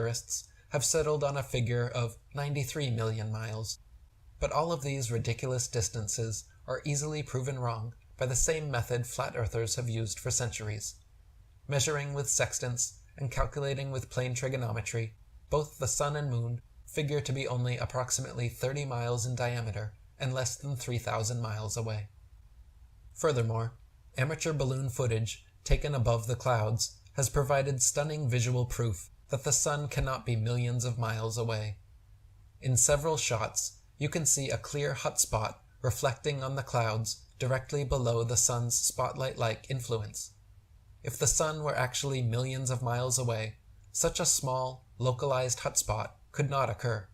theorists have settled on a figure of 93 million miles. But all of these ridiculous distances are easily proven wrong by the same method flat earthers have used for centuries. Measuring with sextants and calculating with plane trigonometry, both the sun and moon figure to be only approximately 30 miles in diameter and less than 3,000 miles away. Furthermore, amateur balloon footage taken above the clouds has provided stunning visual proof that the sun cannot be millions of miles away. In several shots, you can see a clear hot spot reflecting on the clouds directly below the sun's spotlight-like influence. If the sun were actually millions of miles away, such a small, localized hot spot could not occur.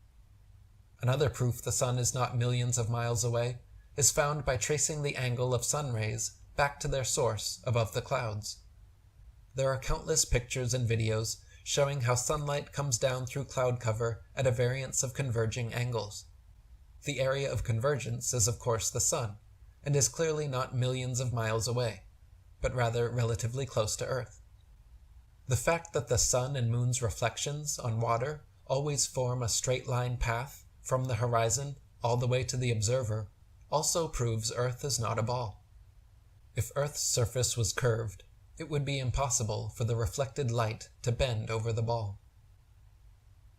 Another proof the sun is not millions of miles away is found by tracing the angle of sun rays back to their source above the clouds. There are countless pictures and videos showing how sunlight comes down through cloud cover at a variance of converging angles. The area of convergence is of course the sun, and is clearly not millions of miles away, but rather relatively close to Earth. The fact that the sun and moon's reflections on water always form a straight line path from the horizon all the way to the observer also proves Earth is not a ball. If Earth's surface was curved, it would be impossible for the reflected light to bend over the ball.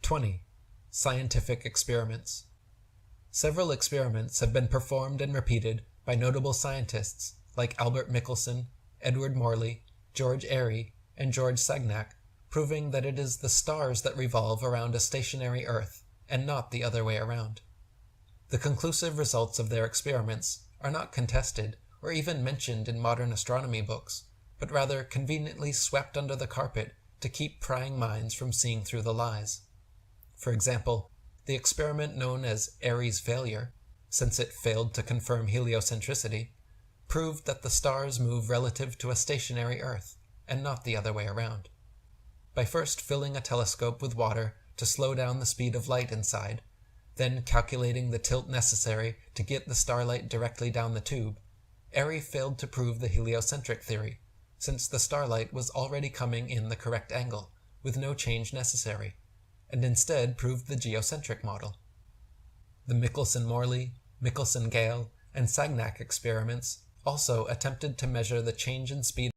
20. Scientific experiments. Several experiments have been performed and repeated by notable scientists like Albert Michelson, Edward Morley, George Airy, and George Sagnac, proving that it is the stars that revolve around a stationary Earth, and not the other way around. The conclusive results of their experiments are not contested or even mentioned in modern astronomy books, but rather conveniently swept under the carpet to keep prying minds from seeing through the lies. For example, the experiment known as Airy's failure, since it failed to confirm heliocentricity, proved that the stars move relative to a stationary Earth, and not the other way around. By first filling a telescope with water to slow down the speed of light inside, then calculating the tilt necessary to get the starlight directly down the tube, Airy failed to prove the heliocentric theory, since the starlight was already coming in the correct angle, with no change necessary, and instead proved the geocentric model. The Michelson-Morley, Michelson-Gale, and Sagnac experiments also attempted to measure the change in speed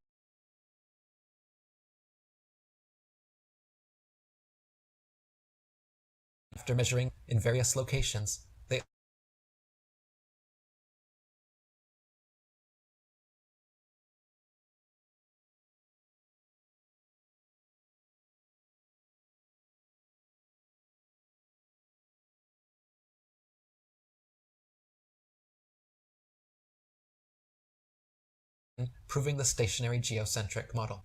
after measuring in various locations. They proving the stationary geocentric model.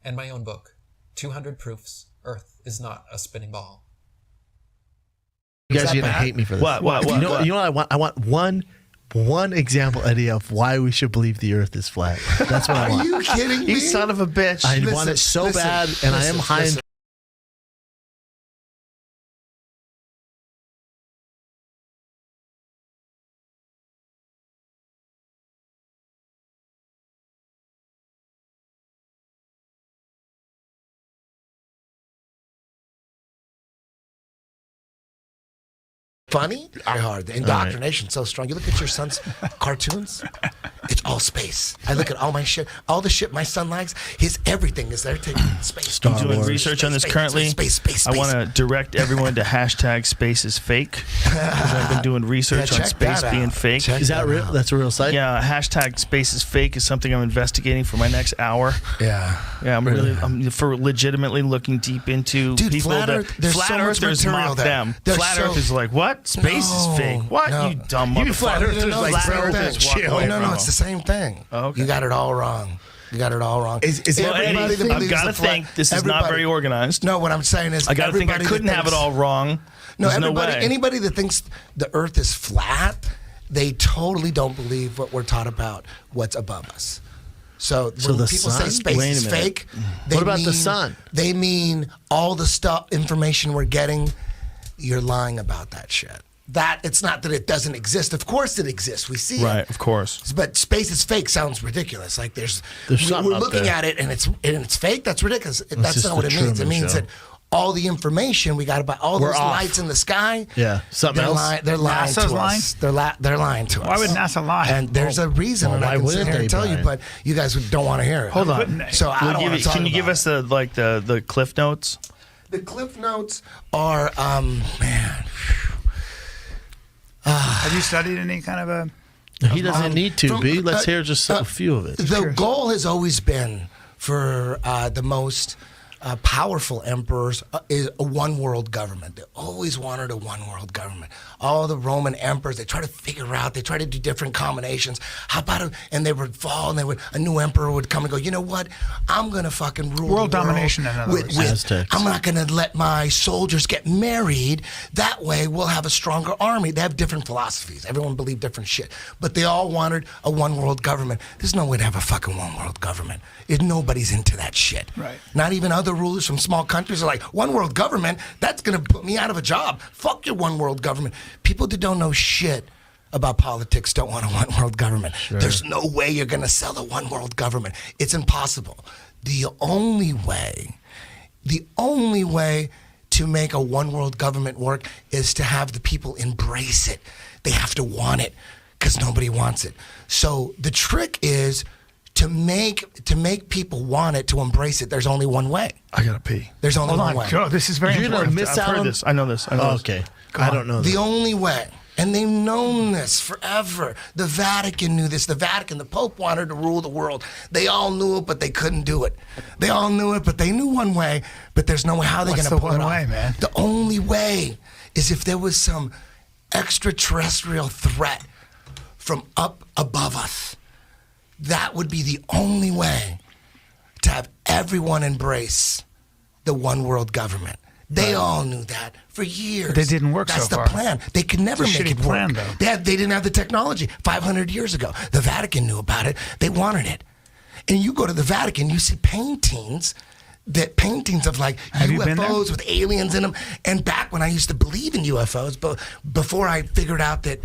And my own book, 200 Proofs Earth is Not a Spinning Ball. You guys are gonna hate me for this. What? You know what I want? I want one example, Eddie, of why we should believe the Earth is flat. That's what I want. Are you kidding me? You son of a bitch! I want it so bad, and I am high. Funny? I hard. The indoctrination's so strong. You look at your son's cartoons, it's all space. I look at all my shit, all the shit my son likes, his everything is there taking space. I'm doing research on this currently. I want to direct everyone to hashtag space is fake. I've been doing research on space being fake. Is that real? That's a real site? Yeah, hashtag space is fake is something I'm investigating for my next hour. Yeah. Yeah, I'm for legitimately looking deep into people flat that Earth, there's flat so much earthers material mock there. them. They're Flat Earth is like, what? Space is fake. What? No. You dumb You flat motherfucker. earthers like flat bro, earthers just chill. Oh, no, it's the same thing. Oh, okay. You got it all wrong. You got it all wrong. Is Well, everybody Eddie, that I've believes got to the flat- think this is not everybody- very organized. No, what I'm saying is I got to think I everybody that couldn't have it thinks- all wrong. No, There's everybody, no way. anybody that thinks the Earth is flat, they totally don't believe what we're taught about what's above us. So when the people sun? say space Wait a is minute. fake, What about the sun? They mean all the information we're getting. You're lying about that shit. That it's not that it doesn't exist. Of course it exists. We see Right, it. of course. But space is fake sounds ridiculous. Like There's something we're up looking there. at it and it's fake. That's ridiculous. That's just not what the it means. It Truman means Show. that all the information we got about all We're those off. lights in the sky. Yeah, something else. They're lying NASA's to lying? us. They're lying to us. Why would NASA lie? And there's a reason, and why I can sit wouldn't here they, and tell you, Brian? but you guys don't want to hear it. Hold on. Wouldn't they? So I don't want to talk Can you give about us the Cliff Notes? The Cliff Notes are, man. Have you studied any kind of a? He doesn't need to, from- B. Let's hear just a few of it. The goal has always been for the most powerful emperors is a one world government. They always wanted a one world government. All the Roman emperors, they try to figure out, they try to do different combinations. How about and they would fall, and a new emperor would come and go, you know what? I'm going to fucking rule World the world domination, in other words. Aztecs. I'm not going to let my soldiers get married. That way we'll have a stronger army. They have different philosophies. Everyone believed different shit. But they all wanted a one world government. There's no way to have a fucking one world government. Nobody's into that shit. Right. Not even other rulers from small countries are like, one world government, that's going to put me out of a job. Fuck your one world government. People that don't know shit about politics don't want a one world government. There's no way you're going to sell a one world government. It's impossible. The only way to make a one world government work is to have the people embrace it. They have to want it because nobody wants it. So the trick is to make people want it, to embrace it. There's only one way. I gotta pee. There's only Hold one on, way. Joe. This is very You're gonna important. miss I've out heard on this. I know this. I know this. Okay, I don't know. The That. only way, and they've known this forever. The Vatican knew this. The Vatican, the Pope wanted to rule the world. They all knew it, but they couldn't do it. They all knew it, but they knew one way, but there's no way how they're What's going to the pull it one way, off. man? The only way is if there was some extraterrestrial threat from up above us. That would be the only way to have everyone embrace the one world government. They all knew that for years. But it didn't work That's so far. the plan. They could never It's a make it shitty plan, work. though. They didn't have the technology 500 years ago. The Vatican knew about it. They wanted it. And you go to the Vatican, you see paintings of like Have you been there? UFOs with aliens in them. And back when I used to believe in UFOs, but before I figured out that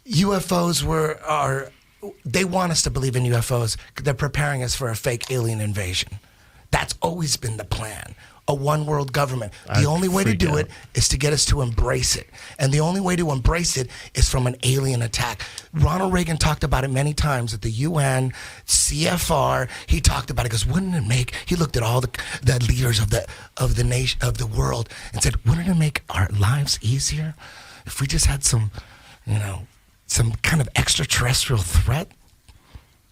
UFOs they want us to believe in UFOs. They're preparing us for a fake alien invasion. That's always been the plan. A one world government. The only way to do it is to get us to embrace it. And the only way to embrace it is from an alien attack. Ronald Reagan talked about it many times at the UN, CFR. He talked about it because wouldn't it make, he looked at all the leaders of the nation, of the world, and said, wouldn't it make our lives easier if we just had some kind of extraterrestrial threat?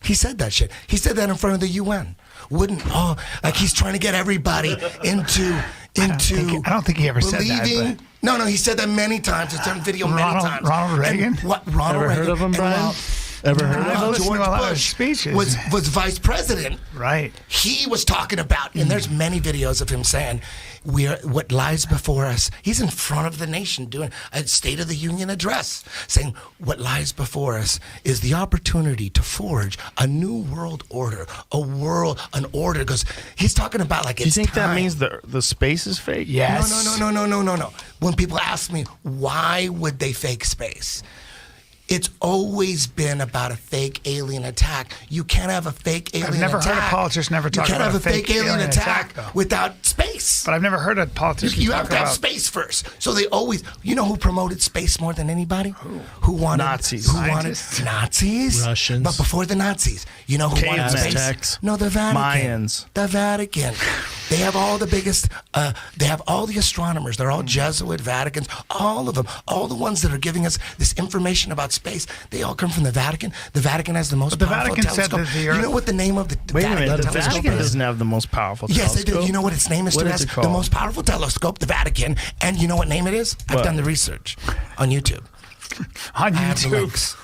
He said that shit. He said that in front of the UN. Like he's trying to get everybody into I don't think he ever said that, believing. No, he said that many times. It's on video many times. Ronald Reagan? And Ronald Ever Reagan. heard of him, And Brian? Ever heard of I've while listened George to a lot of his Bush speeches. was vice president, Right. he was talking about, and there's many videos of him saying, what lies before us. He's in front of the nation doing a State of the Union address, saying what lies before us is the opportunity to forge a new world order, an order. Because he's talking about like Do you think that means the space is fake? Yes. No. When people ask me, why would they fake space? It's always been about a fake alien attack. You can't have a fake alien attack. I've never heard a politician ever talk You can't about have a fake alien attack though. without space. But I've never heard a politician You talk have to have about space first. So they always, you know who promoted space more than anybody? Who wanted Nazis. Who wanted Scientists. Nazis? Russians. But before the Nazis, you know who wanted Cavemen. space? Aztecs. No, the Vatican. Mayans. The Vatican. They have all the biggest. They have all the astronomers. They're all Jesuit Vaticans. All of them. All the ones that are giving us this information about space. They all come from the Vatican. The Vatican has the most But the powerful Vatican said telescope. that the You Earth- know what the name of the Wait a Vatican minute. The telescope Vatican is? doesn't have the most powerful Yes, telescope. they do. You know what its name is? What too? is it The called? most powerful telescope, the Vatican. And you know what name it is? I've What? done the research on YouTube. on I have the YouTube. links.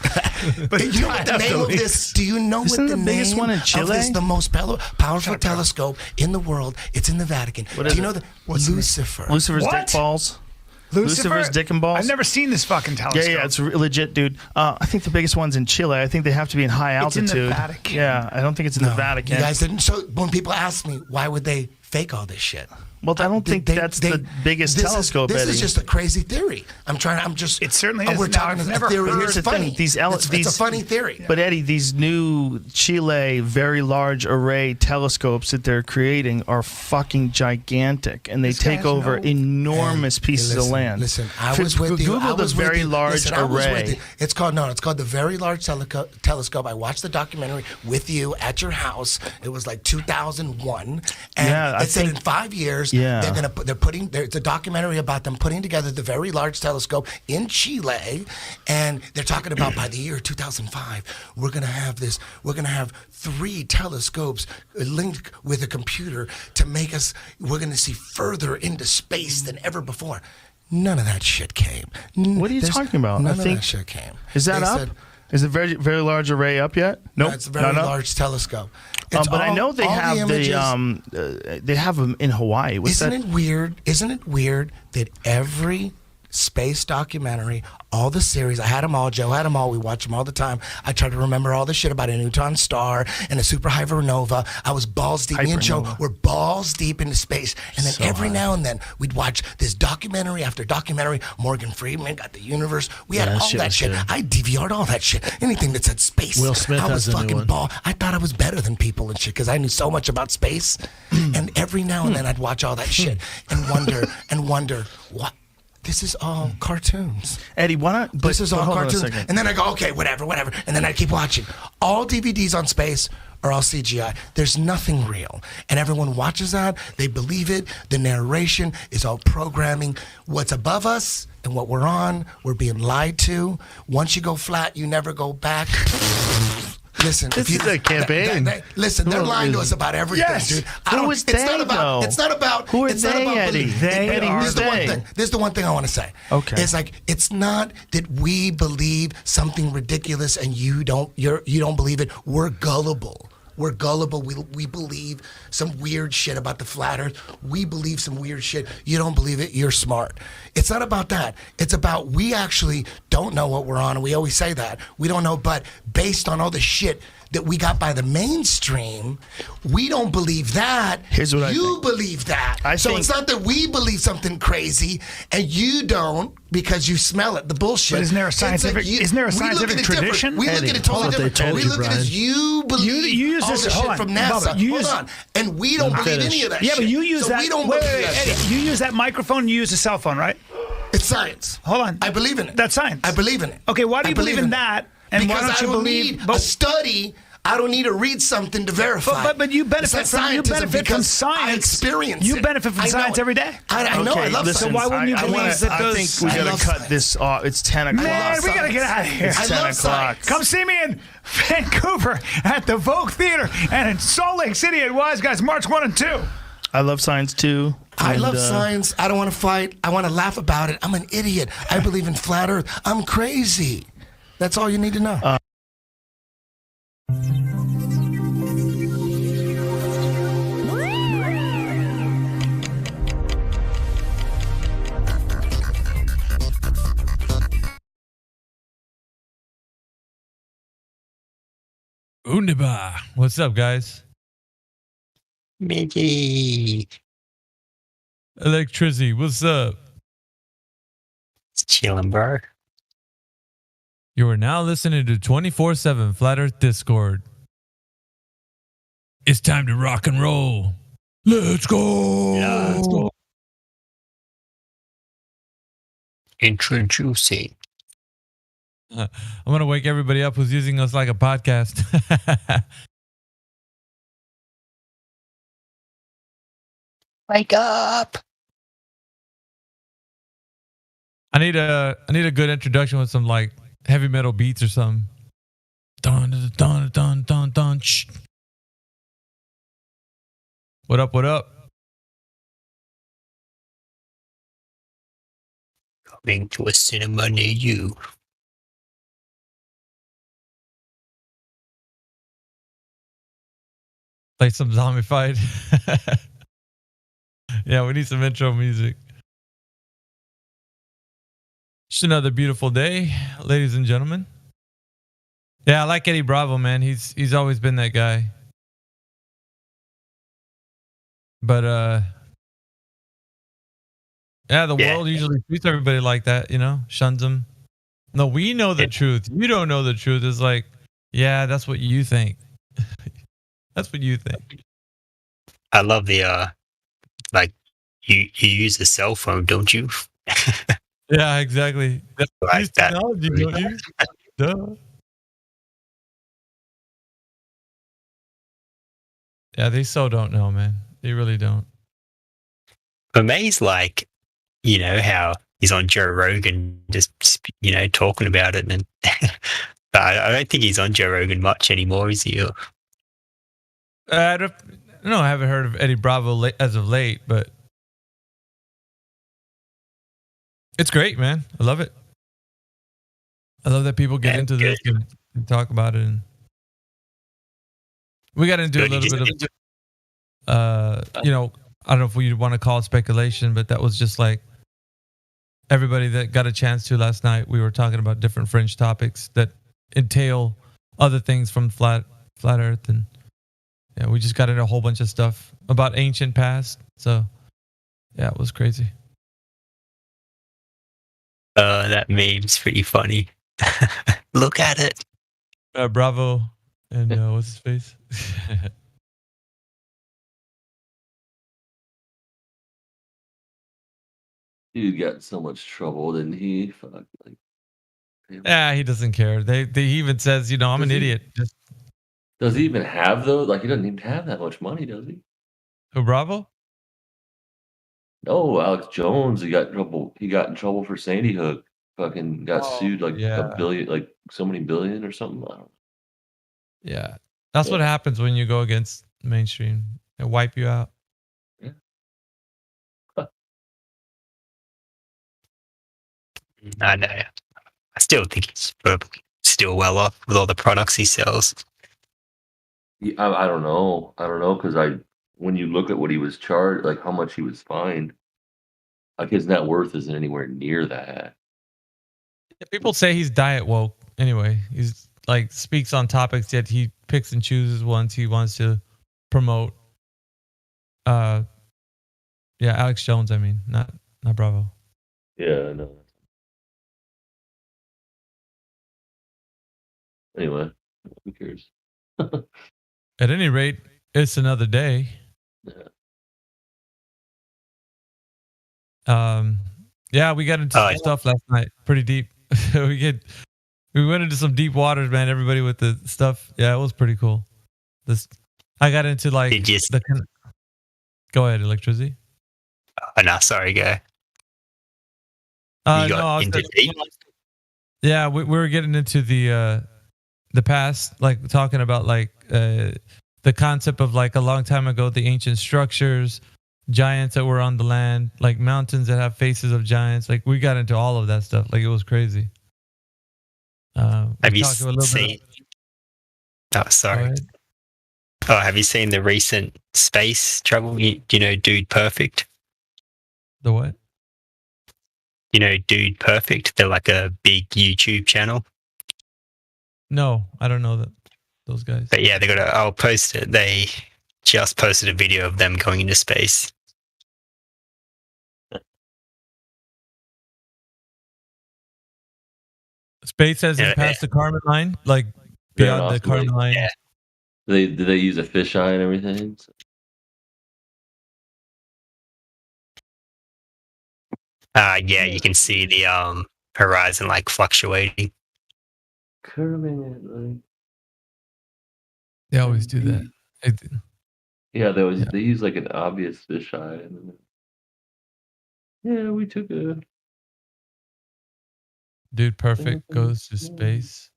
But You know what the have name the of links. this? Do you know Isn't what the the biggest name one in of Chile? this? The most powerful telescope in the world. It's in the Vatican. What Do is you know it? the Lucifer? Lucifer's What? dick balls. Lucifer? Lucifer's dick and balls. I've never seen this fucking telescope. Yeah, it's legit, dude. I think the biggest one's in Chile. I think they have to be in high It's in altitude. the Vatican. Yeah, I don't think it's in the Vatican. You guys didn't. So when people ask me why would they fake all this shit. Well, I don't think that's the biggest telescope, This Eddie. is just a crazy theory. It certainly is. We're Now, talking I've a never theory. heard- It's Here's the funny. thing, It's a funny theory. But Eddie, these new Chile Very Large Array telescopes that they're creating are fucking gigantic, and they This take guy's over no- enormous pieces of land. Listen, I was with you. Google I was the with Very you. Large Listen, I was with Array. you. It's called the Very Large Telescope. I watched the documentary with you at your house. It was like 2001, and Yeah, I it said think- in 5 years Yeah. there's a documentary about them putting together the Very Large Telescope in Chile, and they're talking about by the year 2005 we're gonna have 3 telescopes linked with a computer to make us. We're gonna see further into space than ever before. None of that shit came. What are you talking about? None I of think- that shit came. Is that They up? said, Is the Very Large Array up yet? Nope. it's a very not up? large telescope. It's But I all- know they all have images. they have them in Hawaii. What's Isn't that? it weird? Isn't it weird that every space documentary, all the series, I had them all, Joe had them all, we watch them all the time. I try to remember all the shit about a neutron star and a super hypernova. I was balls deep. Me and Joe Hypernova. were balls deep into space. And then So every high. now and then we'd watch this documentary after documentary. Morgan Freeman got the universe. We had Yeah, that all shit that was shit. good. I DVR'd all that shit. Anything that said space. Will Smith I was has a new fucking one. I thought I was better than people and shit because I knew so much about space. And every now and then I'd watch all that shit and wonder what. This is all cartoons. Eddie, why not? This is all hold on a cartoons. second. And then I go, okay, whatever. And then I keep watching. All DVDs on space are all CGI. There's nothing real. And everyone watches that. They believe it. The narration is all programming. What's above us and what we're on, we're being lied to. Once you go flat, you never go back. Listen, This is a campaign. Listen, they're Who lying to is- us about everything, Yes. dude. Who is they, though? It's not about. Who are it's not they, about Eddie? belief. They Eddie, are this is the one they. thing. This is the one thing I want to say. Okay. It's like it's not that we believe something ridiculous and you don't believe it. We're gullible. We're gullible. We believe some weird shit about the flat earth. We believe some weird shit. You don't believe it, you're smart. It's not about that. It's about we actually don't know what we're on, and we always say that. We don't know, but based on all the shit that we got by the mainstream, we don't believe that. Here's what I you think. believe that. I so think- it's not that we believe something crazy and you don't because you smell it, the bullshit. But isn't there a It's like scientific- you- isn't there a we look at scientific it different. tradition? We look Eddie, at it totally hold on. different. They told We you, look at it as Brian. you believe You use all this- the hold shit on, from NASA. Bubba, you Hold use- on. And we don't Let him believe any finish. of that Yeah, shit. but you use so that. we don't wait, believe wait, that Eddie, shit. you use that microphone. You use a cell phone, right? It's science. Hold on. I believe in it. That's science. I believe in it. Okay, why do I you believe in it. that? And why because don't you I don't believe- need but- a study. I don't need to read something to verify. But you benefit It's not from scientism because science. I experience You it. benefit from I know science it. every day. I know. I love listen, science. why wouldn't you I believe wanna- that I those- think we I gotta love cut science. this off. It's 10 o'clock. Man, we gotta science. get out of here. It's I 10 love o'clock. science. Come see me in Vancouver at the Vogue Theater and in Salt Lake City at Wise Guys March 1 and 2. I love science too. I And, love science. I don't want to fight. I want to laugh about it. I'm an idiot. I believe in flat earth. I'm crazy. That's all you need to know. Undaba. What's up, guys? Mickey. Electricity. What's up? It's chilling, bro. You are now listening to 24/7 Flat Earth Discord. It's time to rock and roll. Let's go. Yeah, let's go. Introducing. I'm going to wake everybody up who's using us like a podcast. Wake up. I need a good introduction with some like heavy metal beats or something. Dun dun dun dun dun dun. Shh. What up? What up? Coming to a cinema near you. Play some zombie fight. Yeah, we need some intro music. Just another beautiful day, ladies and gentlemen. Yeah, I like Eddie Bravo, man. He's always been that guy. But yeah, the world usually treats everybody like that, shuns them. No, we know the truth. You don't know the truth. It's like, yeah, that's what you think. That's what you think. I love the like you use a cell phone, don't you? Yeah, exactly. Like Use that. technology, don't you? Duh. Yeah, they so don't know, man. They really don't. For me, he's like, how he's on Joe Rogan, just talking about it, and but I don't think he's on Joe Rogan much anymore, is he? I haven't heard of Eddie Bravo as of late, but it's great, man. I love it. I love that people get into this and talk about it. And we got into a little bit of, I don't know if we want to call it speculation, but that was just like everybody that got a chance to last night. We were talking about different fringe topics that entail other things from flat Earth, and yeah, we just got into a whole bunch of stuff about ancient past. So yeah, it was crazy. That meme's pretty funny. Look at it. Bravo and what's his face? Dude got in so much trouble, didn't he? Fuck, like, yeah, he doesn't care. He even says, I'm an idiot. Does he even have those? Like, he doesn't even have that much money, does he? Who, Bravo? No, Alex Jones. He got in trouble for Sandy Hook. Fucking got sued like $1 billion, like so many billion or something. I don't know. Yeah, that's what happens when you go against mainstream. They wipe you out. Yeah. I know. I still think he's probably still well off with all the products he sells. Yeah, I don't know. I don't know because when you look at what he was charged, like how much he was fined, like his net worth isn't anywhere near that. People say he's diet woke. Anyway, he's like speaks on topics yet he picks and chooses ones he wants to promote. Yeah, Alex Jones. I mean, not Bravo. Yeah, I know. Anyway, who cares? At any rate, it's another day. Yeah. Yeah, we got into some stuff last night, pretty deep. we went into some deep waters, man. Everybody with the stuff. Yeah, it was pretty cool. I got into like Go ahead, Electricity. Oh, no, sorry, go. Yeah, we were getting into the past, like talking about like the concept of like a long time ago, the ancient structures, giants that were on the land, like mountains that have faces of giants. Like we got into all of that stuff. Like it was crazy. Have you seen? Oh, sorry. Oh, have you seen the recent space travel? Do you know Dude Perfect? The what? You know Dude Perfect? They're like a big YouTube channel. No, I don't know those guys. But yeah, I'll post it. They just posted a video of them going into space. Space has passed the Kármán line, like beyond the Kármán line. Yeah. Did they use a fisheye and everything? Yeah, you can see the horizon like fluctuating. Kermit, They always do that. Yeah, they use like an obvious fisheye, and then we took a Dude Perfect goes to space.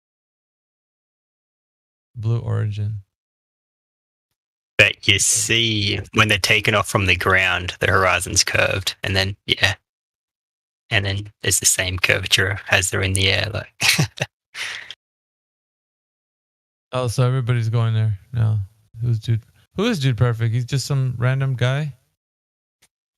Blue Origin. But you see when they're taken off from the ground, the horizon's curved, and then there's the same curvature as they're in the air. Like, oh, so everybody's going there now. Who is Dude Perfect? He's just some random guy.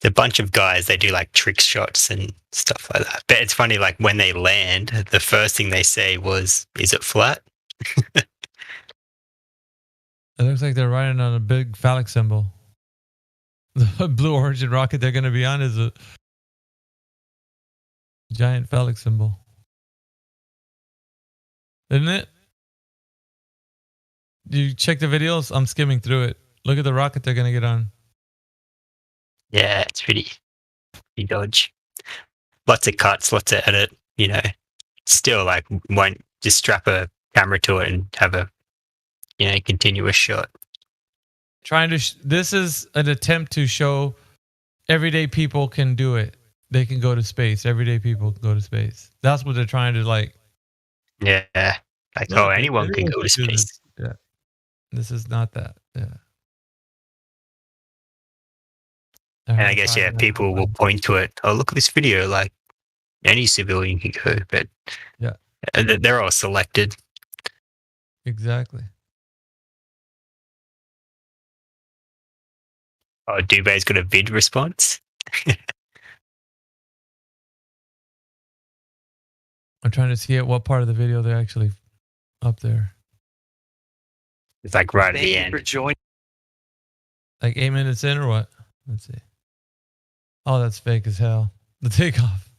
a bunch of guys. They do like trick shots and stuff like that. But it's funny, like when they land, the first thing they say was, "Is it flat?" It looks like they're riding on a big phallic symbol. The Blue Origin rocket they're going to be on is a giant phallic symbol. Isn't it? You check the videos? I'm skimming through it. Look at the rocket they're going to get on. Yeah, it's pretty dodge. Lots of cuts, lots of edit, you know. Still, like, won't just strap a camera to it and have a, you know, continuous shot. Trying to this is an attempt to show everyday people can do it. They can go to space. Everyday people can go to space. That's what they're trying to like. Yeah, like anyone can go to space. Yeah, this is not that. Yeah, and I guess people will point to it. Oh, look at this video. Like any civilian can go, but yeah, they're all selected. Exactly. Oh, Dubé's got a vid response. I'm trying to see at what part of the video they're actually up there. It's like right at the end. For joining. Like 8 minutes in or what? Let's see. Oh, that's fake as hell. The takeoff.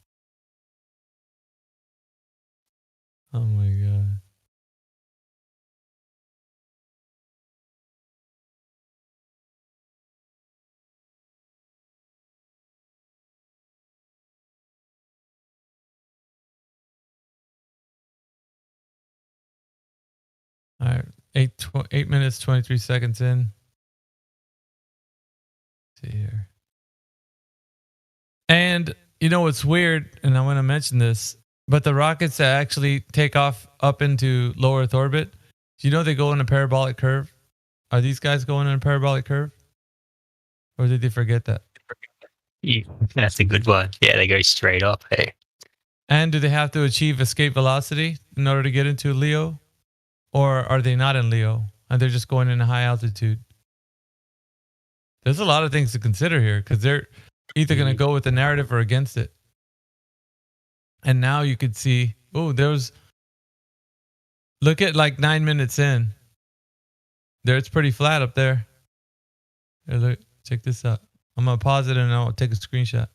Oh my god. All right, 8 minutes 23 seconds in. Let's see here. And you know what's weird, and I want to mention this, but the rockets that actually take off up into low Earth orbit, do you know they go in a parabolic curve? Are these guys going in a parabolic curve? Or did they forget that? Yeah, that's a good one. Yeah, they go straight up. Hey. And do they have to achieve escape velocity in order to get into Leo? Or are they not in Leo and they're just going in a high altitude? There's a lot of things to consider here because they're either going to go with the narrative or against it. And now you could see, look at like 9 minutes in. There, it's pretty flat up there. Here, look, check this out. I'm going to pause it and I'll take a screenshot.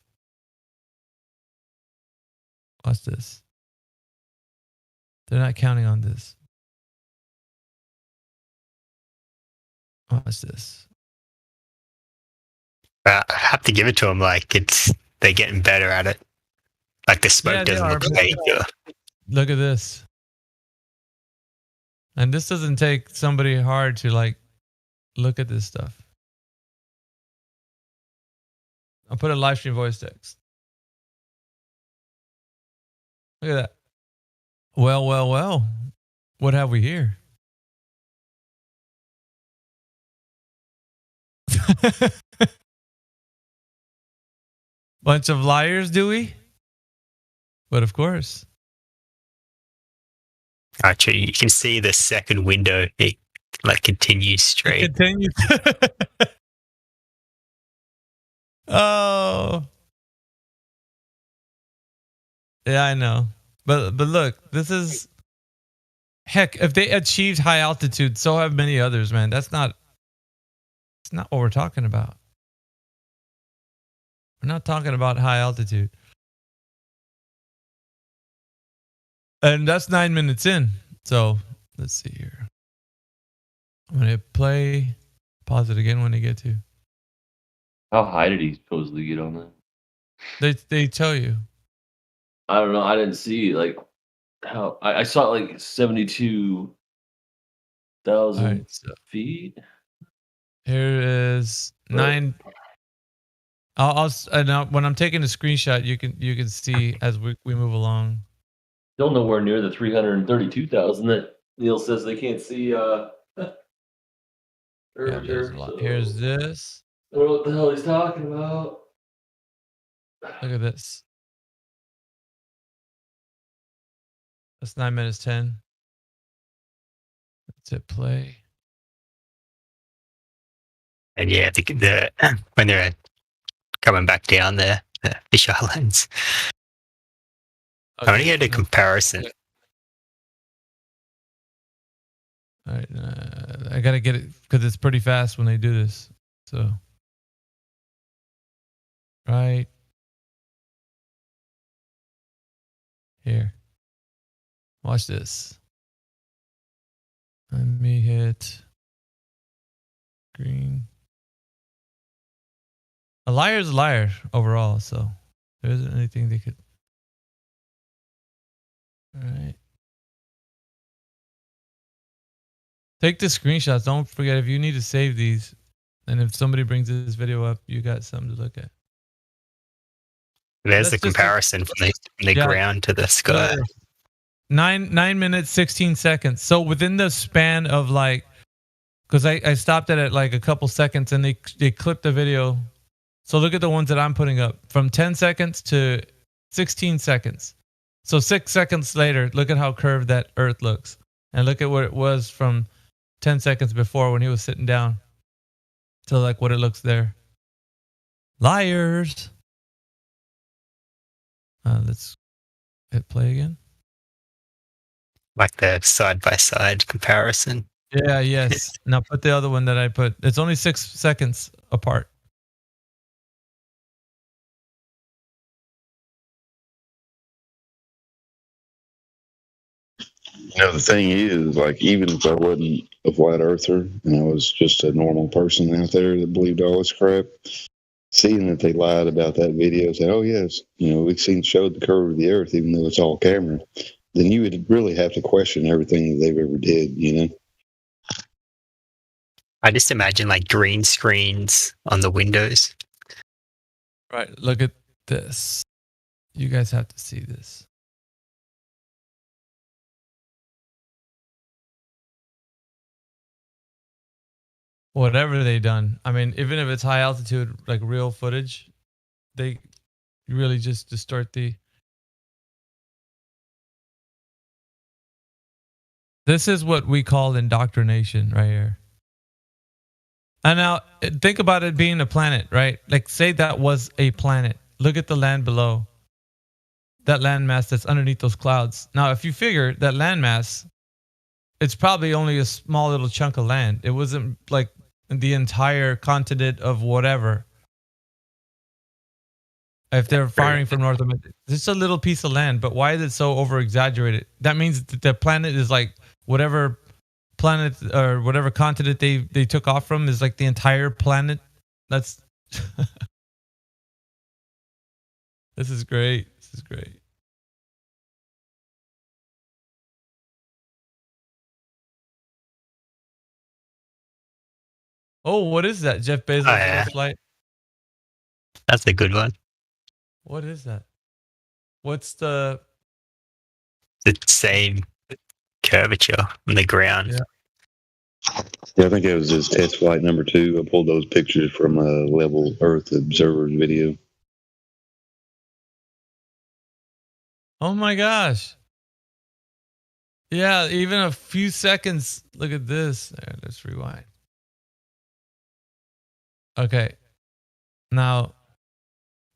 Watch this. They're not counting on this. Watch this. I have to give it to them. Like they're getting better at it. Like the smoke doesn't look fake. Look at this. And this doesn't take somebody hard to like look at this stuff. I'll put a live stream voice text. Look at that. Well. What have we here? Bunch of liars, do we? But of course. Actually, you can see the second window. It like continues straight. It continues. Oh. Yeah, I know. But look, this is heck, if they achieved high altitude, so have many others, man. It's not what we're talking about. We're not talking about high altitude. And that's 9 minutes in. So let's see here. I'm going to play. Pause it again when they get to. How high did he supposedly get on that? They tell you. I don't know. I didn't see like how I saw it like 72,000 feet. Here is 9. I'll when I'm taking a screenshot, you can see as we move along. Still nowhere near the 332,000 that Neil says they can't see. Here's this. I don't know what the hell he's talking about. Look at this. That's 9 minutes 10. Let's hit play. And yeah, the when they're coming back down there, the Fish Islands. Okay. I want to get a comparison. All right, I gotta get it because it's pretty fast when they do this. So right here. Watch this. Let me hit green. A liar is a liar overall, so there isn't anything they could. All right. Take the screenshots. Don't forget, if you need to save these, and if somebody brings this video up, you got something to look at. There's the comparison from the ground to the sky. 9 minutes 16 seconds. So within the span of like, because I stopped it at like a couple seconds, and they clipped the video. So look at the ones that I'm putting up from 10 seconds to 16 seconds. So 6 seconds later, look at how curved that Earth looks, and look at what it was from 10 seconds before when he was sitting down to like what it looks there. Liars. Let's hit play again. Like the side-by-side comparison. Yeah, yes. Now put the other one that I put. It's only 6 seconds apart. You know, the thing is, like, even if I wasn't a flat earther and I was just a normal person out there that believed all this crap, seeing that they lied about that video, saying, oh, yes, you know, we've showed the curve of the earth, even though it's all camera, then you would really have to question everything that they've ever did, you know? I just imagine like green screens on the windows. Right. Look at this. You guys have to see this. Whatever they done. I mean, even if it's high altitude, like real footage, they really just distort the. This is what we call indoctrination right here. And now think about it being a planet, right? Like say that was a planet. Look at the land below. That landmass that's underneath those clouds. Now, if you figure that landmass, it's probably only a small little chunk of land. It wasn't like the entire continent of whatever. If they're firing from North America, it's just a little piece of land. But why is it so over exaggerated? That means that the planet is like whatever planet or whatever continent they took off from is like the entire planet. That's this is great. This is great. Oh, what is that? Jeff Bezos flight? That's a good one. What is that? What's the same curvature on the ground? Yeah, I think it was his test flight number 2. I pulled those pictures from a Level Earth Observer's video. Oh my gosh. Yeah, even a few seconds. Look at this. There, let's rewind. Okay. Now,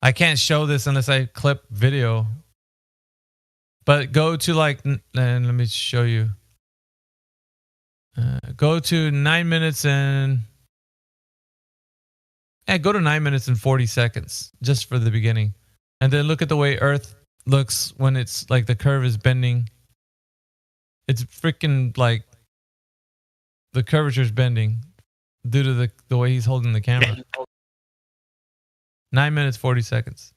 I can't show this unless I clip video. But go to like, and let me show you. Go to 9 minutes and go to 9 minutes and 40 seconds just for the beginning. And then look at the way Earth looks when it's like the curve is bending. It's freaking like the curvature is bending due to the way he's holding the camera. 9 minutes 40 seconds,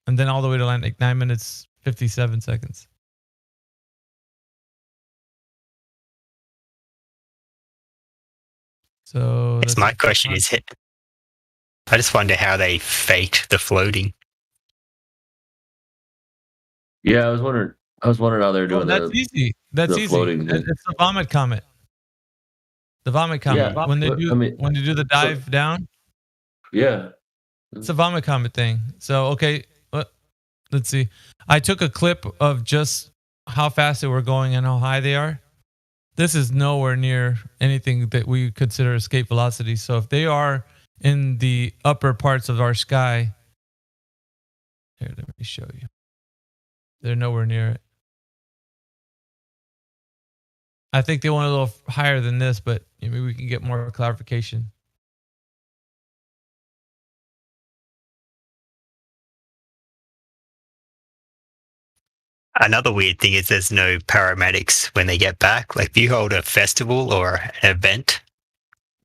and then all the way to like 9 minutes 57 seconds. So that's my question is, I just wonder how they faked the floating. Yeah, I was wondering how they're doing that. That's easy. That's easy. Floating it's the vomit comet. The vomit comet. Yeah, when they do the dive down. Yeah. It's a vomit comet thing. So okay, let's see. I took a clip of just how fast they were going and how high they are. This is nowhere near anything that we consider escape velocity. So if they are in the upper parts of our sky, here, let me show you. They're nowhere near it. I think they went a little higher than this, but maybe we can get more clarification. Another weird thing is there's no paramedics when they get back. Like if you hold a festival or an event,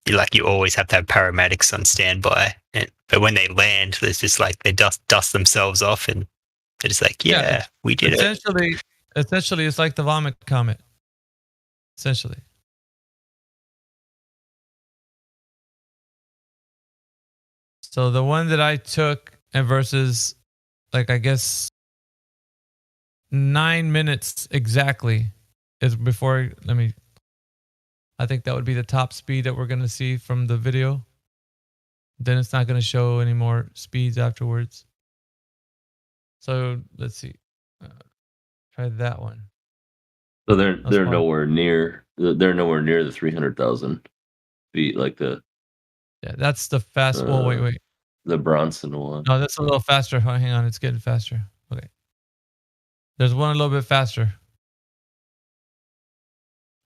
you always have to have paramedics on standby. But when they land, there's just like they dust themselves off and they're just like, yeah we did it. Essentially, it's like the vomit comet. Essentially. So the one that I took and versus, like, I guess 9 minutes exactly is before. I think that would be the top speed that we're going to see from the video. Then it's not going to show any more speeds afterwards. So let's see. Try that one. So they're nowhere near the 300,000 feet like the. Yeah, that's the fast. Wait. The Bronson one. No, that's a little faster. Hang on, it's getting faster. Okay. There's one a little bit faster.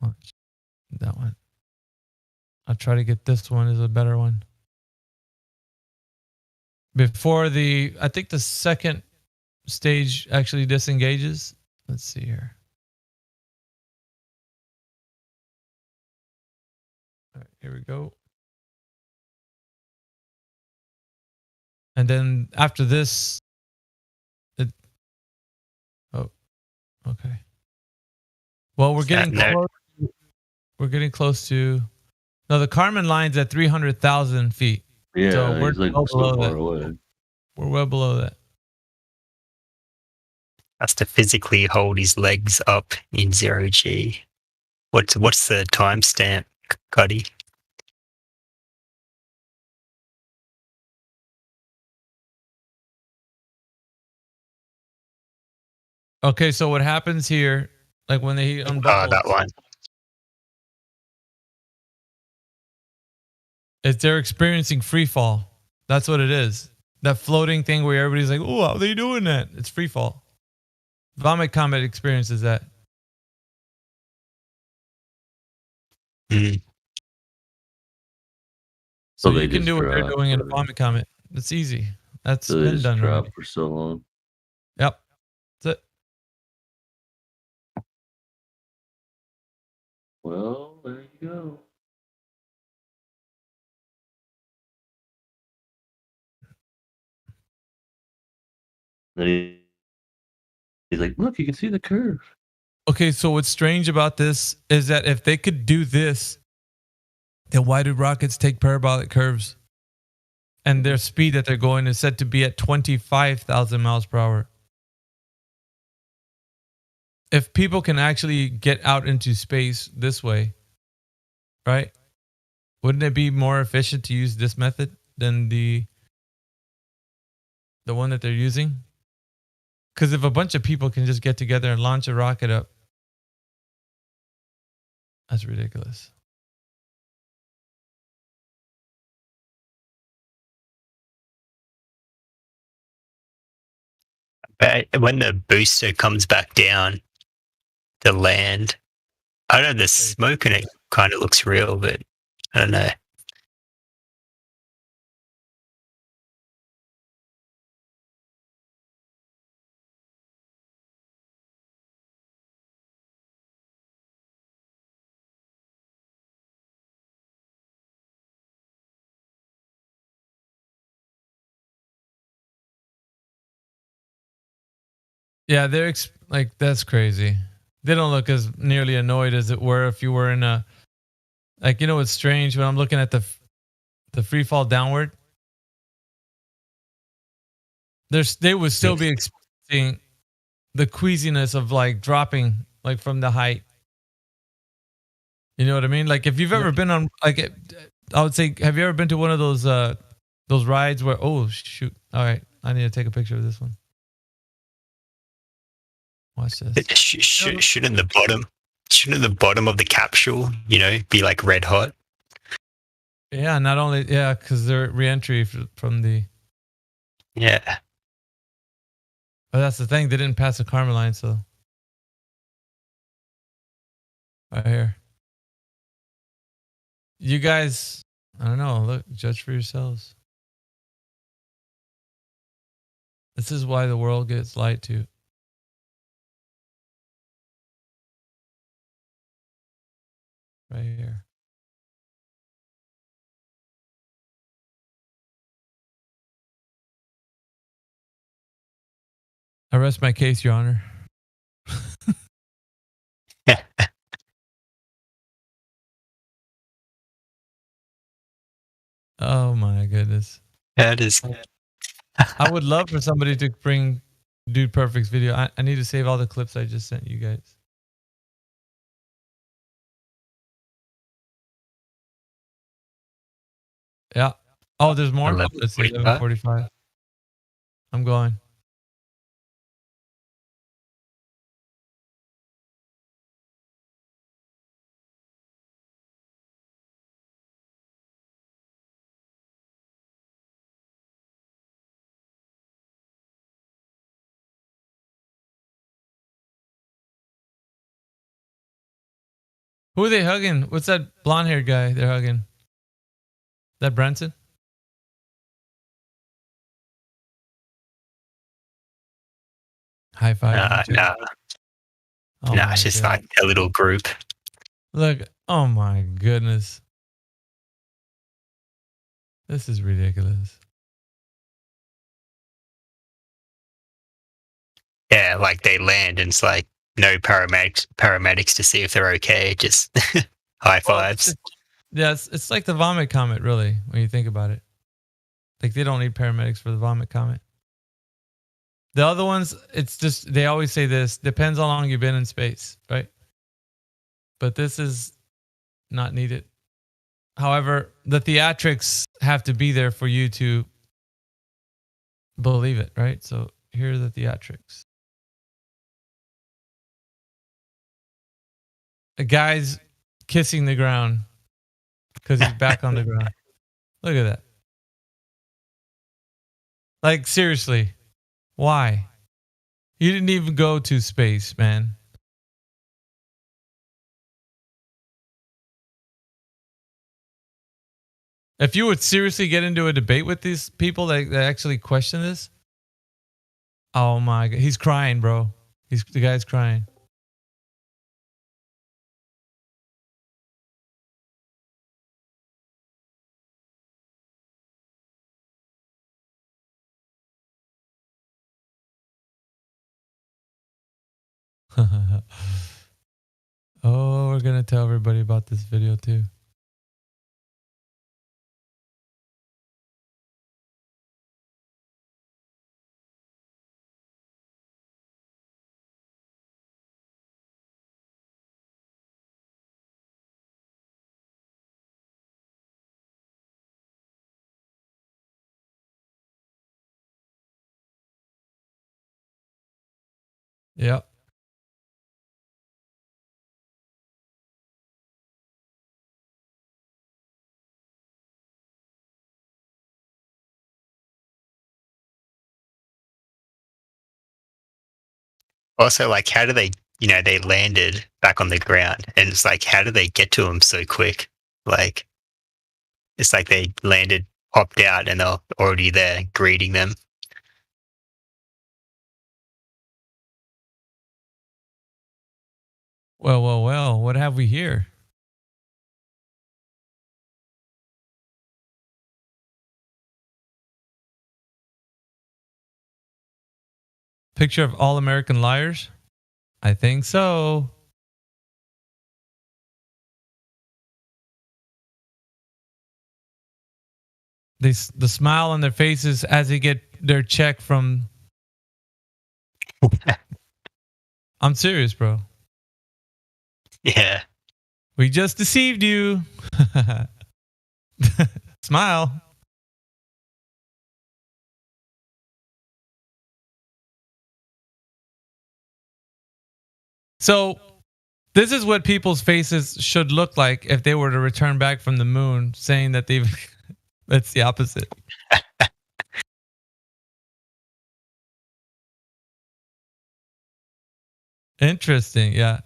Watch that one. I'll try to get this one is a better one. Before I think the second stage actually disengages. Let's see here. All right, here we go. And then after this, okay. Well, we're getting close. We're getting close to. No, the Kármán line's at 300,000 feet. Yeah, so we're like well below so far that. away. We're well below that. Has to physically hold his legs up in 0G. What's the timestamp, Cuddy? Okay, so what happens here, like when they unbuckle, that one. is they're experiencing free fall. That's what it is. That floating thing where everybody's like, "Oh, how are they doing that?" It's free fall. Vomit Comet experiences that. Mm. So you can do what they're doing in Vomit Comet. It's easy. That's been done already. For so long. Yep. That's it. Well, there you go. Then he's like, look, you can see the curve. Okay, so what's strange about this is that if they could do this, then why do rockets take parabolic curves? And their speed that they're going is said to be at 25,000 miles per hour. If people can actually get out into space this way, right? Wouldn't it be more efficient to use this method than the one that they're using? Because if a bunch of people can just get together and launch a rocket up, that's ridiculous. But when the booster comes back down to land, I don't know, the smoke in it kind of looks real, but I don't know. Yeah, they're like, that's crazy. They don't look as nearly annoyed as it were if you were in a, like, you know, it's strange when I'm looking at the free fall downward. They would still be experiencing the queasiness of like dropping like from the height. You know what I mean? Like if you've ever been on, like, I would say, have you ever been to one of those rides where, oh shoot, all right, I need to take a picture of this one. Watch this. Shouldn't the bottom of the capsule, you know, be like red hot? Yeah, not only because they're re-entry from the. Yeah. But that's the thing. They didn't pass the Kármán line, so. Right here. You guys, I don't know. Look, judge for yourselves. This is why the world gets lied to. Right here. I rest my case, Your Honor. Oh my goodness. That is. I would love for somebody to bring Dude Perfect's video. I need to save all the clips I just sent you guys. Yeah. Oh, there's more? Let's see, 11:45. I'm going. Who are they hugging? What's that blonde haired guy they're hugging? That Branson? High five. No. Oh No, it's just like a little group. Look, oh my goodness. This is ridiculous. Yeah, like they land and it's like no paramedics to see if they're okay. Just high fives. Yeah, it's like the vomit comet, really, when you think about it. Like they don't need paramedics for the vomit comet. The other ones, it's just, they always say this, depends how long you've been in space, right? But this is not needed. However, the theatrics have to be there for you to believe it, right? So here are the theatrics. A guy's kissing the ground because he's back on the ground. Look at that. Like, seriously, why? You didn't even go to space, man. If you would seriously get into a debate with these people that actually question this, oh my God, he's crying, bro. The guy's crying. Oh, we're gonna tell everybody about this video too. Yep. Also, like, how do they, they landed back on the ground and it's like, how do they get to them so quick? Like, it's like they landed, popped out and they're already there greeting them. Well, what have we here? Picture of All American Liars? I think so. The smile on their faces as they get their check from... I'm serious, bro. Yeah. We just deceived you. Smile. So, this is what people's faces should look like if they were to return back from the moon, saying that they've... That's the opposite. Interesting, yeah.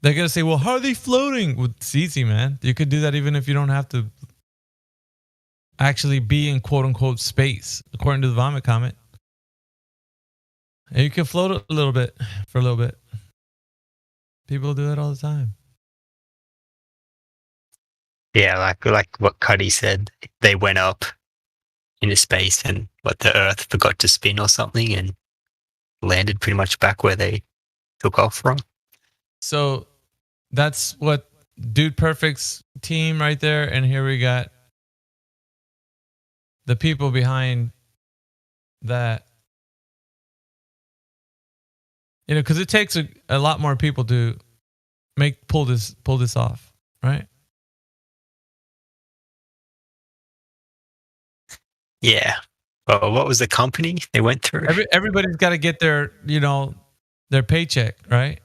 They're going to say, well, how are they floating? Well, it's easy, man. You could do that even if you don't have to actually be in quote-unquote space, according to the vomit comet. And you can float a little bit for a little bit. People do it all the time. Yeah, like what Cuddy said. They went up into space and the Earth forgot to spin or something and landed pretty much back where they took off from. So that's what Dude Perfect's team right there. And here we got the people behind that. You know, because it takes a lot more people to pull this off, right? Yeah. Well, what was the company they went through? Everybody's got to get their paycheck, right?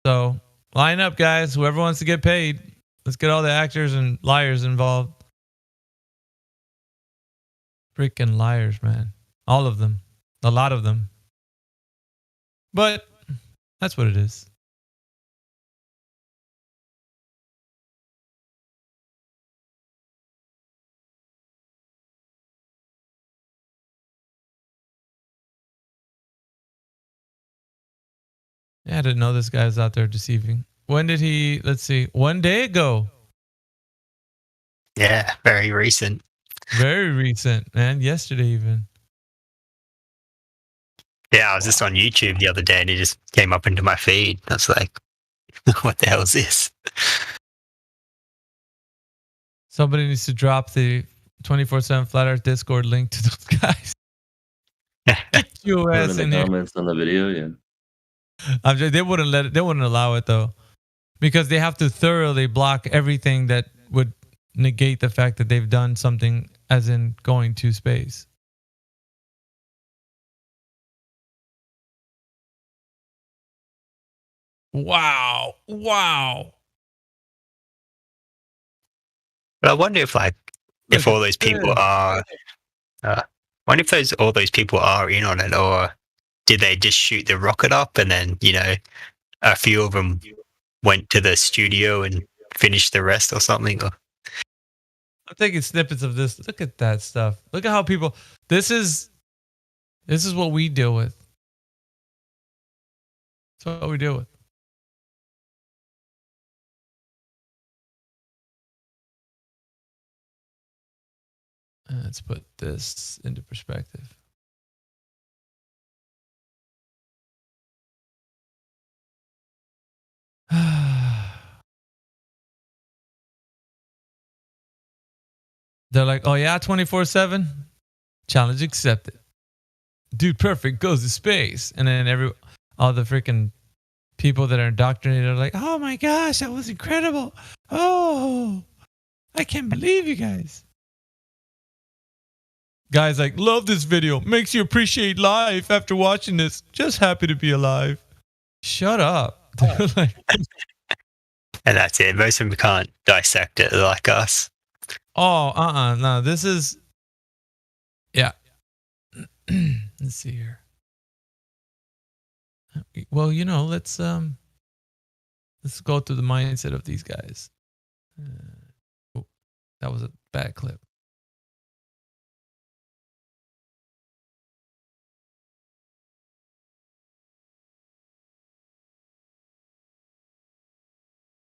So line up, guys. Whoever wants to get paid, let's get all the actors and liars involved. Freaking liars, man. All of them. A lot of them. But that's what it is. Yeah, I didn't know this guy was out there deceiving. When did he, let's see, 1 day ago. Yeah, very recent. Very recent, man. Yesterday even. Yeah, I was just on YouTube the other day and it just came up into my feed. I was like, what the hell is this? Somebody needs to drop the 24/7 Flat Earth Discord link to those guys. Get your ass in here. Comments on the video, yeah. They wouldn't allow it though, because they have to thoroughly block everything that would negate the fact that they've done something, as in going to space. Wow. But I wonder if if all those people are, wonder if all those people are in on it, or did they just shoot the rocket up and then, a few of them went to the studio and finished the rest or something? Or... I'm taking snippets of this. Look at that stuff. Look at how people, this is what we deal with. That's what we deal with. Let's put this into perspective. They're like, oh yeah, 24/7? Challenge accepted. Dude Perfect goes to space. And then all the freaking people that are indoctrinated are like, oh my gosh, that was incredible. Oh, I can't believe you guys. Guys like, love this video. Makes you appreciate life after watching this. Just happy to be alive. Shut up. And that's it. Most of them can't dissect it like us. Oh, no, this is, yeah. Let's see here. Well, let's go through the mindset of these guys. That was a bad clip.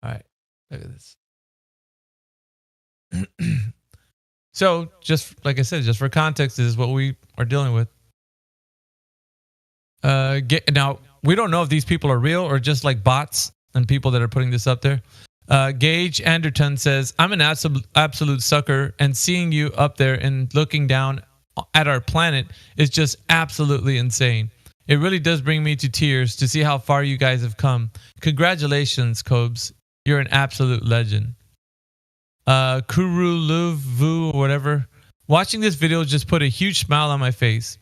All right, look at this. So, just like I said, just for context, this is what we are dealing with. Now, we don't know if these people are real or just like bots and people that are putting this up there. Gage Anderton says, I'm an absolute sucker, and seeing you up there and looking down at our planet is just absolutely insane. It really does bring me to tears to see how far you guys have come. Congratulations, Cobes. You're an absolute legend. Kuruluvu or whatever. Watching this video just put a huge smile on my face.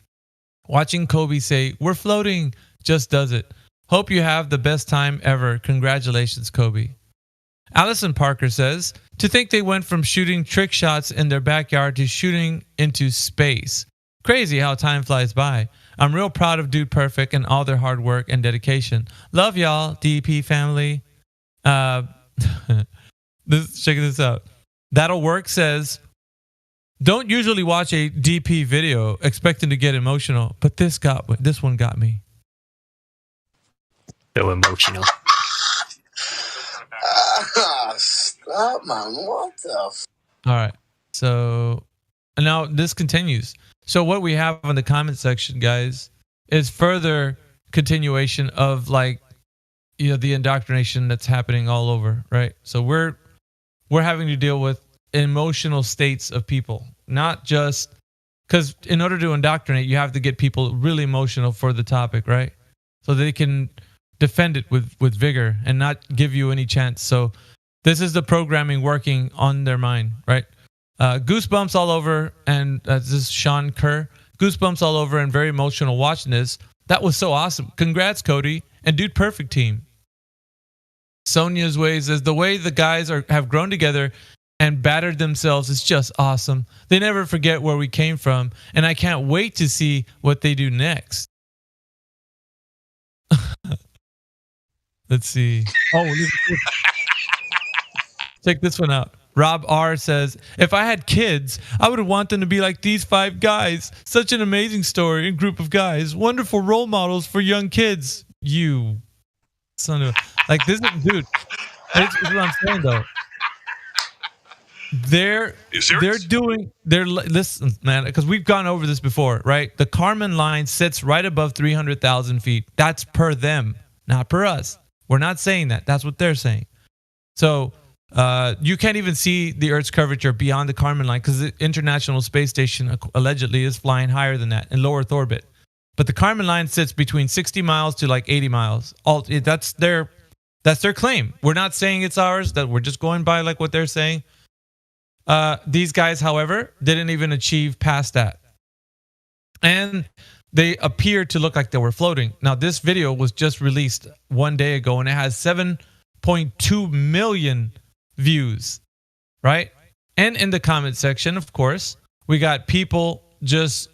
Watching Kobe say, we're floating, just does it. Hope you have the best time ever. Congratulations, Kobe. Allison Parker says, to think they went from shooting trick shots in their backyard to shooting into space. Crazy how time flies by. I'm real proud of Dude Perfect and all their hard work and dedication. Love y'all, DP family. Check this out. That'll Work says, don't usually watch a DP video expecting to get emotional, but this one got me. So emotional. Stop, man. What the All right. So now this continues. So what we have in the comment section, guys, is further continuation of like, you know, the indoctrination that's happening all over, right? So we're having to deal with emotional states of people, not just because in order to indoctrinate, you have to get people really emotional for the topic, right? So they can defend it with vigor and not give you any chance. So this is the programming working on their mind, right? Goosebumps all over, and this is Sean Kerr. Goosebumps all over and very emotional watching this. That was so awesome. Congrats, Cody and Dude Perfect team. Sonia's Ways is the way the guys have grown together and battered themselves is just awesome. They never forget where we came from, and I can't wait to see what they do next. Let's see. Oh, check this one out. Rob R says, if I had kids, I would want them to be like these 5 guys. Such an amazing story and group of guys. Wonderful role models for young kids. You son of like this is, dude. This is what I'm saying though. Listen, man, because we've gone over this before, right? The Kármán line sits right above 300,000 feet. That's per them, not per us. We're not saying that. That's what they're saying. So you can't even see the Earth's curvature beyond the Kármán line because the International Space Station allegedly is flying higher than that in low Earth orbit. But the Kármán line sits between 60 miles to like 80 miles. That's their claim. We're not saying it's ours. That we're just going by like what they're saying. These guys, however, didn't even achieve past that. And they appeared to look like they were floating. Now, this video was just released one day ago, and it has 7.2 million views, right? And in the comment section, of course, we got people just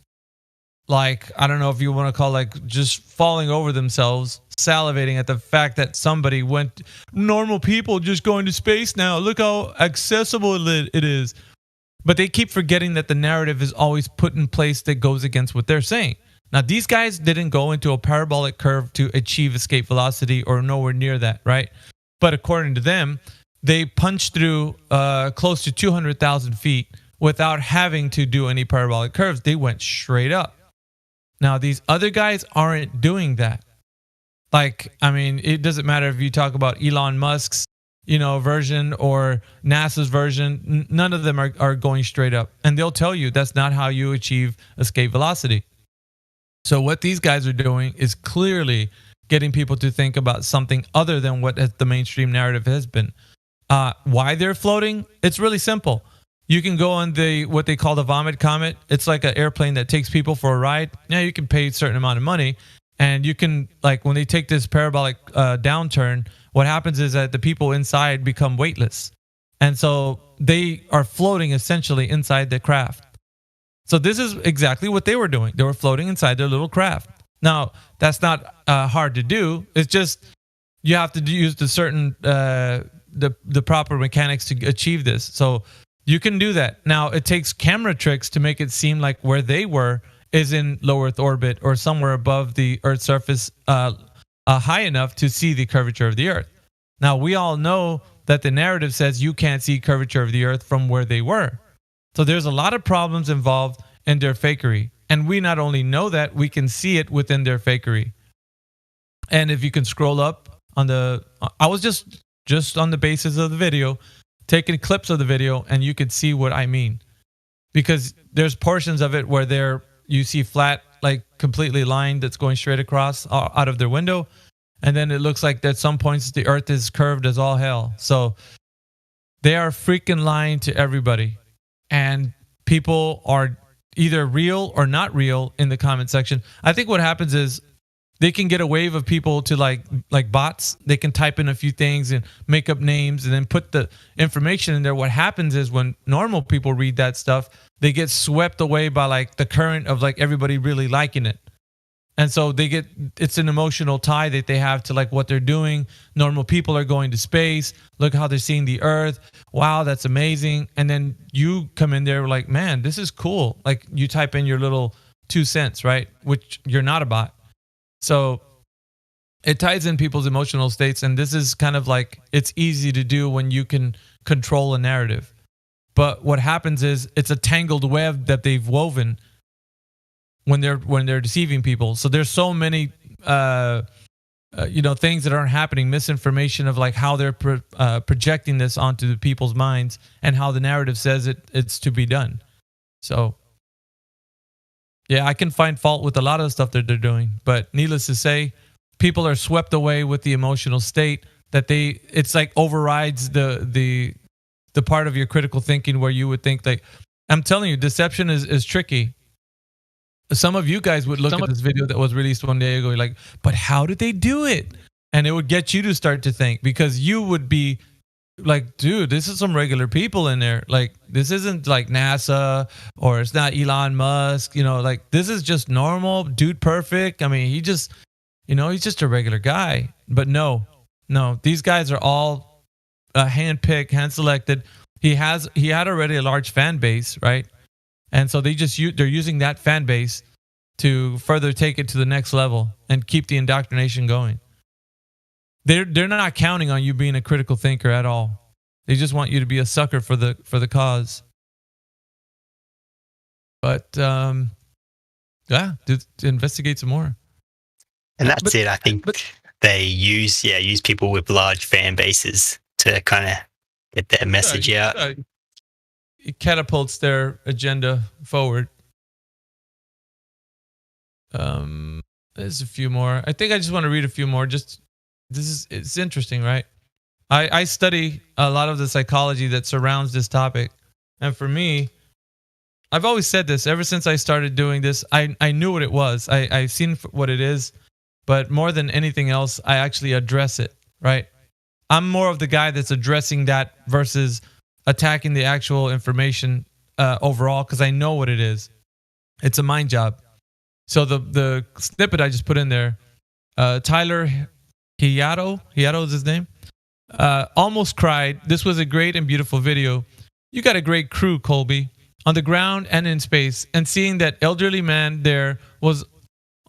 like, I don't know if you want to call like just falling over themselves, salivating at the fact that somebody went, normal people just going to space now. Look how accessible it is. But they keep forgetting that the narrative is always put in place that goes against what they're saying. Now, these guys didn't go into a parabolic curve to achieve escape velocity or nowhere near that, right? But according to them, they punched through close to 200,000 feet without having to do any parabolic curves. They went straight up. Now, these other guys aren't doing that. Like, I mean, it doesn't matter if you talk about Elon Musk's, version or NASA's version. None of them are going straight up. And they'll tell you that's not how you achieve escape velocity. So what these guys are doing is clearly getting people to think about something other than what the mainstream narrative has been. Why they're floating? It's really simple. You can go on what they call the Vomit Comet. It's like an airplane that takes people for a ride. Now you can pay a certain amount of money, and you can, like, when they take this parabolic downturn, what happens is that the people inside become weightless, and so they are floating essentially inside the craft. So this is exactly what they were doing. They were floating inside their little craft. Now, that's not hard to do. It's just you have to use the certain the proper mechanics to achieve this. So you can do that. Now, it takes camera tricks to make it seem like where they were is in low Earth orbit or somewhere above the Earth's surface high enough to see the curvature of the Earth. Now, we all know that the narrative says you can't see curvature of the Earth from where they were. So there's a lot of problems involved in their fakery. And we not only know that, we can see it within their fakery. And if you can scroll up on I was just on the basis of the video, taking clips of the video, and you could see what I mean. Because there's portions of it where you see flat, like completely lined, that's going straight across out of their window. And then it looks like at some points the Earth is curved as all hell. So they are freaking lying to everybody. And people are either real or not real in the comment section. I think what happens is they can get a wave of people to like bots. They can type in a few things and make up names and then put the information in there. What happens is when normal people read that stuff, they get swept away by like the current of like everybody really liking it. And so it's an emotional tie that they have to like what they're doing. Normal people are going to space. Look how they're seeing the Earth. Wow, that's amazing. And then you come in there like, man, this is cool. Like you type in your little 2 cents, right? Which you're not a bot. So it ties in people's emotional states, and this is kind of like, it's easy to do when you can control a narrative. But what happens is it's a tangled web that they've woven when they're deceiving people. So there's so many things that aren't happening, misinformation of like how they're projecting this onto the people's minds and how the narrative says it's to be done. So yeah, I can find fault with a lot of the stuff that they're doing, but needless to say, people are swept away with the emotional state that it's like overrides the part of your critical thinking where you would think, like, I'm telling you, deception is tricky. Some of you guys would look at this video that was released one day ago, like, but how did they do it? And it would get you to start to think, because you would be like, dude, this is some regular people in there. Like, this isn't like NASA, or it's not Elon Musk, like, this is just normal dude, perfect. I mean, he's just a regular guy. But no, these guys are all hand-picked, hand-selected. He had already a large fan base, right? And so they're using that fan base to further take it to the next level and keep the indoctrination going. They're not counting on you being a critical thinker at all. They just want you to be a sucker for the cause. But to investigate some more. And that's it. I think they use people with large fan bases to kind of get their message out. It catapults their agenda forward. There's a few more. I think I just want to read a few more. It's interesting, right? I study a lot of the psychology that surrounds this topic. And for me, I've always said this ever since I started doing this. I knew what it was. I've seen what it is. But more than anything else, I actually address it, right? I'm more of the guy that's addressing that versus attacking the actual information overall, because I know what it is. It's a mind job. So the snippet I just put in there, Tyler Hiato is his name, almost cried. This was a great and beautiful video. You got a great crew, Colby, on the ground and in space. And seeing that elderly man there was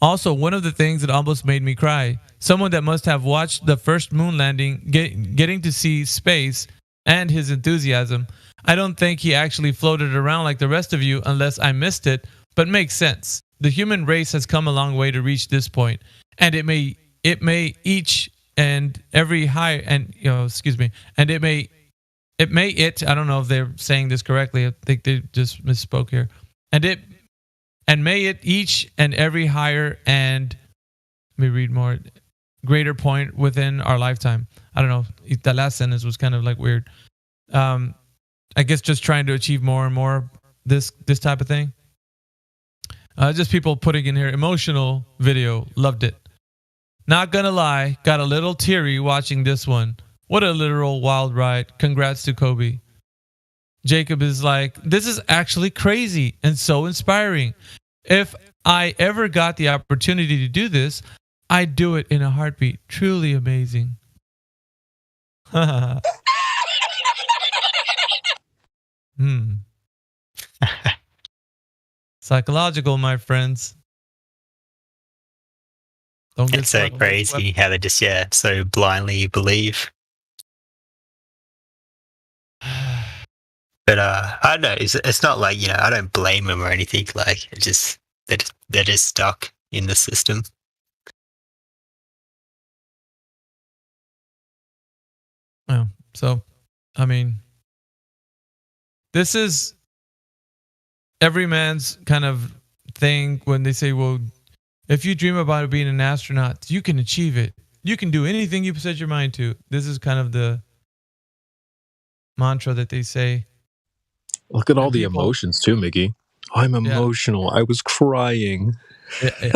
also one of the things that almost made me cry. Someone that must have watched the first moon landing, getting to see space, and his enthusiasm. I don't think he actually floated around like the rest of you unless I missed it, but makes sense. The human race has come a long way to reach this point, and it may each and every high and and it may I don't know if they're saying this correctly. I think they just misspoke here. And may it each and every higher and let me read more, greater point within our lifetime. I don't know. The last sentence was kind of like weird. I guess just trying to achieve more and more this type of thing. Just people putting in here, emotional video, loved it. Not gonna lie, got a little teary watching this one. What a literal wild ride. Congrats to Kobe. Jacob is like, this is actually crazy and so inspiring. If I ever got the opportunity to do this, I'd do it in a heartbeat. Truly amazing. Psychological, my friends. Don't get it's so crazy how they just so blindly believe. But I don't know. It's not like, I don't blame them or anything. Like, they're just stuck in the system. Yeah. So, I mean, this is every man's kind of thing when they say, well, if you dream about being an astronaut, you can achieve it. You can do anything you set your mind to. This is kind of the mantra that they say. Look at all the emotions too, Mickey. I'm emotional. I was crying. Yeah.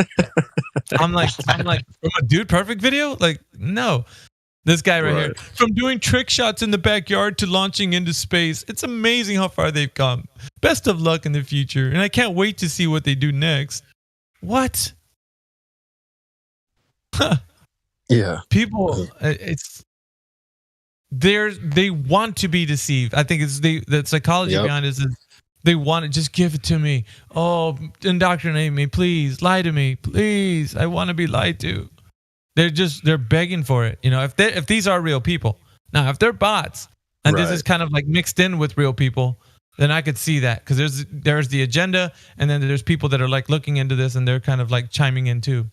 I'm like from a Dude Perfect video? Like, no. This guy right here. From doing trick shots in the backyard to launching into space. It's amazing how far they've come. Best of luck in the future. And I can't wait to see what they do next. What? Yeah. People, they want to be deceived. I think it's the psychology behind it is they want to just give it to me. Oh, indoctrinate me, please. Lie to me, please. I want to be lied to. they're begging for it. You know, if these are real people. Now, if they're bots and this is kind of like mixed in with real people, then I could see that, because there's the agenda, and then there's people that are like looking into this and they're kind of like chiming in too.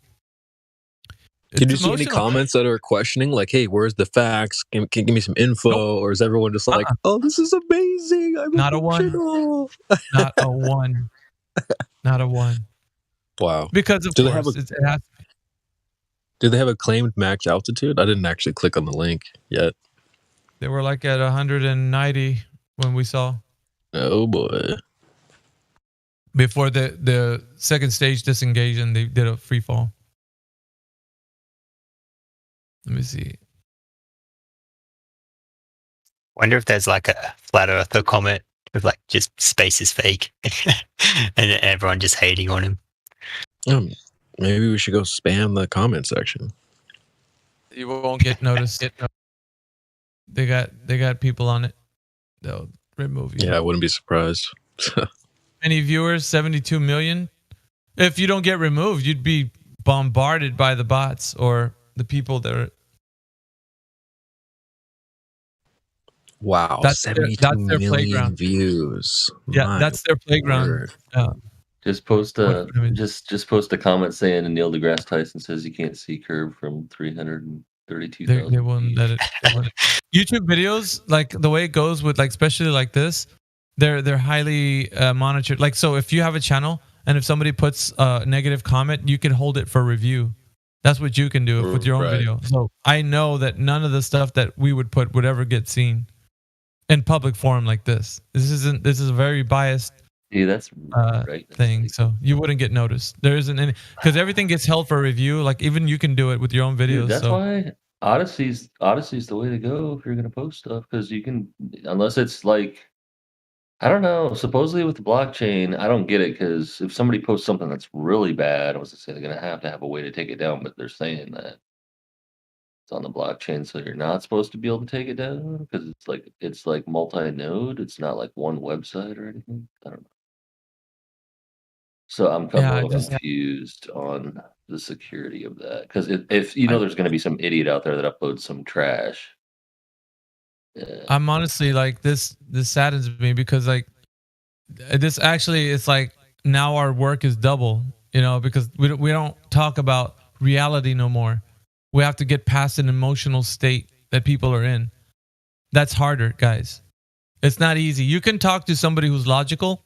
Did you see any comments that are questioning, like, "Hey, where's the facts? Can give me some info?" Or is everyone just like, "Oh, this is amazing! I'm not emotional. Not a one, not a one." Wow. Because of course, it has to be. Do they have a claimed max altitude? I didn't actually click on the link yet. They were like at 190 when we saw. Oh boy! Before the second stage disengaged, and they did a free fall. Let me see. Wonder if there's like a flat earther comment with like just space is fake, and everyone just hating on him. Maybe we should go spam the comment section. You won't get noticed. They got people on it. They'll remove you. Yeah, I wouldn't be surprised. Any viewers? 72 million. If you don't get removed, you'd be bombarded by the bots or the people that are. Wow, that's 72 their million playground. Views. Yeah, My that's their playground. Just post a just post a comment saying Neil deGrasse Tyson says you can't see curve from 332,000. They won't let it. YouTube videos, like the way it goes with like, especially like this, they're highly monitored. Like, so if you have a channel and if somebody puts a negative comment, you can hold it for review. That's what you can do with your own video. So I know that none of the stuff that we would put would ever get seen in public forum like this. This is a very biased that's right. thing. So you wouldn't get noticed. There isn't any, because everything gets held for review. Like even you can do it with your own videos. Dude, that's why Odyssey's the way to go if you're gonna post stuff, because you can, unless it's like, I don't know. Supposedly with the blockchain, I don't get it, because if somebody posts something that's really bad, I was gonna say they're gonna have a way to take it down, but they're saying that it's on the blockchain, so you're not supposed to be able to take it down because it's like multi-node. It's not like one website or anything. I don't know. So I'm a little confused on the security of that, because if you know, there's going to be some idiot out there that uploads some trash. Yeah. I'm honestly like, this saddens me, because like this actually, it's like now our work is double, you know, because we don't talk about reality no more. We have to get past an emotional state that people are in. That's harder, guys. It's not easy. You can talk to somebody who's logical,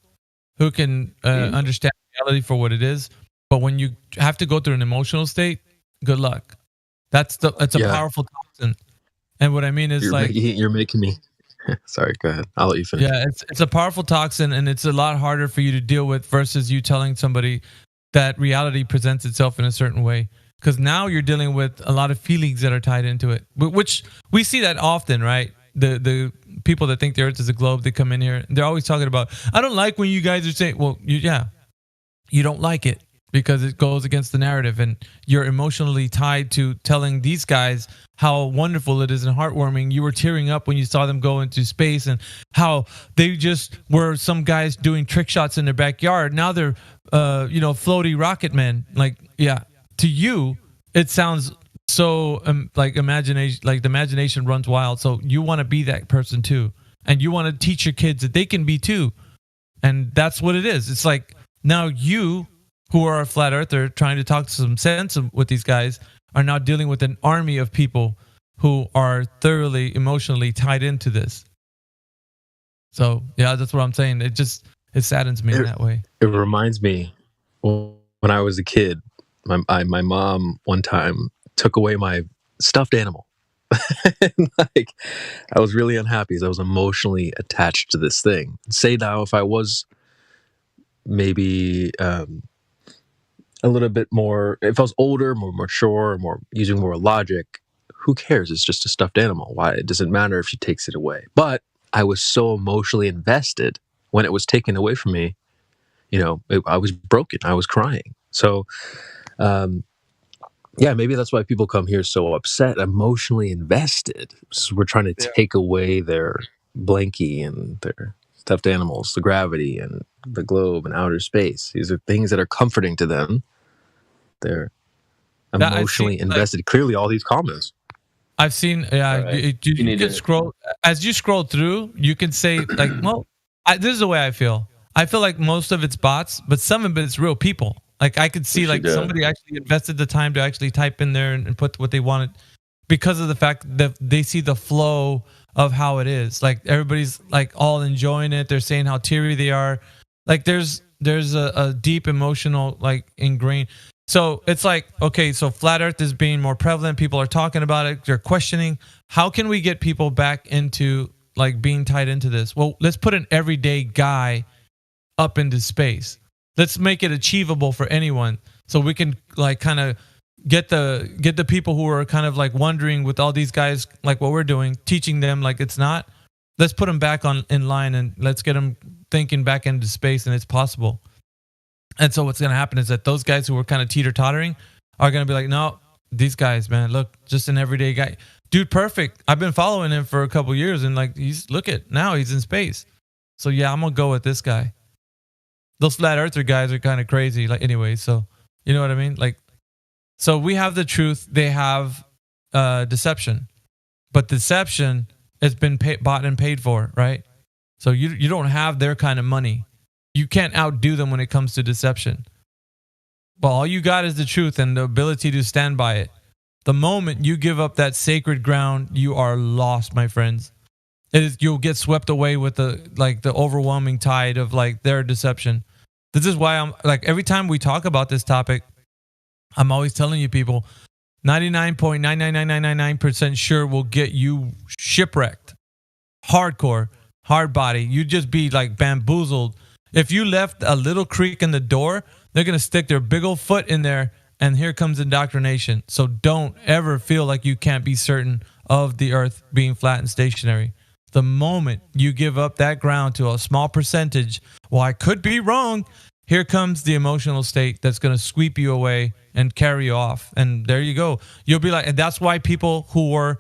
who can understand reality for what it is, but when you have to go through an emotional state, good luck. It's a powerful toxin. And what I mean is, you're making me. Sorry, go ahead. I'll let you finish. Yeah, it's a powerful toxin, and it's a lot harder for you to deal with versus you telling somebody that reality presents itself in a certain way. Because now you're dealing with a lot of feelings that are tied into it, which we see that often, right? The people that think the Earth is a globe, they come in here, they're always talking about, I don't like when you guys are saying, well, you don't like it because it goes against the narrative, and you're emotionally tied to telling these guys how wonderful it is and heartwarming. You were tearing up when you saw them go into space, and how they just were some guys doing trick shots in their backyard. Now they're, floaty rocket men. Like, yeah, to you, it sounds so like imagination, like the imagination runs wild. So you want to be that person too, and you want to teach your kids that they can be too, and that's what it is. It's like, now you, who are a flat earther trying to talk some sense with these guys, are now dealing with an army of people who are thoroughly emotionally tied into this. So yeah, that's what I'm saying. It saddens me in that way. It reminds me when I was a kid, my mom one time took away my stuffed animal. And like, I was really unhappy because I was emotionally attached to this thing. Say now, if I was maybe a little bit more, if I was older, more mature, more using more logic, who cares? It's just a stuffed animal. Why? It doesn't matter if she takes it away. But I was so emotionally invested when it was taken away from me. I was broken. I was crying. So, maybe that's why people come here so upset, emotionally invested. So we're trying to take away their blankie and their stuffed animals, the gravity and the globe and outer space. These are things that are comforting to them. emotionally invested. Clearly, all these comments. I've seen, you can scroll as you scroll through. You can say like, well, this is the way I feel. I feel like most of it's bots, but some of it's real people. Like I could see like somebody actually invested the time to actually type in there and put what they wanted, because of the fact that they see the flow of how it is. Like everybody's like all enjoying it. They're saying how teary they are. Like there's a deep emotional like ingrained. So it's like, okay, so flat earth is being more prevalent. People are talking about it. They're questioning. How can we get people back into like being tied into this? Well, let's put an everyday guy up into space. Let's make it achievable for anyone. So we can like kind of get the people who are kind of like wondering with all these guys, like what we're doing, teaching them like it's not. Let's put them back in line and let's get them thinking back into space, and it's possible. And so what's going to happen is that those guys who were kind of teeter-tottering are going to be like, no, these guys, man, look, just an everyday guy. Dude, perfect. I've been following him for a couple years, and like, now he's in space. So yeah, I'm going to go with this guy. Those flat earther guys are kind of crazy. Like anyway, so you know what I mean? Like, so we have the truth. They have deception. But deception has been bought and paid for, right? So you don't have their kind of money. You can't outdo them when it comes to deception. But all you got is the truth and the ability to stand by it. The moment you give up that sacred ground, you are lost, my friends. You'll get swept away with the overwhelming tide of like their deception. This is why I'm like, every time we talk about this topic, I'm always telling you people, 99.99999% sure will get you shipwrecked. Hardcore, hard body. You just be like bamboozled. If you left a little creak in the door, they're going to stick their big old foot in there, and here comes indoctrination. So don't ever feel like you can't be certain of the earth being flat and stationary. The moment you give up that ground to a small percentage, well, I could be wrong, here comes the emotional state that's going to sweep you away and carry you off. And there you go. You'll be like, and that's why people who were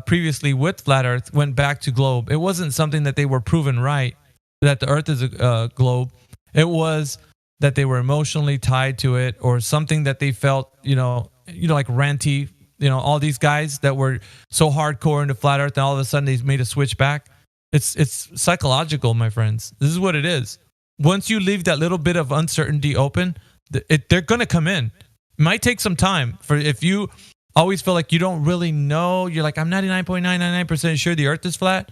previously with flat earth went back to globe. It wasn't something that they were proven right, that the earth is a globe. It was that they were emotionally tied to it, or something that they felt, like Ranty, all these guys that were so hardcore into flat earth, and all of a sudden they made a switch back. It's psychological, my friends. This is what it is. Once you leave that little bit of uncertainty open, they're going to come in. It might take some time. If you always feel like you don't really know, you're like, I'm 99.999% sure the earth is flat.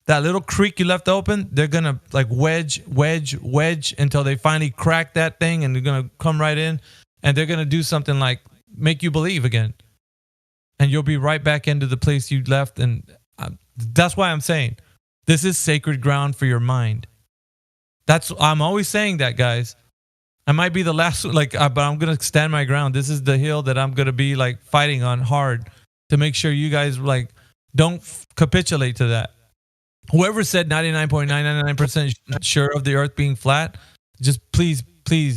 That little creek you left open, they're going to like wedge until they finally crack that thing, and they're going to come right in, and they're going to do something like make you believe again. And you'll be right back into the place you left. And that's why I'm saying this is sacred ground for your mind. I'm always saying that, guys. I might be the last, but I'm going to stand my ground. This is the hill that I'm going to be like fighting on hard to make sure you guys like don't capitulate to that. Whoever said 99.999% sure of the earth being flat, just please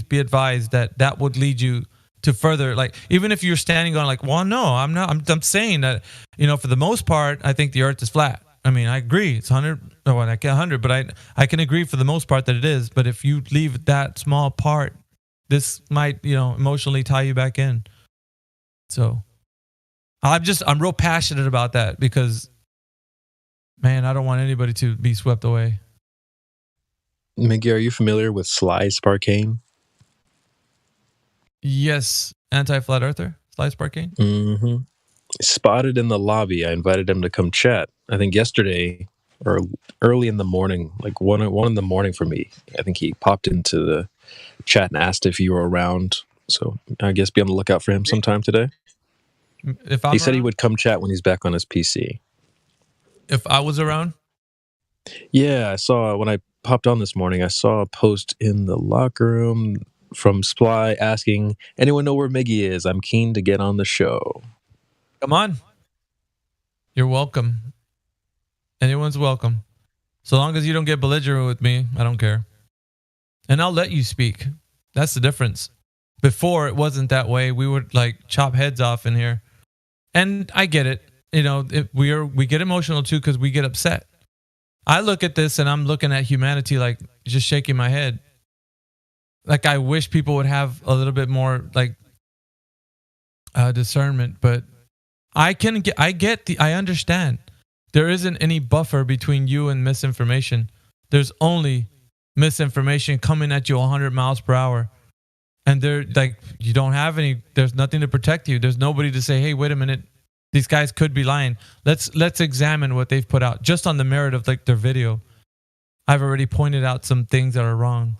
be advised that would lead you to further, like, even if you're standing on like, well, no, I'm not. I'm saying that, for the most part, I think the earth is flat. I mean, I agree. It's 100. No, I can't 100, but I can agree for the most part that it is. But if you leave that small part, this might, emotionally tie you back in. So I'm real passionate about that because, man, I don't want anybody to be swept away. Miggy, are you familiar with Sly Sparkane? Yes, anti-flat earther, Sly Sparkane. Mm-hmm. Spotted in the lobby. I invited him to come chat. I think yesterday or early in the morning, like one in the morning for me. I think he popped into the chat and asked if you were around. So I guess be on the lookout for him sometime today. He said he would come chat when he's back on his PC. If I was around? Yeah, I saw when I popped on this morning, I saw a post in the locker room from Sply asking, anyone know where Miggy is? I'm keen to get on the show. Come on. You're welcome. Anyone's welcome. So long as you don't get belligerent with me, I don't care. And I'll let you speak. That's the difference. Before, it wasn't that way. We would like chop heads off in here. And I get it. We get emotional too because we get upset. I look at this and I'm looking at humanity like just shaking my head. Like I wish people would have a little bit more like discernment, but I understand. There isn't any buffer between you and misinformation. There's only misinformation coming at you 100 miles per hour. And they're like, you don't have any, there's nothing to protect you. There's nobody to say, hey, wait a minute, these guys could be lying. Let's examine what they've put out just on the merit of like their video. I've already pointed out some things that are wrong.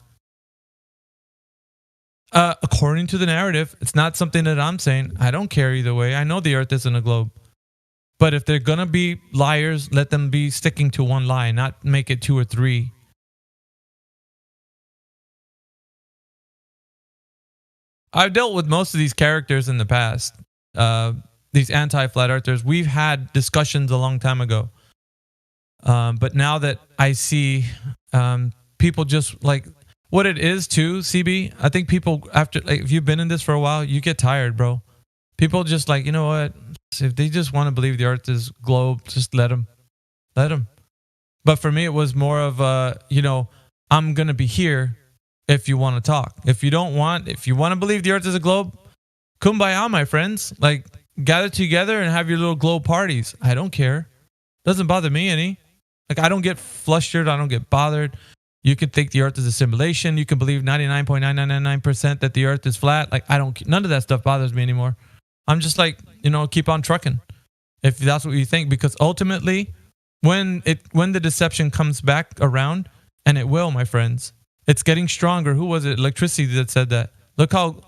According to the narrative, it's not something that I'm saying. I don't care either way. I know the earth isn't a globe. But if they're going to be liars, let them be sticking to one lie, not make it 2 or 3. I've dealt with most of these characters in the past. These anti-flat earthers. We've had discussions a long time ago. But now that I see people just like what it is too, CB, I think people after, like, if you've been in this for a while, you get tired, bro. People just like, you know what? If they just want to believe the earth is globe, just let them. Let them. But for me, it was more of a, I'm going to be here if you want to talk. If you want to believe the earth is a globe, kumbaya, my friends. Like, gather together and have your little globe parties. I don't care. Doesn't bother me any. Like, I don't get flustered. I don't get bothered. You can think the earth is a simulation. You can believe 99.9999% that the earth is flat. Like, none of that stuff bothers me anymore. I'm just like, keep on trucking if that's what you think, because ultimately when the deception comes back around, and it will, my friends, it's getting stronger. Who was it? Electricity that said that. Look how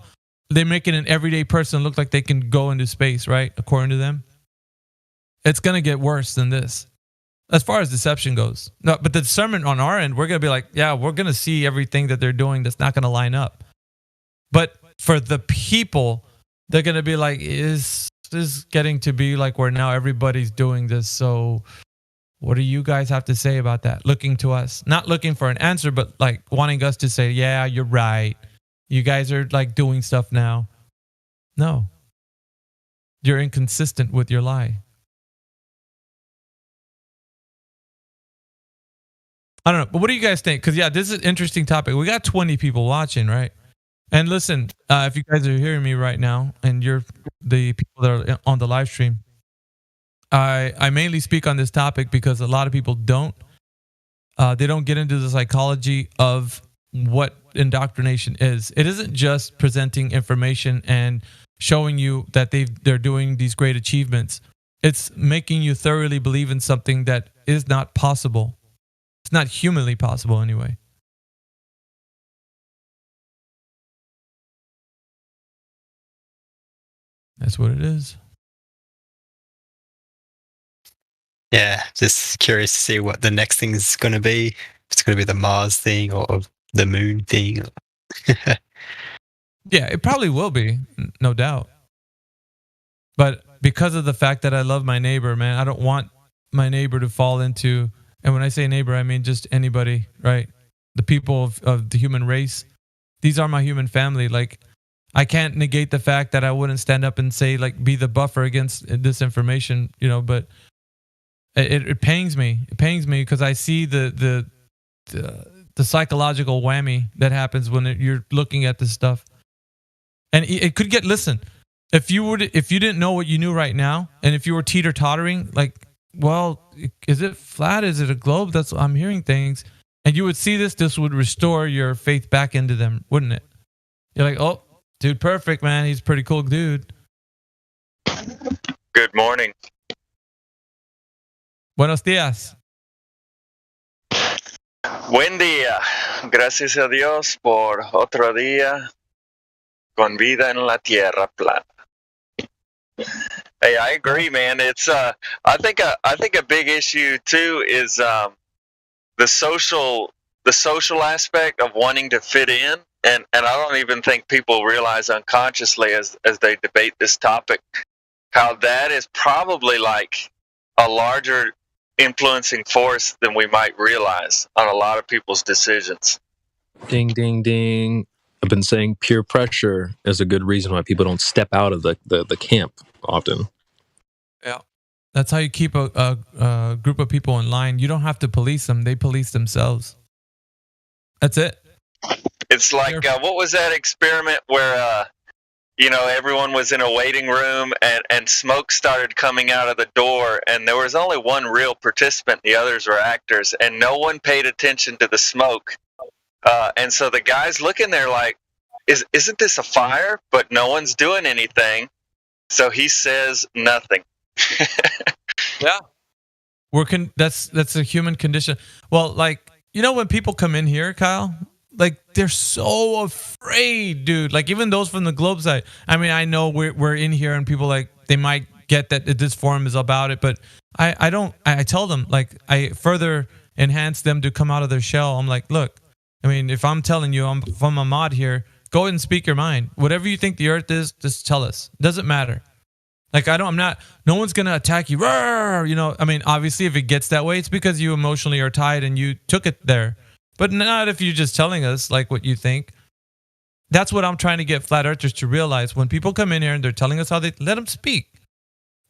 they're making an everyday person look like they can go into space, right? According to them. It's going to get worse than this as far as deception goes. No, but the discernment on our end, we're going to be like, yeah, we're going to see everything that they're doing that's not going to line up. But for the people, they're going to be like, is this getting to be like where now everybody's doing this? So what do you guys have to say about that? Looking to us, not looking for an answer, but like wanting us to say, yeah, you're right. You guys are like doing stuff now. No, you're inconsistent with your lie. I don't know, but what do you guys think? Because yeah, this is an interesting topic. We got 20 people watching, right? And listen, if you guys are hearing me right now, and you're the people that are on the live stream, I mainly speak on this topic because a lot of people don't. They don't get into the psychology of what indoctrination is. It isn't just presenting information and showing you that they're doing these great achievements. It's making you thoroughly believe in something that is not possible. It's not humanly possible anyway. That's what it is. Yeah, just curious to see what the next thing is going to be. If it's going to be the Mars thing or the moon thing. Yeah, it probably will be, no doubt. But because of the fact that I love my neighbor, man, I don't want my neighbor to fall into, and when I say neighbor, I mean just anybody, right? The people of the human race. These are my human family. Like, I can't negate the fact that I wouldn't stand up and say, like, be the buffer against disinformation, but it pains me. It pains me because I see the psychological whammy that happens when you're looking at this stuff. And it could get, listen, if you didn't know what you knew right now, and if you were teeter-tottering, like, well, is it flat? Is it a globe? I'm hearing things. And you would see this would restore your faith back into them, wouldn't it? You're like, oh, dude, perfect, man. He's a pretty cool dude. Good morning. Buenos días. Buen día. Gracias a Dios por otro día con vida en la tierra plana. Hey, I agree, man. It's I think a big issue too is the social aspect of wanting to fit in, and I don't even think people realize unconsciously as they debate this topic how that is probably like a larger influencing force than we might realize on a lot of people's decisions. Ding, ding, ding. I've been saying peer pressure is a good reason why people don't step out of the camp often. Yeah. That's how you keep a group of people in line. You don't have to police them. They police themselves. That's it. It's like, what was that experiment where, everyone was in a waiting room, and smoke started coming out of the door, and there was only one real participant. The others were actors, and no one paid attention to the smoke. And so the guy's looking there like, isn't this a fire? But no one's doing anything. So he says nothing. Yeah. That's a human condition. Well, like, when people come in here, Kyle, like, they're so afraid, dude. Like, even those from the Globe side. I mean, I know we're in here and people, like, they might get that this forum is about it, but I tell them, like, I further enhance them to come out of their shell. I'm like, look, I mean, if I'm telling you if I'm a mod here, go ahead and speak your mind. Whatever you think the earth is, just tell us. It doesn't matter. Like, no one's going to attack you. Roar, I mean, obviously if it gets that way, it's because you emotionally are tied and you took it there. But not if you're just telling us like what you think. That's what I'm trying to get flat earthers to realize. When people come in here and they're telling us how they, let them speak.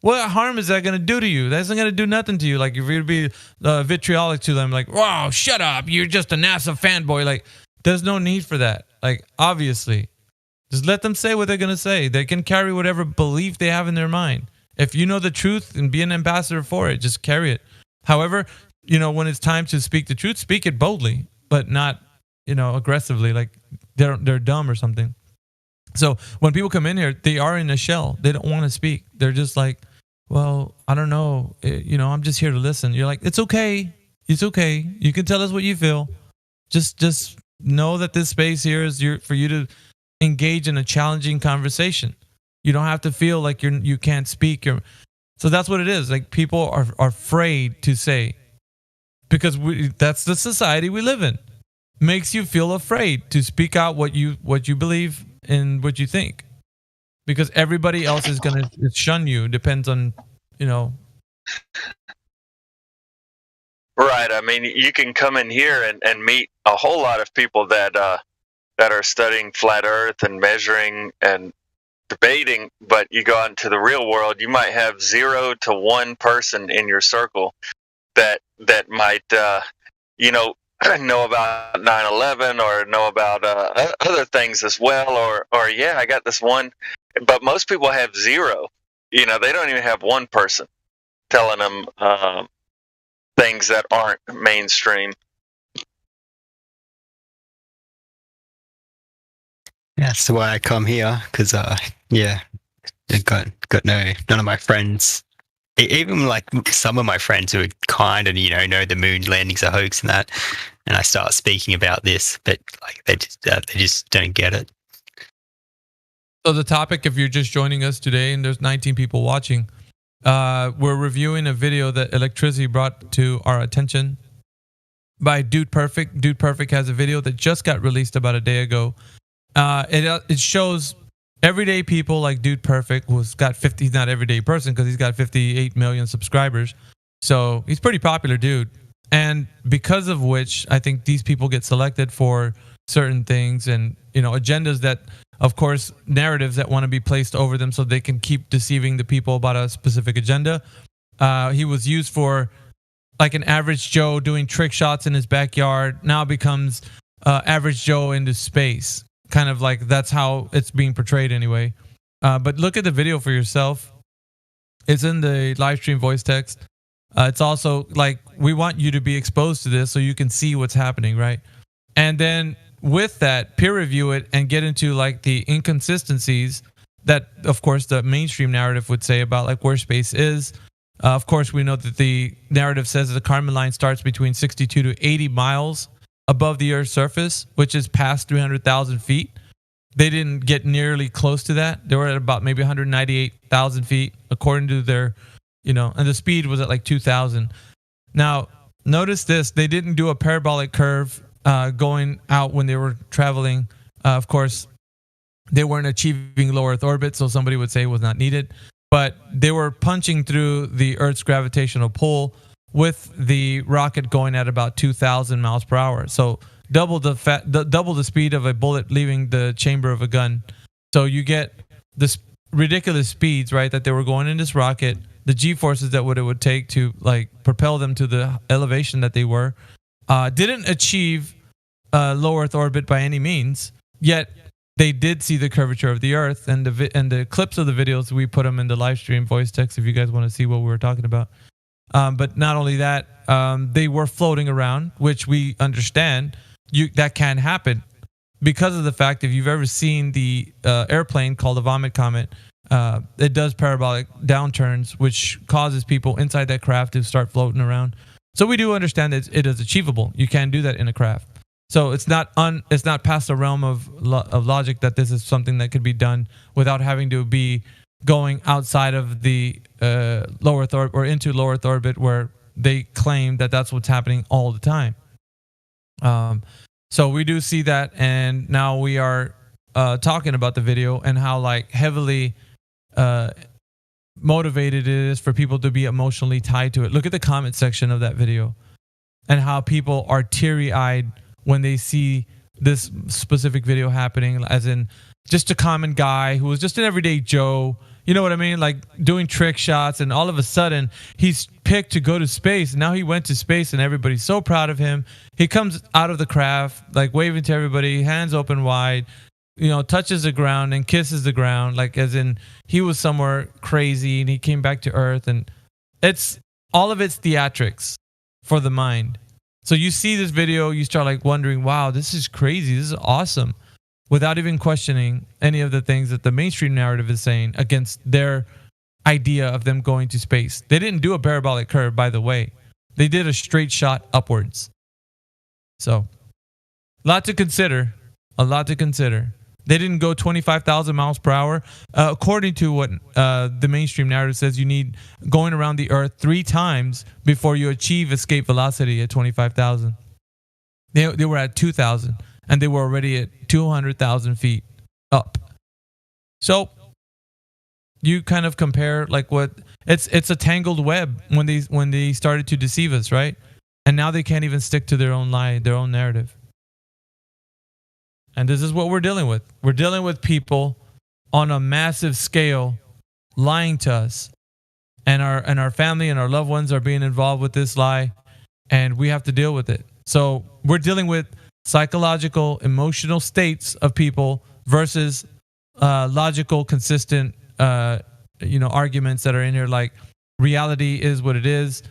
What harm is that going to do to you? That isn't going to do nothing to you. Like, if you'd be vitriolic to them, like, wow, shut up. You're just a NASA fanboy. Like, there's no need for that. Like, obviously. Just let them say what they're going to say. They can carry whatever belief they have in their mind. If you know the truth and be an ambassador for it, just carry it. However, when it's time to speak the truth, speak it boldly, but not, aggressively, like they're dumb or something. So when people come in here, they are in a shell. They don't want to speak. They're just like, well, I don't know. I'm just here to listen. You're like, it's okay. It's okay. You can tell us what you feel. Just know that this space here is for you to engage in a challenging conversation. You don't have to feel like you can't speak. So that's what it is. Like, people are afraid to say, because that's the society we live in. Makes you feel afraid to speak out what you believe and what you think, because everybody else is going to shun you. Depends on, Right. I mean, you can come in here and meet a whole lot of people that are studying flat Earth and measuring and debating, but you go out into the real world, you might have 0 to 1 person in your circle that might know about 9/11 or know about other things as well, or yeah, I got this one. But most people have 0. They don't even have 1 person telling them things that aren't mainstream. That's why I come here, because I got none of my friends, even like some of my friends who are kind and know the moon landing's a hoax and that, and I start speaking about this, but like they just don't get it. So the topic, if you're just joining us today and there's 19 people watching, we're reviewing a video that Electricity brought to our attention by Dude Perfect. Dude Perfect has a video that just got released about a day ago. It shows everyday people like Dude Perfect, who's got he's not everyday person because he's got 58 million subscribers. So he's pretty popular dude. And because of which, I think these people get selected for certain things and, agendas that, of course, narratives that want to be placed over them so they can keep deceiving the people about a specific agenda. He was used for like an average Joe doing trick shots in his backyard, now becomes average Joe into space. Kind of like that's how it's being portrayed anyway. But look at the video for yourself. It's in the live stream voice text. It's also like we want you to be exposed to this so you can see what's happening, right? And then with that, peer review it and get into like the inconsistencies that, of course, the mainstream narrative would say about like where space is. Of course, we know that the narrative says that the Kármán line starts between 62 to 80 miles above the Earth's surface, which is past 300,000 feet. They didn't get nearly close to that. They were at about maybe 198,000 feet, according to their, and the speed was at like 2,000. Now, notice this. They didn't do a parabolic curve going out when they were traveling. Of course, they weren't achieving low Earth orbit, so somebody would say it was not needed. But they were punching through the Earth's gravitational pull with the rocket going at about 2,000 miles per hour. So double the speed of a bullet leaving the chamber of a gun. So you get this ridiculous speeds, right, that they were going in this rocket, the G-forces that it would take to like propel them to the elevation that they were. Didn't achieve low Earth orbit by any means, yet they did see the curvature of the Earth, and the clips of the videos, we put them in the live stream voice text if you guys want to see what we were talking about. But not only that, they were floating around, which we understand that can happen because of the fact, if you've ever seen the airplane called the Vomit Comet, it does parabolic downturns, which causes people inside that craft to start floating around. So we do understand that it is achievable. You can do that in a craft. So it's not past the realm of logic that this is something that could be done without having to be going outside of the low Earth orbit or into low Earth orbit, where they claim that that's what's happening all the time. So we do see that, and now we are talking about the video and how like heavily motivated it is for people to be emotionally tied to it. Look at the comment section of that video and how people are teary-eyed when they see this specific video happening, as in just a common guy who was just an everyday Joe, you know what I mean? Like doing trick shots, and all of a sudden he's picked to go to space. Now he went to space and everybody's so proud of him. He comes out of the craft, like waving to everybody, hands open wide, touches the ground and kisses the ground, like as in he was somewhere crazy and he came back to Earth, and all of it's theatrics for the mind. So you see this video, you start like wondering, wow, this is crazy, this is awesome, without even questioning any of the things that the mainstream narrative is saying against their idea of them going to space. They didn't do a parabolic curve, by the way. They did a straight shot upwards. So, a lot to consider. They didn't go 25,000 miles per hour. According to what the mainstream narrative says, you need going around the Earth 3 times before you achieve escape velocity at 25,000. They were at 2,000, and they were already at 200,000 feet up. So you kind of compare like what it's a tangled web when they started to deceive us, right? And now they can't even stick to their own lie, their own narrative. And this is what we're dealing with. We're dealing with people on a massive scale lying to us, and our family and our loved ones are being involved with this lie, and we have to deal with it. So we're dealing with psychological, emotional states of people versus logical, consistent, arguments that are in here, like reality is what it is.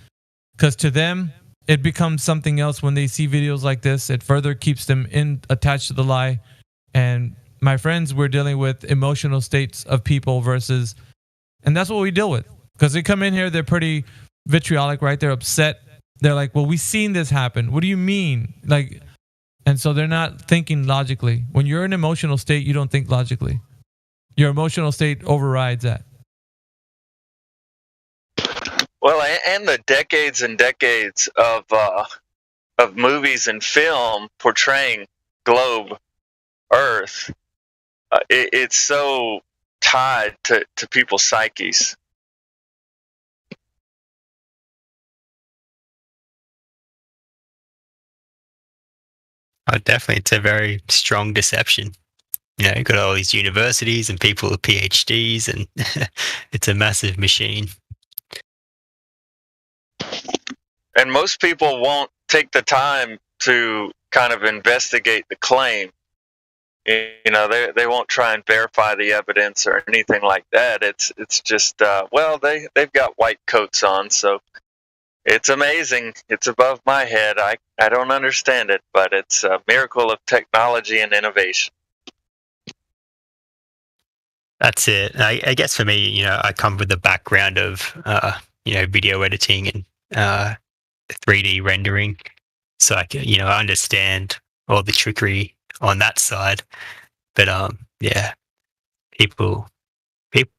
Because to them, it becomes something else when they see videos like this. It further keeps them attached to the lie. And my friends, we're dealing with emotional states of people and that's what we deal with. Because they come in here, they're pretty vitriolic, right? They're upset. They're like, well, we've seen this happen. What do you mean? And so they're not thinking logically. When you're in an emotional state, you don't think logically. Your emotional state overrides that. Well, and the decades and decades of movies and film portraying globe Earth, it's so tied to people's psyches. Oh, definitely, it's a very strong deception. You've got all these universities and people with PhDs, and it's a massive machine. And most people won't take the time to kind of investigate the claim. They won't try and verify the evidence or anything like that. It's just they've got white coats on, so it's amazing. It's above my head. I don't understand it, but it's a miracle of technology and innovation. That's it. I guess for me, I come with a background of video editing and 3D rendering, so I can, I understand all the trickery on that side. But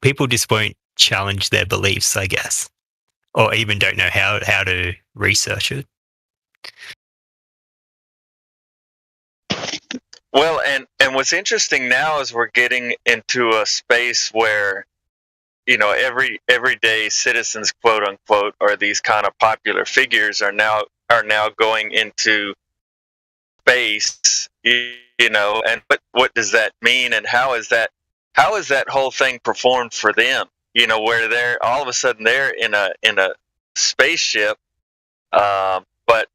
people just won't challenge their beliefs, I guess, or even don't know how to research it. Well, and what's interesting now is we're getting into a space where, everyday citizens, quote unquote, or these kind of popular figures are now going into space, and what does that mean, and how is that whole thing performed for them? Where they're all of a sudden they're in a spaceship, but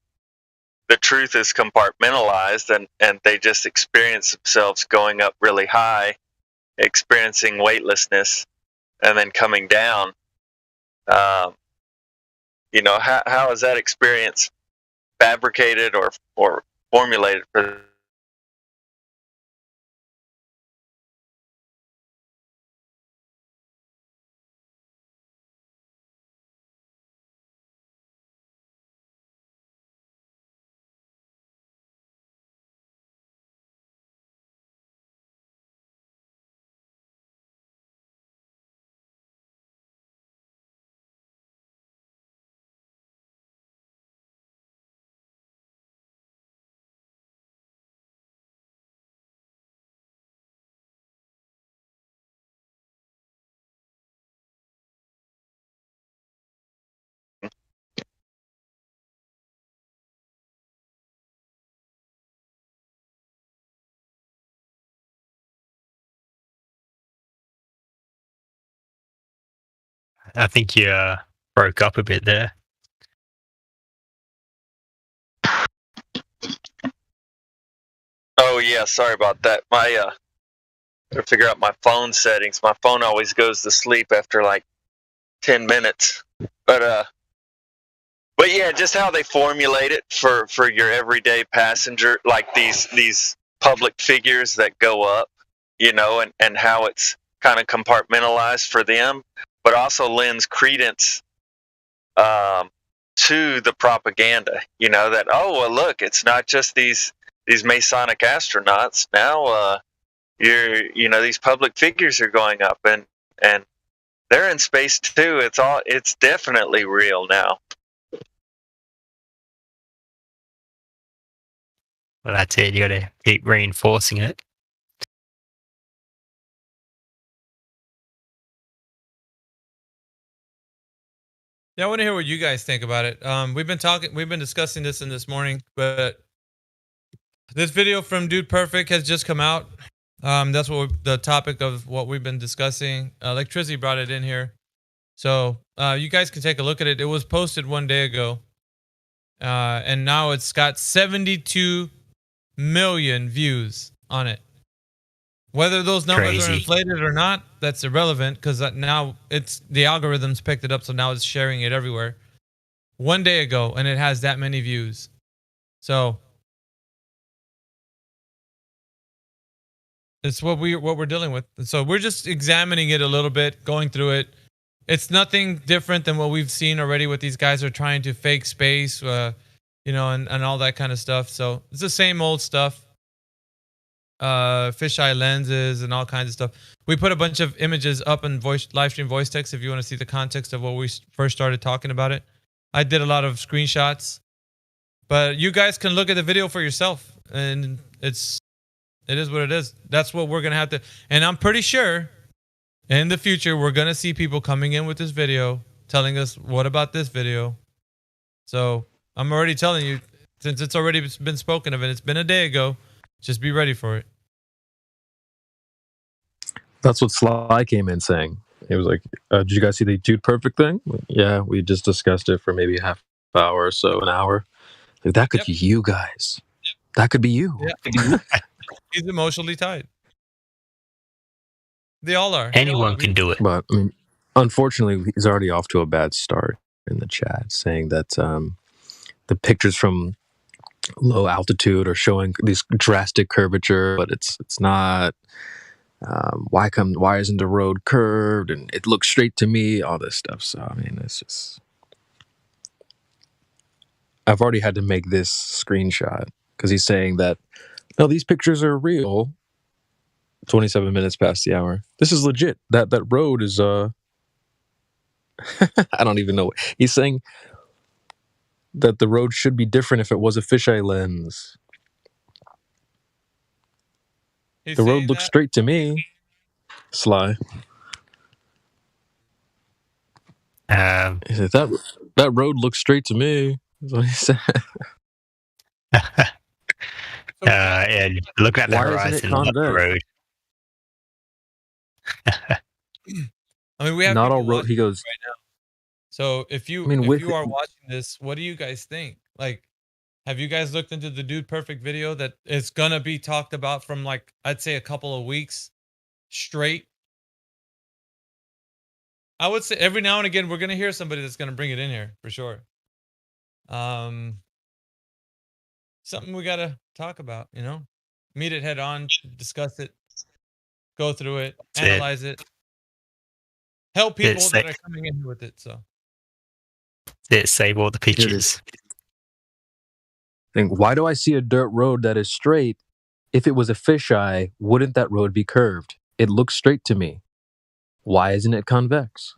the truth is compartmentalized, and they just experience themselves going up really high, experiencing weightlessness, and then coming down. You know, how is that experience fabricated or formulated for? I think you broke up a bit there. Oh yeah, sorry about that. My gotta figure out my phone settings. My phone always goes to sleep after like 10 minutes. But yeah, just how they formulate it for your everyday passenger, like these public figures that go up, you know, and how it's kind of compartmentalized for them, but also lends credence to the propaganda, you know, that, oh, well, look, it's not just these Masonic astronauts. Now you know, these public figures are going up, and they're in space too. It's definitely real now. Well, that's it. You got to keep reinforcing it. Yeah, I want to hear what you guys think about it. We've been discussing this in this morning, but this video from Dude Perfect has just come out. That's what the topic of what we've been discussing. Electricity brought it in here, so you guys can take a look at it. It was posted 1 day ago, and now it's got 72 million views on it. Whether those numbers are inflated or not, that's irrelevant, because now it's the algorithms picked it up, so now it's sharing it everywhere. 1 day ago, and it has that many views. So it's what we're dealing with. So we're just examining it a little bit, going through it. It's nothing different than what we've seen already. What these guys are trying to fake space, you know, and all that kind of stuff. So it's the same old stuff. Fisheye lenses and all kinds of stuff. We put a bunch of images up in live stream voice text if you want to see the context of what we first started talking about it. I did a lot of screenshots, but you guys can look at the video for yourself, and it is what it is. That's what we're gonna have to. And I'm pretty sure in the future we're gonna see people coming in with this video telling us, what about this video? So I'm already telling you, since it's already been spoken of and it's been a day ago, just be ready for it. That's what Sly came in saying. He was like, did you guys see the Dude Perfect thing? Yeah, we just discussed it for maybe half hour or so, an hour. Like, that could be you guys. That could be you. Yeah. He's emotionally tied. They all are. Anyone can do it. But I mean, unfortunately, he's already off to a bad start in the chat, saying that the pictures from low altitude are showing this drastic curvature, but it's not. Why isn't the road curved? And it looks straight to me. All this stuff. So I mean, it's just. I've already had to make this screenshot because he's saying that no, these pictures are real. 27 minutes past the hour. This is legit. That road is I don't even know. He's saying that the road should be different if it was a fisheye lens. The road looks straight to me. Sly. He said that road looks straight to me. That's what he said. And looking at the horizon, not the road. I mean, we have not all road. He goes right now. So if you are watching this, what do you guys think? Like, Have you guys looked into the Dude Perfect video that is gonna be talked about from like I'd say a couple of weeks straight? I would say every now and again we're gonna hear somebody that's gonna bring it in here for sure. Something we gotta talk about, you know? Meet it head on, discuss it, go through it, analyze it, help people that are coming in with it. So save all the pictures. Think, why do I see a dirt road that is straight? If it was a fisheye, wouldn't that road be curved? It looks straight to me. Why isn't it convex?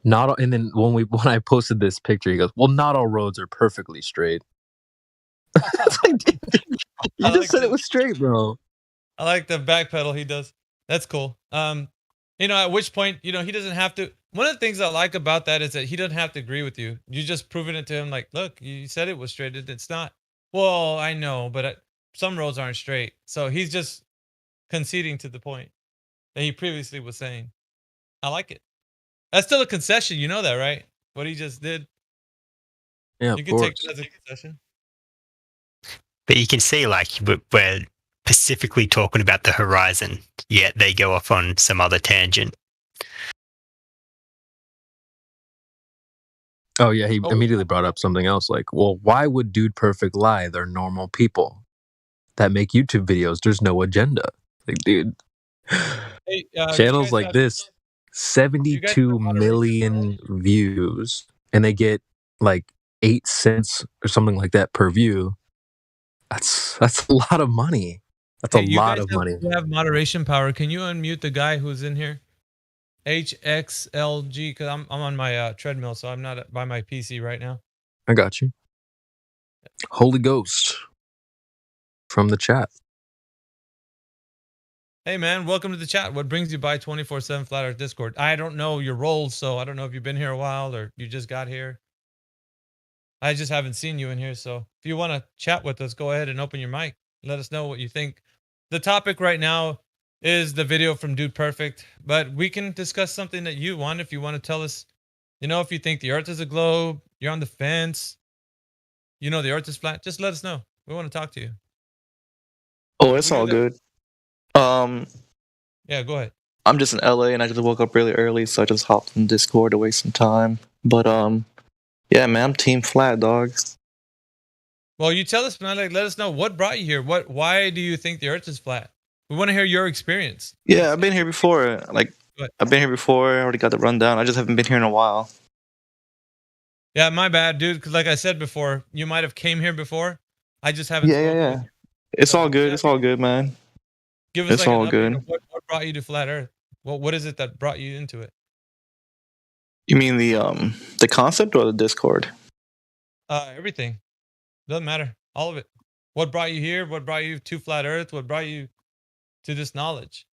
Not all, and then when I posted this picture, he goes, "Well, not all roads are perfectly straight." You just said it was straight, bro. I like the backpedal he does. That's cool. You know, at which point, you know, he doesn't have to. One of the things I like about that is that he doesn't have to agree with you. You just proving it to him, like, look, you said it was straight. It's not. Well, I know, but some roads aren't straight. So he's just conceding to the point that he previously was saying. I like it. That's still a concession. You know that, right? What he just did. Yeah, you can take it as a concession. But you can see, like, we're specifically talking about the horizon, yet they go off on some other tangent. Oh, yeah, he immediately brought up something else, like, well, why would Dude Perfect lie? They're normal people that make YouTube videos. There's no agenda. Like, dude, hey, channels like this, 72 million views, and they get like 8 cents or something like that per view. That's a lot of money. That's a lot of money. You have moderation power. Can you unmute the guy who's in here? HXLG, because I'm on my treadmill, so I'm not by my PC right now. I got you. Holy Ghost from the chat. Hey man, welcome to the chat. What brings you by 24/7 Flat Earth Discord? I don't know your roles, so I don't know if you've been here a while or you just got here. I just haven't seen you in here, so if you want to chat with us, go ahead and open your mic. Let us know what you think. The topic right now is the video from Dude Perfect, but we can discuss something that you want. If you want to tell us, you know, if you think the Earth is a globe, you're on the fence, you know the Earth is flat, just let us know. We want to talk to you. Oh, it's all good. Yeah, go ahead. I'm just in LA and I just woke up really early, so I just hopped in Discord to waste some time. But yeah, man, I'm team flat, dog. Well, you tell us, man. Like, let us know what brought you here. Why do you think the Earth is flat? We want to hear your experience. Yeah, I've been here before. Like, I've been here before. I already got the rundown. I just haven't been here in a while. Yeah, my bad, dude. Because like I said before, you might have came here before. I just haven't. Yeah. It's all good. It's all good, man. Give us it's all good. What brought you to Flat Earth? What is it that brought you into it? You mean the concept or the Discord? Everything. Doesn't matter. All of it. What brought you here? What brought you to Flat Earth? What brought you to this knowledge?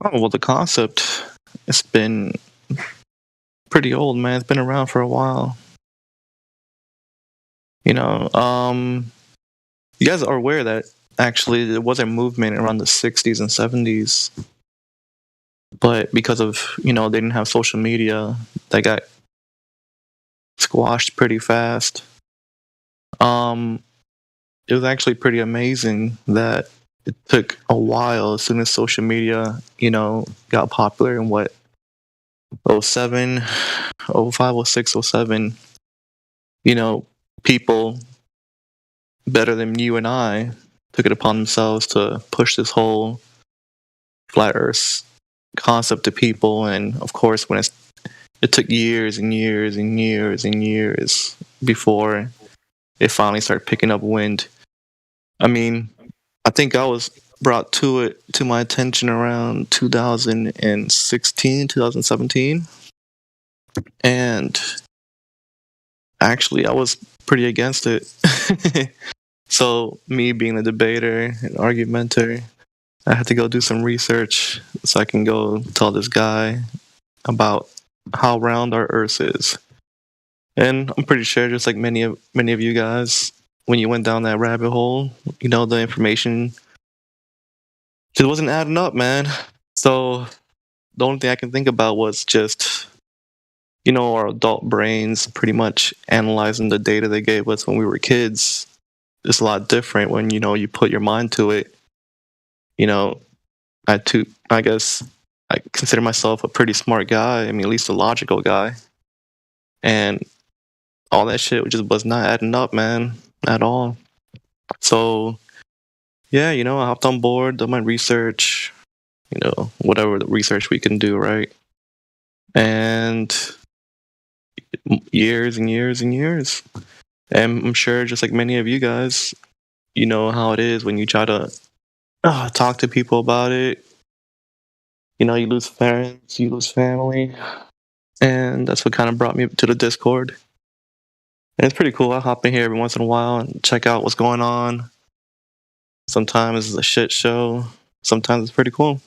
Oh, well, the concept, it's been pretty old, man. It's been around for a while. You know, you guys are aware that actually there was a movement around the 60s and 70s. But because of, you know, they didn't have social media, they got squashed pretty fast. It was actually pretty amazing that it took a while as soon as social media, you know, got popular in 07, 05, 06, 07, you know, people better than you and I took it upon themselves to push this whole flat earth concept to people. And of course, when it took years and years and years and years before it finally started picking up wind. I mean, I think I was brought to my attention around 2016, 2017. And actually, I was pretty against it. So me being a debater and argumenter, I had to go do some research so I can go tell this guy about how round our Earth is. And I'm pretty sure, just like many of you guys, when you went down that rabbit hole, you know, the information just wasn't adding up, man. So the only thing I can think about was just, you know, our adult brains pretty much analyzing the data they gave us when we were kids it's a lot different when, you know, you put your mind to it. You know, I guess I consider myself a pretty smart guy. I mean, at least a logical guy. And all that shit just was not adding up, man, at all. So, yeah, you know, I hopped on board, done my research, you know, whatever the research we can do, right? And years and years and years. And I'm sure, just like many of you guys, you know how it is when you try to talk to people about it. You know, you lose friends, you lose family. And that's what kind of brought me to the Discord. And it's pretty cool. I hop in here every once in a while and check out what's going on. Sometimes it's a shit show. Sometimes it's pretty cool.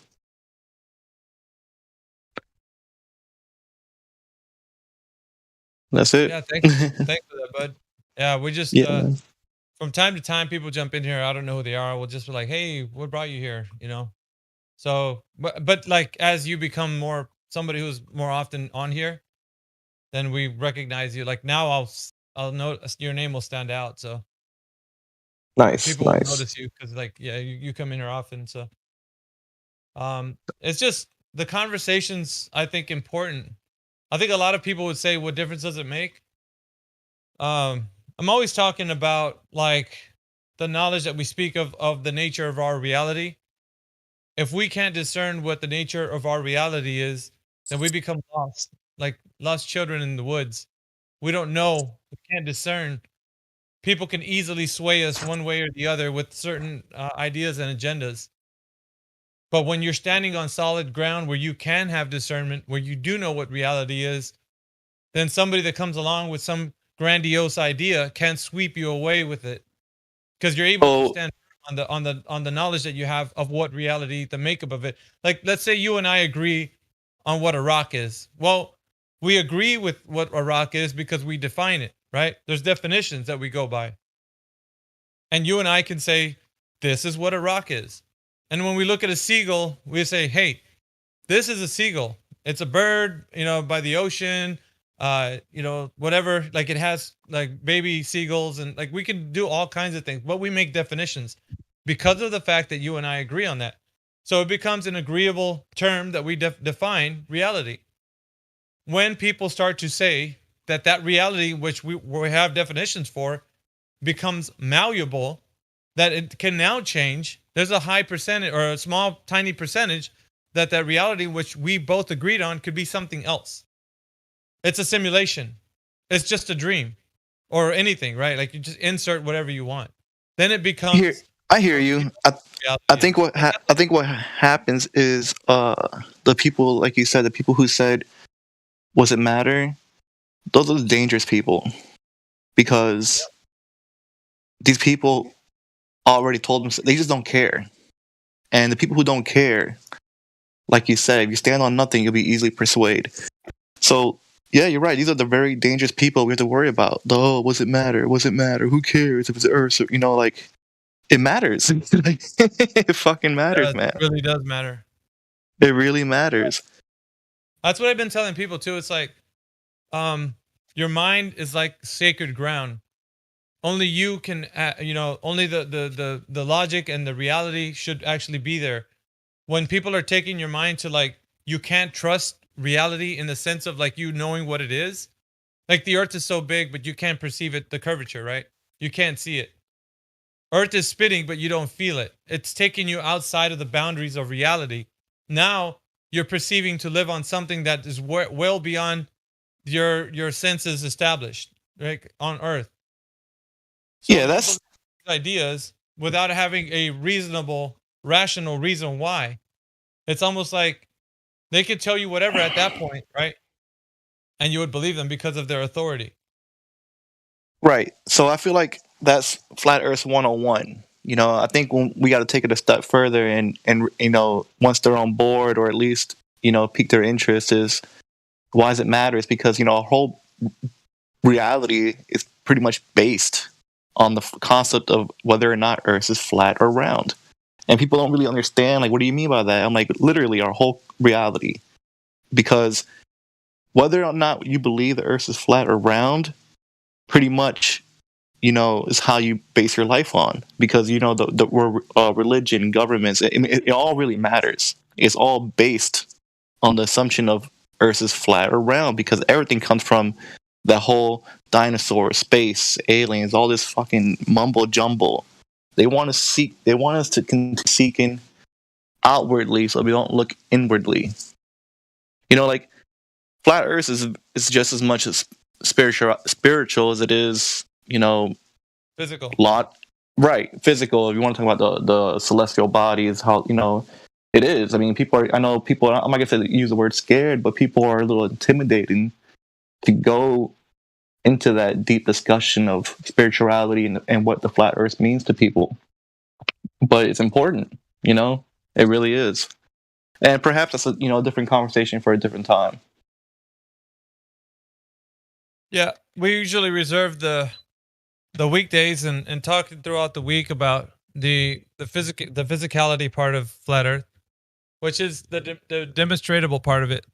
That's it. Yeah, thanks for that, bud. Yeah, we just from time to time people jump in here. I don't know who they are. We'll just be like, "Hey, what brought you here?" You know. So, but like as you become more somebody who's more often on here, then we recognize you. Like now, I'll notice your name will stand out. So people will notice you because like you come in here often. So it's just the conversations I think important. I think a lot of people would say, "What difference does it make?" I'm always talking about like the knowledge that we speak of the nature of our reality. If we can't discern what the nature of our reality is, then we become lost, like lost children in the woods. We don't know, we can't discern. People can easily sway us one way or the other with certain ideas and agendas. But when you're standing on solid ground where you can have discernment, where you do know what reality is, then somebody that comes along with some grandiose idea can't sweep you away with it, because you're able to stand on the knowledge that you have of what reality, the makeup of it. Like, let's say you and I agree on what a rock is. Well, we agree with what a rock is because we define it, right? There's definitions that we go by. And you and I can say, this is what a rock is. And when we look at a seagull, we say, hey, this is a seagull. It's a bird, you know, by the ocean, you know, whatever. Like it has like baby seagulls, and like we can do all kinds of things, but we make definitions because of the fact that you and I agree on that. So it becomes an agreeable term that we define reality. When people start to say that reality, which we have definitions for, becomes malleable, that it can now change, there's a high percentage or a small, tiny percentage that reality, which we both agreed on, could be something else. It's a simulation. It's just a dream or anything, right? Like you just insert whatever you want. Then it becomes. I hear you. I think what happens is the people, like you said, the people who said, "Was it matter?" Those are the dangerous people, because these people already told them they just don't care. And the people who don't care, like you said, if you stand on nothing, you'll be easily persuaded. So yeah, you're right. These are the very dangerous people we have to worry about. Was it matter? Was it matter? Who cares if it's Earth? You know, like it matters. It fucking matters, man. It really does matter. It really matters. That's what I've been telling people too. It's like, your mind is like sacred ground. Only you can, you know, only the logic and the reality should actually be there. When people are taking your mind to like, you can't trust reality in the sense of like you knowing what it is. Like the Earth is so big, but you can't perceive it, the curvature, right? You can't see it. Earth is spinning, but you don't feel it. It's taking you outside of the boundaries of reality. Now you're perceiving to live on something that is well beyond your senses established, right, on Earth. So yeah, that's ideas without having a reasonable, rational reason why. It's almost like they could tell you whatever at that point, right? And you would believe them because of their authority. Right. So I feel like that's Flat Earth 101. You know, I think we got to take it a step further and you know, once they're on board, or at least, you know, pique their interest, is why does it matter? It's because, you know, our whole reality is pretty much based on the concept of whether or not Earth is flat or round. And people don't really understand, like, what do you mean by that? I'm like, literally our whole reality. Because whether or not you believe the Earth is flat or round, pretty much is how you base your life on, because religion, governments, it all really matters. It's all based on the assumption of Earth is flat or round, because everything comes from that whole dinosaur, space, aliens, all this fucking mumbo jumbo. They want us to continue seeking outwardly so we don't look inwardly. Like flat Earth is just as much as spiritual as it is, physical. Physical. If you want to talk about the celestial bodies, how it is. I mean, I know people. I'm not gonna use the word scared, but people are a little intimidating to go into that deep discussion of spirituality and what the flat Earth means to people. But it's important, it really is. And perhaps that's a different conversation for a different time. Yeah, we usually reserve the weekdays and talk throughout the week about the physicality part of flat Earth, which is the demonstratable part of it.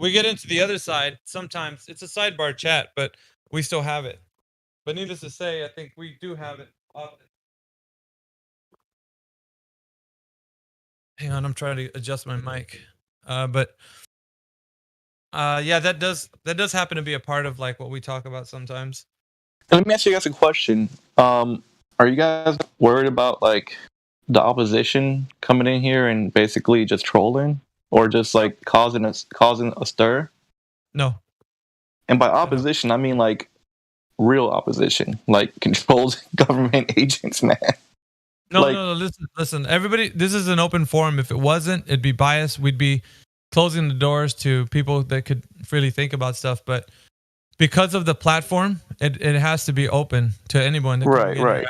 We get into the other side sometimes. It's a sidebar chat, but we still have it. But needless to say, I think we do have it often. Hang on, I'm trying to adjust my mic. But that does happen to be a part of like what we talk about sometimes. Let me ask you guys a question. Are you guys worried about like the opposition coming in here and basically just trolling, or just like causing a stir? No. And by opposition, I mean like real opposition, like controlled government agents, man. No. Listen. Everybody, this is an open forum. If it wasn't, it'd be biased. We'd be closing the doors to people that could freely think about stuff. But because of the platform, it has to be open to anyone. That Right.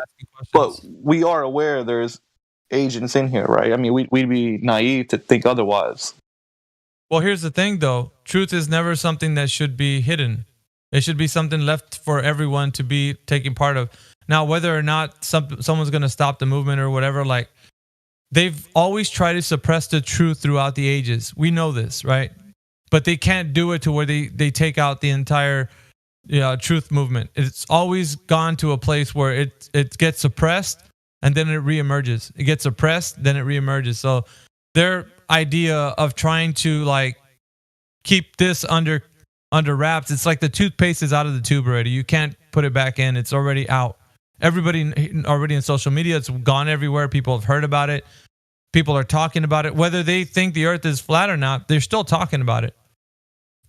But we are aware there's agents in here, right? I mean, we'd be naive to think otherwise. Well, here's the thing, though. Truth is never something that should be hidden. It should be something left for everyone to be taking part of. Now, whether or not someone's going to stop the movement or whatever, like, they've always tried to suppress the truth throughout the ages. We know this, right? But they can't do it to where they take out the entire truth movement. It's always gone to a place where it gets suppressed and then it reemerges. It gets suppressed, then it reemerges. So their idea of trying to like keep this under wraps, it's like the toothpaste is out of the tube already. You can't put it back in. It's already out. Everybody already in social media, it's gone everywhere. People have heard about it. People are talking about it. Whether they think the earth is flat or not, they're still talking about it.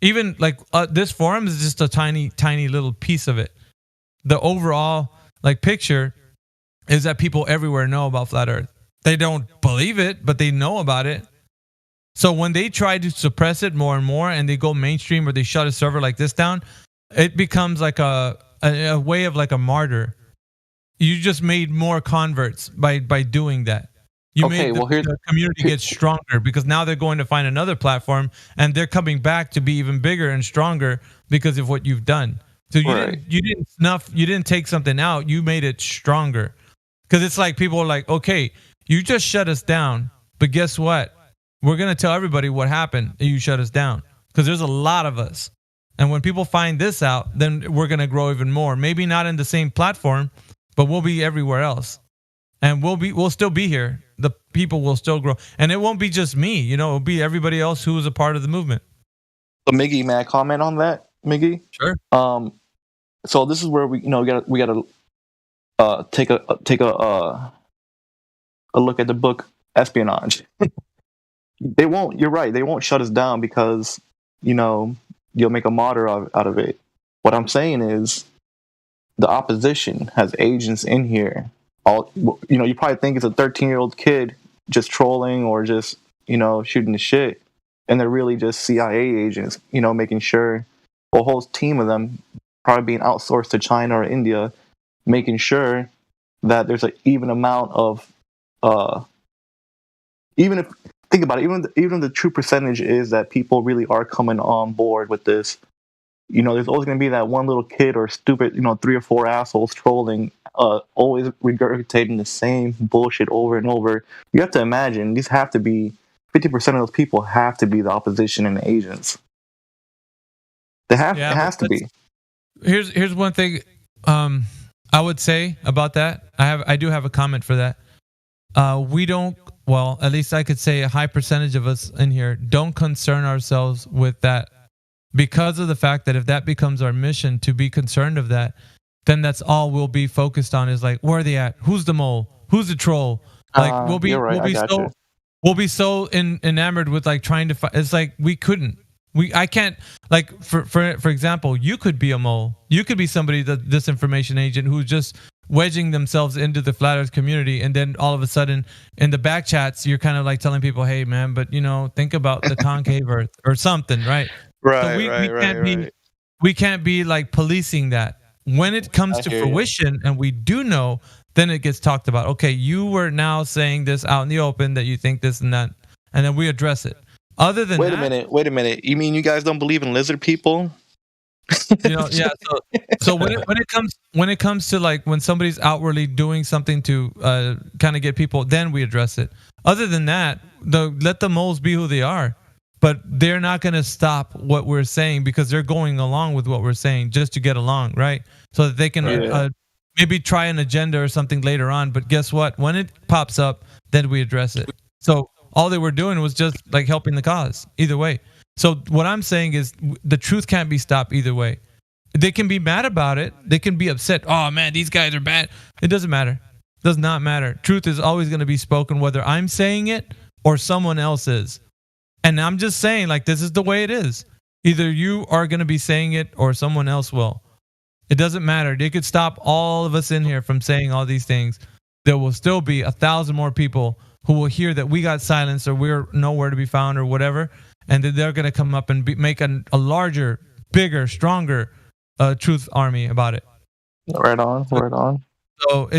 Even like this forum is just a tiny, tiny little piece of it. The overall like picture is that people everywhere know about flat earth. They don't believe it, but they know about it. So when they try to suppress it more and more and they go mainstream or they shut a server like this down, it becomes like a way of like a martyr. You just made more converts by doing that. You made the community get stronger because now they're going to find another platform and they're coming back to be even bigger and stronger because of what you've done. So you didn't take something out, you made it stronger. Because it's like people are like, okay, you just shut us down, but guess what? We're going to tell everybody what happened that you shut us down because there's a lot of us. And when people find this out, then we're going to grow even more. Maybe not in the same platform, but we'll be everywhere else. And we'll still be here. The people will still grow. And it won't be just me, it'll be everybody else who is a part of the movement. So Miggy, may I comment on that, Miggy? Sure. So this is where we gotta take a look at the book Espionage. They won't. You're right. They won't shut us down because you'll make a martyr out of it. What I'm saying is, the opposition has agents in here. You probably think it's a 13-year-old kid just trolling or just shooting the shit, and they're really just CIA agents. Making sure a whole team of them, probably being outsourced to China or India, making sure that there's an even amount of even if think about it, even the true percentage is that people really are coming on board with this. There's always going to be that one little kid or stupid, 3 or 4 assholes trolling, always regurgitating the same bullshit over and over. You have to imagine these have to be 50% of those people have to be the opposition and the agents. It has to be. Here's one thing. I would say about that, I do have a comment for that. We don't, well, at least I could say a high percentage of us in here don't concern ourselves with that, because of the fact that if that becomes our mission to be concerned of that, then that's all we'll be focused on is like, where are they at? Who's the mole? Who's the troll? Like we'll be so enamored with like trying to find. It's like I can't, like for example, you could be a mole. You could be somebody, the disinformation agent who's just wedging themselves into the flat earth community, and then all of a sudden in the back chats you're kind of like telling people, hey man, but think about the concave earth or something, right? We can't be like policing that. When it comes to fruition and we do know, then it gets talked about. Okay, you were now saying this out in the open that you think this and that, and then we address it. Other than wait a minute. You mean you guys don't believe in lizard people? Yeah. So when it comes to like when somebody's outwardly doing something to kind of get people, then we address it. Other than that, let the moles be who they are. But they're not going to stop what we're saying because they're going along with what we're saying just to get along, right? So that they can maybe try an agenda or something later on. But guess what? When it pops up, then we address it. So all they were doing was just like helping the cause either way. So what I'm saying is the truth can't be stopped either way. They can be mad about it. They can be upset. Oh man, these guys are bad. It doesn't matter. It does not matter. Truth is always going to be spoken, whether I'm saying it or someone else is. And I'm just saying, like, this is the way it is. Either you are going to be saying it or someone else will. It doesn't matter. They could stop all of us in here from saying all these things. There will still be 1,000 more people who will hear that we got silenced or we're nowhere to be found or whatever. And then they're going to come up and make a larger, bigger, stronger truth army about it. Right on. So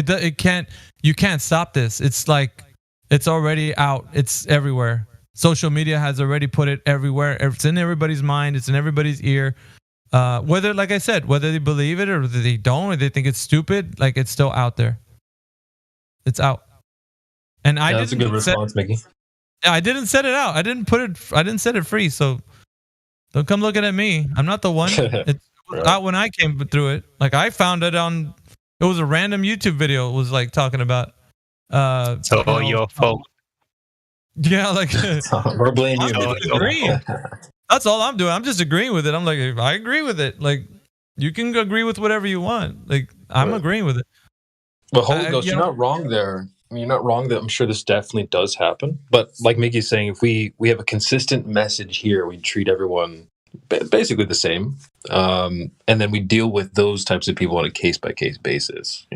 you can't stop this. It's like, it's already out. It's everywhere. Social media has already put it everywhere. It's in everybody's mind. It's in everybody's ear. Whether, like I said, whether they believe it or whether they don't, or they think it's stupid, like it's still out there. It's out. And that's a good response, Mickey. I didn't set it out. I didn't set it free. So don't come looking at me. I'm not the one. It was out when I came through it. Like I found it on. It was a random YouTube video. It was like talking about. So all your fault. Yeah, like we're blaming you. That's all I'm doing. I'm just agreeing with it. I'm like, if I agree with it, like you can agree with whatever you want. Like I'm agreeing with it. But Holy Ghost, you're not wrong there. I mean, you're not wrong that I'm sure this definitely does happen. But like Mickey's saying, if we have a consistent message here, we treat everyone basically the same, and then we deal with those types of people on a case by case basis.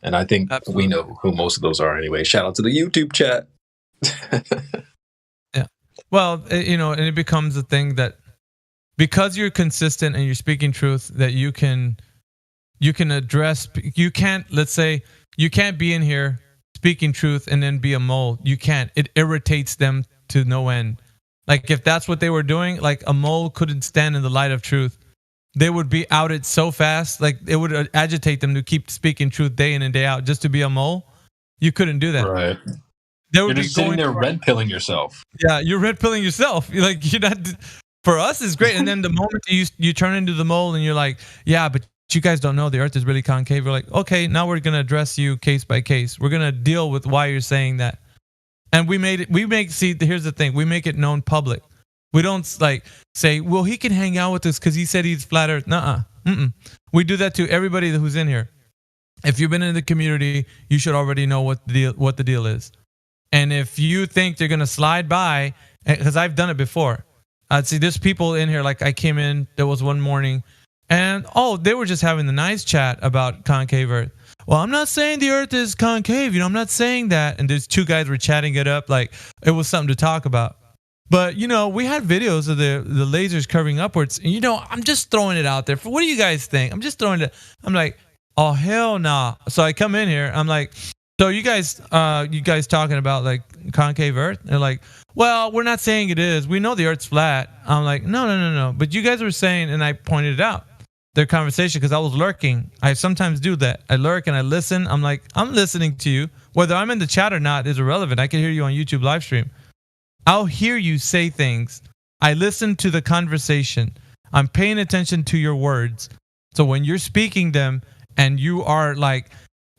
And I think we know who most of those are anyway. Shout out to the YouTube chat. Yeah. Well, and it becomes a thing that because you're consistent and you're speaking truth, that you can address. You can't. Let's say you can't be in here speaking truth and then be a mole. You can't. It irritates them to no end. Like if that's what they were doing, like a mole couldn't stand in the light of truth. They would be outed so fast. Like it would agitate them to keep speaking truth day in and day out just to be a mole. You couldn't do that. Right. You're just sitting there red pilling yourself. Yeah, you're red pilling yourself. Like you're not. For us, it's great. And then the moment you turn into the mole and you're like, yeah, but you guys don't know the Earth is really concave. We're like, okay, now we're gonna address you case by case. We're gonna deal with why you're saying that. And see, here's the thing. We make it known public. We don't like say, well, he can hang out with us because he said he's flat Earth. Nuh-uh. We do that to everybody who's in here. If you've been in the community, you should already know what the deal is. And if you think they're going to slide by, because I've done it before. I'd see there's people in here, like I came in, there was one morning, and they were just having the nice chat about concave Earth. Well, I'm not saying the Earth is concave, I'm not saying that. And there's two guys were chatting it up like it was something to talk about. But, we had videos of the lasers curving upwards. And, I'm just throwing it out there. What do you guys think? I'm just throwing it. I'm like, oh, hell nah. So I come in here. I'm like, so you guys talking about like concave Earth? They're like, well, we're not saying it is. We know the Earth's flat. I'm like, no. But you guys were saying, and I pointed it out, their conversation, because I was lurking. I sometimes do that. I lurk and I listen. I'm like, I'm listening to you. Whether I'm in the chat or not is irrelevant. I can hear you on YouTube live stream. I'll hear you say things. I listen to the conversation. I'm paying attention to your words. So when you're speaking them and you are like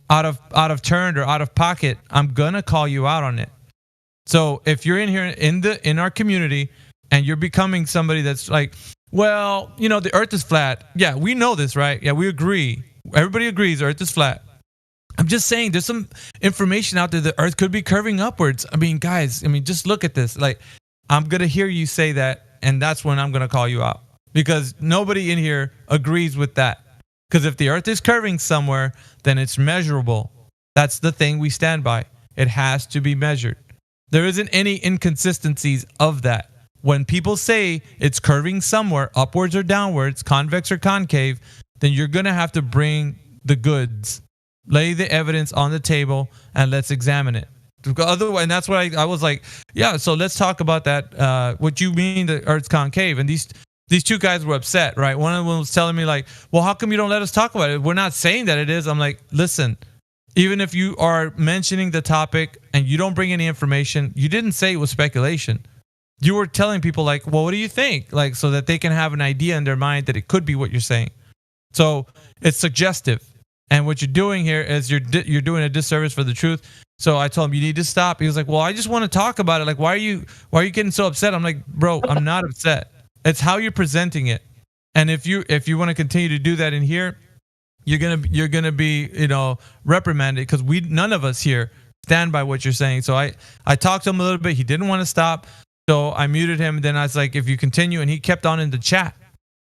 out of turn or out of pocket, I'm gonna call you out on it. So if you're in here in our community and you're becoming somebody that's like, well, the earth is flat. Yeah, we know this, right? Yeah, we agree. Everybody agrees the earth is flat. I'm just saying there's some information out there the earth could be curving upwards. I mean, guys, just look at this. Like, I'm going to hear you say that, and that's when I'm going to call you out. Because nobody in here agrees with that. Because if the earth is curving somewhere, then it's measurable. That's the thing we stand by. It has to be measured. There isn't any inconsistencies of that. When people say it's curving somewhere, upwards or downwards, convex or concave, then you're going to have to bring the goods. Lay the evidence on the table and let's examine it. Otherwise, and that's what I was like, yeah, so let's talk about that. What you mean the earth's concave? And these two guys were upset, right? One of them was telling me like, well, how come you don't let us talk about it? We're not saying that it is. I'm like, listen, even if you are mentioning the topic and you don't bring any information, you didn't say it was speculation. You were telling people like, well, what do you think? Like, so that they can have an idea in their mind that it could be what you're saying. So it's suggestive. And what you're doing here is you're doing a disservice for the truth. So I told him, you need to stop. He was like, well, I just want to talk about it. Like, why are you getting so upset? I'm like, bro, I'm not upset. It's how you're presenting it. And if you want to continue to do that in here, you're gonna be reprimanded, because none of us here stand by what you're saying. So I talked to him a little bit. He didn't want to stop. So I muted him. And then I was like, if you continue, and he kept on in the chat.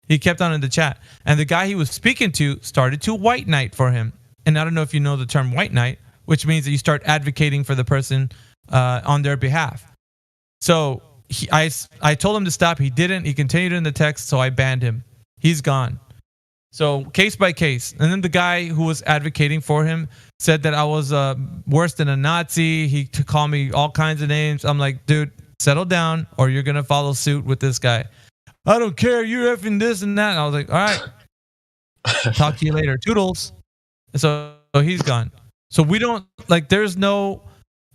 And the guy he was speaking to started to white knight for him. And I don't know if you know the term white knight, which means that you start advocating for the person on their behalf. So I told him to stop. He didn't. He continued in the text, so I banned him. He's gone. So case by case. And then the guy who was advocating for him said that I was worse than a Nazi. He called me all kinds of names. I'm like, dude, settle down or you're going to follow suit with this guy. I don't care. You're effing this and that. And I was like, all right. Talk to you later. Toodles. So he's gone. So we don't, there's no,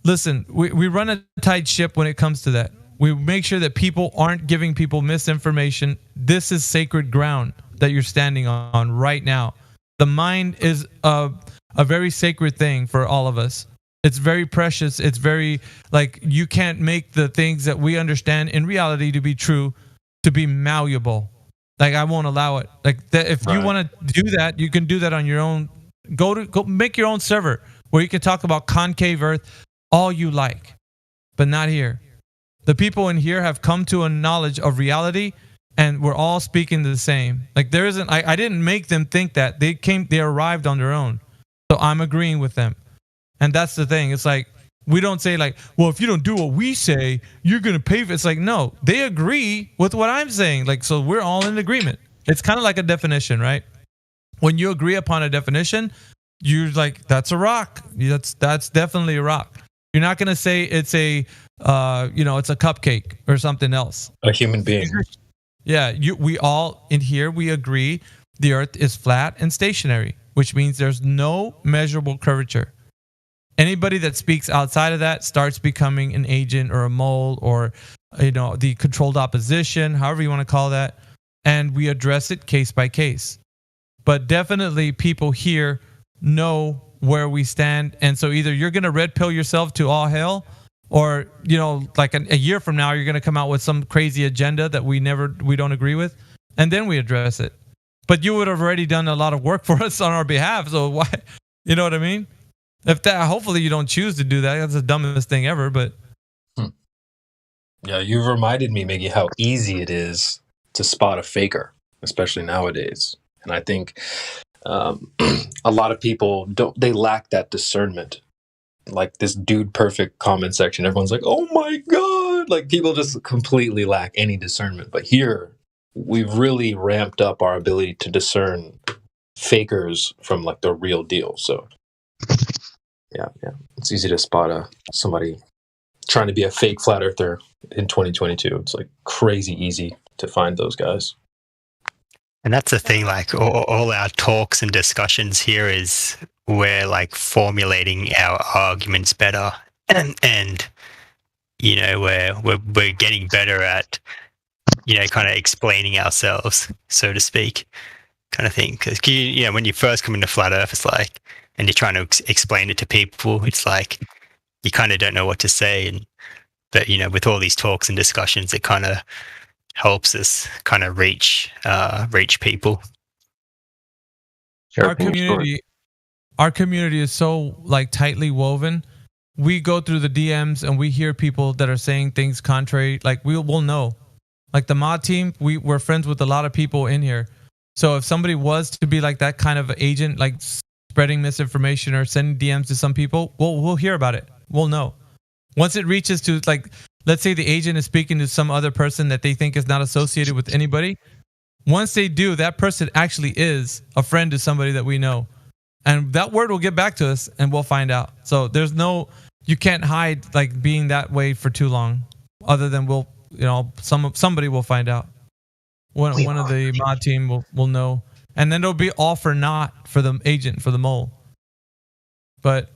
listen, we run a tight ship when it comes to that. We make sure that people aren't giving people misinformation. This is sacred ground that you're standing on right now. The mind is a very sacred thing for all of us. It's very precious. It's very, you can't make the things that we understand in reality to be true to be malleable. I won't allow it. If you want to do that, you can do that on your own. Go make your own server where you can talk about concave earth all you like, but not here. The people in here have come to a knowledge of reality, and we're all speaking the same. There isn't. I didn't make them think that. They arrived on their own. So I'm agreeing with them, and that's the thing. It's we don't say well, if you don't do what we say, you're gonna pay for it. It's no, they agree with what I'm saying. So we're all in agreement. It's kind of like a definition, right? When you agree upon a definition, you're that's a rock. That's definitely a rock. You're not gonna say it's a it's a cupcake or something else. A human being. Yeah, we all in here, we agree the earth is flat and stationary, which means there's no measurable curvature. Anybody that speaks outside of that starts becoming an agent or a mole or the controlled opposition, however you want to call that, and we address it case by case. But definitely people here know where we stand, and so either you're going to red pill yourself to all hell, or a year from now you're going to come out with some crazy agenda that we don't agree with, and then we address it. But you would have already done a lot of work for us on our behalf, so why? You know what I mean? Hopefully you don't choose to do that. That's the dumbest thing ever. But yeah, you've reminded me, Miggy, how easy it is to spot a faker, especially nowadays. And I think a lot of people they lack that discernment. This dude perfect comment section, everyone's like, oh my God. People just completely lack any discernment. But here, we've really ramped up our ability to discern fakers from the real deal. So yeah, it's easy to spot somebody trying to be a fake flat earther in 2022. It's crazy easy to find those guys. And that's the thing, all our talks and discussions here is we're formulating our arguments better, and we're getting better at kind of explaining ourselves, so to speak. kind of thing. Because when you first come into flat Earth, it's like, and you're trying to explain it to people, it's like you kind of don't know what to say. But with all these talks and discussions, it kind of helps us kind of reach people. Our community is so like tightly woven. We go through the DMs and we hear people that are saying things contrary. Like we'll know. Like the mod team, we're friends with a lot of people in here. So if somebody was to be like that kind of agent, like spreading misinformation or sending DMs to some people, we'll hear about it. We'll know. Once it reaches to, like, let's say the agent is speaking to some other person that they think is not associated with anybody. Once they do, that person actually is a friend to somebody that we know. And that word will get back to us and we'll find out. So you can't hide like being that way for too long, other than somebody will find out. One of the mod team will know. And then it'll be all for naught for the agent, for the mole. But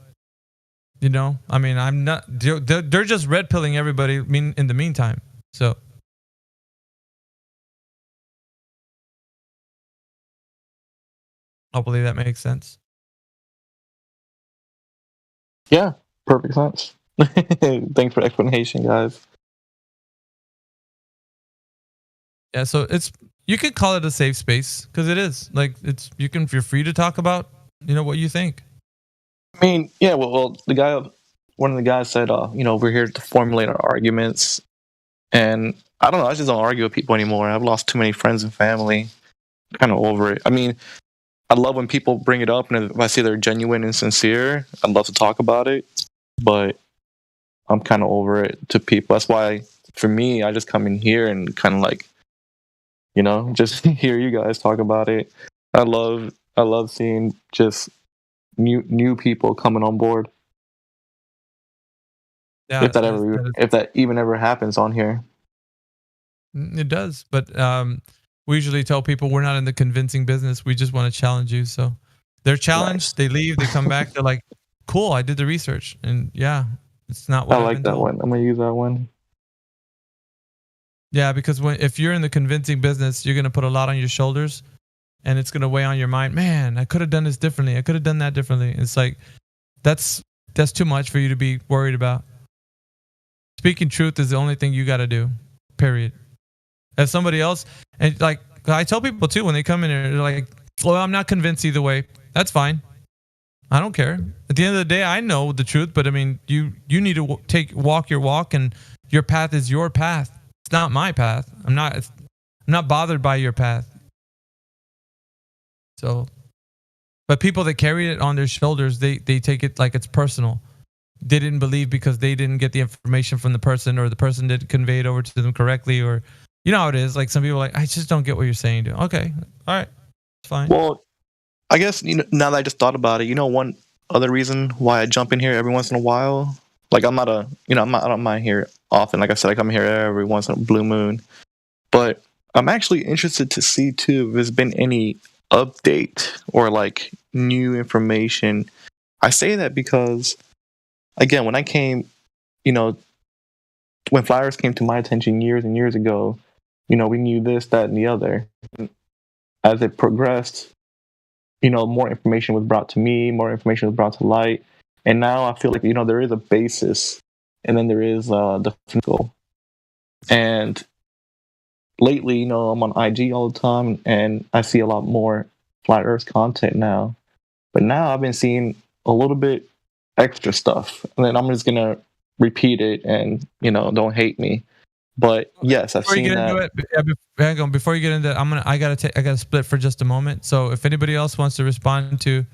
I'm not. They're just red pilling everybody. In the meantime, so hopefully that makes sense. Yeah, perfect sense. Thanks for the explanation, guys. Yeah, so you could call it a safe space because it is. Like you're free to talk about what you think. I mean, yeah, well, one of the guys said, we're here to formulate our arguments. And I don't know, I just don't argue with people anymore. I've lost too many friends and family. I'm kind of over it. I mean, I love when people bring it up, and if I see they're genuine and sincere, I'd love to talk about it. But I'm kind of over it to people. That's why, for me, I just come in here and kind of like, just hear you guys talk about it. I love seeing just new people coming on board. Yeah, if that even ever happens on here. It does, but we usually tell people we're not in the convincing business. We just want to challenge you. So they're challenged, They leave, they come back, they're like, cool, I did the research. And yeah, it's not what I like that told. one. I'm going to use that one. Yeah, because if you're in the convincing business, you're going to put a lot on your shoulders. And it's going to weigh on your mind. Man, I could have done this differently. I could have done that differently. It's like, that's too much for you to be worried about. Speaking truth is the only thing you got to do, period. If somebody else, and like I tell people too, when they come in here, they're like, well, I'm not convinced either way. That's fine. I don't care. At the end of the day, I know the truth, but I mean, you need to walk your walk, and your path is your path. It's not my path. I'm not bothered by your path. So, but people that carry it on their shoulders, they take it like it's personal. They didn't believe because they didn't get the information from the person, or the person didn't convey it over to them correctly, or how it is. Like some people are like, I just don't get what you're saying, dude. Okay, all right, it's fine. Well, I guess now that I just thought about it, one other reason why I jump in here every once in a while, like I'm not here often. Like I said, I come here every once in a blue moon, but I'm actually interested to see too if there's been any update or like new information. I say that because, again, when I came, when Flyers came to my attention years and years ago, we knew this, that, and the other. As it progressed, more information was brought to me, more information was brought to light, and now I feel like there is a basis, and then there is the physical. And lately, I'm on IG all the time, and I see a lot more Flat Earth content now. But now I've been seeing a little bit extra stuff, and then I'm just gonna repeat it, and don't hate me. But yes, I've seen that. Hang on, before you get into that, I gotta split for just a moment. So if anybody else wants to respond to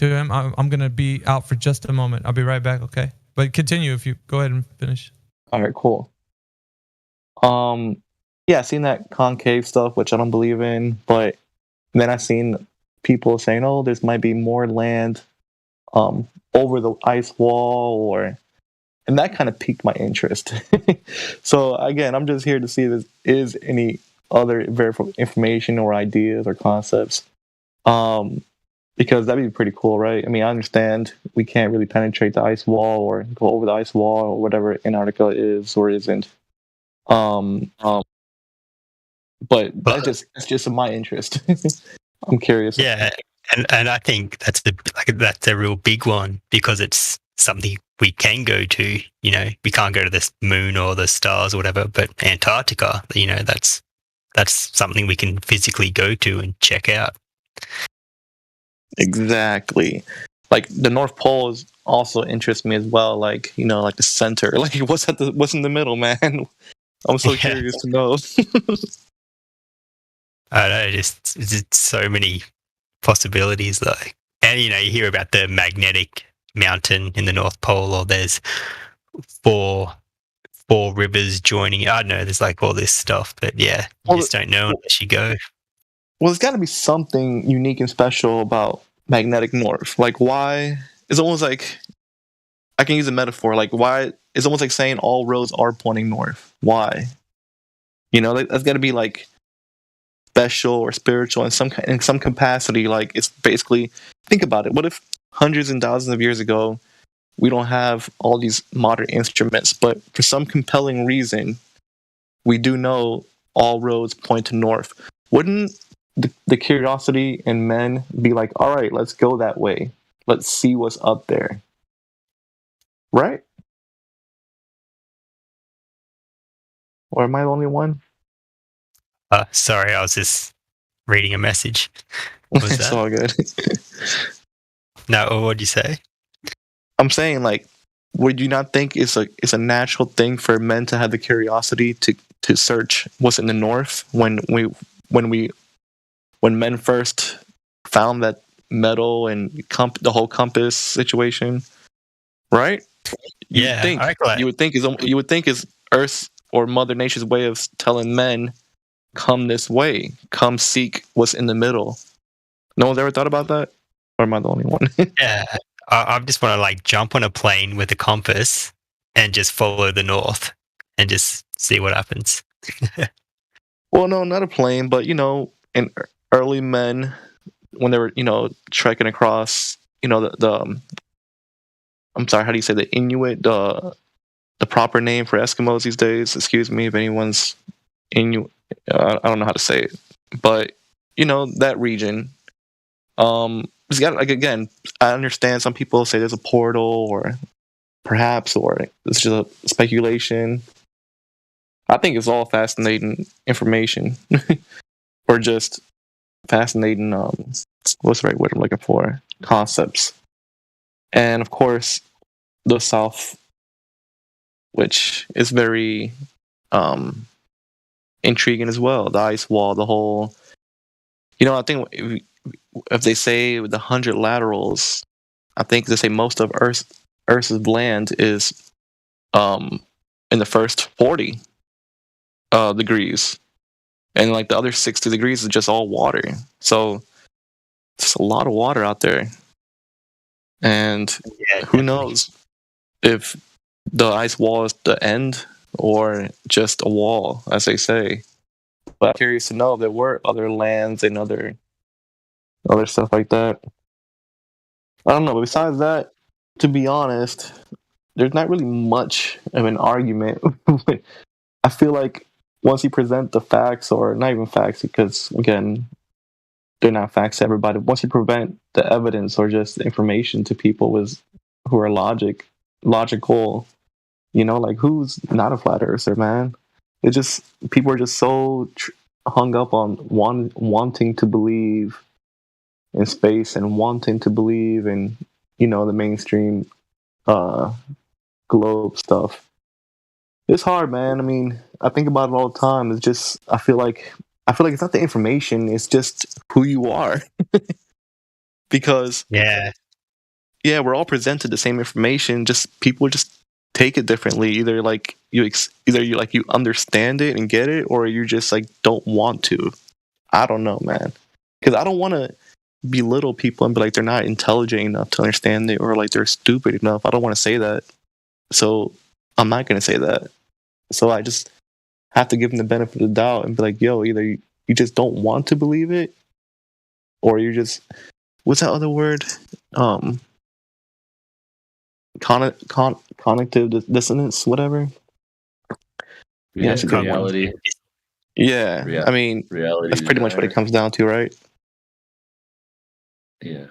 him, I'm gonna be out for just a moment. I'll be right back, okay? But continue if you go ahead and finish. All right, cool. Yeah, I've seen that concave stuff, which I don't believe in, but then I've seen people saying, oh, this might be more land over the ice wall, and that kind of piqued my interest. So again, I'm just here to see if there is any other verifiable information or ideas or concepts, because that'd be pretty cool, right? I mean, I understand we can't really penetrate the ice wall or go over the ice wall or whatever Antarctica is or isn't. But that's just my interest. I'm curious. Yeah, and I think that's a real big one because it's something we can go to. You know, we can't go to the moon or the stars or whatever, but Antarctica, you know, that's something we can physically go to and check out. Exactly. Like the North Pole is also interests me as well. Like, you know, like the center. Like what's in the middle, man? I'm so curious to know. I know, just so many possibilities though. And you know, you hear about the magnetic mountain in the North Pole, or there's four rivers joining. I don't know, there's like all this stuff, but yeah, you just don't know unless you go. Well, there's got to be something unique and special about magnetic north. Like, why? It's almost like I can use a metaphor. Like, why? It's almost like saying all roads are pointing north. Why? You know, that's got to be like special or spiritual in some capacity. Like, it's basically, think about it. What if hundreds and thousands of years ago we don't have all these modern instruments, but for some compelling reason we do know all roads point to north? Wouldn't the curiosity in men be like, all right, let's go that way, let's see what's up there, right? Or am I the only one? Sorry, I was just reading a message. What was It's that? all good. No, what'd you say? I'm saying, like, would you not think it's a natural thing for men to have the curiosity to search what's in the north when men first found that metal and the whole compass situation, right? You would think is Earth or Mother Nature's way of telling men, come this way, come seek what's in the middle. No one's ever thought about that? Or am I the only one? Yeah, I just want to like jump on a plane with a compass and just follow the north and just see what happens. Well, no, not a plane, but, you know, in early men, when they were, you know, trekking across, you know, the I'm sorry, how do you say the Inuit, the proper name for Eskimos these days? Excuse me if anyone's Inuit. I don't know how to say it, but, you know, that region. It's got, like, again, I understand some people say there's a portal, or perhaps, or it's just a speculation. I think it's all fascinating information, or just fascinating. What's the right word I'm looking for? Concepts, and of course, the South, which is very intriguing as well. The ice wall, the whole. You know, I think if they say the 100 laterals, I think they say most of Earth's land is in the first 40 degrees, and like the other 60 degrees is just all water. So it's a lot of water out there, and who knows if the ice wall is the end or just a wall, as they say. But I'm curious to know if there were other lands and other stuff like that. I don't know, but besides that, to be honest, there's not really much of an argument. I feel like once you present the facts, or not even facts, because again, they're not facts to everybody. Once you present the evidence or just the information to people who are logical, you know, like, who's not a flat earther, man? It just, people are just so hung up on wanting to believe in space and wanting to believe in, you know, the mainstream globe stuff. It's hard, man. I mean, I think about it all the time. It's just, I feel like it's not the information, it's just who you are. Because we're all presented the same information, just people just take it differently. Either you understand it and get it, or you just like don't want to. I don't know, man. Because I don't want to belittle people and be like they're not intelligent enough to understand it, or like they're stupid enough. I don't want to say that, so I'm not going to say that. So I just have to give them the benefit of the doubt and be like, yo, either you just don't want to believe it, or you're just, what's that other word? Cognitive dissonance, whatever. Yeah, it's reality. Yeah, I mean, reality. that's pretty much what it comes down to, right? Yeah.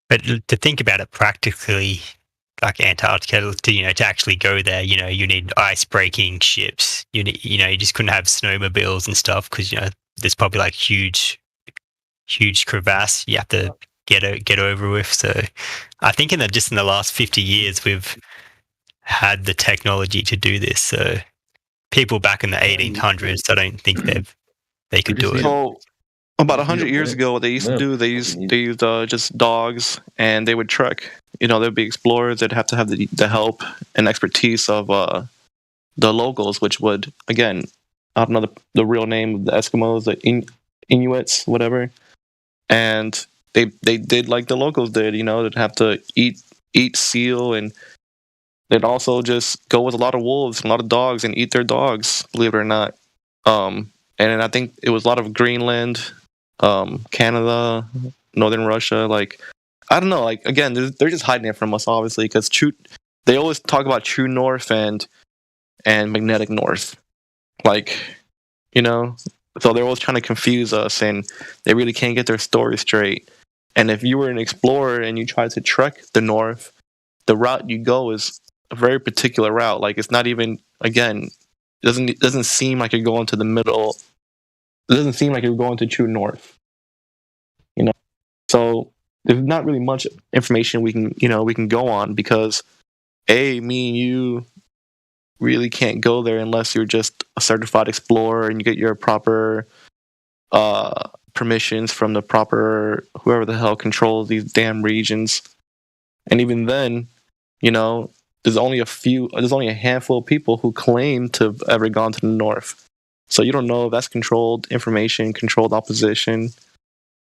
But to think about it practically, like Antarctica, to actually go there, you need ice breaking ships. You just couldn't have snowmobiles and stuff because there's probably like huge crevasse you have to get over with. So I think in the last 50 years we've had the technology to do this. So people back in the 1800s, I don't think they could do it. So about 100 years ago, what they used to do, they used just dogs, and they would trek. There'd be explorers. They'd have to have the help and expertise of the locals, which would, again, I don't know the real name of the Eskimos, the Inuits, whatever. And they did like the locals did. They'd have to eat seal, and they'd also just go with a lot of wolves and a lot of dogs and eat their dogs, believe it or not. And I think it was a lot of Greenland, Canada, Northern Russia. Like, I don't know. Like, again, they're just hiding it from us, obviously, because they always talk about true north and magnetic north. Like, so they're always trying to confuse us, and they really can't get their story straight. And if you were an explorer and you tried to trek the north, the route you go is a very particular route. Like, it's not even, again, it doesn't seem like you're going to the middle. It doesn't seem like you're going to true north. So there's not really much information we can go on, because me and you really can't go there unless you're just a certified explorer and you get your proper permissions from the proper whoever the hell controls these damn regions. And even then, there's only a handful of people who claim to have ever gone to the north. So you don't know if that's controlled information, controlled opposition.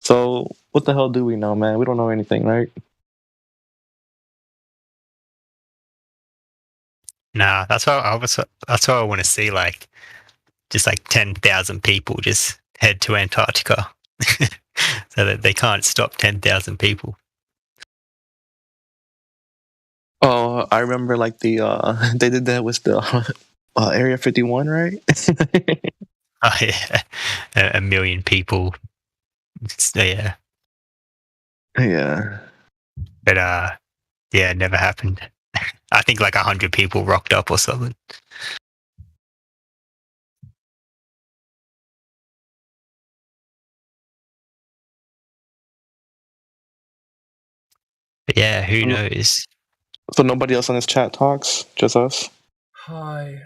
So what the hell do we know, man? We don't know anything, right? Nah, that's what I want to see. Like, just like 10,000 people just head to Antarctica, so that they can't stop 10,000 people. Oh, I remember like the they did that with the Area 51, right? Oh yeah, a million people. Yeah. Yeah. But yeah, it never happened. I think like 100 people rocked up or something. But yeah, who knows? So nobody else on this chat talks, just us. Hi.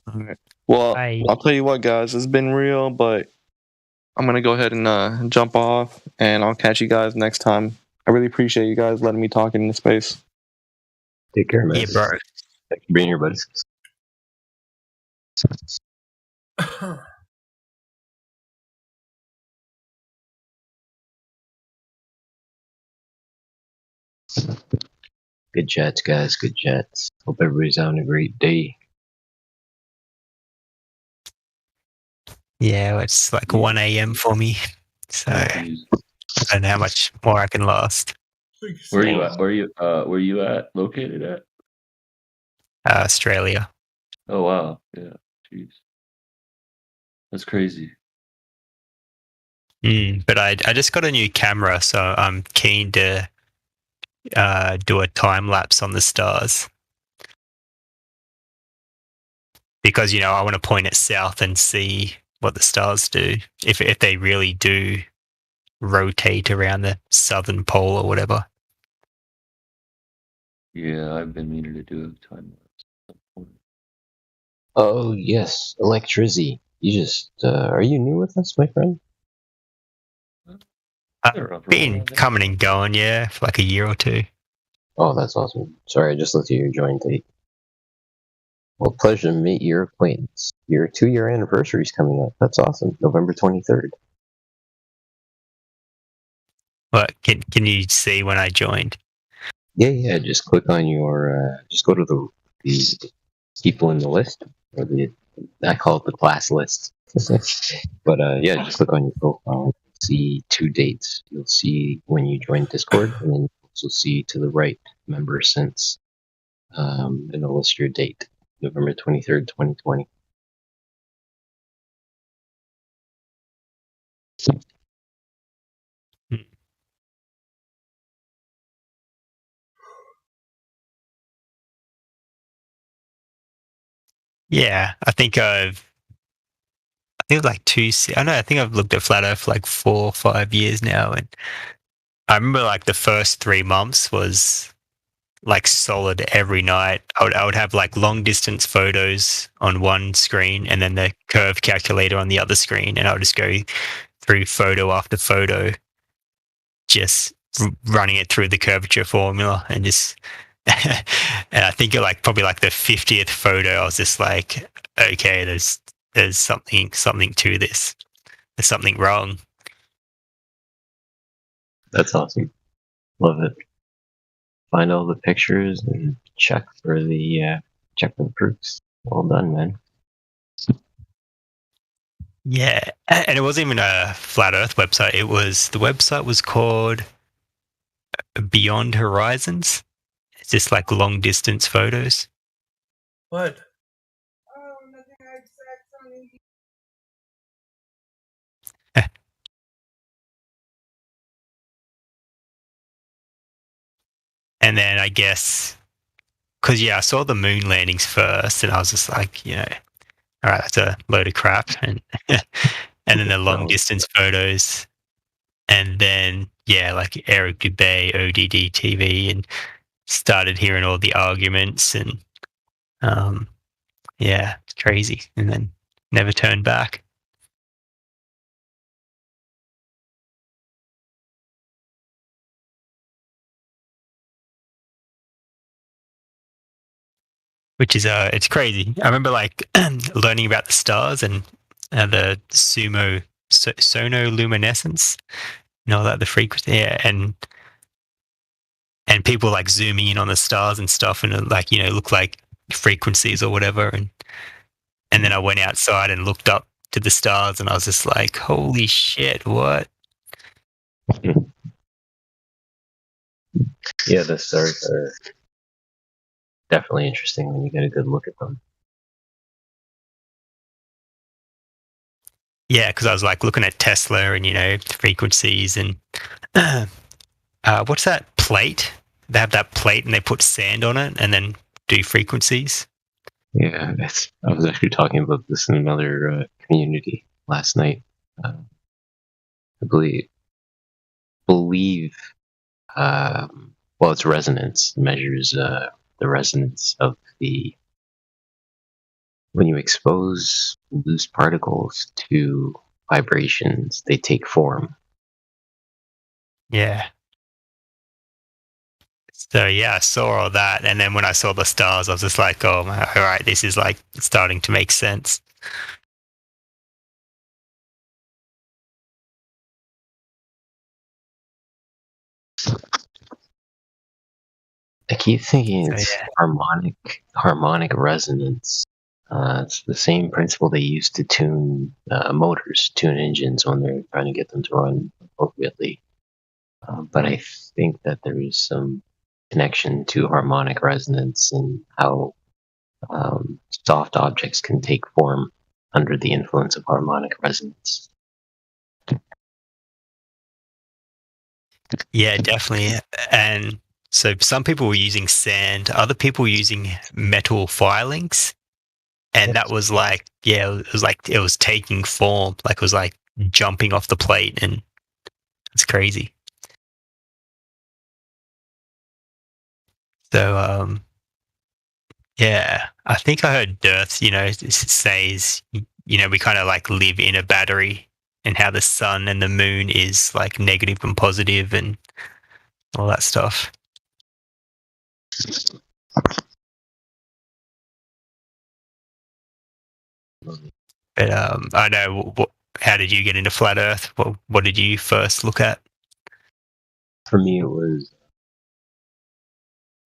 All right. Well, Hi. I'll tell you what, guys, it's been real, but I'm gonna go ahead and jump off, and I'll catch you guys next time. I really appreciate you guys letting me talk in this space. Take care, man. Yeah, bro. Thanks for being here, buddy. Good chats, guys. Good chats. Hope everybody's having a great day. Yeah, it's like 1 a.m. for me, so I don't know how much more I can last. Where are you at? Where you at? Located at? Australia. Oh wow, yeah, jeez, that's crazy. But I just got a new camera, so I'm keen to do a time lapse on the stars, because I want to point it south and see what the stars do, if they really do rotate around the southern pole or whatever. Yeah, I've been meaning to do a time lapse. Oh, yes. Electricity. You just, are you new with us, my friend? I've been coming and going, yeah, for like a year or two. Oh, that's awesome. Sorry, I just looked at your join date. Well, pleasure to meet your acquaintance. Your 2-year anniversary is coming up. That's awesome. November 23rd. What, can you see when I joined? Yeah. Just click on your, just go to the people in the list, or I call it the class list. But yeah, just click on your profile. See 2 dates. You'll see when you joined Discord, and then you'll also see to the right members since, and it'll list your date, November 23rd, 2020. Yeah, I think it was like I know. I think I've looked at flat Earth for like 4 or 5 years now, and I remember like the first 3 months was like solid every night. I would have like long distance photos on one screen and then the curve calculator on the other screen, and I would just go through photo after photo, just running it through the curvature formula, and just and I think like probably like the 50th photo, I was just like, okay, there's something to this. There's something wrong. That's awesome. Love it. Find all the pictures and check for the proofs. Well done, man. Yeah, and it wasn't even a flat Earth website. The website was called Beyond Horizons. It's just like long distance photos. What? And then I guess, because I saw the moon landings first, and I was just like, all right, that's a load of crap, and and then the long distance photos, and then like Eric Dubay, ODD TV, and started hearing all the arguments, and it's crazy, and then never turned back. Which is it's crazy. I remember like learning about the stars and the sonoluminescence, that the frequency, and people like zooming in on the stars and stuff, and it, like look like frequencies or whatever, and then I went outside and looked up to the stars, and I was just like, holy shit, what? Yeah, the stars are definitely interesting when you get a good look at them. Yeah, because I was like looking at Tesla and frequencies, and what's that plate? They have that plate and they put sand on it and then do frequencies. Yeah, I was actually talking about this in another community last night. I believe it's resonance. It measures the resonance of when you expose loose particles to vibrations, they take form. Yeah. So I saw all that, and then when I saw the stars, I was just like, oh, all right, this is like starting to make sense. I keep thinking it's harmonic resonance. It's the same principle they use to tune motors, tune engines when they're trying to get them to run appropriately. But I think that there is some connection to harmonic resonance and how soft objects can take form under the influence of harmonic resonance. Yeah, definitely. And so some people were using sand, other people were using metal filings. And that was like, it was taking form, like it was like jumping off the plate, and it's crazy. So, I think I heard Dearth, says, we kind of like live in a battery, and how the sun and the moon is like negative and positive and all that stuff. But I know. How did you get into flat Earth? What did you first look at? For me, it was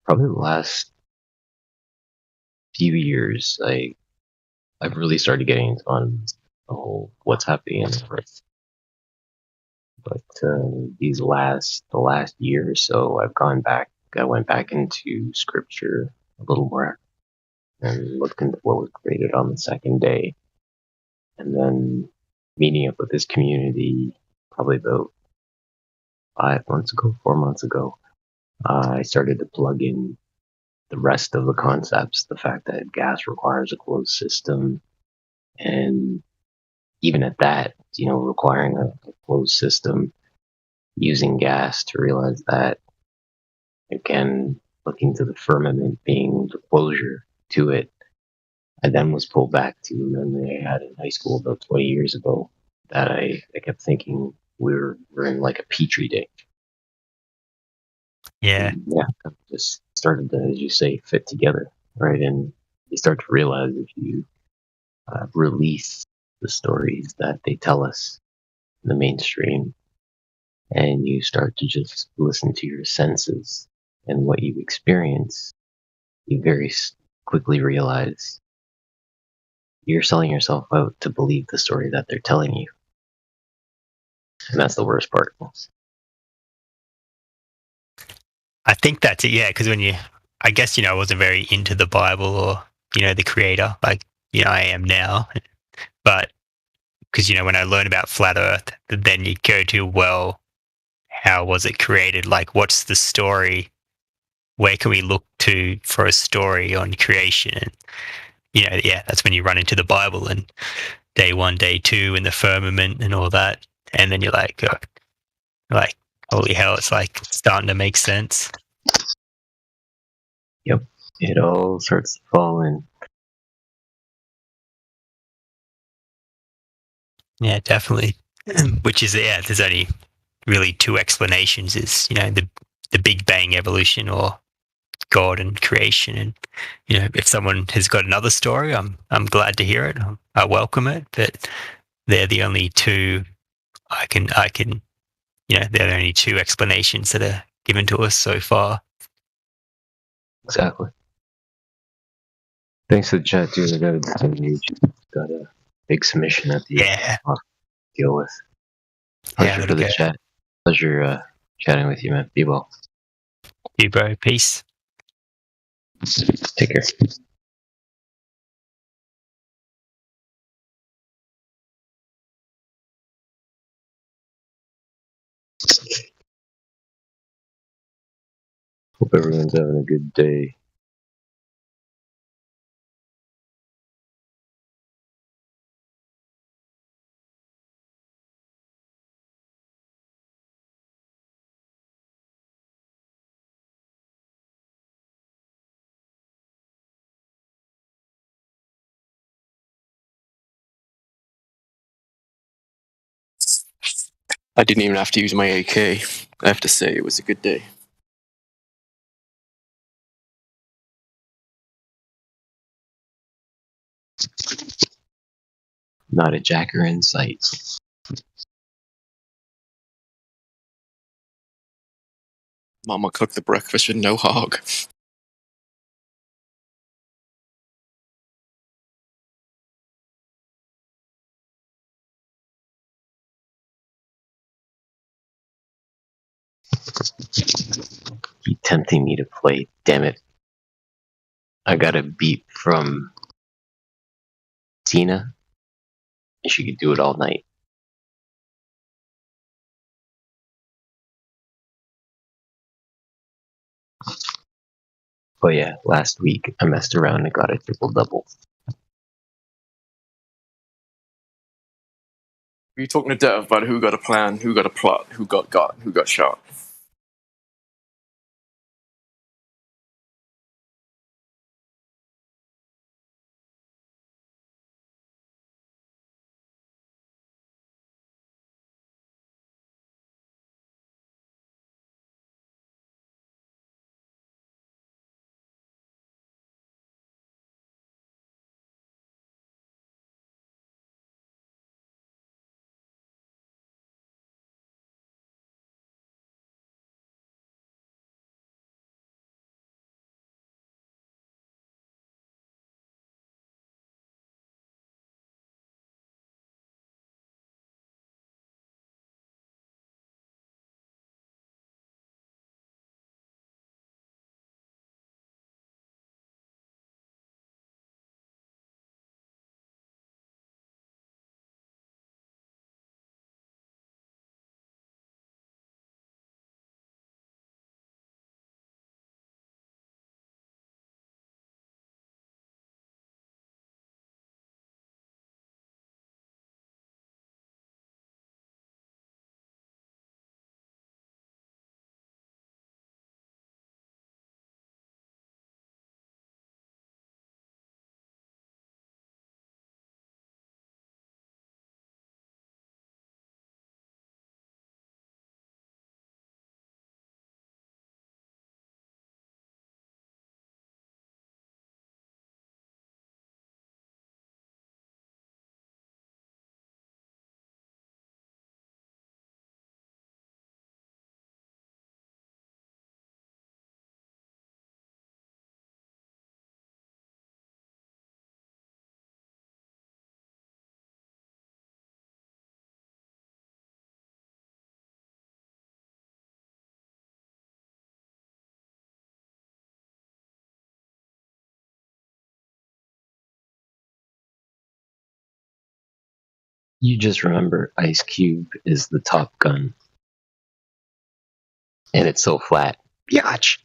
probably the last few years. I've really started getting on the whole what's happening on Earth. But the last year or so, I went back into scripture a little more and looked into what was created on the second day. And then meeting up with this community probably about 4 months ago, I started to plug in the rest of the concepts, the fact that gas requires a closed system, and even at that, requiring a closed system using gas, to realize that, again, looking to the firmament being the closure to it. I then was pulled back to a memory I had in high school about 20 years ago that I kept thinking we're in like a petri dish. Yeah. Yeah, just started to, as you say, fit together, right? And you start to realize if you release the stories that they tell us in the mainstream, and you start to just listen to your senses and what you experience, you very quickly realize you're selling yourself out to believe the story that they're telling you. And that's the worst part. I think that's it, yeah, because I guess, I wasn't very into the Bible or, the creator, like, I am now. But because, when I learned about flat earth, then you go to, well, how was it created? Like, what's the story? Where can we look to for a story on creation? And, that's when you run into the Bible and day 1, day 2 in the firmament and all that. And then you're like, holy hell, it's like starting to make sense. Yep. It all starts to fall in. Yeah, definitely. Which is, there's only really 2 explanations is, the Big Bang evolution or God and creation. And, if someone has got another story, I'm glad to hear it. I welcome it, but they're the only 2 I can, they're the only 2 explanations that are given to us so far. Exactly. Thanks to the chat, too. Got a big submission at the end to deal with. Pleasure for the chat. Pleasure chatting with you, man. Be well. You, bro. Peace. Take care. Hope everyone's having a good day. I didn't even have to use my AK. I have to say, it was a good day. Not a jacker in sight. Mama cooked the breakfast with no hog. Keep tempting me to play. Damn it. I got a beat from Tina, and she could do it all night. But yeah, last week I messed around and got a triple-double. Were you talking to Dev about who got a plan, who got a plot, who got who got shot? You just remember Ice Cube is the Top Gun. And it's so flat. Yatch!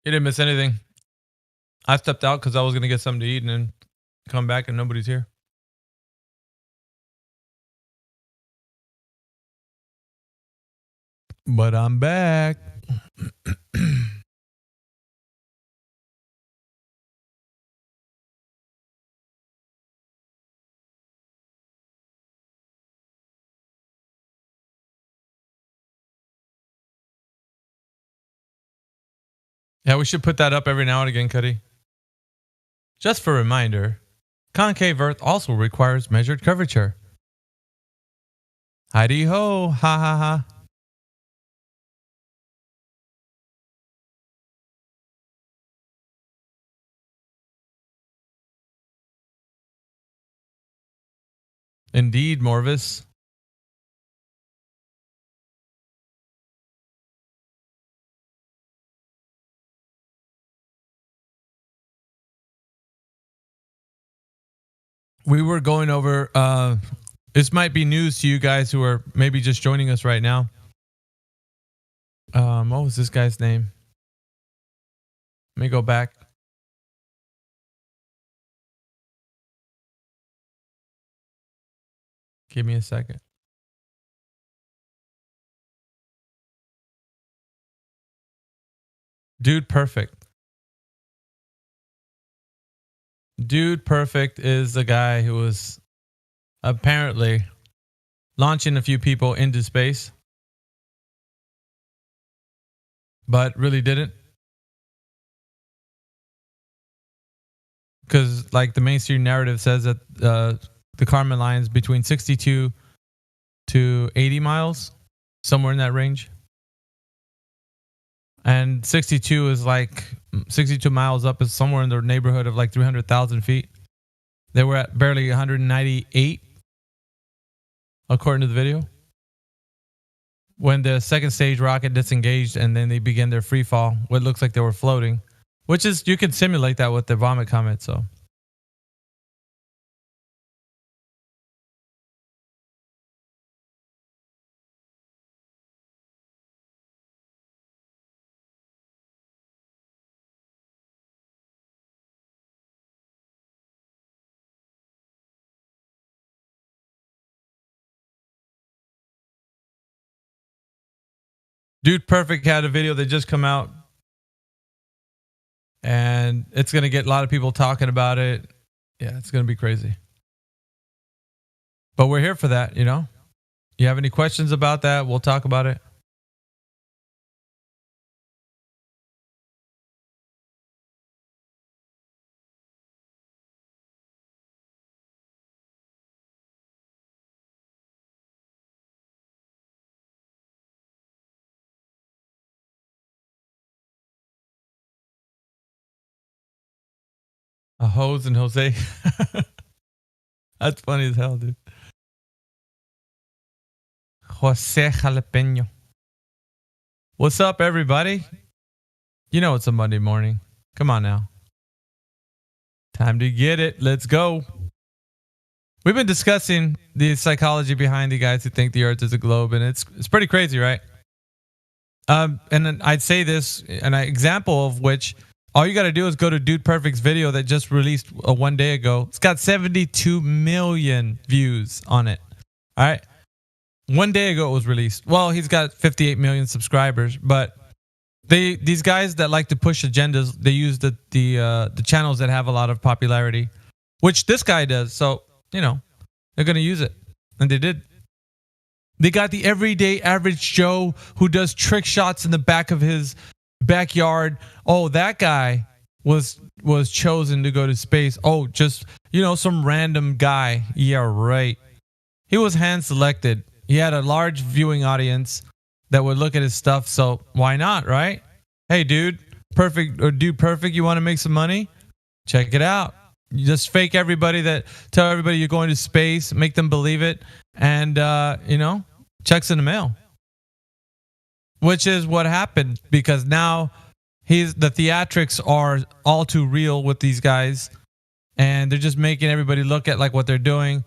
You didn't miss anything. I stepped out because I was going to get something to eat and then come back and nobody's here. But I'm back. Yeah, we should put that up every now and again, Cuddy. Just for a reminder, concave Earth also requires measured curvature. Heidi ho, ha ha ha. Indeed, Morvis. We were going over, this might be news to you guys who are maybe just joining us right now. What was this guy's name? Let me go back. Give me a second. Dude Perfect. Dude Perfect is the guy who was apparently launching a few people into space, but really didn't. Because like the mainstream narrative says that the Kármán line's between 62 to 80 miles, somewhere in that range. And 62 is like 62 miles up is somewhere in the neighborhood of like 300,000 feet. They were at barely 198, according to the video, when the second stage rocket disengaged and then they began their free fall. What looks like they were floating, which is, you can simulate that with the vomit comet. So Dude Perfect had a video that just come out, and it's going to get a lot of people talking about it. Yeah, it's going to be crazy. But we're here for that, you know? You have any questions about that? We'll talk about it. A hose and Jose. That's funny as hell, dude. Jose Jalapeno. What's up, everybody? You know it's a Monday morning. Come on now. Time to get it. Let's go. We've been discussing the psychology behind the guys who think the Earth is a globe, and it's pretty crazy, right? And then I'd say this, an example of which, all you got to do is go to Dude Perfect's video that just released 1 day ago. It's got 72 million views on it. All right. 1 day ago it was released. Well, he's got 58 million subscribers, but these guys that like to push agendas, they use the channels that have a lot of popularity, which this guy does. So, you know, they're going to use it. And they did. They got the everyday average Joe who does trick shots in the back of his backyard. Oh, that guy was chosen to go to space. Oh, just, you know, some random guy. Yeah, right. He was hand selected. He had a large viewing audience that would look at his stuff. So why not, right? Hey, Dude Perfect, you want to make some money? Check it out. You just fake everybody tell everybody you're going to space, make them believe it, and you know, checks in the mail. Which is what happened, because now the theatrics are all too real with these guys, and they're just making everybody look at like what they're doing.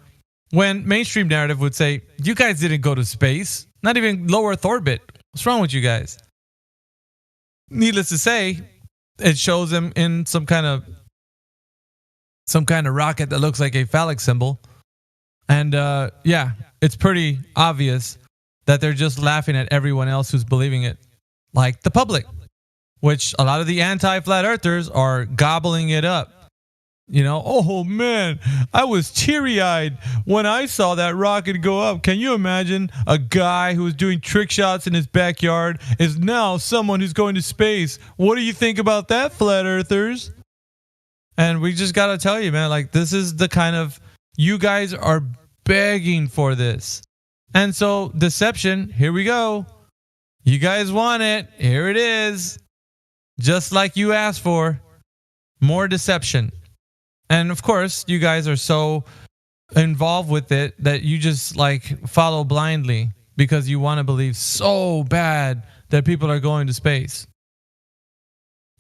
When mainstream narrative would say, you guys didn't go to space, not even low Earth orbit. What's wrong with you guys? Needless to say, it shows them in some kind of rocket that looks like a phallic symbol. And yeah, it's pretty obvious that they're just laughing at everyone else who's believing it, like the public, which a lot of the anti-flat earthers are gobbling it up. Oh man, I was teary-eyed when I saw that rocket go up. Can you imagine a guy who was doing trick shots in his backyard is now someone who's going to space? What do you think about that, flat earthers? And we just got to tell you, man, like, this is the kind of, you guys are begging for this. And so deception, here we go. You guys want it. Here it is. Just like you asked for. More deception. And of course, you guys are so involved with it that you just like follow blindly because you want to believe so bad that people are going to space.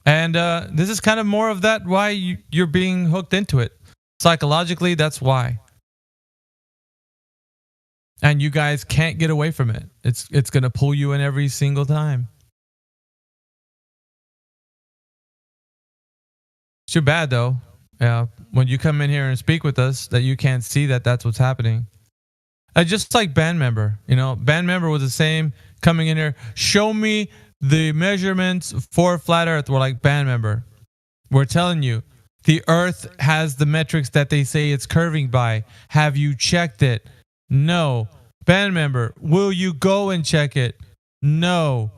And this is kind of more of that why you're being hooked into it. Psychologically, that's why. And you guys can't get away from it. It's going to pull you in every single time. It's too bad, though. Yeah, when you come in here and speak with us, that you can't see that that's what's happening. Just like band member, band member was the same coming in here. Show me the measurements for flat Earth. We're like, band member, we're telling you, the Earth has the metrics that they say it's curving by. Have you checked it? No. Band member, will you go and check it? No.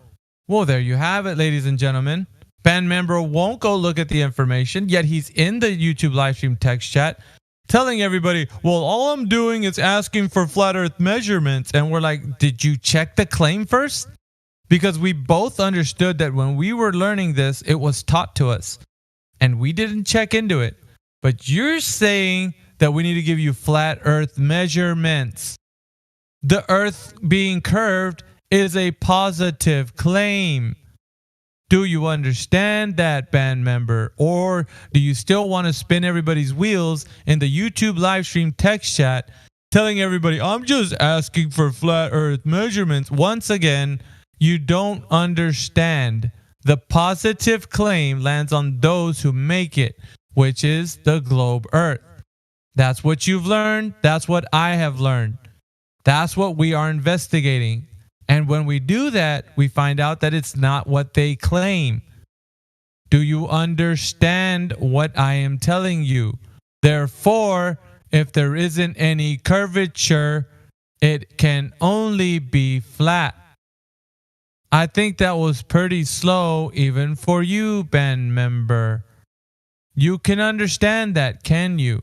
Well, there you have it, ladies and gentlemen. Band member won't go look at the information, yet he's in the YouTube live stream text chat telling everybody, well, all I'm doing is asking for flat Earth measurements. And we're like, did you check the claim first? Because we both understood that when we were learning this, it was taught to us. And we didn't check into it. But you're saying that we need to give you flat Earth measurements. The Earth being curved is a positive claim. Do you understand that, band member? Or do you still want to spin everybody's wheels in the YouTube live stream text chat telling everybody, I'm just asking for flat Earth measurements? Once again, you don't understand. The positive claim lands on those who make it, which is the globe Earth. That's what you've learned. That's what I have learned. That's what we are investigating. And when we do that, we find out that it's not what they claim. Do you understand what I am telling you? Therefore, if there isn't any curvature, it can only be flat. I think that was pretty slow even for you, band member. You can understand that, can you?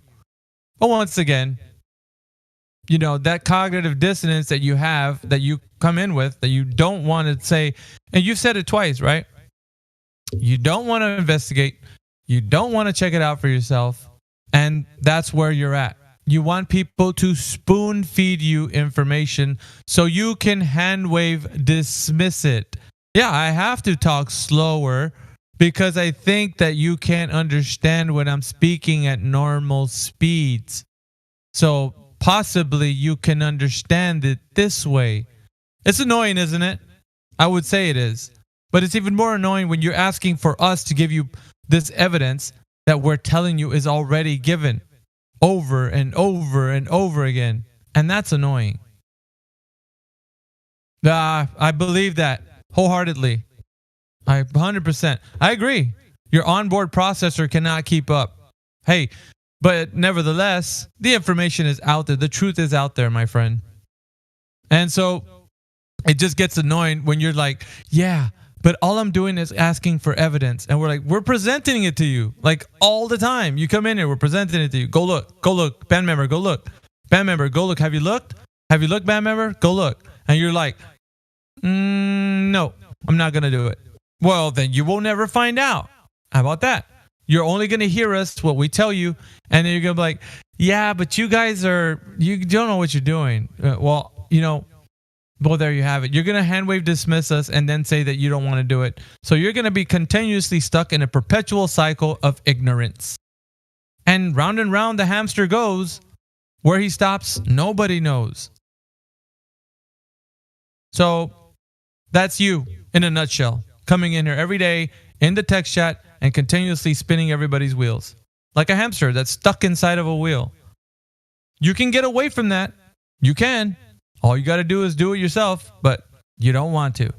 But once again, that cognitive dissonance that you have, that you come in with, that you don't want to say, and you've said it twice, right? You don't want to investigate. You don't want to check it out for yourself. And that's where you're at. You want people to spoon feed you information so you can hand wave dismiss it. Yeah, I have to talk slower because I think that you can't understand when I'm speaking at normal speeds. So possibly you can understand it this way. It's annoying, isn't it? I would say it is. But it's even more annoying when you're asking for us to give you this evidence that we're telling you is already given over and over and over again. And that's annoying. I believe that wholeheartedly. 100%. I agree. Your onboard processor cannot keep up. Hey, but nevertheless, the information is out there. The truth is out there, my friend. And so it just gets annoying when you're like, yeah, but all I'm doing is asking for evidence. And we're like, we're presenting it to you like all the time. You come in here, we're presenting it to you. Go look. Band member, go look. Band member, go look. Have you looked? Band member? Go look. And you're like, no, I'm not going to do it. Well, then you will never find out. How about that? You're only going to hear us, what we tell you, and then you're going to be like, yeah, but you guys you don't know what you're doing. Well, there you have it. You're going to hand wave dismiss us and then say that you don't want to do it. So you're going to be continuously stuck in a perpetual cycle of ignorance. And round the hamster goes. Where he stops, nobody knows. So that's you in a nutshell. Coming in here every day in the text chat and continuously spinning everybody's wheels. Like a hamster that's stuck inside of a wheel. You can get away from that. You can. All you got to do is do it yourself, but you don't want to.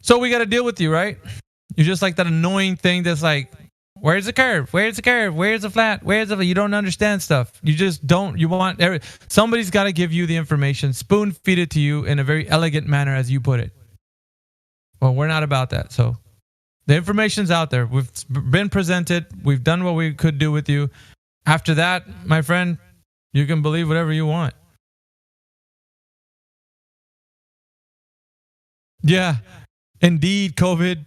So we got to deal with you, right? You're just like that annoying thing that's like, Where's the curve? Where's the curve? Where's the flat? Where's the... You don't understand stuff. You just don't. You want... Somebody's got to give you the information, spoon feed it to you in a very elegant manner as you put it. Well, we're not about that. So the information's out there. We've been presented. We've done what we could do with you. After that, my friend, you can believe whatever you want. Yeah, indeed, COVID.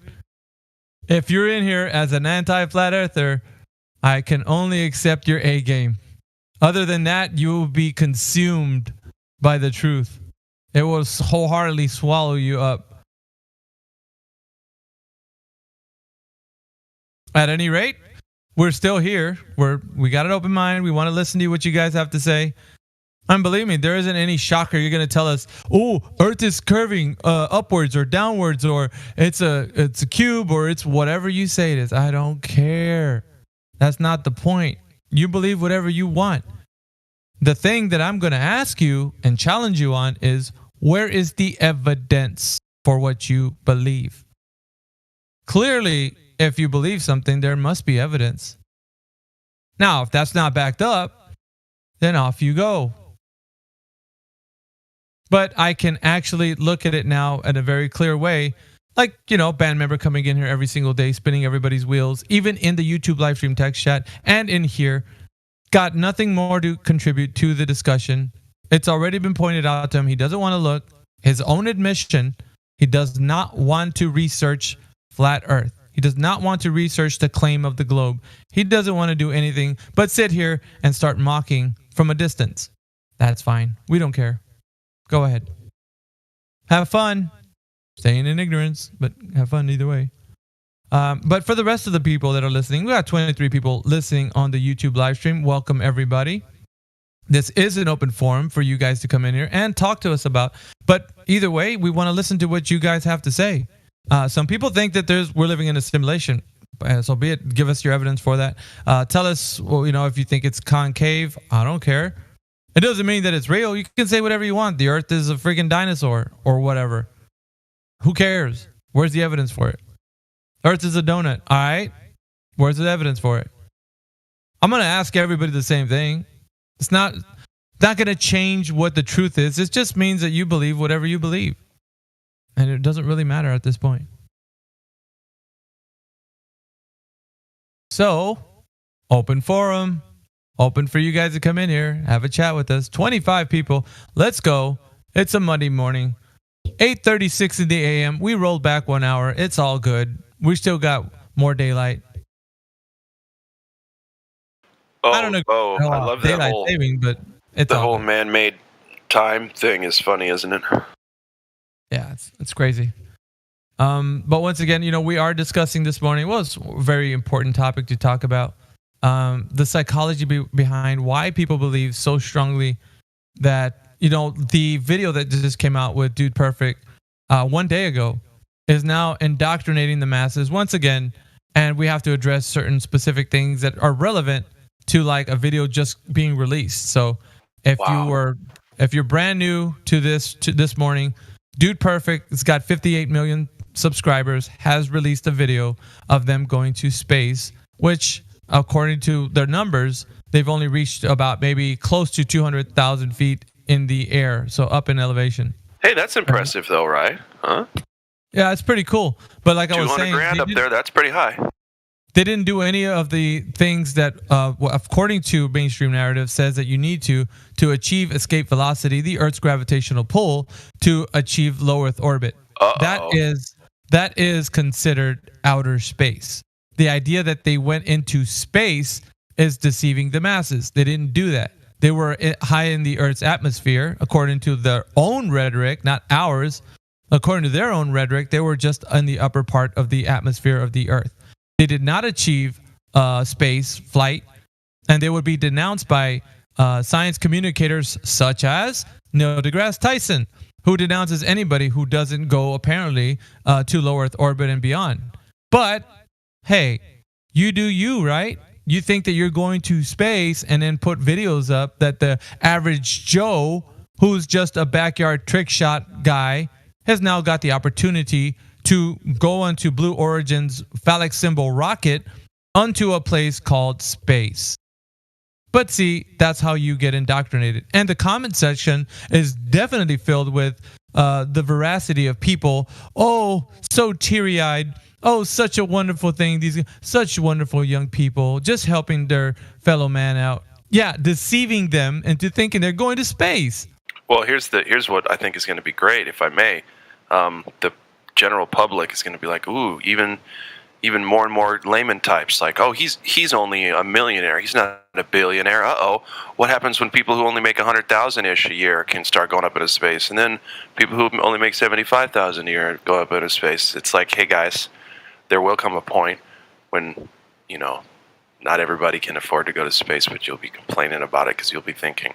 If you're in here as an anti-flat earther, I can only accept your A game. Other than that, you will be consumed by the truth. It will wholeheartedly swallow you up. At any rate, we're still here. We got an open mind. We want to listen to what you guys have to say. And believe me, there isn't any shocker. You're going to tell us, oh, Earth is curving upwards or downwards, or it's a cube, or it's whatever you say it is. I don't care. That's not the point. You believe whatever you want. The thing that I'm going to ask you and challenge you on is, where is the evidence for what you believe? Clearly, if you believe something, there must be evidence. Now, if that's not backed up, then off you go. But I can actually look at it now in a very clear way. Like, band member coming in here every single day, spinning everybody's wheels, even in the YouTube live stream text chat and in here, got nothing more to contribute to the discussion. It's already been pointed out to him. He doesn't want to look. His own admission, he does not want to research flat Earth. He does not want to research the claim of the globe. He doesn't want to do anything but sit here and start mocking from a distance. That's fine. We don't care. Go ahead. Have fun. Staying in ignorance, but have fun either way. But for the rest of the people that are listening, we got 23 people listening on the YouTube live stream. Welcome, everybody. This is an open forum for you guys to come in here and talk to us about. But either way, we want to listen to what you guys have to say. Some people think that we're living in a simulation. So be it, give us your evidence for that. Tell us, if you think it's concave. I don't care. It doesn't mean that it's real. You can say whatever you want. The Earth is a freaking dinosaur or whatever. Who cares? Where's the evidence for it? Earth is a donut. All right. Where's the evidence for it? I'm going to ask everybody the same thing. It's not going to change what the truth is. It just means that you believe whatever you believe. And it doesn't really matter at this point. So, open forum. Open for you guys to come in here, have a chat with us. 25 people. Let's go. It's a Monday morning. 8:36 in the a.m. We rolled back 1 hour. It's all good. We still got more daylight. I don't know. I love that daylight whole saving, but it's the all whole good. man-made time thing is funny, isn't it? Yeah, it's crazy. But once again, we are discussing this morning. Well, it's a very important topic to talk about. The psychology behind why people believe so strongly that, the video that just came out with Dude Perfect 1 day ago is now indoctrinating the masses once again. And we have to address certain specific things that are relevant to like a video just being released. So if you're brand new to this morning, Dude Perfect has got 58 million subscribers, has released a video of them going to space, which according to their numbers, they've only reached about maybe close to 200,000 feet in the air. So up in elevation. Hey, that's impressive though, right? Huh? Yeah, it's pretty cool. But like I was saying, 200 grand up there, that's pretty high. They didn't do any of the things that, according to mainstream narrative, says that you need to achieve escape velocity, the Earth's gravitational pull, to achieve low Earth orbit. That is considered outer space. The idea that they went into space is deceiving the masses. They didn't do that. They were high in the Earth's atmosphere, according to their own rhetoric, not ours. According to their own rhetoric, they were just in the upper part of the atmosphere of the Earth. They did not achieve space flight, and they would be denounced by science communicators such as Neil deGrasse Tyson, who denounces anybody who doesn't go, apparently, to low Earth orbit and beyond. But, hey, you do you, right? You think that you're going to space and then put videos up that the average Joe, who's just a backyard trick shot guy, has now got the opportunity to go onto Blue Origin's phallic symbol rocket onto a place called space. But see, that's how you get indoctrinated. And the comment section is definitely filled with the veracity of people. Oh, so teary-eyed. Oh, such a wonderful thing. These such wonderful young people just helping their fellow man out. Yeah, deceiving them into thinking they're going to space. Well, here's what I think is going to be great, if I may. The general public is going to be like, ooh, even more and more layman types, like, oh, he's only a millionaire, he's not a billionaire. What happens when people who only make 100,000-ish a year can start going up into space, and then people who only make 75,000 a year go up into space? It's like, hey guys, there will come a point when, not everybody can afford to go to space, but you'll be complaining about it because you'll be thinking,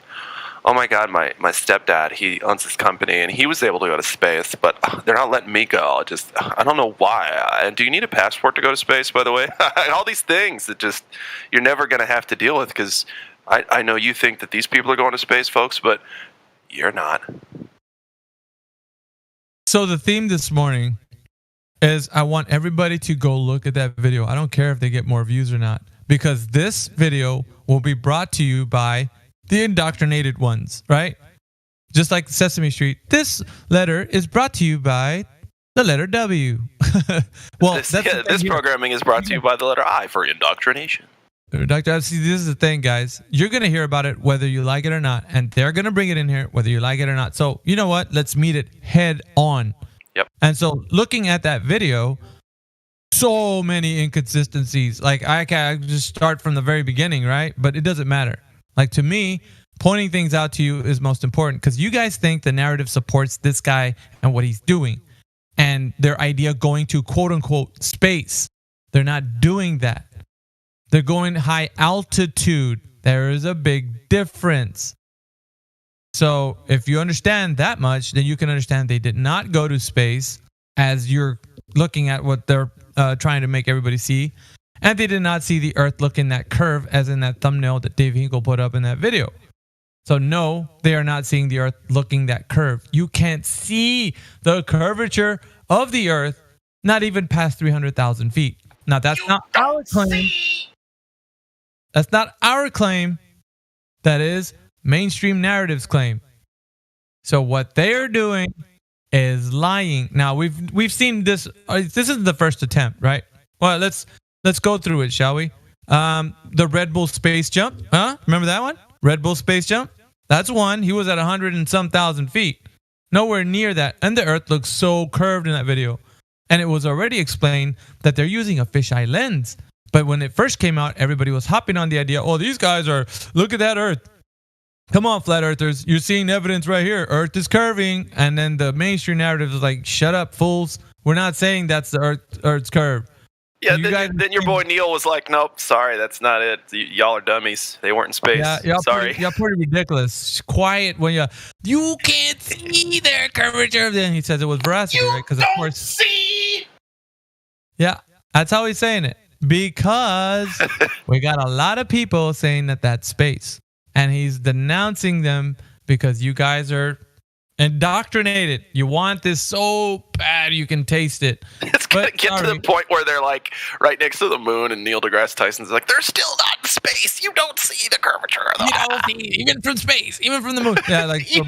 oh my God, my stepdad, he owns this company and he was able to go to space, but they're not letting me go. I don't know why. Do you need a passport to go to space, by the way? All these things that just you're never going to have to deal with, because I know you think that these people are going to space, folks, but you're not. So the theme this morning is I want everybody to go look at that video. I don't care if they get more views or not, because this video will be brought to you by the indoctrinated ones, right? Just like Sesame Street. This letter is brought to you by the letter W. Well, this programming is brought to you by the letter I for indoctrination. Dr. See, this is the thing, guys. You're going to hear about it whether you like it or not, and they're going to bring it in here whether you like it or not. So, you know what? Let's meet it head on. Yep. And so, looking at that video, so many inconsistencies. Like, I can just start from the very beginning, right? But it doesn't matter. Like, to me, pointing things out to you is most important, because you guys think the narrative supports this guy and what he's doing and their idea going to quote unquote space. They're not doing that. They're going high altitude. There is a big difference. So if you understand that much, then you can understand they did not go to space as you're looking at what they're trying to make everybody see. And they did not see the Earth look in that curve as in that thumbnail that Dave Hinkle put up in that video. So no, they are not seeing the Earth looking that curve. You can't see the curvature of the Earth, not even past 300,000 feet. Now, that's not our claim. That's not our claim. That is mainstream narrative's claim. So what they are doing is lying. Now, we've seen this. This is the first attempt, right? Well, let's go through it, shall we? The Red Bull space jump. Remember that one? Red Bull space jump? That's one. He was at 100 and some thousand feet. Nowhere near that. And the Earth looks so curved in that video. And it was already explained that they're using a fisheye lens. But when it first came out, everybody was hopping on the idea, oh, these guys are, look at that Earth. Come on, flat earthers. You're seeing evidence right here. Earth is curving. And then the mainstream narrative is like, shut up, fools. We're not saying that's the Earth's curve. Yeah, then your boy Neil was like, nope, sorry, that's not it. Y'all are dummies. They weren't in space. Yeah, sorry. Y'all pretty ridiculous. Quiet when you can't see their curvature. Then he says it was veracity, right? Because of course. See. Yeah, that's how he's saying it. Because we got a lot of people saying that that's space. And he's denouncing them because you guys are indoctrinated. You want this so bad you can taste it. It's going to get to the point where they're like right next to the moon and Neil deGrasse Tyson's like, they're still not in space. You don't see the curvature of the You don't see, even from space, even from the moon. Yeah, like so,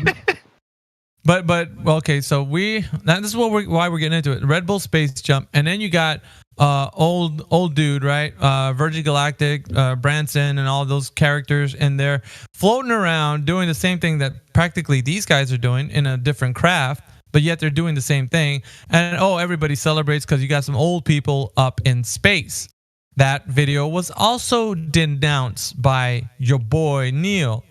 But well, okay, so this is why we're getting into it. Red Bull space jump, and then you got old dude, right? Virgin Galactic, Branson, and all those characters, and they're floating around doing the same thing that practically these guys are doing in a different craft, but yet they're doing the same thing. And everybody celebrates because you got some old people up in space. That video was also denounced by your boy Neil.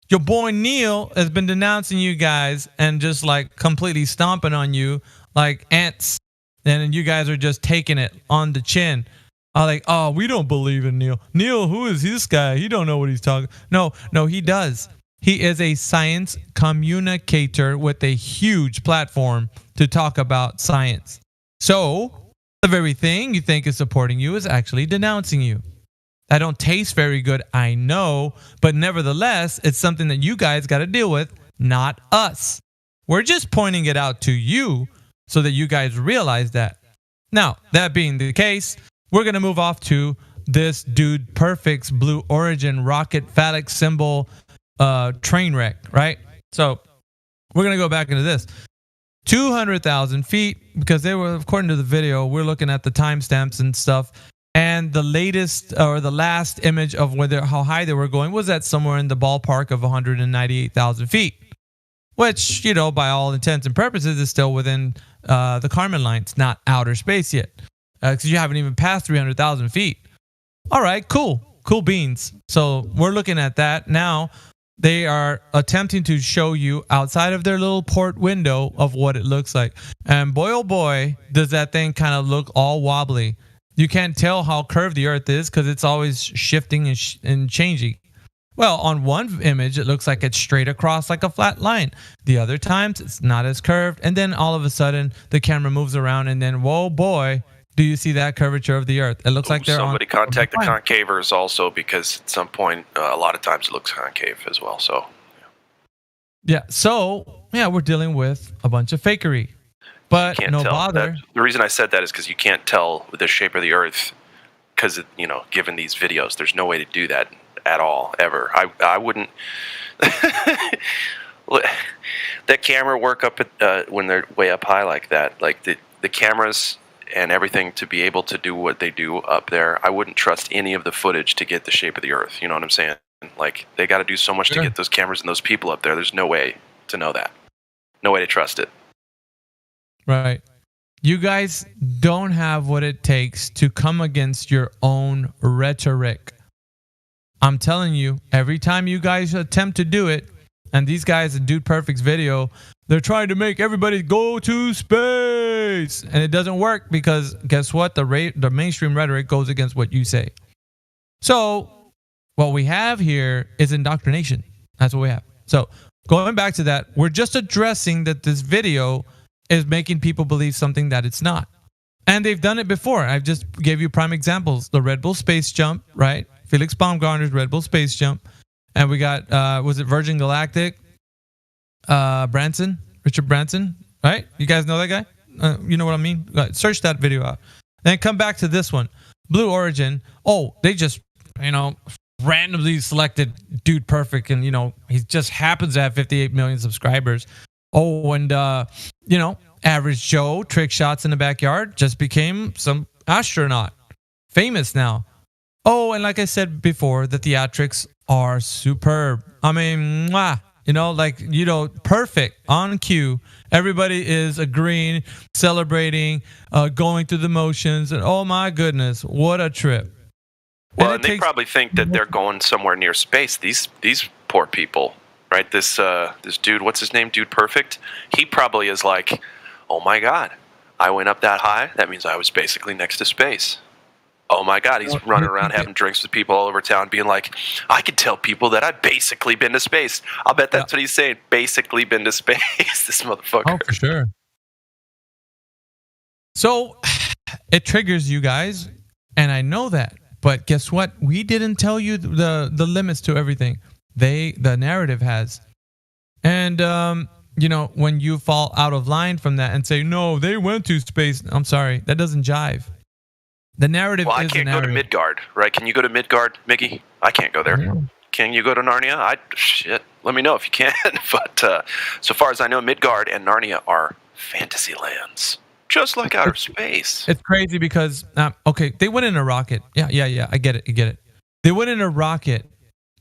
Your boy Neil has been denouncing you guys and just like completely stomping on you like ants. And you guys are just taking it on the chin. We don't believe in Neil. Neil, who is this guy? He don't know what he's talking. No, he does. He is a science communicator with a huge platform to talk about science. So the very thing you think is supporting you is actually denouncing you. That don't taste very good, I know, but nevertheless, it's something that you guys got to deal with, not us. We're just pointing it out to you so that you guys realize that. Now, that being the case, we're going to move off to this dude Perfect's Blue Origin rocket phallic symbol train wreck, right? So we're going to go back into this. 200,000 feet, because they were, according to the video, we're looking at the timestamps and stuff. And the latest or the last image of how high they were going was at somewhere in the ballpark of 198,000 feet, which, you know, by all intents and purposes is still within the Kármán line. It's not outer space yet, because you haven't even passed 300,000 feet. All right, cool beans. So we're looking at that now. They are attempting to show you outside of their little port window of what it looks like. And boy, oh boy, does that thing kind of look all wobbly. You can't tell how curved the Earth is because it's always shifting and changing. Well, on one image, it looks like it's straight across like a flat line. The other times, it's not as curved. And then all of a sudden, the camera moves around and then, whoa, boy, do you see that curvature of the Earth? It looks like they're somebody contact the concavers also, because at some point, a lot of times it looks concave as well. So, we're dealing with a bunch of fakery, but no bother. The reason I said that is because you can't tell the shape of the Earth, because given these videos, there's no way to do that at all ever. I wouldn't. That camera work up at when they're way up high like that, like the cameras and everything to be able to do what they do up there, I wouldn't trust any of the footage to get the shape of the Earth. You know what I'm saying? Like, they got to do so much to get those cameras and those people up there. There's no way to know that. No way to trust it. Right. You guys don't have what it takes to come against your own rhetoric. I'm telling you, every time you guys attempt to do it, and these guys in Dude Perfect's video, they're trying to make everybody go to space. And it doesn't work because guess what? The mainstream rhetoric goes against what you say. So what we have here is indoctrination. That's what we have. So going back to that, we're just addressing that this video is making people believe something that it's not. And they've done it before. I've just gave you prime examples. The Red Bull space jump, right? Felix Baumgartner's Red Bull space jump. And we got, was it Virgin Galactic? Richard Branson, right? You guys know that guy? You know what I mean? Search that video out. Then come back to this one. Blue Origin. Oh, they just, randomly selected Dude Perfect, and, he just happens to have 58 million subscribers. Oh, and, Average Joe, trick shots in the backyard, just became some astronaut. Famous now. Oh, and like I said before, the theatrics are superb. I mean, perfect, on cue. Everybody is agreeing, celebrating, going through the motions, and oh my goodness, what a trip. Well, and they probably think that they're going somewhere near space. These poor people, right? This dude, what's his name? Dude Perfect. He probably is like, oh my God, I went up that high. That means I was basically next to space. Oh my God, he's running around having drinks with people all over town, being like, I could tell people that I've basically been to space. I'll bet that's what he's saying. Basically been to space, this motherfucker. Oh, for sure. So it triggers you guys, and I know that. But guess what? We didn't tell you the limits to everything. The narrative has. And, when you fall out of line from that and say, no, they went to space. I'm sorry, that doesn't jive. The narrative is the narrative. Well, I can't go to Midgard, right? Can you go to Midgard, Miggy? I can't go there. Yeah. Can you go to Narnia? Shit. Let me know if you can. But so far as I know, Midgard and Narnia are fantasy lands, just like outer space. It's crazy because, they went in a rocket. Yeah. I get it. They went in a rocket.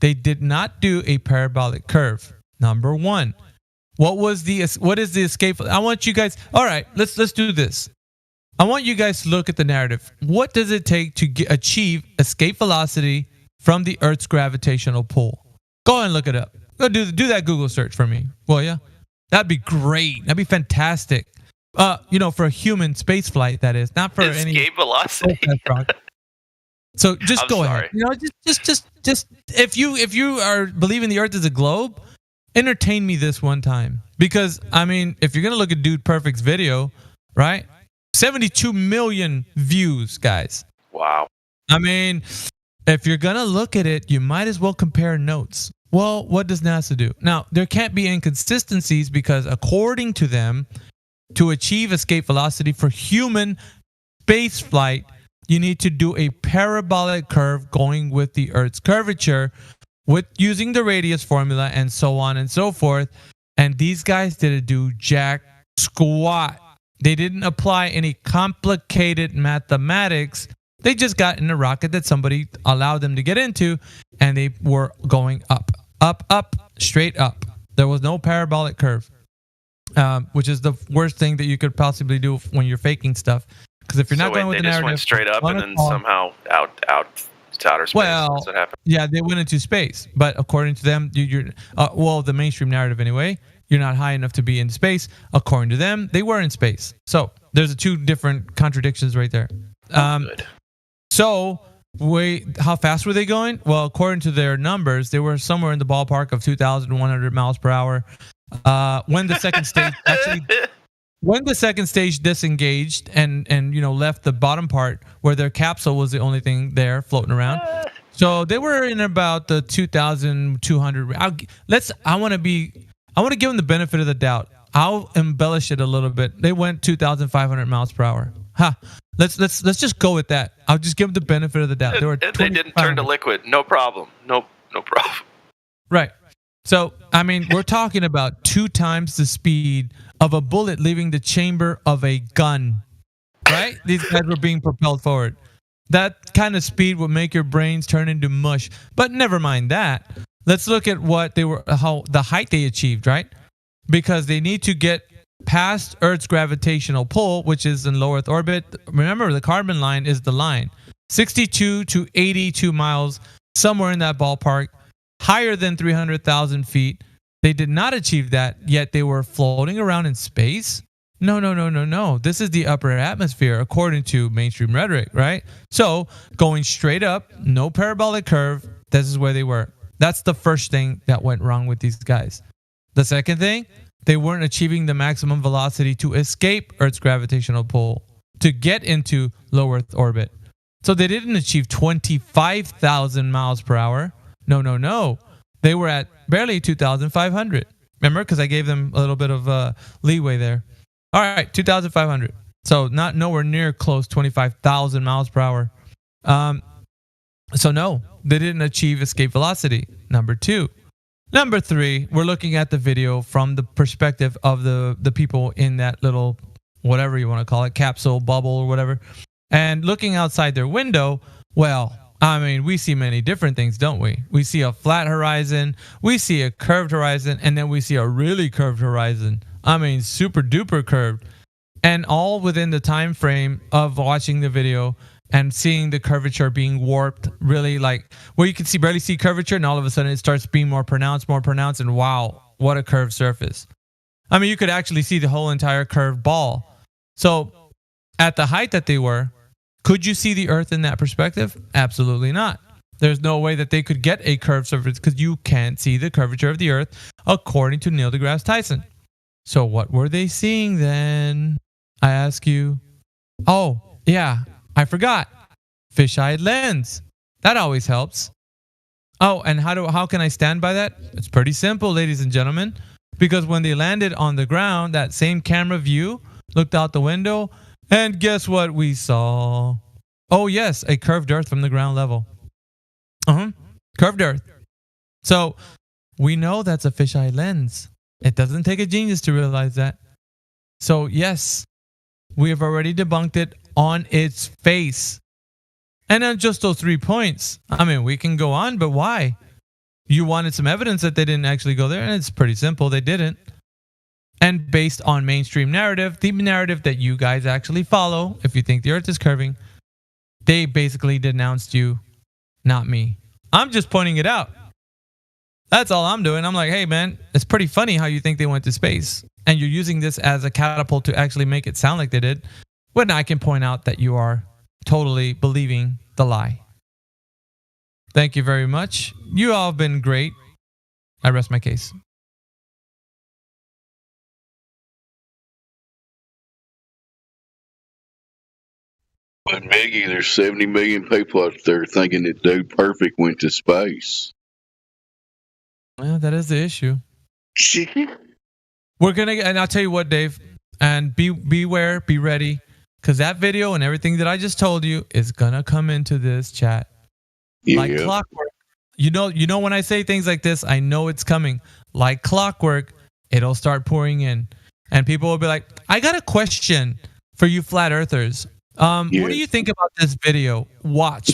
They did not do a parabolic curve. Number one. What is the escape? I want you guys. All right, let's do this. I want you guys to look at the narrative. What does it take to achieve escape velocity from the Earth's gravitational pull? Go ahead and look it up. Go do that Google search for me. Well, yeah, that'd be great. That'd be fantastic. For a human space flight, that is, not for any escape velocity. So just go ahead. Just if you are believing the Earth is a globe, entertain me this one time, because if you're gonna look at Dude Perfect's video, right? 72 million views, guys. Wow. If you're going to look at it, you might as well compare notes. Well, what does NASA do? Now, there can't be inconsistencies because according to them, to achieve escape velocity for human space flight, you need to do a parabolic curve going with the Earth's curvature, with using the radius formula and so on and so forth. And these guys didn't do jack squat. They didn't apply any complicated mathematics. They just got in a rocket that somebody allowed them to get into, and they were going up, up, up, straight up. There was no parabolic curve, which is the worst thing that you could possibly do when you're faking stuff. Because if you're not going with the narrative, they just went straight up and then somehow out to outer space. Well, That's what happened. yeah, they went into space, but according to them, well, the mainstream narrative anyway, you're not high enough to be in space. According to them, they were in space. So there's two different contradictions right there. Good. So how fast were they going? Well, according to their numbers, they were somewhere in the ballpark of 2,100 miles per hour. When the second stage disengaged and left the bottom part where their capsule was the only thing there floating around. So they were in about the 2,200. I want to give them the benefit of the doubt. I'll embellish it a little bit. They went 2,500 miles per hour. Let's just go with that. I'll just give them the benefit of the doubt. They didn't turn to liquid. No problem. No problem. Right. So, I mean, we're talking about 2 times the speed of a bullet leaving the chamber of a gun, right? These guys were being propelled forward. That kind of speed would make your brains turn into mush. But never mind that. Let's look at how the height they achieved, right? Because they need to get past Earth's gravitational pull, which is in low Earth orbit. Remember, the carbon line is the line. 62 to 82 miles, somewhere in that ballpark, higher than 300,000 feet. They did not achieve that, yet they were floating around in space? No. This is the upper atmosphere, according to mainstream rhetoric, right? So, going straight up, no parabolic curve, this is where they were. That's the first thing that went wrong with these guys. The second thing, they weren't achieving the maximum velocity to escape Earth's gravitational pull, to get into low Earth orbit. So they didn't achieve 25,000 miles per hour. No. They were at barely 2,500. Remember? Because I gave them a little bit of leeway there. All right, 2,500. So not nowhere near close 25,000 miles per hour. So no, they didn't achieve escape velocity. Number 2. Number 3, we're looking at the video from the perspective of the people in that little, whatever you want to call it, capsule, bubble, or whatever. And looking outside their window, well, I mean, we see many different things, don't we? We see a flat horizon, we see a curved horizon, and then we see a really curved horizon. I mean, super duper curved. And all within the time frame of watching the video and seeing the curvature being warped, really like where you can barely see curvature, and all of a sudden it starts being more pronounced, and wow, what a curved surface. I mean, you could actually see the whole entire curved ball. So at the height that they were, could you see the Earth in that perspective? Absolutely not. There's no way that they could get a curved surface because you can't see the curvature of the Earth, according to Neil deGrasse Tyson. So what were they seeing then? I ask you. Oh, yeah, I forgot. Fisheye lens. That always helps. Oh, and how can I stand by that? It's pretty simple, ladies and gentlemen. Because when they landed on the ground, that same camera view looked out the window, and guess what we saw? Oh, yes, a curved Earth from the ground level. Curved Earth. So we know that's a fisheye lens. It doesn't take a genius to realize that. So yes, we have already debunked it on its face. And then just those 3 points. I mean, we can go on, but why? You wanted some evidence that they didn't actually go there, and it's pretty simple. They didn't. And based on mainstream narrative, the narrative that you guys actually follow, if you think the Earth is curving, they basically denounced you, not me. I'm just pointing it out. That's all I'm doing. I'm like, hey, man, it's pretty funny how you think they went to space. And you're using this as a catapult to actually make it sound like they did. When I can point out that you are totally believing the lie. Thank you very much. You all have been great. I rest my case. But Maggie, there's 70 million people out there thinking that Dude Perfect went to space. Well, that is the issue. We're gonna, and I'll tell you what, Dave, and beware, be ready. Because that video and everything that I just told you is going to come into this chat. Like clockwork. You know when I say things like this, I know it's coming. Like clockwork, it'll start pouring in. And people will be like, I got a question for you flat earthers. What do you think about this video? Watch.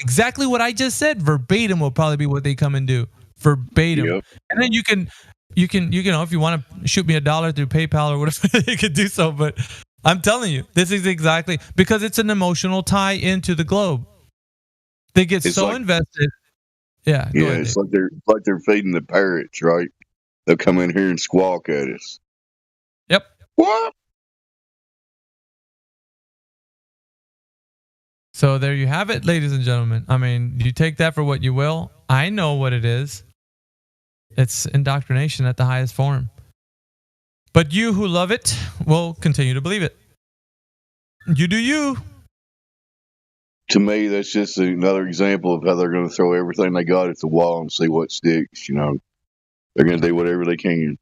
Exactly what I just said. Verbatim will probably be what they come and do. Verbatim. Yep. And then you can, if you want to shoot me $1 through PayPal or whatever, you could do so. But I'm telling you, this is exactly because it's an emotional tie into the globe. They get so invested. Yeah. Yeah, it's like they're feeding the parrots, right? They'll come in here and squawk at us. Yep. What? So there you have it, ladies and gentlemen. I mean, you take that for what you will. I know what it is. It's indoctrination at the highest form. But you who love it will continue to believe it. You do you. To me, that's just another example of how they're going to throw everything they got at the wall and see what sticks. You know, they're going to do whatever they can,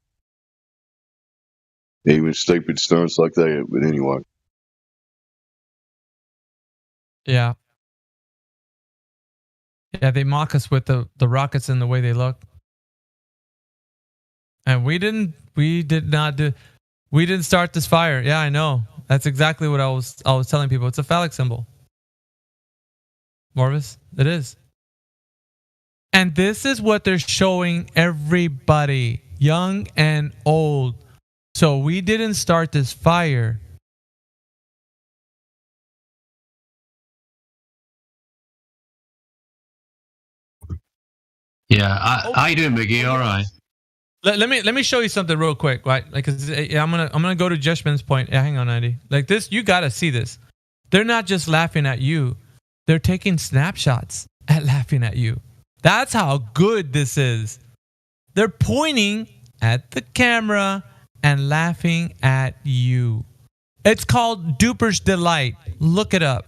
even stupid stunts like that. But anyway, yeah, they mock us with the rockets and the way they look, and we didn't start this fire. Yeah, I know. That's exactly what I was telling people. It's a phallic symbol. Morvis, it is. And this is what they're showing everybody, young and old. So we didn't start this fire. Yeah, how you doing, Biggie? All right. Let me show you something real quick, right? Like, I'm gonna go to Judgment's point. Yeah, hang on, Andy. Like this, you gotta see this. They're not just laughing at you. They're taking snapshots at laughing at you. That's how good this is. They're pointing at the camera and laughing at you. It's called Duper's Delight. Look it up.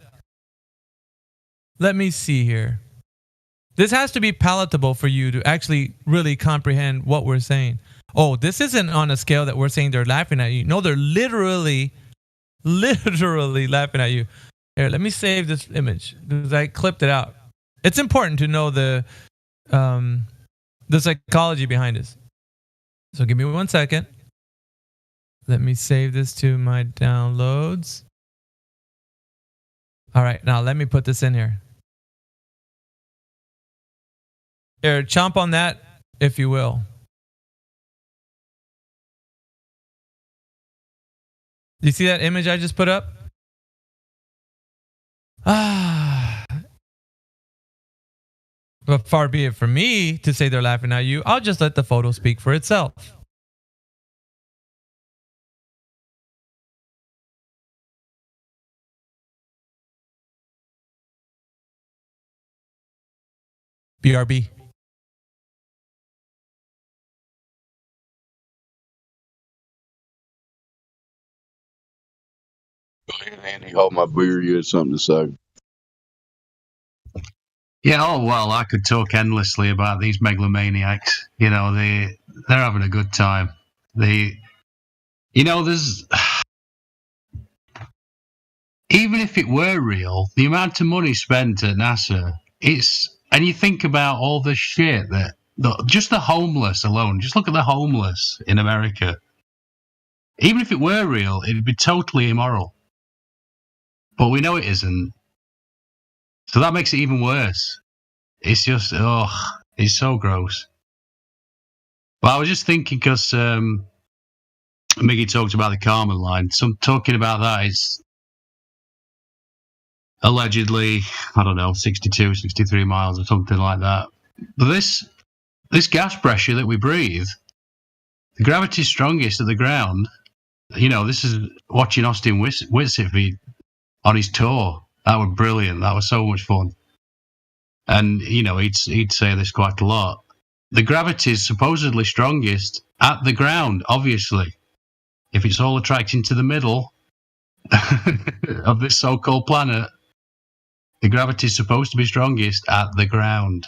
Let me see here. This has to be palatable for you to actually really comprehend what we're saying. Oh, this isn't on a scale that we're saying they're laughing at you. No, they're literally laughing at you. Here, let me save this image because I clipped it out. It's important to know the psychology behind this. So give me 1 second. Let me save this to my downloads. All right, now let me put this in here. Here, chomp on that, if you will. Do you see that image I just put up? But far be it from me to say they're laughing at you. I'll just let the photo speak for itself. BRB. Go ahead, Andy. Hold my beer. You had something to say. Yeah, oh, well, I could talk endlessly about these megalomaniacs. You know, they're having a good time. There's... Even if it were real, the amount of money spent at NASA, and you think about all the shit just the homeless alone, just look at the homeless in America. Even if it were real, it'd be totally immoral. But we know it isn't. So that makes it even worse. It's just, it's so gross. But I was just thinking, because Miggy talked about the Kármán line. So I'm talking about that. It's allegedly, I don't know, 62, 63 miles or something like that. But this gas pressure that we breathe, the gravity's strongest at the ground. You know, this is watching Austin Whitsitt on his tour. That was brilliant. That was so much fun. And, you know, he'd say this quite a lot. The gravity is supposedly strongest at the ground, obviously. If it's all attracting to the middle of this so-called planet, the gravity is supposed to be strongest at the ground.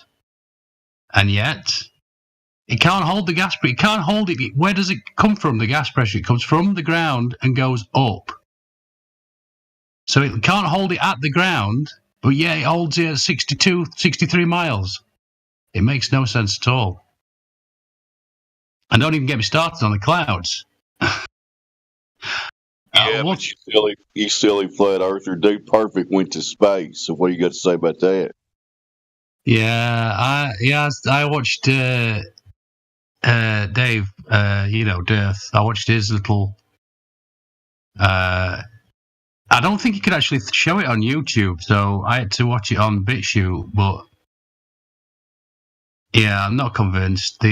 And yet, it can't hold the gas pressure. It can't hold it. Where does it come from, the gas pressure? It comes from the ground and goes up. So it can't hold it at the ground, but yeah, it holds it at 62, 63 miles. It makes no sense at all. And don't even get me started on the clouds. Yeah, but you silly flat earther. Dude Perfect went to space. So what do you got to say about that? Yeah, I watched Dave, Death. I watched his little. I don't think he could actually show it on YouTube, so I had to watch it on BitChute. But yeah, I'm not convinced.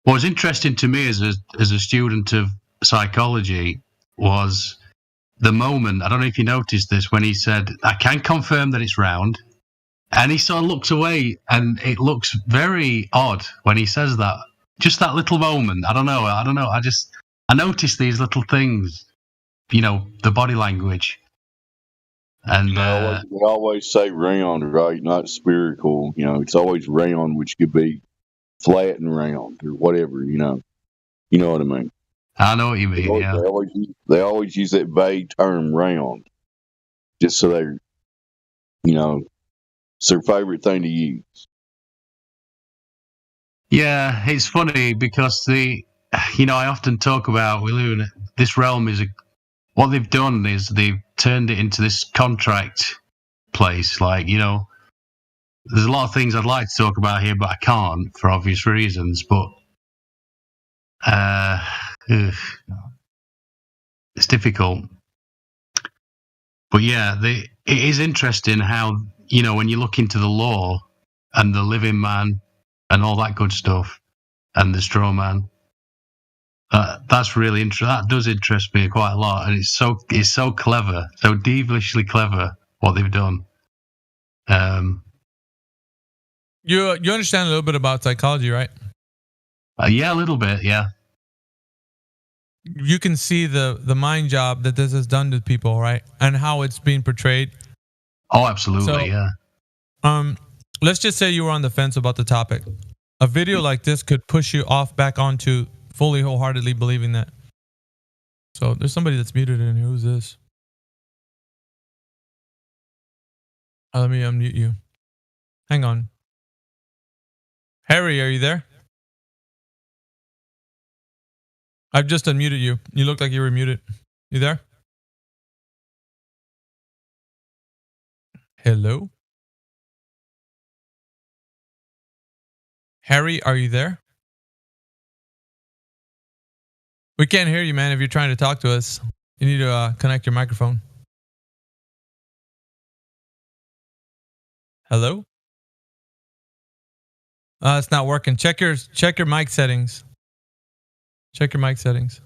What was interesting to me as a student of psychology was the moment. I don't know if you noticed this when he said, "I can confirm that it's round," and he sort of looks away, and it looks very odd when he says that. Just that little moment. I don't know. I noticed these little things. The body language. And they always say round, right? Not spherical. It's always round, which could be flat and round or whatever. You know what I mean. I know what you mean. They always use that vague term round, just so they're, it's their favorite thing to use. Yeah, it's funny because I often talk about we live in this realm what they've done is they've turned it into this contract place. Like, there's a lot of things I'd like to talk about here, but I can't for obvious reasons. But it's difficult. But yeah, it is interesting how, when you look into the law and the living man and all that good stuff and the straw man, that's really interesting. That does interest me quite a lot, and it's so clever, so devilishly clever what they've done. You understand a little bit about psychology, right? Yeah, a little bit. Yeah. You can see the mind job that this has done to people, right, and how it's being portrayed. Oh, absolutely. Yeah. Let's just say you were on the fence about the topic. A video like this could push you off back onto fully wholeheartedly believing that. So there's somebody that's muted in here. Who's this? Let me unmute you. Hang on. Harry, are you there? I've just unmuted you. You look like you were muted. You there? Hello? Harry, are you there? We can't hear you, man, if you're trying to talk to us. You need to connect your microphone. Hello? It's not working. Check your mic settings. Check your mic settings.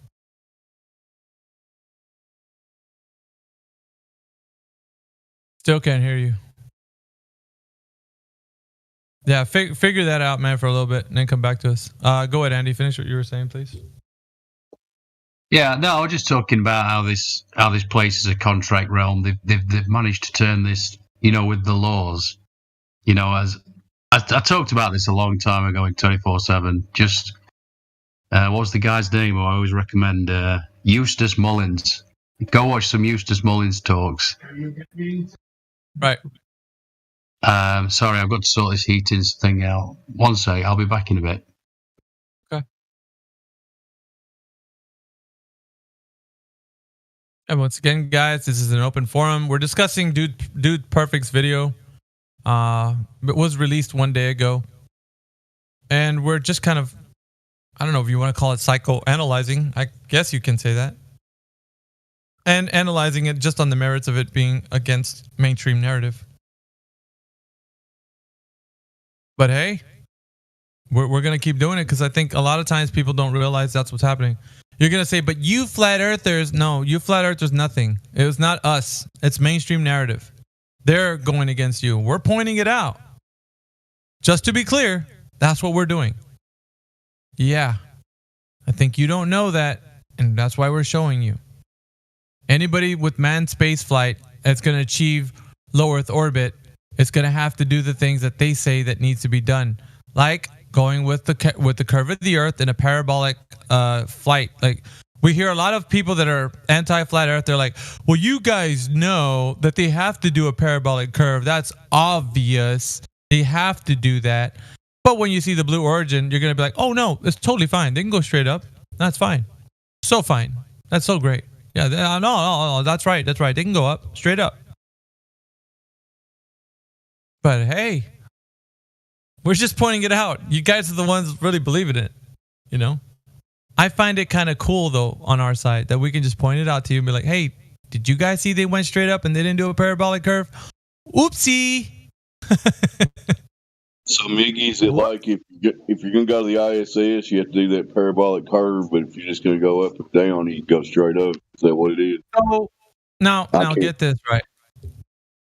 Still can't hear you. Yeah, figure that out, man, for a little bit, and then come back to us. Go ahead, Andy. Finish what you were saying, please. Yeah, no, I was just talking about how this place is a contract realm. They've managed to turn this, with the laws. As I talked about this a long time ago in 24/7. Just what was the guy's name? I always recommend Eustace Mullins. Go watch some Eustace Mullins talks. Right. Sorry, I've got to sort this heating thing out. One sec, I'll be back in a bit. Okay. And once again, guys, this is an open forum. We're discussing Dude Perfect's video. It was released 1 day ago. And we're just kind of, I don't know if you want to call it psychoanalyzing. I guess you can say that. And analyzing it just on the merits of it being against mainstream narrative. But hey, we're going to keep doing it because I think a lot of times people don't realize that's what's happening. You're going to say, but you flat earthers, no, you flat earthers, nothing. It was not us. It's mainstream narrative. They're going against you. We're pointing it out. Just to be clear, that's what we're doing. Yeah. I think you don't know that, and that's why we're showing you. Anybody with manned space flight that's going to achieve low Earth orbit, it's going to have to do the things that they say that needs to be done, like going with the curve of the Earth in a parabolic flight, like We hear a lot of people that are anti-flat Earth. They're like, well, you guys know that they have to do a parabolic curve. That's obvious. They have to do that. But when you see the Blue Origin, you're going to be like, oh, no, it's totally fine. They can go straight up. That's fine. So fine. That's so great. Yeah, no, that's right. That's right. They can go up, straight up. But hey, we're just pointing it out. You guys are the ones really believing it, you know? I find it kind of cool, though, on our side, that we can just point it out to you and be like, hey, did you guys see they went straight up and they didn't do a parabolic curve? Oopsie. So, Miggy, is it like if you're going to go to the ISS, you have to do that parabolic curve, but if you're just going to go up and down, you go straight up? Is that what it is? So, now get this right.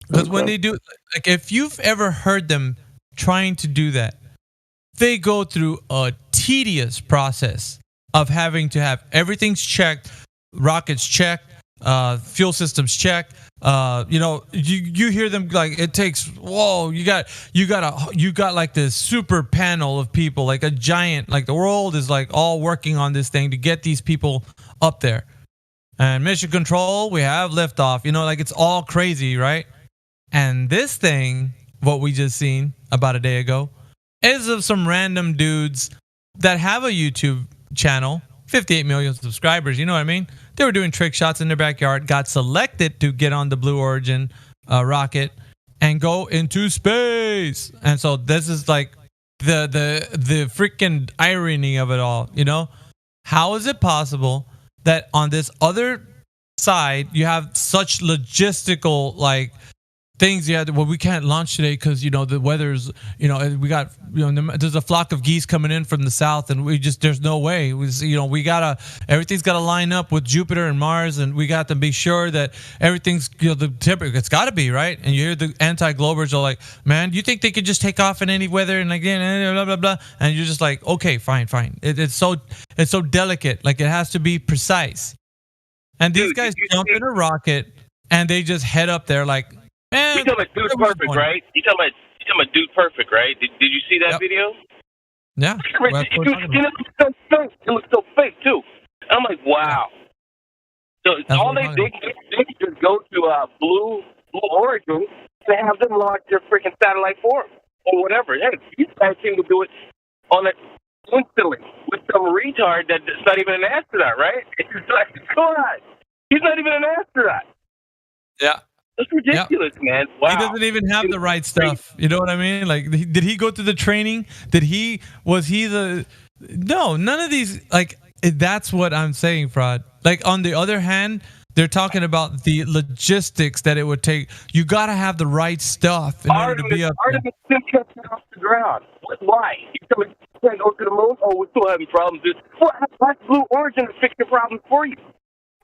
Because when they do, like, if you've ever heard them trying to do that, they go through a tedious process of having to have everything's checked, rockets checked, fuel systems checked. You hear them like it takes. Whoa, you got like this super panel of people, like a giant, like the world is like all working on this thing to get these people up there. And mission control, we have liftoff. Like it's all crazy, right? And this thing, what we just seen about a day ago, is of some random dudes that have a YouTube channel, 58 million subscribers, you know what I mean? They were doing trick shots in their backyard, got selected to get on the Blue Origin rocket and go into space. And so this is like the freaking irony of it all, you know? How is it possible that on this other side you have such logistical like things you had? Well, we can't launch today because the weather's we got there's a flock of geese coming in from the south and there's no way everything's gotta line up with Jupiter and Mars, and we got to be sure that everything's the temperature, it's got to be right. And you hear the anti-globers are like, man, you think they could just take off in any weather and again blah blah blah, and you're just like, okay, fine. It's so delicate, like it has to be precise. And these guys jump in a rocket and they just head up there like, man, you talking about Dude Perfect, right? You talking about Dude Perfect, right? Did you see that video? Yeah. It was so fake too. I'm like, wow. So all they can just go to Blue Origin and have them launch their freaking satellite for them or whatever. Hey, these guys seem to do it on it instantly with some retard that's not even an astronaut, right? It's like, come on, he's not even an astronaut. Yeah. That's ridiculous, man. Wow. He doesn't even have the right stuff. You know what I mean? Like, did he go through the training? No, none of these, like, that's what I'm saying, Fraud. Like, on the other hand, they're talking about the logistics that it would take. You got to have the right stuff in order to be up there. Artemis still can't get off the ground. Why? You can't go to the moon? Oh, we're still having problems. Why Blue Origin to fix your problems for you?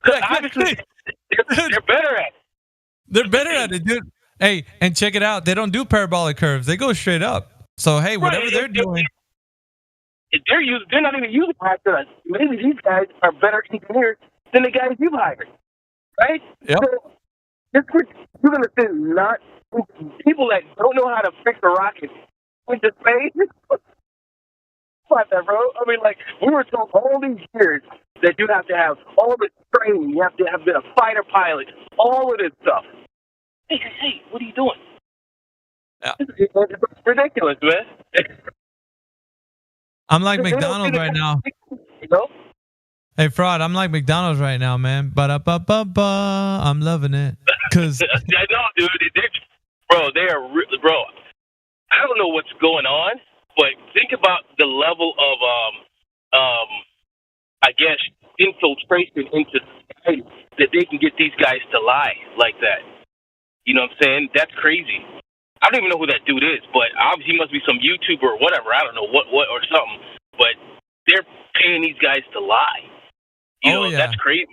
Because obviously, they're better at it. They're better at it, dude. Hey, and check it out. They don't do parabolic curves. They go straight up. So, hey, whatever they're doing. They're not even using astronauts. Maybe these guys are better engineers than the guys you've hired. Right? Yep. So, you're going to send people that don't know how to fix a rocket into space? Like that, bro. I mean, like, we were told all these years that you have to have all this training. You have to have been a fighter pilot. All of this stuff. Hey, what are you doing? Yeah. It's ridiculous, man. I'm like McDonald's right now. You know? Hey, Fraud, I'm like McDonald's right now, man. Ba-da-ba-ba-ba. I'm loving it. Cause I know, dude. Bro, I don't know what's going on, but think about the level of, I guess, infiltration into society that they can get these guys to lie like that. You know what I'm saying? That's crazy. I don't even know who that dude is, but obviously he must be some YouTuber or whatever. I don't know what or something. But they're paying these guys to lie. You know, that's crazy.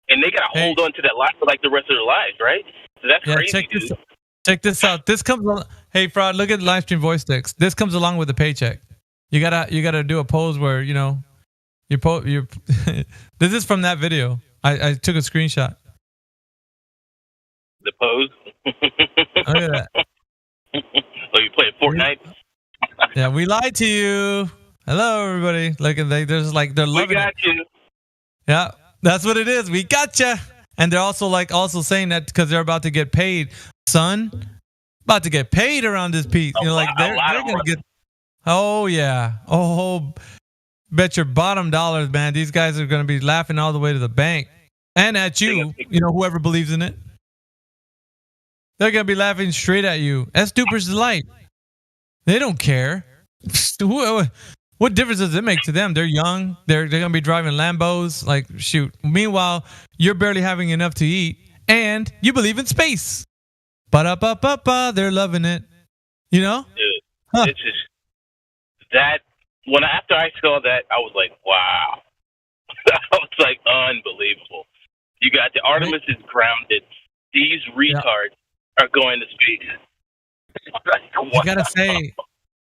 And they got to hold on to that lie for like the rest of their lives, right? So that's crazy, dude. Check this out. This comes on. Hey, Fraud, look at Livestream voice text. This comes along with the paycheck. You gotta do a pose where you This is from that video. I took a screenshot. The pose. Look at that. Oh, you playing Fortnite? Yeah, we lied to you. Hello, everybody. Look at there's like they're loving it. We got you. Yeah, That's what it is. We gotcha. And they're also saying that because they're about to get paid. Son, about to get paid around this piece. You know, like they're gonna get. Oh yeah. Oh, bet your bottom dollars, man. These guys are gonna be laughing all the way to the bank and at you. You know, whoever believes in it. They're gonna be laughing straight at you. That's Duper's Delight. They don't care. What difference does it make to them? They're young. They're gonna be driving Lambos. Like, shoot. Meanwhile, you're barely having enough to eat, and you believe in space. Ba-da-ba-ba-ba. They're loving it. You know? Dude, it's just that. After I saw that, I was like, wow. I was like, unbelievable. You got the Artemis is grounded. These retards are going to space. Like, wow. I gotta say,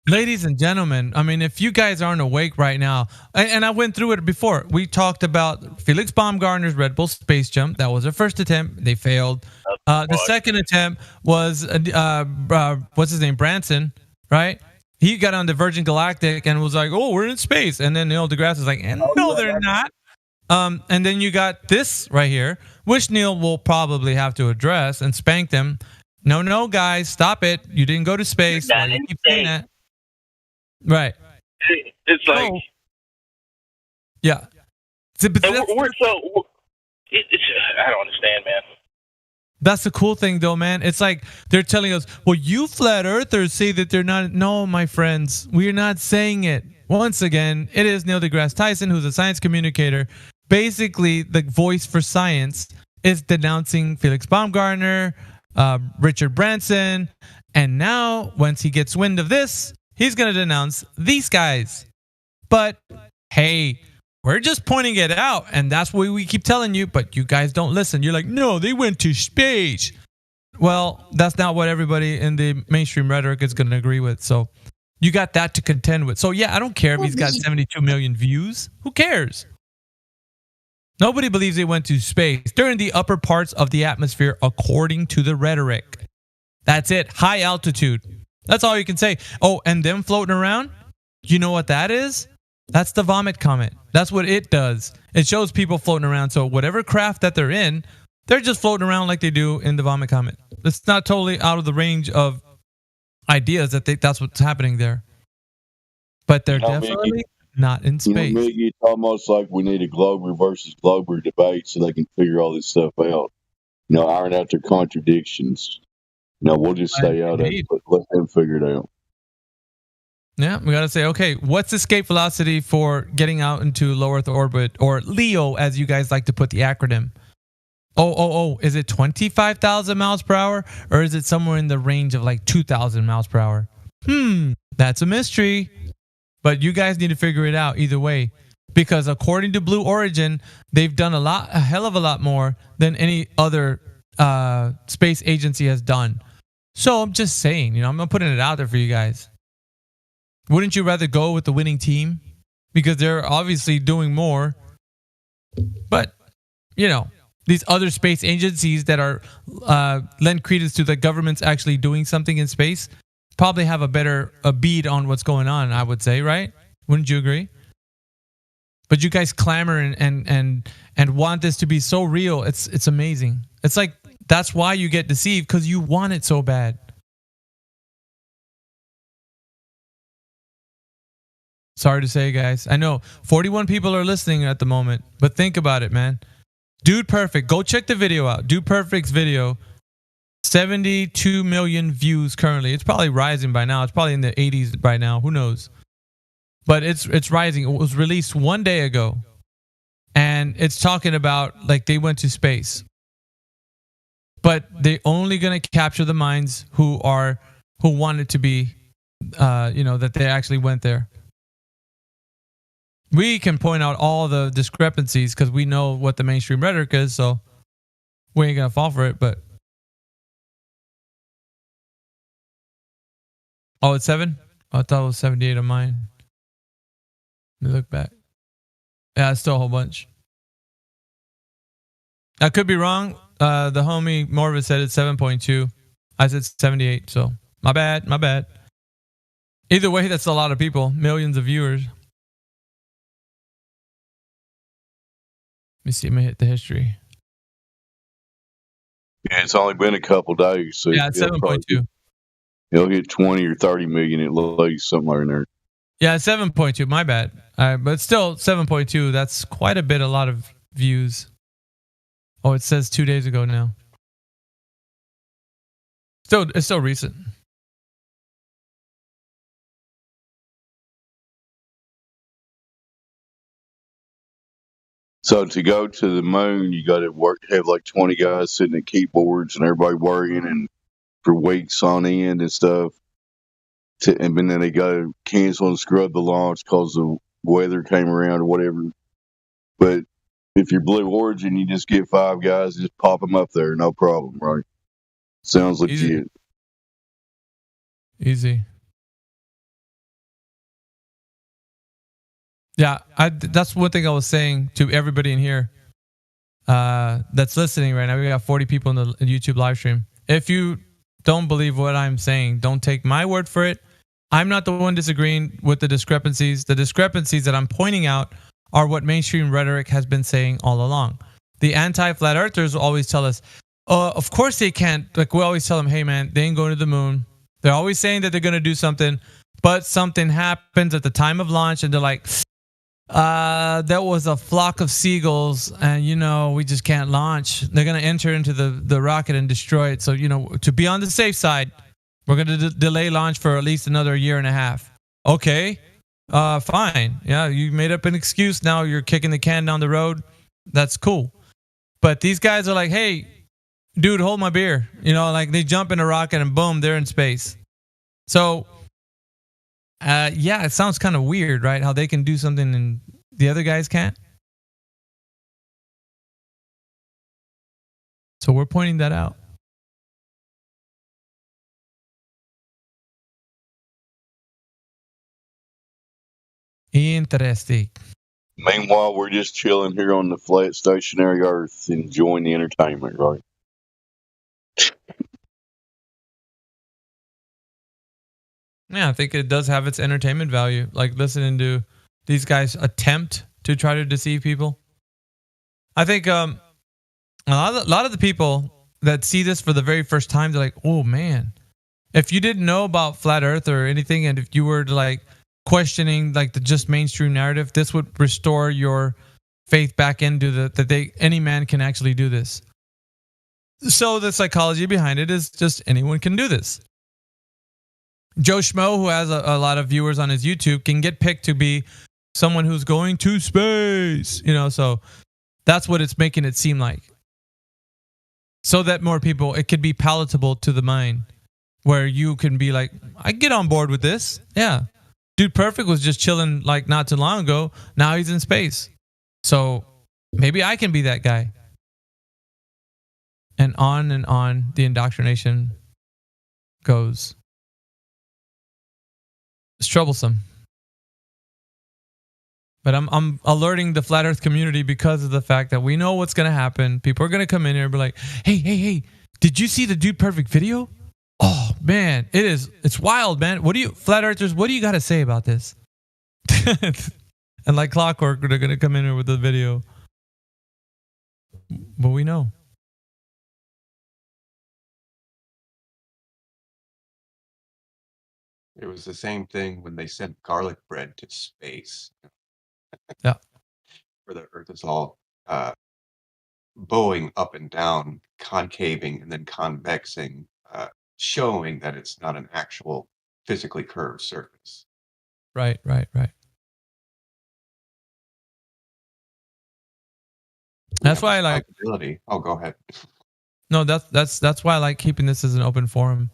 ladies and gentlemen, I mean, if you guys aren't awake right now, and I went through it before, we talked about Felix Baumgartner's Red Bull space jump. That was their first attempt. They failed. The second attempt was, what's his name? Branson, right? He got on the Virgin Galactic and was like, oh, we're in space. And then Neil deGrasse is like, no, they're not. And then you got this right here, which Neil will probably have to address and spank them. No, guys, stop it. You didn't go to space. Why do you keep saying that? Right. It's like, yeah. I don't understand, man. That's the cool thing, though, man. It's like they're telling us, well, you flat earthers say that they're not. No, my friends, we're not saying it. Once again, it is Neil deGrasse Tyson, who's a science communicator. Basically, the voice for science is denouncing Felix Baumgartner, Richard Branson, and now, once he gets wind of this, he's going to denounce these guys. But, hey, we're just pointing it out, and that's what we keep telling you, but you guys don't listen. You're like, no, they went to space. Well, that's not what everybody in the mainstream rhetoric is going to agree with, so you got that to contend with. So, yeah, I don't care if he's got 72 million views. Who cares? Nobody believes they went to space. They're in the upper parts of the atmosphere, according to the rhetoric. That's it. High altitude. That's all you can say. Oh, and them floating around? You know what that is? That's the vomit comet. That's what it does. It shows people floating around. So whatever craft that they're in, they're just floating around like they do in the vomit comet. It's not totally out of the range of ideas that that's what's happening there. But they're definitely not in space. Miggy, it's almost like we need a Glober versus Glober debate so they can figure all this stuff out. Iron out their contradictions. We'll just stay out of it, but let them figure it out. Yeah, we got to say, okay, what's escape velocity for getting out into low Earth orbit, or LEO, as you guys like to put the acronym? Oh, is it 25,000 miles per hour, or is it somewhere in the range of like 2,000 miles per hour? That's a mystery. But you guys need to figure it out either way, because according to Blue Origin, they've done a hell of a lot more than any other space agency has done. So I'm just saying, I'm putting it out there for you guys. Wouldn't you rather go with the winning team? Because they're obviously doing more. But, these other space agencies that are lend credence to the government's actually doing something in space probably have a bead on what's going on, I would say, right? Wouldn't you agree? But you guys clamor and want this to be so real. It's amazing. It's like that's why you get deceived, because you want it so bad. Sorry to say, guys. I know 41 people are listening at the moment, but think about it, man. Dude Perfect, go check the video out. Dude Perfect's video, 72 million views currently. It's probably rising by now. It's probably in the 80s by now. Who knows? But it's rising. It was released one day ago, and it's talking about like they went to space, but they only gonna capture the minds who want it to be, that they actually went there. We can point out all the discrepancies because we know what the mainstream rhetoric is, so we ain't gonna fall for it. But it's 7? Oh, I thought it was 78 on mine. Let me look back. Yeah, it's still a whole bunch. I could be wrong. The homie Morvis said it's 7.2. I said 78, so my bad. Either way, that's a lot of people. Millions of viewers. Let me see. Let me hit the history. Yeah, it's only been a couple days, so Yeah, it's 7.2. He'll hit 20 or 30 million at least, somewhere in there. Yeah, 7.2. My bad. But still 7.2. That's quite a bit. A lot of views. Oh, it says 2 days ago now. It's still recent. So to go to the moon, you got to have like 20 guys sitting at keyboards and everybody working and for weeks on end and stuff. And then they got to cancel and scrub the launch because the weather came around or whatever. But if you're Blue Origin, you just get 5 guys, just pop them up there, no problem, right? Sounds legit. Easy. Yeah, that's one thing I was saying to everybody in here that's listening right now. We got 40 people in the YouTube live stream. If you don't believe what I'm saying, don't take my word for it. I'm not the one disagreeing with the discrepancies. The discrepancies that I'm pointing out are what mainstream rhetoric has been saying all along. The anti-flat earthers will always tell us, of course they can't. Like we always tell them, hey man, they ain't going to the moon. They're always saying that they're going to do something, but something happens at the time of launch and they're like, that was a flock of seagulls and we just can't launch. They're going to enter into the rocket and destroy it. So to be on the safe side, we're going to delay launch for at least another year and a half. Okay, fine. Yeah, you made up an excuse. Now you're kicking the can down the road. That's cool. But these guys are like, hey dude, hold my beer. Like they jump in a rocket and boom, they're in space. So yeah, it sounds kind of weird, right? How they can do something and the other guys can't. So we're pointing that out. Interesting. Meanwhile, we're just chilling here on the flat, stationary Earth, enjoying the entertainment, right? Yeah, I think it does have its entertainment value. Like listening to these guys attempt to try to deceive people. I think a lot of the people that see this for the very first time, they're like, oh man, if you didn't know about flat Earth or anything, and if you were to like questioning like the just mainstream narrative, this would restore your faith back into that any man can actually do this. So the psychology behind it is just anyone can do this. Joe Schmo, who has a lot of viewers on his YouTube, can get picked to be someone who's going to space, so that's what it's making it seem like. So that more people, it could be palatable to the mind where you can be like, I get on board with this. Yeah. Dude Perfect was just chilling like not too long ago. Now he's in space. So maybe I can be that guy. And on the indoctrination goes. It's troublesome. But I'm alerting the flat Earth community because of the fact that we know what's going to happen. People are going to come in here and be like, hey, did you see the Dude Perfect video? Oh, man, it's wild, man. Flat Earthers, what do you got to say about this? And like clockwork, they're going to come in here with the video. But we know. It was the same thing when they sent garlic bread to space. Yeah. Where the Earth is all bowing up and down, concaving and then convexing, showing that it's not an actual physically curved surface. Right. That's why I like. Oh, go ahead. No, that's why I like keeping this as an open forum.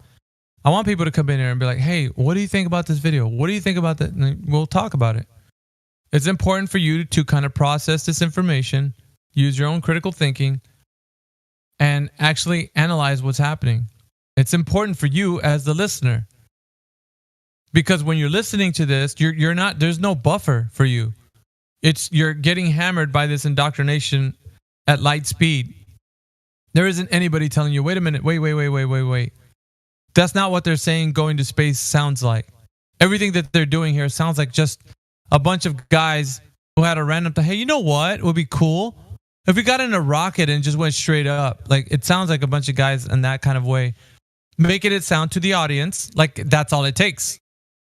I want people to come in here and be like, hey, what do you think about this video? What do you think about that? And we'll talk about it. It's important for you to kind of process this information, use your own critical thinking, and actually analyze what's happening. It's important for you as the listener. Because when you're listening to this, you're not, there's no buffer for you. You're getting hammered by this indoctrination at light speed. There isn't anybody telling you, wait a minute, wait. That's not what they're saying going to space sounds like. Everything that they're doing here sounds like just a bunch of guys who had a random thought, hey, you know what would be cool? If we got in a rocket and just went straight up, like it sounds like a bunch of guys in that kind of way, making it sound to the audience like that's all it takes.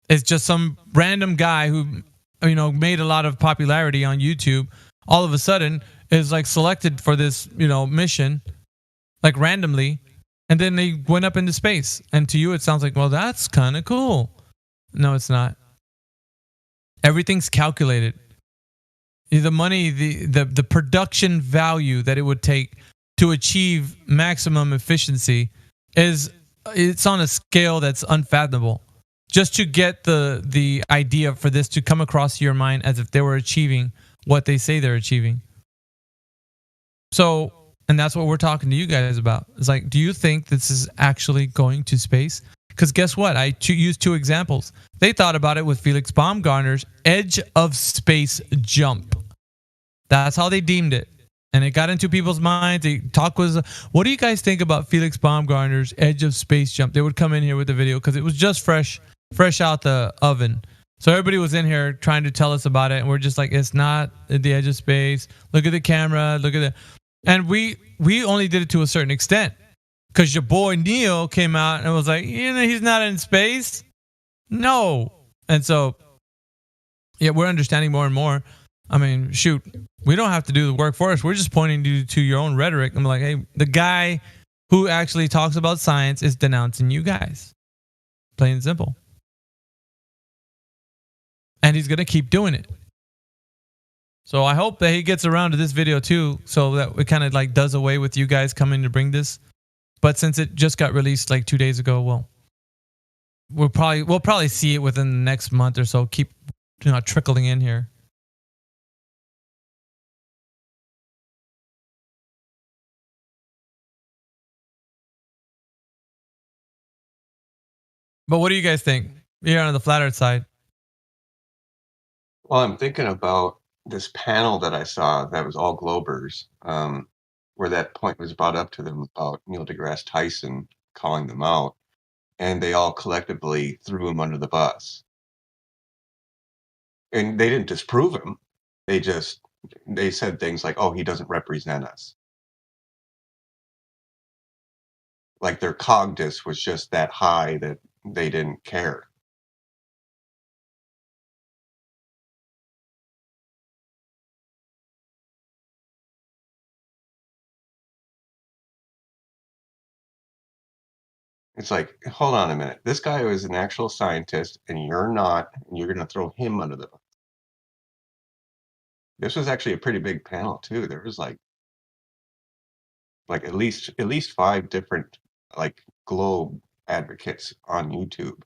It's just some random guy who, made a lot of popularity on YouTube. All of a sudden is like selected for this, mission, like randomly, and then they went up into space. And to you, it sounds like, well, that's kind of cool. No, it's not. Everything's calculated. The money, the production value that it would take to achieve maximum efficiency it's on a scale that's unfathomable. Just to get the idea for this to come across your mind as if they were achieving what they say they're achieving. So, and that's what we're talking to you guys about. It's like, do you think this is actually going to space? Because guess what? I used 2 examples. They thought about it with Felix Baumgartner's edge of space jump. That's how they deemed it. And it got into people's minds. The talk was, what do you guys think about Felix Baumgartner's edge of space jump? They would come in here with the video because it was just fresh out the oven. So everybody was in here trying to tell us about it. And we're just like, it's not at the edge of space. Look at the camera. Look at the... And we only did it to a certain extent. Because your boy Neil came out and was like, he's not in space. No. And so, yeah, we're understanding more and more. I mean, shoot, we don't have to do the work for us. We're just pointing you to your own rhetoric. I'm like, hey, the guy who actually talks about science is denouncing you guys. Plain and simple. And he's going to keep doing it. So I hope that he gets around to this video too, so that it kind of like does away with you guys coming to bring this. But since it just got released like 2 days ago, well, we'll probably see it within the next month or so. Keep trickling in here. But what do you guys think? You're on the flat earth side. Well, I'm thinking about this panel that I saw that was all Globers, where that point was brought up to them about Neil deGrasse Tyson calling them out, and they all collectively threw him under the bus. And they didn't disprove him. They said things like, oh, he doesn't represent us. Like their cognitus was just that high that they didn't care. It's like, hold on a minute. This guy was an actual scientist, and you're not, and you're going to throw him under the bus. This was actually a pretty big panel too. There was like at least 5 different like globe advocates on YouTube.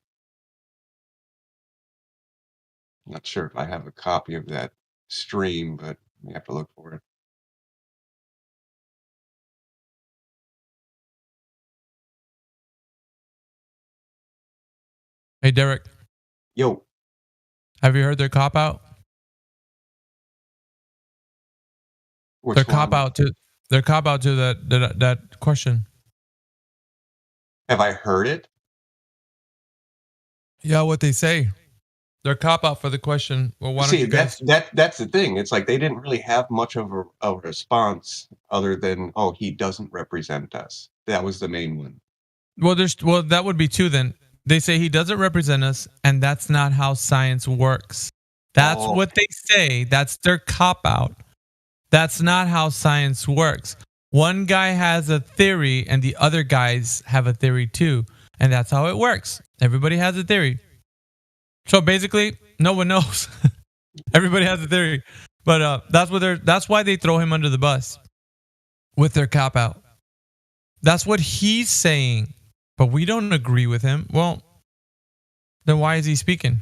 Not sure if I have a copy of that stream, but we have to look for it. Hey, Derek. Yo. Have you heard their cop out? Their cop out to that question. Have I heard it? Yeah, what they say. Their cop out for the question. Well, why don't See, you guys? that's the thing. It's like they didn't really have much of a response other than, oh, he doesn't represent us. That was the main one. Well, that would be 2 then. They say he doesn't represent us, and that's not how science works. That's what they say. That's their cop out. That's not how science works. One guy has a theory, and the other guys have a theory too, and that's how it works. Everybody has a theory. So basically, no one knows. Everybody has a theory, but that's why they throw him under the bus with their cop out. That's what he's saying, but we don't agree with him. Well, then why is he speaking?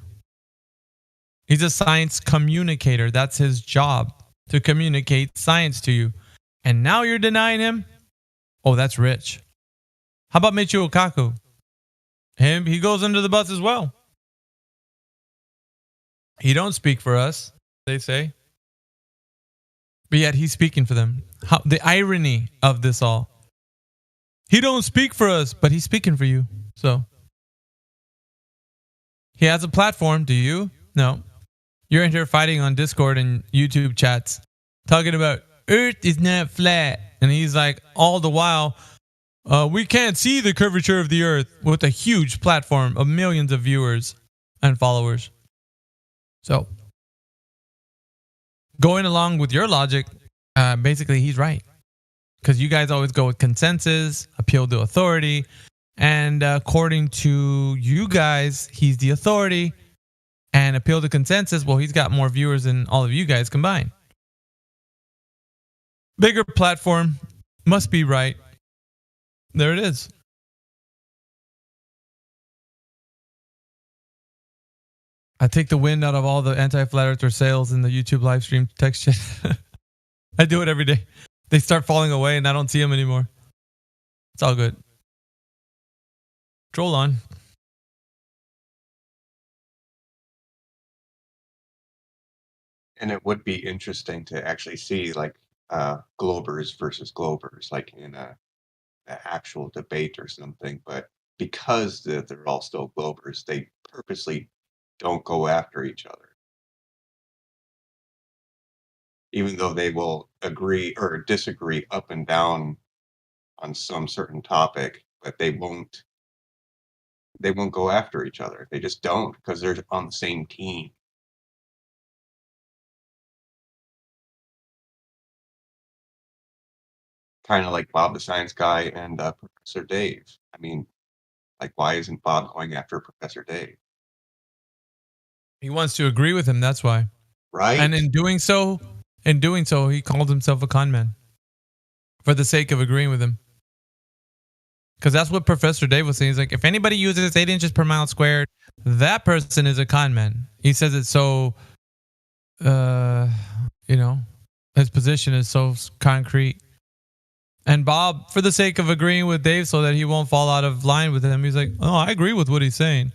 He's a science communicator. That's his job, to communicate science to you. And now you're denying him? Oh, that's rich. How about Michio Kaku? He goes under the bus as well. He don't speak for us, they say. But yet he's speaking for them. The irony of this all. He don't speak for us, but he's speaking for you. So he has a platform. Do you? No. You're in here fighting on Discord and YouTube chats, talking about Earth is not flat. And he's like, all the while, we can't see the curvature of the Earth, with a huge platform of millions of viewers and followers. So, going along with your logic, basically he's right. Because you guys always go with consensus, appeal to authority, and according to you guys, he's the authority, and appeal to consensus, well, he's got more viewers than all of you guys combined. Bigger platform, must be right. There it is. I take the wind out of all the anti-flat earther sales in the YouTube live stream text chat. I do it every day. They start falling away and I don't see them anymore. It's all good. Troll on. And it would be interesting to actually see like Globers versus Globers, like in an actual debate or something. But because they're all still Globers, they purposely don't go after each other. Even though they will agree or disagree up and down on some certain topic, but they won't go after each other. They just don't, because they're on the same team. Kind of like Bob the Science Guy and Professor Dave. I mean, like, why isn't Bob going after Professor Dave? He wants to agree with him, that's why. Right. And in doing so, he called himself a con man. For the sake of agreeing with him. Because that's what Professor Dave was saying. He's like, if anybody uses 8 inches per mile squared, that person is a con man. He says it so, his position is so concrete. And Bob, for the sake of agreeing with Dave so that he won't fall out of line with him, he's like, oh, I agree with what he's saying.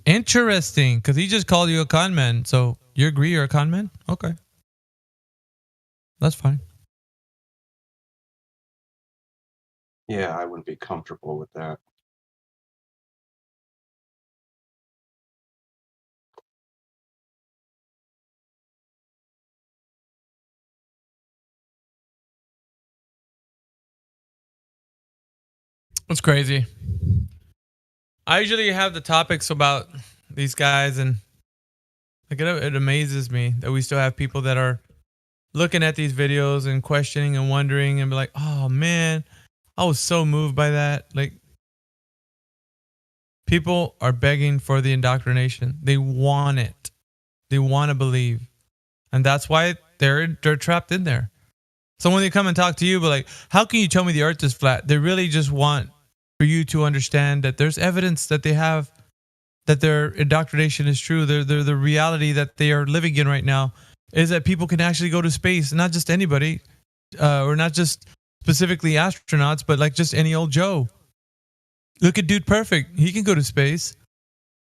Interesting, because he just called you a con man. So you agree you're a con man? Okay. That's fine. Yeah, I wouldn't be comfortable with that. It's crazy. I usually have the topics about these guys, and like it amazes me that we still have people that are looking at these videos and questioning and wondering and be like, oh man, I was so moved by that. Like, people are begging for the indoctrination. They want it. They want to believe. And that's why they're trapped in there. So when they come and talk to you, but like, how can you tell me the earth is flat? They really just want for you to understand that there's evidence that they have, that their indoctrination is true. The reality that they are living in right now is that people can actually go to space, not just anybody, or not just specifically astronauts, but like just any old Joe. Look at Dude Perfect. He can go to space.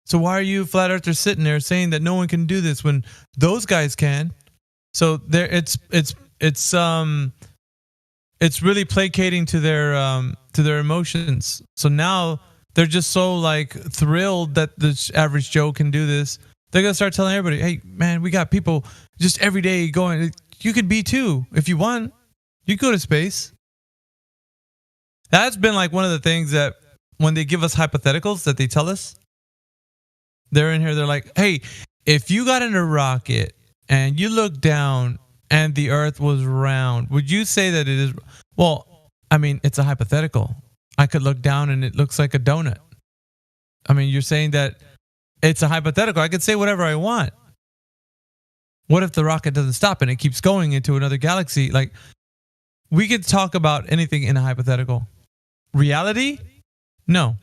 So why are you flat earthers sitting there saying that no one can do this when those guys can? So there, it's really placating to their emotions. So now they're just so like thrilled that the average Joe can do this. They're gonna start telling everybody, "Hey, man, we got people just every day going. You could be too if you want. You go to space." That's been like one of the things that when they give us hypotheticals that they tell us, they're in here. They're like, "Hey, if you got in a rocket and you look down and the Earth was round, would you say that it is?" Well, I mean, it's a hypothetical. I could look down and it looks like a donut. I mean, you're saying that it's a hypothetical. I could say whatever I want. What if the rocket doesn't stop and it keeps going into another galaxy? Like, we could talk about anything in a hypothetical. Reality? No.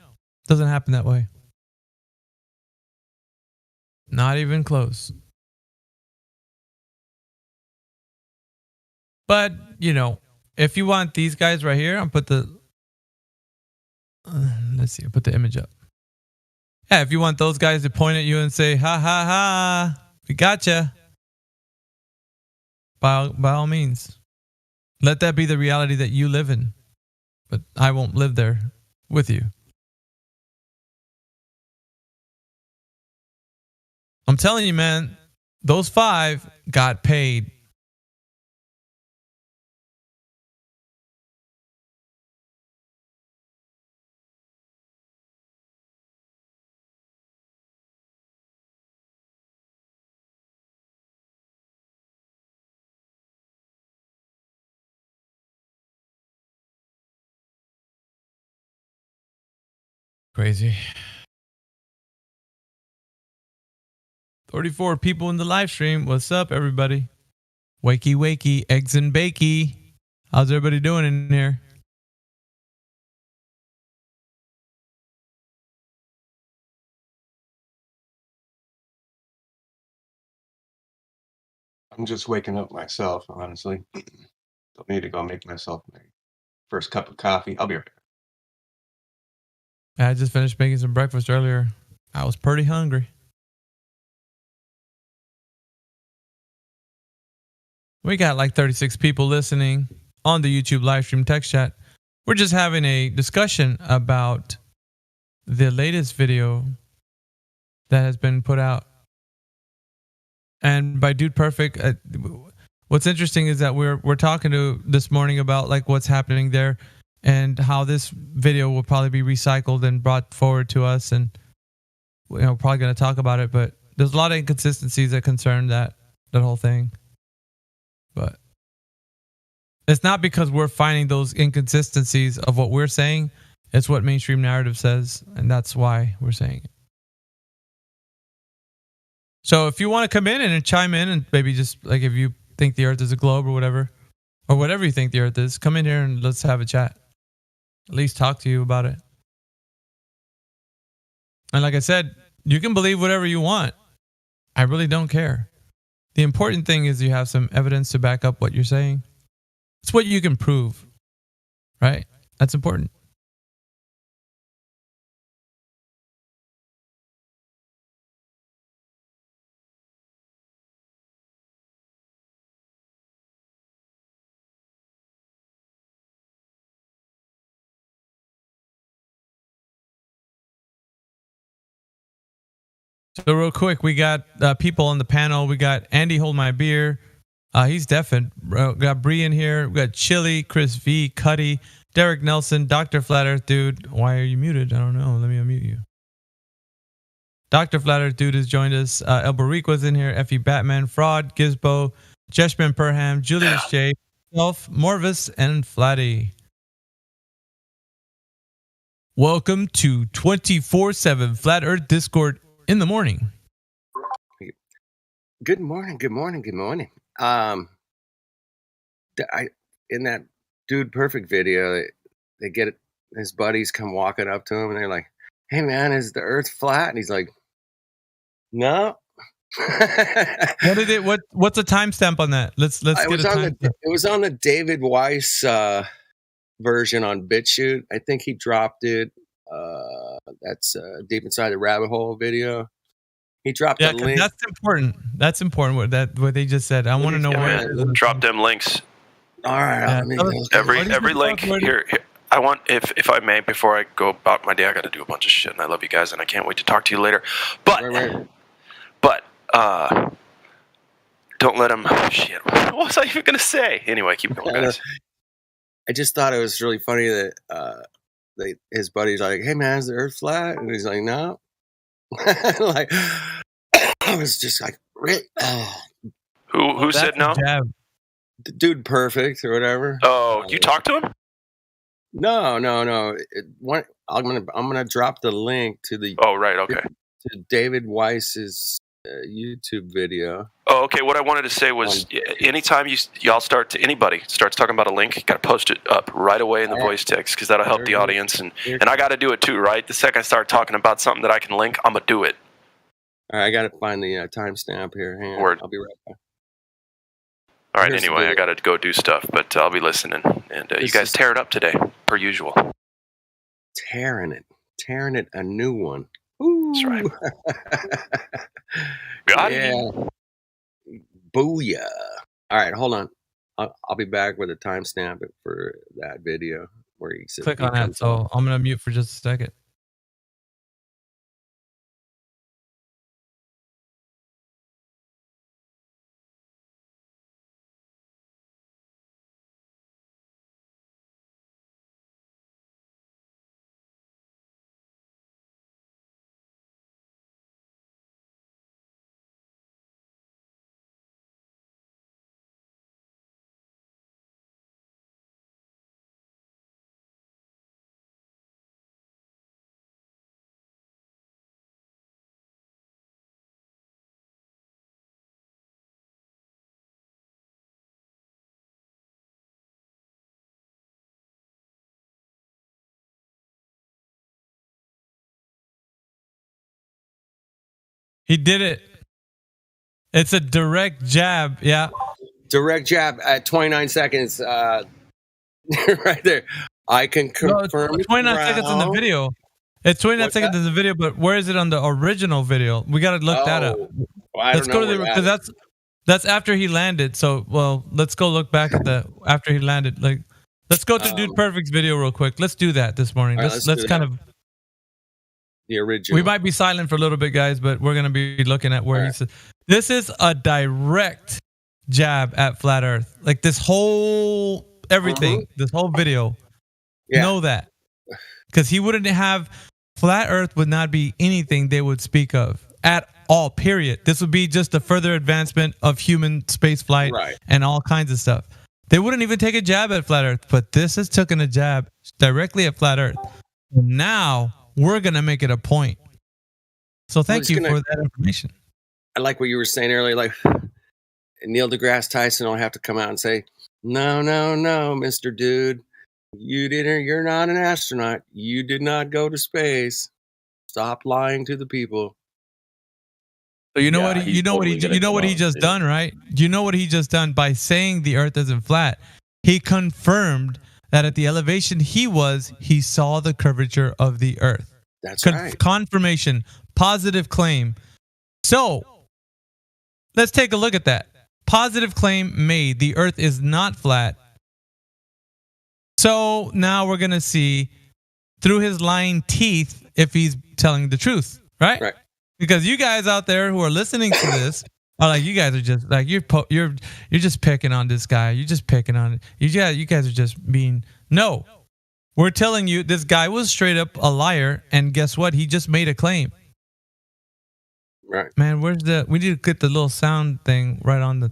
Doesn't happen that way. Not even close. But, if you want these guys right here, I'll put the... let's see, I'll put the image up. Yeah, if you want those guys to point at you and say, ha, ha, ha, we gotcha. By all means. Let that be the reality that you live in. But I won't live there with you. I'm telling you, man, those 5 got paid. Crazy. 34 people in the live stream. What's up, everybody? Wakey, wakey, eggs and bakey. How's everybody doing in here? I'm just waking up myself, honestly. Don't need to go make myself my first cup of coffee. I'll be right back. I just finished making some breakfast earlier. I was pretty hungry. We got like 36 people listening on the YouTube live stream text chat. We're just having a discussion about the latest video that has been put out. And by Dude Perfect, what's interesting is that we're talking to this morning about like what's happening there and how this video will probably be recycled and brought forward to us, and probably going to talk about it. But there's a lot of inconsistencies that concern that whole thing. But it's not because we're finding those inconsistencies of what we're saying. It's what mainstream narrative says, and that's why we're saying it. So if you want to come in and chime in and maybe just like if you think the earth is a globe or whatever you think the earth is, come in here and let's have a chat. At least talk to you about it. And like I said, you can believe whatever you want. I really don't care. The important thing is you have some evidence to back up what you're saying. It's what you can prove, right? That's important. So real quick, we got people on the panel. We got Andy Hold My Beer. He's deafened. We got Bree in here. We got Chili, Chris V, Cuddy, Derek Nelson, Dr. Flat Earth Dude. Why are you muted? I don't know. Let me unmute you. Dr. Flat Earth Dude has joined us. El Bariqua's in here. Effie Batman, Fraud, Gizbo, Jeshman Perham, Julius J, Self, Morvis, and Flatty. Welcome to 24/7 Flat Earth Discord in the morning. Good morning. Good morning. Good morning. In that Dude Perfect video, they get it. His buddies come walking up to him and they're like, "Hey man, is the Earth flat?" And he's like, "No." What's the timestamp on that? Let's get a timestamp. It was on the David Weiss version on BitChute. I think he dropped it. That's Deep Inside the Rabbit Hole video. He dropped a link. That's important. That's important. What they just said. I want to know where. Drop them links. All right. Every link here. I want, if I may, before I go about my day, I got to do a bunch of shit, and I love you guys, and I can't wait to talk to you later. But don't let them. Shit. What was I even gonna say? Anyway, keep going, guys. I just thought it was really funny that his buddy's like, "Hey man, is the Earth flat?" And he's like, "No." Like, I was just like, really? Who said no? Dude Perfect or whatever. Oh, you talked to him? No. I'm gonna drop the link to the. Oh right, okay. To David Weiss's YouTube video. Oh, okay. What I wanted to say was, anytime anybody starts talking about a link, you got to post it up right away in the voice text because that'll help the audience, and I got to do it too, right? The second I start talking about something that I can link, I'm gonna do it. All right, I got to find the timestamp here. Hang on. Word. I'll be right back. All right. Anyway, I got to go do stuff, but I'll be listening. And you guys tear it up today, per usual. Tearing it, a new one. Ooh. That's right. Got it. Booyah. All right, hold on. I'll be back with a timestamp for that video where he said. Click on that. So I'm going to mute for just a second. He did it. It's a direct jab. Yeah. Direct jab at 29 seconds. Right there. I can confirm. No, 29 seconds in the video. It's 29 seconds in the video, but where is it on the original video? We got to look that up. Well, I Let's don't go know to the where because that's after he landed. So, well, let's go look back at the after he landed. Like, let's go to Dude Perfect's video real quick. Let's do that this morning. All right, let's kind of. The original. We might be silent for a little bit, guys, but we're gonna be looking at where he said this is a direct jab at Flat Earth. Like this whole everything, this whole video. Know that, because he wouldn't have Flat Earth would not be anything they would speak of at all. Period. This would be just a further advancement of human space flight and all kinds of stuff. They wouldn't even take a jab at Flat Earth, but this is taking a jab directly at Flat Earth. Now we're gonna make it a point. So thank you for that information. I like what you were saying earlier. Like Neil deGrasse Tyson will have to come out and say, "No, no, no, Mr. Dude, you're not an astronaut. You did not go to space. Stop lying to the people." So you know what he just done, right? You know what he just done by saying the Earth isn't flat. He confirmed that at the elevation he saw the curvature of the Earth. That's right. Confirmation, positive claim. So let's take a look at that. Positive claim made. The Earth is not flat. So now we're going to see through his lying teeth if he's telling the truth, right? Right. Because you guys out there who are listening to this are like, you guys are just like, you're just picking on this guy. You're just picking on it. You guys are just being, no. We're telling you this guy was straight up a liar, and guess what? He just made a claim. Right. Man, we need to get the little sound thing right on the.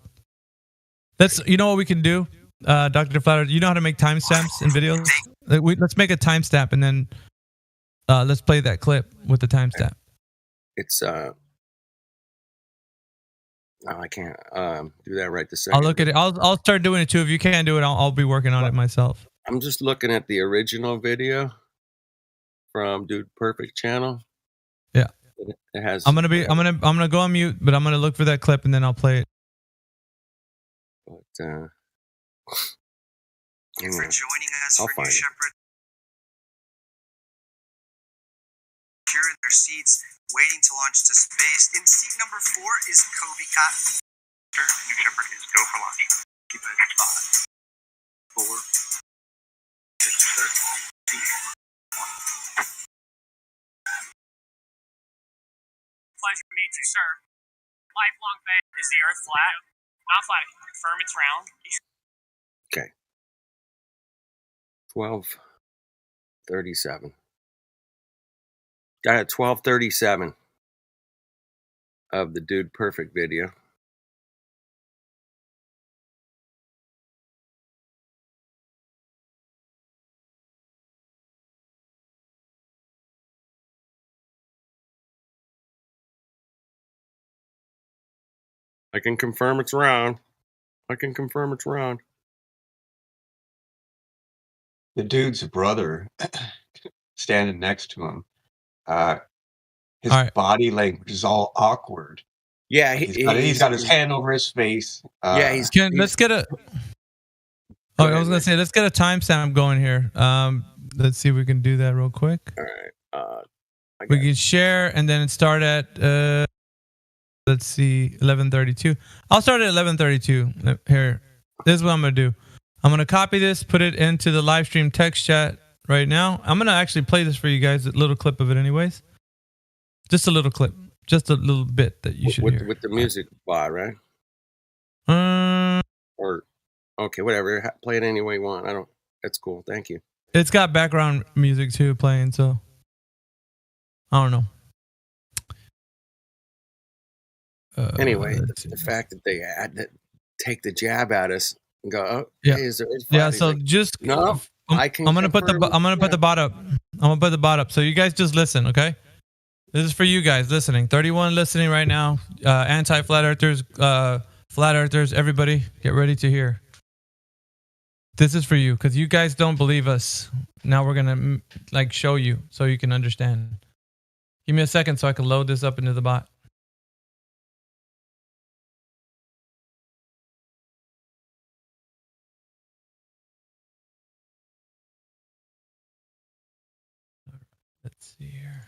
You know what we can do? Dr. Flatter, you know how to make timestamps in videos? Let's make a timestamp and then let's play that clip with the timestamp. It's no, I can't do that right this second. I'll look at it. I'll start doing it too. If you can't do it, I'll be working on it myself. I'm just looking at the original video from Dude Perfect channel. Yeah. It has. I'm gonna go on mute, but I'm gonna look for that clip and then I'll play it. But Thank you for joining us I'll for find New it. Shepard. Here in their seats, waiting to launch to space. In seat number 4 is Kobe Cotton. New Shepard is go for launch. Keep it at 5, 4. This is 13. 1. Pleasure to meet you, sir. Lifelong fan. Is the Earth flat? Not flat. Confirm it's round. Okay. 12:37. Got it. 12:37 of the Dude Perfect video. I can confirm it's round. I can confirm it's round. The dude's brother standing next to him. His body language is all awkward. Yeah, he's got his hand over his face. Let's get a. Oh, I was gonna say let's get a timestamp going here. Let's see if we can do that real quick. All right. We can share and then start at. Let's see, 11:32. I'll start at 11:32. Here, this is what I'm gonna do. I'm gonna copy this, put it into the live stream text chat right now. I'm gonna actually play this for you guys, a little clip of it, anyways. Just a little clip, just a little bit that you should hear. With the music bot, right? Or okay, whatever. Play it any way you want. That's cool. Thank you. It's got background music too playing, so I don't know. Anyway, the fact that they had to take the jab at us and go, "Oh, yeah, hey, is there?" Yeah. So like, just no. I'm gonna put the bot up. I'm gonna put the bot up. So you guys just listen, okay? This is for you guys listening. 31 listening right now. Anti-flat earthers, flat earthers, everybody, get ready to hear. This is for you because you guys don't believe us. Now we're gonna show you so you can understand. Give me a second so I can load this up into the bot. Let's see here.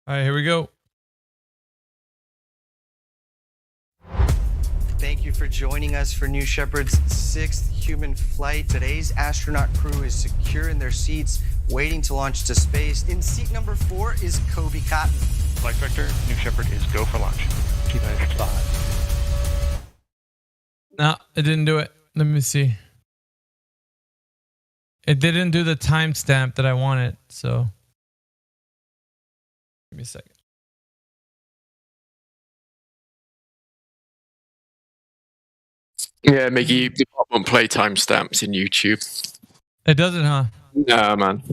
All right, here we go. Thank you for joining us for New Shepard's 6th human flight. Today's astronaut crew is secure in their seats, waiting to launch to space. In seat number 4 is Kobe Cotton. Flight Vector, New Shepard is go for launch. Keep it 5. No, it didn't do it. Let me see. It didn't do the timestamp that I wanted, so give me a second. Yeah, Miggy, the won't play timestamps in YouTube. It doesn't, huh? No, man.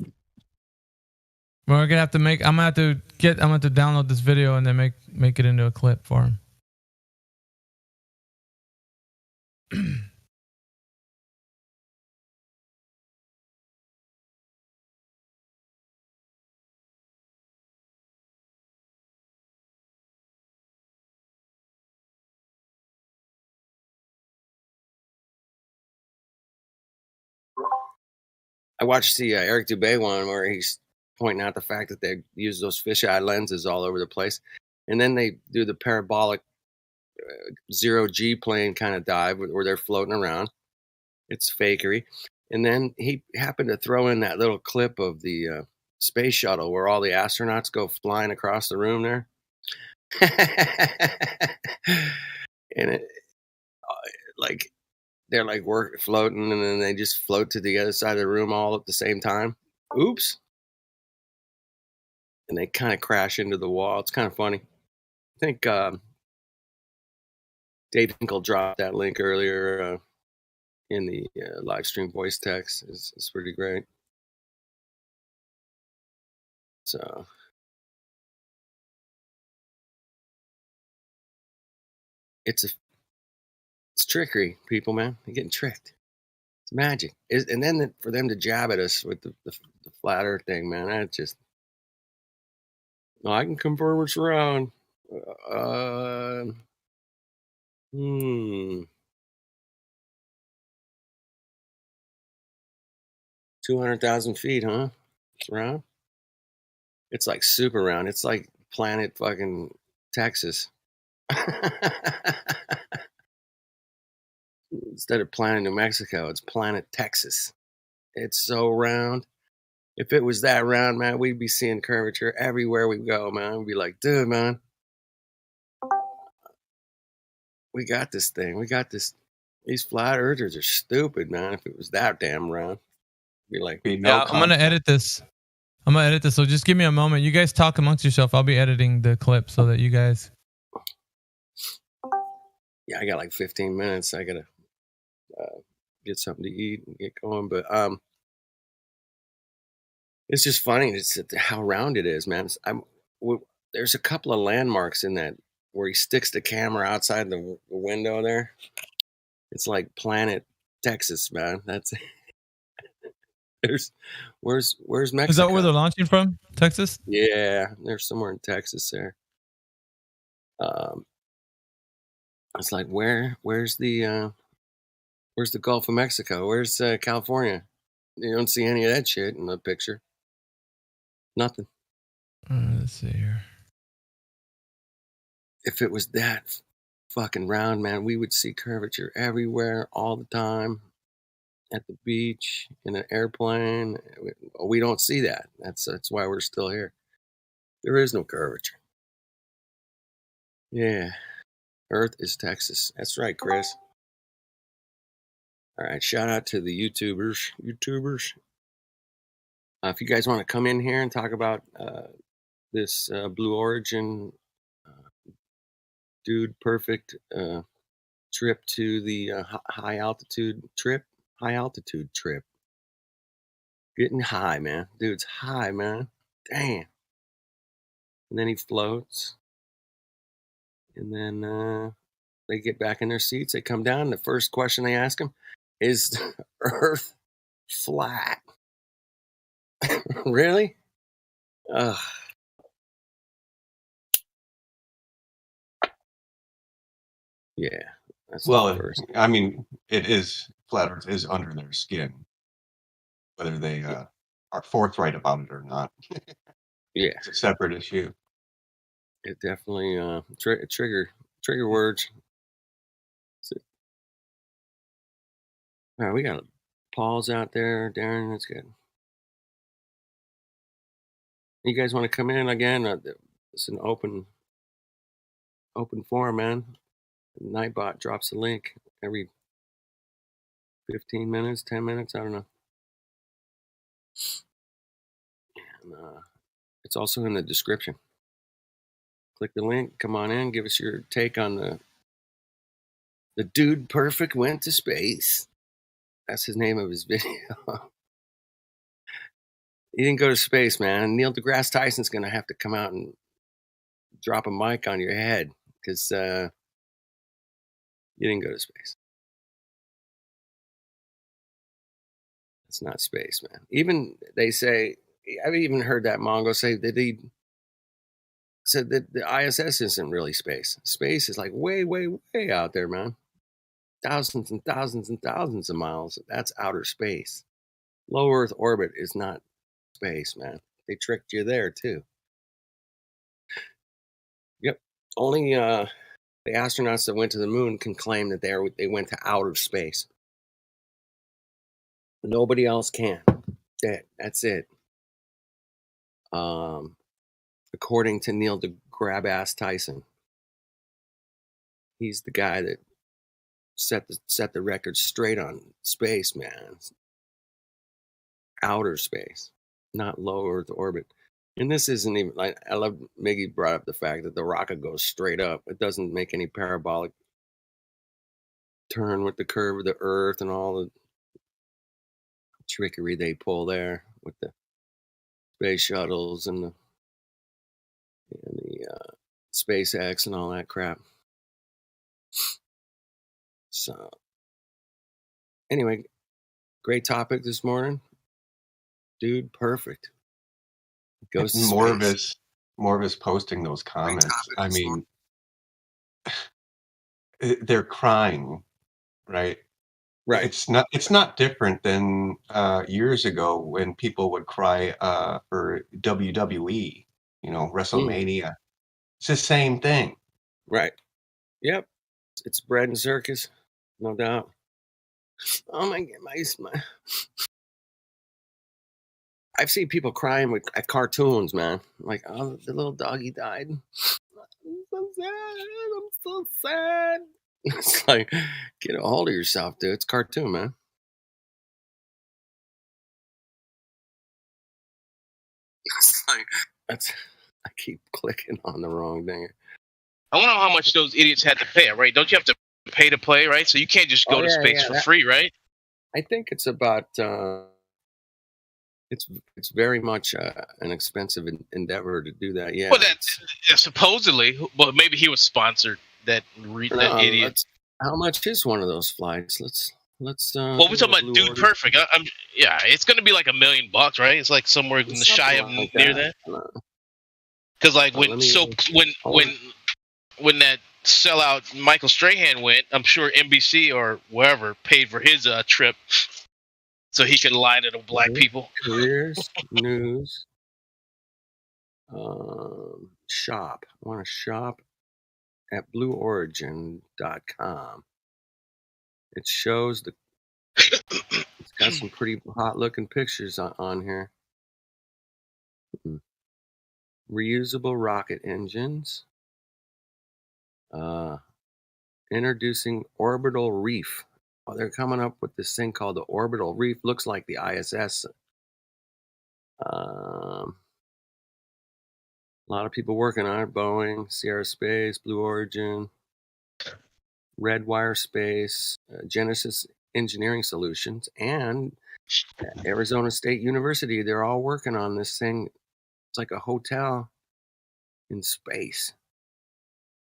We're gonna have to make. I'm gonna have to download this video and then make it into a clip for him. I watched the Eric Dubé one where he's pointing out the fact that they use those fisheye lenses all over the place. And then they do the parabolic zero-G plane kind of dive where they're floating around. It's fakery. And then he happened to throw in that little clip of the space shuttle where all the astronauts go flying across the room there. And it, like, they're like floating, and then they just float to the other side of the room all at the same time. Oops. And they kind of crash into the wall. It's kind of funny. I think Dave Hinkle dropped that link earlier in the live stream voice text. It's pretty great. So it's trickery, people, man. They're getting tricked. It's magic. And then for them to jab at us with the flat earth thing, man, that's just... I can confirm it's around. 200,000 feet, huh? It's round. It's like super round. It's like planet fucking Texas. Instead of planet New Mexico, it's planet Texas. It's so round. If it was that round, man, we'd be seeing curvature everywhere we go, man. We'd be like, dude, man, we got this thing. We got this. These flat earthers are stupid, man. If it was that damn round, be like, I'm gonna edit this. So just give me a moment. You guys talk amongst yourself. I'll be editing the clip so that you guys. Yeah, I got like 15 minutes. I gotta get something to eat and get going. But it's just funny. It's how round it is, man. There's a couple of landmarks in that where he sticks the camera outside the window there. It's like planet Texas, man. That's where's Mexico? Is that where they're launching from? Texas? Yeah, they're somewhere in Texas there. It's like where's the Gulf of Mexico? Where's California? You don't see any of that shit in the picture. Nothing. Let's see here. If it was that fucking round, man, we would see curvature everywhere all the time. At the beach, in an airplane. We don't see that. That's why we're still here. There is no curvature. Yeah. Earth is Texas. That's right, Chris. All right. Shout out to the YouTubers. If you guys want to come in here and talk about this Blue Origin dude perfect trip to the high altitude trip. Getting high, man. Dude's high, man. Damn. And then he floats. And then they get back in their seats. They come down. The first question they ask him is Earth flat? Really? Ugh. Yeah, that's the Well, first. I mean, it is flat Earth is under their skin, whether they are forthright about it or not. Yeah, It's a separate issue. it definitely trigger words. All right, we got Paul's out there. Darren, that's good. You guys want to come in again? It's an open forum, man. Nightbot drops a link every 15 minutes, 10 minutes. I don't know. And, it's also in the description. Click the link. Come on in. Give us your take on the dude perfect went to space. That's his name of his video. He didn't go to space, man. Neil deGrasse Tyson's going to have to come out and drop a mic on your head because you didn't go to space. It's not space, man. Even they say, I've even heard that Mongo say that he said that the ISS isn't really space. Space is like way, way, way out there, man. Thousands and thousands and thousands of miles. That's outer space. Low Earth orbit is not space, man. They tricked you there too. Yep. Only the astronauts that went to the moon can claim that they went to outer space. Nobody else can. That's it. According to Neil deGrasse Tyson, he's the guy that set the record straight on space, man. Outer space, not low Earth orbit. And this isn't even like, I love Miggy brought up the fact that the rocket goes straight up. It doesn't make any parabolic turn with the curve of the Earth and all the trickery they pull there with the space shuttles and the SpaceX and all that crap. So anyway, great topic this morning. Dude, perfect. Goes to more of his posting those comments. I mean, they're crying, right? Right. It's not different than years ago when people would cry for WWE, WrestleMania. It's the same thing. Right. Yep. It's bread and circus, no doubt. Oh my God, I've seen people crying at cartoons, man. Like, oh, the little doggy died. I'm so sad. I'm so sad. It's like, get a hold of yourself, dude. It's a cartoon, man. It's like, I keep clicking on the wrong thing. I wonder how much those idiots had to pay, right? Don't you have to pay to play, right? So you can't just go to space for free, right? I think it's about it's very much an expensive endeavor to do that. Yeah. Well, that's supposedly, but maybe he was sponsored. That idiot. How much is one of those flights? Let's. Well, we're talking about Dude Perfect. Yeah, it's going to be like $1 million, right? It's like somewhere in the shy of near that. Because like when that sellout Michael Strahan went, I'm sure NBC or wherever paid for his trip, so he could lie to the black people. Careers, news, shop. I want to shop at blueorigin.com. It shows it's got some pretty hot looking pictures on here. Reusable rocket engines. Introducing Orbital Reef. Oh, they're coming up with this thing called the Orbital Reef. Looks like the ISS. A lot of people working on it. Boeing, Sierra Space, Blue Origin, Redwire Space, Genesis Engineering Solutions, and Arizona State University. They're all working on this thing. It's like a hotel in space.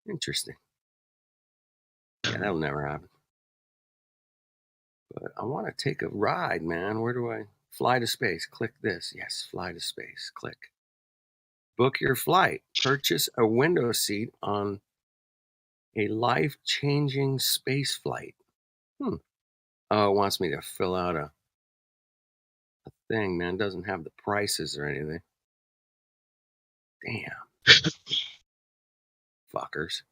Interesting. Yeah, that'll never happen. But I want to take a ride, man. Where do I Fly to space. Click this. Yes, fly to space. Click. Book your flight. Purchase a window seat on a life-changing space flight. Oh, it wants me to fill out a thing, man. It doesn't have the prices or anything. Damn. Fuckers.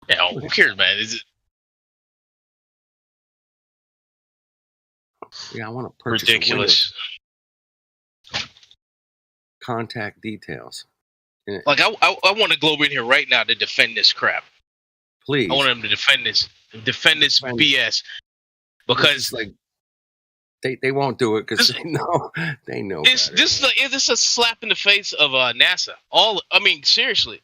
Yeah, who cares, man? Is it Yeah, I want to purchase ridiculous? Contact details. Like, I want a Globe in here right now to defend this crap. Please. I want him to defend this BS. Because like they won't do it because they know this is a slap in the face of NASA. Seriously,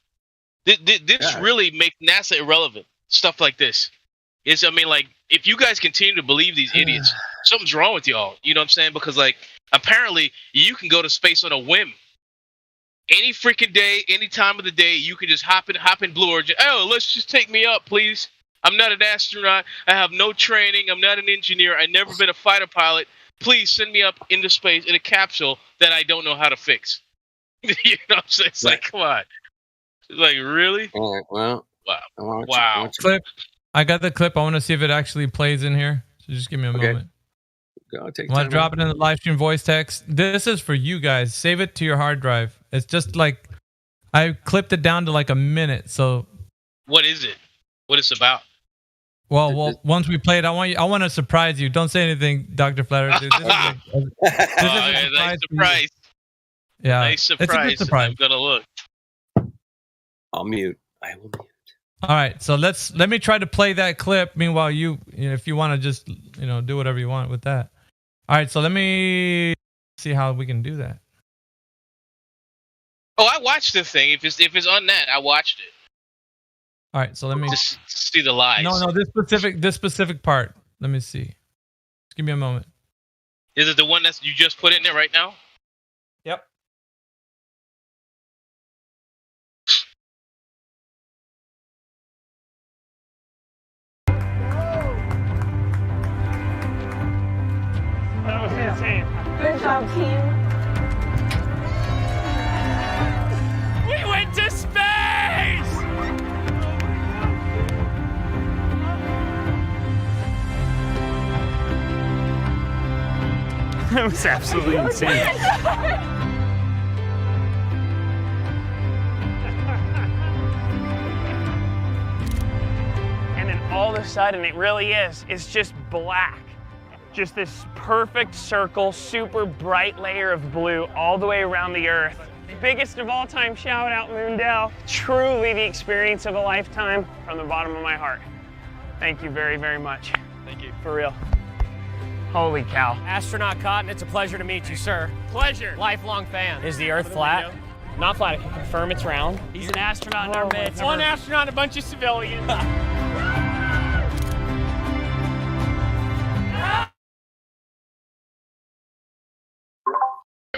this really makes NASA irrelevant. Stuff like this. If you guys continue to believe these idiots, something's wrong with y'all. You know what I'm saying? Because apparently you can go to space on a whim. Any freaking day, any time of the day, you can just hop in Blue Origin. Oh, let's just take me up, please. I'm not an astronaut. I have no training. I'm not an engineer. I've never been a fighter pilot. Please send me up into space in a capsule that I don't know how to fix. You know what I'm saying? It's like, come on. It's like, really? All right, well. Wow. Clip. I got the clip. I want to see if it actually plays in here. So just give me a moment. Go, take I want time to drop out. it in the live stream voice text. This is for you guys. Save it to your hard drive. It's just like I clipped it down to like a minute. So What is it? What it's about? well, once we play it, I want to surprise you. Don't say anything, Dr. Flatter. This is a Nice surprise. Yeah, Nice it's a good surprise. surprise. I'm gonna look. I'll mute. I will mute. All right, so let me try to play that clip. Meanwhile, you know, if you want to just do whatever you want with that. All right, so let me see how we can do that. Oh, I watched this thing. If it's on that, I watched it. All right, so let me Just see the lies. No, this specific part. Let me see. Just give me a moment. Is it the one that you just put in there right now? Yep. That was insane. Good job, team. We went to space! That was absolutely insane. And then all of a sudden, it really is. It's just black. Just this perfect circle, super bright layer of blue all the way around the Earth. Biggest of all time shout out, Moondell. Truly the experience of a lifetime from the bottom of my heart. Thank you very, very much. Thank you. For real. Holy cow. Astronaut Cotton, it's a pleasure to meet you, sir. Pleasure. Lifelong fan. Is the Earth flat? Not flat, I can confirm it's round. He's an astronaut in our midst. One astronaut, a bunch of civilians.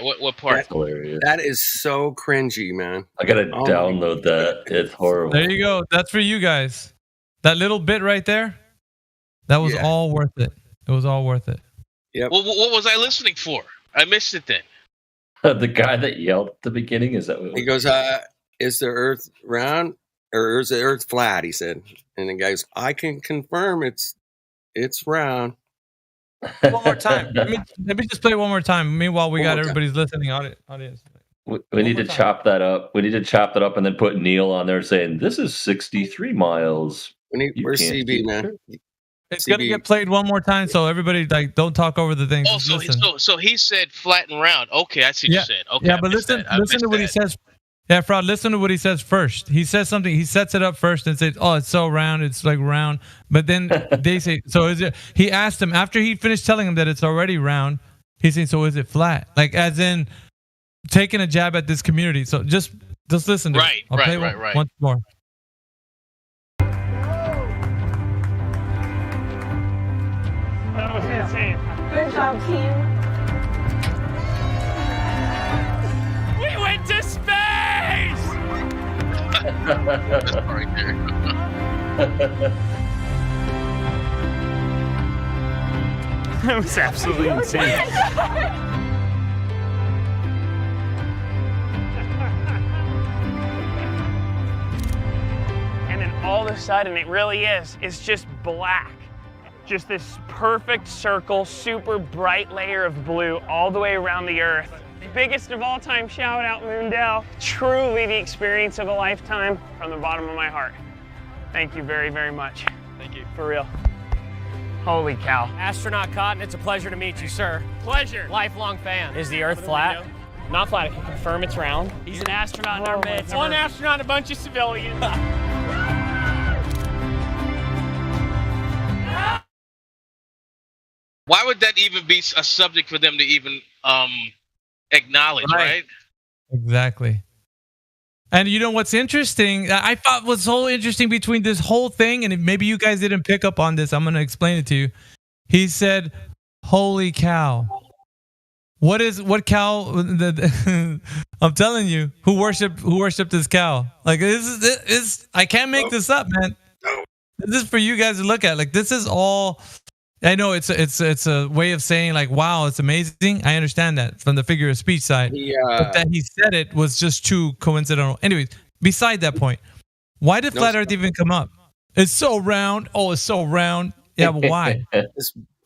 What part? Hilarious. That is so cringy, man. I gotta Oh my download that. It's horrible. There you go. That's for you guys. That little bit right there, that was all worth it. It was all worth it. Yep. What was I listening for? I missed it then. The guy that yelled at the beginning, is that what He goes, is the Earth round or is the Earth flat? He said. And the guy goes, I can confirm it's round. One more time. Let me just play it one more time. Meanwhile, we One got more time. everybody's listening audience. We need to chop that up. We need to chop that up and then put Neil on there saying, this is 63 miles. Where's CB, man? It's gonna get played one more time, so everybody don't talk over the thing. Oh, Just listen. so he said flat and round. Okay, I see what you're saying. Okay, yeah, I but missed listen that. I missed to what he that. says. Yeah, Fraud, listen to what he says first. He says something, he sets it up first and says, oh, it's so round, it's like round. But then they say, so is it, he asked him, after he finished telling him that it's already round, he's saying, so is it flat? Like, as in, taking a jab at this community. So just listen to it. I'll play Right. once more. That was insane. Good job, team. We went to space! Right there. That was absolutely insane. And then all of a sudden, it really is. It's just black. Just this perfect circle, super bright layer of blue all the way around the Earth. Biggest of all time shout out, Moondell. Truly the experience of a lifetime from the bottom of my heart. Thank you very, very much. Thank you. For real. Holy cow. Astronaut Cotton, it's a pleasure to meet you, sir. Pleasure. Lifelong fan. Is the Earth flat? Not flat. I can confirm it's round. He's an astronaut in our midst. One astronaut, a bunch of civilians. Why would that even be a subject for them to even acknowledge, right? Exactly. And you know what's interesting? I thought was so interesting between this whole thing, and maybe you guys didn't pick up on this. I'm going to explain it to you. He said, "Holy cow." What cow? I'm telling you, who worshipped this cow? Like this is I can't make this up, man. This is for you guys to look at. Like this is all. I know it's a way of saying like, wow, it's amazing. I understand that from the figure of speech side. But that he said it was just too coincidental. Anyways, beside that point, why did flat Earth even come up? It's so round. Oh, it's so round. Yeah, but why?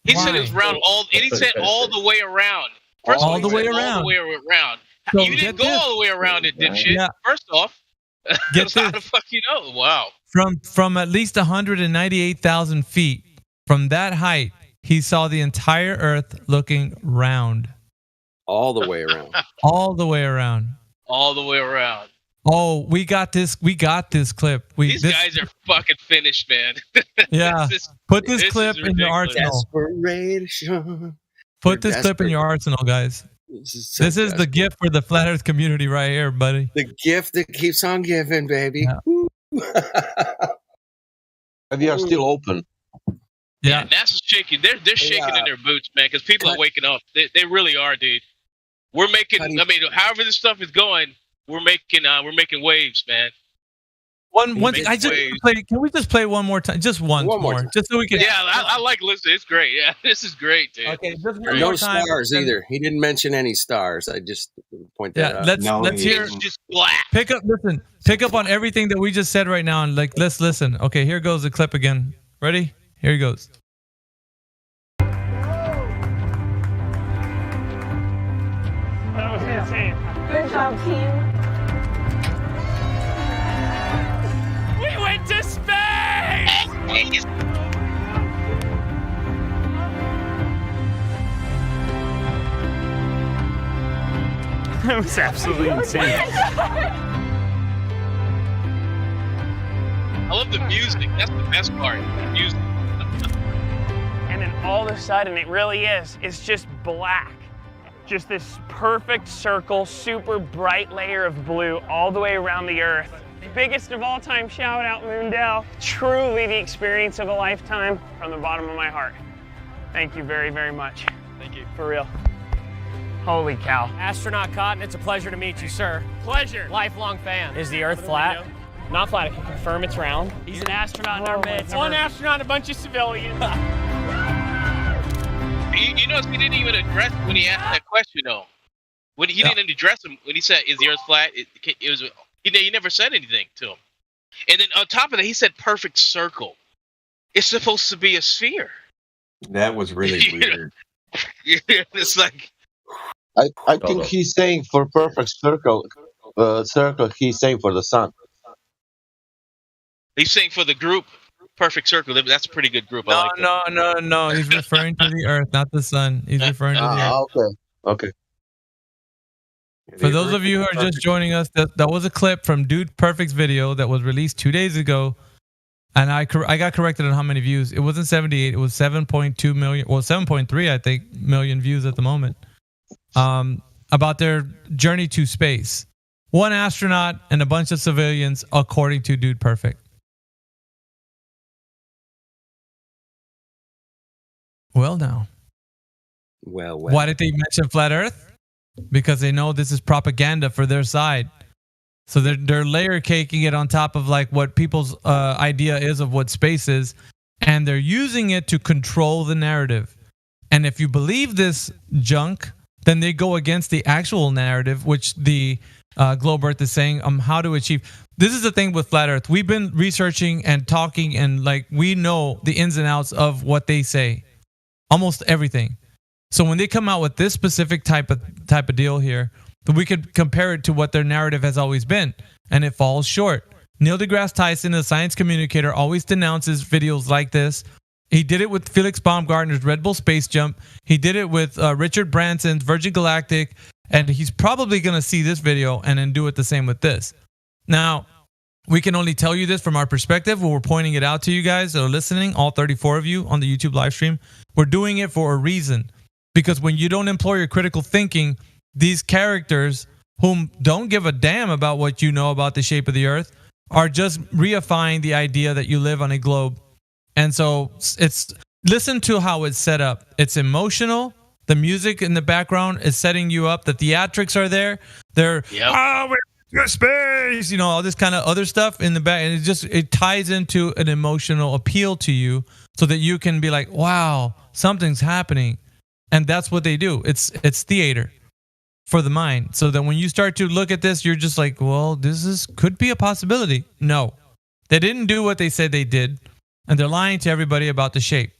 He said it's round and he said all the way around. First all of all, the way he said around. All the way around. So you didn't go all the way around it, dipshit. Yeah. First off, Get how this. the fuck you know? Wow. From at least 198,000 feet, from that height, he saw the entire Earth looking round. All the way around. All the way around. All the way around. Oh, we got this clip. These guys are fucking finished, man. Yeah. Put this clip in your arsenal. Desperation. Put this clip in your arsenal, guys. This is the gift for the flat Earth community right here, buddy. The gift that keeps on giving, baby. And they are still open. Yeah, NASA's shaking. They're shaking in their boots, man, because people are waking up. They really are, dude. We're making. I mean, however this stuff is going, we're making waves, man. One thing, can we just play one more time? Just one more. Just so we can. Yeah, I like listening. It's great. Yeah, this is great, dude. Okay, just one No more time. stars either. He didn't mention any stars. I just point that out. Let's hear. It's just black. Pick up on everything that we just said right now, and like let's listen. Okay, here goes the clip again. Ready? Here he goes. That was insane. Good job, team. We went to space! That was absolutely insane. I love the music. That's the best part. The music. And then all of a sudden, it really is. It's just black. Just this perfect circle, super bright layer of blue all the way around the Earth. Biggest of all time shout out, Moondell. Truly the experience of a lifetime from the bottom of my heart. Thank you very, very much. Thank you. For real. Holy cow. Astronaut Cotton, it's a pleasure to meet you, sir. Pleasure. Lifelong fan. Is the Earth flat? Not flat. I can confirm it's round. He's an astronaut in our midst. One astronaut, a bunch of civilians. You notice he didn't even address when he asked that question, though. When he didn't address him when he said, "Is the Earth flat?" It was he never said anything to him. And then on top of that, he said, "Perfect circle." It's supposed to be a sphere. That was really weird. It's like I think he's saying for perfect circle, he's saying for the sun. he's saying for the group, perfect circle. That's a pretty good group. I like that. No. He's referring to the Earth, not the sun. He's referring to the Earth. Okay. For those of you who are just joining us, that was a clip from Dude Perfect's video that was released 2 days ago. And I got corrected on how many views. It wasn't 78. It was 7.2 million. Well, 7.3, I think, million views at the moment. About their journey to space. One astronaut and a bunch of civilians, according to Dude Perfect. Well, now. Well. Why did they mention flat Earth? Because they know this is propaganda for their side. So they're layer caking it on top of like what people's idea is of what space is, and they're using it to control the narrative. And if you believe this junk, then they go against the actual narrative, which the Globe Earth is saying how to achieve. This is the thing with Flat Earth. We've been researching and talking, and like we know the ins and outs of what they say, almost everything. So when they come out with this specific type of deal here, then we could compare it to what their narrative has always been, and it falls short. Neil deGrasse Tyson, a science communicator, always denounces videos like this. He did it with Felix Baumgartner's Red Bull Space Jump. He did it with Richard Branson's Virgin Galactic. And he's probably going to see this video and then do it the same with this. Now, we can only tell you this from our perspective. We're pointing it out to you guys that are listening, all 34 of you on the YouTube live stream. We're doing it for a reason. Because when you don't employ your critical thinking, these characters whom don't give a damn about what you know about the shape of the earth are just reifying the idea that you live on a globe. And so it's listen to how it's set up. It's emotional. The music in the background is setting you up. The theatrics are there. They're we're in space, you know, all this kind of other stuff in the back, and it ties into an emotional appeal to you, so that you can be like, wow, something's happening, and that's what they do. It's theater for the mind. So that when you start to look at this, you're just like, well, could be a possibility. No, they didn't do what they said they did, and they're lying to everybody about the shape.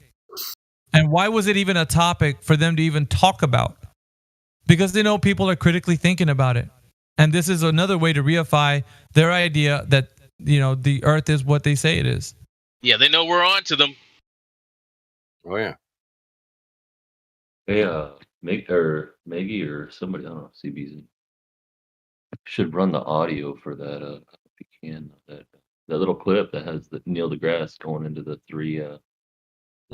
And why was it even a topic for them to even talk about? Because they know people are critically thinking about it. And this is another way to reify their idea that, you know, the earth is what they say it is. Yeah, they know we're on to them. Oh, yeah. Hey, Maggie or somebody, I don't know, CBZ, should run the audio for that, if you can. That little clip that has the Neil deGrasse going into the three...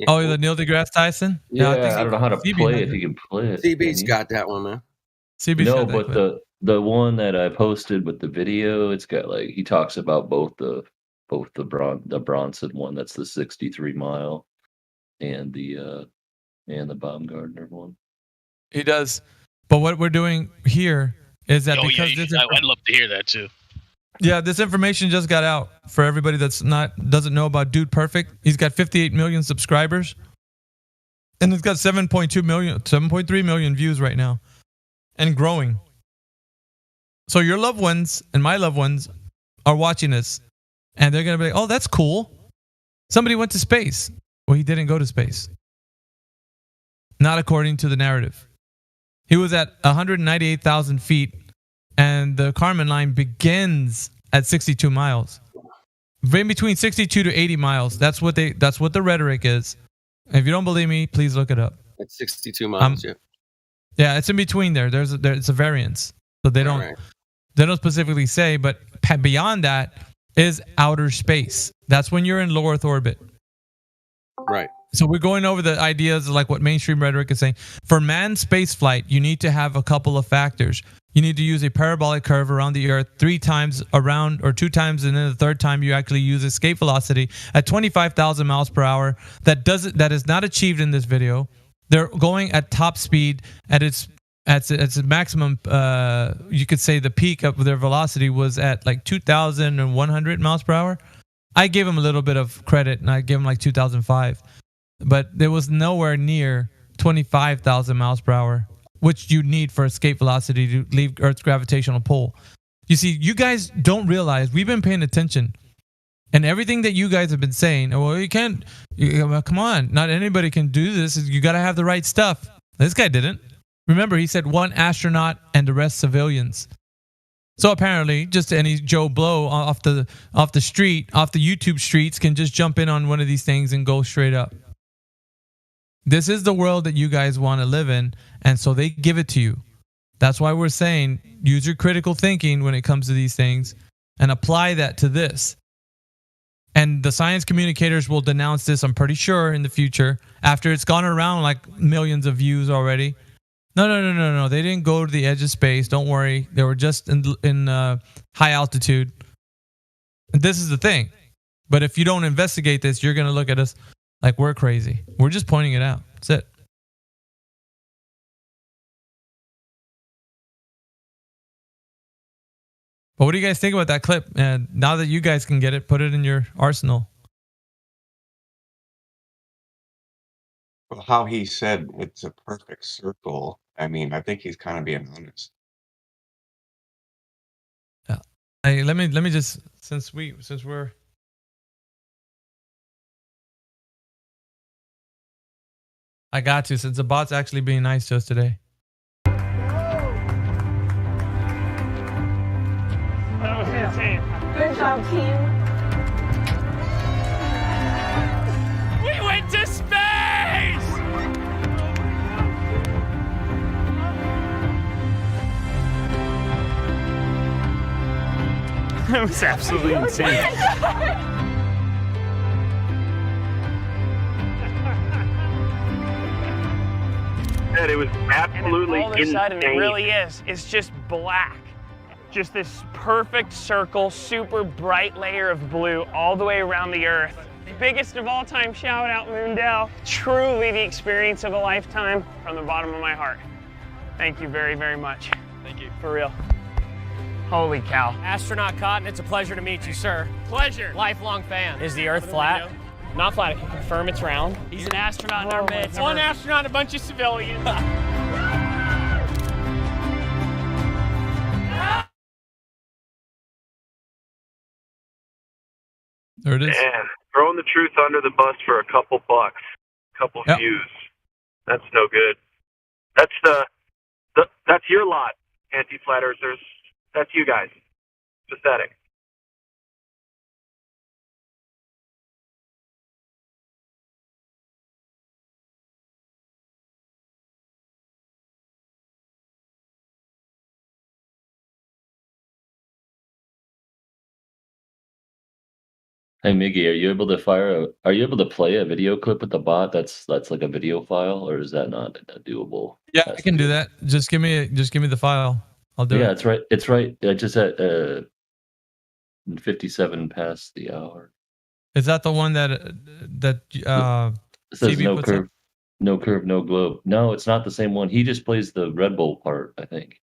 Oh, the Neil deGrasse Tyson? Yeah, I don't know how to play it. If you can play it. CB's got that one, man. CB's No, got that but clip. the one that I posted with the video, it's got like he talks about both the Bronson one, that's the 63 mile, and the Baumgartner one. He does. But what we're doing here is that because I'd love to hear that too. Yeah, this information just got out for everybody doesn't know about Dude Perfect. He's got 58 million subscribers, and it's got 7.3 million views right now, and growing. So your loved ones and my loved ones are watching this, and they're gonna be like, "Oh, that's cool. Somebody went to space." Well, he didn't go to space. Not according to the narrative. He was at 198,000 feet. And the Kármán line begins at 62 miles. In between 62 to 80 miles. That's what the rhetoric is. And if you don't believe me, please look it up. It's 62 miles, yeah. Yeah, it's in between there. It's a variance. So they don't specifically say, but beyond that is outer space. That's when you're in low Earth orbit. Right. So we're going over the ideas of like what mainstream rhetoric is saying. For manned space flight, you need to have a couple of factors. You need to use a parabolic curve around the Earth 3 times around, or 2 times, and then the third time you actually use escape velocity at 25,000 miles per hour. That is not achieved in this video. They're going at top speed at its maximum. You could say the peak of their velocity was at like 2,100 miles per hour. I gave them a little bit of credit, and I gave them like 2,005, but there was nowhere near 25,000 miles per hour, which you need for escape velocity to leave Earth's gravitational pull. You see, you guys don't realize we've been paying attention, and everything that you guys have been saying, well, you can't, come on, not anybody can do this. You got to have the right stuff. This guy didn't. Remember, he said 1 astronaut and the rest civilians. So apparently, just any Joe Blow off the street, off the YouTube streets, can just jump in on one of these things and go straight up. This is the world that you guys want to live in, and so they give it to you. That's why we're saying use your critical thinking when it comes to these things and apply that to this. And the science communicators will denounce this, I'm pretty sure, in the future, after it's gone around like millions of views already. No. They didn't go to the edge of space. Don't worry. They were just in high altitude. And this is the thing. But if you don't investigate this, you're going to look at us like we're crazy. We're just pointing it out. That's it. But what do you guys think about that clip? And now that you guys can get it, put it in your arsenal. Well, how he said it's a perfect circle. I mean, I think he's kind of being honest. Yeah. Hey, let me just since we're I got to since the bot's actually being nice to us today. That was insane. Good job, team. We went to space! That was absolutely insane. It was absolutely All this side of it insane. really is. It's just black. Just this perfect circle, super bright layer of blue all the way around the Earth. Biggest of all time shout out, Moondell. Truly the experience of a lifetime from the bottom of my heart. Thank you very, very much. Thank you. For real. Holy cow. Astronaut Cotton, it's a pleasure to meet you, sir. Pleasure. Lifelong fan. Is the Earth flat? Not flat. I can confirm it's round. He's an astronaut in our midst. One astronaut and a bunch of civilians. There it is. Man, throwing the truth under the bus for a couple bucks, couple Yep. views. That's no good. That's that's your lot, anti-flat earthers. That's you guys. Pathetic. Hey Miggy, are you able to play a video clip with the bot that's like a video file, or is that not doable? Yeah, I can do that. Just give me the file. I'll do Yeah, it. it's right. I just at 57 past the hour. Is that the one that It says CB no puts up? curve, no curve, no globe. No, it's not the same one. He just plays the Red Bull part, I think.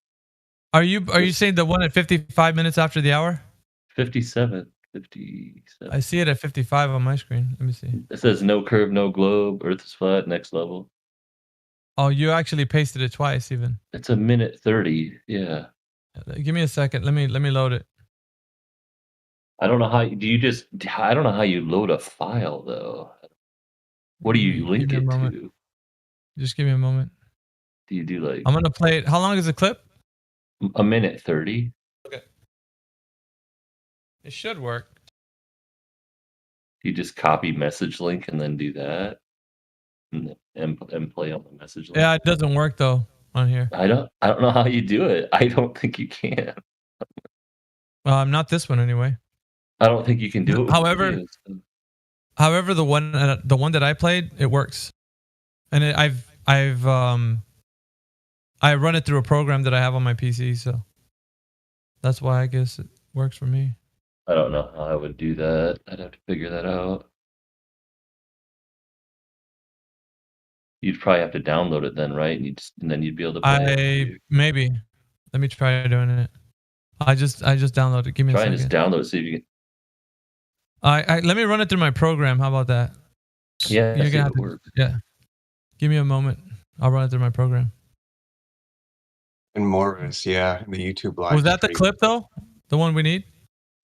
Are you saying the one at 55 minutes after the hour? 57. I see it at 55 on my screen. Let me see. It says no curve, no globe. Earth is flat. Next level. Oh, you actually pasted it twice even. It's a minute 30. Yeah. Give me a second. Let me load it. I don't know how I don't know how you load a file though. What do you link Give me it a moment. to? Just give me a moment. Do you do like I'm gonna play it. How long is the clip? a minute 30? Okay. It should work. You just copy message link and then do that and play on the message link. Yeah, it doesn't work though on here. I don't know how you do it. I don't think you can. Not this one anyway. I don't think you can do it. with However, videos. however, the one that I played, it works, and I run it through a program that I have on my PC, so that's why I guess it works for me. I don't know how I would do that. I'd have to figure that out. You'd probably have to download it then, right? And then you'd be able to play it. Maybe. Let me try doing it. I just downloaded it. Give me Try a and second. just download it, see if you can. Let me run it through my program. How about that? Yeah, You're see gonna if have it to, works. yeah. Give me a moment. I'll run it through my program. And Morris, yeah, the YouTube live. Was that the clip though? The one we need?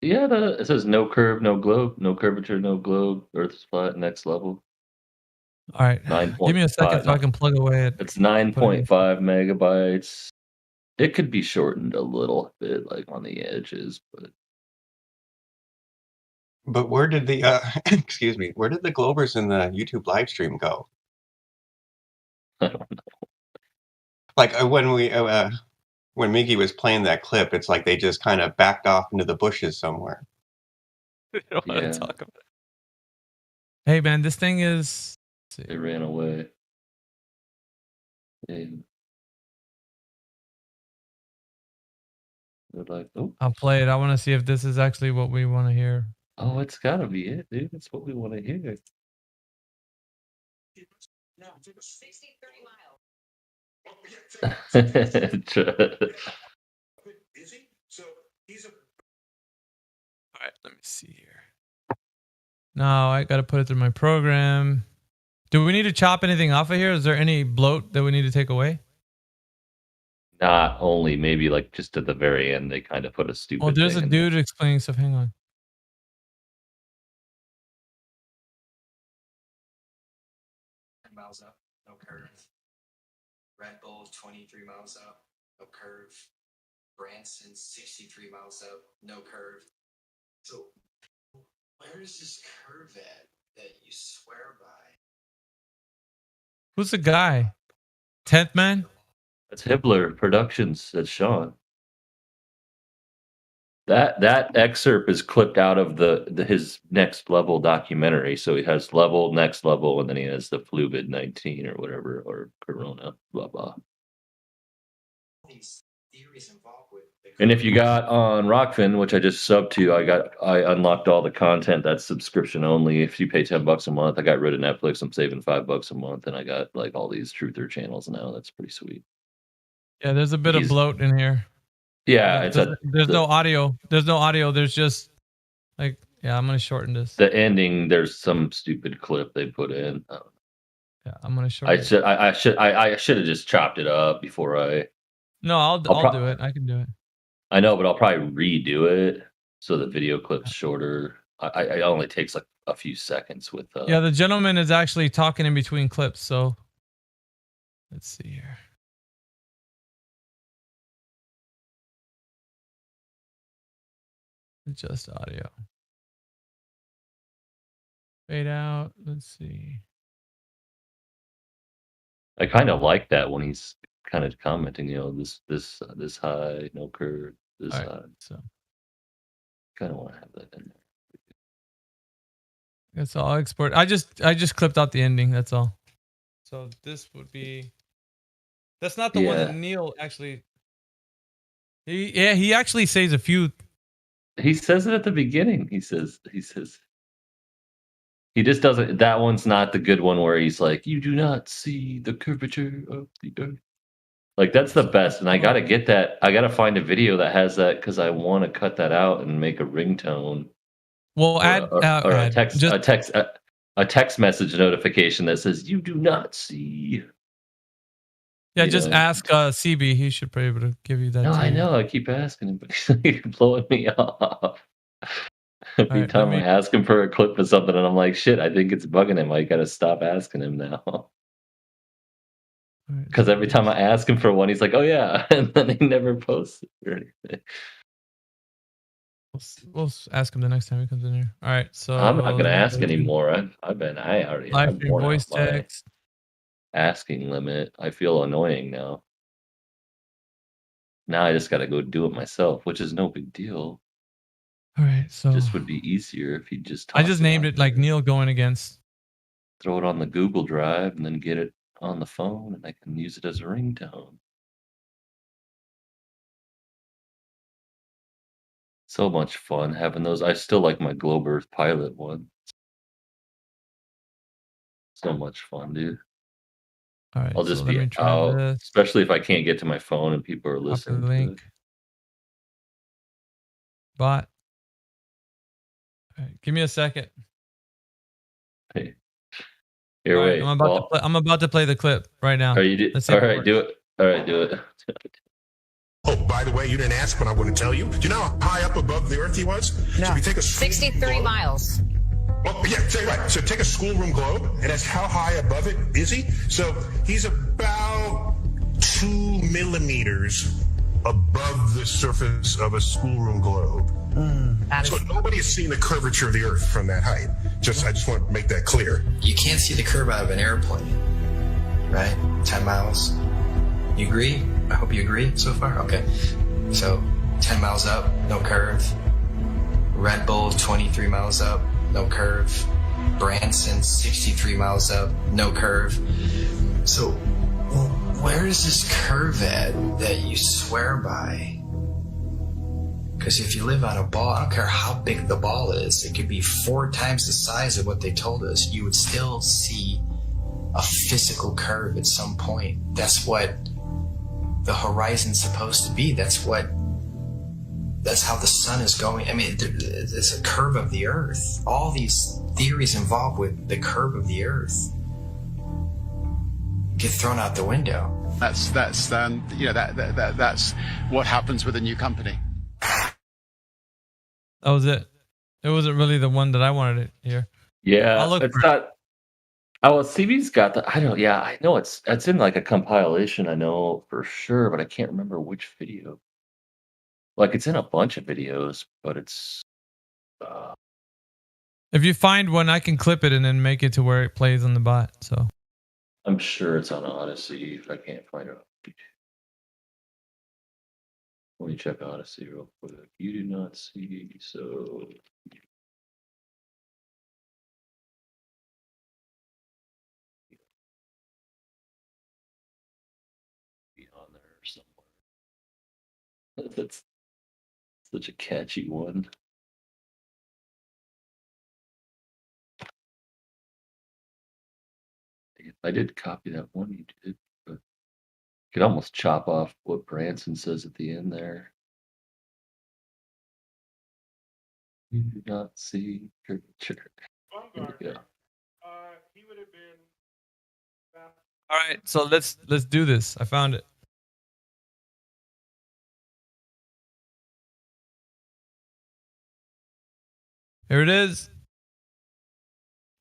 Yeah, it says no curve, no globe, no curvature, no globe. Earth is flat. Next level. All right. 9.5. Give me a second so I can plug away it. It's 9.5 megabytes. It could be shortened a little bit, like on the edges, but But where did the excuse me? Where did the Globers in the YouTube live stream go? I don't know. Like when Miggy was playing that clip, it's like they just kind of backed off into the bushes somewhere. I don't want to talk about it. Hey man, this thing is. They ran away. Yeah. They're like, oh, I'll play it. I want to see if this is actually what we want to hear. oh, it's gotta be it, dude. It's what we want to hear. All right, let me see here. No, I got to put it through my program. Do we need to chop anything off of here? Is there any bloat that we need to take away? Not only, maybe like just at the very end, they kind of put a stupid. Well, there's a thing in there. dude explaining stuff. Hang on. Miles up, no curve. Red Bull 23 miles up, no curve. Branson 63 miles up, no curve. So where is this curve at that you swear by? Who's the guy? 10th man? That's Hibbler Productions. That's Sean. That excerpt is clipped out of his Next Level documentary. So he has level, next level, and then he has the Fluvid-19 or whatever, or Corona, blah blah. These theories involved with And if you got on Rockfin, which I just subbed to, I unlocked all the content that's subscription only. If you pay $10 a month, I got rid of Netflix. I'm saving $5 a month, and I got like all these Truther channels now. That's pretty sweet. Yeah, there's a bit of bloat in here. Yeah, there's no audio. There's no audio. There's just like, yeah, I'm gonna shorten this. The ending. There's some stupid clip they put in. Yeah, I'm gonna shorten. I should have just chopped it up before I. No, I'll do it. I can do it. I know, but I'll probably redo it so the video clip's shorter. It only takes like a few seconds with. Yeah, the gentleman is actually talking in between clips. So let's see here. Just audio. Fade out. Let's see. I kind of like that when he's kind of commenting, this high, no curve, this All right, high. So Kind of want to have that in there. that's all. I'll export. I just clipped out the ending. That's all. So this would be. That's not the one that Neil actually. He actually says a few. He says it at the beginning. He says he just doesn't. That one's not the good one where he's like, "You do not see the curvature of the earth." Like that's the best, and I gotta get that. I gotta find a video that has that because I want to cut that out and make a ringtone. Well, a text message notification that says, "You do not see." Yeah, just ask CB. He should be able to give you that. No, too. I know. I keep asking him, but he's blowing me off. Every time I ask him for a clip of something, and I'm like, shit, I think it's bugging him. I gotta stop asking him now. Because every time I ask him for one, he's like, oh yeah, and then he never posts it or anything. We'll ask him the next time he comes in here. All right, so I'm not gonna ask anymore. I already live stream worn out voice my text. asking limit. I feel annoying now. Now I just gotta go do it myself, which is no big deal. All right, so Just would be easier if you just. I just named it like Neil going against. Throw it on the Google Drive and then get it on the phone, and I can use it as a ringtone. So much fun having those. I still like my Globe Earth Pilot one. So much fun, dude. All right, I'll just so let me be try out, this. especially if I can't get to my phone and people are Copy listening. the to it. link. Bot. All right, give me a second. Hey. Here, All right, wait. I'm about to play the clip right now. Are you? Let's see All if it right, works. do it. All right, do it. Oh, by the way, you didn't ask, but I'm going to tell you. Do you know how high up above the Earth he was? No. So if you take a 63 miles. Well, yeah, tell you what. So take a schoolroom globe, and that's how high above it is he? So he's about 2 millimeters above the surface of a schoolroom globe. So nobody has seen the curvature of the Earth from that height. I just want to make that clear. You can't see the curve out of an airplane, right? 10 miles. You agree? I hope you agree so far. Okay. So 10 miles up, no curve. Red Bull 23 miles up, no curve. Branson 63 miles up, no curve. So where is this curve at that you swear by? Because if you live on a ball, I don't care how big the ball is, it could be 4 times the size of what they told us, you would still see a physical curve at some point. That's what the horizon's supposed to be. That's how the sun is going. I mean, there's a curve of the Earth. All these theories involved with the curve of the Earth. get thrown out the window. That's what happens with a new company. That was it. It wasn't really the one that I wanted to hear. Yeah, I'll look it's for not. Oh, well, CB's got the. I don't. Yeah, I know it's in like a compilation. I know for sure, but I can't remember which video. Like it's in a bunch of videos, but it's. If you find one, I can clip it and then make it to where it plays on the bot. So I'm sure it's on Odyssey. If I can't find it, let me check Odyssey real quick. You do not see, so. Be on there somewhere. That's such a catchy one. I did copy that one you did, but you could almost chop off what Branson says at the end there. You do not see curvature. There we go. all right, so let's do this. I found it. Here it is.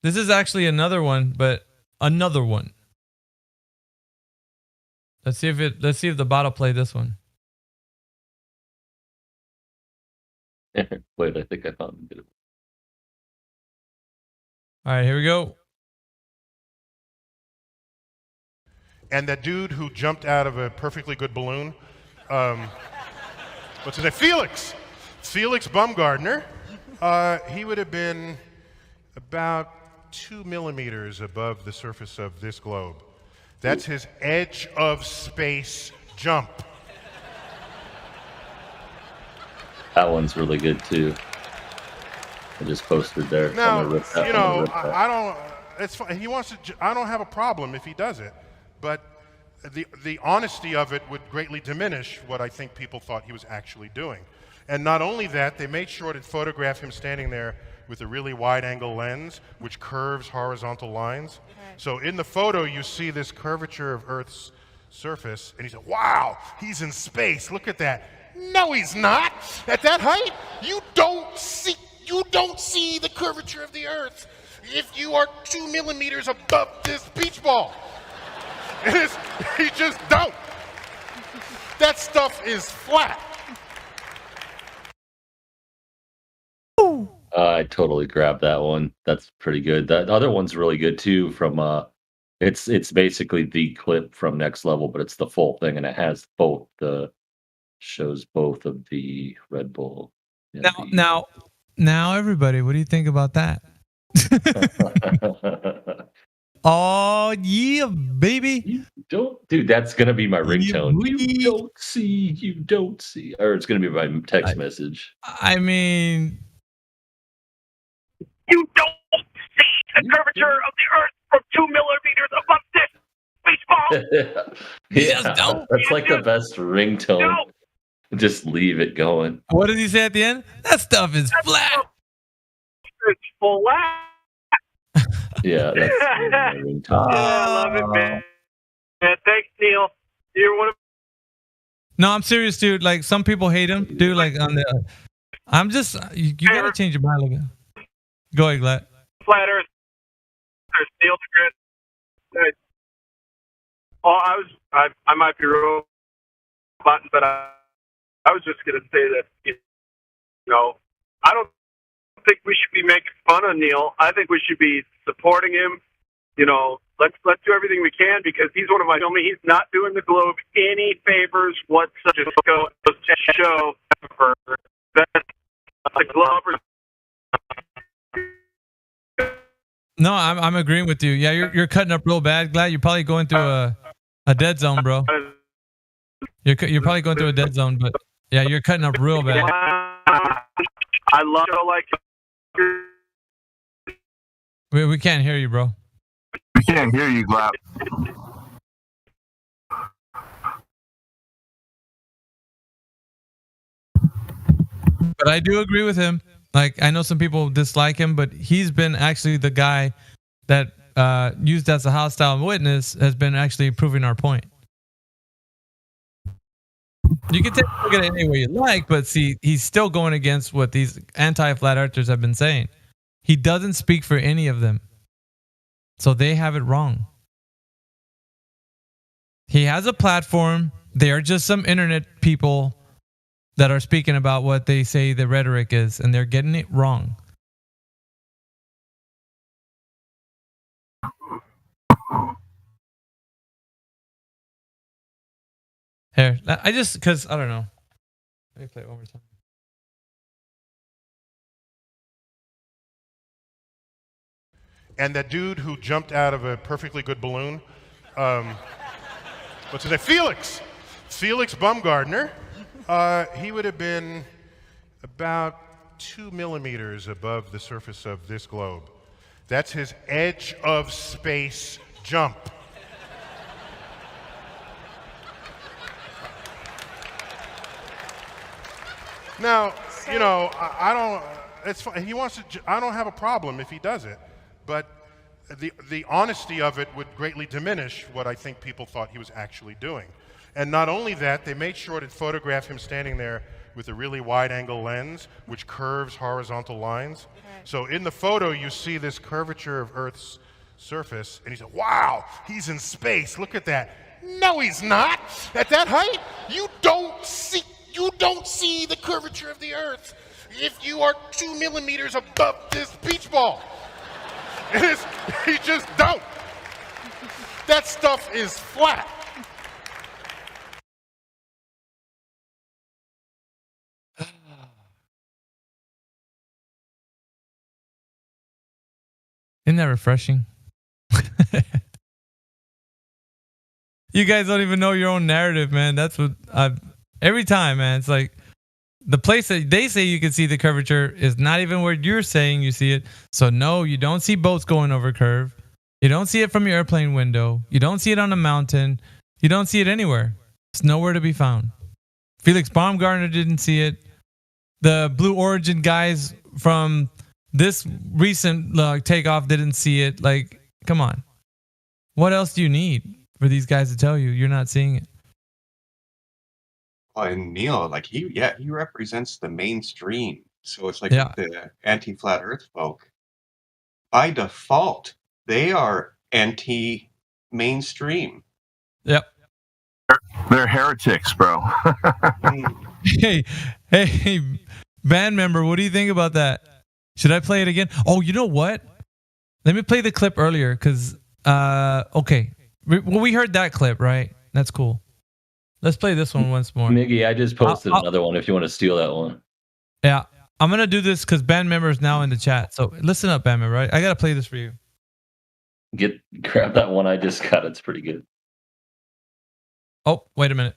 This is actually another one, but another one. Let's see if the bot will play this one. Wait, I think I found it. All right, here we go. And that dude who jumped out of a perfectly good balloon, what's his name? Felix Baumgartner. He would have been about 2 millimeters above the surface of this globe. That's his edge of space jump. That one's really good too. I just posted there. Now, I don't. It's fine. He wants to. I don't have a problem if he does it, but the honesty of it would greatly diminish what I think people thought he was actually doing. And not only that, they made sure to photograph him standing there with a really wide-angle lens, which curves horizontal lines. So in the photo, you see this curvature of Earth's surface, and he said, "Wow, he's in space. Look at that." No, he's not. At that height, you don't see the curvature of the Earth if you are 2 millimeters above this beach ball. You just don't. That stuff is flat. I totally grabbed that one. That's pretty good. That other one's really good too. From it's basically the clip from Next Level, but it's the full thing, and it has shows both of the Red Bull. Now, everybody, what do you think about that? Oh yeah, baby! Dude, that's gonna be my ringtone. You don't see, or it's gonna be my text message. I mean, you don't see the curvature of the Earth from 2 millimeters above this baseball. Yeah, that's like the best ringtone. No. Just leave it going. What did he say at the end? That stuff is flat. It's flat. Yeah, that's I love it, man. Yeah, thanks, Neil. You're one of. No, I'm serious, dude. Like some people hate him, dude. Like on the, I'm just you gotta change your mind a little bit. Go ahead, Glad. Flat Earth. There's Neil deGrasse. Oh, I might be wrong, but I was just gonna say that I don't think we should be making fun of Neil. I think we should be supporting him. Let's do everything we can because he's one of my homies. He's not doing the globe any favors whatsoever. Just go show for the globe. No, I'm agreeing with you. Yeah, you're cutting up real bad. Glad you're probably going through a dead zone, bro. You're probably going through a dead zone, but yeah, you're cutting up real bad. I love it. Like we can't hear you, bro. We can't hear you, Glad. But I do agree with him. Like I know some people dislike him, but he's been actually the guy that used as a hostile witness has been actually proving our point. You can take a look at it any way you like, but see, he's still going against what these anti-flat earthers have been saying. He doesn't speak for any of them. So they have it wrong. He has a platform. They are just some internet people that are speaking about what they say the rhetoric is, and they're getting it wrong. Here, I just, because I don't know. Let me play it one more time. And that dude who jumped out of a perfectly good balloon, what's his name? Felix Baumgartner. He would have been about 2 millimeters above the surface of this globe. That's his edge of space jump. Now, you know, I don't. It's fine. He wants to. I don't have a problem if he does it, but the honesty of it would greatly diminish what I think people thought he was actually doing. And not only that, they made sure to photograph him standing there with a really wide-angle lens, which curves horizontal lines. So in the photo, you see this curvature of Earth's surface, and he said, "Wow, he's in space. Look at that." No, he's not. At that height, you don't see the curvature of the Earth if you are 2 millimeters above this beach ball. You just don't. That stuff is flat. Isn't that refreshing? You guys don't even know your own narrative, man. That's what every time, man. It's like the place that they say you can see the curvature is not even where you're saying you see it. So no, you don't see boats going over curve. You don't see it from your airplane window. You don't see it on a mountain. You don't see it anywhere. It's nowhere to be found. Felix Baumgartner didn't see it. The Blue Origin guys from this recent takeoff didn't see it. Like, come on. What else do you need for these guys to tell you you're not seeing it? Oh, and Neil, like he represents the mainstream. So it's like Yeah. the anti-flat Earth folk. By default, they are anti-mainstream. Yep. They're heretics, bro. Hey, band member, what do you think about that? Should I play it again? Oh, you know what? Let me play the clip earlier because, okay. Well, we heard that clip, right? That's cool. Let's play this one once more. Miggy, I just posted another one if you want to steal that one. Yeah, I'm going to do this because band member is now in the chat. So listen up, band member. Right? I got to play this for you. Grab that one I just got. It's pretty good. Oh, wait a minute.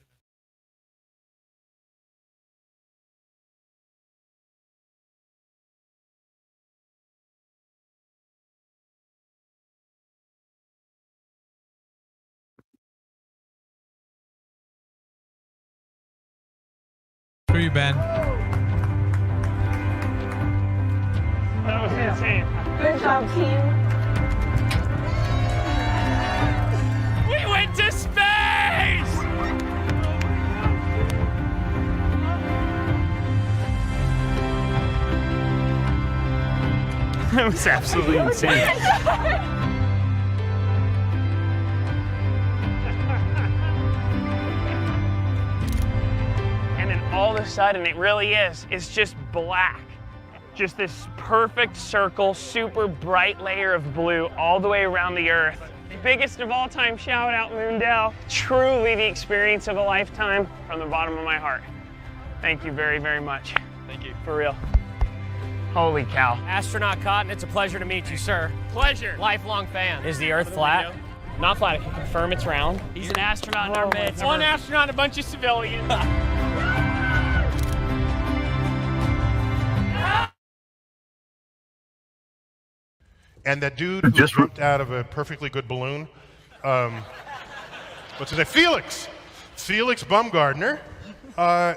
Screw you, Ben. That was insane. Good job, team. We went to space! That was absolutely insane. And then all of a sudden, it really is. It's just black. Just this perfect circle, super bright layer of blue all the way around the Earth. Biggest of all time shout out, Moondell. Truly the experience of a lifetime from the bottom of my heart. Thank you very, very much. Thank you. For real. Holy cow. Astronaut Cotton, it's a pleasure to meet you, sir. Pleasure. Lifelong fan. Is the Earth flat? Not flat. I can confirm it's round. He's an astronaut in our midst. One astronaut and a bunch of civilians. And that dude who jumped out of a perfectly good balloon, what's his name? Felix Baumgartner.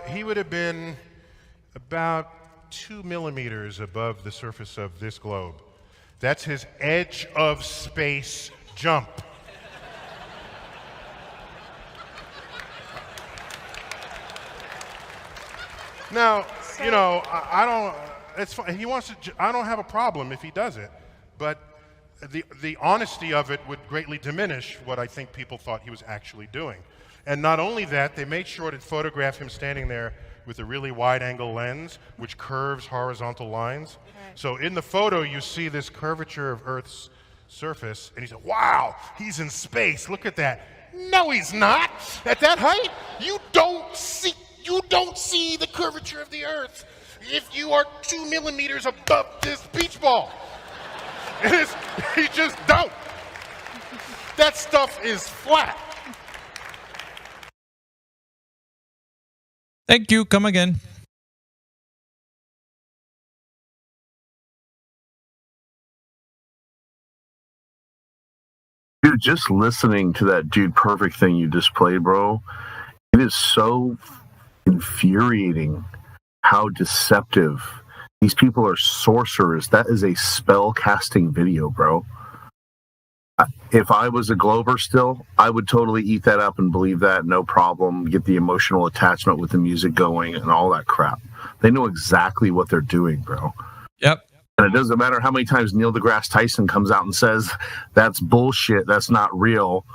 He would have been about 2 millimeters above the surface of this globe. That's his edge of space jump. Now, you know, I don't. It's fine. He wants to. I don't have a problem if he does it, but the honesty of it would greatly diminish what I think people thought he was actually doing. And not only that, they made sure to photograph him standing there with a really wide-angle lens, which curves horizontal lines. So in the photo, you see this curvature of Earth's surface, and he said, "Wow, he's in space. Look at that." No, he's not. At that height, you don't see the curvature of the Earth if you are 2 millimeters above this beach ball. You just don't. That stuff is flat. Thank you. Come again. Dude, just listening to that Dude Perfect thing you just played, bro, it is so infuriating how deceptive. These people are sorcerers. That is a spell casting video, bro. If I was a Glober still, I would totally eat that up and believe that, no problem, get the emotional attachment with the music going and all that crap. They know exactly what they're doing, bro. Yep. And it doesn't matter how many times Neil deGrasse Tyson comes out and says, that's bullshit, that's not real,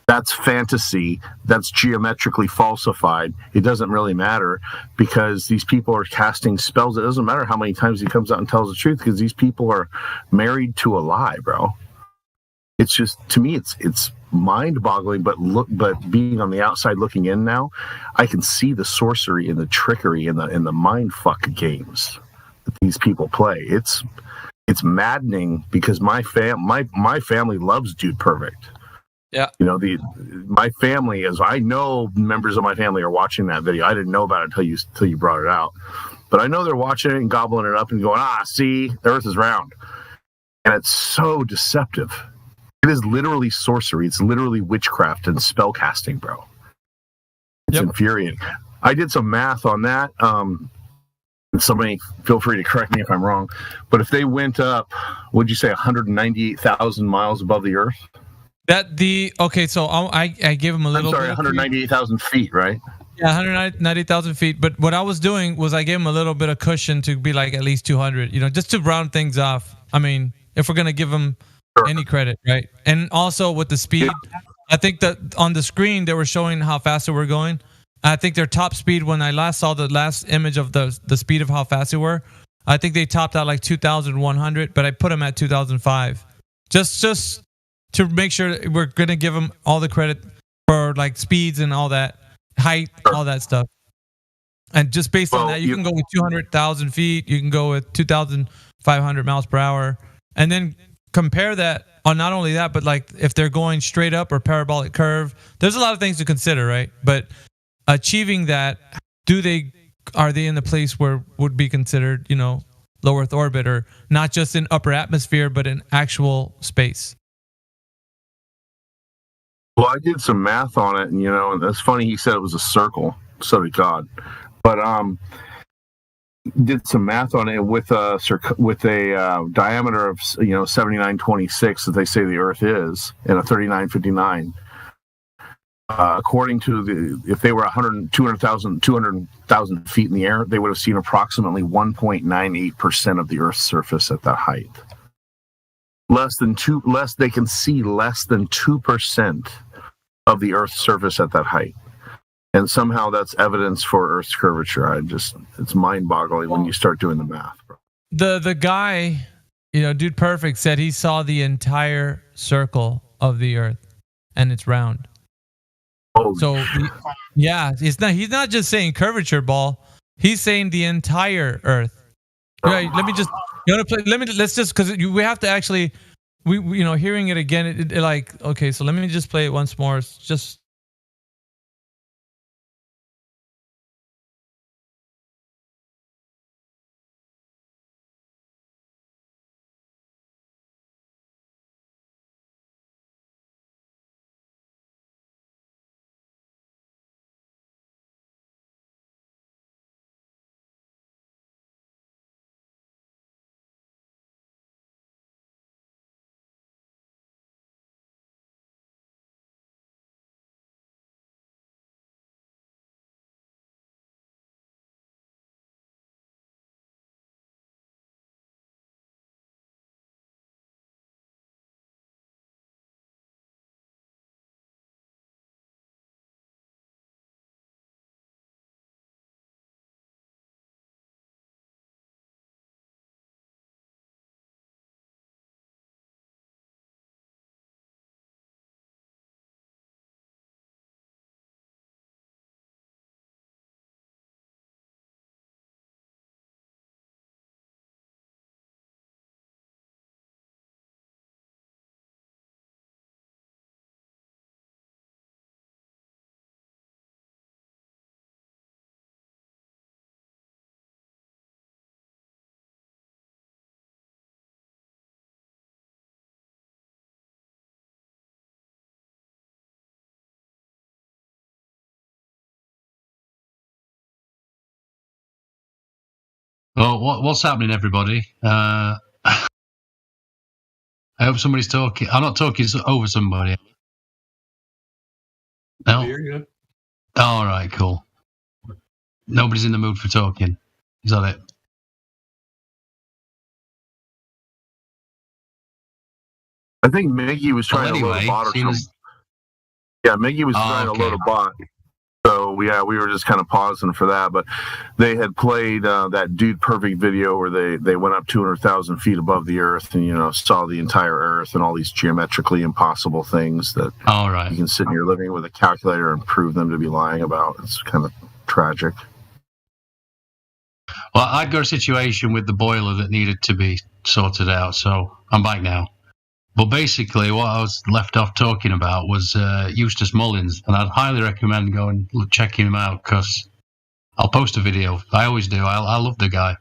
that's fantasy, that's geometrically falsified. It doesn't really matter because these people are casting spells. It doesn't matter how many times he comes out and tells the truth because these people are married to a lie, bro. It's just, to me, it's mind-boggling. But being on the outside looking in now, I can see the sorcery and the trickery and the mind fuck games that these people play. It's maddening because my family loves Dude Perfect. Yeah. You know, my family, as I know, members of my family are watching that video. I didn't know about it until you brought it out, but I know they're watching it and gobbling it up and going, see, the Earth is round, and it's so deceptive. It is literally sorcery. It's literally witchcraft and spell casting, bro. It's infuriating. I did some math on that. Somebody feel free to correct me if I'm wrong, but if they went up, would you say 198,000 miles above the Earth? So I gave him a little. I'm sorry, 198,000 feet, right? Yeah, 190,000 feet. But what I was doing was I gave him a little bit of cushion to be like at least 200. You know, just to round things off. I mean, if we're gonna give him any credit, right? And also with the speed, I think that on the screen they were showing how fast they were going. I think their top speed, when I last saw the last image of the speed of how fast they were, I think they topped out like 2,100, but I put them at 2,005. Just to make sure we're going to give them all the credit for like speeds and all that, height, all that stuff. And just based on that, you can go with 200,000 feet, you can go with 2,500 miles per hour, and then compare that on not only that, but like if they're going straight up or parabolic curve, there's a lot of things to consider, right? But achieving that, are they in the place where would be considered, low Earth orbit, or not just in upper atmosphere, but in actual space? Well, I did some math on it, and and that's funny. He said it was a circle. So did God, but did some math on it with a diameter of 7926 that they say the Earth is, and a 3959. According to if they were 200,000 feet in the air, they would have seen approximately 1.98% of the Earth's surface at that height. They can see less than 2% of the Earth's surface at that height. And somehow that's evidence for Earth's curvature. It's mind-boggling when you start doing the math, bro. The guy, Dude Perfect, said he saw the entire circle of the Earth, and it's round. So he's not just saying curvature ball. He's saying the entire Earth. Right? Let's just because we have to actually, hearing it again. Okay, so let me just play it once more. It's just. Well, what's happening, everybody? I hope somebody's talking. I'm not talking over somebody. No? You're good. All right, cool. Nobody's in the mood for talking. Is that it? I think Miggy was trying to load a bot or something. Yeah, Miggy was trying to load a bot. So yeah, we were just kind of pausing for that. But they had played that Dude Perfect video where they went up 200,000 feet above the Earth and saw the entire Earth and all these geometrically impossible things that you can sit in your living room with a calculator and prove them to be lying about. It's kind of tragic. Well, I'd got a situation with the boiler that needed to be sorted out, so I'm back now. But basically, what I was left off talking about was Eustace Mullins, and I'd highly recommend going and checking him out because I'll post a video. I always do. I love the guy.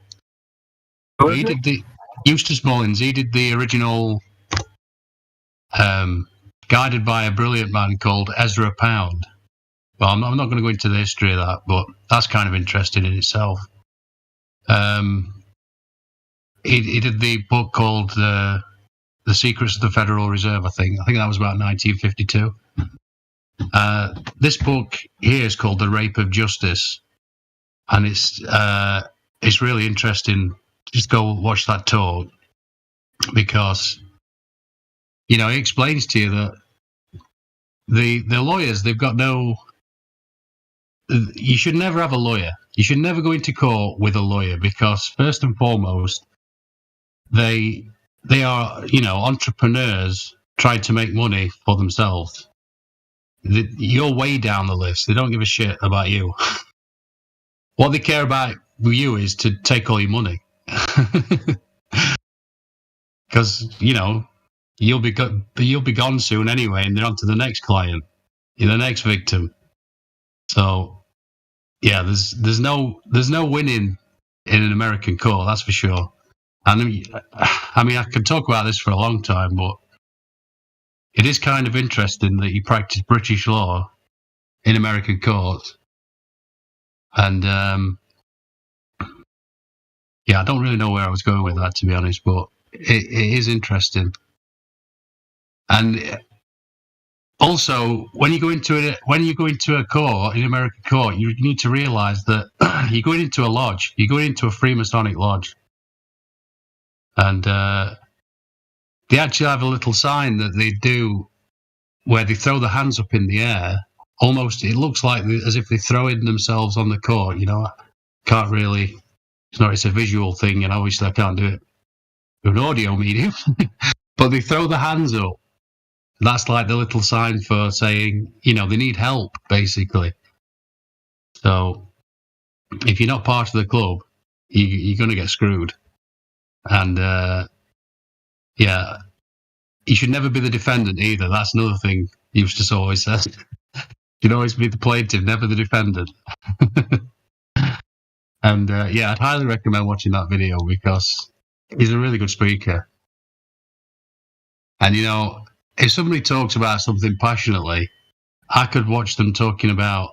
He did the Eustace Mullins. He did the original, guided by a brilliant man called Ezra Pound. Well, I'm not going to go into the history of that, but that's kind of interesting in itself. He did the book called The Secrets of the Federal Reserve, I think that was about 1952. This book here is called The Rape of Justice, and it's really interesting. Just go watch that talk because he explains to you that the lawyers, they've got no. You should never have a lawyer. You should never go into court with a lawyer because first and foremost, they are, entrepreneurs trying to make money for themselves. You're way down the list. They don't give a shit about you. What they care about with you is to take all your money. Because, you'll be gone soon anyway, and they're on to the next client, the next victim. So, yeah, there's no winning in an American court, that's for sure. And I mean, I could talk about this for a long time, but it is kind of interesting that you practice British law in American courts. And yeah, I don't really know where I was going with that, to be honest, but it is interesting. And also, when you go into a court, in American court, you need to realize that you're going into a lodge. You're going into a Freemasonic lodge. And they actually have a little sign that they do where they throw their hands up in the air. Almost, it looks like as if they're throwing themselves on the court. Can't really. It's a visual thing, and obviously I can't do it with an audio medium. But they throw their hands up. That's like the little sign for saying, they need help, basically. So if you're not part of the club, you're going to get screwed. And, yeah, you should never be the defendant either. That's another thing Eustace always says. You should always be the plaintiff, never the defendant. And, yeah, I'd highly recommend watching that video because he's a really good speaker. And, if somebody talks about something passionately, I could watch them talking about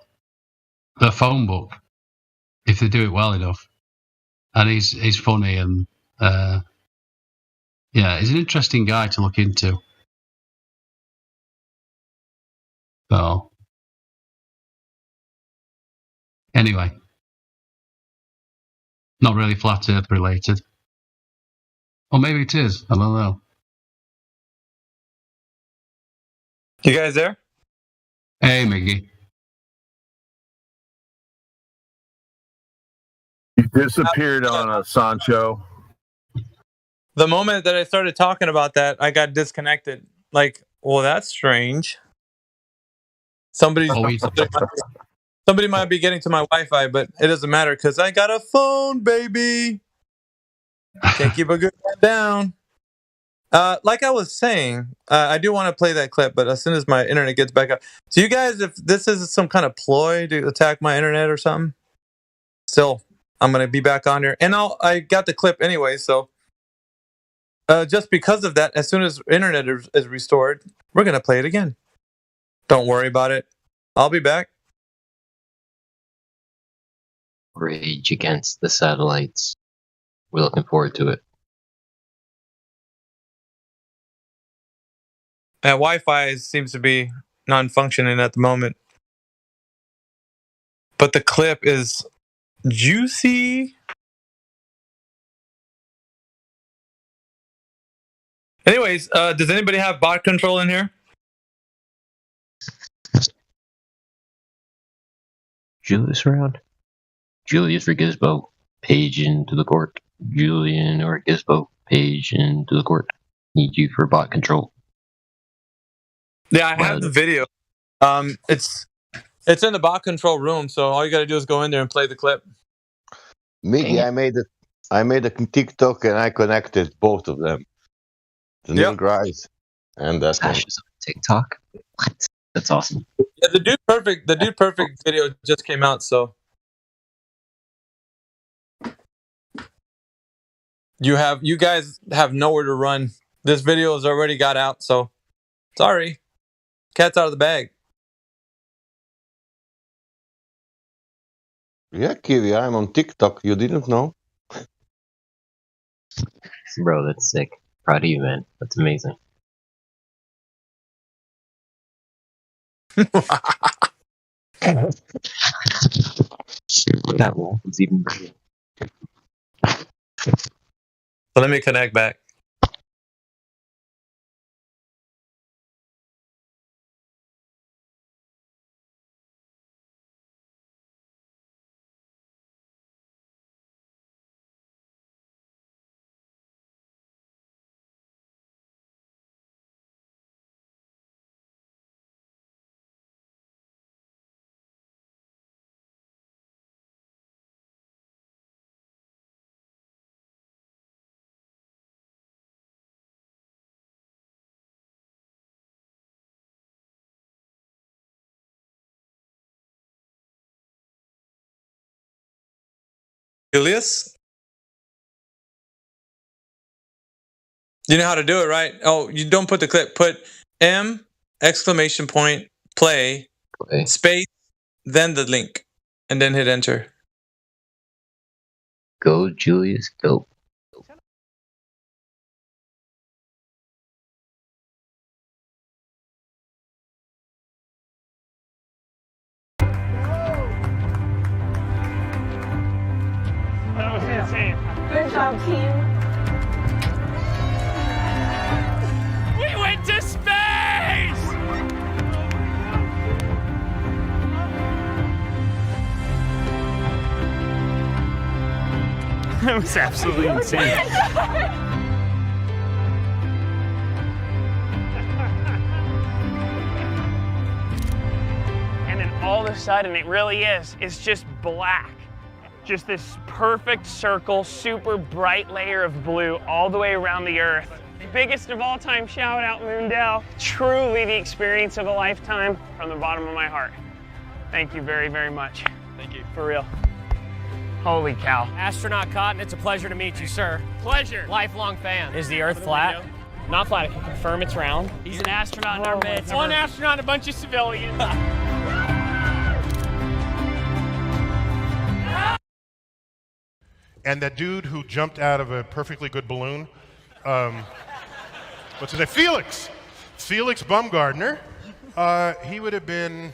their phone book if they do it well enough. And he's funny and, yeah, he's an interesting guy to look into. So, anyway, not really flat earth related. Or maybe it is, I don't know. You guys there? Hey, Miggy. You disappeared on Sancho. The moment that I started talking about that, I got disconnected. Like, well, that's strange. Somebody might be getting to my Wi-Fi, but it doesn't matter because I got a phone, baby. Can't keep a good man down. Like I was saying, I do want to play that clip, but as soon as my internet gets back up. So you guys, if this is some kind of ploy to attack my internet or something, still, I'm going to be back on here. And I got the clip anyway, so just because of that, as soon as internet is restored, we're going to play it again. Don't worry about it. I'll be back. Rage against the satellites. we're looking forward to it. That Wi-Fi seems to be non-functioning at the moment, but the clip is juicy. Anyways, does anybody have bot control in here? Julius around? Julius or Gizbo, page into the court. Julian or Gizbo, page into the court. Need you for bot control. Yeah, I have the video. It's in the bot control room, so all you got to do is go in there and play the clip. Mickey, I made a TikTok and I connected both of them. The Neil Grice and that one. Is on TikTok. What? That's awesome. Yeah, the Dude Perfect video just came out, so you guys have nowhere to run. This video has already got out, so sorry. Cat's out of the bag. Yeah, Kiwi, I'm on TikTok. You didn't know? Bro, that's sick. Proud of you, man. That's amazing. That wall was even better. So let me connect back. Julius? You know how to do it, right? Oh, you don't put the clip. Put M exclamation point play space then the link and then hit enter. Go, Julius, go. That was insane. Good job, team. We went to space! That was absolutely insane. And then all of a sudden, it really is. It's just black. Just this perfect circle, super bright layer of blue all the way around the Earth. Biggest of all time shout out, Moondell. Truly the experience of a lifetime from the bottom of my heart. Thank you very, very much. Thank you. For real. Holy cow. Astronaut Cotton, it's a pleasure to meet you, sir. Pleasure. Lifelong fan. Is the Earth flat? Not flat. I can confirm it's round. He's an astronaut in our midst. One astronaut and a bunch of civilians. And that dude who jumped out of a perfectly good balloon, what's his name? Felix Baumgartner. He would have been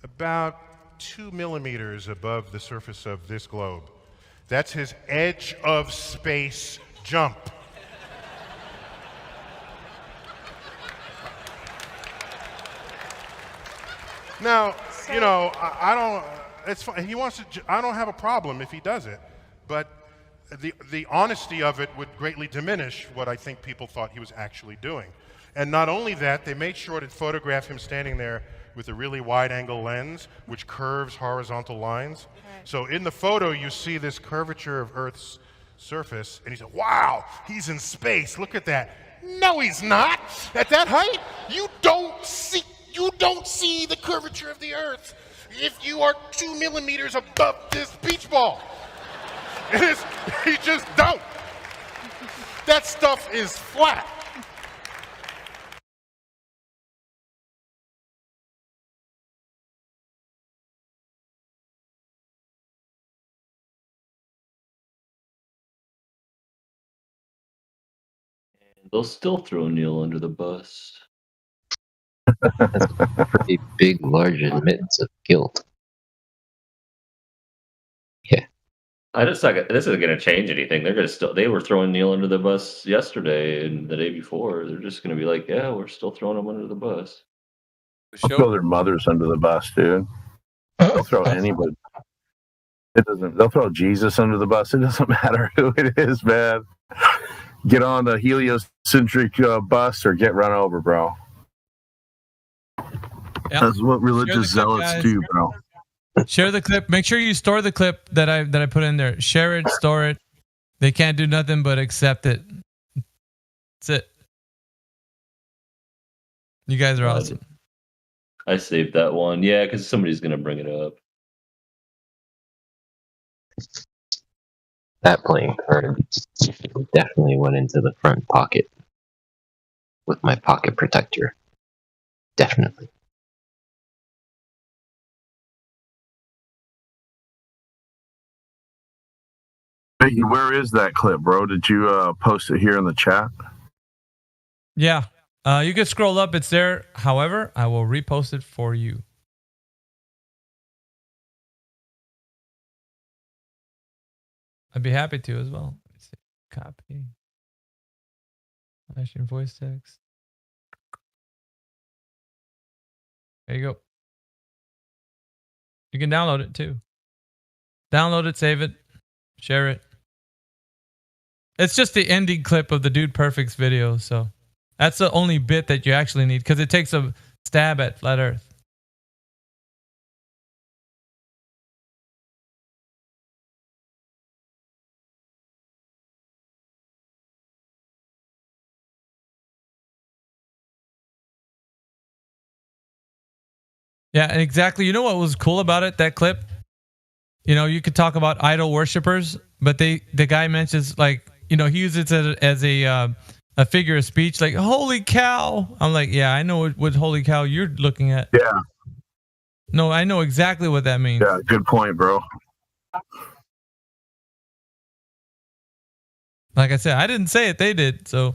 about 2 millimeters above the surface of this globe. That's his edge of space jump. Now, you know, I don't. It's fine. He wants to. I don't have a problem if he does it, but the honesty of it would greatly diminish what I think people thought he was actually doing. And not only that, they made sure to photograph him standing there with a really wide-angle lens, which curves horizontal lines. Okay. So in the photo, you see this curvature of Earth's surface, and he said, "Wow, he's in space. Look at that." No, he's not. At that height, you don't see the curvature of the Earth if you are 2 millimeters above this beach ball. You just don't. That stuff is flat. They'll still throw Neil under the bus. That's a pretty big, large admittance of guilt. This isn't going to change anything. They're going to they were throwing Neil under the bus yesterday and the day before. They're just going to be like, yeah, we're still throwing him under the bus. They'll throw their mothers under the bus, dude. They'll throw anybody. It doesn't. They'll throw Jesus under the bus. It doesn't matter who it is, man. Get on the heliocentric bus or get run over, bro. Yep. That's what religious zealots do, bro. Share the clip. Make sure you store the clip that I put in there. Share it, store it. They can't do nothing but accept it. That's it. You guys are awesome. I saved that one. Yeah, because somebody's going to bring it up. That playing card definitely went into the front pocket with my pocket protector. Definitely. Hey, where is that clip, bro? Did you post it here in the chat? Yeah. You can scroll up. It's there. However, I will repost it for you. I'd be happy to as well. Let's see. Copy. Flashing voice text. There you go. You can download it too. Download it, save it, share it. It's just the ending clip of the Dude Perfect's video, so that's the only bit that you actually need because it takes a stab at Flat Earth. Yeah, and exactly. You know what was cool about it? That clip. You know, you could talk about idol worshippers, but the guy mentions like, you know, he uses it as a figure of speech, like "holy cow." I'm like, yeah, I know what "holy cow" you're looking at. Yeah. No, I know exactly what that means. Yeah, good point, bro. Like I said, I didn't say it; they did. So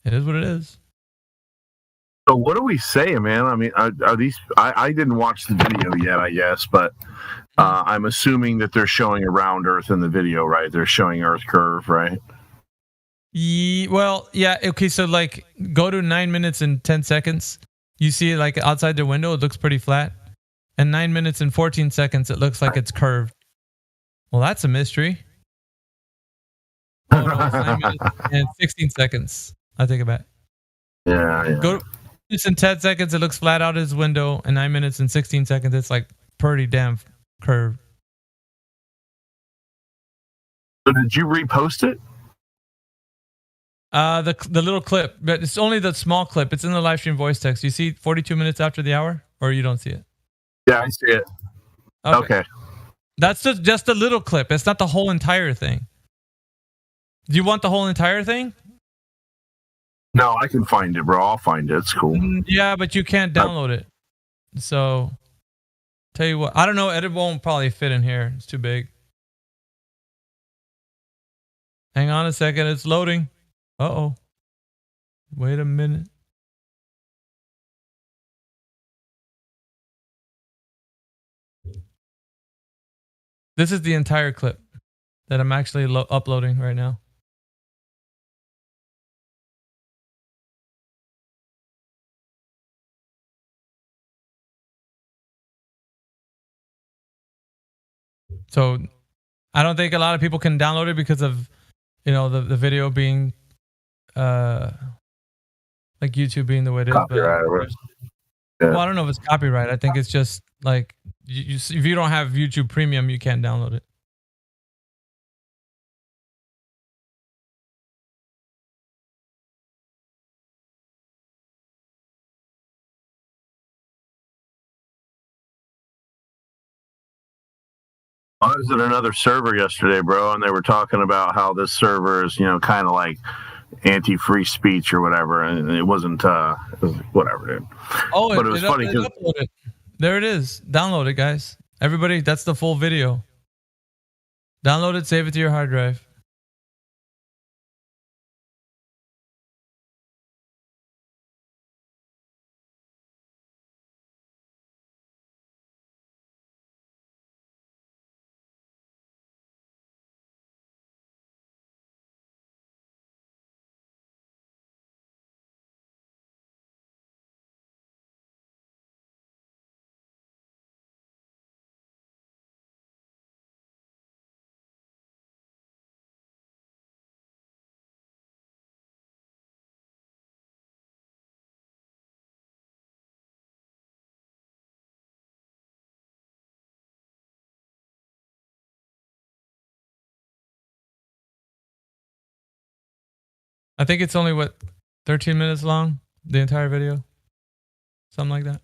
it is what it is. So what are we saying, man? I mean, are these? I didn't watch the video yet, I guess, but I'm assuming that they're showing a round Earth in the video, right? They're showing Earth curve, right? Well, yeah. Okay, so like, go to 9 minutes and 10 seconds. You see, like outside the window, it looks pretty flat, and 9 minutes and 14 seconds, it looks like it's curved. Well, that's a mystery. Oh no, it's 9 minutes and 16 seconds. I think about it. Yeah. Go. In 10 seconds, it looks flat out his window. In 9 minutes and 16 seconds, it's like pretty damn curved. So did you repost it? The little clip, but it's only the small clip. It's in the live stream voice text. You see 42 minutes after the hour, or you don't see it? Yeah, I see it. Okay. That's just a little clip. It's not the whole entire thing. Do you want the whole entire thing? No, I can find it, bro. I'll find it. It's cool. Yeah, but you can't download it. So, tell you what, I don't know. It won't probably fit in here. It's too big. Hang on a second. It's loading. Uh-oh. Wait a minute. This is the entire clip that I'm actually uploading right now. So I don't think a lot of people can download it because of, you know, the video being like YouTube being the way it is. Copyright. Well, I don't know if it's copyright. I think it's just like if you don't have YouTube Premium, you can't download it. I was at another server yesterday, bro, and they were talking about how this server is, you know, kind of like anti-free speech or whatever, and it wasn't, whatever, dude. Oh, but it was funny because there it is. Download it, guys. Everybody, that's the full video. Download it, save it to your hard drive. I think it's only 13 minutes long, the entire video, something like that.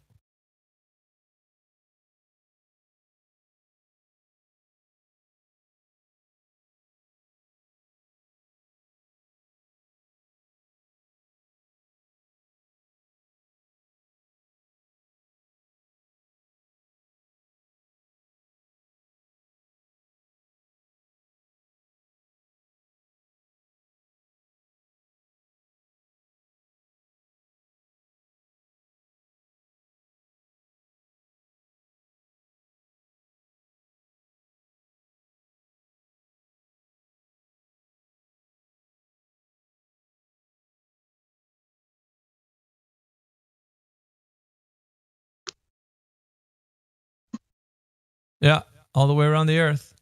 Yeah, all the way around the Earth.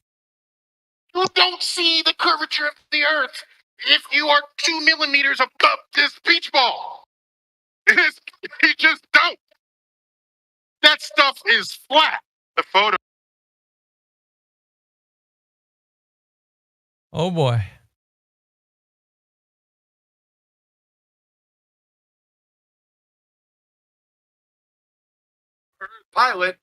You don't see the curvature of the Earth if you are 2 millimeters above this beach ball. You just don't. That stuff is flat. The photo. Oh boy. Pilot.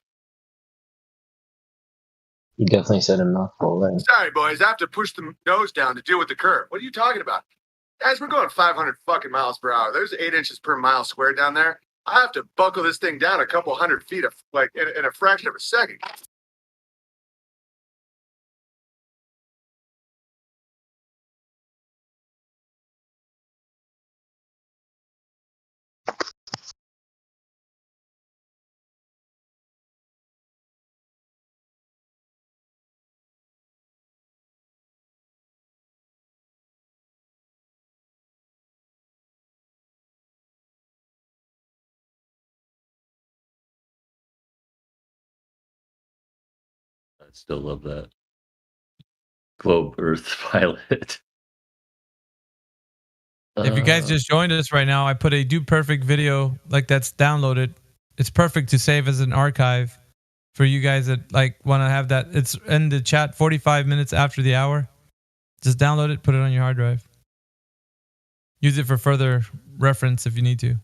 You definitely said a mouthful there. Sorry, boys. I have to push the nose down to deal with the curve. What are you talking about? Guys, we're going 500 fucking miles per hour. There's 8 inches per mile squared down there. I have to buckle this thing down a couple hundred feet of like in a fraction of a second. I still love that. Globe Earth pilot. If you guys just joined us right now, I put a Dude Perfect video like that's downloaded. It's perfect to save as an archive for you guys that like want to have that. It's in the chat 45 minutes after the hour. Just download it, put it on your hard drive. Use it for further reference if you need to.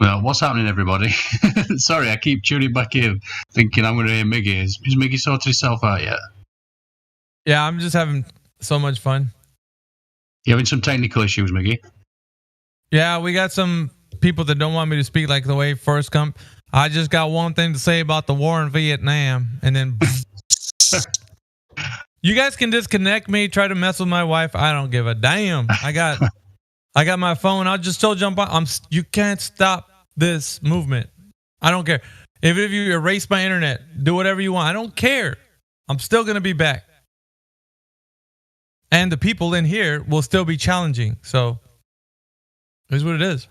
Well, what's happening, everybody? Sorry, I keep tuning back in, thinking I'm going to hear Miggy. Is Miggy sorted himself out yet? Yeah, I'm just having so much fun. You having some technical issues, Miggy? Yeah, we got some people that don't want me to speak like the way Forrest Gump. I just got one thing to say about the war in Vietnam, and then you guys can disconnect me, try to mess with my wife. I don't give a damn. I got my phone. I'll just still jump on. You can't stop this movement. I don't care. Even if you erase my internet, do whatever you want. I don't care. I'm still gonna be back, and the people in here will still be challenging. So here's what it is.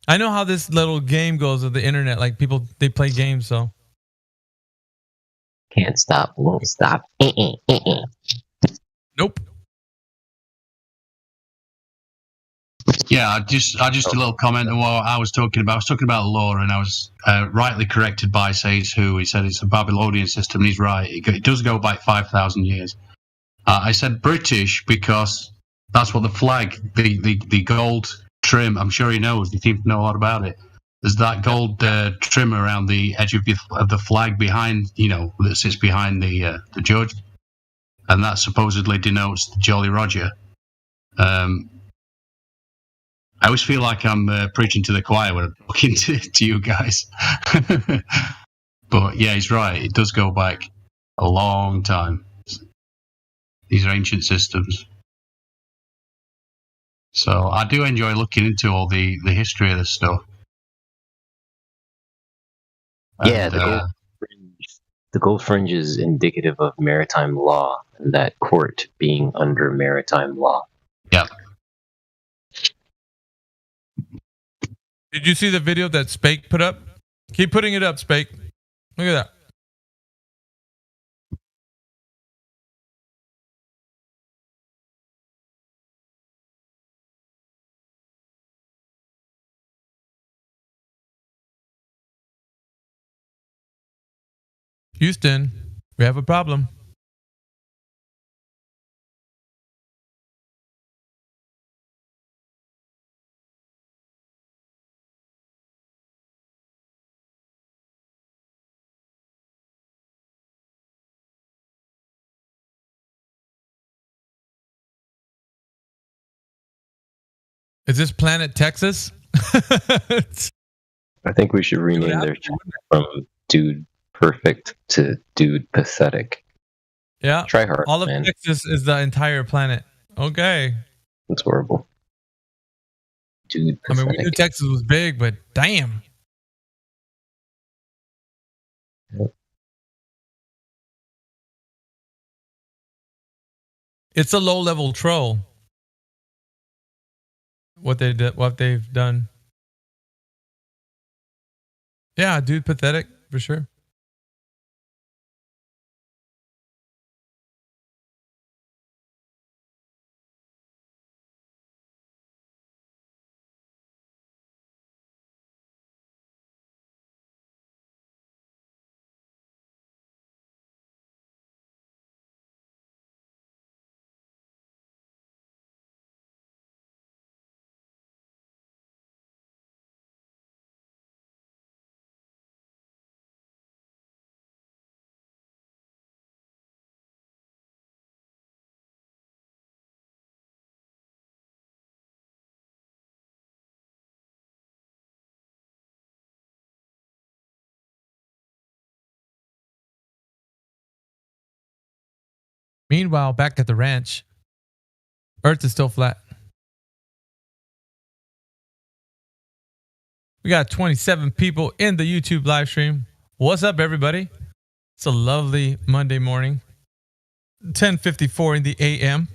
I know how this little game goes with the internet. Like people, they play games. So Can't stop, won't stop. nope. Yeah, just a little comment on what I was talking about. I was talking about law, and I was rightly corrected by Says Who. He said it's a Babylonian system, and he's right. It does go back 5,000 years. I said British because That's what the flag, the gold trim. I'm sure he knows. He seems to know a lot about it. There's that gold trim around the edge of the flag behind, that sits behind the judge, and that supposedly denotes Jolly Roger. I always feel like I'm preaching to the choir when I'm talking to you guys. But yeah, he's right. It does go back a long time. These are ancient systems. So I do enjoy looking into all the history of this stuff. Yeah, And, the gold fringe is indicative of maritime law, and that court being under maritime law. Yeah. Did you see the video that Spake put up? Keep putting it up, Spake. Look at that. Houston, we have a problem. Is this Planet Texas? I think we should rename their channel from Dude Perfect to Dude Pathetic. Yeah. Try hard, All of man. Texas is the entire planet. Okay. That's horrible. Dude I mean, we Pathetic. knew Texas was big, but damn. It's a low-level troll. What they've done. Yeah, Dude Pathetic for sure. Meanwhile, back at the ranch, Earth is still flat. We got 27 people in the YouTube live stream. What's up, everybody? It's a lovely Monday morning. 10:54 in the AM.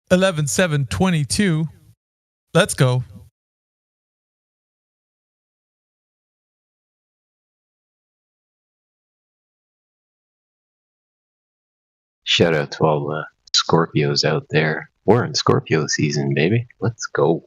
11/7/22. Let's go. Shout out to all the Scorpios out there. We're in Scorpio season, baby. Let's go.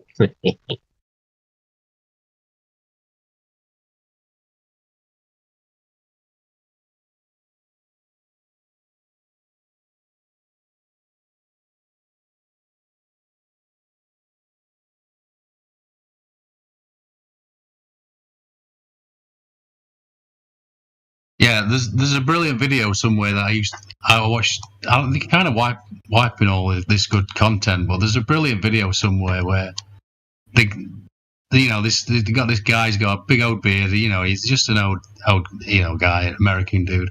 Yeah, there's a brilliant video somewhere that I watched. I don't think kind of wiping all of this good content, but there's a brilliant video somewhere where they got this guy's got a big old beard. He's just an old guy, American dude,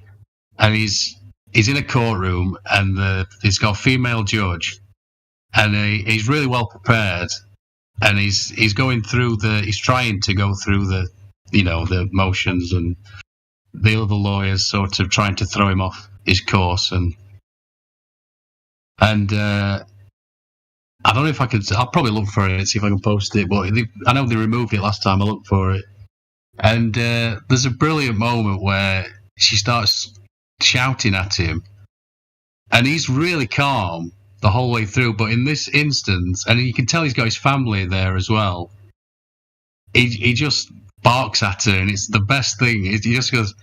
and he's in a courtroom, and he's got a female judge, and he's really well prepared, and he's trying to go through the motions, and the other lawyers sort of trying to throw him off his course, and I don't know if I could. I'll probably look for it, see if I can post it. But I know they removed it last time I looked for it, and there's a brilliant moment where she starts shouting at him, and he's really calm the whole way through. But in this instance, and you can tell he's got his family there as well, he just barks at her, and it's the best thing. He just goes,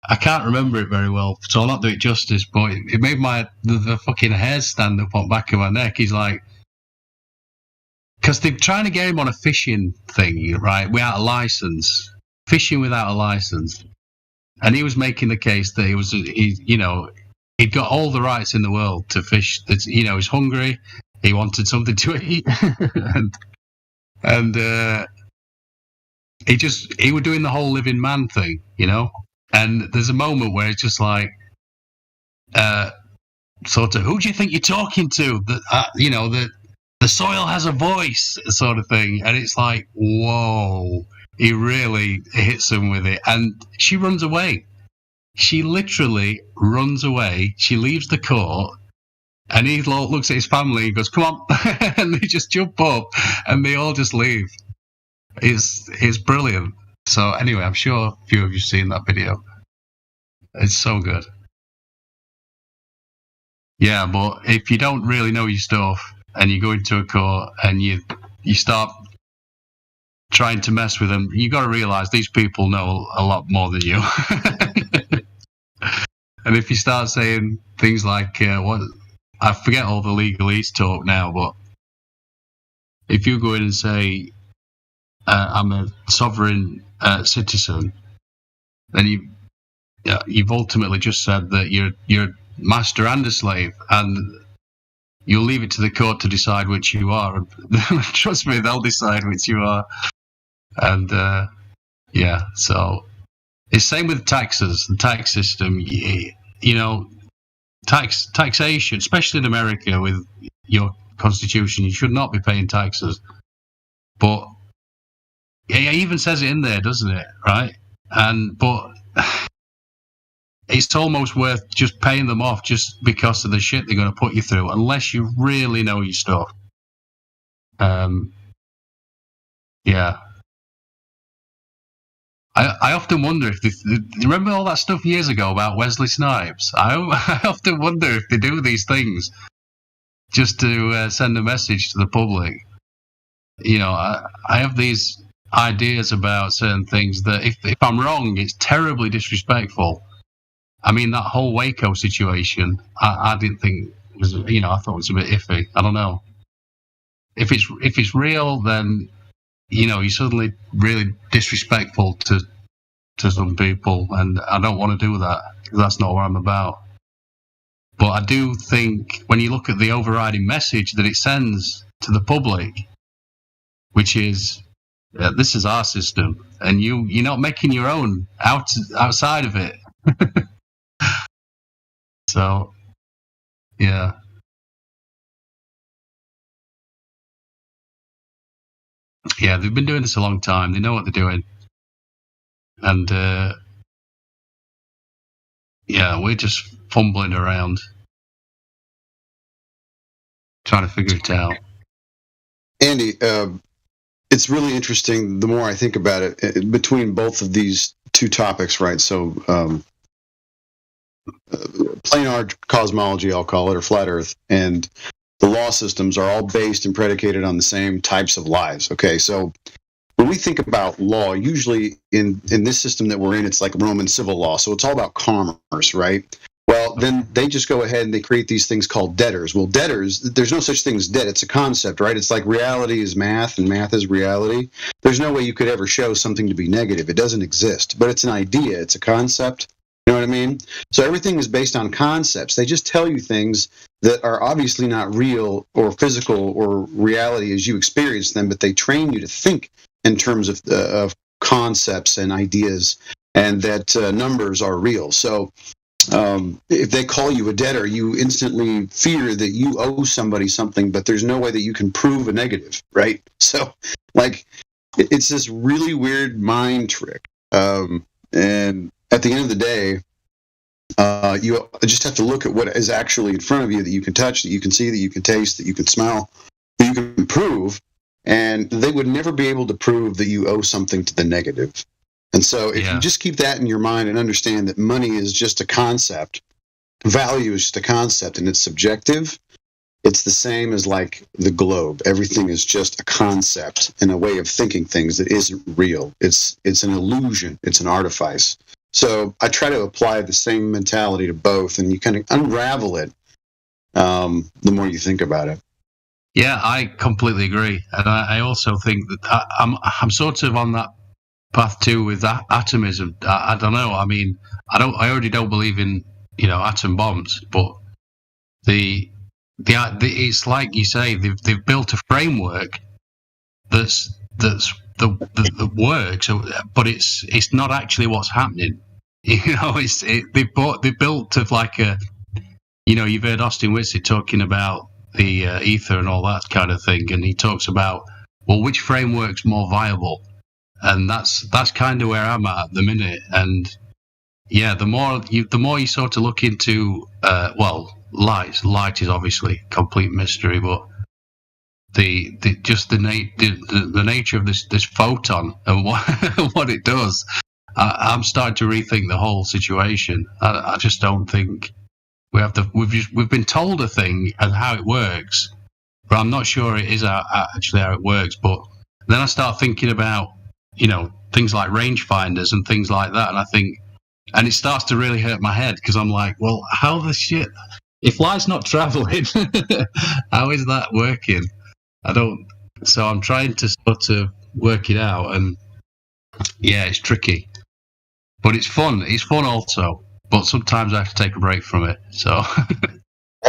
I can't remember it very well, so I'll not do it justice. But it made the fucking hairs stand up on the back of my neck. He's like, because they're trying to get him on a fishing thing, right? Without a license, fishing without a license, and he was making the case that he'd got all the rights in the world to fish. That he's hungry, he wanted something to eat, and he was doing the whole living man thing, And there's a moment where it's just like, sort of, who do you think you're talking to? That that the soil has a voice, sort of thing. And it's like, whoa, he really hits him with it. And she runs away. She literally runs away. She leaves the court, and he looks at his family and goes, "Come on," and they just jump up, and they all just leave. It's brilliant. So anyway, I'm sure a few of you've seen that video. It's so good. Yeah, but if you don't really know your stuff and you go into a court and you start trying to mess with them, you got to realize these people know a lot more than you. And if you start saying things like, I forget all the legalese talk now, but if you go in and say, I'm a sovereign citizen, then you've ultimately just said that you're master and a slave, and you'll leave it to the court to decide which you are. And trust me, they'll decide which you are. And so it's same with taxes, the tax system. Taxation, especially in America with your constitution, you should not be paying taxes. But it even says it in there, doesn't it? Right? But it's almost worth just paying them off just because of the shit they're going to put you through, unless you really know your stuff. I often wonder if remember all that stuff years ago about Wesley Snipes? I often wonder if they do these things just to send a message to the public. I have these ideas about certain things that if I'm wrong, it's terribly disrespectful. I mean, that whole Waco situation, I didn't think was, I thought it was a bit iffy. I don't know. If it's real, then you're suddenly really disrespectful to some people, and I don't want to do that, because that's not what I'm about. But I do think when you look at the overriding message that it sends to the public, which is this is our system, and you're not making your own outside of it. So, yeah. Yeah, they've been doing this a long time. They know what they're doing. And, we're just fumbling around trying to figure it out. Andy, it's really interesting the more I think about it, between both of these two topics, right? So, planar cosmology, I'll call it, or flat Earth, and the law systems are all based and predicated on the same types of lies. Okay, so when we think about law, usually in this system that we're in, it's like Roman civil law. So it's all about commerce, right? Well, then they just go ahead and they create these things called debtors. Well, debtors, there's no such thing as debt. It's a concept, right? It's like reality is math and math is reality. There's no way you could ever show something to be negative. It doesn't exist, but it's an idea. It's a concept. You know what I mean? So everything is based on concepts. They just tell you things that are obviously not real or physical or reality as you experience them, but they train you to think in terms of concepts and ideas, and that numbers are real. So if they call you a debtor, you instantly fear that you owe somebody something, but there's no way that you can prove a negative, right? So, like, it's this really weird mind trick. And at the end of the day, you just have to look at what is actually in front of you that you can touch, that you can see, that you can taste, that you can smell, that you can prove. And they would never be able to prove that you owe something to the negative. And so if you just keep that in your mind and understand that money is just a concept, value is just a concept, and it's subjective, it's the same as like the globe. Everything is just a concept and a way of thinking things that isn't real. It's an illusion. It's an artifice. So I try to apply the same mentality to both, and you kind of unravel it the more you think about it. Yeah, I completely agree, and I also think that I'm sort of on that path too with that atomism. I don't know. I mean, I already don't believe in atom bombs, but the it's like you say they've built a framework that works, but it's not actually what's happening. They built of like a you've heard Austin Whitsitt talking about the ether and all that kind of thing, and he talks about, well, which framework's more viable, and that's kind of where I'm at the minute. And yeah, the more you sort of look into light is obviously complete mystery, but the nature of this photon and what it does, I'm starting to rethink the whole situation. I just don't think we've been told a thing and how it works, but I'm not sure it is actually how it works. But then I start thinking about things like rangefinders and things like that, and I think, and it starts to really hurt my head because I'm like, well, how the shit, if light's not traveling, how is that working? So I'm trying to sort of work it out, and yeah, it's tricky, but it's fun. It's fun also, but sometimes I have to take a break from it. So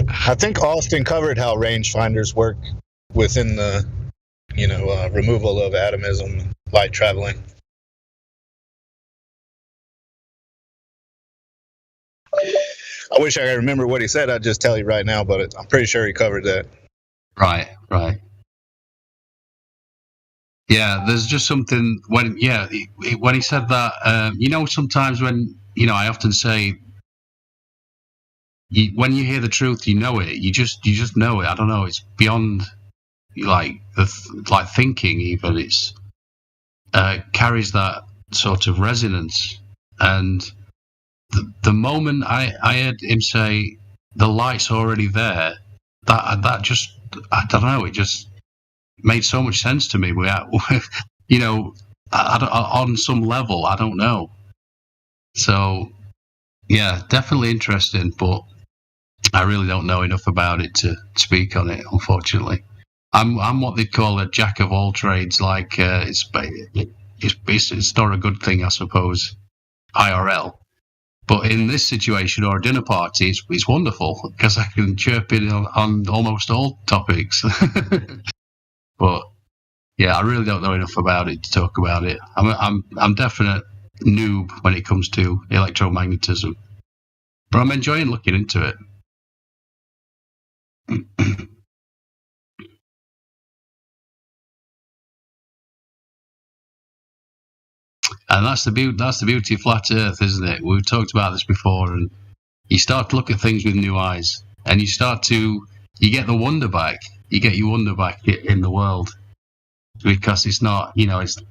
I think Austin covered how rangefinders work within the removal of atomism, light traveling. I wish I could remember what he said. I'd just tell you right now, but I'm pretty sure he covered that. Right. Yeah, there's just something when he said that. Sometimes when I often say, when you hear the truth, you know it. You just know it. I don't know. It's beyond like thinking. Even it's carries that sort of resonance. And the moment I heard him say the light's already there, that just, I don't know. It just made so much sense to me. On some level, I don't know. So yeah, definitely interesting, but I really don't know enough about it to speak on it, unfortunately. I'm what they'd call a jack of all trades. Like it's not a good thing, I suppose, IRL. But in this situation or a dinner party, it's wonderful because I can chirp in on almost all topics. But yeah, I really don't know enough about it to talk about it. I'm definite noob when it comes to electromagnetism, but I'm enjoying looking into it. And that's the beauty of flat Earth, isn't it? We've talked about this before, and you start to look at things with new eyes, and you get the wonder back. You get your wonder back in the world, because it's not, it's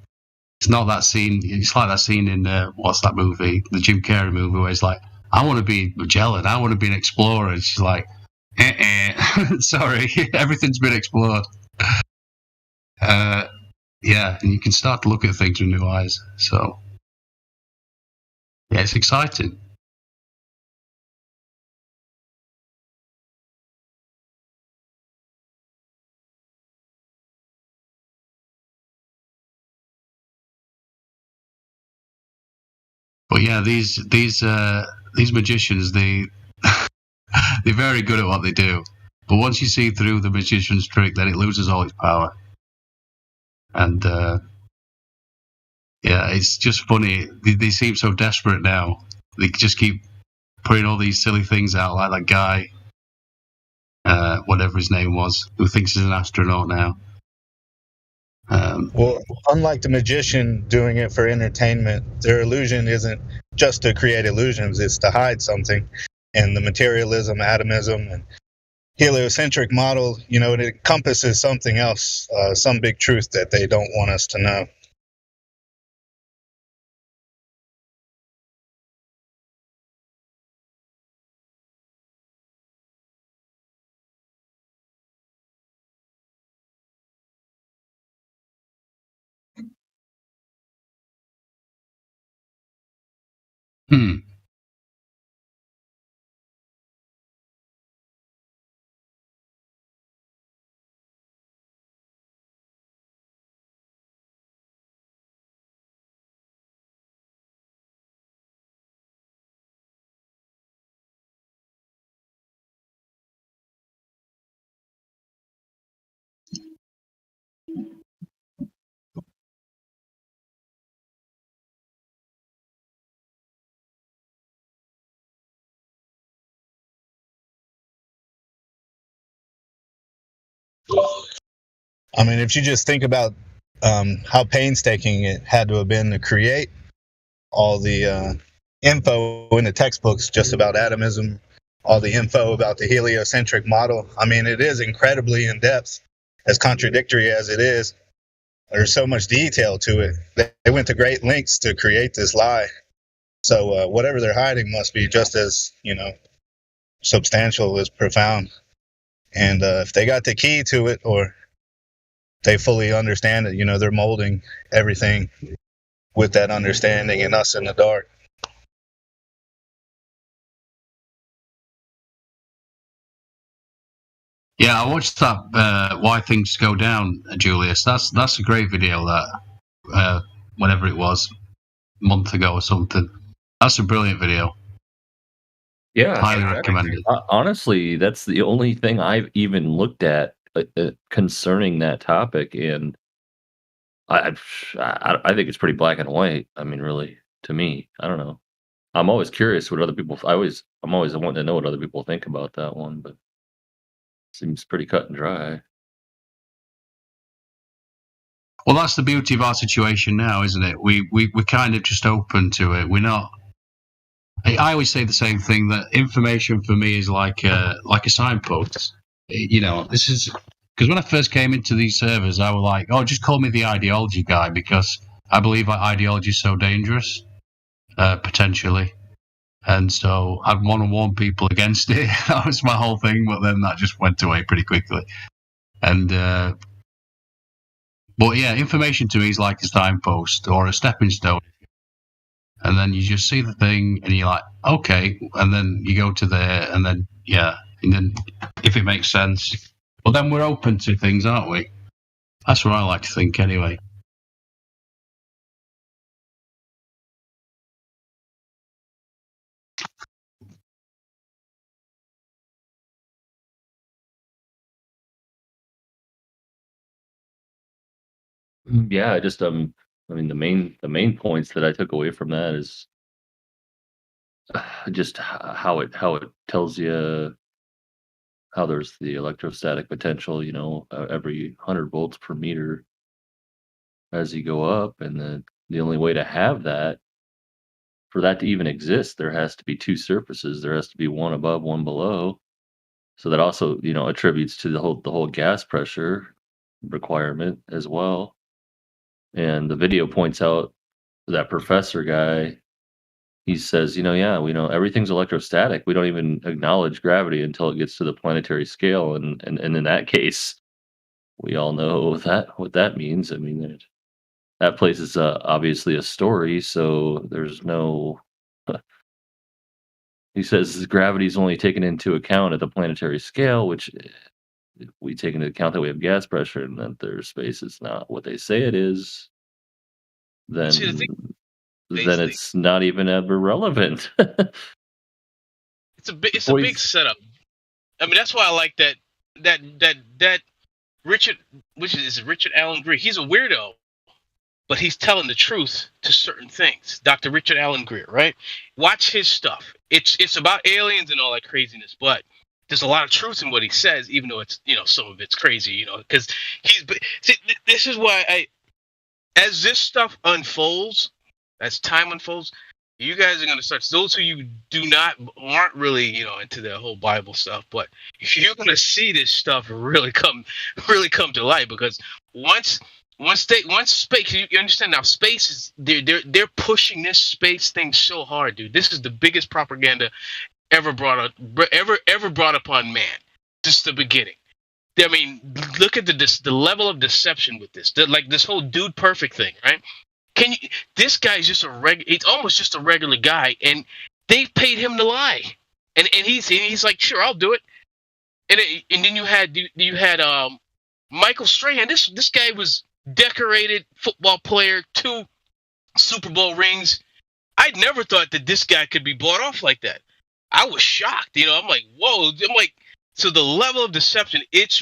not that scene. It's like that scene in what's that movie, the Jim Carrey movie, where it's like, I want to be Magellan, I want to be an explorer. And she's like, sorry, everything's been explored. Yeah, and you can start to look at things with new eyes. So yeah, it's exciting. But yeah, these magicians, they're very good at what they do. But once you see through the magician's trick, then it loses all its power. And yeah, it's just funny. They seem so desperate now. They just keep putting all these silly things out, like that guy, whatever his name was, who thinks he's an astronaut now. Well, unlike the magician doing it for entertainment, their illusion isn't just to create illusions, it's to hide something. And the materialism, atomism, and heliocentric model, it encompasses something else, some big truth that they don't want us to know. Hmm. I mean, if you just think about how painstaking it had to have been to create all the info in the textbooks just about atomism, all the info about the heliocentric model. I mean, it is incredibly in depth, as contradictory as it is. There's so much detail to it. They went to great lengths to create this lie. So whatever they're hiding must be just as, substantial as profound. And if they got the key to it, or they fully understand it, they're molding everything with that understanding and us in the dark. Yeah, I watched that Why Things Go Down, Julius. That's a great video, that whatever it was, a month ago or something. That's a brilliant video. Yeah, Highly recommended. Honestly, that's the only thing I've even looked at concerning that topic, and I think it's pretty black and white. I mean, really, to me, I don't know. I'm always curious what other people. I'm always wanting to know what other people think about that one, but it seems pretty cut and dry. Well, that's the beauty of our situation now, isn't it? We're kind of just open to it. We're not. I always say the same thing, that information for me is like a signpost. This is because when I first came into these servers, I was like, "Oh, just call me the ideology guy," because I believe that ideology is so dangerous, potentially, and so I'd want to warn people against it. That was my whole thing, but then that just went away pretty quickly. And but yeah, information to me is like a signpost or a stepping stone. And then you just see the thing, and you're like, okay, and then you go to there, and then and then if it makes sense, well, then we're open to things, aren't we? That's what I like to think, anyway. Yeah, just I mean, the main points that I took away from that is just how it tells you how there's the electrostatic potential, every 100 volts per meter as you go up, and the only way to have that, for that to even exist, there has to be two surfaces. There has to be one above, one below. So that also, attributes to the whole gas pressure requirement as well. And the video points out that professor guy. He says, we know everything's electrostatic. We don't even acknowledge gravity until it gets to the planetary scale, and in that case, we all know what that means. I mean, that place is obviously a story, so there's no. He says gravity is only taken into account at the planetary scale, which we take into account that we have gas pressure and that their space is not what they say it is. Then. See, the thing, then it's not even ever relevant. It's a big setup. I mean, that's why I like that Richard, which is Richard Allen Greer. He's a weirdo, but he's telling the truth to certain things. Dr. Richard Allen Greer, right? Watch his stuff. It's about aliens and all that craziness, but there's a lot of truth in what he says, even though it's some of it's crazy, because this is why as this stuff unfolds. As time unfolds, you guys are going to start. Those who you aren't really, into the whole Bible stuff, but you're going to see this stuff really come to light, because once space, you understand now, space is they're pushing this space thing so hard, dude. This is the biggest propaganda ever brought upon man. Just the beginning. I mean, look at the level of deception with this. Like this whole dude perfect thing, right? This guy's just it's almost just a regular guy, and they paid him to lie, and he's like, sure, I'll do it. And then you had Michael Strahan. This guy was decorated football player, 2 Super Bowl rings. I never thought that this guy could be bought off like that. I was shocked. I'm like, whoa. I'm like, so the level of deception, it's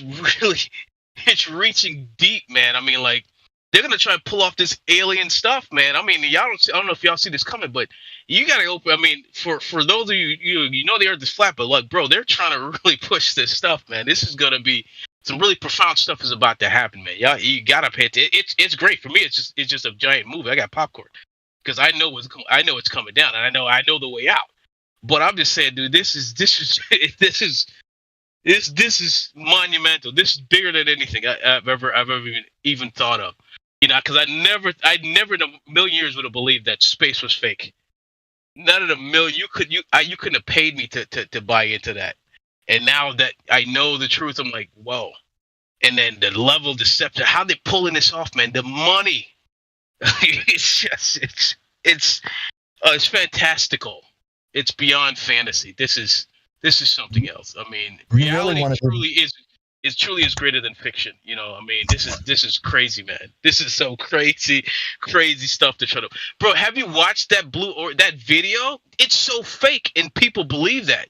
reaching deep, man. I mean, like, they're gonna try and pull off this alien stuff, man. I mean, I don't know if y'all see this coming, but you gotta open. I mean, for those of you know the Earth is flat, but like, bro, they're trying to really push this stuff, man. This is gonna be some really profound stuff is about to happen, man. Y'all, you gotta pay attention. It's great for me. It's just a giant movie. I got popcorn because I know it's coming down, and I know the way out. But I'm just saying, dude, this is monumental. This is bigger than anything I've ever even thought of. Because I never in a million years would have believed that space was fake. Not in a million. You couldn't have paid me to buy into that. And now that I know the truth, I'm like, whoa. And then the level of deception, how they pulling this off, man. The money, it's fantastical. It's beyond fantasy. This is something else. I mean, reality truly is greater than fiction. I mean, this is crazy, man. This is so crazy stuff to try to. Bro, have you watched that video? It's so fake, and people believe that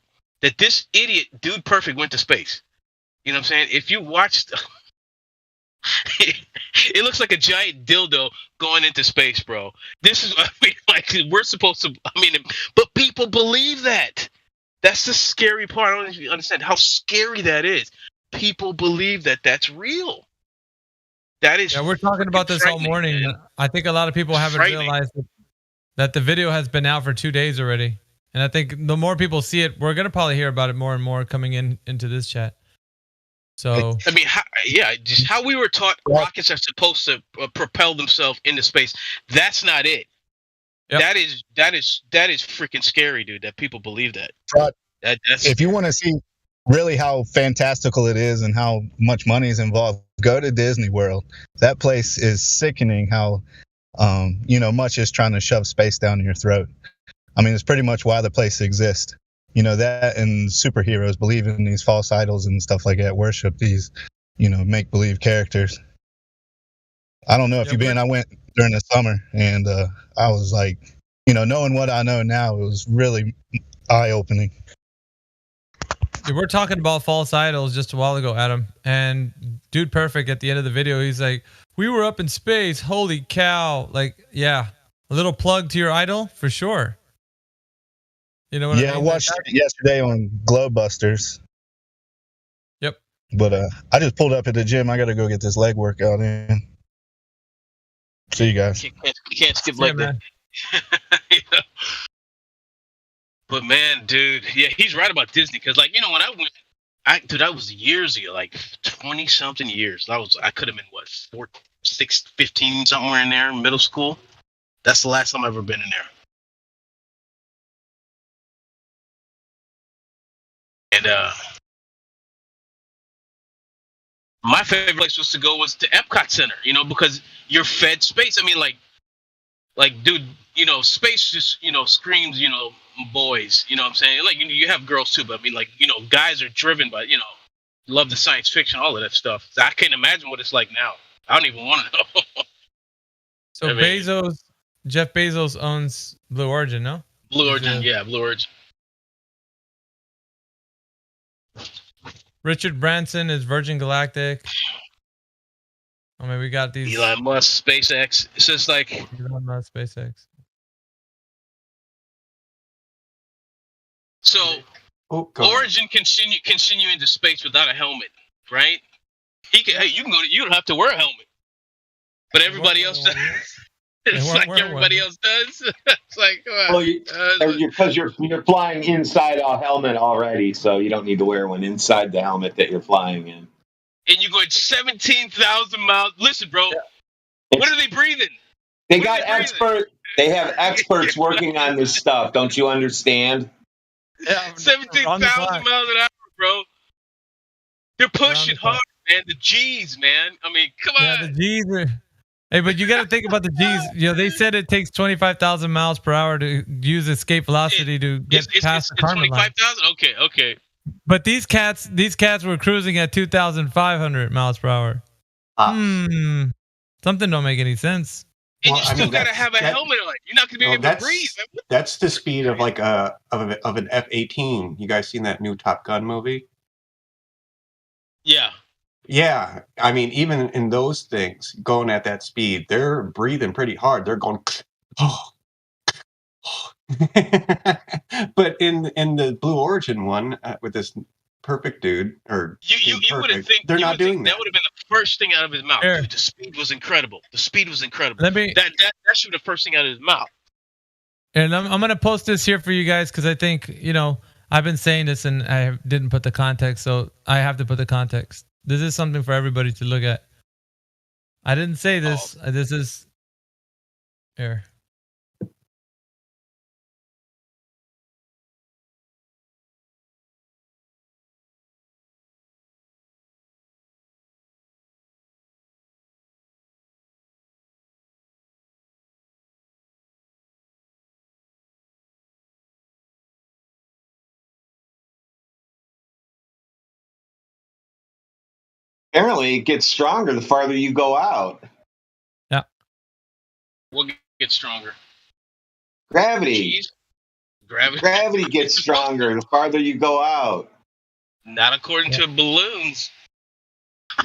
this idiot Dude Perfect went to space. You know what I'm saying? If you watched, it looks like a giant dildo going into space, bro. This is, I mean, like, we're supposed to. I mean, but people believe that. That's the scary part. I don't know if you understand how scary that is. People believe that that's real. That is. Yeah, we're talking about this all morning. Man. I think a lot of people haven't realized that the video has been out for 2 days already. And I think the more people see it, we're going to probably hear about it more and more coming into this chat. So I mean, just how we were taught rockets are supposed to propel themselves into space. That's not it. Yep. That is freaking scary, dude. That people believe that. If you want to see really how fantastical it is and how much money is involved, go to Disney World. That place is sickening. How much is trying to shove space down your throat. I mean, it's pretty much why the place exists. That and superheroes believe in these false idols and stuff like that, worship these, make-believe characters. I don't know if you've been, I went during the summer, and I was like, knowing what I know now, it was really eye-opening. We're talking about false idols just a while ago, Adam, and Dude Perfect at the end of the video, he's like, we were up in space, holy cow. Like, yeah, a little plug to your idol, for sure. You know what I mean? I watched it yesterday on Glowbusters. Yep. But I just pulled up at the gym. I got to go get this leg workout in. See you guys. You can't skip leg day. But man, dude, yeah, he's right about Disney. Because, like, when I went, that was years ago, like 20-something years. I could have been, 15, somewhere in there, middle school. That's the last time I've ever been in there. And my favorite place was to Epcot Center, because you're fed space. I mean, like, dude, space just, screams, boys. You know what I'm saying? Like, you have girls too, but I mean, like, guys are driven by, love the science fiction, all of that stuff. So I can't imagine what it's like now. I don't even want to know. So Jeff Bezos owns Blue Origin, no? Blue Origin, yeah, Blue Origin. Richard Branson is Virgin Galactic. I mean, we got these. Elon Musk, SpaceX. It's just like Elon Musk, SpaceX. So, Origin continue into space without a helmet, right? You don't have to wear a helmet, but everybody else does. It's like everybody else does. It's like, because you're flying inside a helmet already, so you don't need to wear one inside the helmet that you're flying in. And you're going 17,000 miles. Listen, bro, what are they breathing? They got experts. They have experts working on this stuff. Don't you understand? Yeah, 17,000 miles an hour, bro. They're pushing hard, man. The G's, man. I mean, come on. Yeah, the G's are. Hey, but you got to think about the G's. You know, they said it takes 25,000 miles per hour to use escape velocity to get past the Kármán line. 25,000. Okay. But these cats were cruising at 2,500 miles per hour. Something don't make any sense. And you still gotta have a helmet on. You're not gonna be able to breathe. That's the speed of like of an F-18. You guys seen that new Top Gun movie? Yeah. Yeah, I mean, even in those things, going at that speed, they're breathing pretty hard. They're going, but in the Blue Origin one with this perfect dude, or you would have think they're not doing that. That would have been the first thing out of his mouth. Dude, the speed was incredible. That should be the first thing out of his mouth. And I'm gonna post this here for you guys because I think I've been saying this and I didn't put the context, so I have to put the context. This is something for everybody to look at. I didn't say this. This is here. Apparently, it gets stronger the farther you go out. Yeah. What gets stronger? Gravity. Gravity gets stronger the farther you go out. Not according to balloons.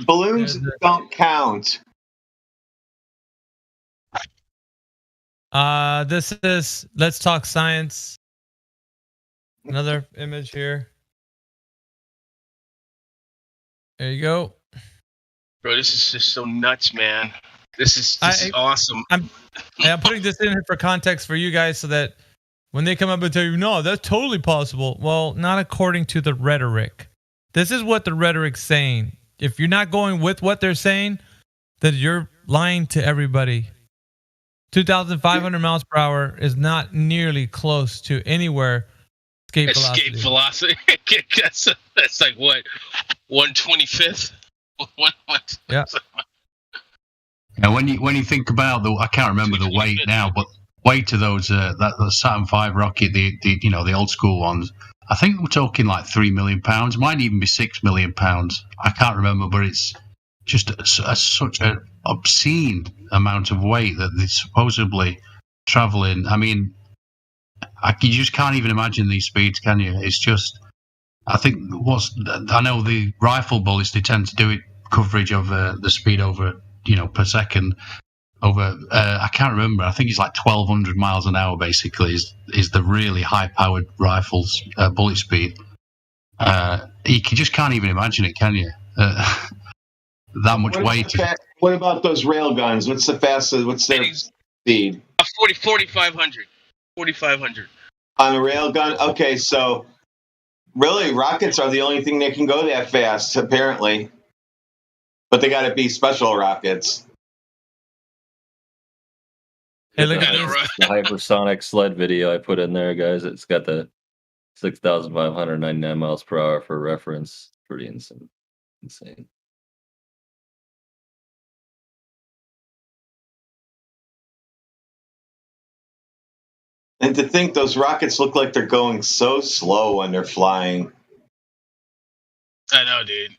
Balloons don't count. This is Let's Talk Science. Another image here. There you go. Bro, this is just so nuts, man. This is awesome. I'm putting this in here for context for you guys so that when they come up and tell you, no, that's totally possible. Well, not according to the rhetoric. This is what the rhetoric's saying. If you're not going with what they're saying, then you're lying to everybody. 2,500 miles per hour is not nearly close to anywhere escape velocity. That's like what? 1/25th? What? Yeah. Now, when you think about I can't remember the weight now, but weight of those the Saturn V rocket, the old school ones, I think we're talking like 3 million pounds, might even be 6 million pounds. I can't remember, but it's just such an obscene amount of weight that they're supposedly traveling. I mean, you just can't even imagine these speeds, can you? It's just, I know the rifle bullets, they tend to do it coverage of the speed over, per second over, I can't remember, I think it's like 1,200 miles an hour basically is the really high powered rifles bullet speed. You just can't even imagine it, can you? That much weight. What about those rail guns? What's the fastest? What's their speed? 4,500. 4,500. On a rail gun? Okay, so really, rockets are the only thing that can go that fast, apparently. But they got to be special rockets. Hey, look at the hypersonic sled video I put in there, guys. It's got the 6,599 miles per hour for reference. Pretty insane. And to think those rockets look like they're going so slow when they're flying. I know, dude.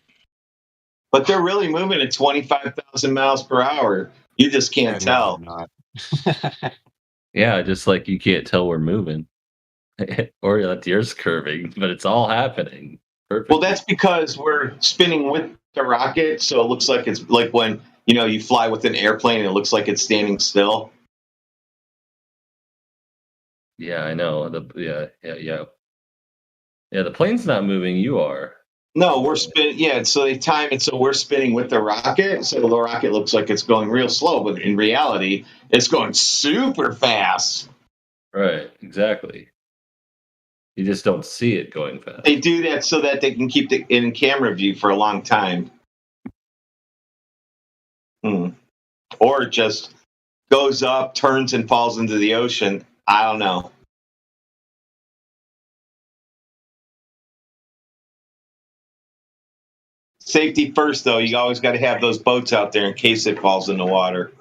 But they're really moving at 25,000 miles per hour. You just can't tell. Yeah, just like you can't tell we're moving. Or that the Earth's curving, but it's all happening. Perfect. Well, that's because we're spinning with the rocket, so it looks like it's like when, you fly with an airplane and it looks like it's standing still. Yeah, I know. Yeah. Yeah, the plane's not moving. You are. No, we're spinning. Yeah, so they time it so we're spinning with the rocket. So the rocket looks like it's going real slow, but in reality, it's going super fast. Right, exactly. You just don't see it going fast. They do that so that they can keep it in camera view for a long time. Or just goes up, turns, and falls into the ocean. I don't know. Safety first, though. You always got to have those boats out there in case it falls in the water.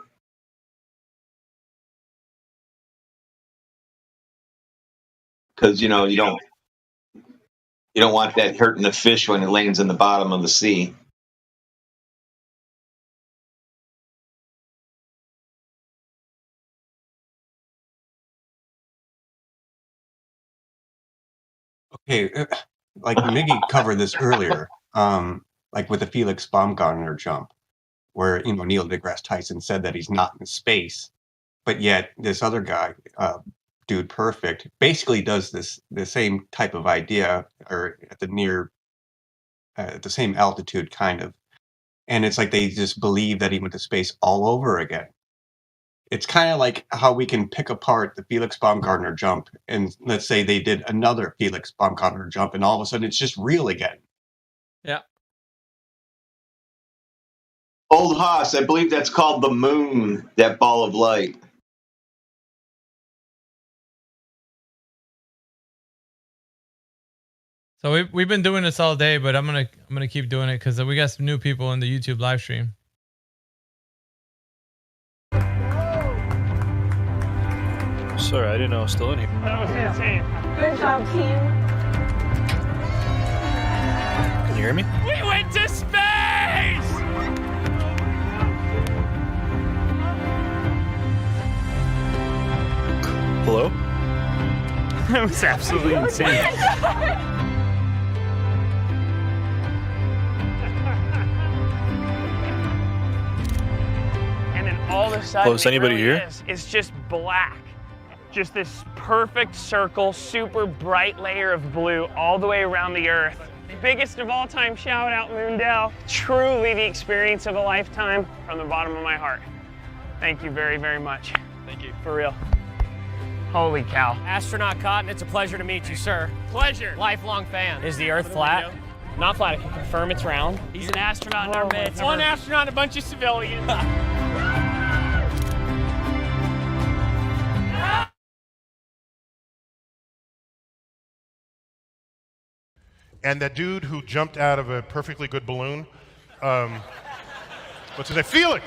because you don't want that hurting the fish when it lands in the bottom of the sea. Okay, like Miggy covered this earlier, like with the Felix Baumgartner jump, where Neil deGrasse Tyson said that he's not in space, but yet this other guy, Dude Perfect, basically does the same type of idea, or at the same altitude, kind of, and it's like they just believe that he went to space all over again. It's kind of like how we can pick apart the Felix Baumgartner jump, and let's say they did another Felix Baumgartner jump, and all of a sudden it's just real again. Yeah. Old Haas, I believe that's called the moon, that ball of light. So we've been doing this all day, but I'm gonna keep doing it because we got some new people in the YouTube live stream. Sorry, I didn't know I was still in here. That was insane. Good job, team. Can you hear me? We went to space! Hello? That was absolutely insane. And then all of a sudden, Hello, is anybody here? It's just black. Just this perfect circle, super bright layer of blue all the way around the Earth. Biggest of all time shout out, Moondell. Truly the experience of a lifetime from the bottom of my heart. Thank you very, very much. Thank you. For real. Holy cow. Astronaut Cotton, it's a pleasure to meet you, sir. Pleasure. Lifelong fan. Is the Earth Put it flat? window. Not flat. I can confirm it's round. He's an astronaut in our midst. One astronaut and a bunch of civilians. And that dude who jumped out of a perfectly good balloon, what's his name?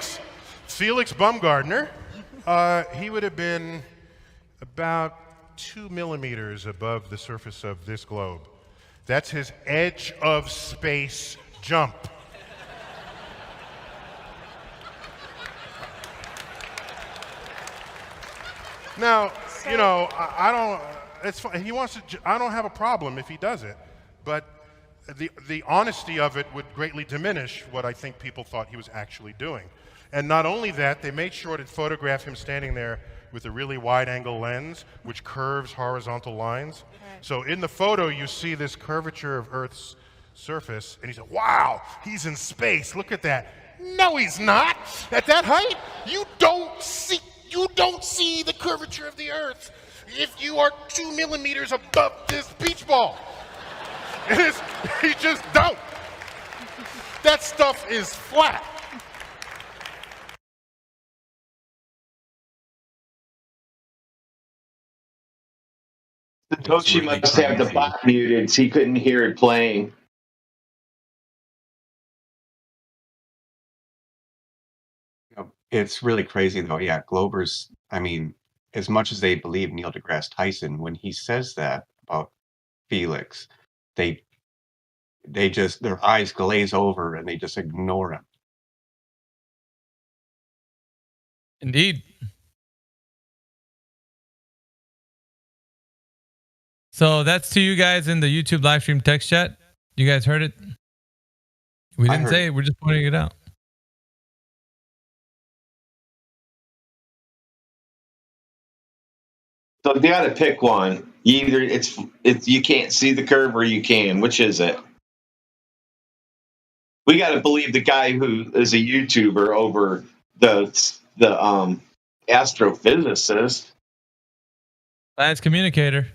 Felix Baumgartner. He would have been about 2 millimeters above the surface of this globe. That's his edge of space jump. Now, I don't. It's fine. He wants to. I don't have a problem if he does it, but the honesty of it would greatly diminish what I think people thought he was actually doing. And not only that, they made sure to photograph him standing there with a really wide-angle lens, which curves horizontal lines. So in the photo, you see this curvature of Earth's surface, and he said, "Wow, he's in space. Look at that." No, he's not. At that height, you don't see the curvature of the Earth if you are 2 millimeters above this beach ball. You just don't. That stuff is flat. Satoshi must have the bot muted, so he couldn't hear it playing. It's really crazy, though. Yeah, Globers, I mean, as much as they believe Neil deGrasse Tyson, when he says that about Felix, they just, their eyes glaze over and they just ignore him. Indeed. So that's to you guys in the YouTube live stream text chat. You guys heard it? We didn't say it. We're just pointing it out. So you got to pick one. Either it's you can't see the curve or you can. Which is it? We got to believe the guy who is a YouTuber over the astrophysicist. Science communicator.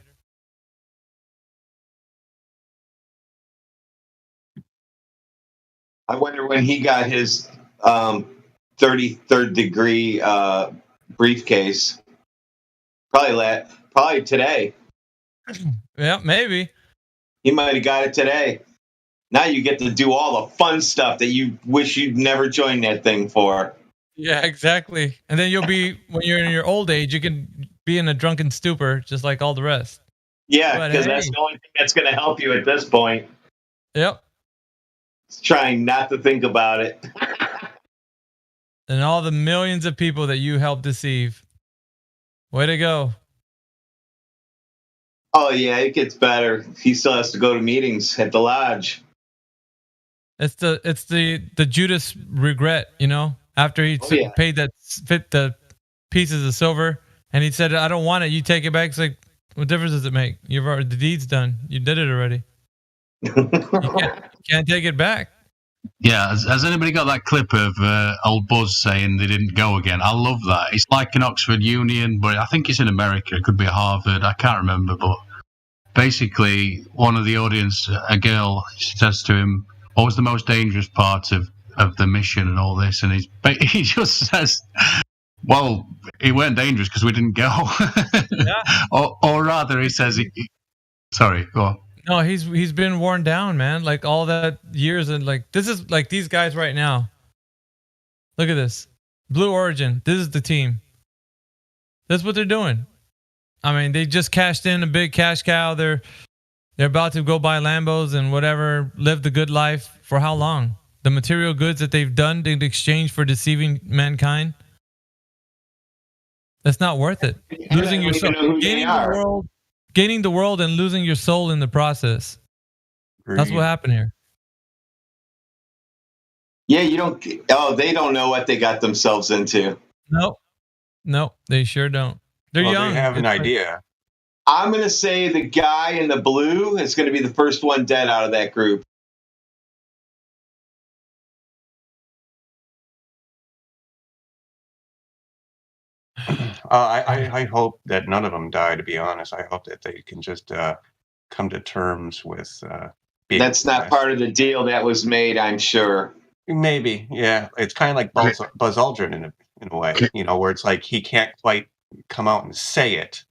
I wonder when he got his 33rd degree briefcase. Probably today. Yeah, maybe. He might have got it today. Now you get to do all the fun stuff that you wish you'd never joined that thing for. Yeah, exactly. And then you'll be, when you're in your old age, you can be in a drunken stupor just like all the rest. Yeah, But because that's hey. the only thing that's going to help you at this point. Yep. It's trying not to think about it. And all the millions of people that you helped deceive. Way to go. Oh yeah, it gets better. He still has to go to meetings at the lodge. It's the Judas regret, you know, after he yeah. paid that fit the pieces of silver, and he said, "I don't want it. You take it back." It's like, what difference does it make? You've already, the deed's done. You did it already. You can't take it back. Yeah, has anybody got that clip of old Buzz saying they didn't go again? I love that. It's like an Oxford Union, but I think it's in America. It could be Harvard. I can't remember, but basically, one of the audience, a girl, says to him, "What was the most dangerous part of the mission and all this?" And he just says, "Well, it weren't dangerous because we didn't go." Yeah. or rather, he says, "Sorry, go on." No, he's been worn down, man. Like all that years, and like this is like these guys right now. Look at this, Blue Origin. This is the team. That's what they're doing. I mean, they just cashed in a big cash cow. They're about to go buy Lambos and whatever, live the good life for how long? The material goods that they've done in exchange for deceiving mankind. That's not worth it. Losing your soul, gaining the world and losing your soul in the process. That's what happened here. Yeah, you don't. Oh, they don't know what they got themselves into. Nope, they sure don't. They're young. They have an idea. I'm going to say the guy in the blue is going to be the first one dead out of that group. I hope that none of them die, to be honest. I hope that they can just come to terms with being. That's not part of the deal that was made, I'm sure. Maybe, yeah. It's kind of like Buzz Aldrin in a way, you know, where it's like he can't quite come out and say it.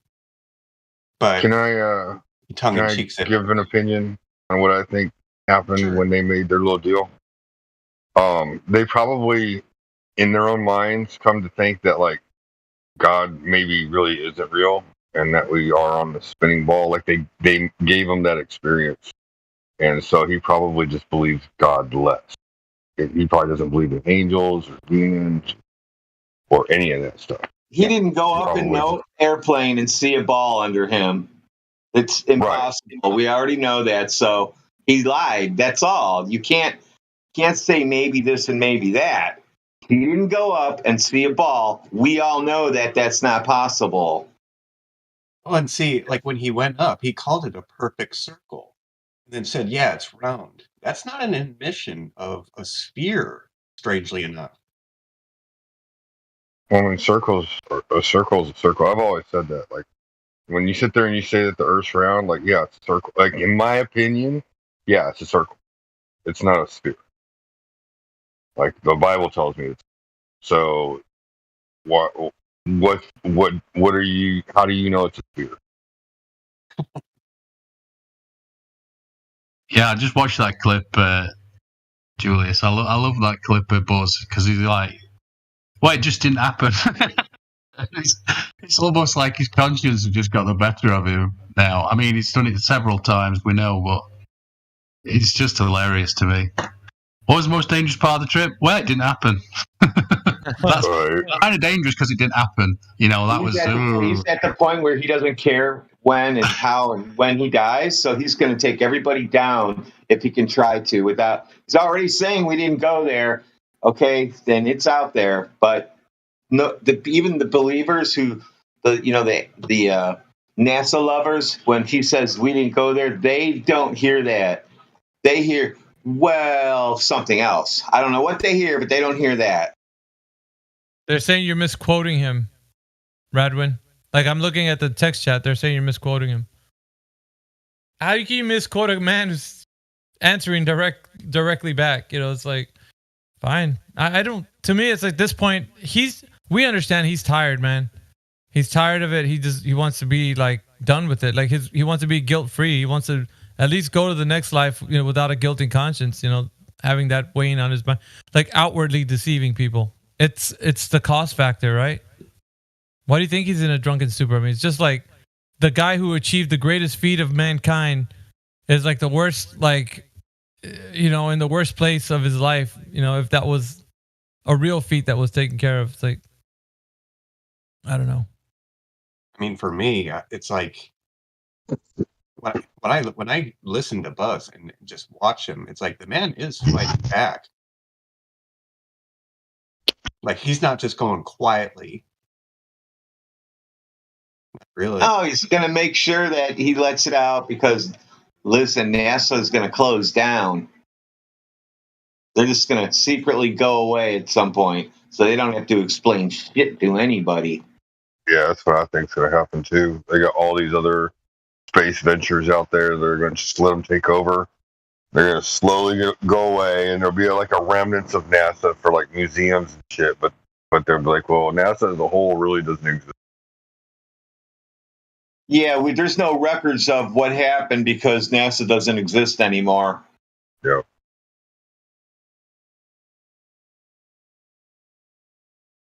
But can I give an opinion on what I think happened when they made their little deal? They probably, in their own minds, come to think that like God maybe really isn't real, and that we are on the spinning ball. Like they gave him that experience, and so he probably just believes God less. He probably doesn't believe in angels or demons or any of that stuff. He didn't go up in no airplane and see a ball under him. It's impossible. Right. We already know that. So he lied. That's all. You can't say maybe this and maybe that. He didn't go up and see a ball. We all know that that's not possible. Oh, and see, like when he went up, he called it a perfect circle, and then said, "Yeah, it's round." That's not an admission of a sphere. Strangely enough. Well, in circles, a circle is a circle. I've always said that. Like when you sit there and you say that the Earth's round, like yeah, it's a circle. Like in my opinion, yeah, it's a circle. It's not a sphere. Like the Bible tells me it's. So, what are you? How do you know it's a sphere? Yeah, I just watched that clip, Julius. I love that clip of Buzz because he's like, "Well, it just didn't happen." It's almost like his conscience has just got the better of him now. I mean, he's done it several times, we know, but it's just hilarious to me. What was the most dangerous part of the trip? Well, it didn't happen. That's kind of dangerous because it didn't happen. You know, that he's at the point where he doesn't care when and how and when he dies, so he's going to take everybody down if he can try to. He's already saying we didn't go there. Okay, then it's out there. But no, even the believers the NASA lovers, when he says we didn't go there, they don't hear that. They hear, well, something else. I don't know what they hear, but they don't hear that. They're saying you're misquoting him, Radwin. Like I'm looking at the text chat. They're saying you're misquoting him. How can you misquote a man who's answering directly back? You know, it's like, fine. I don't. To me, it's like this point. We understand he's tired, man. He's tired of it. He wants to be like done with it. Like he wants to be guilt free. He wants to at least go to the next life, you know, without a guilty conscience. You know, having that weighing on his mind, like outwardly deceiving people. It's the cost factor, right? Why do you think he's in a drunken stupor? I mean, it's just like the guy who achieved the greatest feat of mankind is like the worst, like, in the worst place of his life. If that was a real feat that was taken care of, it's like, I don't know. I mean, for me, it's like when I listen to Buzz and just watch him, it's like the man is fighting back. Like, he's not just going quietly. Really? Oh, he's going to make sure that he lets it out because, listen, NASA is going to close down. They're just going to secretly go away at some point so they don't have to explain shit to anybody. Yeah, that's what I think's going to happen, too. They got all these other space ventures out there. They're going to just let them take over. They're going to slowly go away, and there'll be like a remnants of NASA for like museums and shit. But they'll be like, well, NASA as a whole really doesn't exist. Yeah, there's no records of what happened because NASA doesn't exist anymore. Yeah.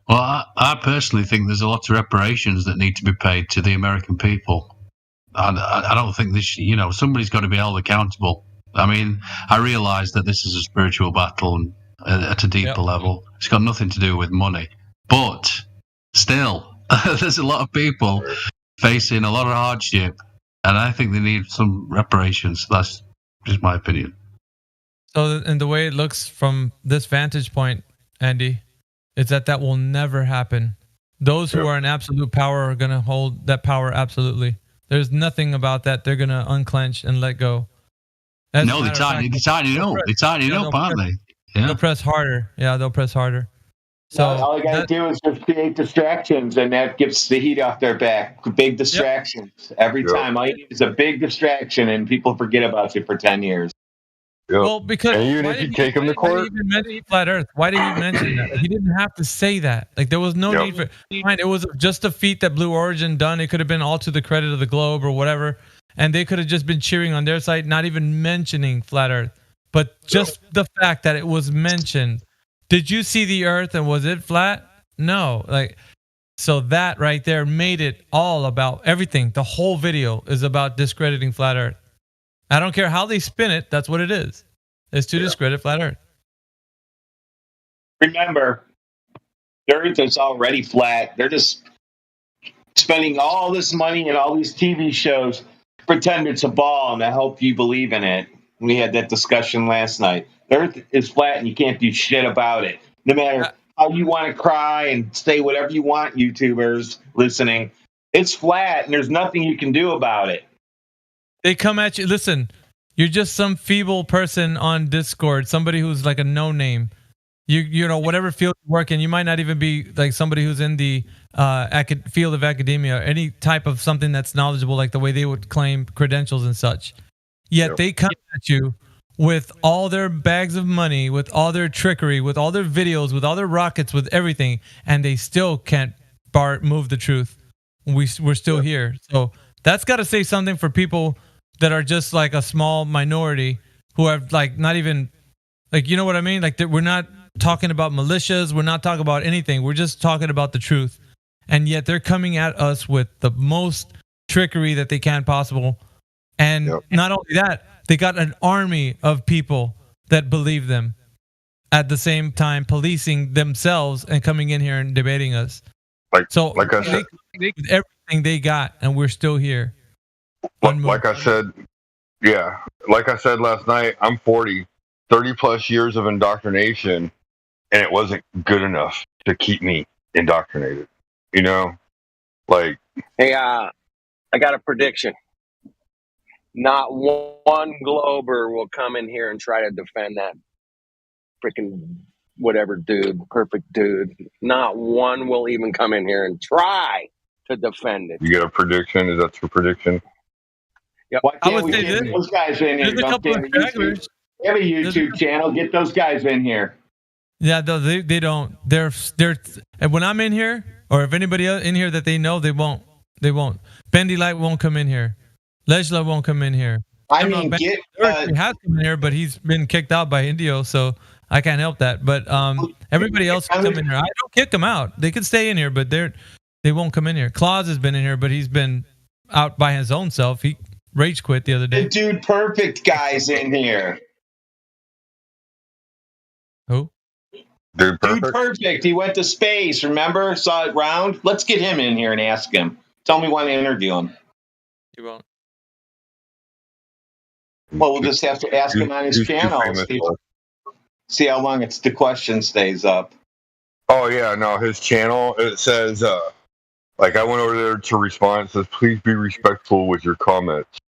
Well, I personally think there's a lot of reparations that need to be paid to the American people. I don't think this, somebody's got to be held accountable. I mean, I realize that this is a spiritual battle and at a deeper level. It's got nothing to do with money. But still, there's a lot of people facing a lot of hardship, and I think they need some reparations. That's just my opinion. So, and the way it looks from this vantage point, Andy, is that will never happen. Those who are in absolute power are going to hold that power absolutely. There's nothing about that they're going to unclench and let go. No, they're tightening up. They're tightening up, aren't they? Yeah. They'll press harder. Yeah, they'll press harder. So all you got to do is just create distractions, and that gets the heat off their back. Big distractions. Every time. All you need is a big distraction, and people forget about you for 10 years. Well, because and even if you take him to court, why did he even mention flat Earth? Why did he mention that? He didn't have to say that. Like, there was no need for. It was just a feat that Blue Origin done. It could have been all to the credit of the Globe or whatever, and they could have just been cheering on their side, not even mentioning flat Earth. But just the fact that it was mentioned. Did you see the Earth and was it flat? No. So that right there made it all about everything. The whole video is about discrediting flat Earth. I don't care how they spin it. That's what it is. It's to discredit flat Earth. Remember, the Earth is already flat. They're just spending all this money and all these TV shows to pretend it's a ball and to help you believe in it. We had that discussion last night. The Earth is flat and you can't do shit about it. No matter how you want to cry and say whatever you want, YouTubers listening, it's flat and there's nothing you can do about it. They come at you. Listen, you're just some feeble person on Discord, somebody who's like a no-name. You know, whatever field you work in, you might not even be like somebody who's in the field of academia, or any type of something that's knowledgeable, like the way they would claim credentials and such. Yet they come at you with all their bags of money, with all their trickery, with all their videos, with all their rockets, with everything, and they still can't move the truth. We're still here. So that's got to say something for people that are just like a small minority who have like not even, like, you know what I mean? Like, we're not talking about militias. We're not talking about anything. We're just talking about the truth. And yet they're coming at us with the most trickery that they can possible. And not only that, they got an army of people that believe them at the same time, policing themselves and coming in here and debating us. Like I said, everything they got, and we're still here. Like I said last night, I'm 40, 30 plus years of indoctrination, and it wasn't good enough to keep me indoctrinated. You know, like, hey, I got a prediction. Not one Glober will come in here and try to defend that freaking whatever dude, perfect dude. Not one will even come in here and try to defend it. You get a prediction? Is that your prediction? Yeah, why can't we get those guys in here? They have a YouTube channel. Get those guys in here. Yeah, they don't. They're. And when I'm in here, or if anybody else in here that they know, they won't. They won't. Bendy Light won't come in here. Lejla won't come in here. I mean, he has come in here, but he's been kicked out by Indio, so I can't help that. But everybody else can come in here. I don't kick them out. They can stay in here, but they won't come in here. Claus has been in here, but he's been out by his own self. He rage quit the other day. The Dude Perfect guy's in here. Who? Dude Perfect. He went to space. Remember? Saw it round. Let's get him in here and ask him. Tell me when to interview him. You won't. Well, we'll just have to ask him on his channel. See how long the question stays up. Oh yeah, no, his channel, it says like I went over there to respond. It says please be respectful with your comments.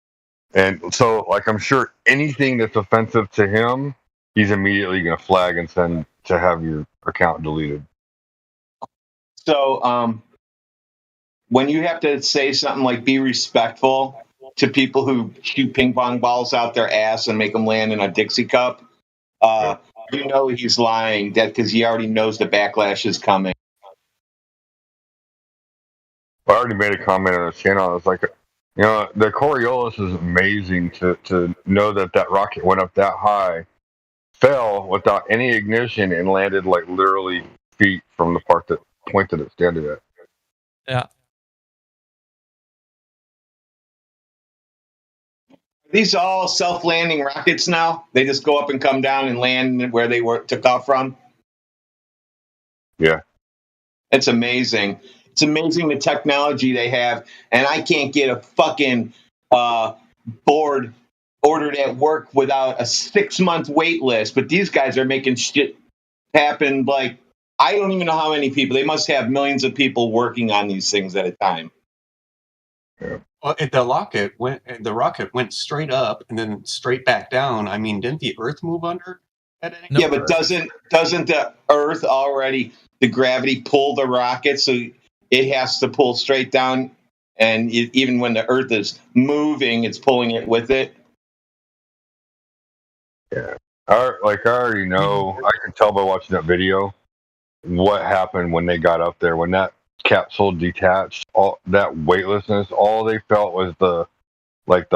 And so like I'm sure anything that's offensive to him, he's immediately gonna flag and send to have your account deleted. So when you have to say something like be respectful to people who shoot ping pong balls out their ass and make them land in a Dixie cup, you know he's lying because he already knows the backlash is coming. I already made a comment on his channel. I was like, you know, the Coriolis is amazing to know that rocket went up that high, fell without any ignition, and landed like literally feet from the point that it standing at. Yeah. These all self-landing rockets now? They just go up and come down and land where they took off from? Yeah. It's amazing. It's amazing the technology they have, and I can't get a fucking board ordered at work without a 6-month wait list, but these guys are making shit happen. Like, I don't even know how many people. They must have millions of people working on these things at a time. Yeah. Well, the rocket went straight up and then straight back down. I mean, didn't the Earth move under? Yeah, but doesn't the Earth already, the gravity pull the rocket, so it has to pull straight down, and even when the Earth is moving, it's pulling it with it? Yeah. I already know, I can tell by watching that video what happened when they got up there. When that capsule detached, all that weightlessness, all they felt was like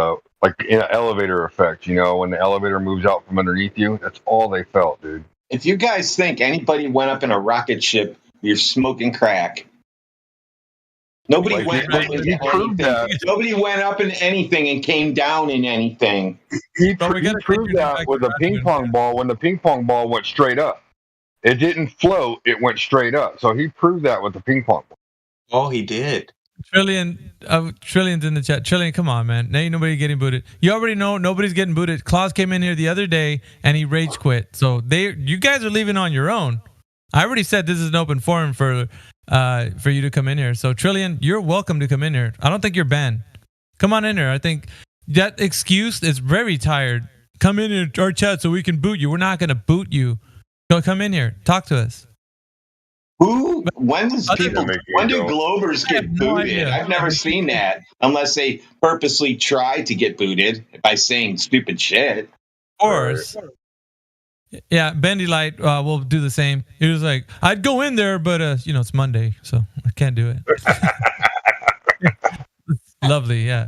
in an elevator effect, you know, when the elevator moves out from underneath you, that's all they felt, dude. If you guys think anybody went up in a rocket ship, you're smoking crack. Nobody went up in anything and came down in anything. He proved that with a ping pong ball when the ping pong ball went straight up. It didn't float, it went straight up. So he proved that with the ping pong ball. Oh, he did. Trillion's in the chat. Trillion, come on, man. Ain't nobody getting booted. You already know nobody's getting booted. Klaus came in here the other day and he rage quit. So you guys are leaving on your own. I already said this is an open forum for you to come in here. So Trillion, you're welcome to come in here. I don't think you're banned. Come on in here. I think that excuse is very tired. Come in here, our chat, so we can boot you. We're not gonna boot you. Go come in here. Talk to us. When do Globers get booted? I've never seen that unless they purposely try to get booted by saying stupid shit. Of course. Yeah, Bendy Light will do the same. He was like, I'd go in there, but it's Monday, so I can't do it. Lovely, yeah.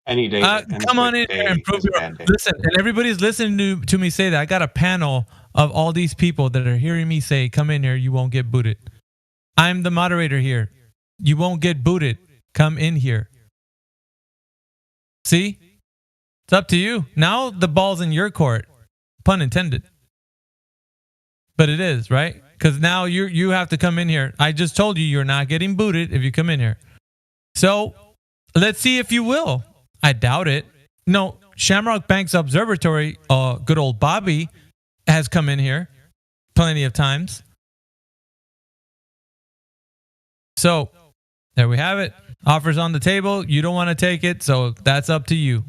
Any day. Come on in here and prove listen, and everybody's listening to me say that. I got a panel of all these people that are hearing me say, come in here, you won't get booted. I'm the moderator here. You won't get booted. Come in here. See? It's up to you. Now the ball's in your court. Pun intended. But it is, right? Because now you have to come in here. I just told you you're not getting booted if you come in here. So let's see if you will. I doubt it. No, Shamrock Banks Observatory, good old Bobby, has come in here plenty of times. So there we have it. Offers on the table. You don't want to take it, so that's up to you.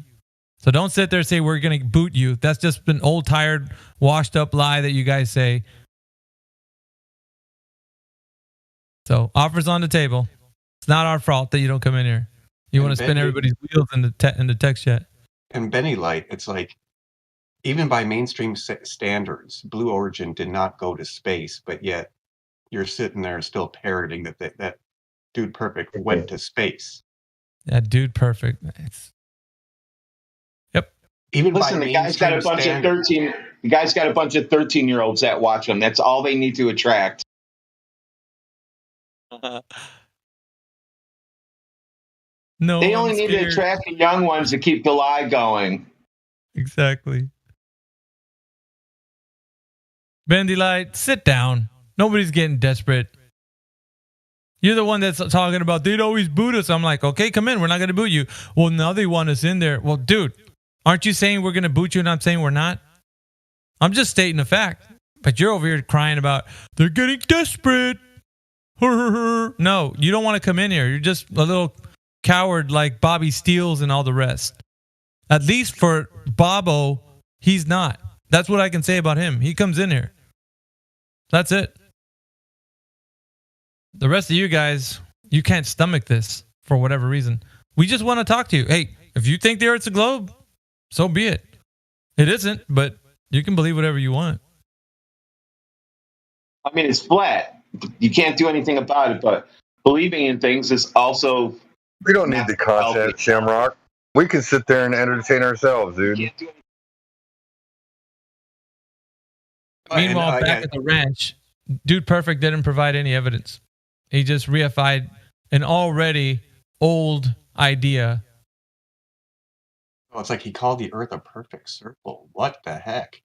So don't sit there and say we're going to boot you. That's just an old, tired, washed up lie that you guys say. So offers on the table. It's not our fault that you don't come in here. You want to spin everybody's wheels in the text chat. And Benny Light, it's like, even by mainstream standards, Blue Origin did not go to space, but yet you're sitting there still parroting that Dude Perfect went to space. Yeah, Dude Perfect. Nice. Yep. Even listen, the guy's got a bunch of 13. The guy's got a bunch of 13-year-olds that watch him. That's all they need to attract. No, they I'm only need to scared. attract the young ones to keep the lie going. Exactly. Bendy Light, sit down. Nobody's getting desperate. You're the one that's talking about they'd always boot us. I'm like, okay, come in. We're not going to boot you. Well, now they want us in there. Well, dude, aren't you saying we're going to boot you and I'm saying we're not? I'm just stating a fact. But you're over here crying about they're getting desperate. No, you don't want to come in here. You're just a little coward like Bobby Steels and all the rest. At least for Bobo, he's not. That's what I can say about him. He comes in here. That's it. The rest of you guys, you can't stomach this for whatever reason. We just want to talk to you. Hey, if you think the Earth's a globe, so be it. It isn't, but you can believe whatever you want. I mean, it's flat. You can't do anything about it, but believing in things is also... We don't need the content, Shamrock. We can sit there and entertain ourselves, dude. Meanwhile, back at the ranch, Dude Perfect didn't provide any evidence. He just reified an already old idea. Oh, it's like he called the Earth a perfect circle. What the heck?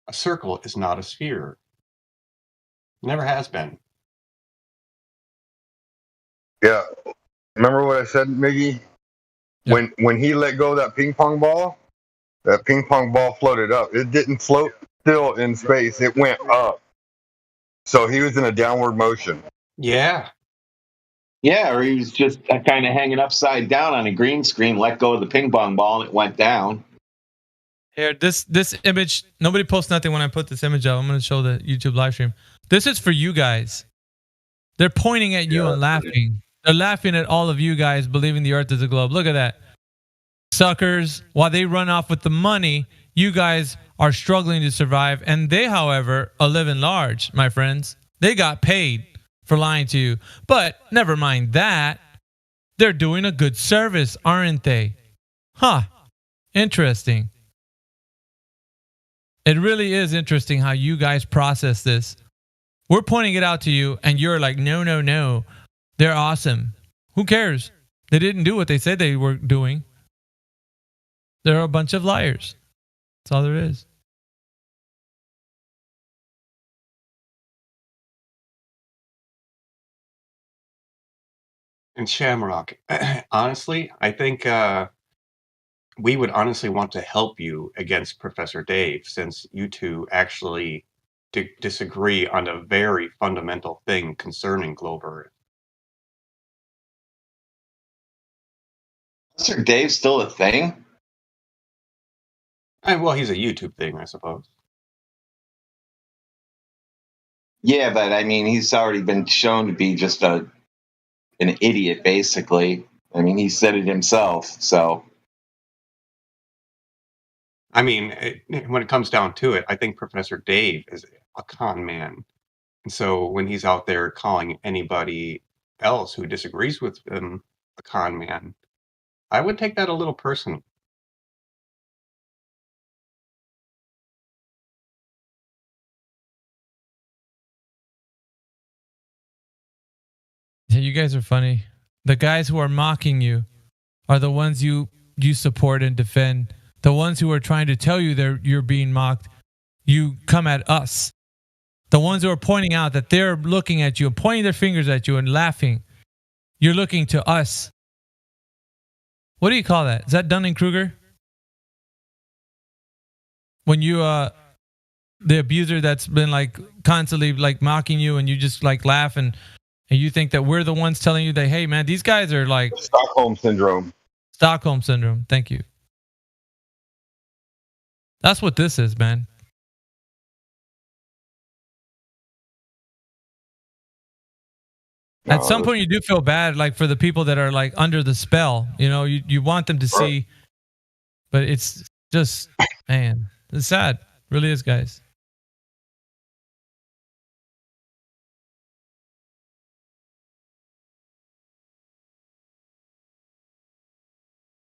A circle is not a sphere. Never has been. Yeah. Remember what I said, Miggy? Yeah. When he let go of that ping pong ball floated up. It didn't float still in space. It went up. So he was in a downward motion. Yeah. Yeah, or he was just kind of hanging upside down on a green screen, let go of the ping pong ball, and it went down. Here, this image, nobody posts nothing when I put this image up. I'm going to show the YouTube live stream. This is for you guys. They're pointing at you and laughing. They're laughing at all of you guys believing the Earth is a globe. Look at that. Suckers, while they run off with the money, you guys are struggling to survive. And they, however, are living large, my friends. They got paid for lying to you. But never mind that. They're doing a good service, aren't they? Huh. Interesting. It really is interesting how you guys process this. We're pointing it out to you, and you're like, no, no, no. They're awesome. Who cares? They didn't do what they said they were doing. They're a bunch of liars. That's all there is. And Shamrock, honestly, I think we would honestly want to help you against Professor Dave, since you two actually disagree on a very fundamental thing concerning Globe Earth. Professor Dave's still a thing? Well, he's a YouTube thing, I suppose. Yeah, but I mean, he's already been shown to be just an idiot, basically. I mean, he said it himself, so... I mean, when it comes down to it, I think Professor Dave is a con man. And so when he's out there calling anybody else who disagrees with him a con man, I would take that a little personal. Yeah, you guys are funny. The guys who are mocking you are the ones you support and defend. The ones who are trying to tell you you're being mocked, you come at us. The ones who are pointing out that they're looking at you and pointing their fingers at you and laughing, you're looking to us. What do you call that? Is that Dunning-Kruger? When you the abuser that's been like constantly like mocking you and you just like laugh and you think that we're the ones telling you that, hey man, these guys are like Stockholm Syndrome. Stockholm Syndrome. Thank you. That's what this is, man. At some point, you do feel bad, like for the people that are like under the spell. You know, you want them to see, but it's just, man, it's sad. It really is, guys.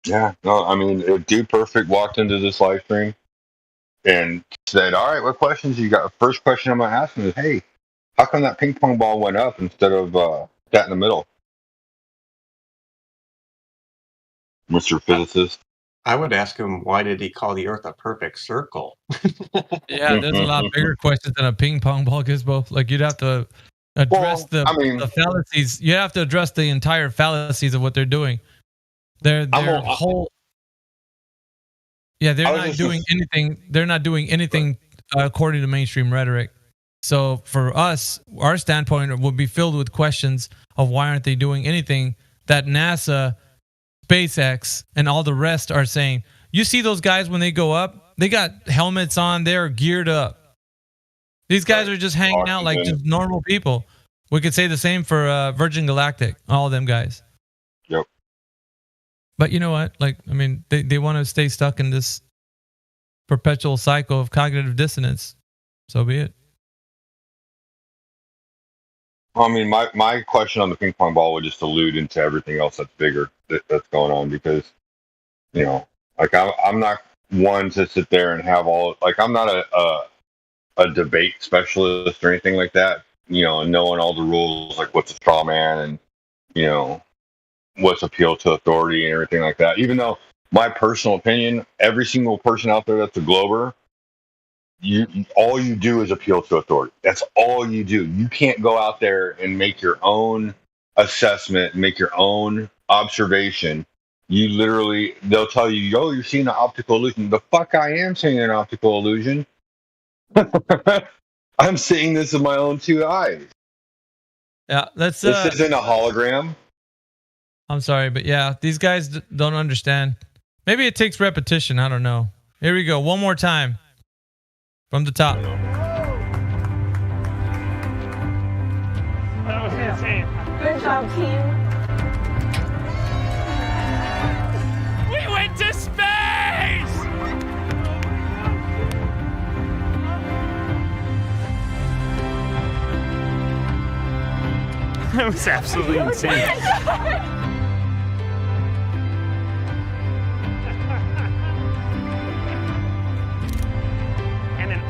Yeah, no, I mean, if Dude Perfect walked into this live stream and said, all right, what questions you got? First question I'm going to ask him is, hey, how come that ping pong ball went up instead of sat in the middle? Mr. Physicist. I would ask him, why did he call the Earth a perfect circle? Yeah, there's a lot bigger questions than a ping pong ball, Gizbo. Like, you'd have to address the fallacies. You have to address the entire fallacies of what they're doing. They're not doing anything. They're not doing anything according to mainstream rhetoric. So for us, our standpoint would be filled with questions of why aren't they doing anything that NASA, SpaceX, and all the rest are saying. You see those guys when they go up, they got helmets on, they're geared up. These guys are just hanging out like just normal people. We could say the same for Virgin Galactic, all of them guys. Yep. But you know what? Like, I mean, they want to stay stuck in this perpetual cycle of cognitive dissonance. So be it. Well, I mean, my question on the ping pong ball would just allude into everything else that's bigger that's going on, because, you know, like I'm not one to sit there and have all, like, I'm not a debate specialist or anything like that, you know, and knowing all the rules, like what's a straw man and, you know, what's appeal to authority and everything like that. Even though my personal opinion, every single person out there that's a Glober, all you do is appeal to authority. That's all you do. You can't go out there and make your own assessment, make your own observation. You literally, they'll tell you, "Oh, you're seeing an optical illusion." The fuck, I am seeing an optical illusion. I'm seeing this with my own two eyes. Yeah, this isn't a hologram. I'm sorry, but yeah, these guys don't understand. Maybe it takes repetition. I don't know. Here we go. One more time. From the top. That was insane. Good job, team. We went to space! That was absolutely insane.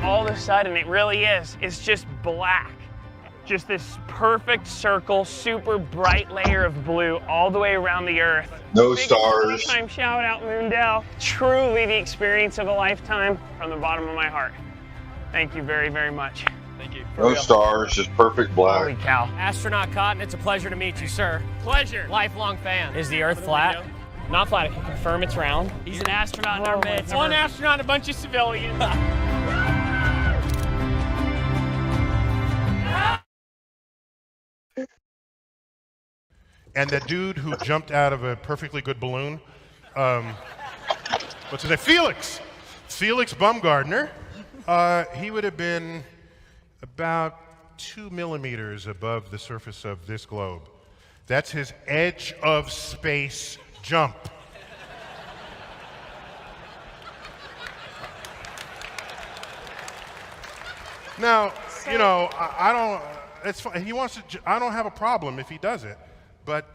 All of a sudden, it really is. It's just black. Just this perfect circle, super bright layer of blue all the way around the Earth. No stars. Time shout out, Moondell. Truly the experience of a lifetime from the bottom of my heart. Thank you very, very much. Thank you. No stars, just perfect black. Holy cow. Astronaut Cotton, it's a pleasure to meet you, sir. Pleasure. Lifelong fan. Is the Earth flat? Not flat. I can confirm it's round. He's an astronaut in our midst. One astronaut and a bunch of civilians. And that dude who jumped out of a perfectly good balloon, what's his name? Felix Baumgartner. He would have been about 2 millimeters above the surface of this globe. That's his edge of space jump. Now, you know, I don't. It's fine. He wants to. I don't have a problem if he does it, but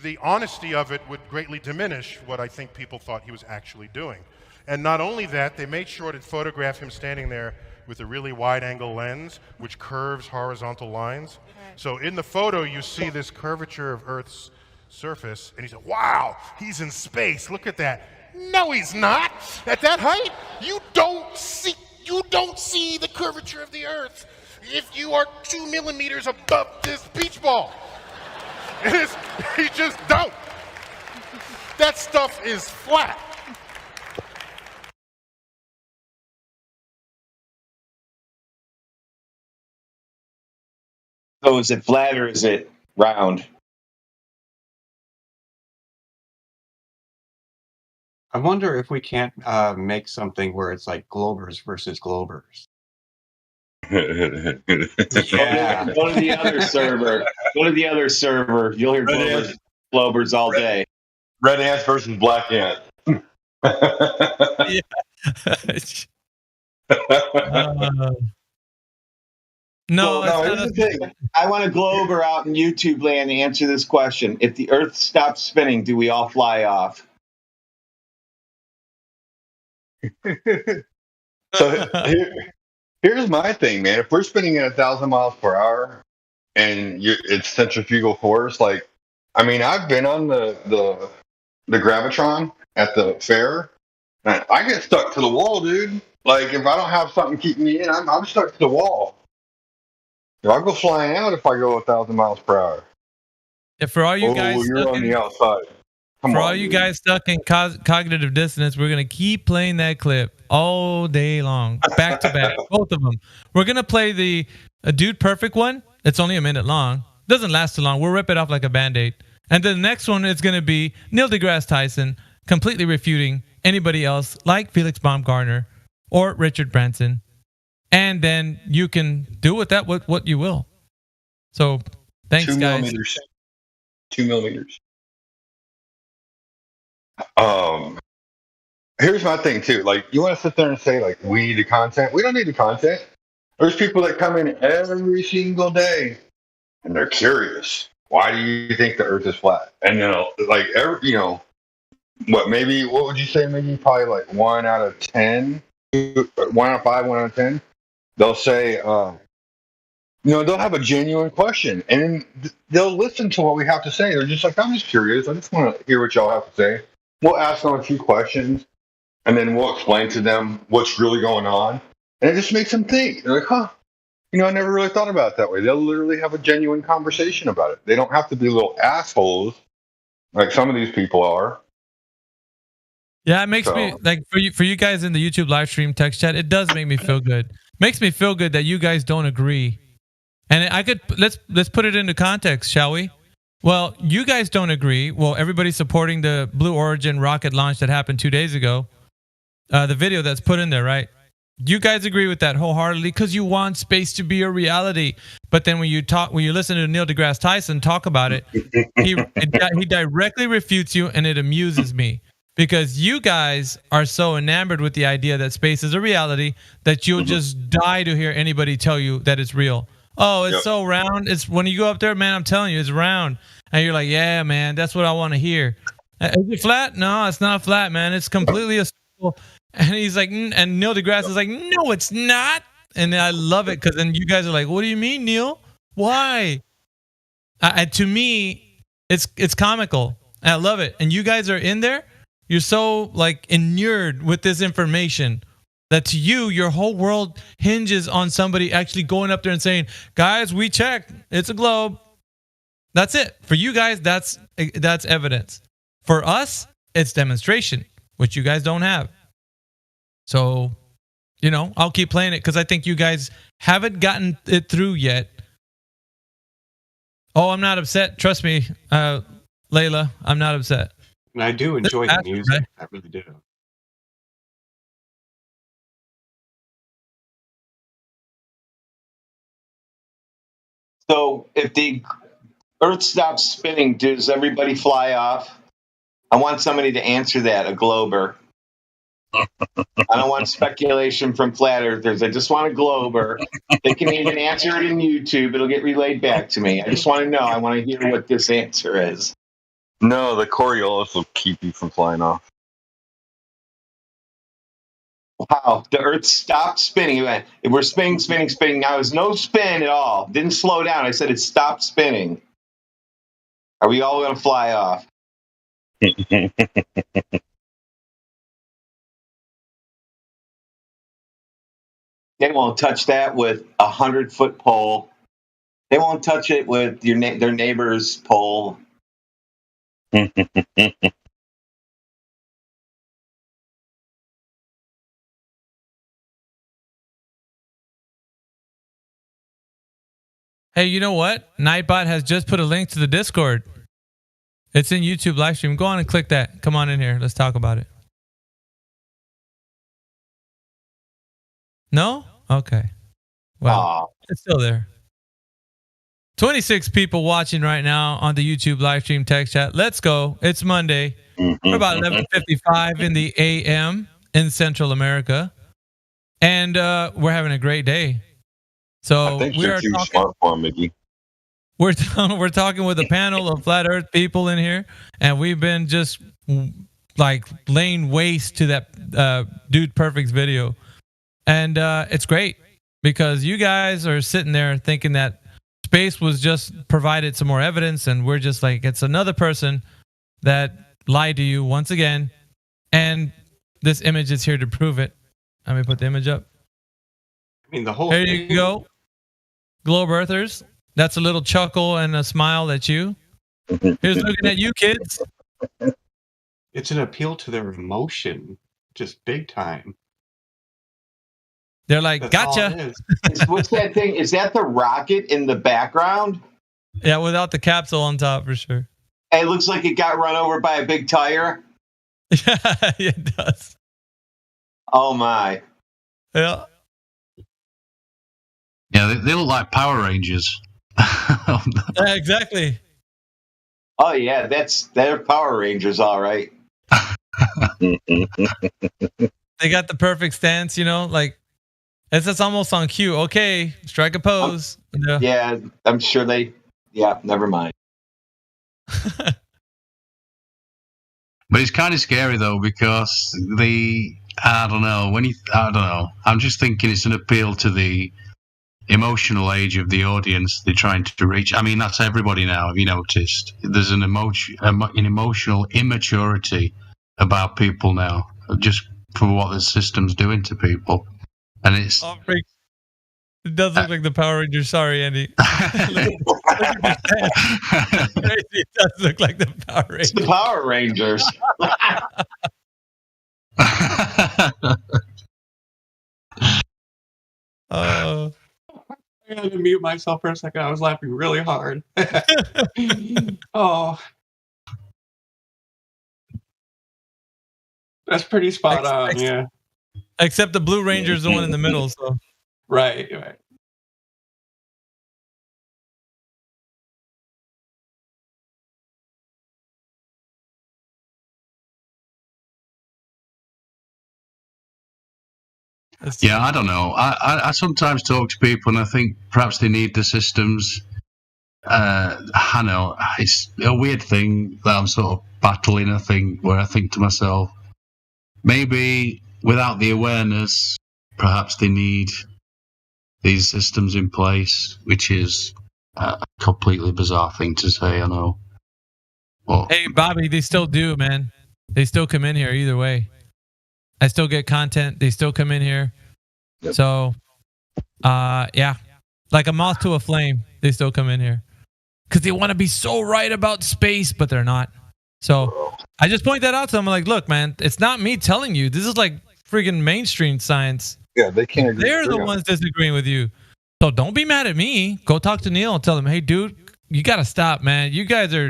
the honesty of it would greatly diminish what I think people thought he was actually doing. And not only that, they made sure to photograph him standing there with a really wide-angle lens, which curves horizontal lines. So in the photo, you see this curvature of Earth's surface, and he said, "Wow, he's in space. Look at that." No, he's not. At that height, you don't see the curvature of the Earth if you are 2 millimeters above this beach ball. You just don't. That stuff is flat. So is it flat or is it round? I wonder if we can't make something where it's like Globers versus Globers. Yeah. Go to the other server. You'll hear Globers all day. Red ants versus black ants. No, here's the thing. I want a Glober out in YouTube land to answer this question. If the Earth stops spinning, do we all fly off? So here's my thing, man. If we're spinning at 1,000 miles per hour and it's centrifugal force, like, I mean, I've been on the the Gravitron at the fair, man, I get stuck to the wall, dude. Like if I don't have something keeping me in, I'm stuck to the wall. I'll go flying out if I go 1,000 miles per hour. Yeah, for all you guys, you're on the outside. For all you guys stuck in cognitive dissonance, we're going to keep playing that clip all day long, back to back, both of them. We're going to play the Dude Perfect one. It's only a minute long. Doesn't last too long. We'll rip it off like a Band-Aid. And then the next one is going to be Neil deGrasse Tyson completely refuting anybody else like Felix Baumgartner or Richard Branson. And then you can do with that what you will. So thanks, 2 guys. millimeters. 2 millimeters. Here's my thing too. Like, you want to sit there and say like we need the content? We don't need the content. There's people that come in every single day and they're curious. Why do you think the Earth is flat? And like what would you say? Maybe probably like 1 out of 10, 1 out of 5, 1 out of 10. They'll say, they'll have a genuine question and they'll listen to what we have to say. They're just like, I'm just curious. I just want to hear what y'all have to say. We'll ask them a few questions and then we'll explain to them what's really going on. And it just makes them think. They're like, I never really thought about it that way. They'll literally have a genuine conversation about it. They don't have to be little assholes like some of these people are. Yeah, it makes me like for you guys in the YouTube live stream text chat, it does make me feel good. Makes me feel good that you guys don't agree. And let's put it into context, shall we? Well, you guys don't agree. Well, everybody's supporting the Blue Origin rocket launch that happened 2 days ago. The video that's put in there, right? You guys agree with that wholeheartedly because you want space to be a reality. But then when you listen to Neil deGrasse Tyson talk about it, he directly refutes you, and it amuses me because you guys are so enamored with the idea that space is a reality that you'll just die to hear anybody tell you that it's real. Oh, it's so round. It's when you go up there, man, I'm telling you, it's round. And you're like, yeah, man, that's what I want to hear. Is it flat? No, it's not flat, man. It's completely a circle. And he's like, and Neil deGrasse is like, no, it's not. And I love it because then you guys are like, what do you mean, Neil? Why? To me, it's comical. I love it. And you guys are in there. You're so like inured with this information that to you, your whole world hinges on somebody actually going up there and saying, guys, we checked. It's a globe. That's it. For you guys, that's evidence. For us, it's demonstration, which you guys don't have. So, I'll keep playing it because I think you guys haven't gotten it through yet. Oh, I'm not upset. Trust me, Layla, I'm not upset. And I do enjoy the music. Right? I really do. So if the Earth stops spinning, does everybody fly off? I want somebody to answer that, a glober. I don't want speculation from flat earthers. I just want a glober. They can even answer it in YouTube. It'll get relayed back to me. I just want to know. I want to hear what this answer is. No, the Coriolis will keep you from flying off. Wow, the Earth stopped spinning. We're spinning. Now there's no spin at all. Didn't slow down. I said it stopped spinning. Are we all going to fly off? They won't touch that with a 100-foot pole. They won't touch it with their neighbor's pole. Hey, you know what? Nightbot has just put a link to the Discord. It's in YouTube live stream. Go on and click that. Come on in here. Let's talk about it. No? Okay. Well, it's still there. 26 people watching right now on the YouTube live stream text chat. Let's go. It's Monday. We're about 11:55 in the AM in Central America. And we're having a great day. So I think you're too smart for him, Mickey. We're talking with a panel of flat Earth people in here, and we've been just like laying waste to that Dude Perfect's video. And it's great because you guys are sitting there thinking that space was just provided some more evidence, and we're just like, it's another person that lie to you once again. And this image is here to prove it. Let me put the image up. I mean, the whole There thing, you go. Globe Earthers. That's a little chuckle and a smile at you. Here's looking at you, kids. it's an appeal to their emotion, just big time. They're like, That's all gotcha. it is. What's that thing? Is that the rocket in the background? Yeah, without the capsule on top for sure. It looks like it got run over by a big tire. Yeah, it does. Oh my. Yeah. Yeah, they look like Power Rangers. Yeah, exactly. Oh yeah, they're Power Rangers, all right. They got the perfect stance, like it's almost on cue. Okay, strike a pose. Yeah, I'm sure they. Yeah, never mind. But it's kind of scary though, because I don't know. I'm just thinking it's an appeal to the emotional age of the audience they're trying to reach. I mean, that's everybody now. Have you noticed? There's an emotional immaturity about people now, just for what the system's doing to people, and it's. Oh, freak. It does look like the Power Rangers. Sorry, Andy. It does look like the Power Rangers. It's the Power Rangers. I had to mute myself for a second. I was laughing really hard. Oh. That's pretty spot on, yeah. Except the Blue Ranger's the one in the middle, so. Right. Yeah, I don't know. I sometimes talk to people and I think perhaps they need the systems. I know it's a weird thing that I'm sort of battling. I think where I think to myself, maybe without the awareness, perhaps they need these systems in place, which is a completely bizarre thing to say. I know. Well, hey, Bobby, they still do, man. They still come in here either way. I still get content. They still come in here. Yep. So, yeah, like a moth to a flame. They still come in here because they want to be so right about space, but they're not. So I just point that out to them. I'm like, look, man, it's not me telling you. This is like freaking mainstream science. Yeah, they can't agree. They're the ones disagreeing with you. So don't be mad at me. Go talk to Neil and tell him, hey, dude, you got to stop, man. You guys are...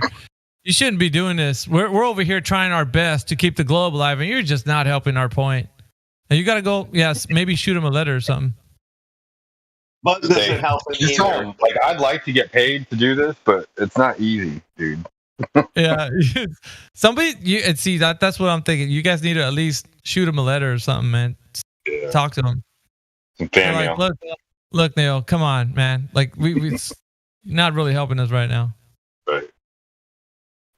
You shouldn't be doing this. We're over here trying our best to keep the globe alive, and you're just not helping our point. And you got to go, yes, maybe shoot him a letter or something. But this doesn't help him either. Like, I'd like to get paid to do this, but it's not easy, dude. Yeah. Somebody, see, that's what I'm thinking. You guys need to at least shoot him a letter or something, man. Yeah. Talk to him. Some fan mail. Like, look, Neil, come on, man. Like, we not really helping us right now. Right.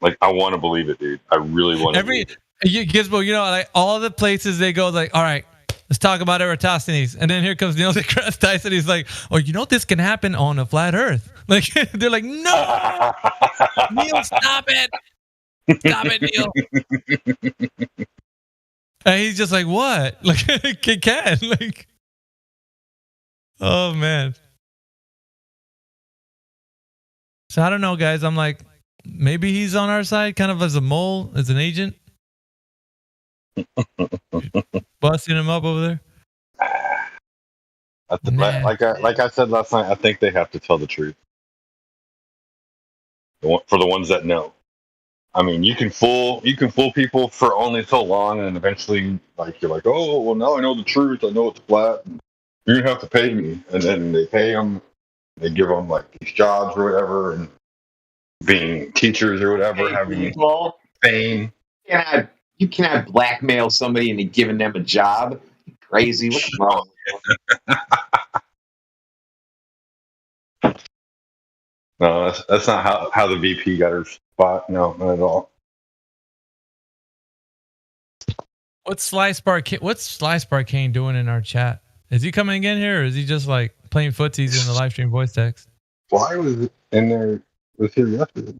Like, I want to believe it, dude. I really want to believe it. Gizmo, like all the places they go, like, all right, let's talk about Eratosthenes. And then here comes Neil deGrasse Tyson. He's like, oh, this can happen on a flat Earth. Like, they're like, no, Neil, stop it. Stop it, Neil. And he's just like, what? Like, it can. Like, oh, man. So I don't know, guys. I'm like, maybe he's on our side, kind of as a mole, as an agent. Busting him up over there. Like I said last night, I think they have to tell the truth. For the ones that know. I mean, you can fool people for only so long, and eventually, like, you're like, oh, well, now I know the truth. I know it's flat. You're gonna have to pay me, and then they pay them. They give them like these jobs or whatever, and being teachers or whatever, having fame. You cannot blackmail somebody into giving them a job. You're crazy. What's wrong? No, that's not how the VP got her spot. No, not at all. What's Slice Barcane doing in our chat? Is he coming in here, or is he just like playing footsies in the live stream voice text? Why was in there? Was here yesterday?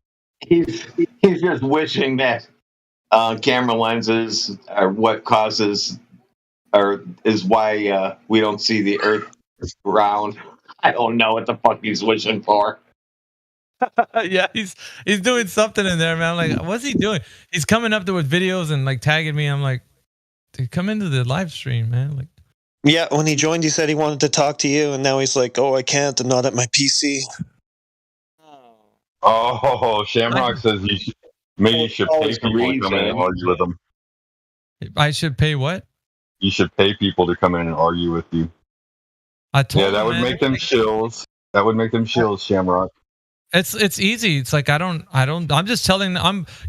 He's just wishing that camera lenses are what causes, or is why we don't see the Earth round. I don't know what the fuck he's wishing for. Yeah, he's doing something in there, man. I'm like, what's he doing? He's coming up there with videos and like tagging me. I'm like, dude, come into the live stream, man. Like, yeah, when he joined, he said he wanted to talk to you, and now he's like, oh, I can't. I'm not at my PC. Oh, Shamrock says you should pay people to come in and argue with them. I should pay what? You should pay people to come in and argue with you. That would make them shills. That would make them shills, Shamrock. It's easy. It's like I'm just telling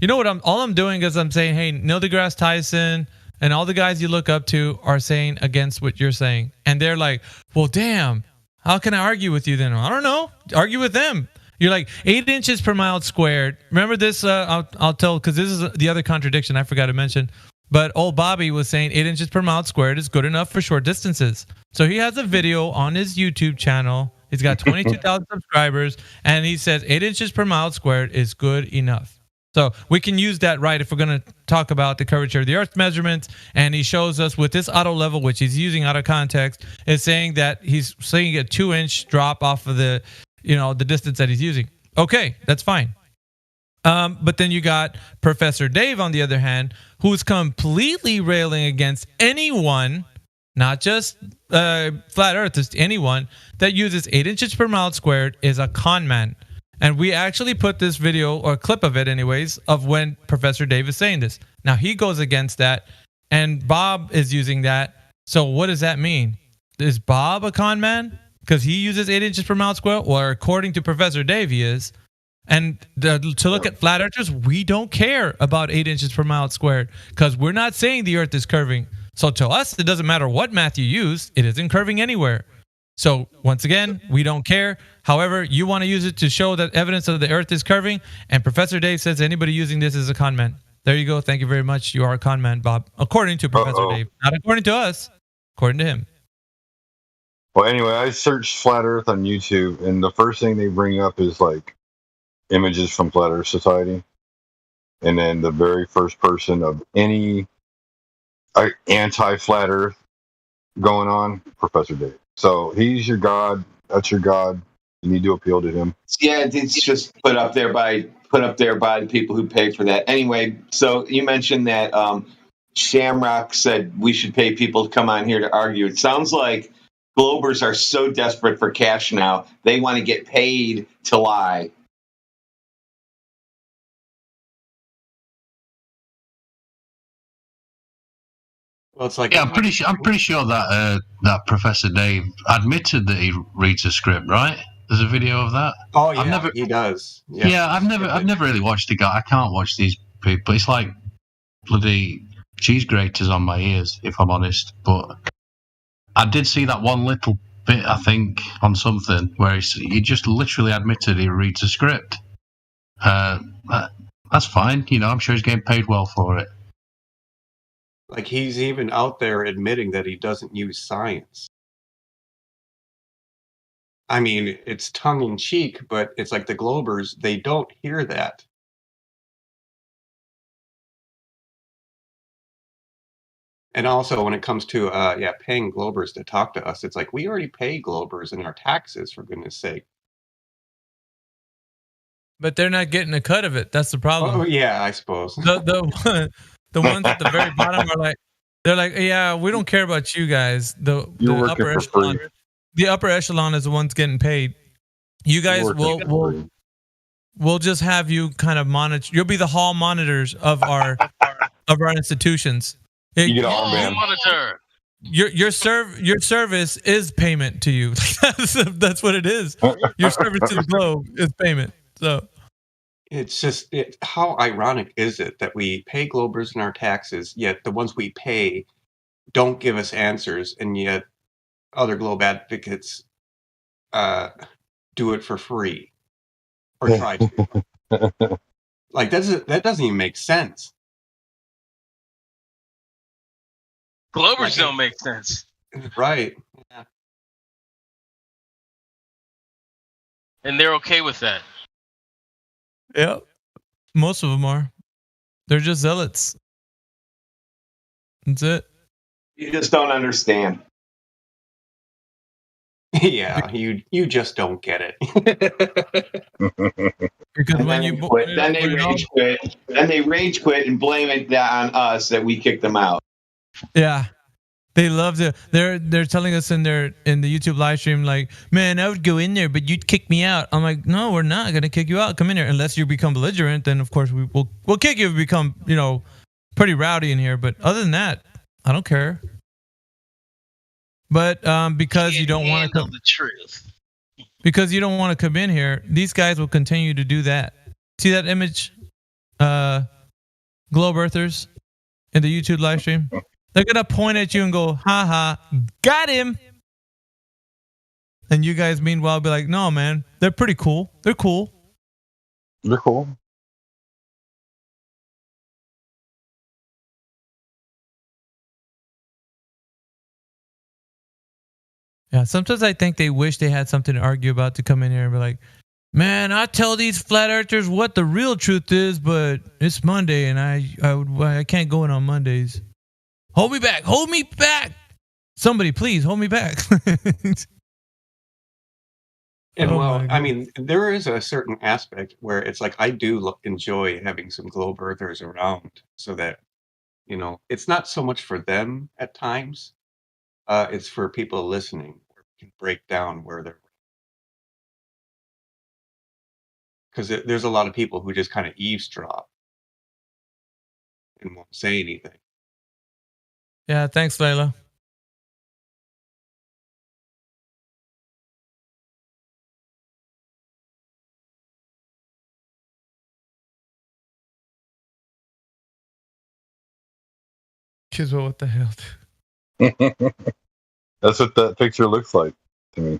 you know what all I'm doing is I'm saying, hey, Neil deGrasse Tyson and all the guys you look up to are saying against what you're saying. And they're like, well, damn, how can I argue with you then? I don't know. Argue with them. You're like 8 inches per mile squared. Remember this? I'll tell, because this is the other contradiction I forgot to mention. But old Bobby was saying 8 inches per mile squared is good enough for short distances. So he has a video on his YouTube channel. He's got 22,000 subscribers, and he says 8 inches per mile squared is good enough. So we can use that, right, if we're going to talk about the curvature of the Earth's measurements. And he shows us with this auto level, which he's using out of context, is saying that he's saying a 2-inch drop off of the, the distance that he's using. Okay, that's fine. But then you got Professor Dave, on the other hand, who's completely railing against anyone, not just flat Earth, just anyone that uses 8 inches per mile squared is a con man. And we actually put this video, or a clip of it anyways, of when Professor Dave is saying this. Now he goes against that, and Bob is using that. So what does that mean? Is Bob a con man because he uses 8 inches per mile squared? Or according to Professor Dave, he is. And to look at flat earthers, we don't care about 8 inches per mile squared because we're not saying the Earth is curving. So to us, it doesn't matter what math you use, it isn't curving anywhere. So once again, we don't care. However, you want to use it to show that evidence of the Earth is curving, and Professor Dave says anybody using this is a con man. There you go. Thank you very much. You are a con man, Bob. According to Professor Dave. Not according to us. According to him. Well, anyway, I searched Flat Earth on YouTube, and the first thing they bring up is like images from Flat Earth Society. And then the very first person of any anti-Flat Earth going on, Professor Dave. So he's your god. That's your god. You need to appeal to him. Yeah, it's just put up there by the people who pay for that. Anyway, so you mentioned that Shamrock said we should pay people to come on here to argue. It sounds like Globers are so desperate for cash now, they want to get paid to lie. Well, it's like, yeah, I'm pretty sure that that Professor Dave admitted that he reads a script, right? There's a video of that. Oh yeah, he does. Yeah, I've never really watched the guy. I can't watch these people. It's like bloody cheese graters on my ears, if I'm honest. But I did see that one little bit, I think, on something where he just literally admitted he reads a script. That's fine. I'm sure he's getting paid well for it. Like, he's even out there admitting that he doesn't use science. I mean, it's tongue-in-cheek, but it's like the Globers, they don't hear that. And also, when it comes to paying Globers to talk to us, it's like, we already pay Globers in our taxes, for goodness sake. But they're not getting a cut of it. That's the problem. Oh, yeah, I suppose. The ones at the very bottom are like, they're like, yeah, we don't care about you guys. The upper echelon is the ones getting paid. You guys we'll just have you kind of monitor. You'll be the hall monitors of our institutions. You get an armband. Monitor. Your service is payment to you. That's what it is. Your service to the globe is payment. So it's just how ironic is it that we pay Globers in our taxes, yet the ones we pay don't give us answers, and yet other Globe advocates do it for free or try to. Like, that doesn't even make sense. Globers don't make sense. Right. Yeah. And they're okay with that. Yeah. Most of them are. They're just zealots. That's it. You just don't understand. Yeah, you just don't get it. Because And when then you they quit. Then they rage quit. Then they rage quit and blame it on us that we kicked them out. Yeah. They love to. They're telling us in the YouTube live stream, like, man, I would go in there, but you'd kick me out. I'm like, no, we're not gonna kick you out. Come in here, unless you become belligerent. Then of course we'll kick you if you become pretty rowdy in here. But other than that, I don't care. But because you don't want to come, the truth. because you don't want to come in here, these guys will continue to do that. See that image, Globe Earthers, in the YouTube live stream? They're going to point at you and go, ha ha, got him. And you guys, meanwhile, be like, no, man, they're pretty cool. They're cool. They're cool. Yeah, sometimes I think they wish they had something to argue about to come in here and be like, man, I tell these flat earthers what the real truth is, but it's Monday and I can't go in on Mondays. Hold me back. Hold me back. Somebody, please hold me back. And Oh well, my I mean, there is a certain aspect where it's like I do enjoy having some globe earthers around, so that it's not so much for them at times. It's for people listening, where we can break down where they're, because there's a lot of people who just kind of eavesdrop and won't say anything. Yeah, thanks, Layla. Kids, what the hell? That's what that picture looks like to me.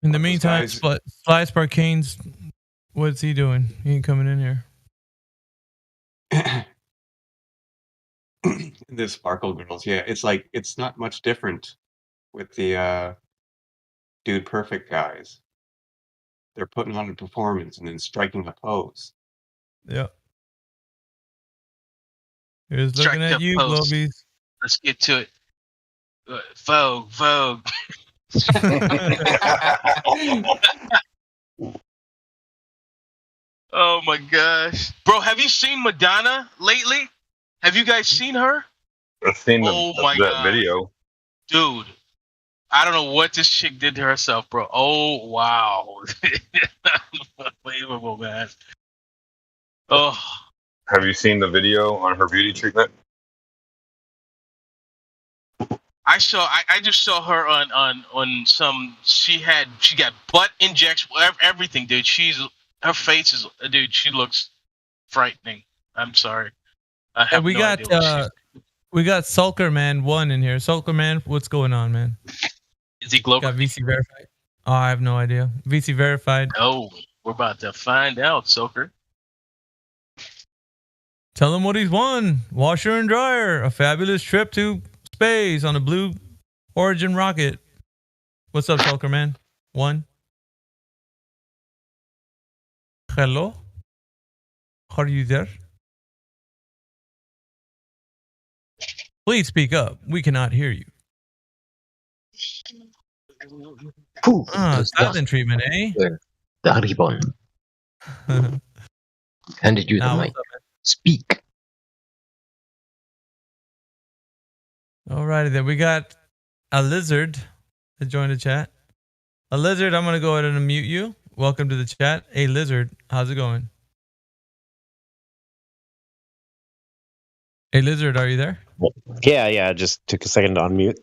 In the meantime, Sly Sparkane's, what's he doing? He ain't coming in here. The Sparkle Girls, yeah, it's like it's not much different with the Dude Perfect guys. They're putting on a performance and then striking a pose. Yep. He was Strike looking at the you, pose. Globies. Let's get to it. Vogue. Oh my gosh, bro! Have you seen Madonna lately? Have you guys seen her? I've seen my that God. video. Dude, I don't know what this chick did to herself, bro. Oh wow, unbelievable, man. Oh, Have you seen the video on her beauty treatment? I just saw her on some. She got butt injection, everything, dude. Her face is, dude. She looks frightening. I'm sorry. I have we no got idea what she's. we got Sulker Man 1 in here. Sulker Man, what's going on, man? Is he global? Got VC verified. Oh, I have no idea. VC verified. Oh, we're about to find out, Soaker. Tell him what he's won. Washer and dryer. A fabulous trip to space on a Blue Origin rocket. What's up, Sulker Man? 1. Hello? Are you there? Please speak up. We cannot hear you. Silent treatment, eh? The ribbon. Handed you the mic. Speak. Alrighty then. We got a lizard to join the chat. A lizard, I'm going to go ahead and unmute you. Welcome to the chat. Hey, lizard, how's it going? Hey, lizard, are you there? Yeah. Just took a second to unmute.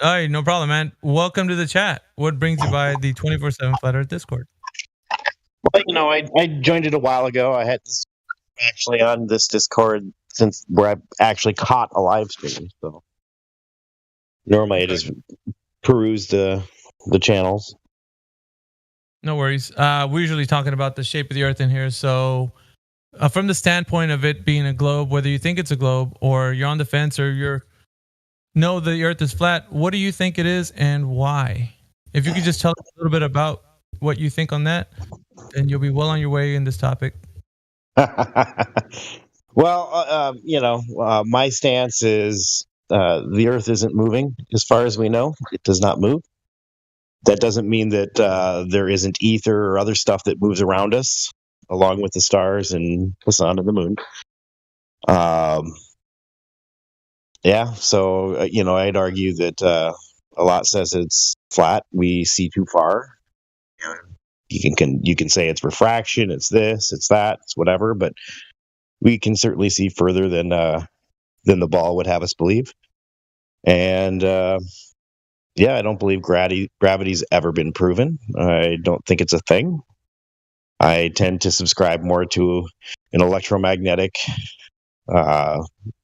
All right, no problem, man. Welcome to the chat. What brings you by the 24/7 Flat Earth Discord? Well, I joined it a while ago. I had this actually on this Discord since where I actually caught a live stream. So normally I just peruse the channels. No worries. We're usually talking about the shape of the Earth in here. So from the standpoint of it being a globe, whether you think it's a globe or you're on the fence or no, the Earth is flat, what do you think it is and why? If you could just tell us a little bit about what you think on that, then you'll be well on your way in this topic. Well, my stance is the Earth isn't moving as far as we know. It does not move. That doesn't mean that there isn't ether or other stuff that moves around us, along with the stars and the sun and the moon. So I'd argue that a lot says it's flat. We see too far. You can say it's refraction, it's this, it's that, it's whatever, but we can certainly see further than the ball would have us believe. And I don't believe gravity's ever been proven. I don't think it's a thing. I tend to subscribe more to an electromagnetic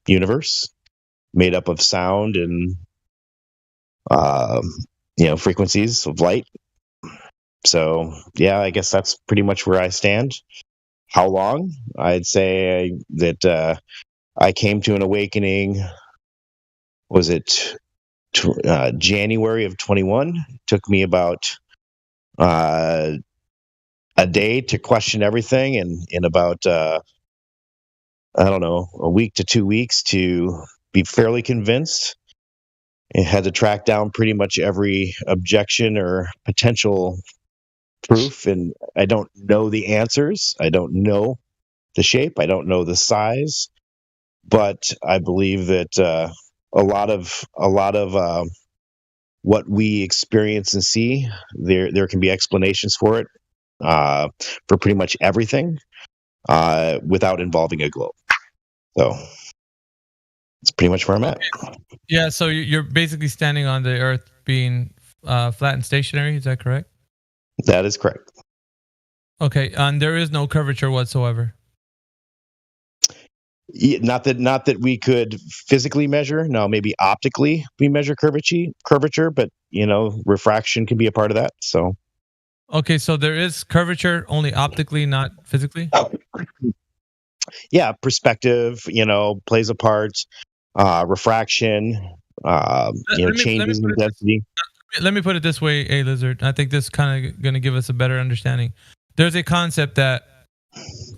universe made up of sound and frequencies of light. So I guess that's pretty much where I stand. How long? I'd say that I came to an awakening. Was it January of 21? It took me about a day to question everything, and in about a week to 2 weeks to be fairly convinced. I had to track down pretty much every objection or potential proof, and I don't know the answers. I don't know the shape. I don't know the size, but I believe that a lot of what we experience and see, there can be explanations for it, for pretty much everything, without involving a globe. So that's pretty much where I'm at. Yeah. So you're basically standing on the Earth being flat and stationary. Is that correct? That is correct. Okay, and there is no curvature whatsoever. Not that we could physically measure. No, maybe optically we measure curvature, but refraction can be a part of that. So, okay, so there is curvature only optically, not physically. Yeah, perspective, plays a part. Refraction, changes in density. Let me put it this way, A Lizard. I think this is kind of going to give us a better understanding. There's a concept that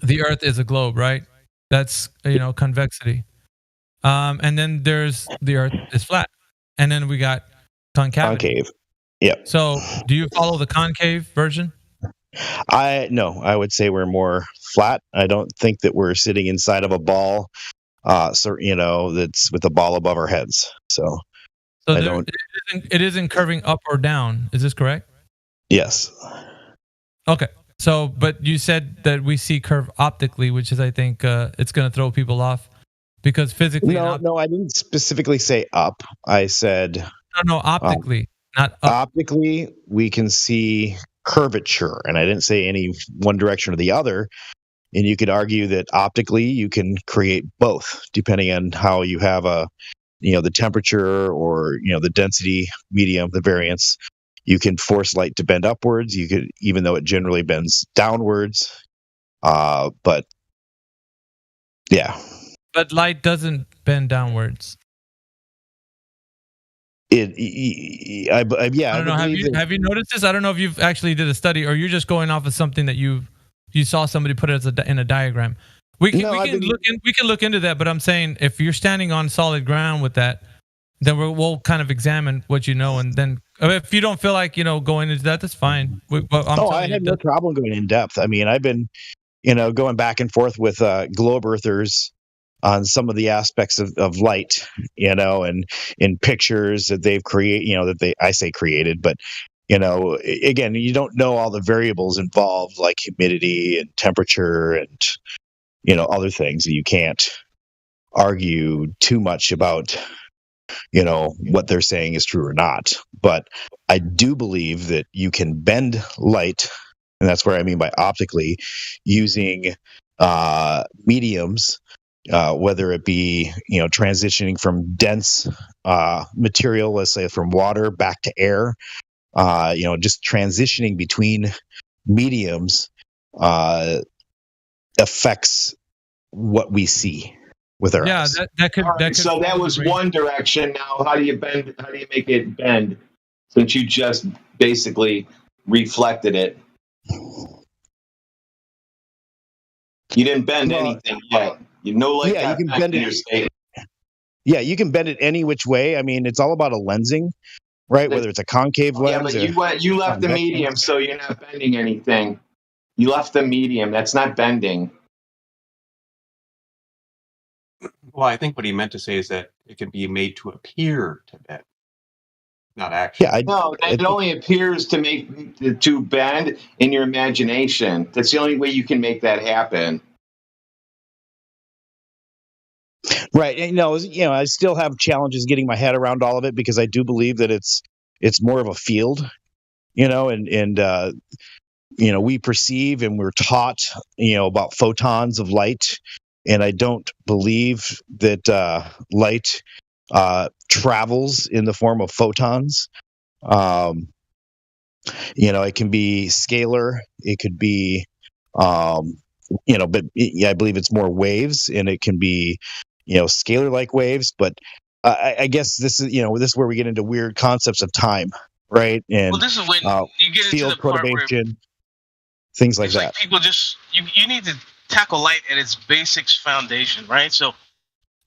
the Earth is a globe, right? That's convexity. And then there's the Earth is flat, and then we got concavity. Concave. Yep. So, do you follow the concave version? I would say we're more flat. I don't think that we're sitting inside of a ball. That's with a ball above our heads. So it isn't curving up or down. Is this correct? Yes. Okay. So, but you said that we see curve optically, which is, I think, it's going to throw people off because physically. No, I didn't specifically say up. I said optically, not up. Optically. We can see curvature, and I didn't say any one direction or the other. And you could argue that optically you can create both, depending on how you have the temperature or the density medium, the variance. You can force light to bend upwards. You could, even though it generally bends downwards. But yeah. But light doesn't bend downwards. I don't know. Have you noticed this? I don't know if you've actually did a study or you're just going off of something that you saw somebody put it in a diagram. We can look into that, but I'm saying if you're standing on solid ground with that, then we'll kind of examine what you know, and then if you don't feel like going into that, that's fine. I had no problem going in depth. I mean, I've been going back and forth with globe earthers on some of the aspects of light, and in pictures that they've created, I say created, but again, you don't know all the variables involved, like humidity and temperature and other things. You can't argue too much about what they're saying is true or not. But I do believe that you can bend light, and that's where I mean by optically, using mediums, whether it be transitioning from dense material, let's say from water back to air, just transitioning between mediums affects what we see with our eyes. that could. All right, so that was one direction. Now, how do you bend? How do you make it bend? Since you just basically reflected it, you didn't bend anything yet. You know, like you can bend it. Yeah, you can bend it any which way. I mean, it's all about a lensing, right? Whether it's a concave lens. Yeah, but you left the medium, so you're not bending anything. You left the medium. That's not bending. Well, I think what he meant to say is that it can be made to appear to bend, not actually. Yeah, no, it only appears to bend in your imagination. That's the only way you can make that happen. Right. And, I still have challenges getting my head around all of it because I do believe that it's more of a field, and we perceive and we're taught, about photons of light. And I don't believe that light travels in the form of photons. It can be scalar. It could be, but I believe it's more waves, and it can be, scalar-like waves. But I guess this is where we get into weird concepts of time, right? And this is when you get field into the part where things like it's that. like people just you need to tackle light at its basics foundation, right? So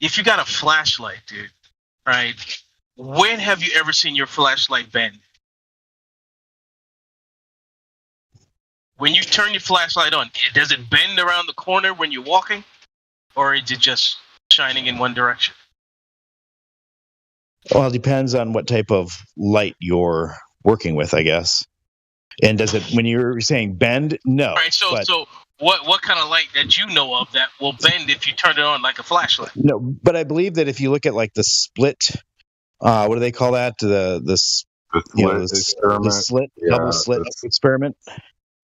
if you got a flashlight, dude, right? When have you ever seen your flashlight bend? When you turn your flashlight on, does it bend around the corner when you're walking, or is it just shining in one direction? Well, it depends on what type of light you're working with, I guess. And does it, when you're saying bend? No. All right, so what kind of light that you know of that will bend if you turn it on like a flashlight? No, but I believe that if you look at like the split, what do they call that? The slit, double slit experiment.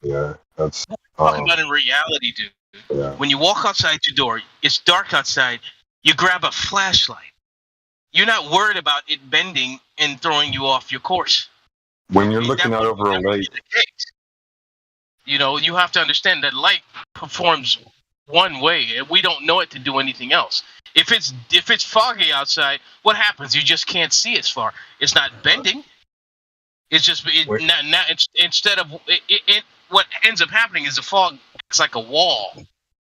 Yeah, that's talking about in reality, dude. Yeah. When you walk outside your door, it's dark outside. You grab a flashlight. You're not worried about it bending and throwing you off your course. When you're looking out over a lake, you have to understand that light performs one way, and we don't know it to do anything else. If it's foggy outside, what happens? You just can't see as far. It's not bending. It's just instead of it. What ends up happening is the fog. It's like a wall,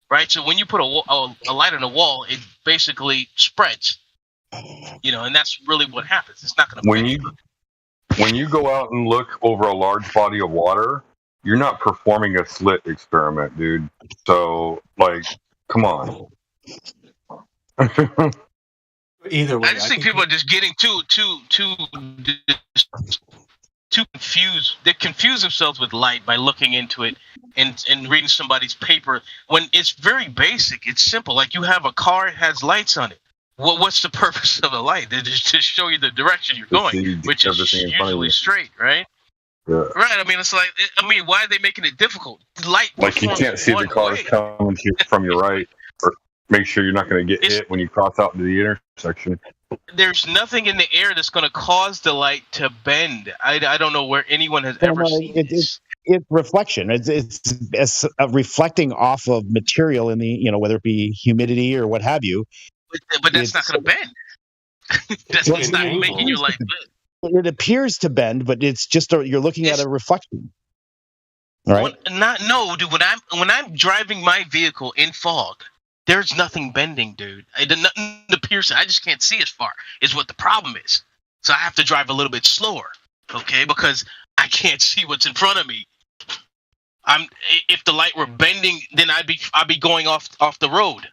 right? So when you put a light on a wall, it basically spreads. And that's really what happens. It's not going to. When you go out and look over a large body of water, you're not performing a slit experiment, dude. So, come on. Either way, I just think people are just getting too confused. They confuse themselves with light by looking into it and reading somebody's paper when it's very basic. It's simple. Like you have a car, it has lights on it. What's the purpose of a light? To show you the direction you're going, which is usually straight, right? Yeah. Right. I mean, it's like, why are they making it difficult? Light. Like you can't see the cars coming to you from your right, or make sure you're not going to get hit when you cross out into the intersection. There's nothing in the air that's going to cause the light to bend. I don't know where anyone has ever seen this. It's reflection. It's reflecting off of material in the, whether it be humidity or what have you. But that's not going to bend. That's not making your light bend. It appears to bend, but it's just you're looking at a reflection. Right? Dude. When I'm driving my vehicle in fog, there's nothing bending, dude. Nothing appears. I just can't see as far. Is what the problem is. So I have to drive a little bit slower, okay? Because I can't see what's in front of me. If the light were bending, then I'd be going off the road.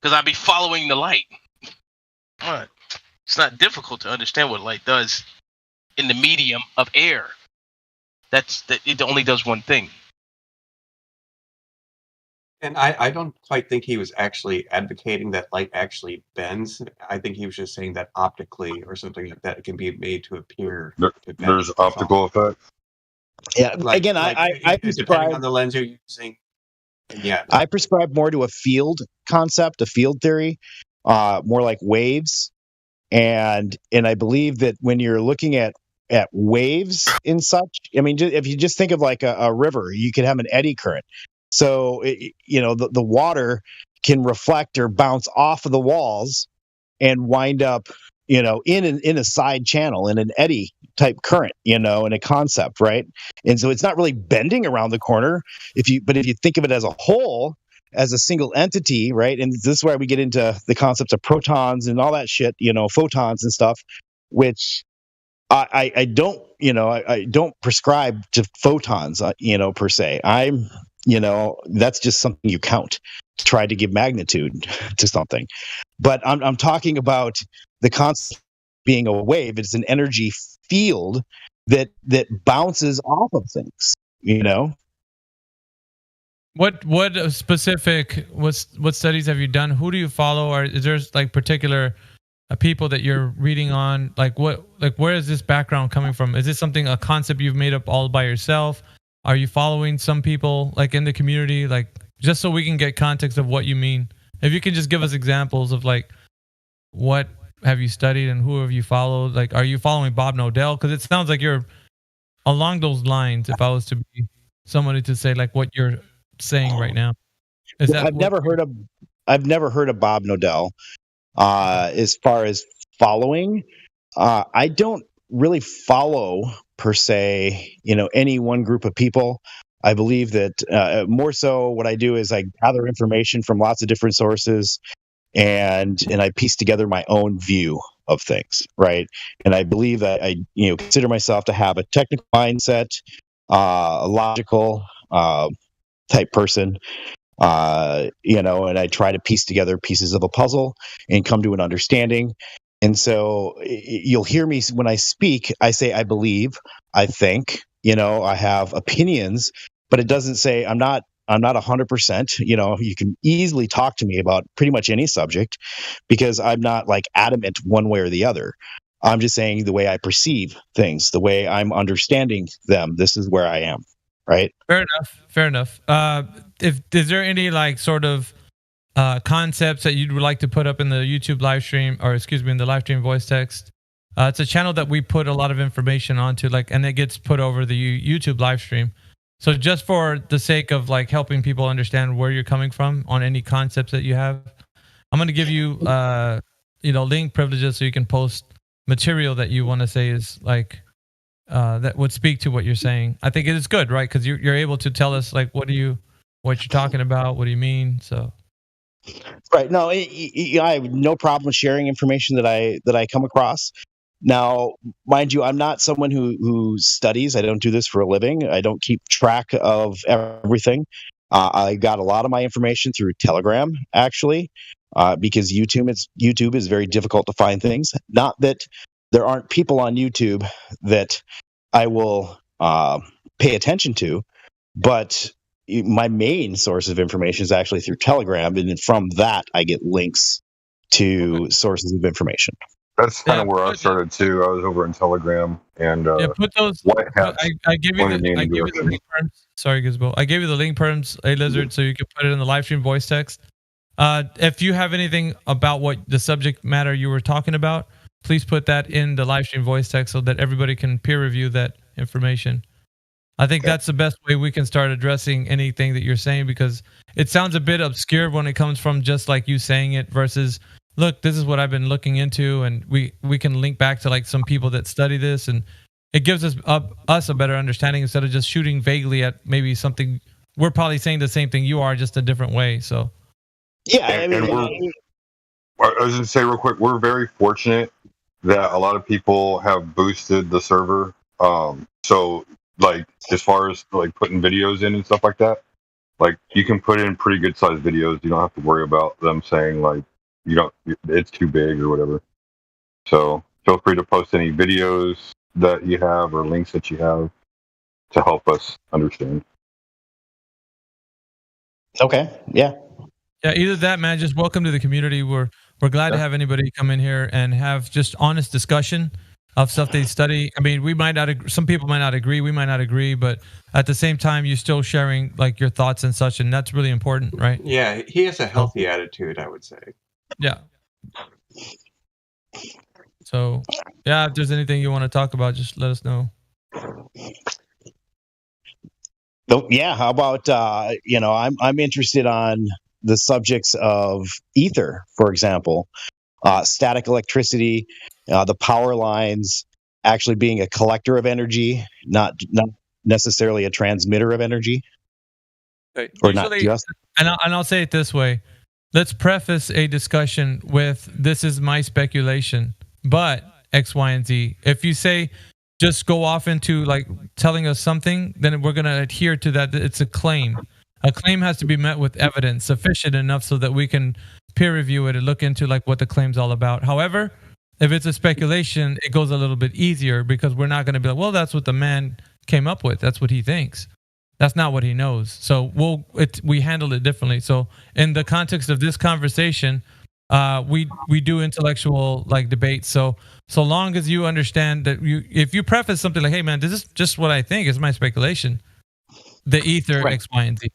Because I'd be following the light. What? It's not difficult to understand what light does in the medium of air. It only does one thing. And I don't quite think he was actually advocating that light actually bends. I think he was just saying that optically or something like that, it can be made to appear to bend. There's optical effects. Yeah. Again, I depending on the lens you're using. Yeah, I prescribe more to a field concept, a field theory, more like waves, and I believe that when you're looking at waves in such, if you just think of like a river, you could have an eddy current. So the water can reflect or bounce off of the walls and wind up, in a side channel, in an eddy type current, in a concept, right? And so it's not really bending around the corner. But if you think of it as a whole, as a single entity, right? And this is where we get into the concepts of protons and all that shit, photons and stuff, which I don't, I don't prescribe to photons, per se. That's just something you count to try to give magnitude to something. But I'm talking about the concept being a wave. It's an energy field that bounces off of things, What studies have you done? Who do you follow? Or is there like particular people that you're reading on? Where is this background coming from? Is this a concept you've made up all by yourself? Are you following some people like in the community? Like, just so we can get context of what you mean. If you can just give us examples of like, what have you studied and who have you followed? Like, are you following Bob Nodell? Because it sounds like you're along those lines. If I was to be somebody to say like what you're saying right now, I've never heard of Bob Nodell. As far as following, I don't really follow per se, any one group of people. I believe that more so what I do is I gather information from lots of different sources, and I piece together my own view of things, right? And I believe that I consider myself to have a technical mindset, a logical type person, and I try to piece together pieces of a puzzle and come to an understanding. And so you'll hear me when I speak, I say, I believe, I think, I have opinions, but it doesn't say I'm not 100%. You can easily talk to me about pretty much any subject because I'm not like adamant one way or the other. I'm just saying the way I perceive things, the way I'm understanding them. This is where I am. Right. Fair enough. Is there any like sort of concepts that you'd like to put up in the YouTube live stream, or excuse me, in the live stream voice text? It's a channel that we put a lot of information onto, and it gets put over the YouTube live stream. So just for the sake of like helping people understand where you're coming from on any concepts that you have, I'm going to give you, link privileges so you can post material that you want to say is like, that would speak to what you're saying. I think it is good, right? Because you're able to tell us like what you're talking about, what do you mean? So, right. No, I have no problem sharing information that I come across. Now, mind you, I'm not someone who studies. I don't do this for a living. I don't keep track of everything. I got a lot of my information through Telegram, actually, because YouTube is very difficult to find things. Not that there aren't people on YouTube that I will pay attention to, but my main source of information is actually through Telegram, and from that I get links to sources of information. That's kind of where I started too. I was over in Telegram, and put those. I give you the link perms. Sorry, Gizbo. I gave you the link perms, a lizard, so you can put it in the live stream voice text. If you have anything about what the subject matter you were talking about, please put that in the live stream voice text so that everybody can peer review that information. I think that's the best way we can start addressing anything that you're saying, because it sounds a bit obscure when it comes from just like you saying it versus, look, this is what I've been looking into, and we can link back to like some people that study this, and it gives us a better understanding instead of just shooting vaguely at maybe something. We're probably saying the same thing you are, just a different way. So yeah, I was going to say real quick, we're very fortunate that a lot of people have boosted the server. So like as far as like putting videos in and stuff like that, like you can put in pretty good sized videos. You don't have to worry about them saying like it's too big or whatever. So feel free to post any videos that you have or links that you have to help us understand. Okay. Yeah. Yeah, either that, man. Just welcome to the community. We're glad to have anybody come in here and have just honest discussion of stuff they study. I mean, we might not. Some people might not agree. We might not agree, but at the same time, you're still sharing like your thoughts and such, and that's really important, right? Yeah, he has a healthy attitude, I would say. Yeah. So, yeah, if there's anything you want to talk about, just let us know. Yeah, how about I'm interested on the subjects of ether, for example, static electricity, the power lines actually being a collector of energy, not necessarily a transmitter of energy. Or not just. And I'll say it this way. Let's preface a discussion with this is my speculation, but X, Y, and Z. If you say just go off into like telling us something, then we're going to adhere to that. It's a claim. A claim has to be met with evidence sufficient enough so that we can peer review it and look into like what the claim's all about. However, if it's a speculation, it goes a little bit easier because we're not going to be like, well, that's what the man came up with. That's what he thinks. That's not what he knows. So we handle it differently. So in the context of this conversation, we do intellectual like debate. So long as you understand that if you preface something like, hey man, this is just what I think, it's my speculation. The ether, right. X, Y, and Z.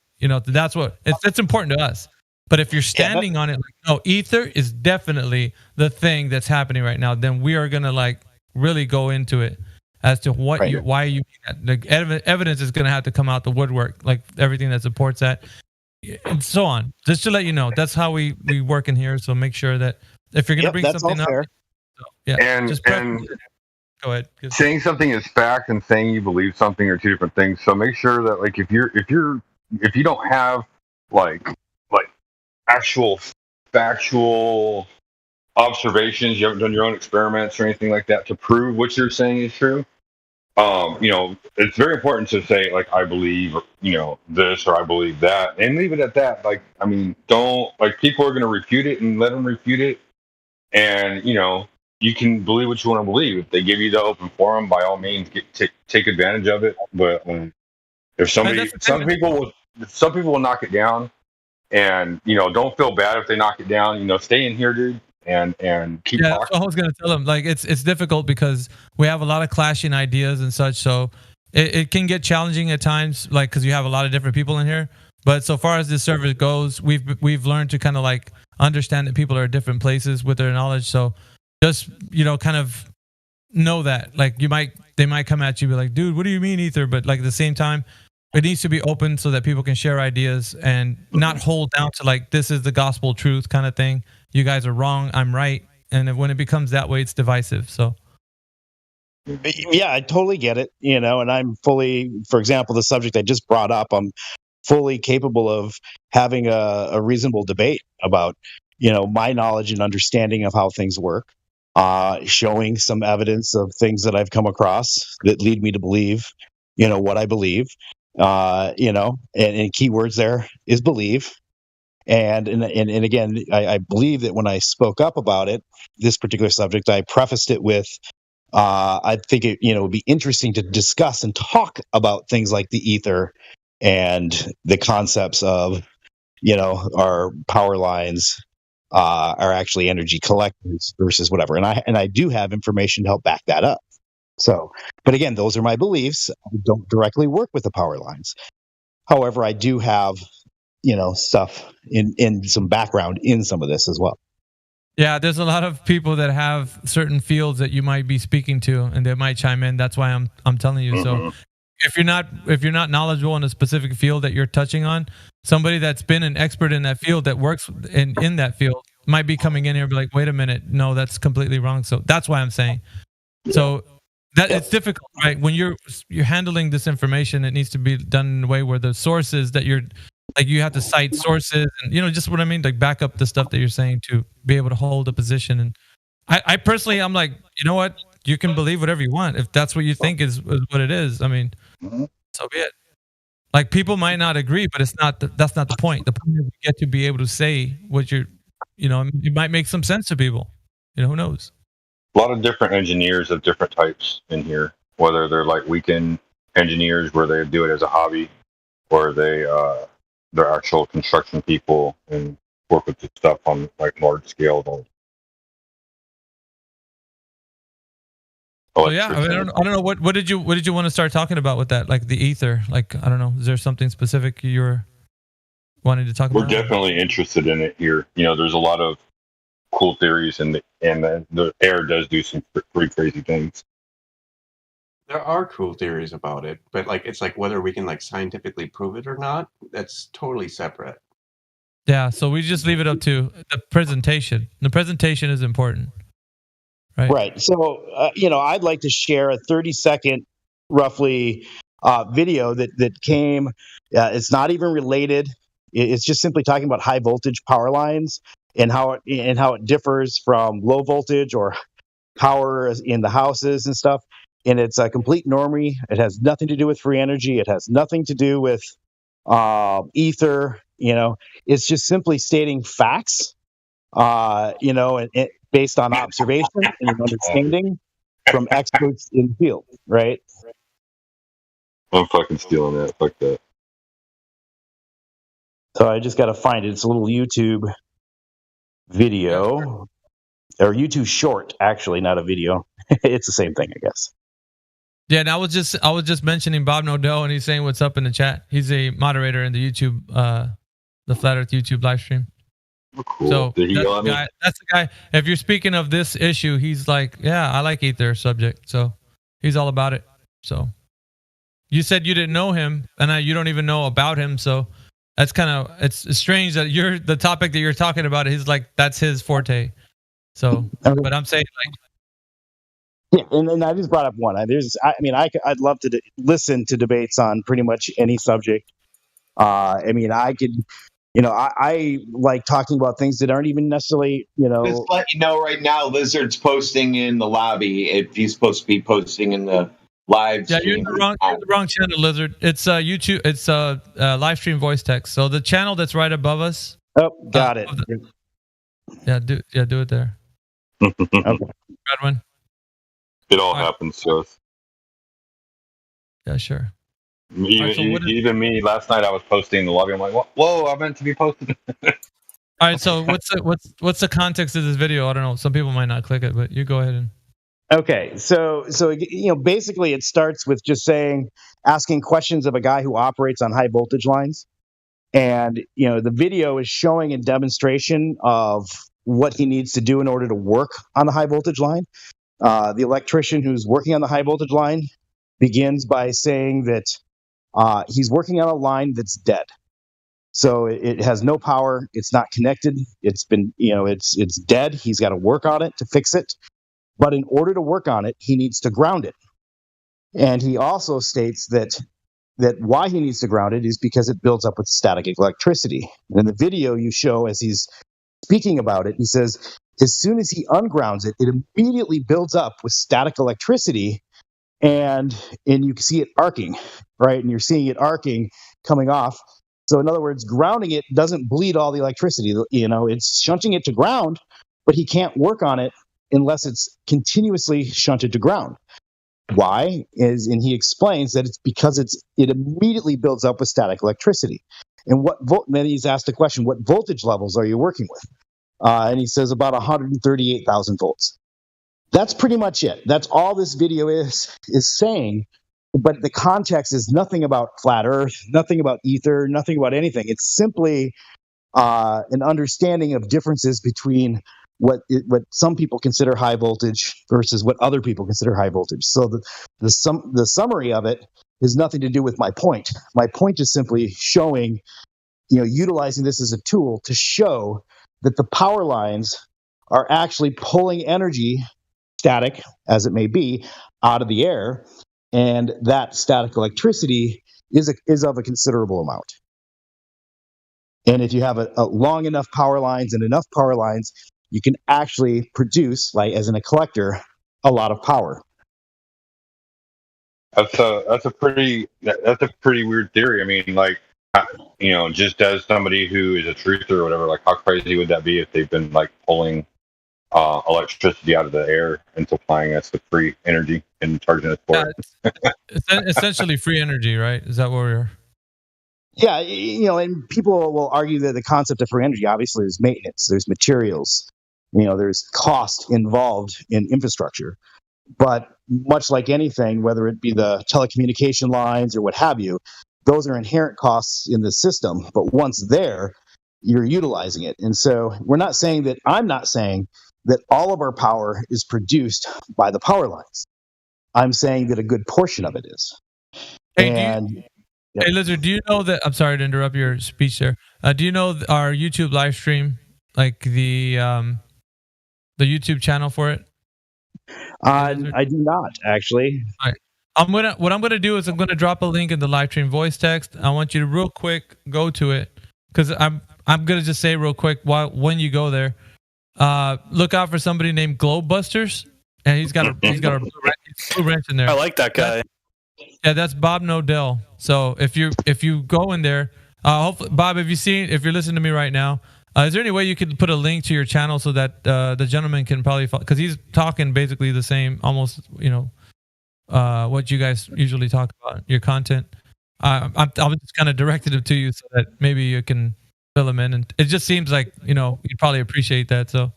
That's what it's important to us. But if you're standing on it, like, no, ether is definitely the thing that's happening right now, then we are gonna like really go into it as to what why you mean that. The evidence is gonna have to come out the woodwork, like everything that supports that, and so on. Just to let you know, that's how we work in here. So make sure that if you're gonna bring something up, and go ahead. Saying something is fact and saying you believe something are two different things. So make sure that like if you don't have like actual factual observations, you haven't done your own experiments or anything like that to prove what you're saying is true. It's very important to say like I believe this or I believe that and leave it at that. Like don't like people are going to refute it and let them refute it, and you can believe what you want to believe. If they give you the open forum, by all means, take advantage of it. But if some people will knock it down, and don't feel bad if they knock it down. Stay in here, dude, and keep talking. That's what I was gonna tell them. Like it's difficult because we have a lot of clashing ideas and such. So it can get challenging at times, like because you have a lot of different people in here. But so far as this service goes, we've learned to kind of like understand that people are at different places with their knowledge. So just kind of know that like they might come at you and be like, dude, what do you mean ether? But like at the same time, it needs to be open so that people can share ideas and not hold down to like this is the gospel truth kind of thing. You guys are wrong, I'm right, and when it becomes that way, it's divisive. So yeah, I totally get it. And I'm fully, for example, the subject I just brought up, I'm fully capable of having a reasonable debate about my knowledge and understanding of how things work, showing some evidence of things that I've come across that lead me to believe what I believe. And keywords there is believe. And again, I believe that when I spoke up about it, this particular subject, I prefaced it with, I think it would be interesting to discuss and talk about things like the ether and the concepts of, our power lines are actually energy collectors versus whatever. And I do have information to help back that up. So, but again, those are my beliefs. I don't directly work with the power lines. However, I do have, stuff in some background in some of this as well. Yeah, there's a lot of people that have certain fields that you might be speaking to, and they might chime in. That's why I'm telling you. So, if you're not knowledgeable in a specific field that you're touching on, somebody that's been an expert in that field that works in that field might be coming in here and be like, wait a minute, no, that's completely wrong. So that's why I'm saying. So. That it's difficult, right? When you're handling this information, it needs to be done in a way where the sources that you're like, you have to cite sources and just what I mean, like back up the stuff that you're saying to be able to hold a position. And I personally, I'm like, you know what? You can believe whatever you want if that's what you think is what it is. I mean, so be it. Like people might not agree, but that's not the point. The point is you get to be able to say what it might make some sense to people. Who knows? A lot of different engineers of different types in here, whether they're like weekend engineers where they do it as a hobby, or they're actual construction people and work with the stuff on like large scale. So yeah, I don't know what did you want to start talking about with that, like the ether? Like I don't know, is there something specific you're wanting to talk about? We're definitely interested in it here. There's a lot of cool theories, and the air does do some pretty crazy things. There are cool theories about it, but it's like whether we can like scientifically prove it or not, that's totally separate. Yeah, so we just leave it up to the presentation. The presentation is important, right? Right. So, I'd like to share a 30-second, roughly, video that came. It's not even related. It's just simply talking about high voltage power lines and how it differs from low voltage or power in the houses and stuff. And it's a complete normie. It has nothing to do with free energy. It has nothing to do with ether. It's just simply stating facts. And based on observation and understanding from experts in the field, right? I'm fucking stealing that. Fuck that. So I just got to find it. It's a little YouTube video, or YouTube short, actually, not a video. It's the same thing, I guess. Yeah, and I was just mentioning Bob Nodell, and he's saying what's up in the chat. He's a moderator in the YouTube, the Flat Earth YouTube live stream. Cool. So that's the guy. If you're speaking of this issue, he's like, yeah, I like ether subject. So he's all about it. So you said you didn't know him, and you don't even know about him. So that's kind of it's strange that the topic that you're talking about. He's like, that's his forte. So, but I'm saying yeah, and I just brought up one. I'd love to listen to debates on pretty much any subject. I could. I like talking about things that aren't even necessarily, Just let you know right now, Lizard's posting in the lobby. If he's supposed to be posting in the live stream. Yeah, you're the wrong channel, Lizard. It's YouTube. It's live stream voice text. So the channel that's right above us. Oh, got it. Do it there. Okay. Redwin. It all happens to us. Yeah, sure. Even me, last night I was posting in the lobby. I'm like, whoa, I meant to be posting. All right, so what's the context of this video? I don't know. Some people might not click it, but you go ahead and. Okay, so basically it starts with just asking questions of a guy who operates on high voltage lines, and the video is showing a demonstration of what he needs to do in order to work on the high voltage line. The electrician who's working on the high voltage line begins by saying that he's working on a line that's dead. So it has no power. It's not connected. It's been, it's dead. He's got to work on it to fix it. But in order to work on it, he needs to ground it. And he also states that why he needs to ground it is because it builds up with static electricity. And in the video you show as he's speaking about it, he says, as soon as he ungrounds it, it immediately builds up with static electricity, and you can see it arcing, right? And you're seeing it arcing coming off. So in other words, grounding it doesn't bleed all the electricity. It's shunting it to ground, but he can't work on it unless it's continuously shunted to ground. Why? And he explains that it's because it immediately builds up with static electricity. And then he's asked the question, what voltage levels are you working with? And he says about 138,000 volts. That's pretty much it. That's all this video is saying. But the context is nothing about flat Earth, nothing about ether, nothing about anything. It's simply an understanding of differences between what some people consider high voltage versus what other people consider high voltage. So the summary of it has nothing to do with my point. My point is simply showing, utilizing this as a tool to show that the power lines are actually pulling energy, static as it may be, out of the air, and that static electricity is of a considerable amount. And if you have a long enough power lines and enough power lines, you can actually produce, like as in a collector, a lot of power. That's a pretty weird theory. I mean, like, just as somebody who is a truther or whatever, like, how crazy would that be if they've been like pulling electricity out of the air and supplying us with free energy and charging us for it? Essentially free energy, right? Is that what we're? Yeah, and people will argue that the concept of free energy, obviously, there's maintenance, there's materials, there's cost involved in infrastructure. But much like anything, whether it be the telecommunication lines or what have you, those are inherent costs in the system. But once there, you're utilizing it. And so I'm not saying that all of our power is produced by the power lines. I'm saying that a good portion of it is. Hey, Lizard, do you know that? I'm sorry to interrupt your speech there. Do you know our YouTube live stream, like the YouTube channel for it? I do not actually. All right. What I'm gonna do is I'm gonna drop a link in the live stream voice text. I want you to real quick go to it, because I'm gonna just say real quick when you go there, look out for somebody named Globebusters, and he's got a blue wrench in there. I like that guy. That's Bob Nodell. So if you go in there, hopefully, Bob, if you're listening to me right now, is there any way you could put a link to your channel so that the gentleman can probably, because he's talking basically the same, almost, what you guys usually talk about, your content. I just kind of directed him to you so that maybe you can fill him in, and it just seems like you'd probably appreciate that. So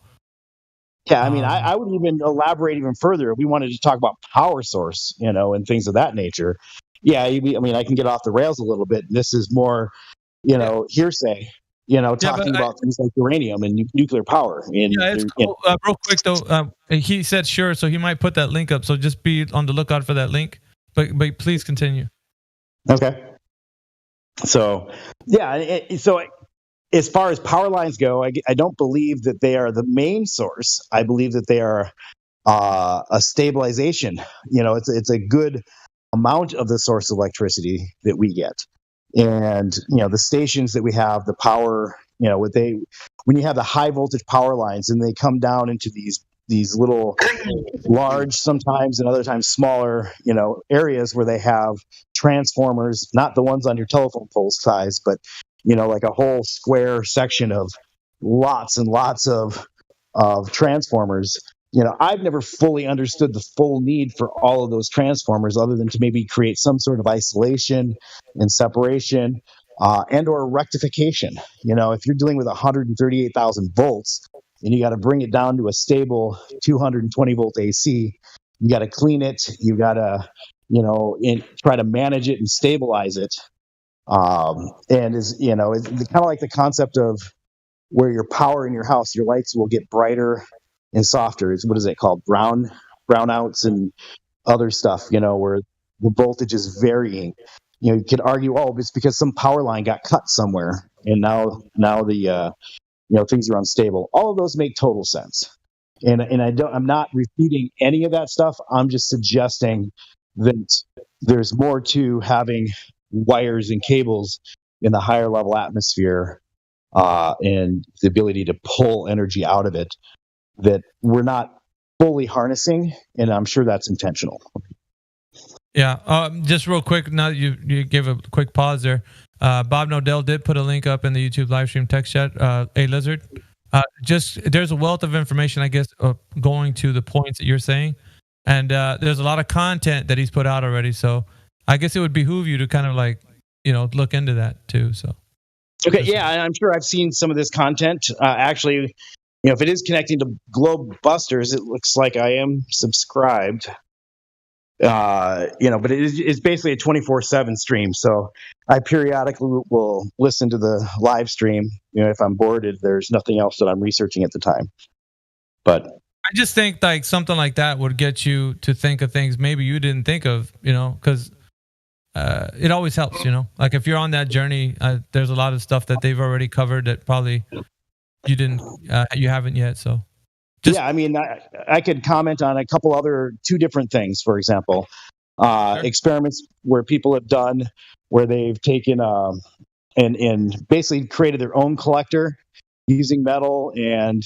yeah, I mean, I would even elaborate even further if we wanted to talk about power source, and things of that nature. Yeah, I mean, I can get off the rails a little bit. This is more, hearsay. Talking about things like uranium and nuclear power. And yeah, it's cool. Real quick though, he said sure, so he might put that link up. So just be on the lookout for that link. But please continue. Okay. So yeah, so as far as power lines go, I don't believe that they are the main source. I believe that they are a stabilization. It's a good amount of the source of electricity that we get. And the stations that we have, the power, when you have the high voltage power lines and they come down into these little large, sometimes and other times smaller, areas where they have transformers, not the ones on your telephone pole size, but like a whole square section of lots and lots of transformers. I've never fully understood the full need for all of those transformers, other than to maybe create some sort of isolation and separation, and or rectification. If you're dealing with 138,000 volts and you got to bring it down to a stable 220 volt AC, you got to clean it. You got to, try to manage it and stabilize it. And it's kind of like the concept of where your power in your house, your lights will get brighter and softer. What is it called? Brownouts and other stuff, where the voltage is varying. You could argue, it's because some power line got cut somewhere, and now the things are unstable. All of those make total sense, and I'm not refuting any of that stuff. I'm just suggesting that there's more to having wires and cables in the higher level atmosphere, and the ability to pull energy out of it that we're not fully harnessing, and I'm sure that's intentional. Yeah, just real quick, now that you gave a quick pause there, Bob Nodell did put a link up in the YouTube live stream text chat, A Lizard. There's a wealth of information, I guess, going to the points that you're saying, and there's a lot of content that he's put out already, so I guess it would behoove you to kind of look into that too. So okay, yeah, I'm sure I've seen some of this content. Actually, if it is connecting to Globebusters, it looks like I am subscribed. But it's basically a 24/7 stream. So I periodically will listen to the live stream. If I'm bored, there's nothing else that I'm researching at the time. But I just think like something like that would get you to think of things maybe you didn't think of, because it always helps, like if you're on that journey, there's a lot of stuff that they've already covered that probably you haven't yet. So yeah, I mean, I could comment on a couple other two different things. For example, experiments where people have done where they've taken and basically created their own collector using metal and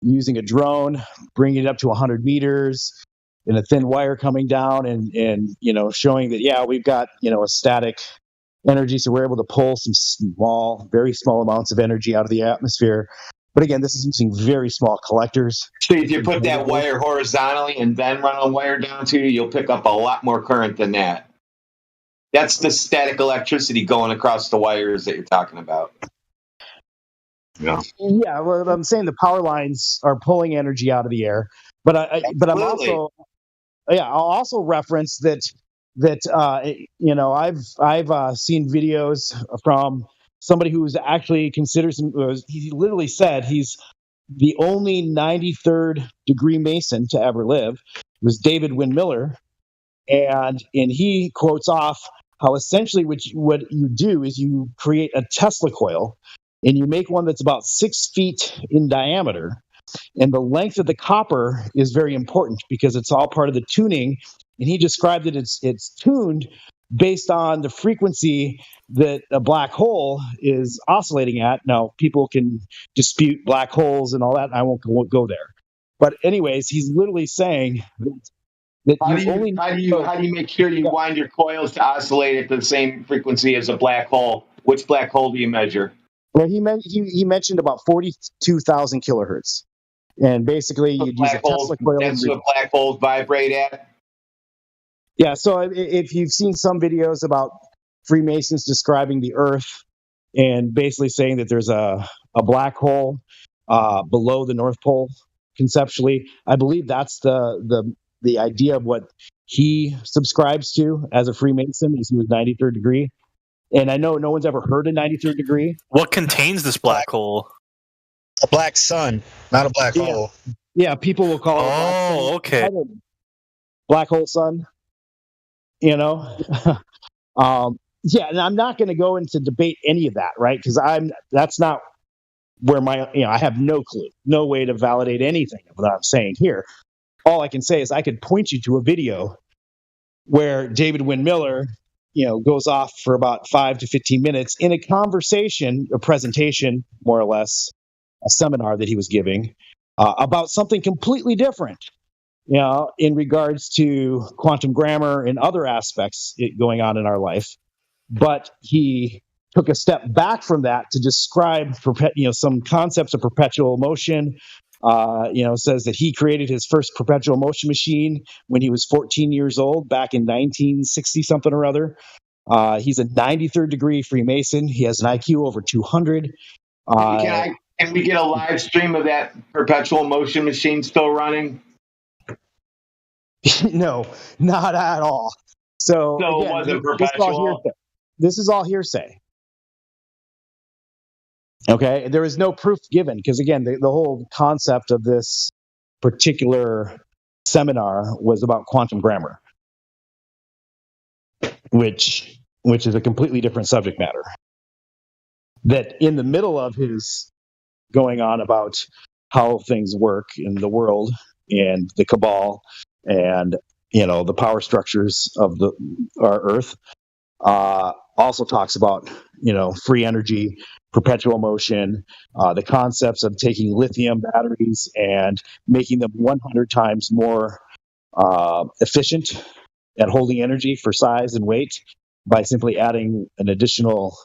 using a drone, bringing it up to 100 meters in a thin wire coming down and showing that, we've got, a static energy. So we're able to pull some very small amounts of energy out of the atmosphere. But again, this is using very small collectors. So if you put that wire horizontally and then run a wire down to you, you'll pick up a lot more current than that. That's the static electricity going across the wires that you're talking about. Yeah. Yeah, well, I'm saying the power lines are pulling energy out of the air, but I'm also, I'll also reference that I've seen videos from somebody who's actually he literally said he's the only 93rd degree Mason to ever live. It was David Wynn Miller. And he quotes off how essentially what you do is you create a Tesla coil and you make one that's about 6 feet in diameter, and the length of the copper is very important because it's all part of the tuning. And he described that it's tuned based on the frequency that a black hole is oscillating at. Now, people can dispute black holes and all that, and I won't go there. But anyways, he's literally saying that how do you make sure you wind your coils to oscillate at the same frequency as a black hole? Which black hole do you measure? Well, he mentioned about 42,000 kilohertz, and basically you'd use a Tesla coil. That's what black holes vibrate at. Yeah, so if you've seen some videos about Freemasons describing the Earth and basically saying that there's a black hole below the North Pole, conceptually, I believe that's the idea of what he subscribes to as a Freemason. Is he was 93rd degree, and I know no one's ever heard of 93rd degree. What contains this black hole? A black sun, not a black hole. Yeah, people will call it. Oh, okay. Black hole sun. You know, yeah, and I'm not going to go into debate any of that, right? Because that's not where I have no clue, no way to validate anything of what I'm saying here. All I can say is I could point you to a video where David Wynn Miller, goes off for about 5 to 15 minutes in a conversation, a presentation, more or less, a seminar that he was giving about something completely different. In regards to quantum grammar and other aspects going on in our life. But he took a step back from that to describe, some concepts of perpetual motion. Says that he created his first perpetual motion machine when he was 14 years old, back in 1960 something or other. He's a 93rd degree Freemason. He has an IQ over 200. Can we get a live stream of that perpetual motion machine still running? No, not at all. So again, it wasn't perpetual. This is all hearsay. Okay, there is no proof given because again, the whole concept of this particular seminar was about quantum grammar, which is a completely different subject matter. That in the middle of his going on about how things work in the world and the cabal and the power structures of our Earth, also talks about free energy, perpetual motion, the concepts of taking lithium batteries and making them 100 times more efficient at holding energy for size and weight by simply adding an additional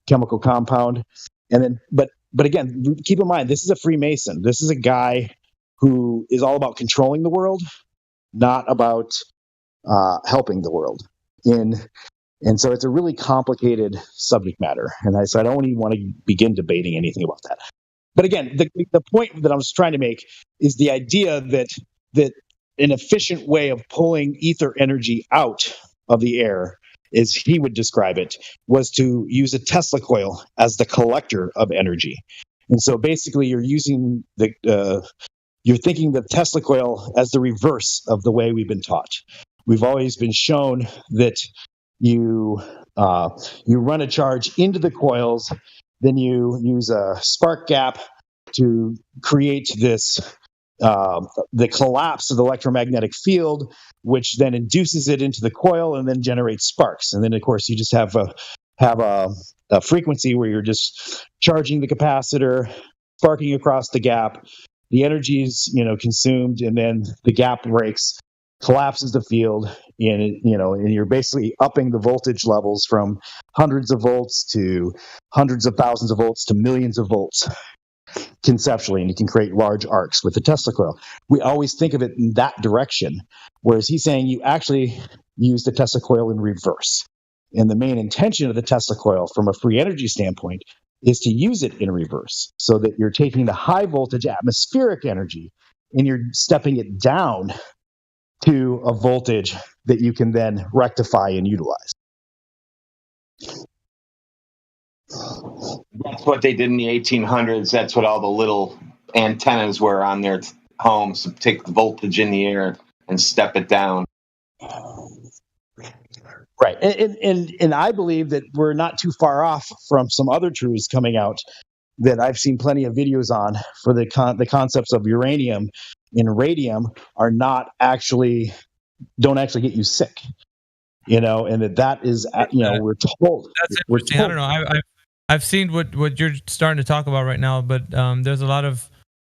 chemical compound. And then, but again, keep in mind, this is a Freemason. This is a guy who is all about controlling the world, not about helping the world. And so it's a really complicated subject matter. And so I don't even want to begin debating anything about that. But again, the point that I was trying to make is the idea that an efficient way of pulling ether energy out of the air, as he would describe it, was to use a Tesla coil as the collector of energy. And so basically you're using you're thinking the Tesla coil as the reverse of the way we've been taught. We've always been shown that you run a charge into the coils, then you use a spark gap to create this the collapse of the electromagnetic field, which then induces it into the coil and then generates sparks. And then of course you just have a frequency where you're just charging the capacitor, sparking across the gap. The energy is consumed, and then the gap breaks, collapses the field, and you're basically upping the voltage levels from hundreds of volts to hundreds of thousands of volts to millions of volts conceptually, and you can create large arcs with the Tesla coil. We always think of it in that direction, whereas he's saying you actually use the Tesla coil in reverse. And the main intention of the Tesla coil from a free energy standpoint is to use it in reverse, so that you're taking the high voltage atmospheric energy and you're stepping it down to a voltage that you can then rectify and utilize. That's what they did in the 1800s. That's what all the little antennas were on their homes, to take the voltage in the air and step it down. Right. And I believe that we're not too far off from some other truths coming out that I've seen plenty of videos on for the concepts of uranium and radium are not actually don't actually get you sick, you know, and that is, you know, we're told. That's interesting. I don't know. I've seen what you're starting to talk about right now, but there's a lot of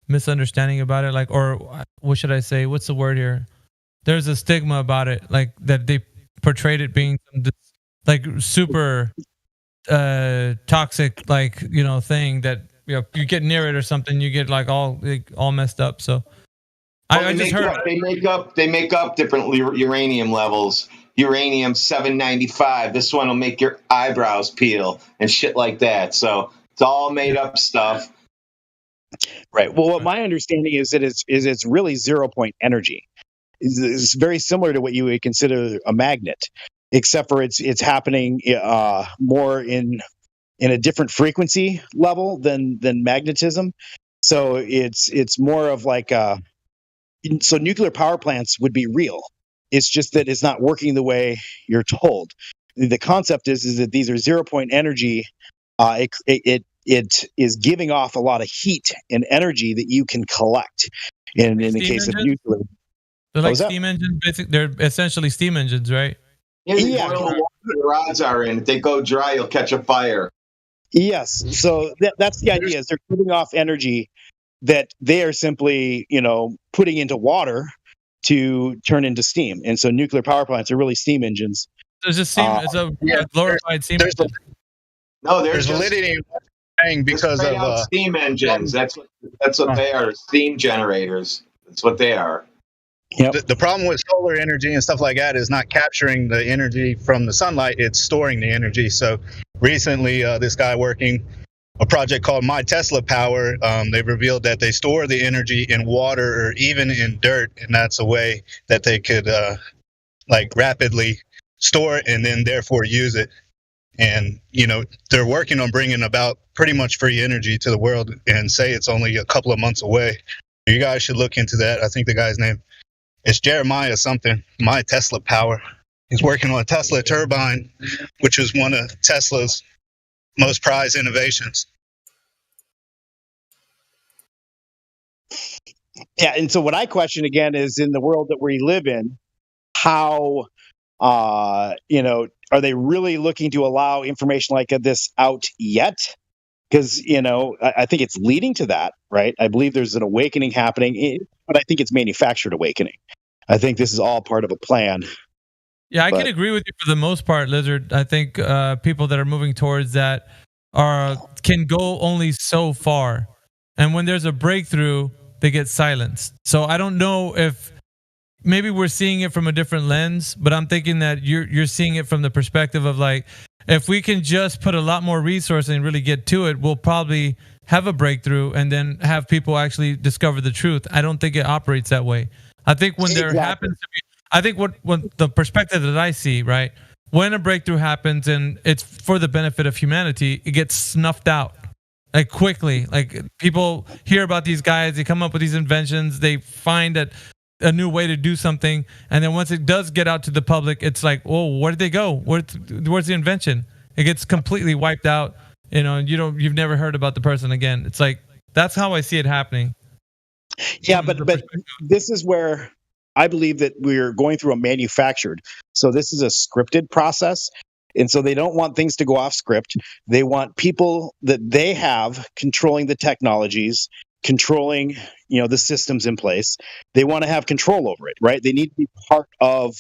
misunderstanding about it. Like, or what should I say? What's the word here? There's a stigma about it, like that they portrayed it being like super toxic, like, you know, thing that, you know, you get near it or something, you get like all messed up. So I just heard they make up different uranium levels. Uranium 795. This one will make your eyebrows peel and shit like that. So it's all made up stuff. Right. Well, what my understanding is that it's really 0 point energy. It's very similar to what you would consider a magnet, except for it's happening more in a different frequency level than magnetism. So it's more of like so nuclear power plants would be real. It's just that it's not working the way you're told. The concept is that these are 0 point energy. It is giving off a lot of heat and energy that you can collect. In the case of nuclear, they're like steam engines. Basically, they're essentially steam engines, right? Yeah. The rods are in. If they go dry, you'll catch a fire. Yes. So that's the idea. Is they're giving off energy that they are simply, you know, putting into water to turn into steam. And so nuclear power plants are really steam engines. There's a steam. It's a glorified steam engine. No, there's validity because of steam engines. That's what they are. Steam generators. That's what they are. Yep. The problem with solar energy and stuff like that is not capturing the energy from the sunlight, it's storing the energy. So recently, this guy working a project called My Tesla Power, they've revealed that they store the energy in water or even in dirt, and that's a way that they could like rapidly store it and then therefore use it. And, you know, they're working on bringing about pretty much free energy to the world and say it's only a couple of months away. You guys should look into that. I think the guy's name is Jeremiah something, My Tesla Power. He's working on a Tesla turbine, which is one of Tesla's most prized innovations. Yeah, and so what I question again is in the world that we live in, how, you know, are they really looking to allow information like this out yet? Because, you know, I think it's leading to that, right? I believe there's an awakening happening, but I think it's manufactured awakening. I think this is all part of a plan. Yeah, I can agree with you for the most part, Lizard. I think people that are moving towards that can go only so far. And when there's a breakthrough, they get silenced. So I don't know if maybe we're seeing it from a different lens, but I'm thinking that you're seeing it from the perspective of like, if we can just put a lot more resource and really get to it, we'll probably have a breakthrough and then have people actually discover the truth. I don't think it operates that way. I think when there happens to be, I think what the perspective that I see, right, when a breakthrough happens and it's for the benefit of humanity, it gets snuffed out like quickly. Like people hear about these guys, they come up with these inventions, they find that a new way to do something, and then once it does get out to the public, it's like, oh, where did they go? Where's the invention? It gets completely wiped out, you know, and you've never heard about the person again. It's like that's how I see it happening. Yeah, but this is where I believe that we're going through a manufactured. So this is a scripted process. And so they don't want things to go off script. They want people that they have controlling the technologies, controlling, you know, the systems in place. They want to have control over it, right? They need to be part of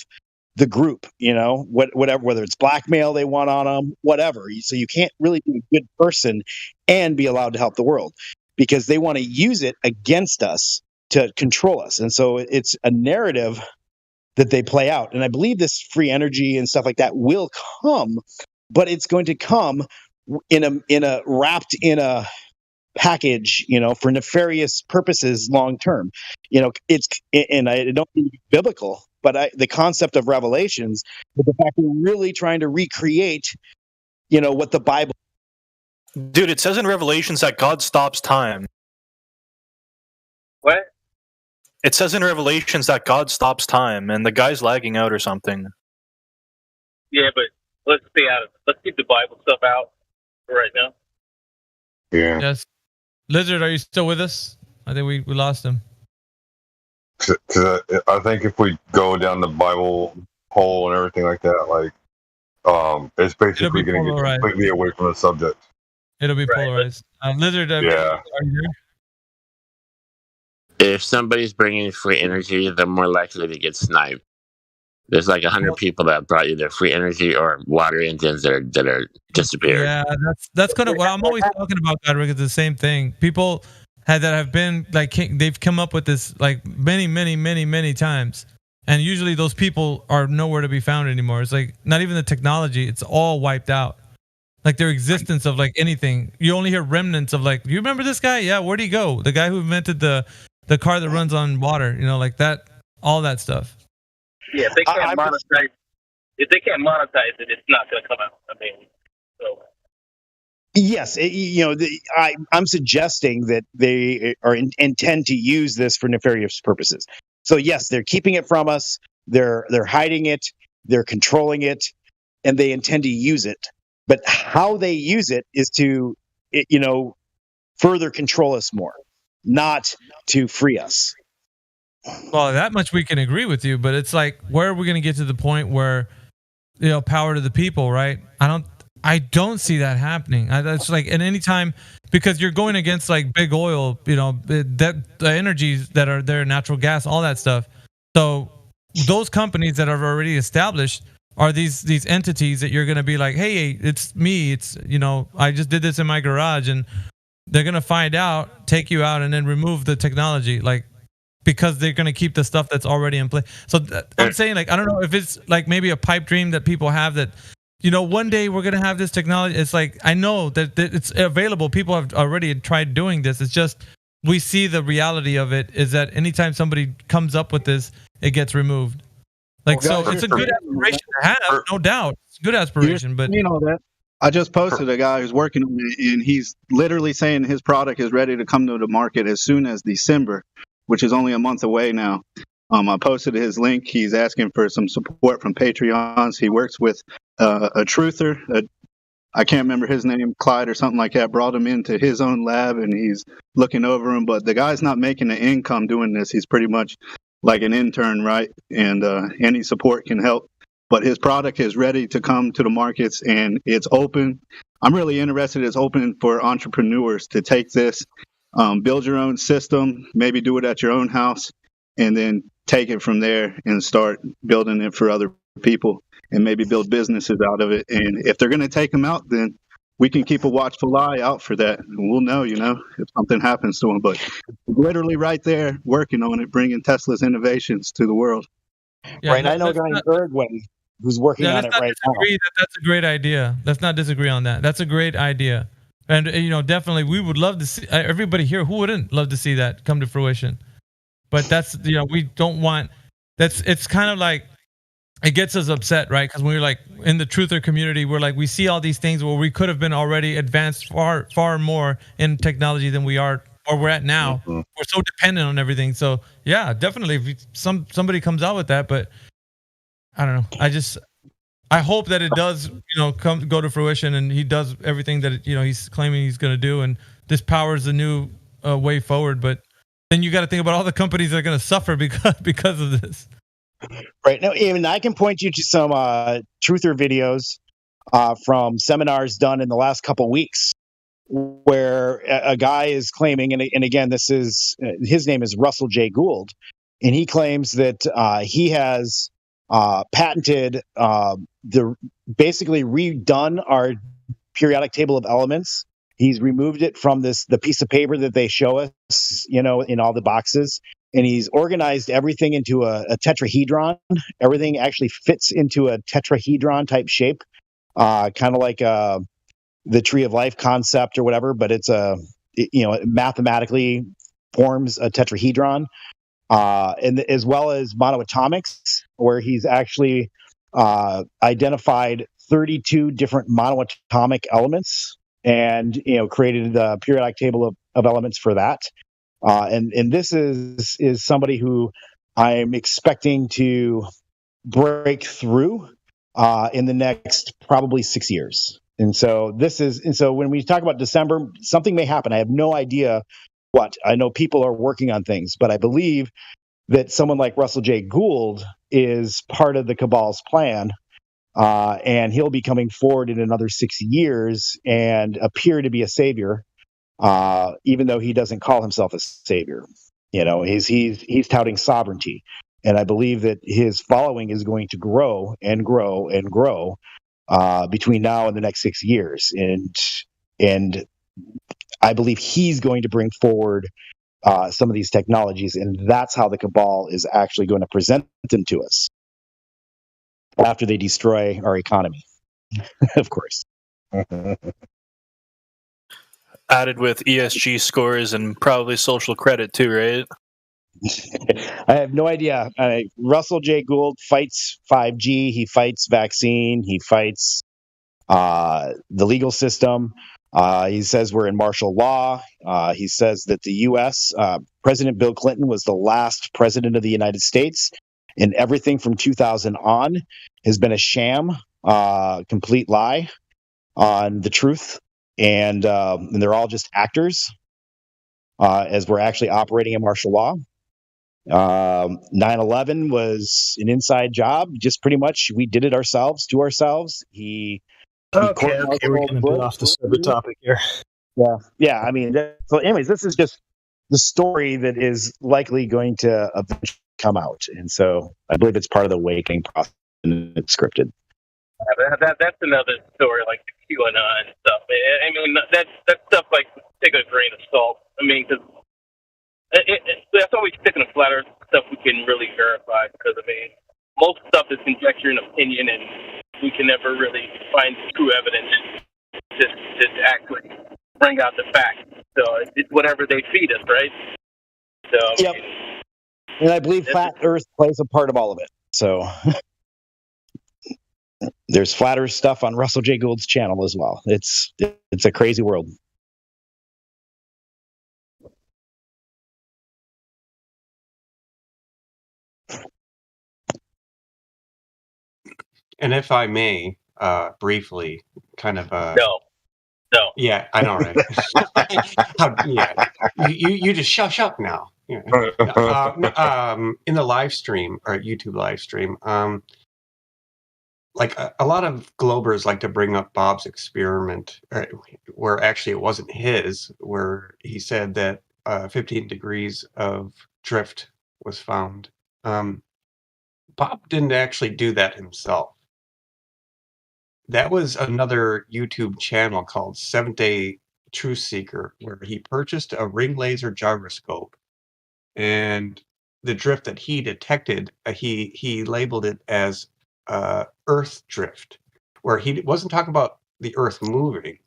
the group, you know, whatever, whether it's blackmail they want on them, whatever. So you can't really be a good person and be allowed to help the world because they want to use it against us to control us. And so it's a narrative that they play out. And I believe this free energy and stuff like that will come, but it's going to come wrapped in a package, you know, for nefarious purposes long term. You know, and I don't mean to be biblical, but the concept of Revelations, the fact we're really trying to recreate, you know, what the Bible. Dude, it says in Revelations that God stops time. What? It says in Revelations that God stops time, and the guy's lagging out or something. Yeah, but let's stay out of it. Let's keep the Bible stuff out for right now. Yeah. Yes. Lizard, are you still with us? I think we lost him. Because I think if we go down the Bible hole and everything like that, like, it's basically going to get completely away from the subject. It'll be polarized. Lizard, Yeah. are you there? If somebody's bringing free energy, they're more likely to get sniped. There's like 100 people that brought you their free energy or water engines that are disappeared. Yeah, that's kind of what I'm always talking about, Godric. It's the same thing. People that have been like, they've come up with this like many times, and usually those people are nowhere to be found anymore. It's like not even the technology; it's all wiped out. Like their existence of like anything. You only hear remnants of like, you remember this guy? Yeah, where'd he go? The guy who invented the car that runs on water. You know, like that, all that stuff. Yeah, if they can't monetize, it's not going to come out. I mean, so. Yes, I'm suggesting that they intend to use this for nefarious purposes. So yes, they're keeping it from us. They're hiding it. They're controlling it, and they intend to use it. But how they use it is to, further control us more, not to free us. Well, that much we can agree with you, but it's like, where are we going to get to the point where, power to the people, right? I don't see that happening. That's like at any time, because you're going against like big oil, the energies that are there, natural gas, all that stuff. So those companies that are already established are these entities that you're going to be like, hey, it's me. It's, I just did this in my garage, and they're going to find out, take you out, and then remove the technology. Like, because they're going to keep the stuff that's already in place. So I'm saying, like, I don't know if it's like maybe a pipe dream that people have that, one day we're going to have this technology. It's like, I know that it's available. People have already tried doing this. It's just, we see the reality of it is that anytime somebody comes up with this, it gets removed. Like, so it's a good aspiration to have, no doubt. It's a good aspiration, but that. I just posted a guy who's working on it, and he's literally saying his product is ready to come to the market as soon as December, which is only a month away now. I posted his link. He's asking for some support from Patreons. He works with a truther. I can't remember his name, Clyde or something like that, brought him into his own lab, and he's looking over him. But the guy's not making an income doing this. He's pretty much like an intern, right? And any support can help. But his product is ready to come to the markets, and it's open. I'm really interested. It's open for entrepreneurs to take this, build your own system, maybe do it at your own house, and then take it from there and start building it for other people and maybe build businesses out of it. And if they're going to take them out, then we can keep a watchful eye out for that. And we'll know, if something happens to them. But literally right there, working on it, bringing Tesla's innovations to the world. Yeah, right. I know a guy in Uruguay who's working on it right now. That's a great idea. Let's not disagree on that. That's a great idea. And, definitely we would love to see everybody here. Who wouldn't love to see that come to fruition? But that's, we don't want, it's kind of like, it gets us upset, right? Because we're like in the truther community, we're like, we see all these things where we could have been already advanced far more in technology than we are, or we're at now. Mm-hmm. We're so dependent on everything. So yeah, definitely if somebody comes out with that, but I don't know. I hope that it does, go to fruition, and he does everything that, he's claiming he's going to do. And this powers the new way forward. But then you got to think about all the companies that are going to suffer because of this. Right. Now, even I can point you to some truther videos from seminars done in the last couple of weeks where a guy is claiming, and again, this is, his name is Russell J. Gould, and he claims that he has patented basically redone our periodic table of elements. He's removed it from the piece of paper that they show us, in all the boxes. And he's organized everything into a tetrahedron. Everything actually fits into a tetrahedron type shape, kind of like the tree of life concept or whatever. But it's it mathematically forms a tetrahedron, and as well as monoatomics, where he's actually identified 32 different monoatomic elements, and created the periodic table of elements for that. And this is somebody who I'm expecting to break through in the next probably 6 years. And so when we talk about December, something may happen. I have no idea what. I know people are working on things, but I believe that someone like Russell J. Gould is part of the cabal's plan, and he'll be coming forward in another 6 years and appear to be a savior, even though he doesn't call himself a savior. He's touting sovereignty, and I believe that his following is going to grow and grow and grow between now and the next 6 years, and I believe he's going to bring forward some of these technologies, and that's how the cabal is actually going to present them to us after they destroy our economy, of course. Added with ESG scores and probably social credit too, right? I have no idea. Russell J. Gould fights 5G. He fights vaccine. He fights the legal system. He says we're in martial law. He says that the U.S. President Bill Clinton was the last president of the United States, and everything from 2000 on has been a sham, complete lie on the truth, and they're all just actors, as we're actually operating in martial law. 9/11 was an inside job. Just pretty much, we did it ourselves to ourselves. Okay, we're getting a bit off the subject topic here. Yeah. I mean, so anyways, this is just the story that is likely going to eventually come out, and so I believe it's part of the awakening process, and it's scripted. That's another story, like the QAnon and stuff. I mean, that stuff, like, take a grain of salt. I mean, because that's always sticking to flat earth stuff we can really verify. Because I mean, most stuff is conjecture and opinion, and we can never really find true evidence to actually bring out the facts. So it's whatever they feed us, right? So yep. And I believe flat earth plays a part of all of it. So there's flat earth stuff on Russell J. Gould's channel as well. It's a crazy world. And if I may, briefly, kind of. No. Yeah, I know, right? Yeah, you just shut up now. Yeah. In the live stream or YouTube live stream, like a lot of Globers like to bring up Bob's experiment, where actually it wasn't his, where he said that 15 degrees of drift was found. Bob didn't actually do that himself. That was another YouTube channel called Seventh Day Truth Seeker, where he purchased a ring laser gyroscope, and the drift that he detected, he labeled it as Earth drift, where he wasn't talking about the Earth moving.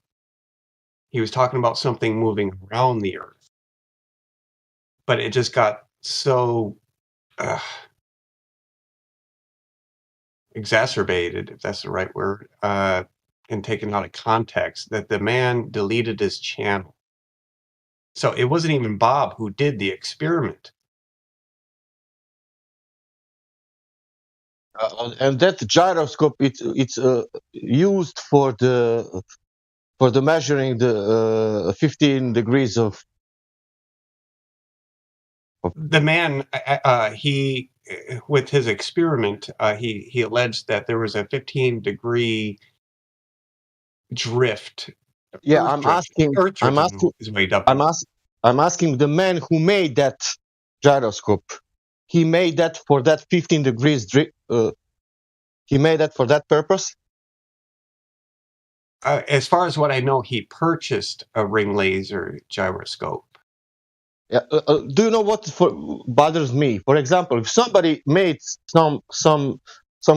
He was talking about something moving around the Earth. But it just got so exacerbated, if that's the right word, and taken out of context, that the man deleted his channel. So it wasn't even Bob who did the experiment. And that gyroscope, it's used for the measuring the 15 degrees of. The man, he, with his experiment, he alleged that there was a 15-degree drift. Yeah, I'm asking the man who made that gyroscope. He made that for that 15 degrees drift. He made that for that purpose. As far as what I know, he purchased a ring laser gyroscope. Yeah. Do you know what bothers me? For example, if somebody made some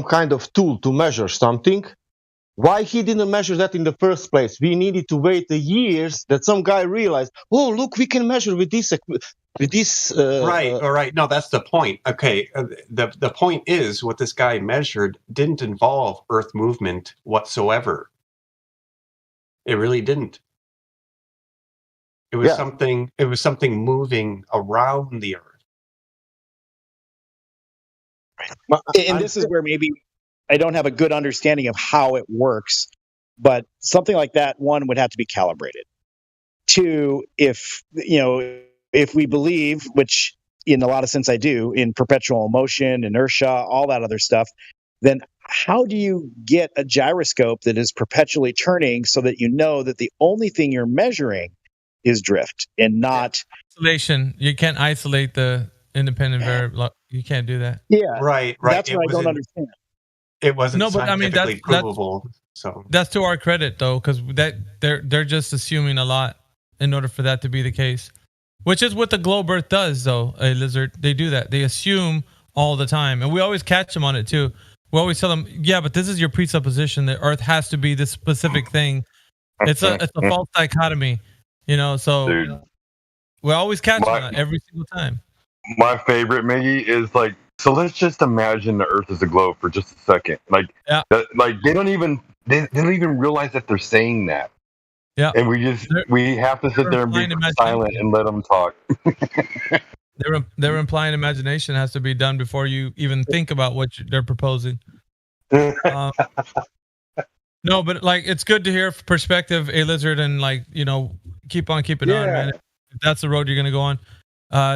kind of tool to measure something, why he didn't measure that in the first place? We needed to wait the years that some guy realized, oh, look, we can measure with this. Right. All right. No, that's the point. Okay. The point is, what this guy measured didn't involve Earth movement whatsoever. It really didn't. It was something. It was something moving around the Earth. And this is where maybe I don't have a good understanding of how it works. But something like that, one, would have to be calibrated. Two, if we believe, which in a lot of sense I do, in perpetual motion, inertia, all that other stuff, then how do you get a gyroscope that is perpetually turning so that you know that the only thing you're measuring is drift and not isolation? You can't isolate the independent variable. You can't do that. Yeah, right. That's what I don't understand. It wasn't No, but I mean scientifically provable. So that's to our credit though, because that they're just assuming a lot in order for that to be the case, which is what the globe Earth does though. A lizard, they do that. They assume all the time, and we always catch them on it too. We always tell them, yeah, but this is your presupposition that Earth has to be this specific thing. It's a false dichotomy, So Dude, we always catch them on that every single time. My favorite, Miggy, is like, so let's just imagine the Earth is a globe for just a second. Like, they don't even realize that they're saying that. Yeah, and we have to sit there and be silent and let them talk. They're implying imagination has to be done before you even think about what they're proposing. No, but like it's good to hear perspective, a lizard, and keep on keeping on, man. If that's the road you're gonna go on,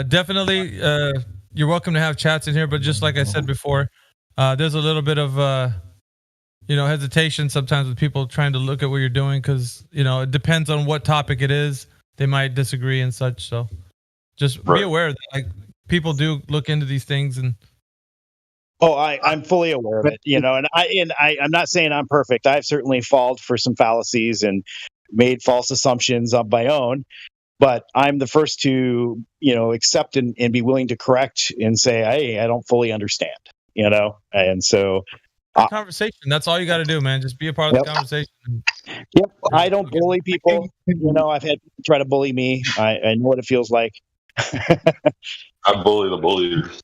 definitely. You're welcome to have chats in here, but just like I said before, there's a little bit of hesitation sometimes with people trying to look at what you're doing because it depends on what topic it is. They might disagree and such. So just be aware that people do look into these things and. Oh, I'm fully aware of it, and I'm not saying I'm perfect. I've certainly fallen for some fallacies and made false assumptions on my own, but I'm the first to, accept and be willing to correct and say, hey, I don't fully understand, and so. Conversation. That's all you got to do, man. Just be a part of the conversation. Yep. I don't bully people. I've had people try to bully me. I know what it feels like. I bully the bullies.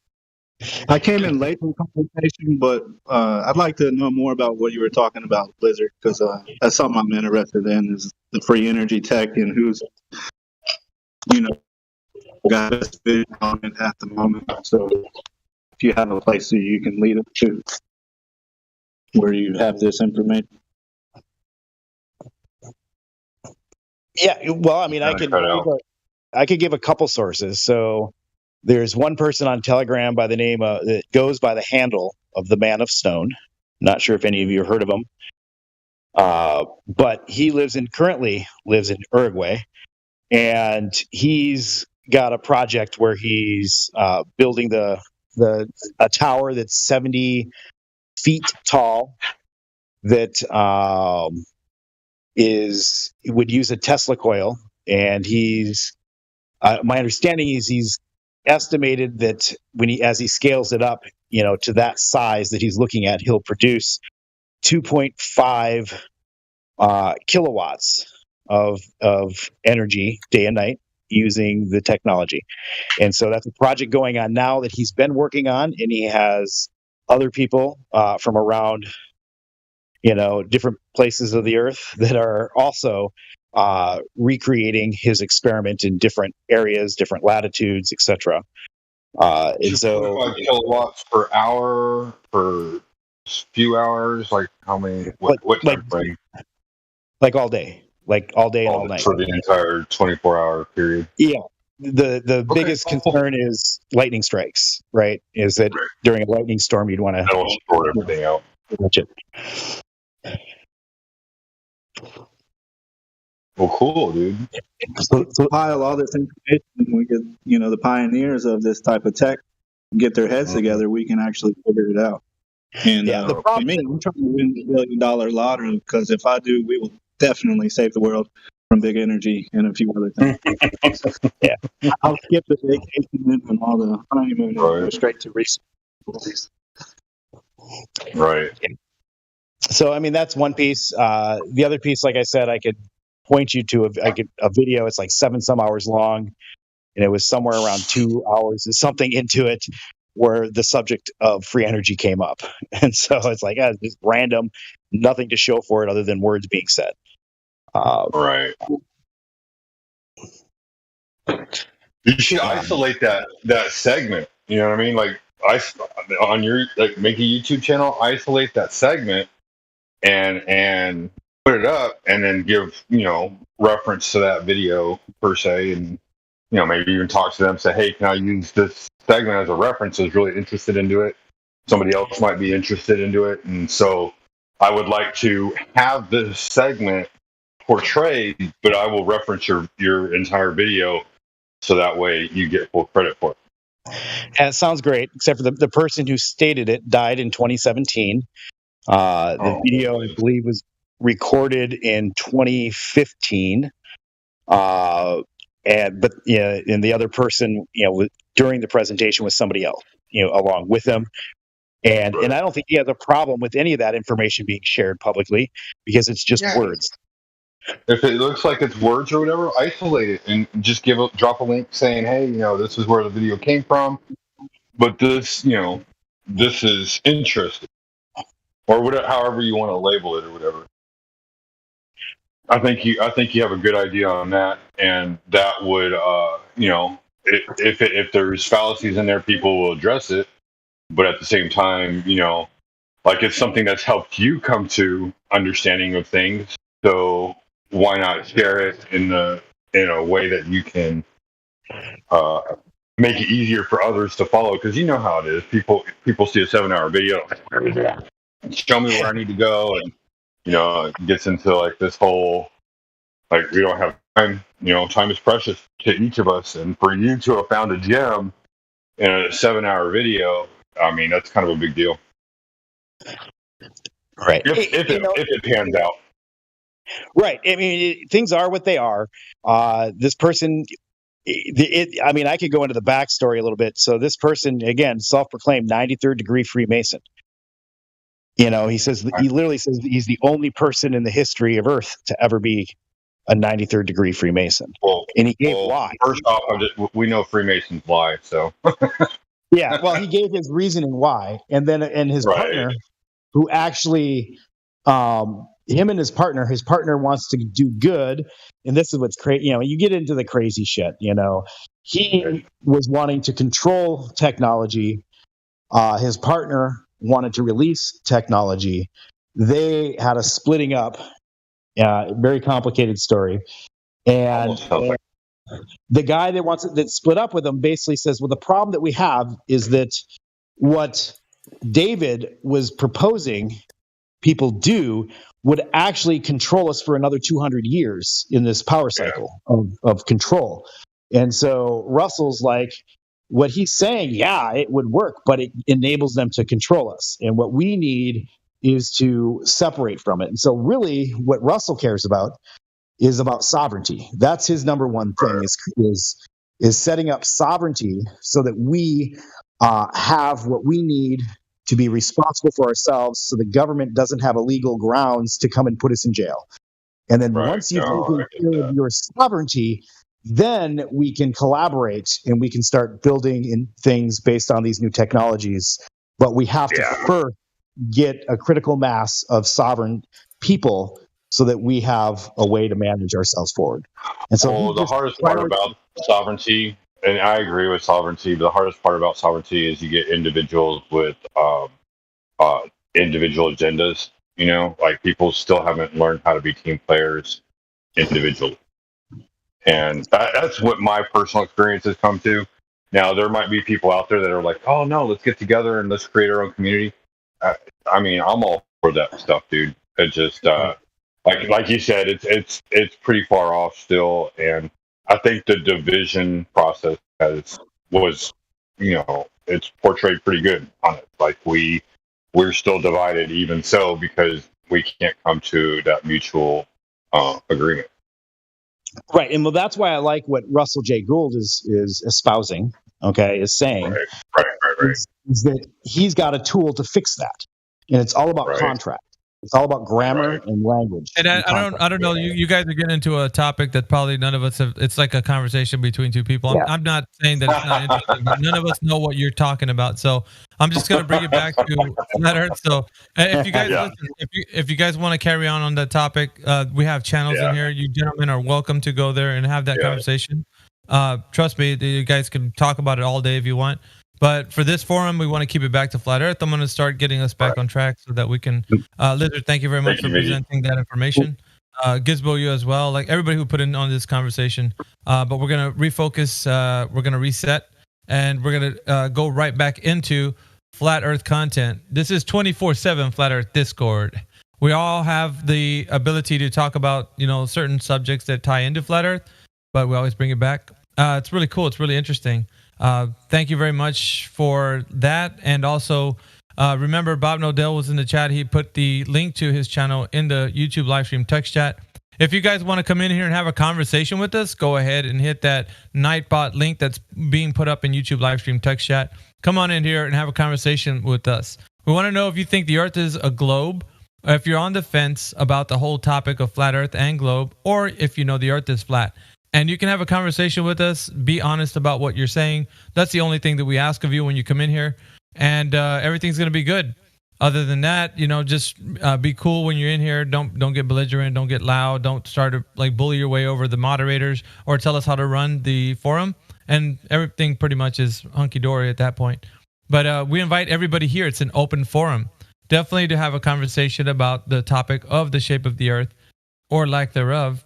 I came in late in the conversation, but I'd like to know more about what you were talking about, Blizzard, because that's something I'm interested in is the free energy tech and who's, got us big on it at the moment. So if you have a place that you can lead us to where you have this information. Yeah, well, I mean, I could give a couple sources. So there's one person on Telegram by the name that goes by the handle of the Man of Stone. Not sure if any of you have heard of him, but he currently lives in Uruguay, and he's got a project where he's building a tower that's 70 feet tall that would use a Tesla coil, and he's my understanding is he's estimated that as he scales it up, to that size that he's looking at, he'll produce 2.5 kilowatts of energy day and night using the technology. And so that's a project going on now that he's been working on, and he has other people from around different places of the earth that are also recreating his experiment in different areas, different latitudes, etc. And so 25 kilowatts per hour per few hours, like how many? What time frame? Like all day and all night for the entire 24-hour period. Yeah. The biggest concern is lightning strikes, right? Is that during a lightning storm, you'd want to sort everything out. Well, cool, dude. So compile all this information, and we get, the pioneers of this type of tech get their heads together, we can actually figure it out. And for me, I'm trying to win the $1 billion lottery because if I do, we will definitely save the world from big energy and a few other things. Yeah, I'll skip the vacation and all the honeymoon and go straight to research. Right. So, I mean, that's one piece. The other piece, like I said, I could point you to a video. It's like 7 some hours long, and it was somewhere around 2 hours or something into it where the subject of free energy came up. And so it's like, it's just random, nothing to show for it other than words being said. Right. You should isolate that segment. You know what I mean? Like, on your make a YouTube channel, isolate that segment and put it up and then give, reference to that video per se, and maybe even talk to them, say, hey, can I use this segment as a reference? I was really interested into it. Somebody else might be interested into it. And so I would like to have this segment portrayed, but I will reference your entire video so that way you get full credit for it. And it sounds great, except for the person who stated it died in 2017. The video, I believe, was recorded in 2015. And the other person, during the presentation was somebody else, along with them. And I don't think he has a problem with any of that information being shared publicly because it's just words. If it looks like it's words or whatever, isolate it and just drop a link saying, hey, this is where the video came from, but this, this is interesting, or whatever, however you want to label it or whatever. I think you have a good idea on that, and that would, if there's fallacies in there, people will address it. But at the same time, like it's something that's helped you come to understanding of things. So why not share it in a way that you can make it easier for others to follow? Because you know how it is. People see a 7-hour video, show me where I need to go, and it gets into like this whole, like, we don't have time. Time is precious to each of us, and for you to have found a gem in a 7-hour video, I mean, that's kind of a big deal. Right. If it pans out. Right. I mean, things are what they are. This person, I could go into the backstory a little bit. So this person, again, self-proclaimed 93rd degree Freemason. He literally says he's the only person in the history of Earth to ever be a 93rd degree Freemason. And he gave why. First off, we know Freemasons lie, so. Yeah, well, he gave his reasoning why, and his partner, who actually, him and his partner wants to do good, and this is what's crazy. You get into the crazy shit. He was wanting to control technology. His partner wanted to release technology. They had a splitting up. Very complicated story, and. The guy that split up with him basically says, well, the problem that we have is that what David was proposing people do would actually control us for another 200 years in this power cycle of control. And so Russell's like, what he's saying, it would work, but it enables them to control us. And what we need is to separate from it. And so really what Russell cares about is about sovereignty. That's his number one thing is setting up sovereignty so that we have what we need to be responsible for ourselves, so the government doesn't have illegal grounds to come and put us in jail. And then once you've taken care of your sovereignty, then we can collaborate and we can start building in things based on these new technologies. But we have to first get a critical mass of sovereign people so that we have a way to manage ourselves forward. And so the hardest part about sovereignty, and I agree with sovereignty, but the hardest part about sovereignty is you get individuals with individual agendas. Like people still haven't learned how to be team players individually. And that's what my personal experience has come to. Now, there might be people out there that are like, oh, no, let's get together and let's create our own community. I mean, I'm all for that stuff, dude. It just... Like you said, it's pretty far off still, and I think the division process was it's portrayed pretty good on it. Like we're still divided, even so, because we can't come to that mutual agreement. Right, and well, that's why I like what Russell J. Gould is espousing. Is saying is that he's got a tool to fix that, and it's all about contract. It's all about grammar and language. And I don't know. You guys are getting into a topic that probably none of us have. It's like a conversation between two people. I'm not saying that it's not interesting, but none of us know what you're talking about. So I'm just going to bring it back to Flat Earth. So if you guys listen, if you guys want to carry on that topic, we have channels in here. You gentlemen are welcome to go there and have that conversation. Trust me, you guys can talk about it all day if you want. But for this forum, we want to keep it back to flat Earth. I'm going to start getting us back on track so that we can. Lizard, thank you very much for presenting that information. Gizbo, you as well. Like everybody who put in on this conversation. But we're going to refocus. We're going to reset, and we're going to go right back into flat Earth content. This is 24/7 Flat Earth Discord. We all have the ability to talk about certain subjects that tie into flat Earth, but we always bring it back. It's really cool. It's really interesting. Thank you very much for that. And also, remember, Bob Nodell was in the chat. He put the link to his channel in the YouTube live stream text chat. If you guys want to come in here and have a conversation with us, go ahead and hit that Nightbot link that's being put up in YouTube live stream text chat. Come on in here and have a conversation with us. We want to know if you think the Earth is a globe, or if you're on the fence about the whole topic of flat Earth and globe, or if you know the Earth is flat. And you can have a conversation with us. Be honest about what you're saying. That's the only thing that we ask of you when you come in here. And everything's going to be good. Other than that, just be cool when you're in here. Don't get belligerent. Don't get loud. Don't start to bully your way over the moderators or tell us how to run the forum. And everything pretty much is hunky-dory at that point. But we invite everybody here. It's an open forum. Definitely to have a conversation about the topic of the shape of the Earth or lack thereof.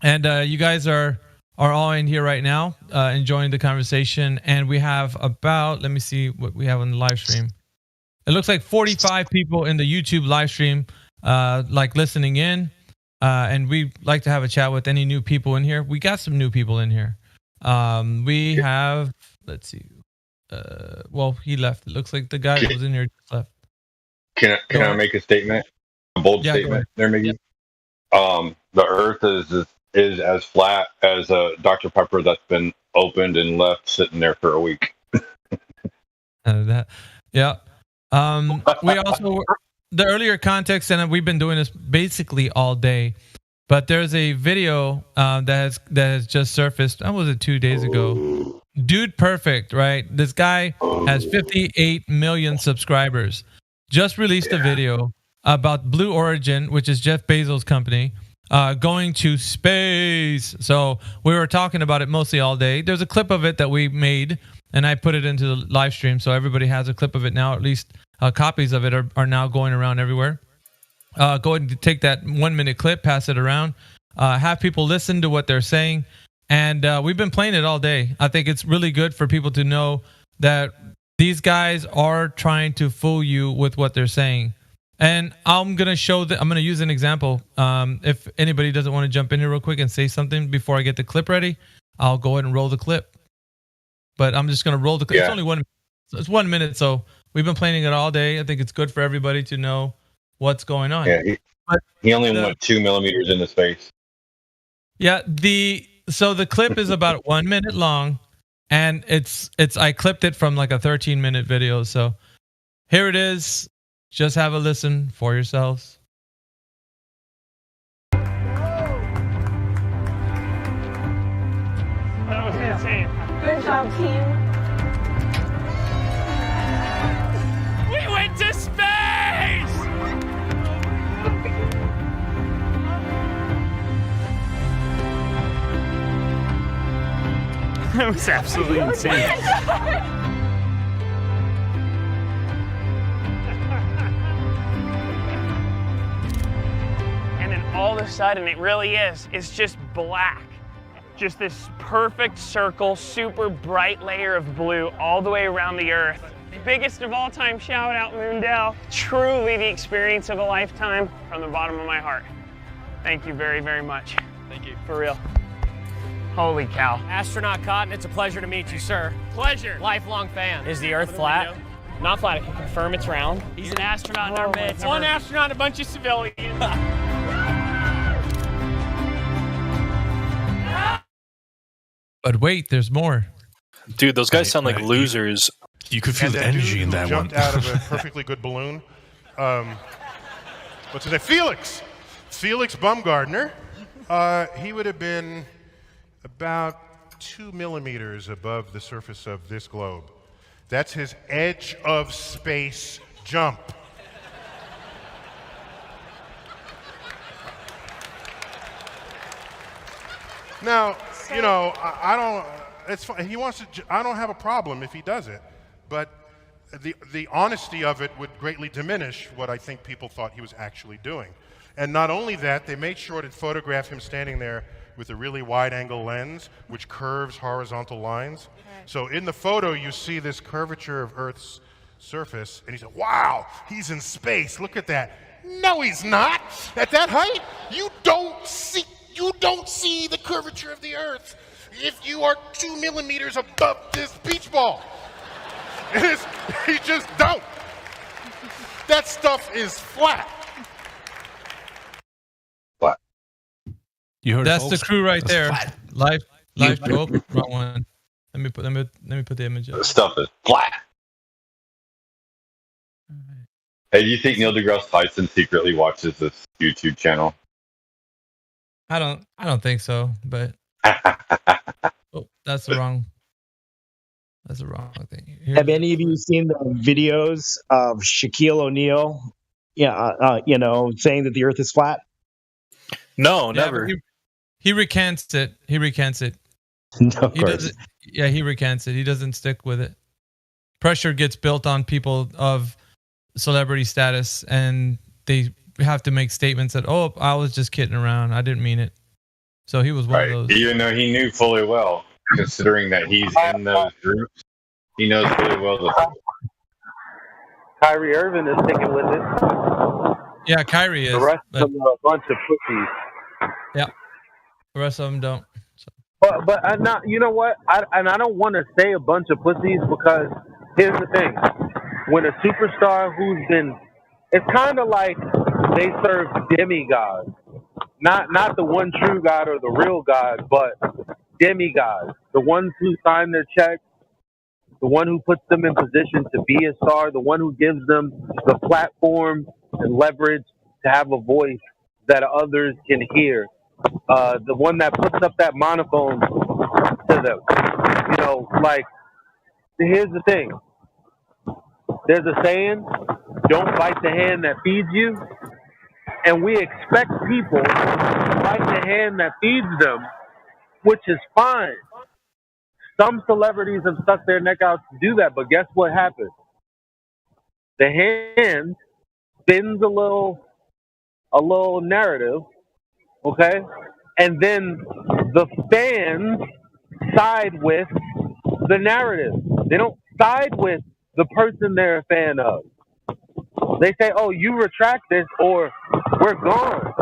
And you guys are all in here right now, enjoying the conversation. And we have about, let me see what we have on the live stream. It looks like 45 people in the YouTube live stream, listening in. And we like to have a chat with any new people in here. We got some new people in here. We have, let's see. He left. It looks like the guy that was in here just left. Can I make a statement? A bold statement there, maybe? Yeah. The Earth is as flat as a Dr. Pepper that's been opened and left sitting there for a week. We also, the earlier context, and we've been doing this basically all day, but there's a video that has just surfaced. When was it? 2 days ago. Dude Perfect, right? This guy has 58 million subscribers. Just released a video about Blue Origin, which is Jeff Bezos' company, going to space. So we were talking about it mostly all day. There's a clip of it that we made, and I put it into the live stream, so everybody has a clip of it now. At least copies of it are now going around everywhere. Go ahead and take that 1 minute clip, pass it around, have people listen to what they're saying. And we've been playing it all day. I think it's really good for people to know that these guys are trying to fool you with what they're saying. And I'm going to show that. I'm going to use an example. If anybody doesn't want to jump in here real quick and say something before I get the clip ready, I'll go ahead and roll the clip. But I'm just going to roll the clip. Yeah. It's only 1 minute. It's 1 minute. So we've been playing it all day. I think it's good for everybody to know what's going on. Yeah, he only went 2 millimeters into space. Yeah. So the clip is about 1 minute long, and I clipped it from like a 13-minute video. So here it is. Just have a listen for yourselves. That was insane. Good job, team. We went to space! That was absolutely insane. And then all of a sudden, it really is. It's just black. Just this perfect circle, super bright layer of blue all the way around the Earth. Biggest of all time shout out, Moondell. Truly the experience of a lifetime from the bottom of my heart. Thank you very, very much. Thank you. For real. Holy cow. Astronaut Cotton, it's a pleasure to meet you, sir. Pleasure. Lifelong fan. Is the Earth flat? Not flat. I can confirm it's round. He's an astronaut in our midst. One astronaut and a bunch of civilians. But wait, there's more. Dude, those guys sound like losers. You could feel the energy in that one. Jumped out of a perfectly good balloon. What's his name? Felix Baumgartner. He would have been about 2 millimeters above the surface of this globe. That's his edge of space jump. Now, I don't. It's fine. He wants to. I don't have a problem if he does it. the honesty of it would greatly diminish what I think people thought he was actually doing. And not only that, they made sure to photograph him standing there with a really wide-angle lens, which curves horizontal lines. So in the photo, you see this curvature of Earth's surface, and he said, wow, he's in space, look at that. No, he's not. At that height, you don't see the curvature of the Earth if you are 2 millimeters above this beach ball. You just don't. That stuff is flat. Flat. You heard that's the crew right there. Live. Oh, wrong one. Let me put the image up. The stuff is flat. Hey, do you think Neil deGrasse Tyson secretly watches this YouTube channel? I don't think so, but that's the wrong thing. Have any of you seen the videos of Shaquille O'Neal? Saying that the Earth is flat. No, never. He recants it. No, of course. He recants it. He doesn't stick with it. Pressure gets built on people of celebrity status, and they have to make statements that, oh, I was just kidding around. I didn't mean it. So he was one of those. Even though he knew fully well, considering that he's in those groups, he knows fully well that. Kyrie Irving is sticking with it. Yeah, Kyrie is. The rest of them are a bunch of pussies. Yeah, the rest of them don't. So. But I'm not. You know what? I don't want to say a bunch of pussies because here's the thing: when a superstar it's kind of like they serve demigods, not the one true God or the real God, but demigods, the ones who sign their checks, the one who puts them in position to be a star, the one who gives them the platform and leverage to have a voice that others can hear, the one that puts up that monophone to them. Here's the thing. There's a saying, don't bite the hand that feeds you. And we expect people to bite the hand that feeds them, which is fine. Some celebrities have stuck their neck out to do that, but guess what happens? The hand spins a little narrative, okay? And then the fans side with the narrative. They don't side with the person they're a fan of. They say, oh, you retract this or we're gone.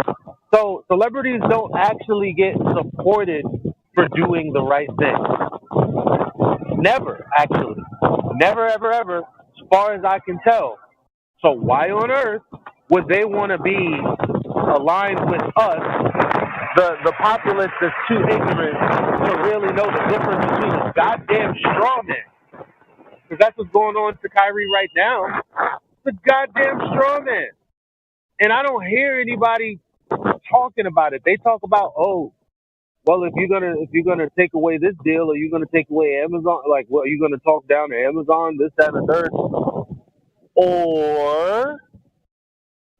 So celebrities don't actually get supported for doing the right thing. Never, actually. Never, ever, ever, as far as I can tell. So why on earth would they want to be aligned with us, the populace that's too ignorant to really know the difference between a goddamn straw man? Because that's what's going on to Kyrie right now. The goddamn straw man. And I don't hear anybody talking about it. They talk about, oh, well, if you're gonna take away this deal, or you're gonna take away Amazon, like, well, you're gonna talk down to Amazon, this, that, and the third, or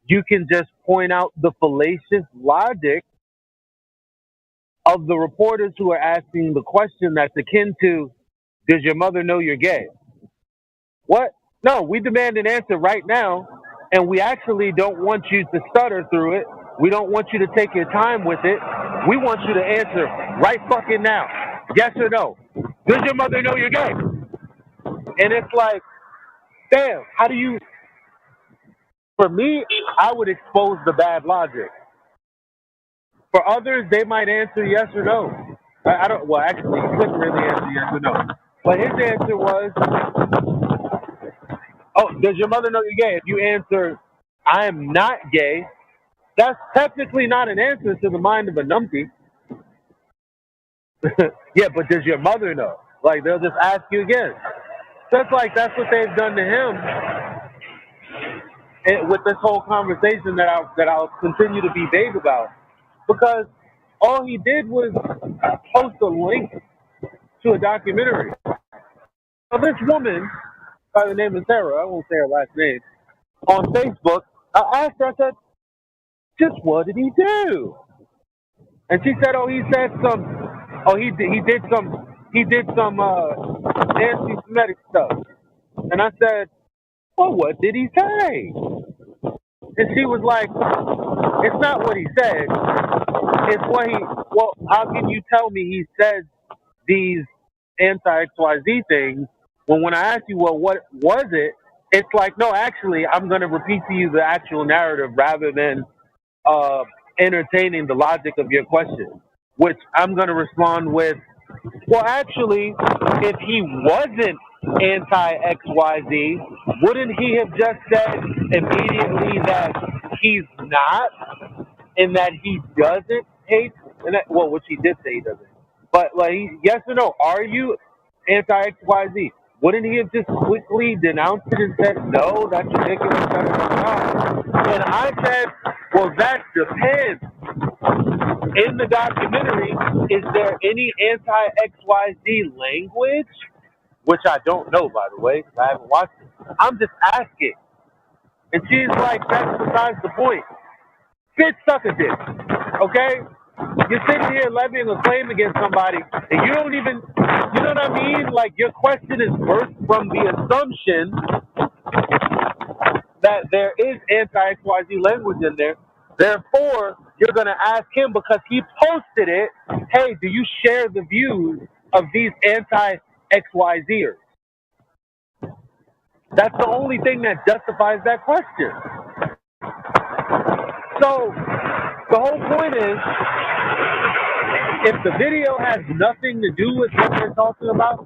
you can just point out the fallacious logic of the reporters who are asking the question that's akin to, does your mother know you're gay? What? No, we demand an answer right now, and we actually don't want you to stutter through it. We don't want you to take your time with it. We want you to answer right fucking now. Yes or no? Does your mother know you're gay? And it's like, damn, how do you... For me, I would expose the bad logic. For others, they might answer yes or no. I don't... Well, actually, he couldn't really answer yes or no. But his answer was... Oh, does your mother know you're gay? If you answer, I am not gay, that's technically not an answer to the mind of a numpty. Yeah, but does your mother know? Like, they'll just ask you again. So it's like, that's what they've done to him. And with this whole conversation that I'll continue to be vague about. Because all he did was post a link to a documentary. Now, this woman, by the name of Sarah, I won't say her last name, on Facebook, I asked her, I said, just what did he do? And she said, oh, he said some, oh, he did some anti-Semitic stuff. And I said, well, what did he say? And she was like, it's not what he said. It's what he, well, how can you tell me he said these anti-XYZ things when I ask you, well, what was it? It's like, no, actually, I'm going to repeat to you the actual narrative rather than entertaining the logic of your question, which I'm going to respond with, well, actually, if he wasn't anti-XYZ, wouldn't he have just said immediately that he's not and that he doesn't hate? And that, well, which he did say he doesn't. But, like, yes or no, are you anti-XYZ? Wouldn't he have just quickly denounced it and said, no, that's ridiculous, and I said, well, that depends. In the documentary, is there any anti-XYZ language? Which I don't know, by the way, because I haven't watched it. I'm just asking. And she's like, that's besides the point. Bitch, suck a dick. Okay? You're sitting here levying a claim against somebody, and you don't even, you know what I mean? Like, your question is birthed from the assumption that there is anti-XYZ language in there. Therefore, you're going to ask him, because he posted it, hey, do you share the views of these anti-XYZers? That's the only thing that justifies that question. So, the whole point is, if the video has nothing to do with what they're talking about,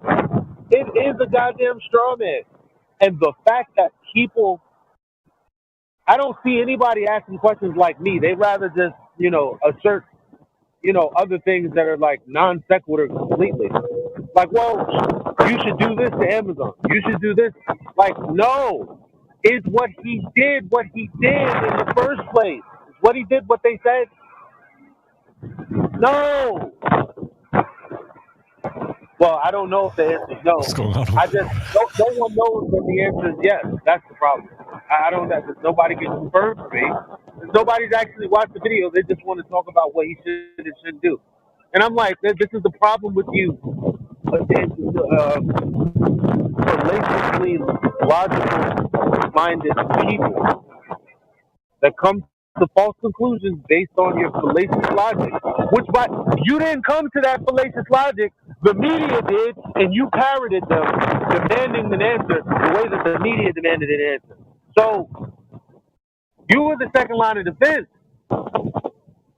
it is a goddamn straw man. And the fact that people, I don't see anybody asking questions like me. They'd rather just, assert, other things that are like non sequitur completely. Like, well, you should do this to Amazon. You should do this. Like, no. Is what he did in the first place? Is what he did what they said? No. Well, I don't know if the answer is no. What's going on? I just, no one knows that the answer is yes. That's the problem. I don't know. Nobody can confirm for me. Nobody's actually watched the video. They just want to talk about what he should and shouldn't do. And I'm like, this is the problem with you. Relatively logical-minded people that come to false conclusions based on your fallacious logic. You didn't come to that fallacious logic. The media did, and you parroted them, demanding an answer the way that the media demanded an answer. So, you were the second line of defense.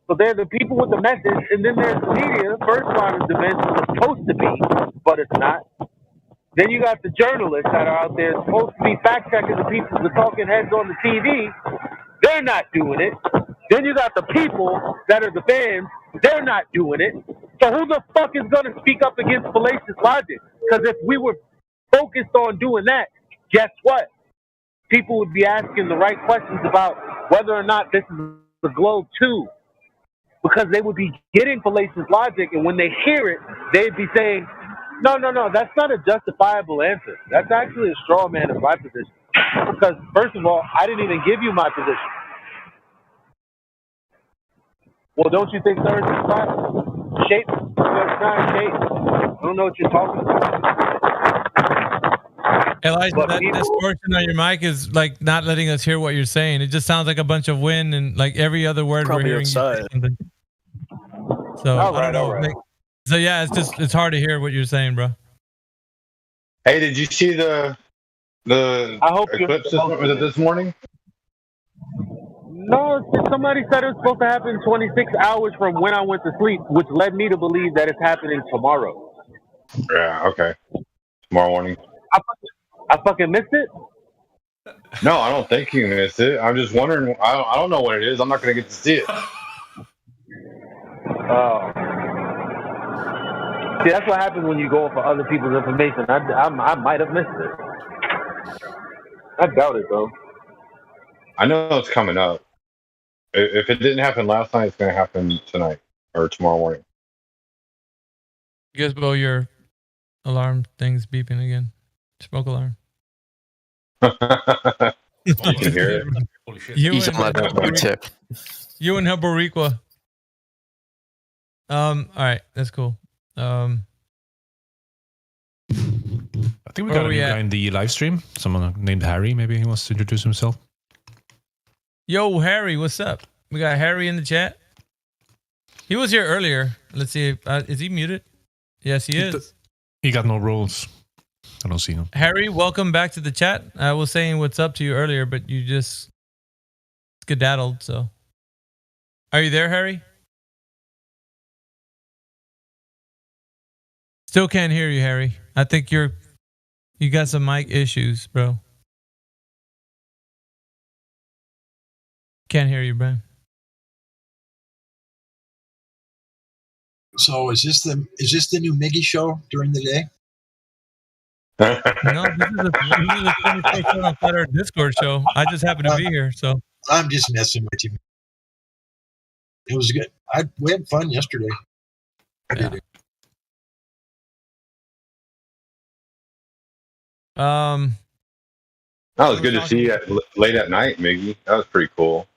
So they're the people with the message, and then there's the media. First line of defense is supposed to be, but it's not. Then you got the journalists that are out there supposed to be fact-checking the people, the talking heads on the TV. They're not doing it. Then you got the people that are the fans. They're not doing it. So who the fuck is going to speak up against fallacious logic? Because if we were focused on doing that, guess what? People would be asking the right questions about whether or not this is the globe too. Because they would be getting fallacious logic, and when they hear it, they'd be saying, no, that's not a justifiable answer. That's actually a straw man of my position. Because, first of all, I didn't even give you my position. Well, don't you think Thursday's fine? Shape? It's not shape. I don't know what you're talking about. Elijah, that distortion on your mic is like not letting us hear what you're saying. It just sounds like a bunch of wind, and like every other word Probably we're hearing. outside. So I don't know. Like, so yeah, it's hard to hear what you're saying, bro. Hey, did you see the eclipse this morning? No, somebody said it was supposed to happen 26 hours from when I went to sleep, which led me to believe that it's happening tomorrow. Yeah, okay. Tomorrow morning. I fucking missed it? No, I don't think you missed it. I'm just wondering. I don't know what it is. I'm not going to get to see it. Oh. See, that's what happens when you go for other people's information. I might have missed it. I doubt it, though. I know it's coming up. If it didn't happen last night, it's going to happen tonight or tomorrow morning. Gizbo, your alarm thing's beeping again. Smoke alarm. You can hear it. Holy shit. You and Heboriqua. All right, that's cool. I think we got a new guy in the live stream. Someone named Harry. Maybe he wants to introduce himself. Yo, Harry, what's up? We got Harry in the chat. He was here earlier. Let's see. Is he muted? Yes, he is. He got no roles. I don't see him. Harry, welcome back to the chat. I was saying what's up to you earlier, but you just skedaddled. So, are you there, Harry? Still can't hear you, Harry. I think you got some mic issues, bro. Can't hear you, Brian. So is this the new Miggy show during the day? No, this is a 24/7 Flat Earth Discord show. I just happen to be here, so I'm just messing with you. It was good. We had fun yesterday. Yeah. That was good to see you late at night, Miggy. That was pretty cool.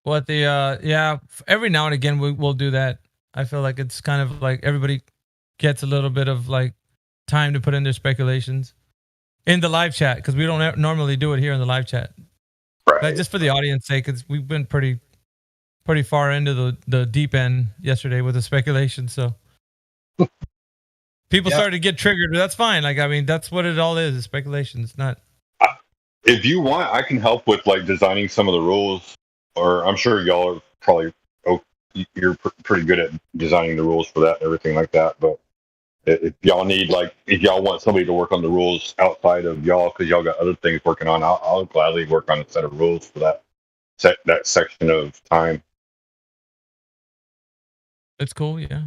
What the every now and again we'll do that. I feel like it's kind of like everybody gets a little bit of like time to put in their speculations in the live chat, because we don't normally do it here in the live chat. Right. But just for the audience sake, because we've been pretty far into the deep end yesterday with the speculation, so people started to get triggered. But that's fine. Like, I mean, that's what it all is speculation. It's not. If you want, I can help with like designing some of the rules, or I'm sure y'all are probably you're pretty good at designing the rules for that and everything like that. But if y'all need, like, if y'all want somebody to work on the rules outside of y'all because y'all got other things working on, I'll gladly work on a set of rules for that section of time. It's cool, yeah.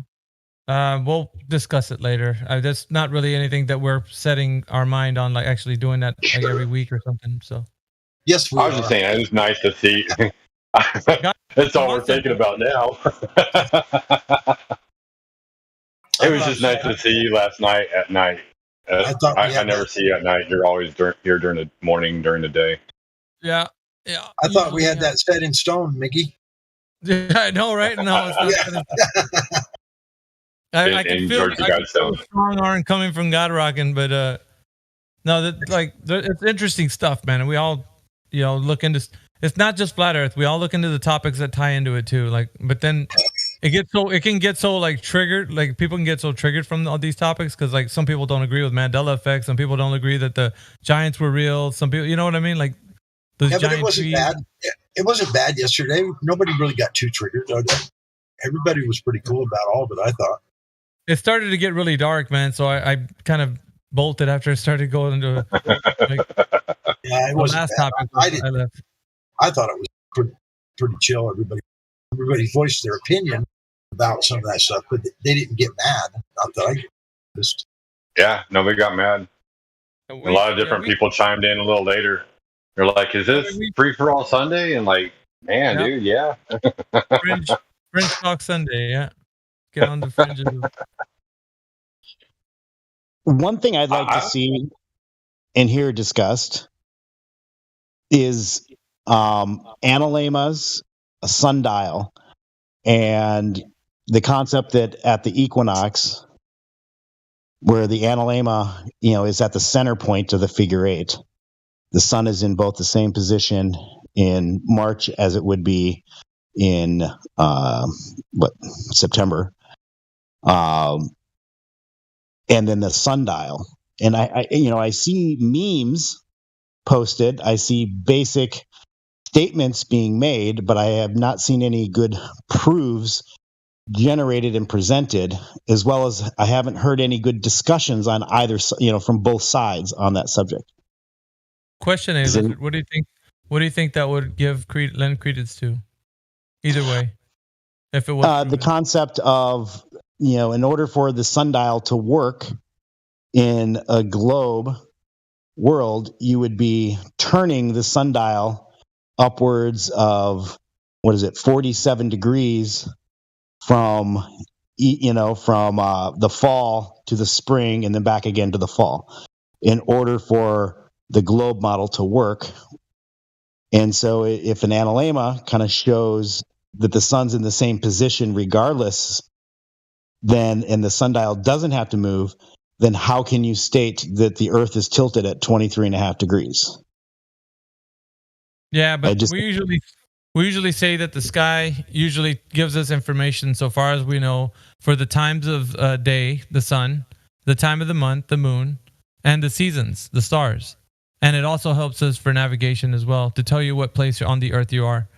We'll discuss it later. That's not really anything that we're setting our mind on, like actually doing that like every week or something. So, yes, I was just saying, it was nice to see. That's all we're thinking about now. It was just nice to see you last night at night. I never see you at night. You're always here during the morning, during the day. Yeah. I thought we had that set in stone, Mickey. Yeah, I know, right? No, it's not. I can feel a strong arm coming from God Rockin', but no, it's interesting stuff, man. And we all, look into. It's not just flat Earth. We all look into the topics that tie into it too. Like, but then it can get so like triggered. Like people can get so triggered from all these topics because like some people don't agree with Mandela effect. Some people don't agree that the giants were real. Some people, you know what I mean? Like those but giant it wasn't trees. bad. It wasn't bad yesterday. Nobody really got too triggered. Everybody was pretty cool about all of it, I thought. It started to get really dark, man. So I kind of bolted after it started going into it wasn't last bad. topic. I left. I thought it was pretty chill. Everybody voiced their opinion about some of that stuff, but they didn't get mad. Not that I just. Yeah, nobody got mad. A lot of different people chimed in a little later. They're like, "Is this free for all Sunday?" And like, man, dude, yeah. Fringe Talk Sunday, yeah. Get on the fringes. One thing I'd like to see and hear discussed is analemmas, a sundial, and the concept that at the equinox, where the analemma, is at the center point of the figure eight, the sun is in both the same position in March as it would be in September, and then the sundial. And I see memes posted. I see basic statements being made, but I have not seen any good proofs generated and presented, as well as I haven't heard any good discussions on either, from both sides on that subject. Question A, what do you think? What do you think that would lend credence to? Either way, if it was the concept of, in order for the sundial to work in a globe world, you would be turning the sundial upwards of 47 degrees from the fall to the spring and then back again to the fall in order for the globe model to work. And so if an analemma kind of shows that the sun's in the same position regardless, and the sundial doesn't have to move, then how can you state that the Earth is tilted at 23.5 degrees? Yeah, but we usually say that the sky usually gives us information so far as we know for the times of day, the sun, the time of the month, the moon, and the seasons, the stars. And it also helps us for navigation as well to tell you what place on the Earth you are.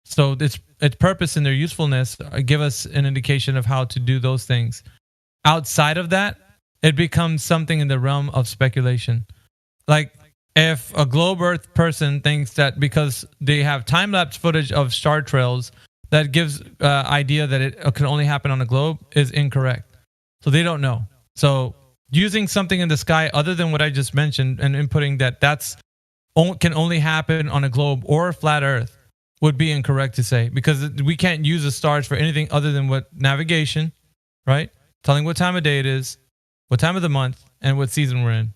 So its purpose and their usefulness give us an indication of how to do those things. Outside of that, it becomes something in the realm of speculation. Like if a globe Earth person thinks that because they have time-lapse footage of star trails that gives idea that it can only happen on a globe is incorrect. So they don't know. So using something in the sky other than what I just mentioned and inputting that's can only happen on a globe or a flat Earth would be incorrect to say, because we can't use the stars for anything other than what navigation, right? Telling what time of day it is, what time of the month, and what season we're in.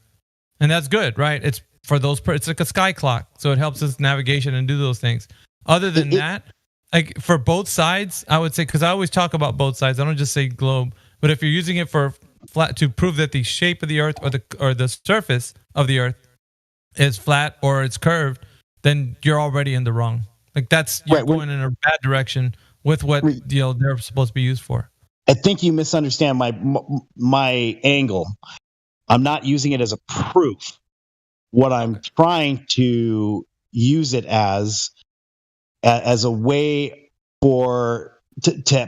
And that's good, right? It's for those, it's like a sky clock. So it helps us navigation and do those things. Other than that, like for both sides, I would say, because I always talk about both sides. I don't just say globe, but if you're using it for flat to prove that the shape of the Earth or the surface of the Earth is flat or it's curved, then you're already in the wrong. Like you're going in a bad direction with what they're supposed to be used for. I think you misunderstand my angle. I'm not using it as a proof. What I'm trying to use it as a way to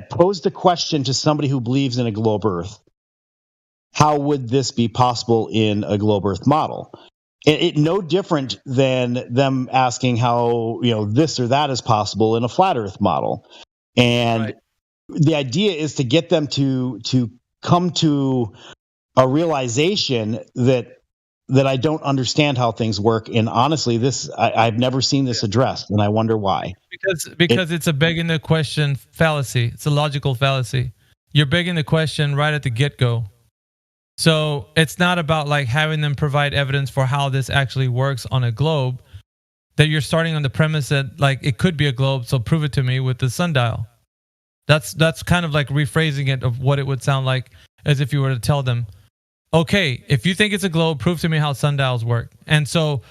pose the question to somebody who believes in a globe Earth. How would this be possible in a globe Earth model? It no different than them asking how this or that is possible in a flat Earth model. And the idea is to get them to come to a realization that I don't understand how things work. And honestly, I've never seen this addressed, and I wonder why. Because it's a begging the question fallacy. It's a logical fallacy. You're begging the question right at the get-go. So it's not about like having them provide evidence for how this actually works on a globe, that you're starting on the premise that like it could be a globe, so prove it to me with the sundial. That's kind of like rephrasing it of what it would sound like as if you were to tell them, okay, if you think it's a globe, prove to me how sundials work. And so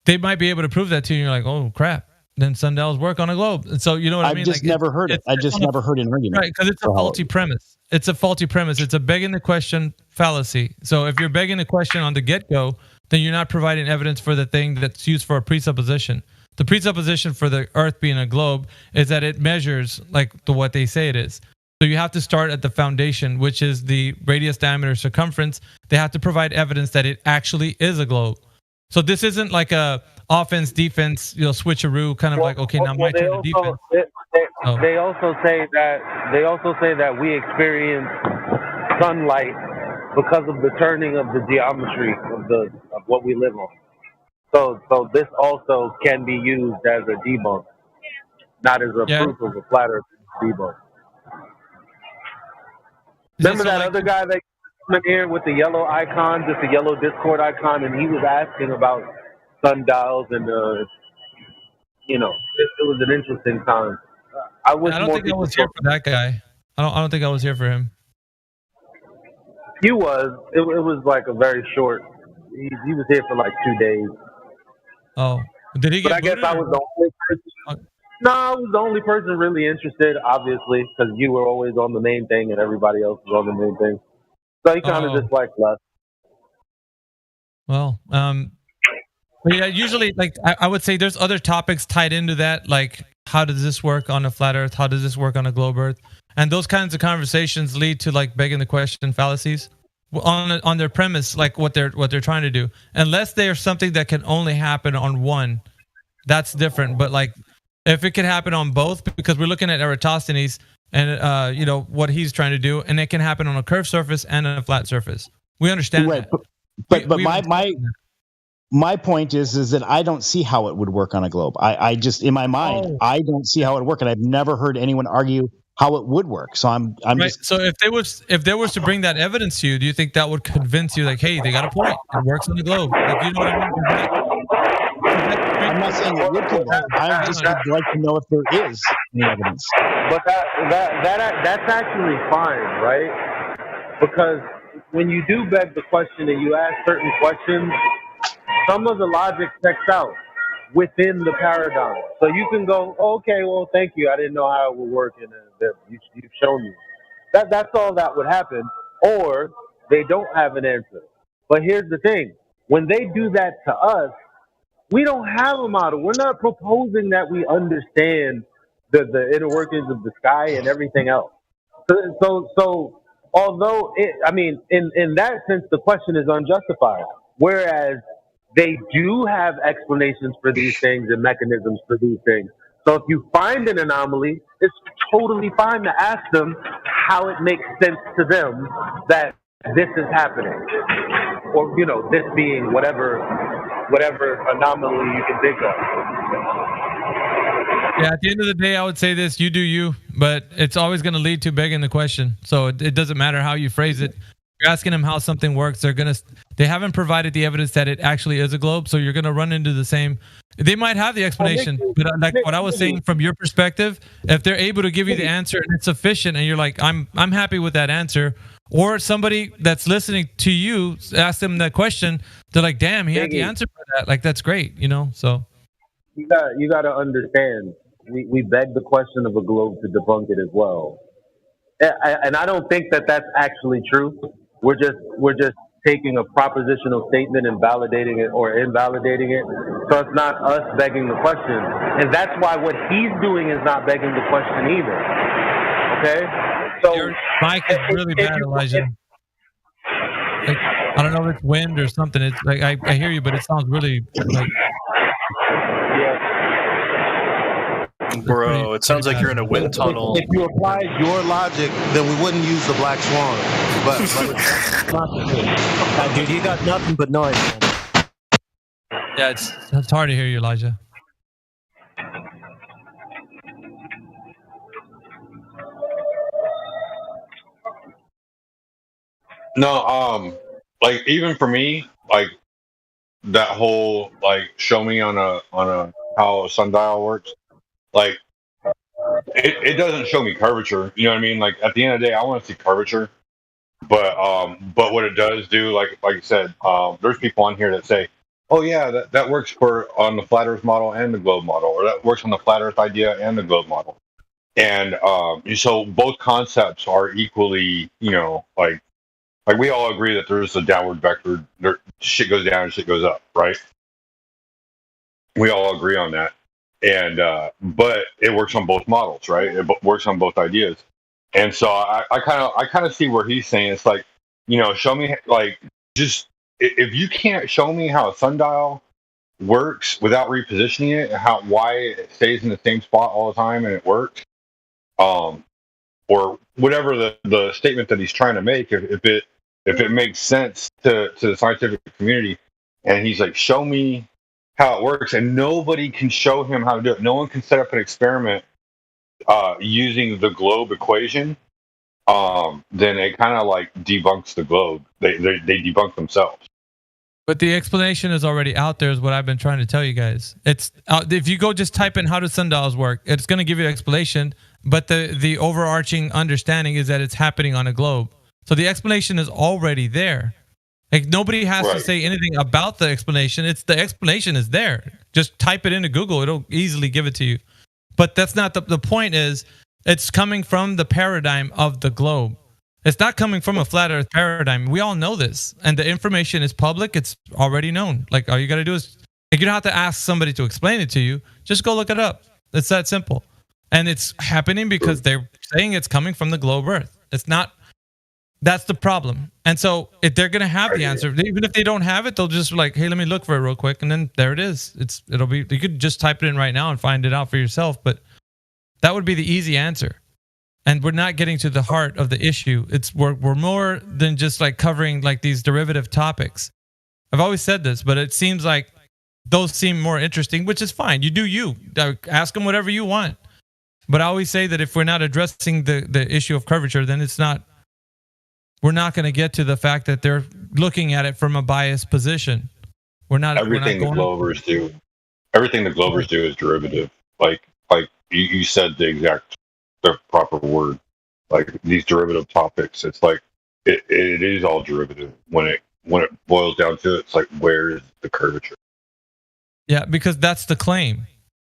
they might be able to prove that to you, and you're like, oh crap, then sundials work on a globe. And so you know what I mean? I've just never heard it. I just never heard an argument. Right, because it's a faulty premise. It's a faulty premise. It's a begging the question fallacy. So if you're begging the question on the get-go, then you're not providing evidence for the thing that's used for a presupposition. The presupposition for the Earth being a globe is that it measures like what they say it is. So you have to start at the foundation, which is the radius, diameter, circumference. They have to provide evidence that it actually is a globe. So this isn't like a offense, defense, switcheroo kind of like, okay, now my turn to defense. They also say that we experience sunlight because of the turning of the geometry of what we live on. So this also can be used as a debunk, not as a proof of a flat Earth debunk. Remember that other guy that came in here with the yellow icon, just a yellow Discord icon, and he was asking about sundials and it was an interesting time. I don't think I was here for that guy. I don't think I was here for him. You was. It was like a very short. He was here for like 2 days. Oh, did he get? But I guess I was the only person. No, I was the only person really interested, obviously, because you were always on the main thing and everybody else was on the main thing. So he kind of just like left. Well, but yeah, usually, like I would say, there's other topics tied into that, like how does this work on a flat Earth? How does this work on a globe Earth? And those kinds of conversations lead to like begging the question fallacies on their premise, like what they're trying to do. Unless there's something that can only happen on one, that's different. But like if it can happen on both, because we're looking at Eratosthenes and what he's trying to do, and it can happen on a curved surface and on a flat surface. We understand that. But my point is that I don't see how it would work on a globe. I just in my mind I don't see how it would work, and I've never heard anyone argue how it would work. So I'm right. just. So if they was to bring that evidence to you, do you think that would convince you like, hey, they got a point. It works on the globe. Like, you know what I mean? I'm not saying it would convince. I just would like to know if there is any evidence. But that's actually fine, right? Because when you do beg the question and you ask certain questions, some of the logic checks out within the paradigm. So you can go, okay, well, thank you. I didn't know how it would work, and you've shown me. That's all that would happen. Or they don't have an answer. But here's the thing: when they do that to us, we don't have a model. We're not proposing that we understand the inner workings of the sky and everything else. So although in that sense, the question is unjustified. Whereas they do have explanations for these things and mechanisms for these things. So if you find an anomaly, it's totally fine to ask them how it makes sense to them that this is happening, or this being whatever anomaly you can think of. Yeah, at the end of the day, I would say this: you do you, but it's always going to lead to begging the question. So it doesn't matter how you phrase it. You're asking them how something works. They haven't provided the evidence that it actually is a globe, so you're going to run into the same. They might have the explanation, but like what I was saying from your perspective, if they're able to give you the answer and it's sufficient, and you're like, I'm happy with that answer, or somebody that's listening to you ask them that question, they're like, damn, he had the answer for that. Like, that's great, So you got to understand, we beg the question of a globe to debunk it as well, and I don't think that that's actually true. We're just taking a propositional statement and validating it or invalidating it. So it's not us begging the question. And that's why what he's doing is not begging the question either. Okay? So your mic is really bad, Elijah. Like, I don't know if it's wind or something. It's like I hear you, but it sounds really like. Bro, it sounds like you're in a wind tunnel. If you applied your logic, then we wouldn't use the black swan. But it's not the case. Dude, you got nothing but noise, man. Yeah, it's hard to hear you, Elijah. No, like even for me, like that whole show me on a how a sundial works. Like it doesn't show me curvature. You know what I mean? Like at the end of the day, I want to see curvature. But what it does do, like you said, there's people on here that say, oh yeah, that works on the flat Earth model and the globe model, or that works on the flat Earth idea and the globe model. And so both concepts are equally, like we all agree that there's a downward vector. Shit goes down and shit goes up, right? We all agree on that. And but it works on both models, right? It works on both ideas. And so I kind of see where he's saying it's like, show me, like, just if you can't show me how a sundial works without repositioning it, why it stays in the same spot all the time and it works, or whatever the statement that he's trying to make, if it makes sense to the scientific community, and he's like, show me how it works, and nobody can show him how to do it. No one can set up an experiment using the globe equation. Then it kind of like debunks the globe. They debunk themselves. But the explanation is already out there, is what I've been trying to tell you guys. It's if you go just type in how do sundials work, it's going to give you an explanation. But the overarching understanding is that it's happening on a globe. So the explanation is already there. Like nobody has to say anything about the explanation. The explanation is there. Just type it into Google; it'll easily give it to you. But that's not the point. Is it's coming from the paradigm of the globe. It's not coming from a flat Earth paradigm. We all know this, and the information is public. It's already known. Like all you got to do is, like, you don't have to ask somebody to explain it to you. Just go look it up. It's that simple, and it's happening because they're saying it's coming from the globe Earth. It's not. That's the problem. And so if they're going to have the answer, even if they don't have it, they'll just be like, hey, let me look for it real quick. And then there it is. It'll be, you could just type it in right now and find it out for yourself. But that would be the easy answer. And we're not getting to the heart of the issue. We're more than just like covering like these derivative topics. I've always said this, but it seems like those seem more interesting, which is fine. You do you. Ask them whatever you want. But I always say that if we're not addressing the issue of curvature, then we're not going to get to the fact that they're looking at it from a biased position. Everything the Glovers do. Everything the Glovers do is derivative. Like you said the proper word. Like these derivative topics. It's like it is all derivative when it boils down to it. It's like, where's the curvature? Yeah, because that's the claim.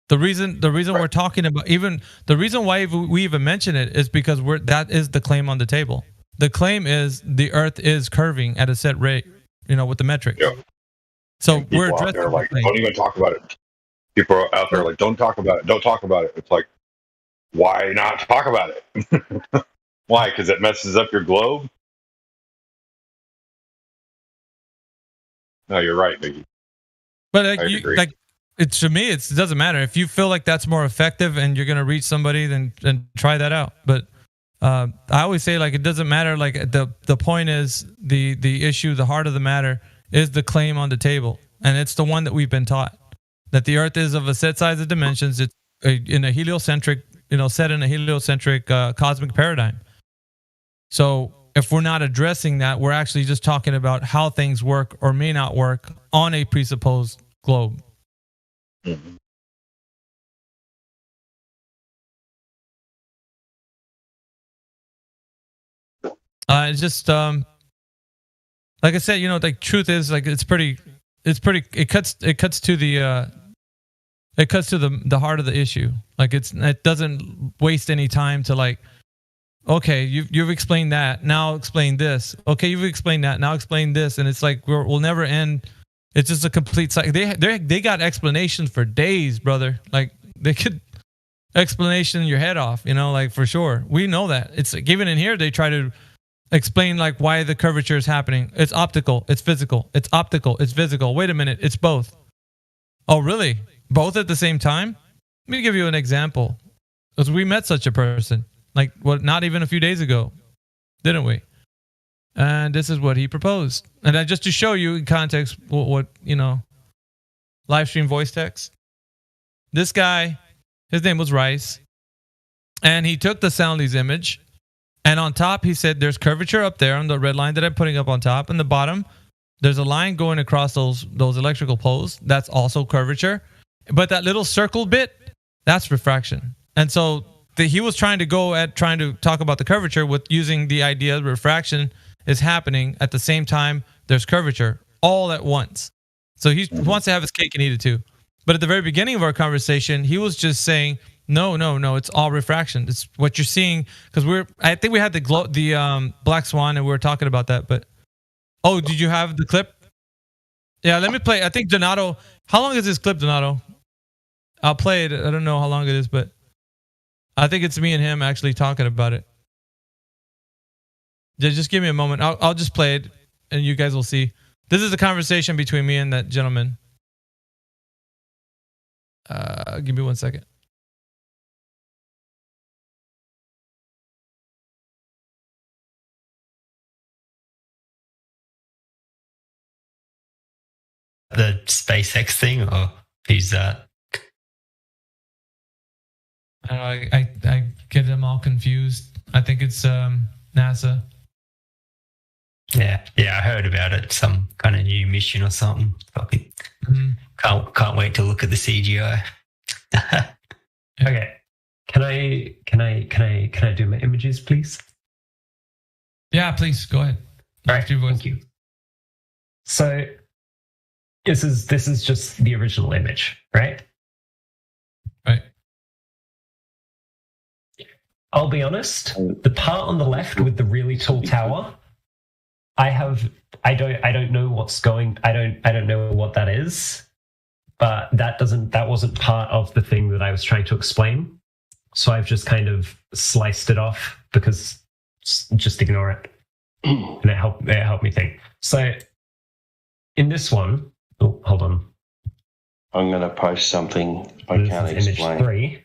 The reason we're talking about, even the reason why we even mention it is because that is the claim on the table. The claim is the Earth is curving at a set rate, with the metrics. Yeah. So People we're out addressing there like, the claim. don't even talk about it. People are out there like, don't talk about it. Don't talk about it. It's like, why not talk about it? Why? Because it messes up your globe? No, you're right, Mickey. But to me, it doesn't matter. If you feel like that's more effective and you're going to reach somebody, then try that out. But I always say, like, it doesn't matter. Like, the point is the issue, the heart of the matter is the claim on the table. And it's the one that we've been taught, that the Earth is of a set size of dimensions. It's in a heliocentric, set in a heliocentric cosmic paradigm. So if we're not addressing that, we're actually just talking about how things work or may not work on a presupposed globe. Mm-hmm. It's just like I said, like, truth is, like, it cuts to the heart of the issue. Like, it doesn't waste any time to, like, okay, you've explained that, now explain this. Okay, you've explained that, now explain this. And it's like we'll never end. It's just a complete cycle. They got explanations for days, brother. Like, they could explanation your head off, like, for sure. We know that. It's like, even in here they try to explain, like, why the curvature is happening. It's optical, it's physical. It's optical, it's physical. Wait a minute, it's both. Oh, really? Both at the same time? Let me give you an example. Because we met such a person, like, not even a few days ago, didn't we? And this is what he proposed. And just to show you in context what live stream voice text. This guy, his name was Rice, and he took the Soundly's image, and on top he said there's curvature up there on the red line that I'm putting up on top, and the bottom there's a line going across those electrical poles. That's also curvature. But that little circle bit, that's refraction. And so he was trying to talk about the curvature with using the idea that refraction is happening at the same time there's curvature all at once. So he wants to have his cake and eat it too. But at the very beginning of our conversation, he was just saying, no, it's all refraction. It's what you're seeing, because I think we had the Black Swan and we were talking about that. But did you have the clip? Yeah, let me play. I think Donato. How long is this clip, Donato? I'll play it. I don't know how long it is, but I think it's me and him actually talking about it. Just give me a moment. I'll just play it, and you guys will see. This is a conversation between me and that gentleman. Give me 1 second. The SpaceX thing, or who's that? I get them all confused. I think it's NASA. Yeah, I heard about it. Some kind of new mission or something. Probably. Can't wait to look at the CGI. Okay, can I do my images, please? Yeah, please go ahead. All right, thank you. So this is just the original image, right? Right. I'll be honest. The part on the left with the really tall tower, I don't know what's going. I don't know what that is. But that wasn't part of the thing that I was trying to explain. So I've just kind of sliced it off because just ignore it. And it helped me think. So in this one, hold on. I'm going to post something I can't explain. Image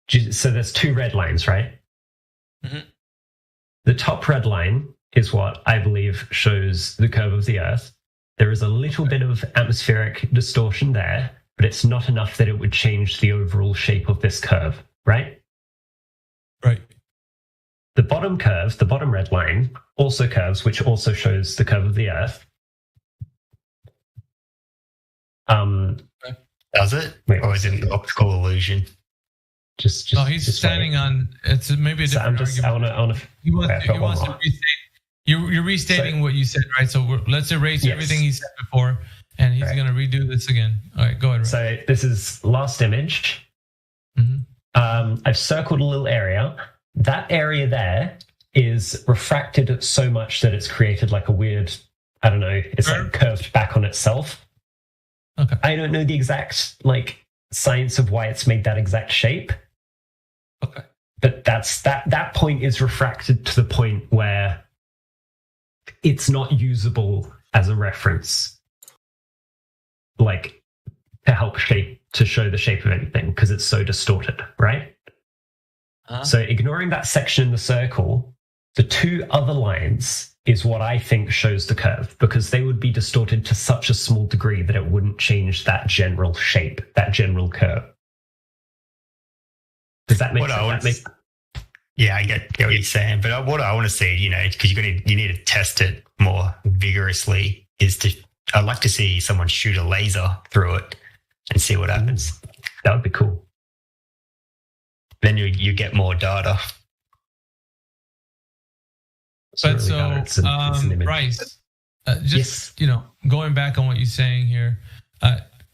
3. So there's 2 red lines, right? Mm-hmm. The top red line is what I believe shows the curve of the Earth. There is a little bit of atmospheric distortion there, but it's not enough that it would change the overall shape of this curve, right? Right. The bottom curve, the bottom red line, also curves, which also shows the curve of the Earth. Does it? Or is it an optical illusion? Just no, he's standing on. It's maybe a different argument. He wants to restate. You're restating what you said, right? So let's erase everything he said before, and he's going to redo this again. All right, go ahead. Ray. So this is last image. I've circled a little area. That area there is refracted so much that it's created like a weird, I don't know, it's like curved back on itself. Okay. I don't know the exact like science of why it's made that exact shape. Okay. But that point is refracted to the point where it's not usable as a reference, like to help to show the shape of anything because it's so distorted, right? So ignoring that section in the circle, the two other lines is what I think shows the curve because they would be distorted to such a small degree that it wouldn't change that general shape, that general curve. Does that make sense? Yeah, I get what you're saying, but what I want to see, because you need to test it more vigorously, I'd like to see someone shoot a laser through it and see what happens. That would be cool. Then you get more data. But Bryce, just going back on what you're saying here,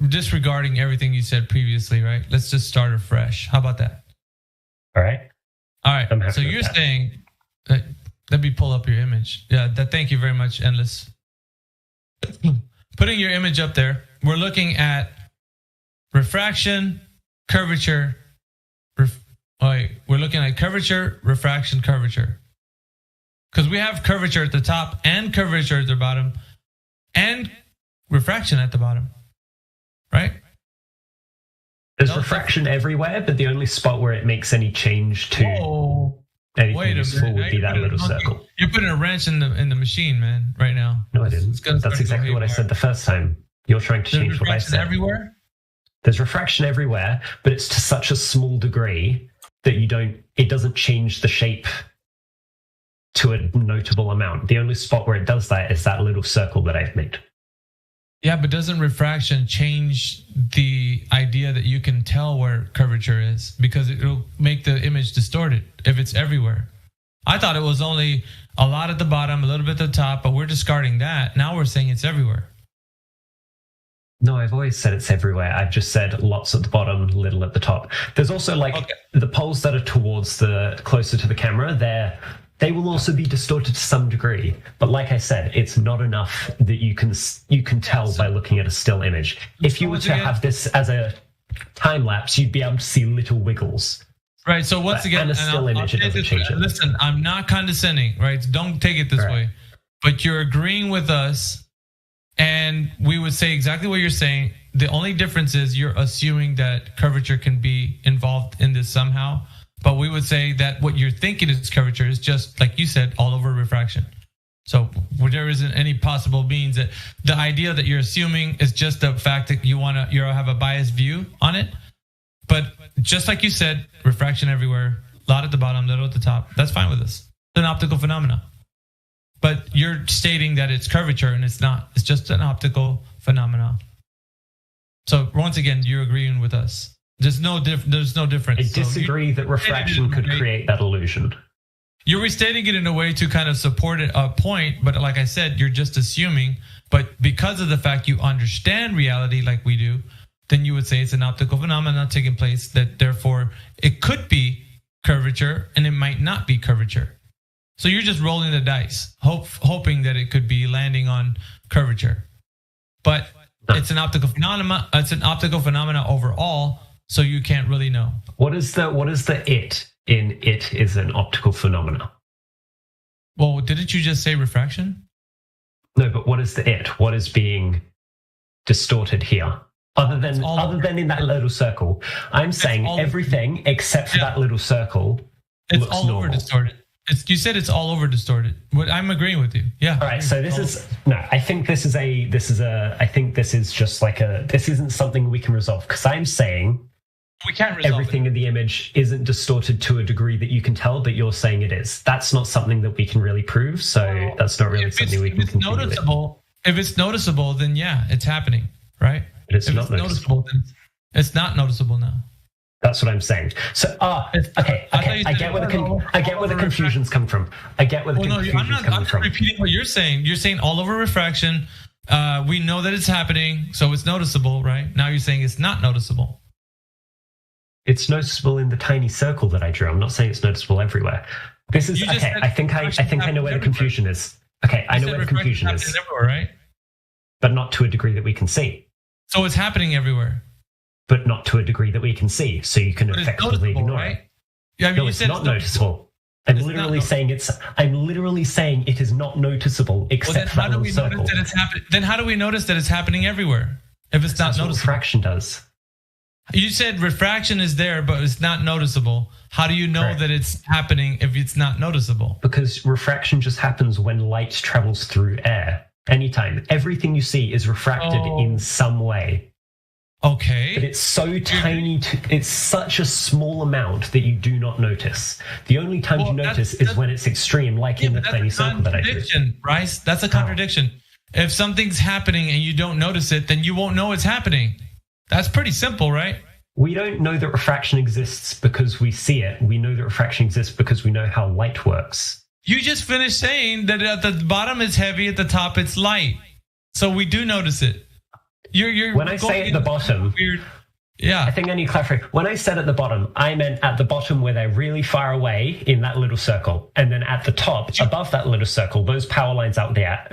disregarding everything you said previously, right? Let's just start afresh. How about that? All right. So you're saying, let me pull up your image. Yeah, thank you very much, Endless. Putting your image up there, we're looking at refraction, curvature. We're looking at curvature, refraction, curvature. Because we have curvature at the top and curvature at the bottom and refraction at the bottom, right? There's refraction everywhere, but the only spot where it makes any change to anything useful would be that little circle. You're putting a wrench in the machine, man, right now. No, I didn't. That's exactly what I said the first time. You're trying to change what I said. Everywhere? There's refraction everywhere, but it's to such a small degree that it doesn't change the shape to a notable amount. The only spot where it does that is that little circle that I've made. Yeah, but doesn't refraction change the idea that you can tell where curvature is? Because it'll make the image distorted if it's everywhere. I thought it was only a lot at the bottom, a little bit at the top, but we're discarding that. Now we're saying it's everywhere. No, I've always said it's everywhere. I've just said lots at the bottom, little at the top. There's also the poles that are towards closer to the camera, they will also be distorted to some degree. But like I said, it's not enough that you can tell by looking at a still image. If you were to have this as a time lapse, you'd be able to see little wiggles. Right. So once again, and a still image, it doesn't change it. Listen, I'm not condescending, right? Don't take it this way. But you're agreeing with us, and we would say exactly what you're saying. The only difference is you're assuming that curvature can be involved in this somehow. But we would say that what you're thinking is curvature is just, like you said, all over refraction. So there isn't any possible means that the idea that you're assuming is just the fact that you have a biased view on it. But just like you said, refraction everywhere, a lot at the bottom, little at the top. That's fine with us. It's an optical phenomena. But you're stating that it's curvature, and it's not. It's just an optical phenomena. So once again, you're agreeing with us. There's no difference. I disagree that refraction could create that illusion. You're restating it in a way to kind of support a point, but like I said, you're just assuming. But because of the fact you understand reality like we do, then you would say it's an optical phenomenon taking place, that therefore it could be curvature and it might not be curvature. So you're just rolling the dice, hoping that it could be landing on curvature. But it's an optical phenomena. It's an optical phenomena overall, so you can't really know. What is the it in it is an optical phenomena? Well, didn't you just say refraction? No, but what is the it? What is being distorted here? Other than in that little circle, I'm saying everything except for that little circle. It's looks all normal. over distorted. You said it's all over distorted. I'm agreeing with you. Yeah. All right. So this is just like this isn't something we can resolve, because I'm saying we can't resolve everything in the image isn't distorted to a degree that you can tell, but you're saying it is. That's not something that we can really prove. So that's not really something we can continue with. If it's noticeable, then yeah, it's happening, right? But it's not noticeable. Then it's not noticeable now. That's what I'm saying. So, okay. I get where the confusion's come from. I'm not repeating what you're saying. You're saying all over refraction. We know that it's happening, so it's noticeable, right? Now you're saying it's not noticeable. It's noticeable in the tiny circle that I drew. I'm not saying it's noticeable everywhere. This is okay. I think I know where the confusion is. Okay, I know where the confusion is. Everywhere, right? But not to a degree that we can see. So it's happening everywhere. But not to a degree that we can see, so you can effectively ignore it. Yeah, I mean, no, it's not noticeable. I'm literally saying it is not noticeable except for the circle. Then how do we notice that it's happening everywhere if it's not noticeable? Refraction does. You said refraction is there, but it's not noticeable. How do you know that it's happening if it's not noticeable? Because refraction just happens when light travels through air. Anytime. Everything you see is refracted in some way. Okay. But it's so tiny, it's such a small amount that you do not notice. The only time you notice is when it's extreme, like in the tiny circle that I drew. Bryce, that's a contradiction. If something's happening and you don't notice it, then you won't know it's happening. That's pretty simple, right? We don't know that refraction exists because we see it. We know that refraction exists because we know how light works. You just finished saying that at the bottom it's heavy, at the top it's light. So we do notice it. When I say at the bottom, yeah, I think I need to clarify. When I said at the bottom, I meant at the bottom where they're really far away in that little circle, and then at the top, above that little circle, those power lines out there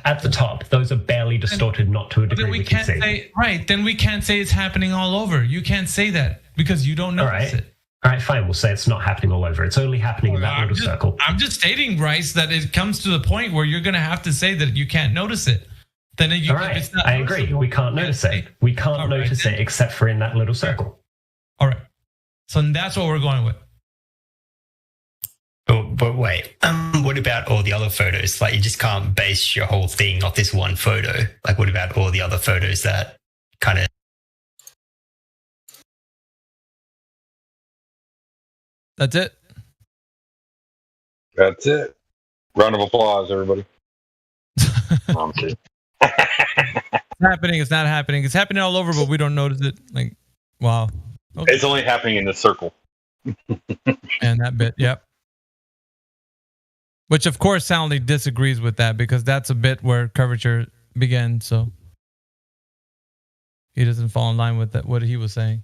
at the top, those are barely distorted, not to a degree we can see. Then we can't say it's happening all over. You can't say that because you don't notice it. All right, fine. We'll say it's not happening all over. It's only happening in that little circle. I'm just stating, Bryce, that it comes to the point where you're going to have to say that you can't notice it. Then all right, I agree. We can't notice it. We can't notice it except for in that little circle. All right. So that's what we're going with. But wait, what about all the other photos? Like, you just can't base your whole thing off this one photo. Like, what about all the other photos that kind of... That's it. That's it. Round of applause, everybody. It's happening. It's not happening. It's happening all over, but we don't notice it. Like, wow. Okay. It's only happening in the circle. And that bit, yep. Which, of course, Soundly disagrees with that because that's a bit where curvature began. So he doesn't fall in line with that, what he was saying.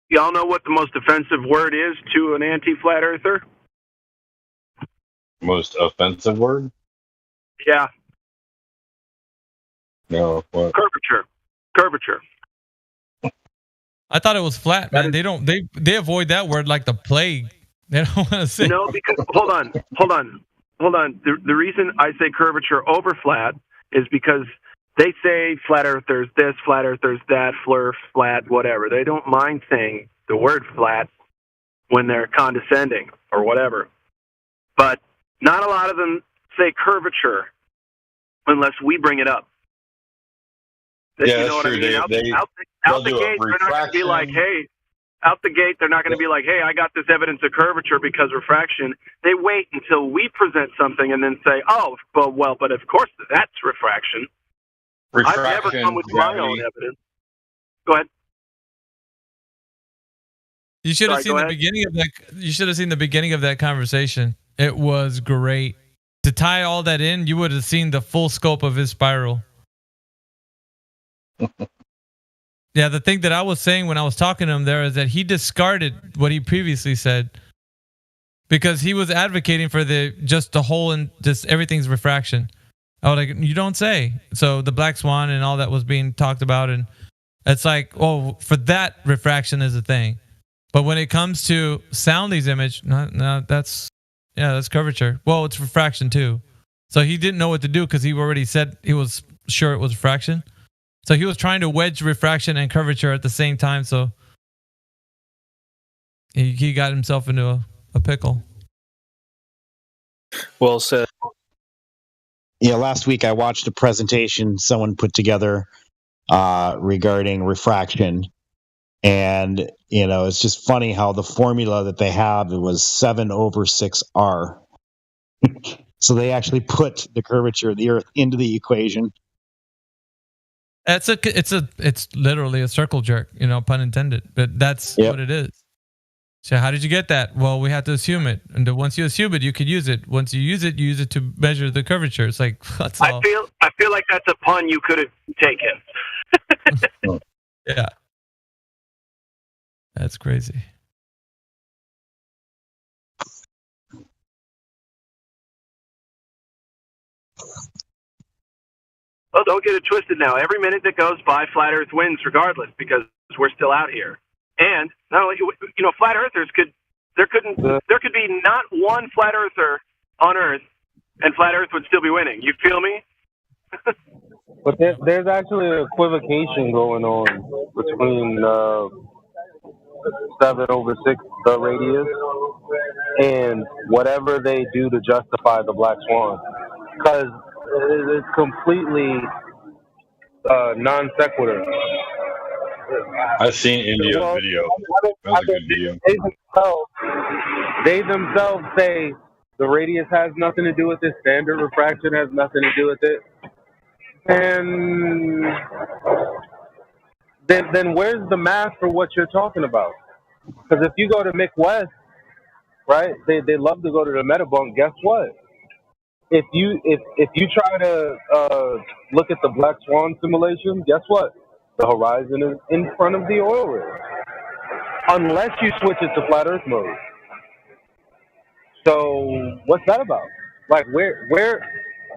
Y'all know what the most offensive word is to an anti-flat earther? Most offensive word? Yeah. No. What? Curvature. I thought it was flat, man. They avoid that word like the plague. They don't want to say. No, because hold on. The reason I say curvature over flat is because they say flat earthers this, flat earthers that, flurf, flat, whatever. They don't mind saying the word flat when they're condescending or whatever. But not a lot of them say curvature unless we bring it up. Yeah, you know what true. I mean? Out the gate, they're not going to be like, hey, I got this evidence of curvature because refraction. They wait until we present something and then say, but of course that's refraction. I've never come with my own evidence. Go ahead. You should have seen the beginning of that. You should have seen the beginning of that conversation. It was great. To tie all that in, you would have seen the full scope of his spiral. Yeah, the thing that I was saying when I was talking to him there is that he discarded what he previously said because he was advocating for just the whole and just everything's refraction. I was like, you don't say. So the black swan and all that was being talked about, and it's like, for that refraction is a thing. But when it comes to Soundly's image, no, that's curvature. Well, it's refraction too. So he didn't know what to do because he already said he was sure it was refraction. So he was trying to wedge refraction and curvature at the same time. So he got himself into a pickle. Well said. Yeah, last week I watched a presentation someone put together regarding refraction. And, it's just funny how the formula that they have, it was 7/6R. So they actually put the curvature of the Earth into the equation. It's literally a circle jerk, pun intended. But that's what it is. So how did you get that? Well, we had to assume it, and once you assume it, you could use it. Once you use it to measure the curvature. It's like that's all. I feel like that's a pun you could have taken. Yeah, that's crazy. Well, don't get it twisted now. Every minute that goes by, Flat Earth wins regardless because we're still out here. And not only, Flat Earthers there could be not one Flat Earther on Earth, and Flat Earth would still be winning. You feel me? But there's actually an equivocation going on between 7/6, the radius, and whatever they do to justify the Black Swan. Because it's completely non sequitur. I've seen India's video. That's a good video. They themselves say the radius has nothing to do with it, standard refraction has nothing to do with it. And then where's the math for what you're talking about? Because if you go to Mick West, right, they love to go to the Metabunk. Guess what? If you try to look at the Black Swan simulation, guess what? The horizon is in front of the oil rig, unless you switch it to flat Earth mode. So what's that about? Like where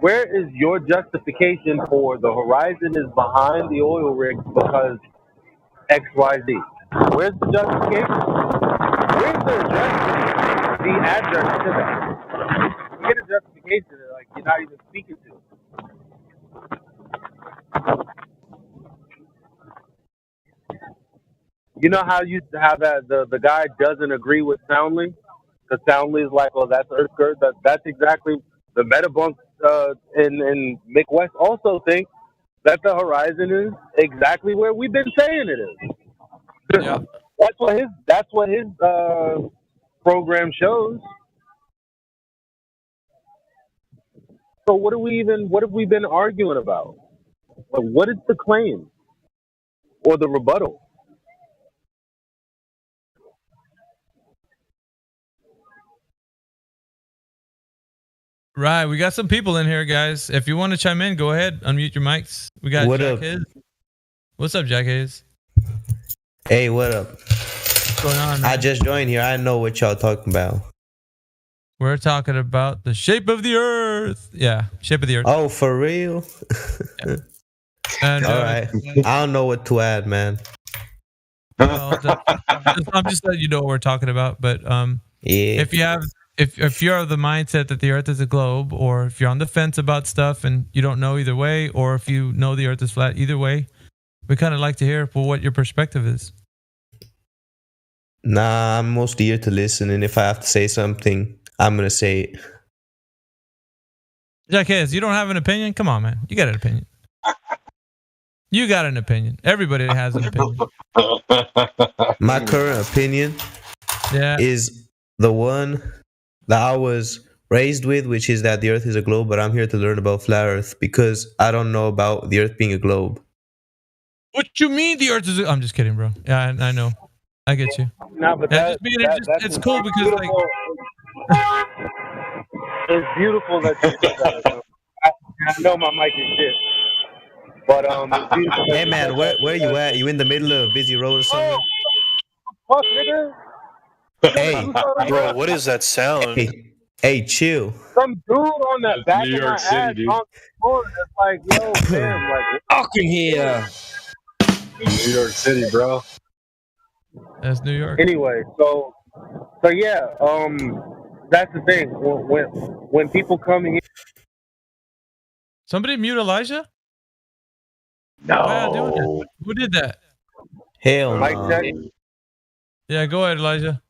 is your justification for the horizon is behind the oil rig because XYZ? Where's the justification? Where's the adjustment? The adjunct to that. You get a justification that like you're not even speaking to. You know how you have that the guy doesn't agree with Soundly? Because Soundly is like, well, that's Earth curve. That's exactly the Metabunk and Mick West also think that the horizon is exactly where we've been saying it is. Yeah. That's what his program shows. So what have we been arguing about? Like, what is the claim or the rebuttal? Right, we got some people in here, guys. If you want to chime in, go ahead, unmute your mics. We got What Jack up? Hayes. What's up, Jack Hayes? Hey, what up? What's going on, man? I just joined here. I know what y'all talking about. We're talking about the shape of the Earth. Yeah, shape of the Earth. Oh, for real? And, All right. I don't know what to add, man. Well, I'm just letting you know what we're talking about. But Yeah. if you're of the mindset that the Earth is a globe, or if you're on the fence about stuff and you don't know either way, or if you know the Earth is flat, either way, we kind of like to hear what your perspective is. Nah, I'm mostly here to listen, and if I have to say something, I'm gonna say it. Jack Hayes, you don't have an opinion? Come on, man. You got an opinion. You got an opinion. Everybody has an opinion. My current opinion is the one that I was raised with, which is that the Earth is a globe, but I'm here to learn about flat Earth because I don't know about the Earth being a globe. What you mean the Earth is I'm just kidding, bro. Yeah, I know. I get you. No, but it's cool because like it's beautiful that you did that. I know my mic is shit. But it's beautiful that Hey man, where you at? You in the middle of a busy road or something? fuck, nigga. Hey, Bro, what is that sound? Hey, chill. Some dude on that back New of York my City, ass dude. on the floor that's like, yo, damn, like Fucking here. New York City, bro. That's New York. Anyway, so yeah, that's the thing. When people come here, somebody mute Elijah? No. Why are you doing that? Who did that? Hell Mike no. check. Yeah, go ahead, Elijah.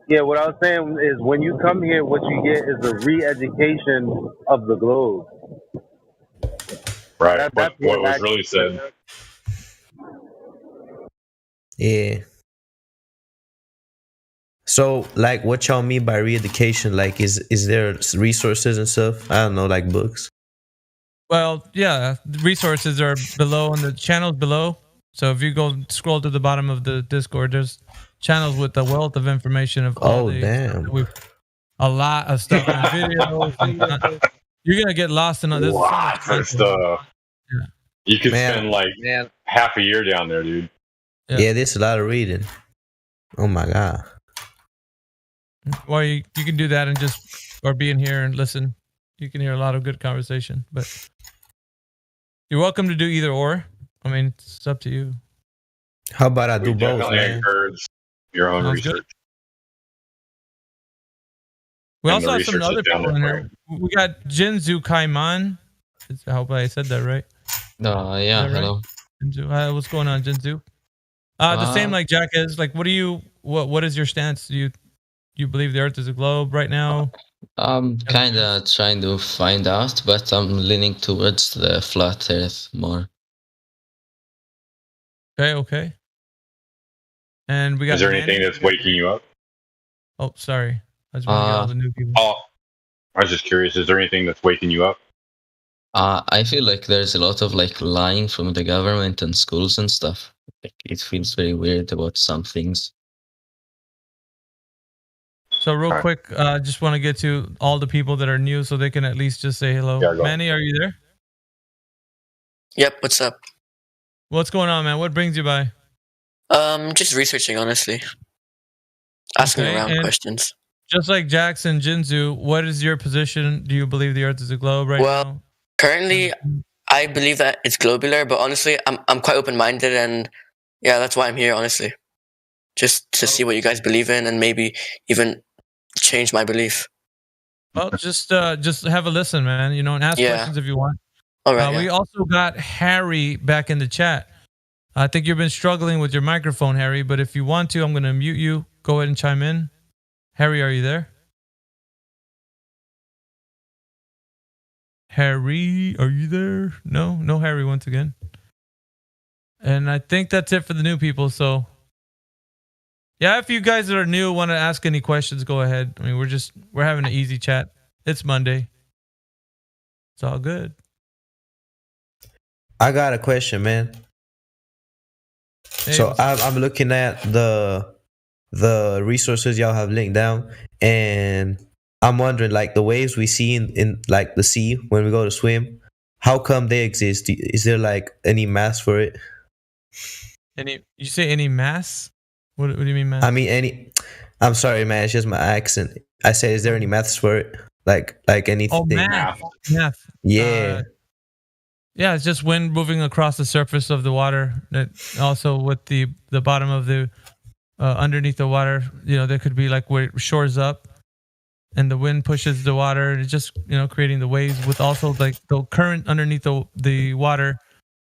Yeah, what I was saying is when you come here, what you get is a re-education of the globe. Right. That's what was actually really said. Yeah. So, like, what y'all mean by re-education? Like, is there resources and stuff? I don't know, like books. Well, yeah, the resources are below on the channels below. So if you go scroll to the bottom of the Discord, there's channels with a wealth of information of all the damn. A lot of stuff and videos. You're gonna get lost in all this. Lots of stuff. Yeah. You could spend like half a year down there, dude. Yeah, there's a lot of reading. Oh my god. Well, you can do that and just or be in here and listen. You can hear a lot of good conversation, but you're welcome to do either or. I mean, it's up to you. How about I do both, Definitely man? encourage your own Sounds good. research. We And also the have some research other is down people in there here. We got Jinzu Kaiman. I hope I said that right. Yeah, Is that right? hello. Jinzu. What's going on, Jinzu? The same like Jack is. Like, what is your stance? Do you believe the Earth is a globe right now? I'm kind of trying to find out, but I'm leaning towards the flat Earth more. Okay. And we got. Is there Manny. anything that's waking you up? Oh, sorry. I just want to get all the new people. Oh, I was just curious. Is there anything that's waking you up? I feel like there's a lot of like lying from the government and schools and stuff. Like, it feels very weird about some things. So real quick, just want to get to all the people that are new so they can at least just say hello. Yeah, go. Manny, are you there? Yep, what's up? What's going on, man? What brings you by? Just researching, honestly. Asking Okay, around and questions. Just like Jackson, Jinzu, what is your position? Do you believe the Earth is a globe right now? Currently, I believe that it's globular, but honestly, I'm quite open-minded, and yeah, that's why I'm here, honestly. Just to see what you guys believe in, and maybe even change my belief. Well, just have a listen, man. You know, and ask questions if you want. All right. We also got Harry back in the chat. I think you've been struggling with your microphone, Harry. But if you want to, I'm going to mute you. Go ahead and chime in. Harry, are you there? Harry, are you there? No, Harry. Once again. And I think that's it for the new people. So, yeah, if you guys that are new want to ask any questions, go ahead. I mean, we're having an easy chat. It's Monday. It's all good. I got a question, man. Hey, So I'm looking at the resources y'all have linked down, and I'm wondering, like, the waves we see in like the sea when we go to swim, how come they exist? Is there like any mass for it? You say any mass? What do you mean mass? I mean any. I'm sorry, man. It's just my accent. I said, is there any maths for it? Like anything? Oh, math. Yeah. Yeah, it's just wind moving across the surface of the water. That also with the bottom of the underneath the water, you know, there could be like where it shores up, and the wind pushes the water, and it's just, you know, creating the waves with also like the current underneath the water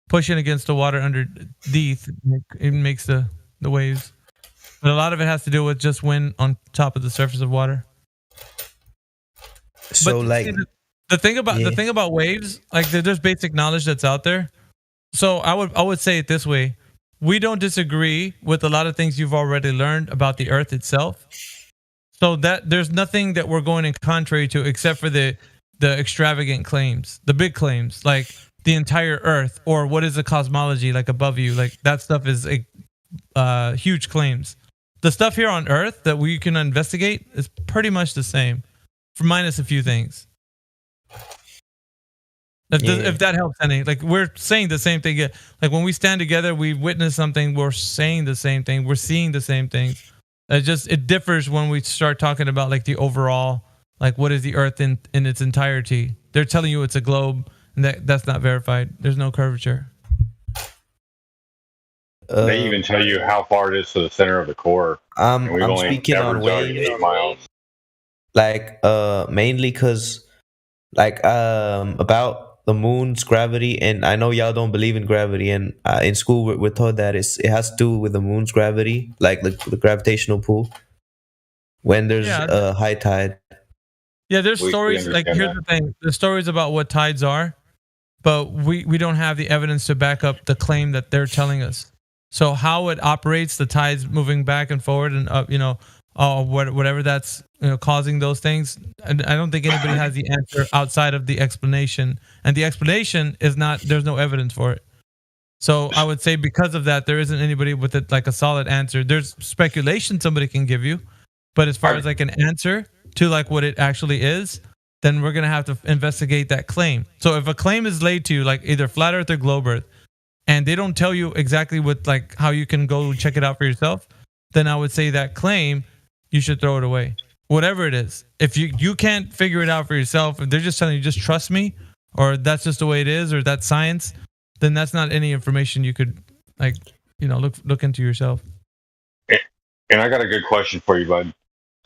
pushing against the water underneath. It makes the waves. But a lot of it has to do with just wind on top of the surface of water. So like the thing about waves, like there's basic knowledge that's out there. So I would say it this way: we don't disagree with a lot of things you've already learned about the Earth itself. So that there's nothing that we're going in contrary to except for the extravagant claims, the big claims, like the entire Earth or what is the cosmology like above you. Like that stuff is huge claims. The stuff here on Earth that we can investigate is pretty much the same, minus a few things. If that helps any, like we're saying the same thing. Like when we stand together, we witness something. We're saying the same thing. We're seeing the same things. It differs when we start talking about like the overall, like what is the Earth in its entirety. They're telling you it's a globe, and that's not verified. There's no curvature. They even tell you how far it is to the center of the core. I'm speaking on waves. 8 miles. Like mainly because like about the moon's gravity, and I know y'all don't believe in gravity, and in school we're told that it has to do with the moon's gravity, like the gravitational pull when there's a high tide. Yeah, there's stories like here's the thing: there's stories about what tides are, but we don't have the evidence to back up the claim that they're telling us. So how it operates, the tides moving back and forward and up, you know, whatever that's causing those things. And I don't think anybody has the answer outside of the explanation. And the explanation is not. There's no evidence for it. So I would say because of that, there isn't anybody with like a solid answer. There's speculation somebody can give you, but as far as like an answer to like what it actually is, then we're gonna have to investigate that claim. So if a claim is laid to you, like either flat Earth or globe Earth, and they don't tell you exactly what like how you can go check it out for yourself, then I would say that claim you should throw it away. Whatever it is, if you can't figure it out for yourself, if they're just telling you just trust me, or that's just the way it is, or that's science, then that's not any information you could like look into yourself. And I got a good question for you, bud.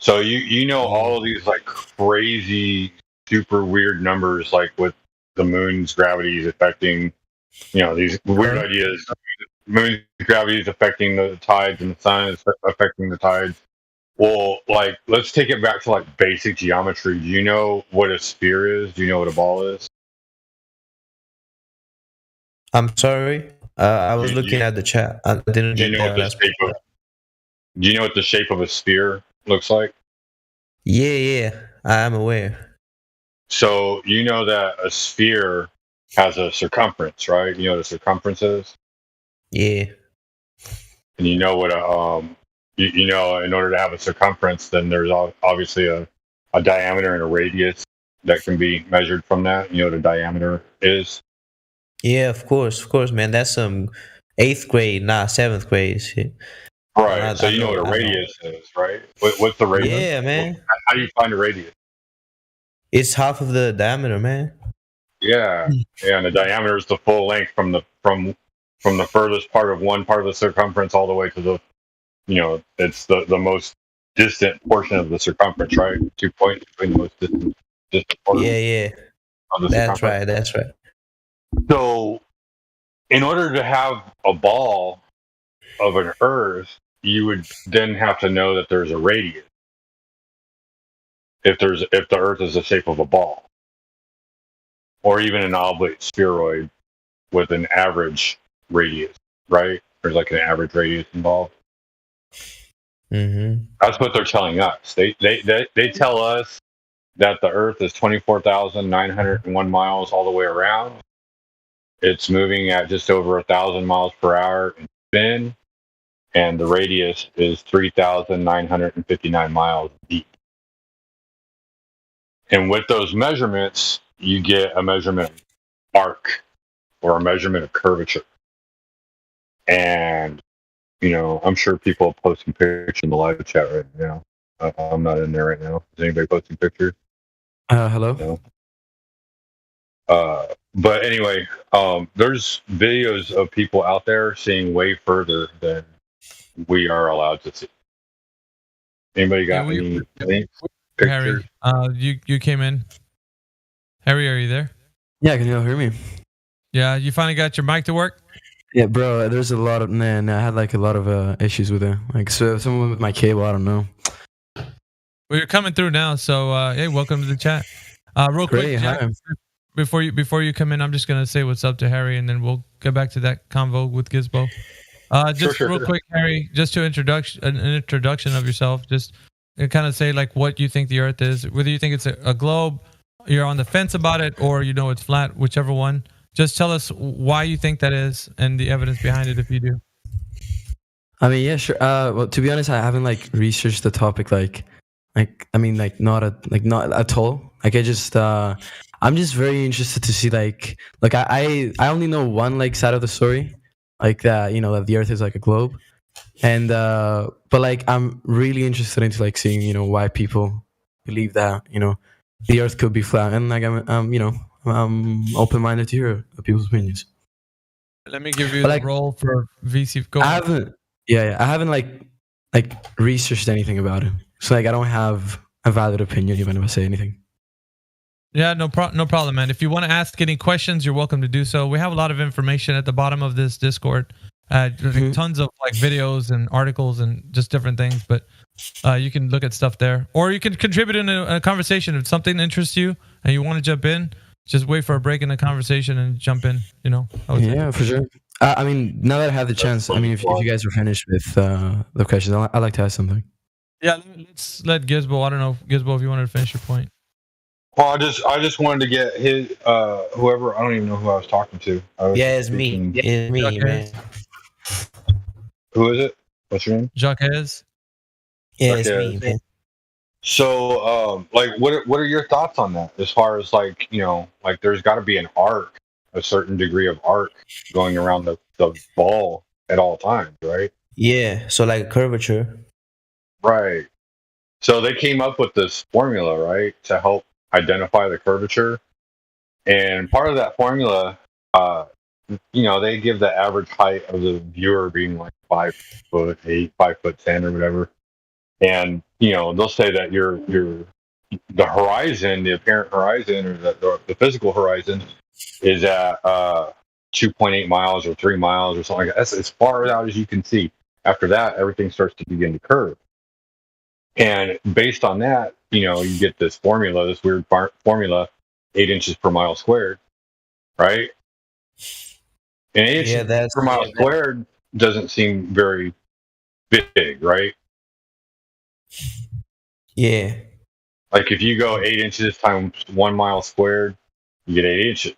So you know all of these like crazy, super weird numbers, like with the moon's gravity is affecting, these weird ideas. Moon's gravity is affecting the tides, and the sun is affecting the tides. Well, like let's take it back to like basic geometry. Do you know what a sphere is? Do you know what a ball is? I'm sorry. I was looking at the chat. I didn't Do you get know that what the last shape part. Do you know what the shape of a sphere looks like? Yeah, I am aware. So you know that a sphere has a circumference, right? You know what a circumference is? Yeah. And you know what in order to have a circumference, then there's obviously a diameter and a radius that can be measured from that. You know what a diameter is? Yeah, of course, man. That's some 8th grade, not 7th grade shit. Right. So you know what a radius is, right? What's the radius? Yeah, man. How do you find a radius? It's half of the diameter, man. Yeah, and the diameter is the full length from the furthest part of one part of the circumference all the way to the, it's the most distant portion of the circumference, right? 2 points between the most distant part. Yeah. That's right. So, in order to have a ball of an Earth, you would then have to know that there's a radius. If the Earth is the shape of a ball, or even an oblate spheroid with an average radius, right? There's like an average radius involved. Mm-hmm. That's what they're telling us. They tell us that the Earth is 24,901 miles all the way around. It's moving at just over 1,000 miles per hour in spin, and the radius is 3,959 miles deep. And with those measurements, you get a measurement of arc or a measurement of curvature. And, I'm sure people are posting pictures in the live chat right now. I'm not in there right now. Is anybody posting pictures? Hello? No. But anyway, there's videos of people out there seeing way further than we are allowed to see. Anybody got any pictures? Harry, you came in. Harry, are you there? Yeah, can you all hear me? Yeah, you finally got your mic to work? Yeah, bro, there's a lot of, I had like a lot of issues with it. Like, so someone with my cable, I don't know. Well, you're coming through now, so hey, welcome to the chat. Real quick, Jack, before you come in, I'm just gonna say what's up to Harry, and then we'll get back to that convo with Gizbo. Real quick, Harry, just to an introduction of yourself, just kind of say like what you think the Earth is, whether you think it's a globe, you're on the fence about it, or it's flat, whichever one. Just tell us why you think that is and the evidence behind it if you do. I mean, yeah, sure. Well, to be honest, I haven't like researched the topic not at all. Like I just I'm just very interested to see like I only know one like side of the story, like that that the Earth is like a globe, and but like I'm really interested into like seeing why people believe that the Earth could be flat, and like I'm open-minded to hear people's opinions. Let me give you the role for VC. Go I haven't like researched anything about it, so like I don't have a valid opinion even if I say anything. Yeah, no problem, man. If you want to ask any questions, you're welcome to do so. We have a lot of information at the bottom of this Discord. Tons of like videos and articles and just different things, but you can look at stuff there, or you can contribute in a conversation. If something interests you and you want to jump in, just wait for a break in the conversation and jump in. Yeah, for sure. I mean, now that I have the chance, I mean, if you guys are finished with the questions, I'd like to ask something. Yeah, let's let Gizbo. I don't know, Gizbo, if you wanted to finish your point. Well, I just wanted to get his whoever, I don't even know who I was talking to. Yeah, it's me. It's me, man. Who is it? What's your name? Jacques. Yeah, it's me, man. So, like, what are your thoughts on that? As far as like, you know, like there's got to be an arc, a certain degree of arc going around the ball at all times, right? Yeah, so like a curvature. Right. So they came up with this formula, right, to help identify the curvature. And part of that formula, you know, they give the average height of the viewer being like 5'8", 5'10", or whatever. And you know, they'll say that the horizon, the apparent horizon, or the physical horizon, is at 2.8 miles or 3 miles or something like that. That's as far out as you can see. After that, everything starts to begin to curve. And based on that, you know, you get this formula, this weird formula, 8 inches per mile squared, right? And 8 inches per mile squared doesn't seem very big, right? Yeah. Like if you go 8 inches times 1 mile squared, you get 8 inches.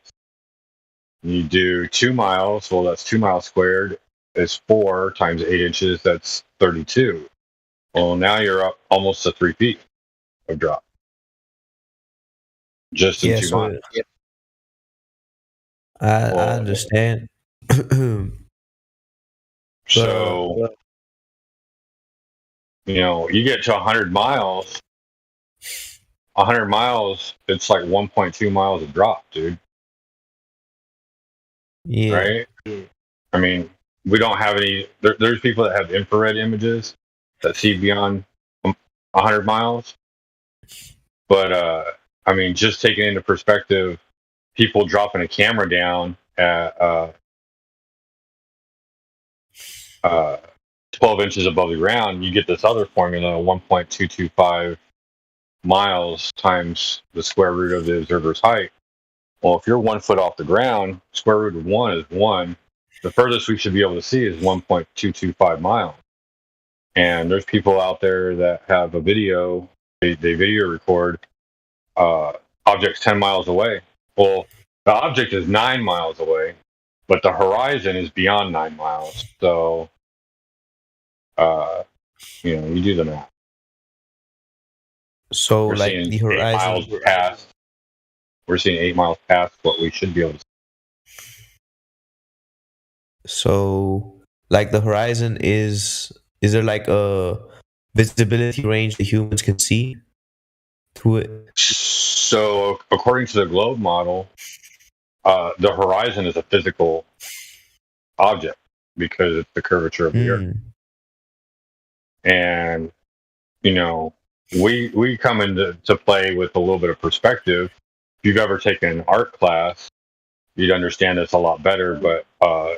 You do 2 miles, well, that's 2 miles squared. It's 4 times 8 inches, that's 32. Well, now you're up almost to 3 feet of drop. Just in 2 miles. I understand. So, you know, you get to 100 miles, it's like 1.2 miles of drop, dude. Yeah. Right? I mean, we don't have any, there's people that have infrared images that see beyond 100 miles. But, I mean, just taking into perspective, people dropping a camera down at 12 inches above the ground, you get this other formula, 1.225 miles times the square root of the observer's height. Well, if you're 1 foot off the ground, square root of 1 is 1. The furthest we should be able to see is 1.225 miles. And there's people out there that have a video, they video record objects 10 miles away. Well, the object is 9 miles away, but the horizon is beyond 9 miles. So, you know, you do the math. So, We're like seeing the horizon. 8 miles past. We're seeing 8 miles past what we should be able to see. So, like the horizon is there like a visibility range that humans can see through it? So, according to the globe model, the horizon is a physical object because it's the curvature of the Earth. And, you know, we come into play with a little bit of perspective. If you've ever taken an art class, you'd understand this a lot better, but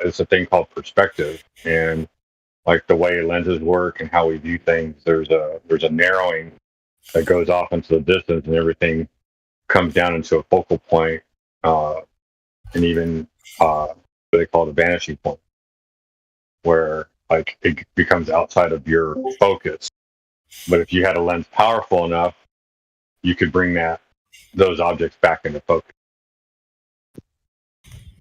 it's a thing called perspective. And like the way lenses work and how we view things, there's a narrowing that goes off into the distance, and everything comes down into a focal point, and even what they call the vanishing point, where like it becomes outside of your focus. But if you had a lens powerful enough, you could bring those objects back into focus.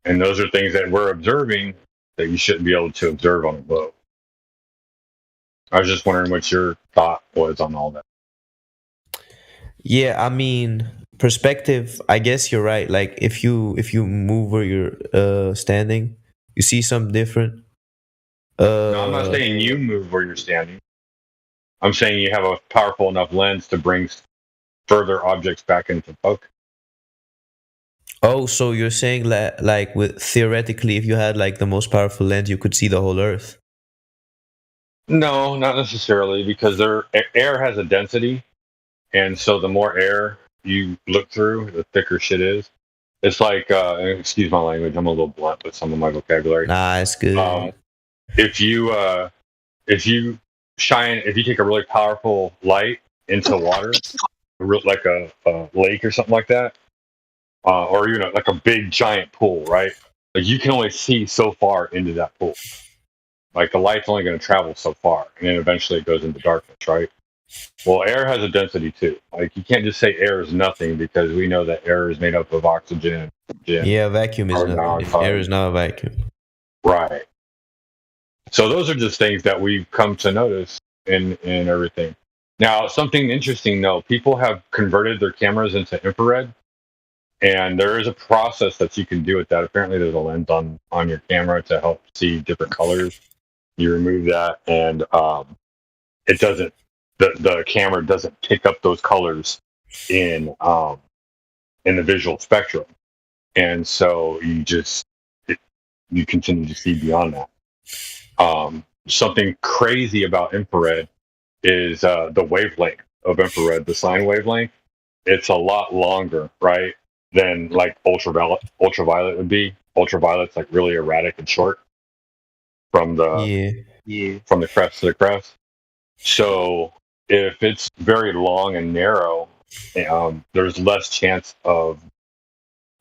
And those are things that we're observing that you shouldn't be able to observe on a globe. I was just wondering what your thought was on all that. Yeah, I mean, perspective, I guess you're right. Like if you move where you're standing, you see something different. No, I'm not saying you move where you're standing. I'm saying you have a powerful enough lens to bring further objects back into focus. Oh, so you're saying that, like, with theoretically, if you had like the most powerful lens, you could see the whole Earth? No, not necessarily, because air has a density, and so the more air you look through, the thicker shit is. It's like, excuse my language, I'm a little blunt with some of my vocabulary. Nah, it's good. If you take a really powerful light into water, like a lake or something like that, or you know, like a big giant pool, right? Like you can only see so far into that pool. Like the light's only going to travel so far, and then eventually it goes into darkness, right? Well, air has a density too. Like you can't just say air is nothing because we know that air is made up of oxygen. Yeah, vacuum is carbon nothing. dioxide. Air is not a vacuum. Right. So those are just things that we've come to notice in everything. Now, something interesting though, people have converted their cameras into infrared, and there is a process that you can do with that. Apparently, there's a lens on your camera to help see different colors. You remove that, and it doesn't. The camera doesn't pick up those colors in the visual spectrum, and so you continue to see beyond that. Something crazy about infrared is the wavelength of infrared, the sine wavelength. It's a lot longer, right, than like ultraviolet would be. Ultraviolet's like really erratic and short from the from the crest to the crest. So if it's very long and narrow, there's less chance of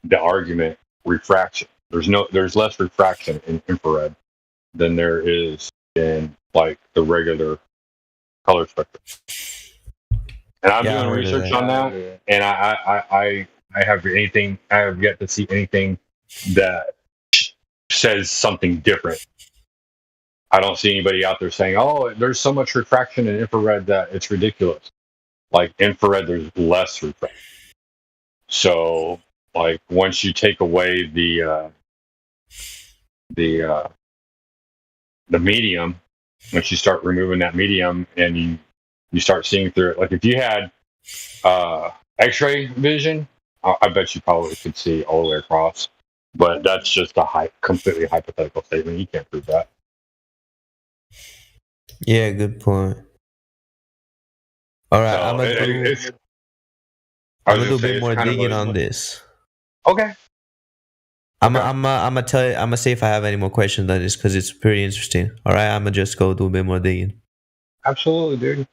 the argument refraction. There's less refraction in infrared than there is in like the regular color spectrum. And I'm doing research on that, and I have yet to see anything that says something different. I don't see anybody out there saying, "Oh, there's so much refraction in infrared that it's ridiculous." Like infrared, there's less refraction. So, like once you take away the medium, once you start removing that medium, and you start seeing through it. Like if you had X-ray vision, I bet you probably could see all the way across. But that's just a completely hypothetical statement. You can't prove that. Yeah, good point. All right, So I'm gonna do a bit more digging on this. Okay. I'm gonna say if I have any more questions on this because it's pretty interesting. All right, I'm gonna just go do a bit more digging. Absolutely, dude.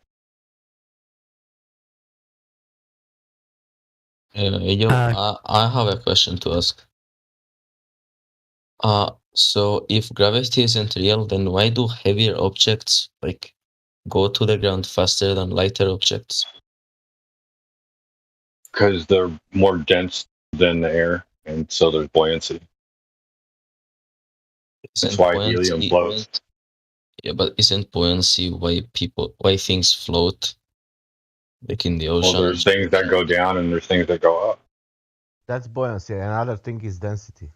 I have a question to ask. So if gravity isn't real, then why do heavier objects like go to the ground faster than lighter objects? Because they're more dense than the air, and so there's buoyancy. That's why helium floats. Yeah, but isn't buoyancy why things float? Like in the ocean. Well, there's things that go down and there's things that go up. That's buoyancy. Another thing is density.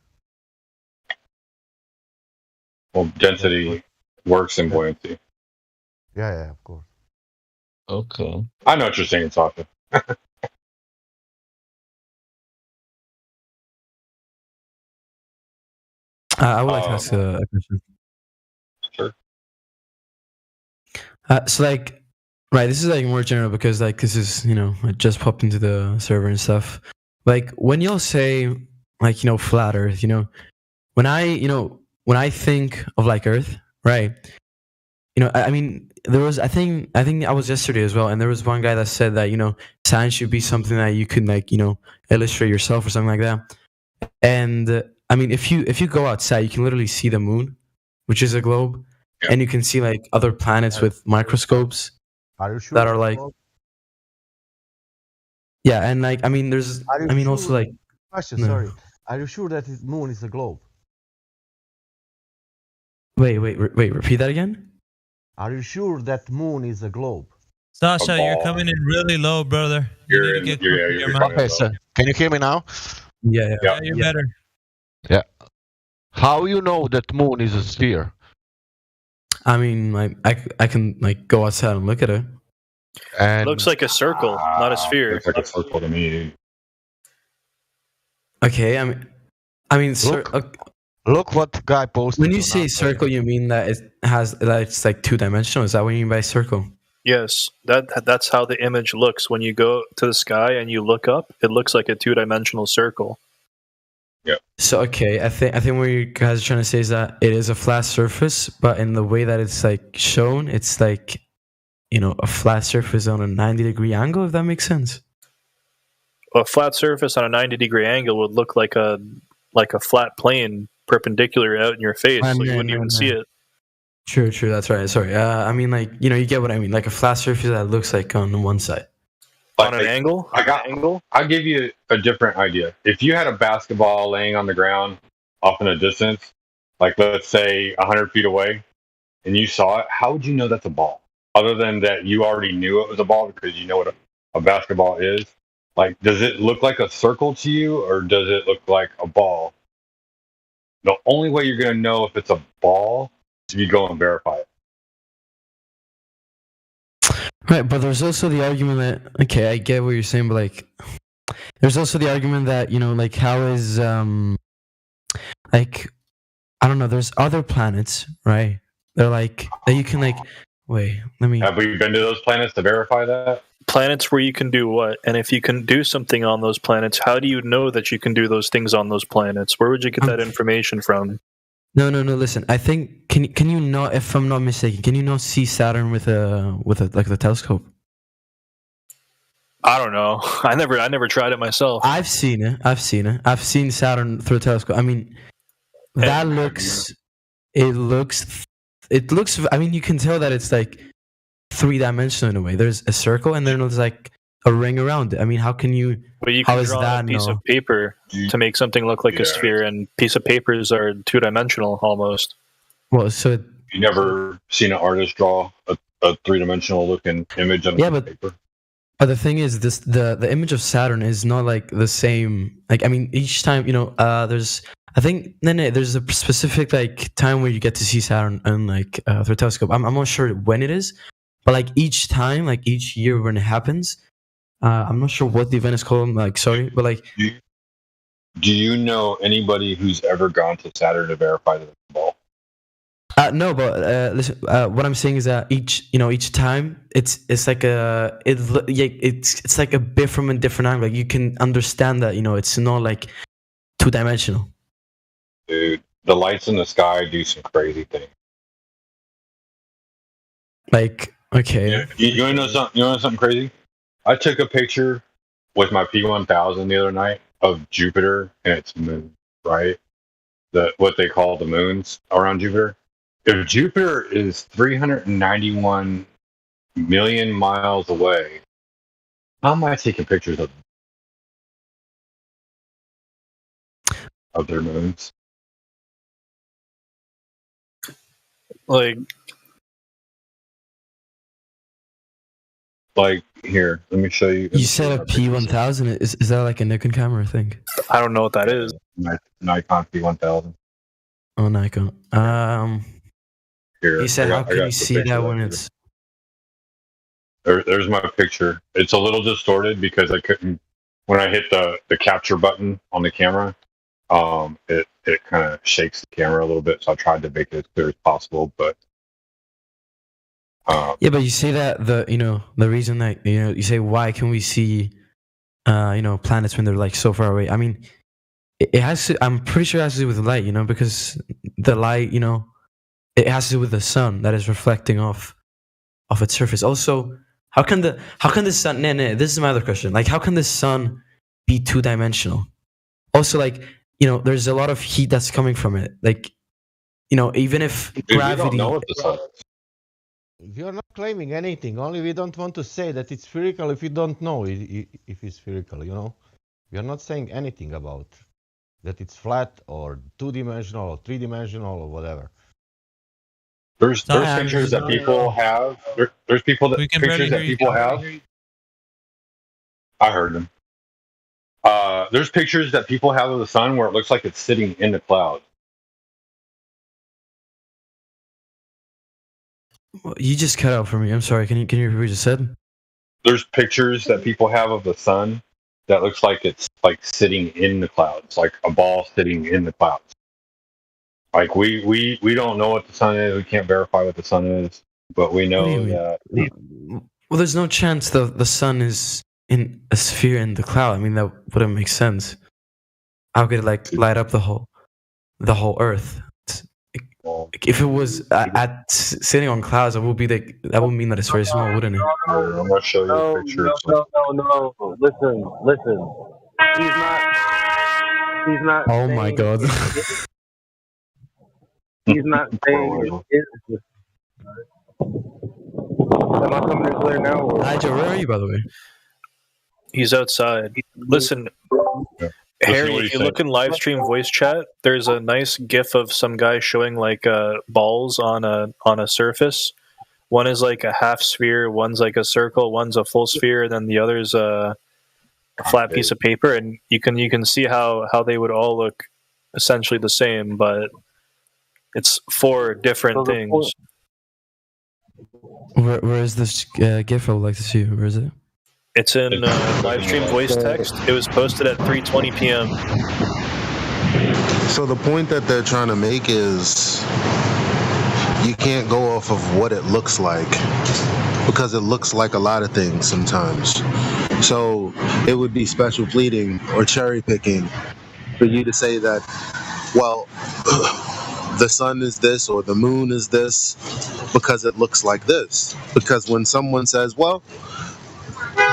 Well, density works in buoyancy. Yeah, of course. Okay. I know what you're saying, Sasha. I would like to ask a question. Sure. So like, right, this is like more general because like this is, I just popped into the server and stuff. Like when you'll say like, flat earth, when I think of like earth, right? I mean, there was, I think I was yesterday as well. And there was one guy that said that, science should be something that you could like, illustrate yourself or something like that. And I mean, if you go outside, you can literally see the moon, which is a globe, and you can see like other planets with microscopes that are like, yeah, and like I mean, there's, also like, question. Sorry, are you sure that the moon is a globe? Wait, repeat that again. Are you sure that moon is a globe? Sasha, you're coming in really low, brother. Okay, so can you hear me now? Yeah, you're better. Yeah. How you know that moon is a sphere? I mean, like I can like go outside and look at it. And looks like a circle, not a sphere. Looks like a circle to me. Okay, I mean, look what guy posted. When you say circle, you mean that it's like two-dimensional? Is that what you mean by circle? Yes, that's how the image looks when you go to the sky and you look up. It looks like a two-dimensional circle. Yeah. So okay, I think what you guys are trying to say is that it is a flat surface, but in the way that it's like shown, it's like a flat surface on a 90-degree angle. If that makes sense. A flat surface on a 90-degree angle would look like a flat plane perpendicular out in your face, so you wouldn't even see it. True. That's right. Sorry. I mean, like, you get what I mean. Like a flat surface that looks like on one side. On an angle? I'll give you a different idea. If you had a basketball laying on the ground off in a distance, like let's say 100 feet away, and you saw it, how would you know that's a ball? Other than that you already knew it was a ball because you know what a basketball is. Like, does it look like a circle to you, or does it look like a ball? The only way you're going to know if it's a ball is if you go and verify it. Right, but there's also the argument that, okay, I get what you're saying, but like, there's also the argument that, like, how is, like, I don't know, there's other planets, right? They're like, that you can, like, wait, let me. Have we been to those planets to verify that? Planets where you can do what? And if you can do something on those planets, how do you know that you can do those things on those planets? Where would you get that information from? No. Listen, I think can you not, if I'm not mistaken, can you not see Saturn with a like the telescope? I don't know. I never tried it myself. I've seen it. I've seen Saturn through a telescope. I mean, that looks. It looks. I mean, you can tell that it's like 3-dimensional in a way. There's a circle, and then there's like a ring around it. I mean, how can you? But you can draw a piece of paper to make something look like a sphere, and piece of papers are 2-dimensional almost. Well, so you never seen an artist draw a 3-dimensional looking image on a piece of paper? But the thing is, the image of Saturn is not like the same. Like, I mean, each time, there's. I think there's a specific like time where you get to see Saturn and like through a telescope. I'm not sure when it is, but like each time, like each year when it happens. I'm not sure what the event is called. Like, sorry, but like, do you know anybody who's ever gone to Saturn to verify the ball? No, but listen. What I'm saying is that each time it's like it's like a bit from a different angle. Like, you can understand that it's not like 2-dimensional. Dude, the lights in the sky do some crazy things. Like, okay, you want to know something? You want to know something crazy? I took a picture with my P1000 the other night of Jupiter and its moon, right? What they call the moons around Jupiter. If Jupiter is 391 million miles away, how am I taking pictures of their moons? Like, here, let me show you. You said a P1000. Is that like a Nikon camera thing? I don't know what that is. Nikon P1000. Oh, Nikon. Here, you said, how can you see that when it's? There's my picture. It's a little distorted because I couldn't. When I hit the capture button on the camera, it kind of shakes the camera a little bit. So I tried to make it as clear as possible, but. Yeah, but you say that the reason that you say, why can we see planets when they're like so far away? I mean, it has to. I'm pretty sure it has to do with the light, because the light, it has to do with the sun that is reflecting off its surface. Also, how can the sun? No, this is my other question. Like, how can the sun be 2-dimensional? Also, like, there's a lot of heat that's coming from it. Like, even if gravity. We don't know what the sun is. We are not claiming anything. Only we don't want to say that it's spherical if we don't know if it's spherical. We are not saying anything about that it's flat or 2-dimensional or 3-dimensional or whatever. There's pictures that people have. There's pictures that people have. I heard them. There's pictures that people have of the sun where it looks like it's sitting in the clouds. You just cut out for me. I'm sorry. Can you repeat what you just said? There's pictures that people have of the sun that looks like it's like sitting in the clouds, like a ball sitting in the clouds. Like we don't know what the sun is. We can't verify what the sun is, but we know that. Well, there's no chance the sun is in a sphere in the cloud. I mean, that wouldn't make sense. How could it light up the whole Earth? If it was sitting on clouds, that would mean that it's very small, wouldn't it? I'm gonna show you a picture. No. Listen. He's not. Oh my God. He's not saying it is. Am I coming in clear now? Or? Nigel, where are you, by the way? He's outside. Listen, Harry, if you look in live stream voice chat, there's a nice GIF of some guy showing like balls on a surface. One is like a half sphere, one's like a circle, one's a full sphere, and then the other's a flat piece of paper. And you can see how they would all look essentially the same, but it's 4 different things. Where is this GIF? I would like to see. Where is it? It's in live stream voice text. It was posted at 3:20 p.m. So the point that they're trying to make is you can't go off of what it looks like, because it looks like a lot of things sometimes. So it would be special pleading or cherry picking for you to say that, well, the sun is this or the moon is this because it looks like this. Because when someone says, well,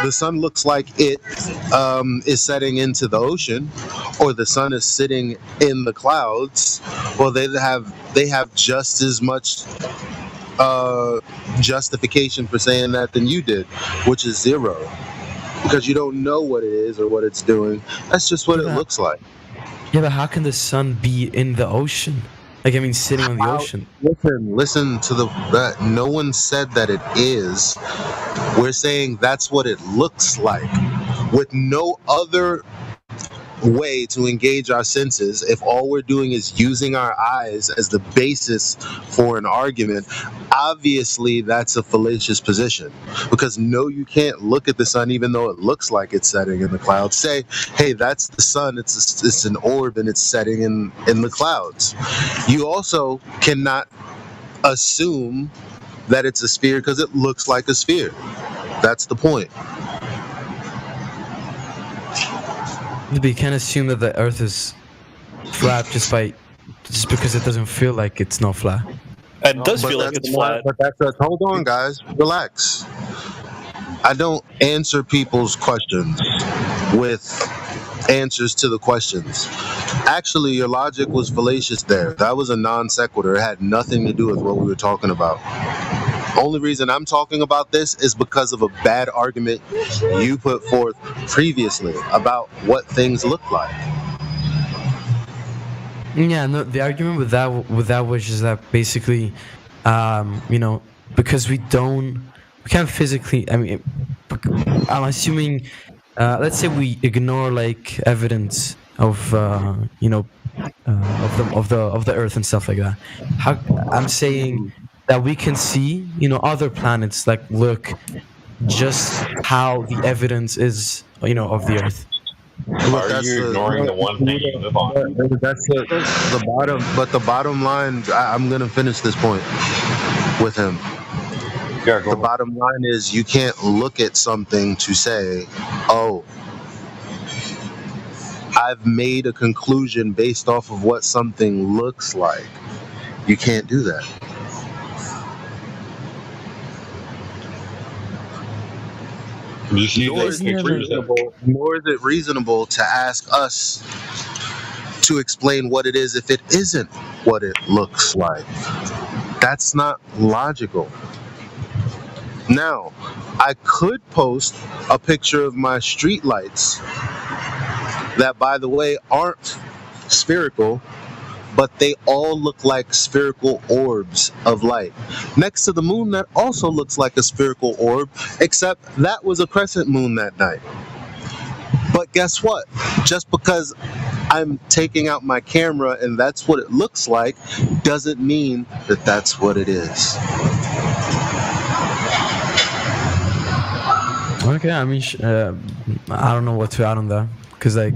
the sun looks like it is setting into the ocean, or the sun is sitting in the clouds, well, they have just as much justification for saying that than you did, which is 0, because you don't know what it is or what it's doing. That's just what it looks like. Yeah, but how can the sun be in the ocean? Like, I mean, sitting on the ocean. Listen to that. No one said that it is. We're saying that's what it looks like, with no other way to engage our senses. If all we're doing is using our eyes as the basis for an argument, obviously that's a fallacious position, because no, you can't look at the sun even though it looks like it's setting in the clouds. Say, hey, that's the sun, it's an orb and it's setting in the clouds. You also cannot assume that it's a sphere because it looks like a sphere. That's the point. But you can't assume that the Earth is flat just because it doesn't feel like it's not flat. It does feel like it's flat. But hold on, guys. Relax. I don't answer people's questions with answers to the questions. Actually, your logic was fallacious there. That was a non sequitur. It had nothing to do with what we were talking about. Only reason I'm talking about this is because of a bad argument you put forth previously about what things look like. Yeah, no, the argument with that was just that basically, because we can't physically. I mean, I'm assuming. Let's say we ignore like evidence of the Earth and stuff like that. I'm saying that we can see, other planets, like look just how the evidence is, of the Earth. Are you ignoring the one thing you live on? That's the bottom. But the bottom line, I'm going to finish this point with him. Yeah, the bottom line is you can't look at something to say, oh, I've made a conclusion based off of what something looks like. You can't do that. Nor is it reasonable to ask us to explain what it is if it isn't what it looks like. That's not logical. Now, I could post a picture of my street lights that, by the way, aren't spherical, but they all look like spherical orbs of light. Next to the moon, that also looks like a spherical orb, except that was a crescent moon that night. But guess what? Just because I'm taking out my camera and that's what it looks like, doesn't mean that that's what it is. Okay, I mean, I don't know what to add on that, because, I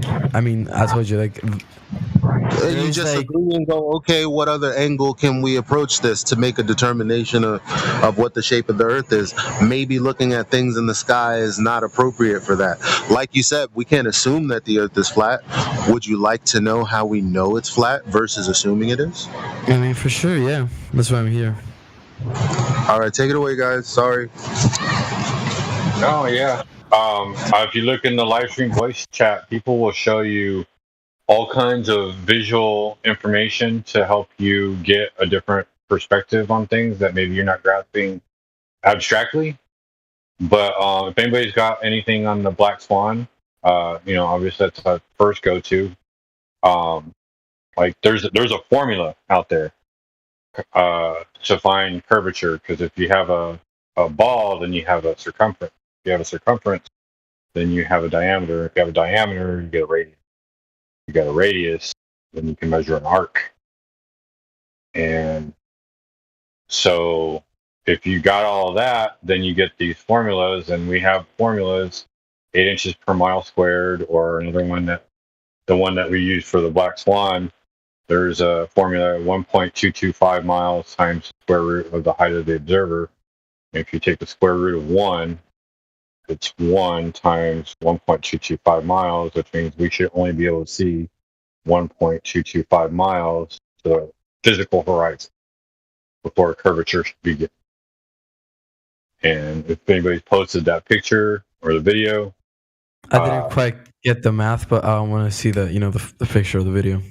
told you, you just agree and go, okay, what other angle can we approach this to make a determination of what the shape of the Earth is? Maybe looking at things in the sky is not appropriate for that. Like you said, we can't assume that the Earth is flat. Would you like to know how we know it's flat versus assuming it is? I mean, for sure, yeah. That's why I'm here. All right, take it away, guys. Sorry. Oh, yeah. If you look in the live stream voice chat, people will show you all kinds of visual information to help you get a different perspective on things that maybe you're not grasping abstractly. But if anybody's got anything on the Black Swan, obviously that's our first go-to. Like there's a formula out there to find curvature, because if you have a ball, then you have a circumference. If you have a circumference, then you have a diameter. If you have a diameter, you get a radius. If you got a radius, then you can measure an arc. And so if you got all of that, then you get these formulas, and we have formulas, 8 inches per mile squared, or another one the one that we use for the Black Swan. There's a formula 1.225 miles times the square root of the height of the observer. And if you take the square root of 1, it's 1 times 1.225 miles, which means we should only be able to see 1.225 miles to the physical horizon before curvature should begin. And if anybody's posted that picture or the video, I didn't quite get the math, but I want to see the the picture of the video.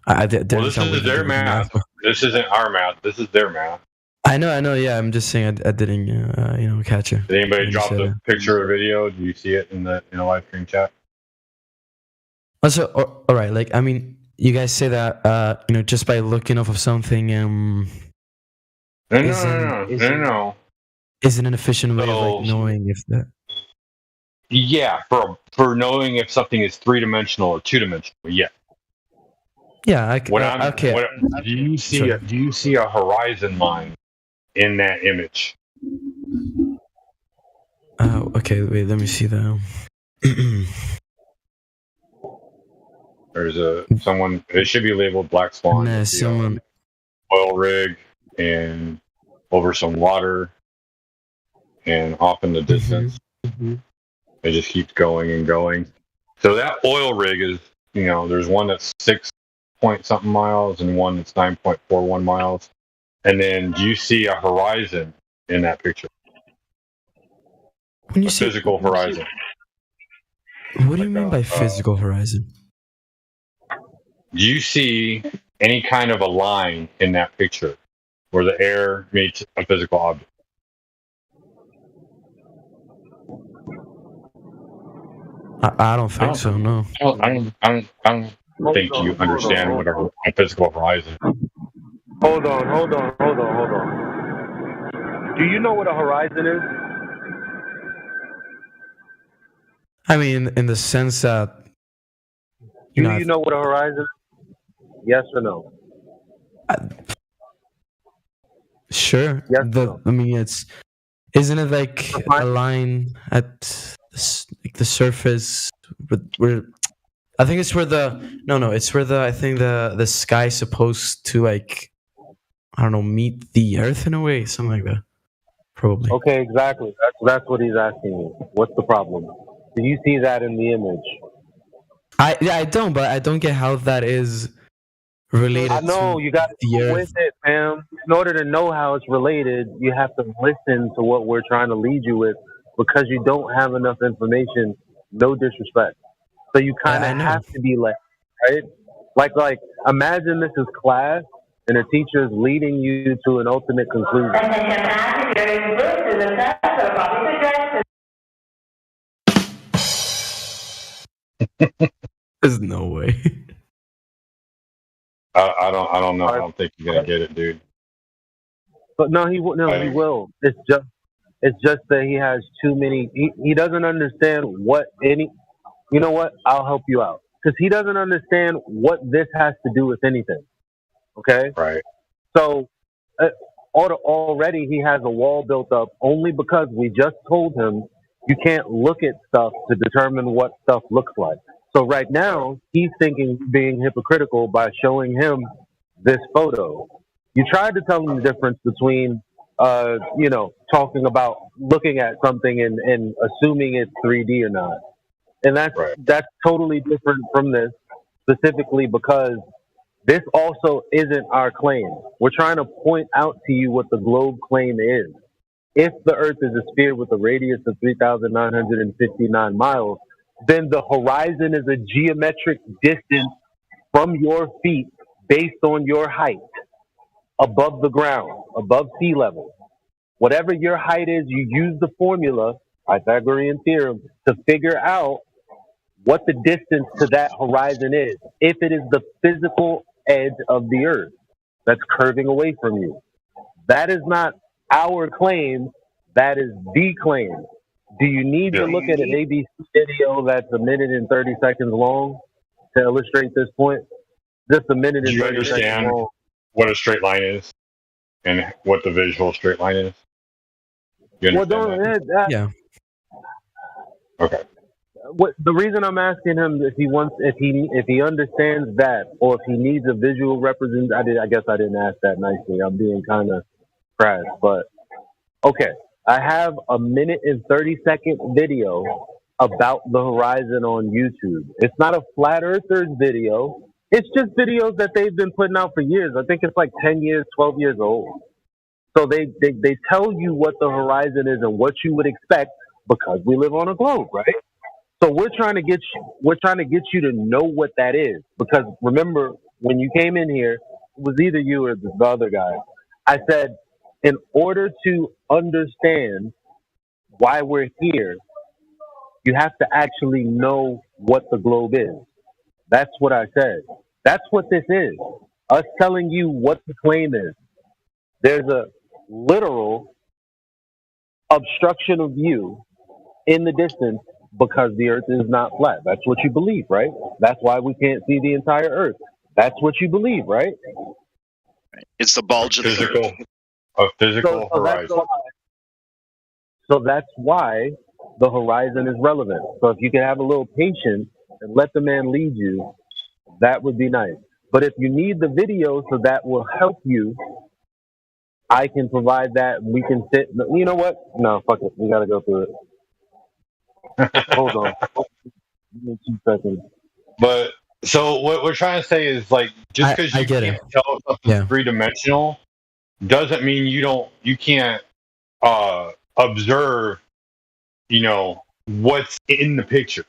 Well, this is their math. This isn't our math. This is their math. I know. Yeah, I'm just saying I didn't catch it. Did anybody drop the picture or video? Do you see it in the live stream chat? Also, all right. Like, I mean, you guys say that just by looking off of something. No. Isn't an efficient way of like knowing if that? Yeah, for knowing if something is 3-dimensional or 2-dimensional. Yeah. Yeah. Okay. Do you see a horizon line in that image? Okay. Wait. Let me see that. There's someone. It should be labeled Black Swan. Nah, someone. Oil rig and over some water, and off in the distance. Mm-hmm. It just keeps going and going. So that oil rig is, there's one that's 6 point something miles and one that's 9.41 miles. And then do you see a horizon in that picture? When you say physical horizon. What do you mean by physical horizon? Do you see any kind of a line in that picture where the air meets a physical object? I don't think so. No. I don't think you understand what a physical horizon. Hold on. Do you know what a horizon is? I mean, in the sense that. Do you know what a horizon is? Yes or no? Sure. Yes. No? I mean, isn't it like a line at the surface? Where I think it's where it's where I think the sky's supposed to meet the earth in a way, something like that. Probably. Okay, exactly. That's what he's asking you. What's the problem? Do you see that in the image? I don't, but I don't get how that is related. I know you got to go with it, fam. In order to know how it's related, you have to listen to what we're trying to lead you with, because you don't have enough information. No disrespect. So you kind of have to be led, right? Like imagine this is class and the teacher is leading you to an ultimate conclusion. There's no way. I don't know. I don't think you're gonna get it, dude. But no, he will. It's just that he has too many. He doesn't understand what any. You know what? I'll help you out, because he doesn't understand what this has to do with anything. Okay. Right. So already he has a wall built up only because we just told him you can't look at stuff to determine what stuff looks like. So right now he's thinking being hypocritical by showing him this photo. You tried to tell him the difference between talking about looking at something and assuming it's 3D or not. And that's totally different from this, specifically because this also isn't our claim. We're trying to point out to you what the globe claim is. If the Earth is a sphere with a radius of 3,959 miles, then the horizon is a geometric distance from your feet based on your height. above the ground, above sea level. Whatever your height is, you use the formula, Pythagorean theorem, to figure out what the distance to that horizon is. If it is the physical edge of the earth that's curving away from you. That is not our claim, that is the claim. Do you need to look at an ABC video that's 1 minute and 30 seconds long to illustrate this point? Just 1 minute Do and you 30 seconds understand long. what a straight line is and what the visual straight line is? You understand that? Yeah. Okay. What the reason I'm asking him if he understands that, or if he needs a visual representation. I guess I didn't ask that nicely. I'm being kind of crass, but okay. I have a 1 minute and 30 second video about the horizon on YouTube. It's not a flat earthers video. It's just videos that they've been putting out for years. I think it's like 10 years, 12 years old. So they tell you what the horizon is and what you would expect because we live on a globe, right? So we're trying to get you to know what that is, because remember when you came in here, it was either you or the other guy. I said, in order to understand why we're here, you have to actually know what the globe is. That's what I said. That's what this is. Us telling you what the claim is. There's a literal obstruction of view in the distance because the earth is not flat. That's what you believe, right? That's why we can't see the entire earth. That's what you believe, right? It's the bulge of the earth. A physical horizon. So that's why the horizon is relevant. So if you can have a little patience and let the man lead you, that would be nice. But if you need the video so that will help you, I can provide that. We can sit. You know what? No, fuck it. We got to go through it. Hold on. Give me 2 seconds. But so what we're trying to say is, like, just because you can't tell something three-dimensional doesn't mean you can't observe, what's in the picture.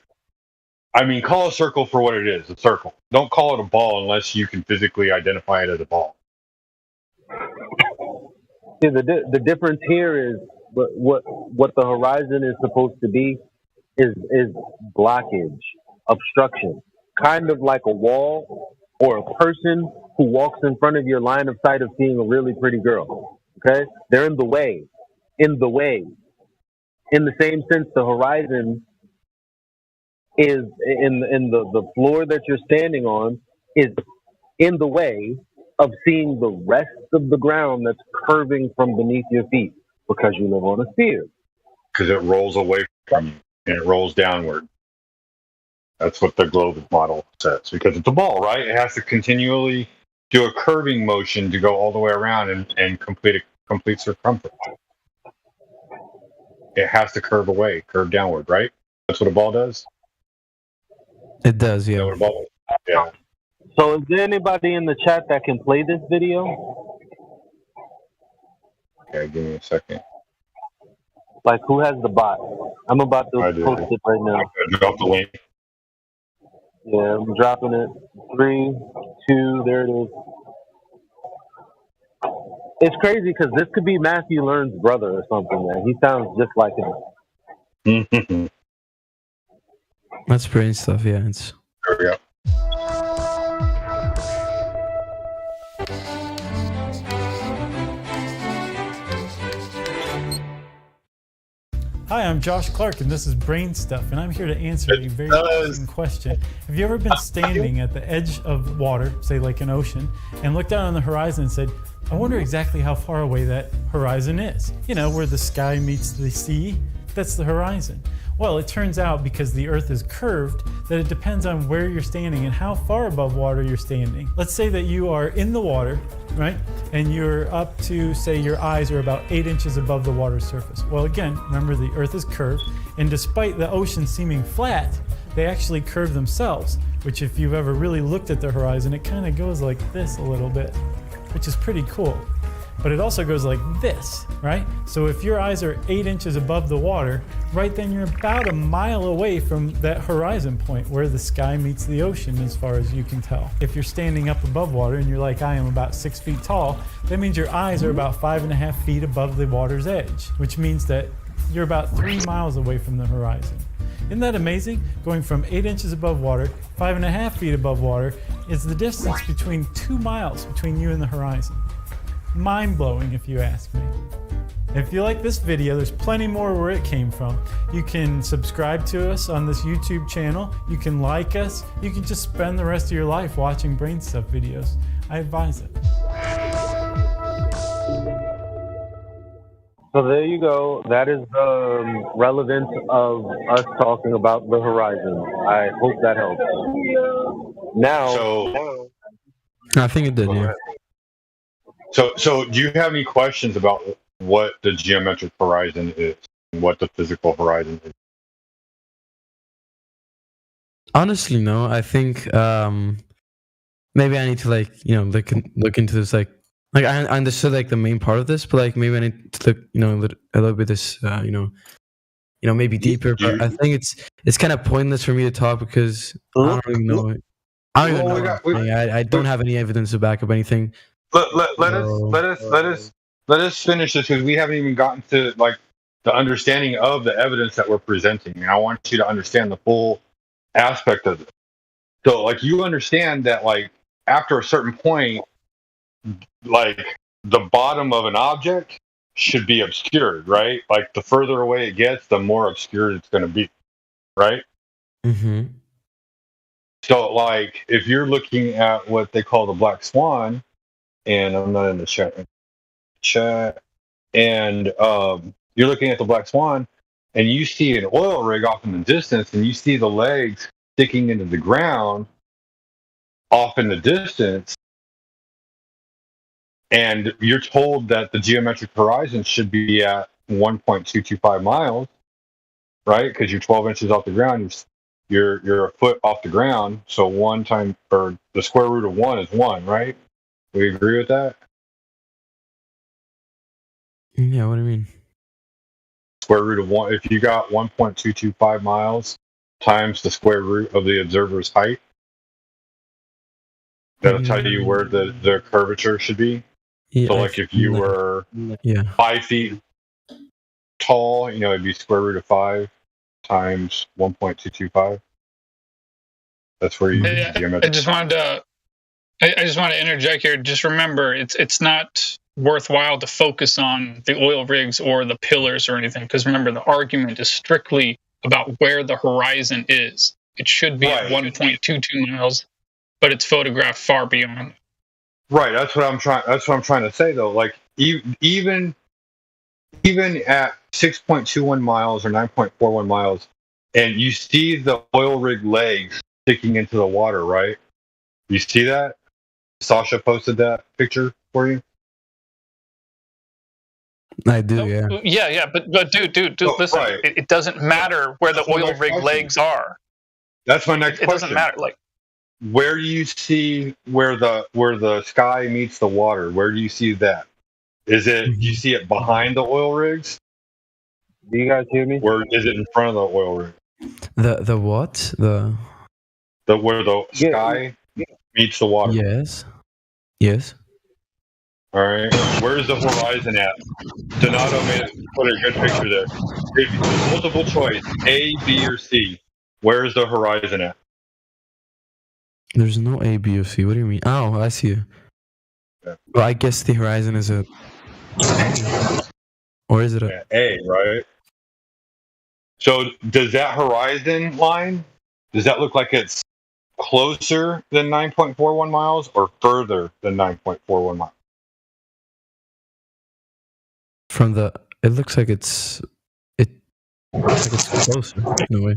I mean, call a circle for what it is, a circle. Don't call it a ball unless you can physically identify it as a ball. See, the difference here is what the horizon is supposed to be is blockage, obstruction, kind of like a wall or a person who walks in front of your line of sight of seeing a really pretty girl. Okay, they're in the way. In the same sense, the horizon is in the floor that you're standing on is in the way of seeing the rest of the ground that's curving from beneath your feet because you live on a sphere. Because it rolls away from you and it rolls downward. That's what the globe model says. Because it's a ball, right? It has to continually do a curving motion to go all the way around and complete circumference. It has to curve away, curve downward, right? That's what a ball does? It does, yeah. Yeah. So is there anybody in the chat that can play this video? Okay, give me a second. Like, who has the bot? I'm about to post it right now. Drop the link. Yeah, I'm dropping it. 3, 2, there it is. It's crazy because this could be Matthew Learn's brother or something, man. He sounds just like him. That's brilliant stuff, yeah. There we go. Hi, I'm Josh Clark, and this is Brain Stuff, and I'm here to answer a very interesting question. Have you ever been standing at the edge of water, say like an ocean, and looked out on the horizon and said, I wonder exactly how far away that horizon is? You know, where the sky meets the sea, that's the horizon. Well, it turns out because the earth is curved that it depends on where you're standing and how far above water you're standing. Let's say that you are in the water, right? And you're up to, say, your eyes are about 8 inches above the water surface. Well, again, remember the earth is curved, and despite the ocean seeming flat, they actually curve themselves, which if you've ever really looked at the horizon, it kind of goes like this a little bit, which is pretty cool. but it also goes like this, right? So if your eyes are 8 inches above the water, right then you're about a mile away from that horizon point where the sky meets the ocean as far as you can tell. If you're standing up above water and you're like I am, about 6 feet tall, that means your eyes are about 5.5 feet above the water's edge, which means that you're about 3 miles away from the horizon. Isn't that amazing? Going from 8 inches above water, 5.5 feet above water, is the distance between 2 miles between you and the horizon. Mind-blowing, if you ask me. If you like this video, there's plenty more where it came from. You can subscribe to us on this YouTube channel. You can like us. You can just spend the rest of your life watching Brain Stuff videos. I advise it. So there you go. That is the relevance of us talking about the horizon. I hope that helps. Now, I think it did. Yeah. So do you have any questions about what the geometric horizon is, and what the physical horizon is? Honestly, no. I think maybe I need to look into this. Like I understood like the main part of this, but like maybe I need to look a little bit this maybe deeper. But I think it's kind of pointless for me to talk because I don't even know. I don't have any evidence to back up anything. Let us finish this because we haven't even gotten to like the understanding of the evidence that we're presenting, and I want you to understand the full aspect of it. So, like, you understand that like after a certain point, like the bottom of an object should be obscured, right? Like the further away it gets, the more obscured it's going to be, right? Mm-hmm. So, like, if you're looking at what they call the black swan, and I'm not in the chat, and you're looking at the black swan, and you see an oil rig off in the distance, and you see the legs sticking into the ground off in the distance, and you're told that the geometric horizon should be at 1.225 miles, right? Because you're 12 inches off the ground, you're a foot off the ground, so the square root of 1 is 1, right? We agree with that? Yeah, what do you mean? Square root of 1, if you got 1.225 miles times the square root of the observer's height, that'll tell you where the curvature should be. Yeah, so, like, if you were 5 feet tall, it'd be square root of 5 times 1.225. That's where you I just wanted to interject here. Just remember, it's not worthwhile to focus on the oil rigs or the pillars or anything, because remember, the argument is strictly about where the horizon is. It should be at 1.22 miles, but it's photographed far beyond. Right. That's what I'm trying to say, though. Like even at 6.21 miles or 9.41 miles, and you see the oil rig legs sticking into the water, right? You see that? Sasha posted that picture for you. I do, yeah. Yeah, but dude, listen. Right. It doesn't matter where the oil rig legs are. That's my next question. It doesn't matter. Like, where do you see where the sky meets the water? Where do you see that? Is it you see it behind the oil rigs? Do you guys hear me? Or is it in front of the oil rig? The what? The where the sky meets the water. Yes. All right. Where's the horizon at? Donato put a good picture there. If multiple choice, A, B, or C. Where's the horizon at? There's no A, B, or C. What do you mean? Oh, I see you. Yeah. Well, I guess the horizon is a... Or is it a... A, right? So does that horizon line, does that look like it's closer than 9.41 miles or further than 9.41 miles? From the... It looks like it's closer in a way.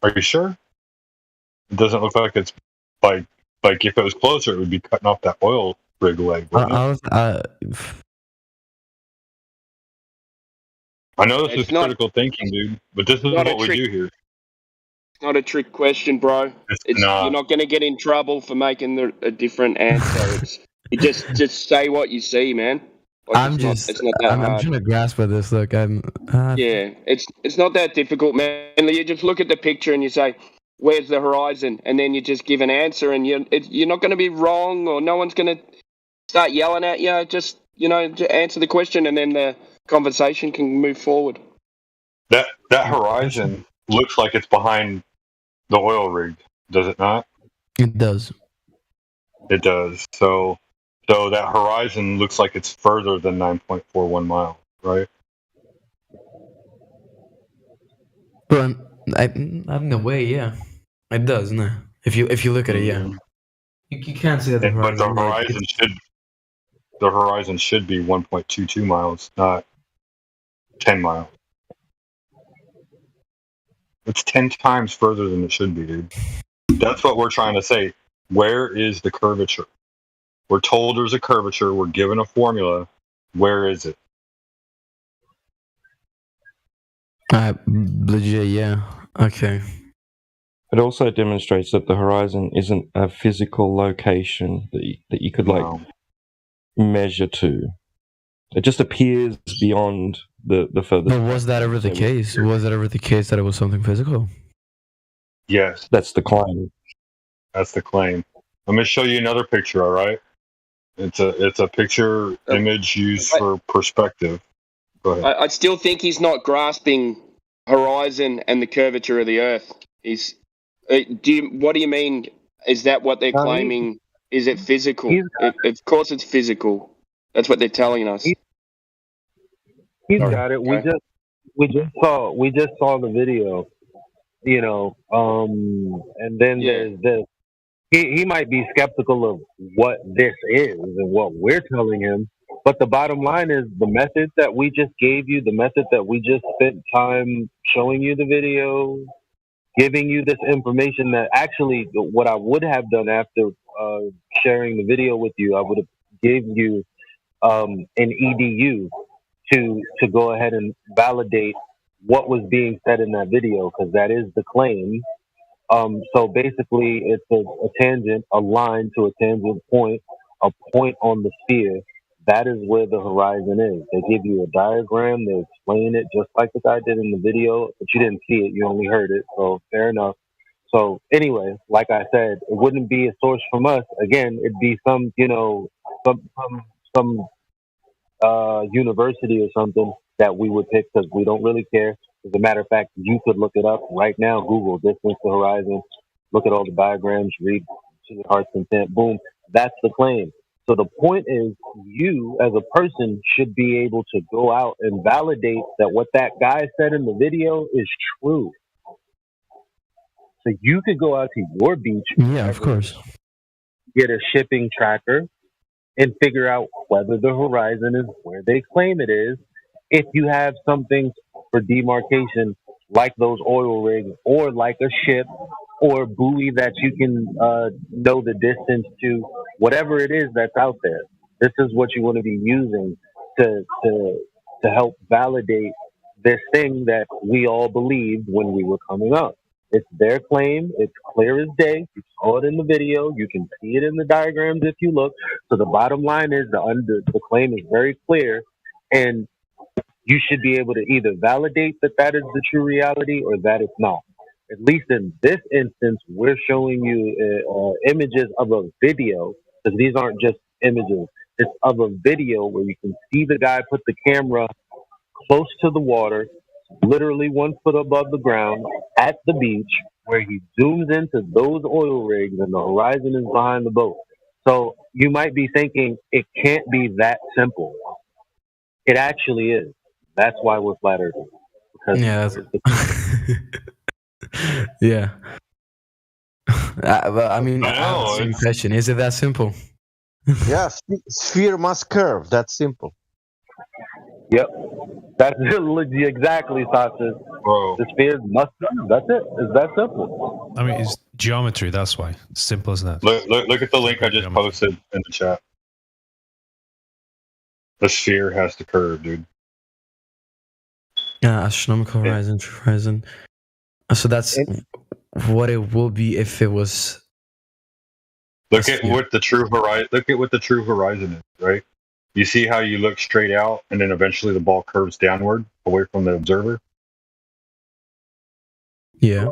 Are you sure? It doesn't look like it's like if it was closer, it would be cutting off that oil rig leg. I know this is critical thinking, dude, but this is what we do here. It's not a trick question, bro. You're not going to get in trouble for making a different answer. You just say what you see, man. Like, I'm trying to grasp at this. Look, yeah, it's not that difficult, man. You just look at the picture and you say, "Where's the horizon?" And then you just give an answer, and you're not going to be wrong, or no one's going to start yelling at you. Just answer the question, and then the conversation can move forward. That horizon looks like it's behind the oil rig, does it not? It does. It does. So that horizon looks like it's further than 9.41 miles, right? But in a way, yeah, it does. No, if you look at it, yeah, you can't see that the horizon. But the horizon should be 1.22 miles, not 10 miles. It's 10 times further than it should be, dude. That's what we're trying to say. Where is the curvature? We're told there's a curvature. We're given a formula. Where is it? Legit, yeah. Okay. It also demonstrates that the horizon isn't a physical location that you could measure to. It just appears beyond the further. But was that ever the case? Was that ever the case that it was something physical? Yes. That's the claim. That's the claim. I'm going to show you another picture, all right? It's a picture image used for perspective. Go ahead. I still think he's not grasping horizon and the curvature of the Earth. What do you mean? Is that what they're claiming? Is it physical? Of course it's physical. That's what they're telling us. He's got it. We just saw the video, and then there's this. He might be skeptical of what this is and what we're telling him, but the bottom line is the method that we just gave you, the method that we just spent time showing you the video, giving you this information that actually what I would have done after sharing the video with you, I would have gave you an EDU to go ahead and validate what was being said in that video, because that is the claim. So basically, it's a tangent, a line to a tangent point, a point on the sphere. That is where the horizon is. They give you a diagram, they explain it just like the guy did in the video, but you didn't see it, you only heard it, so fair enough. So anyway, like I said, it wouldn't be a source from us. Again, it'd be some university or something that we would pick because we don't really care. As a matter of fact, you could look it up right now. Google distance to horizon. Look at all the diagrams. Read to your heart's content. Boom. That's the claim. So the point is, you as a person should be able to go out and validate that what that guy said in the video is true. So you could go out to your beach. Yeah, of course. Get a shipping tracker and figure out whether the horizon is where they claim it is. If you have something for demarcation, like those oil rigs, or like a ship, or a buoy that you can know the distance to, whatever it is that's out there, this is what you want to be using to help validate this thing that we all believed when we were coming up. It's their claim. It's clear as day. You saw it in the video. You can see it in the diagrams if you look. So the bottom line is the claim is very clear, and you should be able to either validate that is the true reality or that it's not. At least in this instance, we're showing you images of a video, because these aren't just images. It's of a video where you can see the guy put the camera close to the water, literally 1 foot above the ground at the beach, where he zooms into those oil rigs and the horizon is behind the boat. So you might be thinking it can't be that simple. It actually is. That's why we're flat earthers. Yeah. Yeah. Well, I mean, I have the same question. Is it that simple? Yes, sphere must curve. That's simple. Yep. That's exactly, Sasha. The sphere must curve. That's it. It's that simple. I mean, it's geometry. That's why. It's simple as that. Look at the link I just posted in the chat. The sphere has to curve, dude. Yeah, astronomical horizon. So that's what it will be if it was Look at what the true horizon. Look at what the true horizon is. Right. You see how you look straight out, and then eventually the ball curves downward away from the observer. Yeah.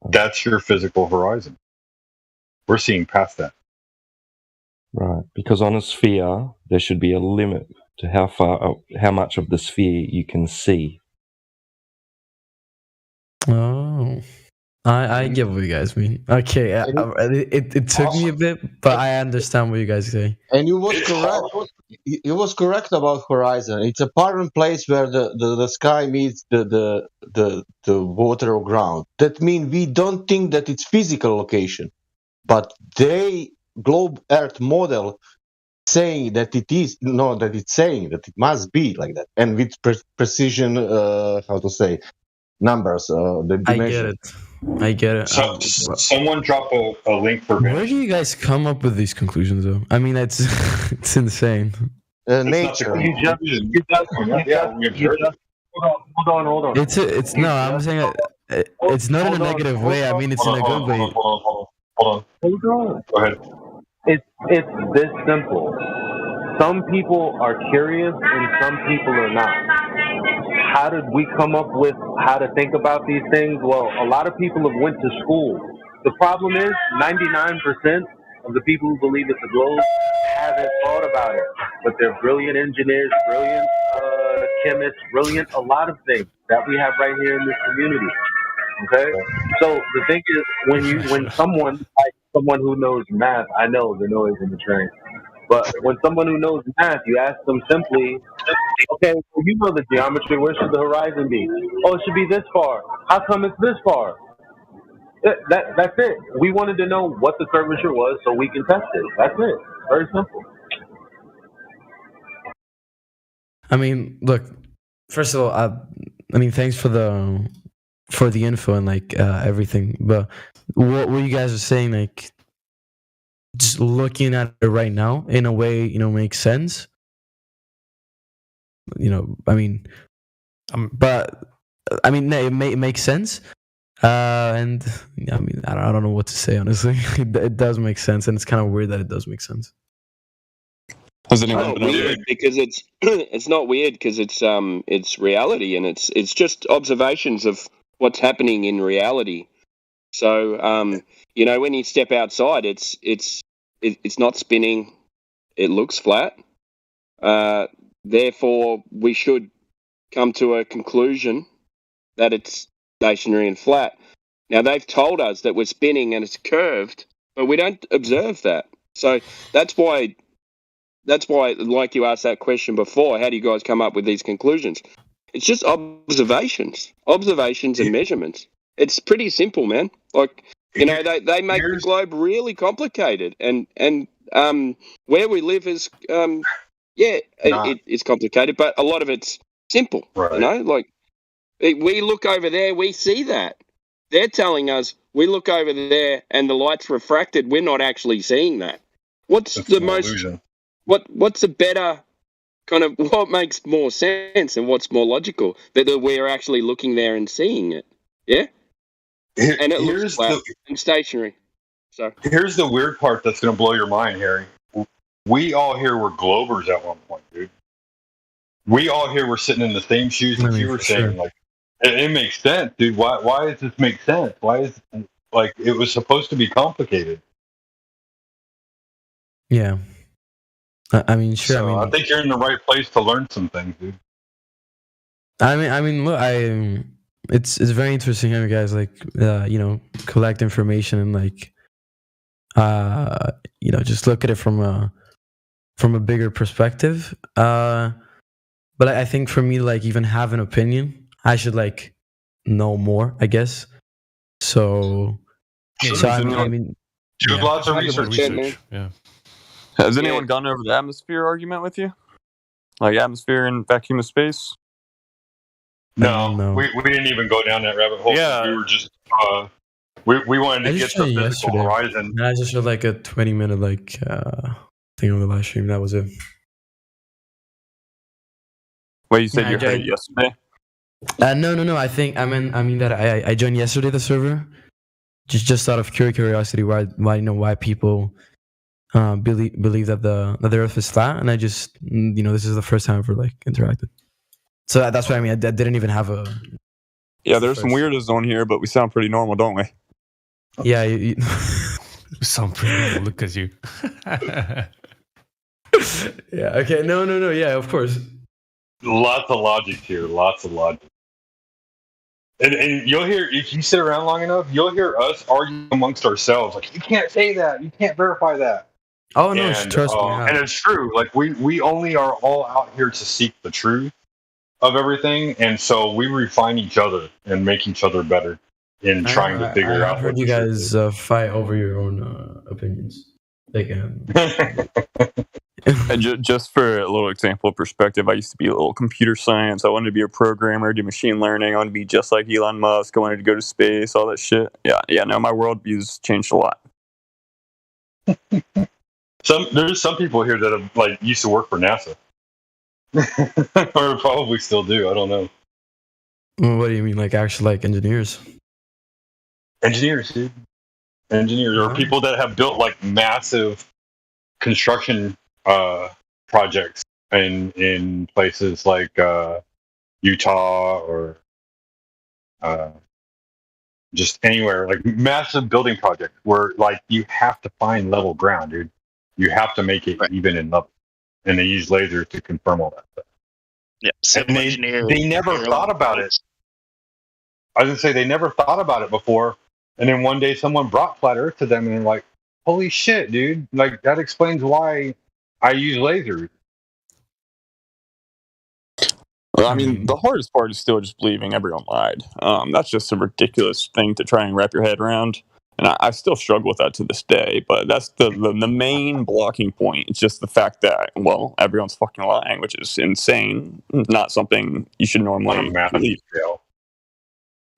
That's your physical horizon. We're seeing past that. Right, because on a sphere, there should be a limit to how much of the sphere you can see. Oh, I get what you guys mean. Okay, it took me a bit, but I understand what you guys say. And you was correct. You was correct about horizon. It's a parent place where the sky meets the water or ground. That means we don't think that it's physical location, but they globe Earth model saying that it is that it's saying that it must be like that, and with precision, how to say, numbers. The dimension. I get it. Someone drop a link for. Where do you guys come up with these conclusions, though? I mean, it's it's insane. Nature. Hold on. It's no. I'm saying it's not in a negative way. I mean, it's in a good way. Hold on. Go ahead. It's this simple. Some people are curious and some people are not. How did we come up with how to think about these things? Well, a lot of people have went to school. The problem is 99% of the people who believe it's a globe haven't thought about it. But they're brilliant engineers, brilliant chemists, brilliant a lot of things that we have right here in this community. Okay? So the thing is, when someone, like someone who knows math, I know the noise in the train, but when someone who knows math, you ask them simply, okay, well, you know the geometry, where should the horizon be? Oh, it should be this far. How come it's this far? That's it. We wanted to know what the curvature was so we can test it. That's it. Very simple. I mean, look. First of all, I mean, thanks for the info and like everything. But what you guys are saying, like, just looking at it right now, in a way, makes sense. I mean, but I mean, it makes sense. And I mean, I don't know what to say, honestly. It does make sense, and it's kind of weird that it does make sense. Has anyone been weird because it's not weird because it's reality, and it's just observations of what's happening in reality. So when you step outside, it's not spinning; it looks flat. Therefore, we should come to a conclusion that it's stationary and flat. Now, they've told us that we're spinning and it's curved, but we don't observe that. So that's why, like you asked that question before, how do you guys come up with these conclusions? It's just observations and measurements. It's pretty simple, man. Like, they make the globe really complicated, and where we live is, it's complicated, but a lot of it's simple. Right. Like, we look over there, we see that. They're telling us we look over there and the light's refracted. We're not actually seeing that. What's the most? Illusion. What's a better kind of? What makes more sense and what's more logical? That we're actually looking there and seeing it. Yeah. And it looks flat and stationary. So here's the weird part that's going to blow your mind, Harry. We all here were Globers at one point, dude. We all here were sitting in the same shoes that you were saying. Like, it makes sense, dude. Why does this make sense? Why is it was supposed to be complicated? Yeah. I mean, sure. So I think you're in the right place to learn some things, dude. I mean, look, it's very interesting how you guys collect information and just look at it from a bigger perspective. But I think for me, even have an opinion, I should know more, I guess. So I mean, lots of research. Yeah. Has anyone gone over the atmosphere argument with you? Like atmosphere and vacuum of space? No. We didn't even go down that rabbit hole. Yeah. We were just we wanted to get the physical horizon. I just showed a 20-minute thing on the live stream. That was it. Well, you said you heard it yesterday. No. I mean that I joined yesterday the server, just out of curiosity, why people believe that the Earth is flat, and I just this is the first time I've ever like interacted. So that's what I mean. I didn't even have a. Yeah, there's some weirdos on here, but we sound pretty normal, don't we? Yeah, you sound pretty normal. Look at you. Yeah. Okay. No. Yeah. Of course. Lots of logic here. Lots of logic. And you'll hear, if you sit around long enough, you'll hear us argue amongst ourselves. Like, you can't say that. You can't verify that. Oh no, trust me. Yeah. And it's true. Like we only are all out here to seek the truth of everything, and so we refine each other and make each other better in trying to figure out. I've heard you guys fight over your own opinions. Like, and just for a little example of perspective, I used to be a little computer science. I wanted to be a programmer, do machine learning. I wanted to be just like Elon Musk. I wanted to go to space, all that shit. Yeah. No, my worldview's changed a lot. There's some people here that have like used to work for NASA, or probably still do. I don't know. What do you mean, like actually, like engineers? Engineers, dude. Engineers, or people that have built like massive construction projects in places like Utah or just anywhere, like massive building projects where like you have to find level ground, dude. You have to make it even in level, and they use lasers to confirm all that stuff. Yeah, civil engineer. They never thought about it. I was gonna say they never thought about it before, and then one day someone brought flat Earth to them, and they're like, "Holy shit, dude! Like that explains why I use lasers." Well, I mean, the hardest part is still just believing everyone lied. That's just a ridiculous thing to try and wrap your head around. And I still struggle with that to this day, but that's the main blocking point. It's just the fact that, well, everyone's fucking lying, which is insane. Not something you should normally believe.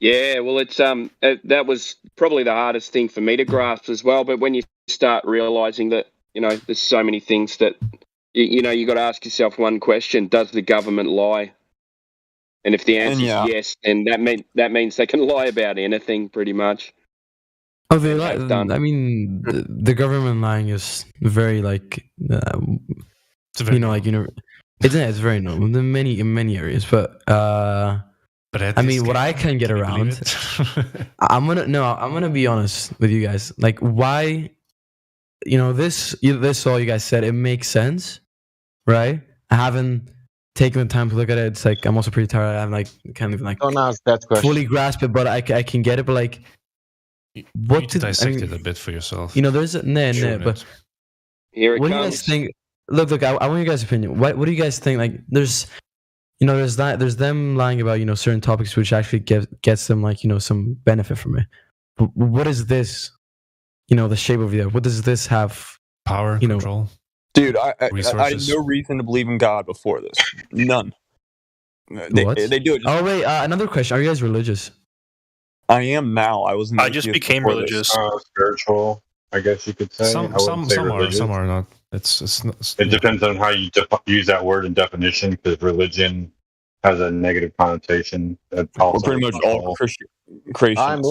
Yeah, well, it's that was probably the hardest thing for me to grasp as well. But when you start realizing that, there's so many things that, you got to ask yourself one question: does the government lie? And if the answer is yes, then that means they can lie about anything, pretty much. Oh, they lie. I mean, the government lying is very like, it's very normal in many areas. But I mean, what I can get around, I'm gonna be honest with you guys. Like, why, this all you guys said, it makes sense, right? I haven't taken the time to look at it. It's like I'm also pretty tired. I'm like can't even like don't ask that question. Fully grasp it, but I can get it. But like, what to dissect it a bit for yourself? There's but here it what comes. Do you guys think? Look, I want your guys' opinion. What do you guys think? Like, there's them lying about certain topics which actually gets them like some benefit from it. But what is this? The shape of the earth. What does this have? Power, control. Dude, I had no reason to believe in God before this. None. They do it. Oh wait, another question. Are you guys religious? I am now. I just became religious. Spiritual, I guess you could say. Some are not. It depends on how you use that word in definition, because religion has a negative connotation. We're pretty much all Christians.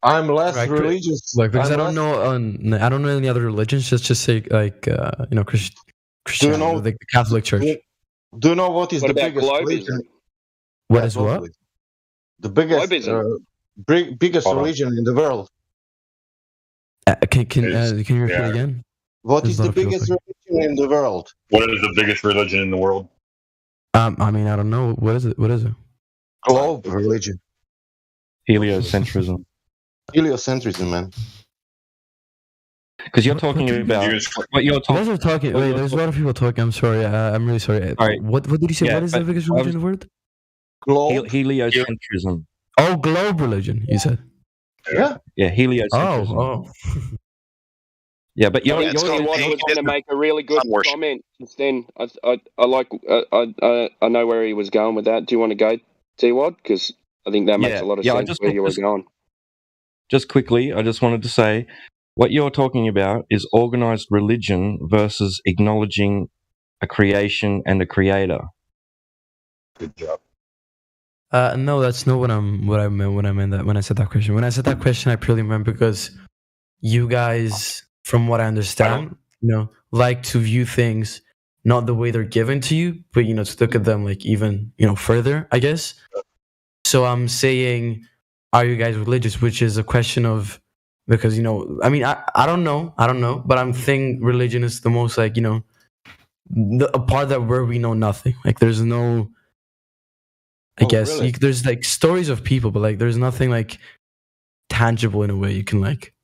I'm less religious. Like, because I don't know any other religions. Just say like Christian, the Catholic Church. Do you know what is the biggest religion? What is what? The biggest religion in the world. Can you repeat again? What is the biggest religion in the world? What is the biggest religion in the world? I mean, I don't know. What is it? Globe religion. Heliocentrism. Heliocentrism, man. Because you're talking about what you're talking. You guys are talking. Wait, there's a lot of people talking. I'm sorry. I'm really sorry. All right. What did you say? Yeah, what is the biggest religion in the world? Globe. Heliocentrism. Oh, globe religion. You said. Yeah. Yeah, heliocentrism. Oh. Yeah, but you're was going to make a really good comment. Then I know where he was going with that. Do you want to go, T-Wad? Because I think that makes a lot of sense where you were going. Just quickly, I just wanted to say, what you're talking about is organized religion versus acknowledging a creation and a creator. Good job. No, that's not what I meant when I said that question. When I said that question, I purely meant because you guys, from what I understand, like to view things not the way they're given to you, but to look at them like even further, I guess. So I'm saying, are you guys religious? Which is a question of, because I mean, I don't know, but I'm thinking religion is the most like a part that where we know nothing. Like there's no. I guess really? there's like stories of people, but like there's nothing like tangible in a way you can like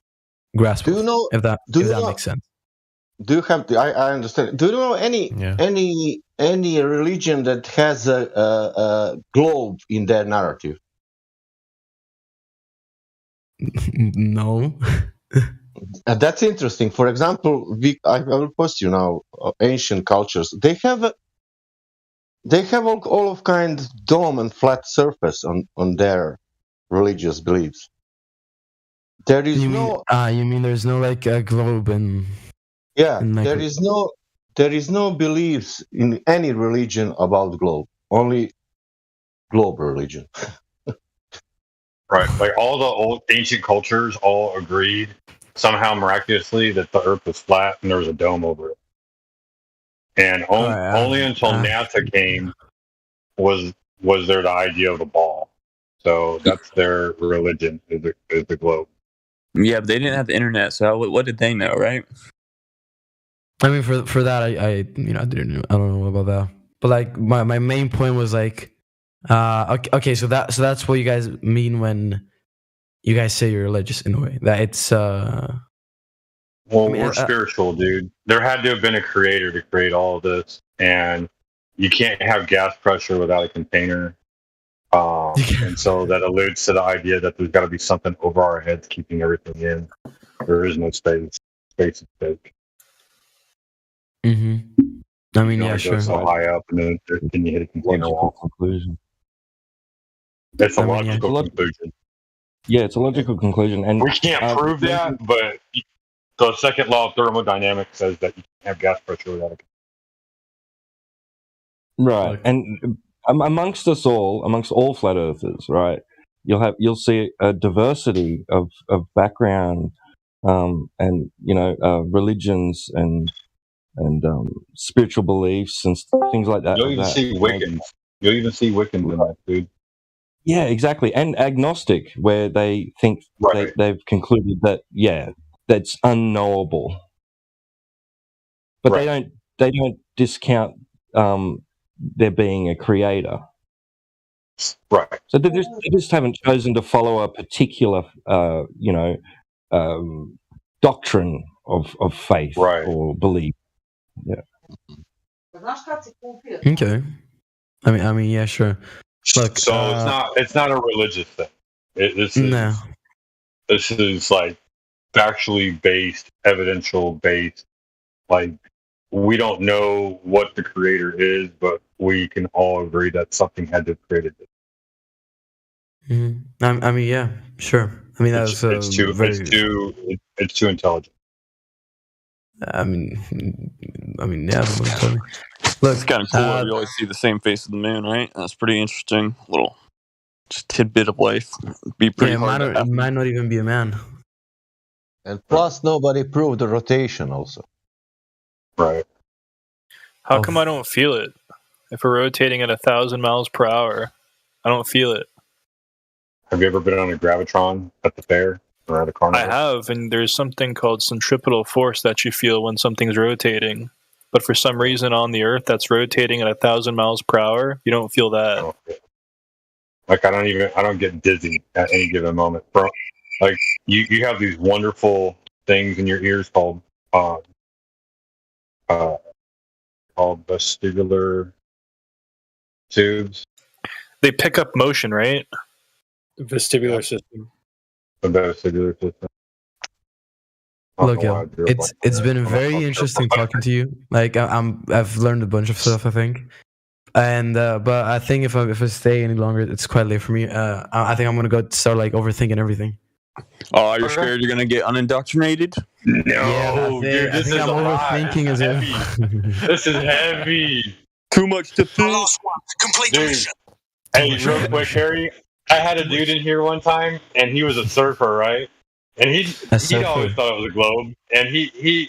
grasp. Do you know if that makes sense? Do you have? I understand. Do you know any religion that has a globe in their narrative? No. That's interesting. For example, I will post you now. Ancient cultures they have all of kind dome and flat surface on their religious beliefs. There is you mean there's no like a globe and there is no beliefs in any religion about globe, only globe religion. Right, like all the old ancient cultures all agreed somehow miraculously that the earth was flat and there was a dome over it. And only until NASA came was there the idea of a ball. So that's their religion is the globe. Yeah, but they didn't have the internet, so what did they know, right? I mean, for that, I don't know about that. But like my main point was like, okay, so that's what you guys mean when you guys say you're religious in a way that it's. Well, we're spiritual, dude. There had to have been a creator to create all of this, and you can't have gas pressure without a container. And so that alludes to the idea that there's got to be something over our heads keeping everything in. There is no space. Space is fake. I mean, yeah, sure. Go so high up, and then you hit a container wall. Conclusion. It's a logical conclusion. Yeah, it's a logical conclusion, and we can't prove that, but the second law of thermodynamics says that you can't have gas pressure without a container. Right, and amongst all flat earthers, right, you'll see a diversity of background, and religions and spiritual beliefs and things like that. You'll even see Wiccans. You'll even see Wiccans in that, dude. Yeah, exactly, and agnostic, where they think they've concluded that that's unknowable, but they don't discount there being a creator. Right. So they just haven't chosen to follow a particular, doctrine of faith or belief. Yeah. Okay. I mean, yeah, sure. Look, so it's not a religious thing. This is like factually based, evidential based. Like, we don't know what the creator is, but we can all agree that something had to have created it. I mean, yeah, sure. I mean, that's it's too intelligent. I mean, yeah. Look, it's kind of cool that we always see the same face of the moon, right? That's pretty interesting. Little just tidbit of life. Be pretty hard. It might not even be a man. And plus, nobody proved the rotation also. Right. How come I don't feel it? If we're rotating at 1,000 miles per hour, I don't feel it. Have you ever been on a gravitron at the fair or at a carnival? I have, and there's something called centripetal force that you feel when something's rotating. But for some reason on the Earth that's rotating at 1,000 miles per hour, you don't feel that. Like, I don't get dizzy at any given moment. Like, you have these wonderful things in your ears called vestibular tubes. They pick up motion, right? Vestibular system. The vestibular system. Look, it's been very interesting talking to you. Like, I've learned a bunch of stuff, I think. And but I think if I stay any longer, it's quite late for me. I think I'm gonna go start like overthinking everything. Oh, you're scared you're gonna get unindoctrinated? No, yeah, I think I'm overthinking as well. This is heavy. Too much to think. Complete mission. Hey, real quick, Harry. I had a dude in here one time, and he was a surfer, right? And he always thought it was a globe. And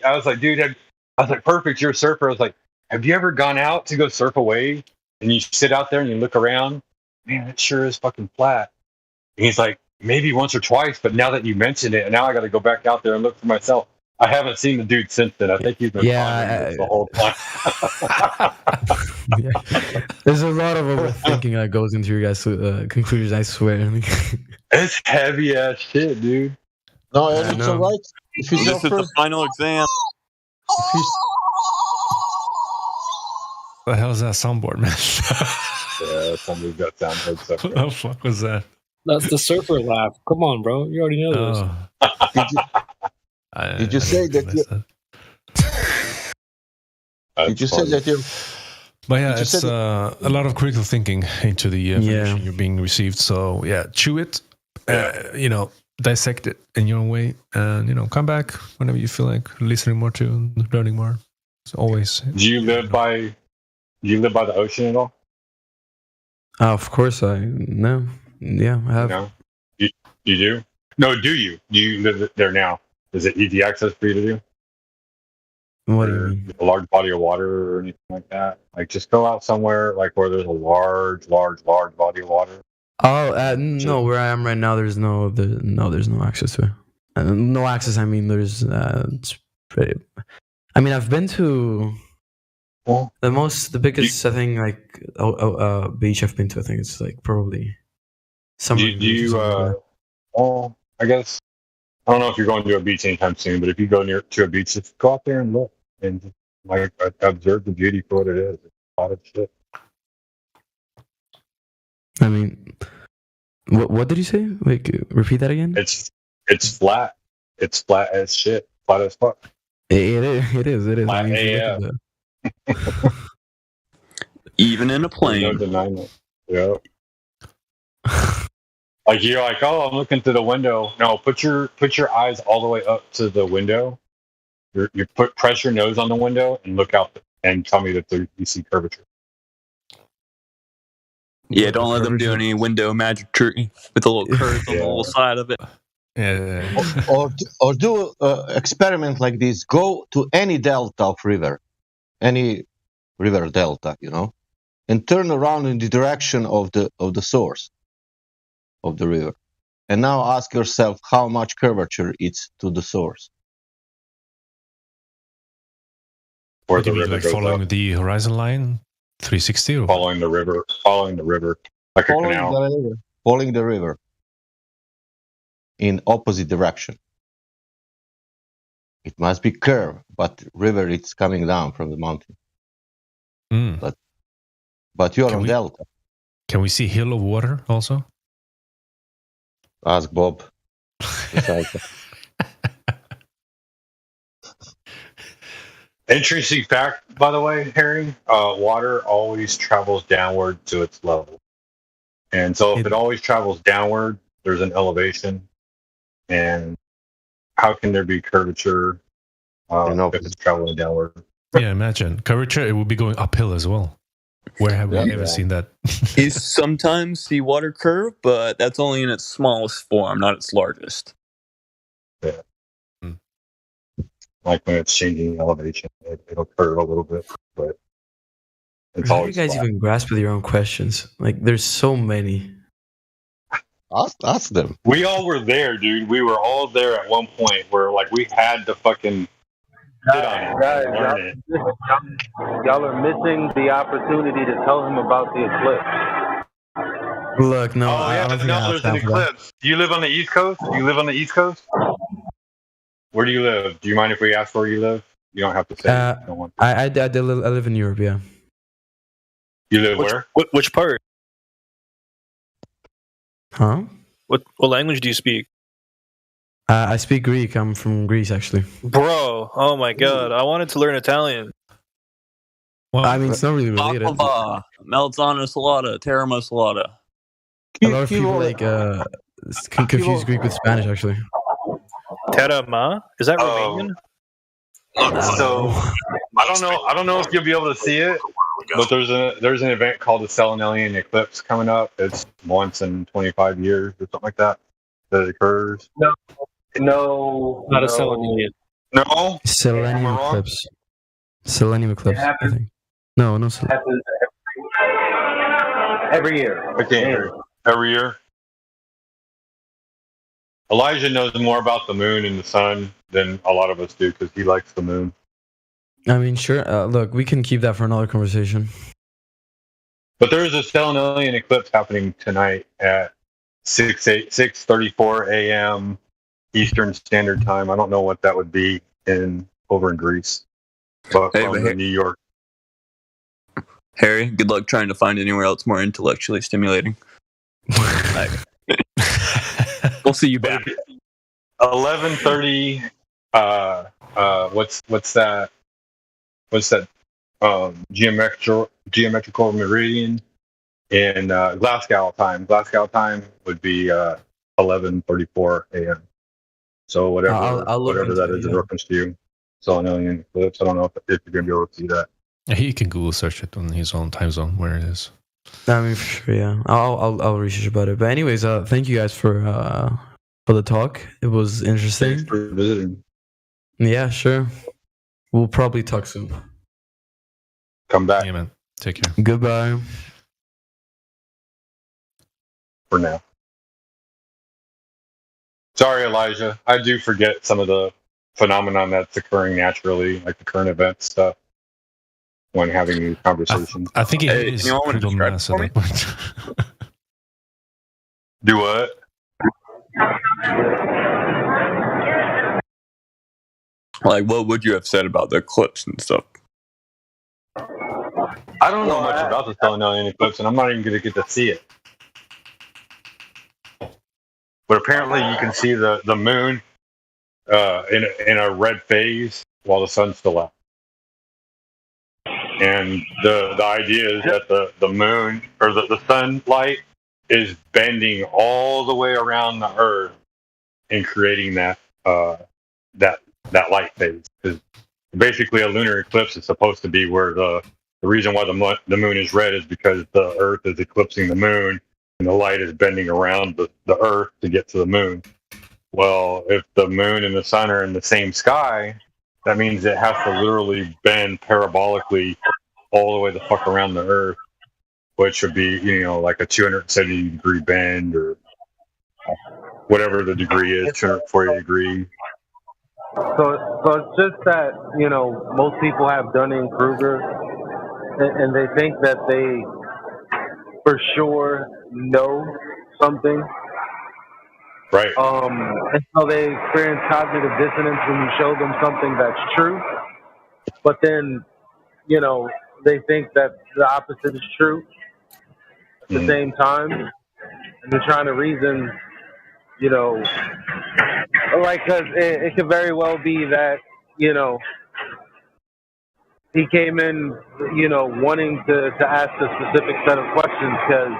I was like, dude, I was like, perfect, you're a surfer. I was like, have you ever gone out to go surf a wave? And you sit out there and you look around, man, it sure is fucking flat. And he's like, maybe once or twice, but now that you mention it, now I got to go back out there and look for myself. I haven't seen the dude since then. I think he's been pondering this the whole time. There's a lot of overthinking that goes into your guys' conclusions, I swear. It's heavy ass shit, dude. No, it's alright. If this is the final exam. What the hell is that soundboard, man? Yeah, somebody's got soundboard stuff. What the fuck was that? That's the surfer laugh. Come on, bro. You already know this. Did you say that you... Did you say that you... But yeah, it's a lot of critical thinking into the information you're being received. So yeah, chew it, dissect it in your own way, and come back whenever you feel like listening more to and learning more. It's always. Do you live by the ocean at all? Of course, I have. No, you do? No, do you? Do you live there now? Is it easy access for you to do? What do you mean? A large body of water or anything like that? Like just go out somewhere like where there's a large body of water. Oh, no, where I am right now, there's no access to it. No access, I mean, there's, it's pretty... I mean, I've been to the biggest, I think, like, beach I've been to, I think it's like probably somewhere. I guess, I don't know if you're going to a beach anytime soon, but if you go to a beach, just go out there and look and just, like observe the beauty for what it is. It's a lot of shit. I mean, what did you say? Like, repeat that again? It's flat. It's flat as shit. Flat as fuck. It is. Flat I mean, Even in a plane. No denying it. Yeah. Like you're like, oh, I'm looking through the window. No, put your eyes all the way up to the window. Press your nose on the window and look out and tell me that you see curvature. Yeah, don't let them do any window magic tree with a little curve on the little side of it. Yeah. Or do experiment like this. Go to any delta of river, any river delta, and turn around in the direction of the source of the river, and now ask yourself how much curvature it's to the source. Or the river like following the horizon line, 360, or following the river, like a canal. Following the river in opposite direction. It must be curved, but river it's coming down from the mountain. But you are on delta. Can we see hill of water also? Ask Bob. Interesting fact, by the way, Harry. Water always travels downward to its level, and so if it always travels downward, there's an elevation. And how can there be curvature if it's traveling downward? Yeah, imagine curvature. It would be going uphill as well. Where have we ever seen that? You sometimes see water curve, but that's only in its smallest form, not its largest. Yeah. Like when it's changing elevation, it'll curve a little bit, but it's how do you guys even grasp with your own questions? Like, there's so many. Ask them. We all were there, dude. We were all there at one point where, like, we had to fucking sit on it. Guys, y'all are missing the opportunity to tell him about the eclipse. Look, no, I don't think there's an eclipse. Do you live on the East Coast? Where do you live? Do you mind if we ask where you live? You don't have to say. I live in Europe, yeah. You live where? Which part? Huh? What language do you speak? I speak Greek. I'm from Greece, actually. Bro, oh my god, I wanted to learn Italian. Well, I mean, it's not really related. Baklava, melanzana salata, tarama salata. A lot of people confuse Greek with Spanish, actually. Tarama? Is that Romanian? So I don't know if you'll be able to see it, But there's an event called the Selenelian eclipse coming up. It's once in 25 years or something like that occurs. No, not a Selenium. No, Selenium eclipse. Selenium eclipse. I think. No. Happens every year. I can't hear you. Every year. Elijah knows more about the moon and the sun than a lot of us do because he likes the moon. I mean, sure. Look, we can keep that for another conversation. But there is a Selenelian eclipse happening tonight at 6:34 a.m. Eastern Standard Time. I don't know what that would be over in Greece, but from New York. Harry, good luck trying to find anywhere else more intellectually stimulating. We'll see you back. 11:30. What's that? Geometrical meridian in Glasgow time. Glasgow time would be 11:34 a.m. So whatever that is in reference to you. Selenelian eclipse. I don't know if you're gonna be able to see that. He can Google search it on his own time zone where it is. I mean, for sure, yeah. I'll research about it. But anyways, thank you guys for the talk. It was interesting. Thanks for visiting. Yeah, sure. We'll probably talk soon. Come back. Yeah, man. Take care. Goodbye. For now. Sorry, Elijah. I do forget some of the phenomenon that's occurring naturally, like the current event stuff, when having these conversations. I think it is critical mass at that point. Do what? Like, what would you have said about the eclipse and stuff? I don't know much about the Selenelian eclipse, and I'm not even going to get to see it. But apparently, you can see the moon in a red phase while the sun's still out. And the idea is that the moon or the sunlight is bending all the way around the Earth and creating that light phase. Because basically, a lunar eclipse is supposed to be where the reason why the moon is red is because the Earth is eclipsing the moon, and the light is bending around the Earth to get to the moon. Well, if the moon and the sun are in the same sky, that means it has to literally bend parabolically all the way the fuck around the Earth, which would be, like a 270-degree bend or whatever the degree is, 240 degrees. So it's just that, most people have Dunning-Kruger, and they think that they for sure know something. Right. And so they experience cognitive dissonance when you show them something that's true. But then, they think that the opposite is true at the same time. And they're trying to reason, because it could very well be that, he came in, wanting to ask a specific set of questions, because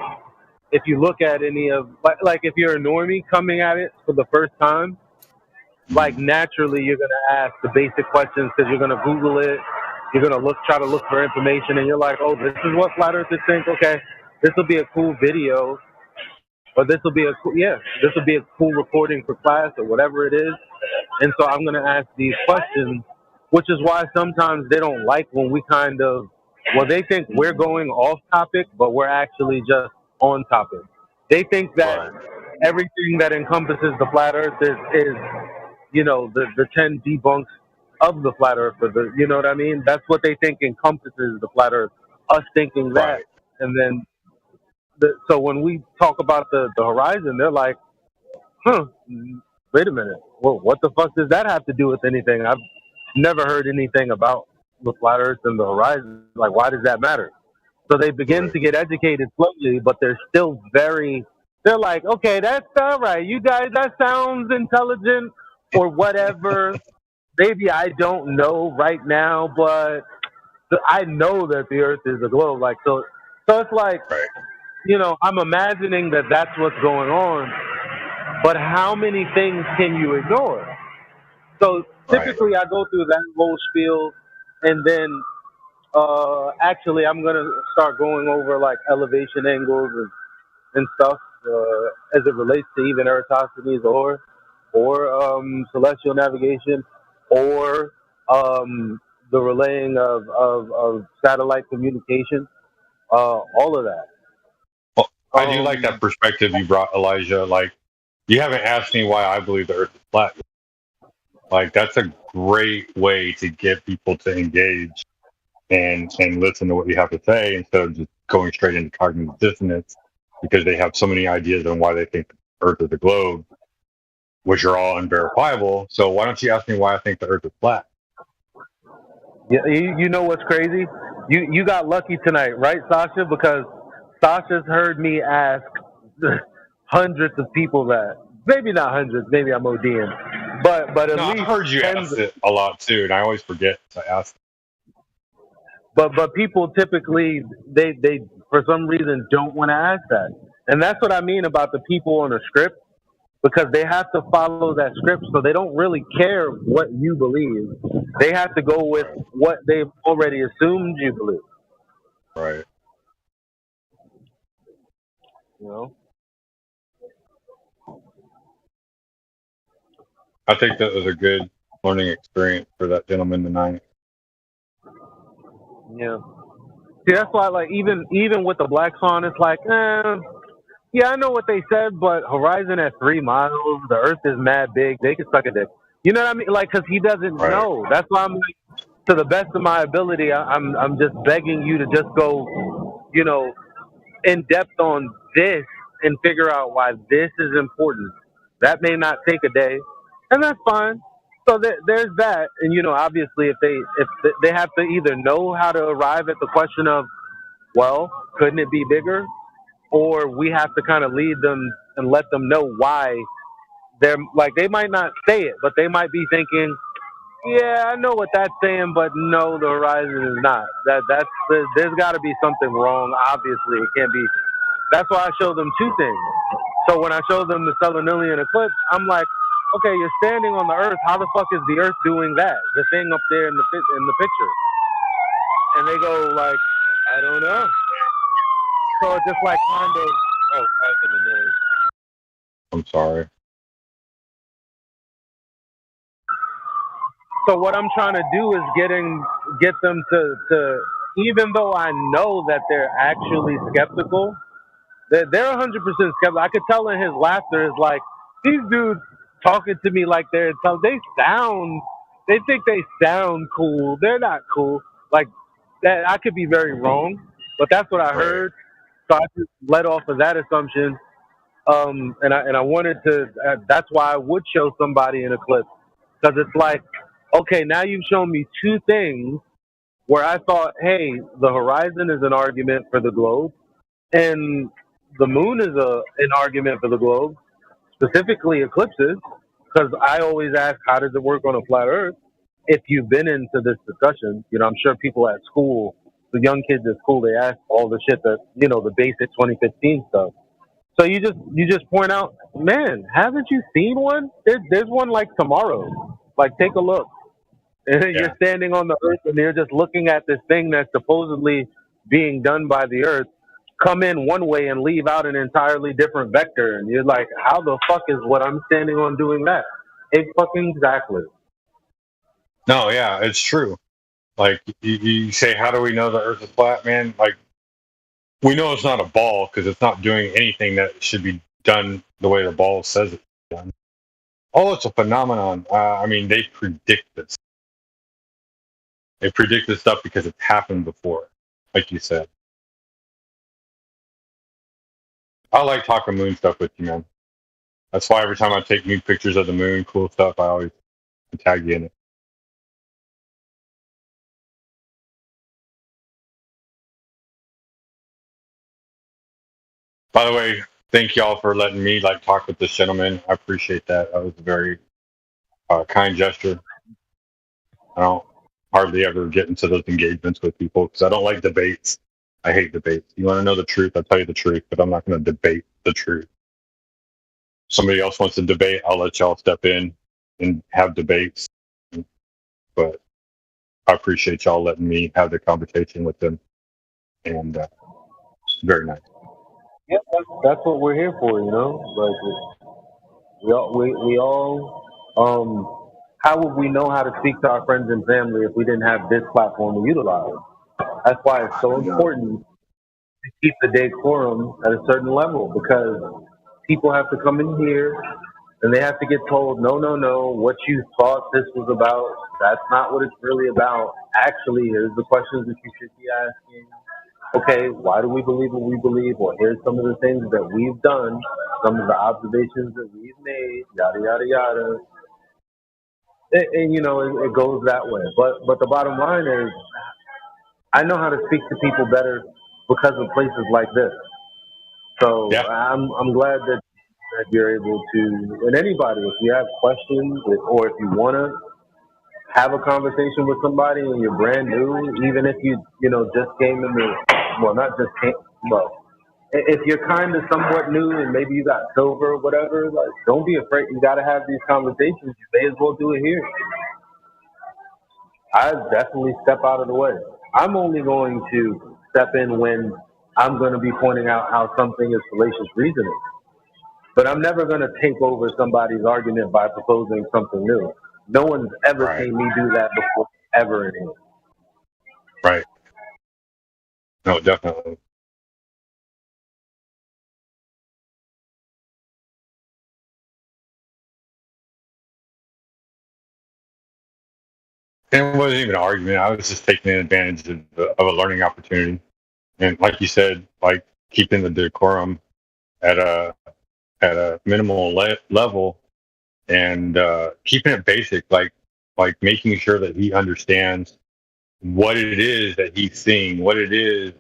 if you look at any of, like if you're a normie coming at it for the first time, like naturally you're going to ask the basic questions because you're going to Google it, you're going to try to look for information, and you're like, oh, this is what flat earthers think, okay, this will be a cool video, or this will be a cool recording for class or whatever it is, and so I'm going to ask these questions, which is why sometimes they don't like when we they think we're going off topic, but we're actually just on topic. They think that everything that encompasses the flat earth is the 10 debunks of the flat earth, you know what I mean? That's what they think encompasses the flat earth, us thinking that. And then, so when we talk about the horizon, they're like, wait a minute, well, what the fuck does that have to do with anything? I've never heard anything about the flat earth and the horizon. Like, why does that matter? So they begin to get educated slowly, but they're still they're like, okay, that's all right. You guys, that sounds intelligent or whatever. Maybe I don't know right now, but I know that the earth is a globe. Like, so it's like, I'm imagining that that's what's going on, but how many things can you ignore? So typically I go through that whole spiel, and then Actually, I'm gonna start going over like elevation angles and stuff as it relates to even Eratosthenes or celestial navigation or the relaying of satellite communication. All of that. Well, I do like that perspective you brought, Elijah. Like, you haven't asked me why I believe the Earth is flat. Like, that's a great way to get people to engage and listen to what you have to say instead of just going straight into cognitive dissonance because they have so many ideas on why they think the Earth is a globe, which are all unverifiable. So why don't you ask me why I think the Earth is flat? Yeah, you know what's crazy? You got lucky tonight, right, Sasha? Because Sasha's heard me ask hundreds of people that. Maybe not hundreds. Maybe I'm ODing. But at No, least I've heard you ask it a lot too, and I always forget to ask. But people typically they for some reason don't want to ask that, and that's what I mean about the people on a script, because they have to follow that script, so they don't really care what you believe. They have to go with what they've already assumed you believe. Right. You know. I think that was a good learning experience for that gentleman tonight. Yeah. See, that's why, like, even with the Black Swan, it's like, yeah, I know what they said, but Horizon at 3 miles, the Earth is mad big. They can suck a dick. You know what I mean? Like, because he doesn't know. That's why I'm like, to the best of my ability, I'm just begging you to just go, you know, in depth on this and figure out why this is important. That may not take a day, and that's fine. So there's that, and you know, obviously, if they have to either know how to arrive at the question of, well, couldn't it be bigger, or we have to kind of lead them and let them know why they're like, they might not say it, but they might be thinking, yeah, I know what that's saying, but no, the horizon is not. There's got to be something wrong. Obviously, it can't be. That's why I show them two things. So when I show them the Selenilian eclipse, I'm like, okay, you're standing on the Earth. How the fuck is the Earth doing that? The thing up there in the picture, and they go like, I don't know. So it's just like kind of. Oh, I'm sorry. So what I'm trying to do is get them to even though I know that they're actually skeptical, they're 100% skeptical. I could tell in his laughter is like, these dudes talking to me like they think they sound cool. They're not cool. Like that, I could be very wrong, but that's what I heard. So I just led off of that assumption. And I wanted to. That's why I would show somebody in a clip, because it's like, okay, now you've shown me two things where I thought, hey, the horizon is an argument for the globe, and the moon is an argument for the globe, specifically eclipses, because I always ask, how does it work on a flat Earth? If you've been into this discussion, you know, I'm sure people at school, the young kids at school, they ask all the shit that, you know, the basic 2015 stuff. So you just point out, man, haven't you seen one? There's one like tomorrow. Like, take a look. And you're standing on the Earth and you're just looking at this thing that's supposedly being done by the Earth come in one way and leave out an entirely different vector. And you're like, how the fuck is what I'm standing on doing that? Exactly. No, yeah, it's true. Like, you say, how do we know the Earth is flat, man? Like, we know it's not a ball because it's not doing anything that should be done the way the ball says it's done. Oh, it's a phenomenon. I mean, they predict this. They predict this stuff because it's happened before, like you said. I like talking moon stuff with you, man. That's why every time I take new pictures of the moon, cool stuff, I always tag you in it. By the way, thank y'all for letting me talk with this gentleman. I appreciate that. That was a very kind gesture. I don't hardly ever get into those engagements with people because I don't like debates. I hate debates. You want to know the truth? I'll tell you the truth, but I'm not going to debate the truth. Somebody else wants to debate, I'll let y'all step in and have debates. But I appreciate y'all letting me have the conversation with them, and very nice. Yeah, that's what we're here for, you know. Like we all how would we know how to speak to our friends and family if we didn't have this platform to utilize? That's why it's so important to keep the decorum at a certain level, because people have to come in here and they have to get told, no, no, no, what you thought this was about, that's not what it's really about. Actually, here's the questions that you should be asking. Okay, why do we believe what we believe? Or here's some of the things that we've done, some of the observations that we've made, yada, yada, yada. And you know, it goes that way. But the bottom line is, I know how to speak to people better because of places like this. So I'm glad that you're able to, and anybody, if you have questions or if you want to have a conversation with somebody and you're brand new, even if you just came in the, well, not just came, well, if you're kind of somewhat new and maybe you got sober or whatever, like, don't be afraid. You got to have these conversations. You may as well do it here. I definitely step out of the way. I'm only going to step in when I'm going to be pointing out how something is fallacious reasoning. But I'm never going to take over somebody's argument by proposing something new. No one's ever seen me do that before, ever in here. Right. No, definitely. And it wasn't even an argument. I was just taking advantage of a learning opportunity. And like you said, like keeping the decorum at a minimal level, and keeping it basic, like making sure that he understands what it is that he's seeing, what it is,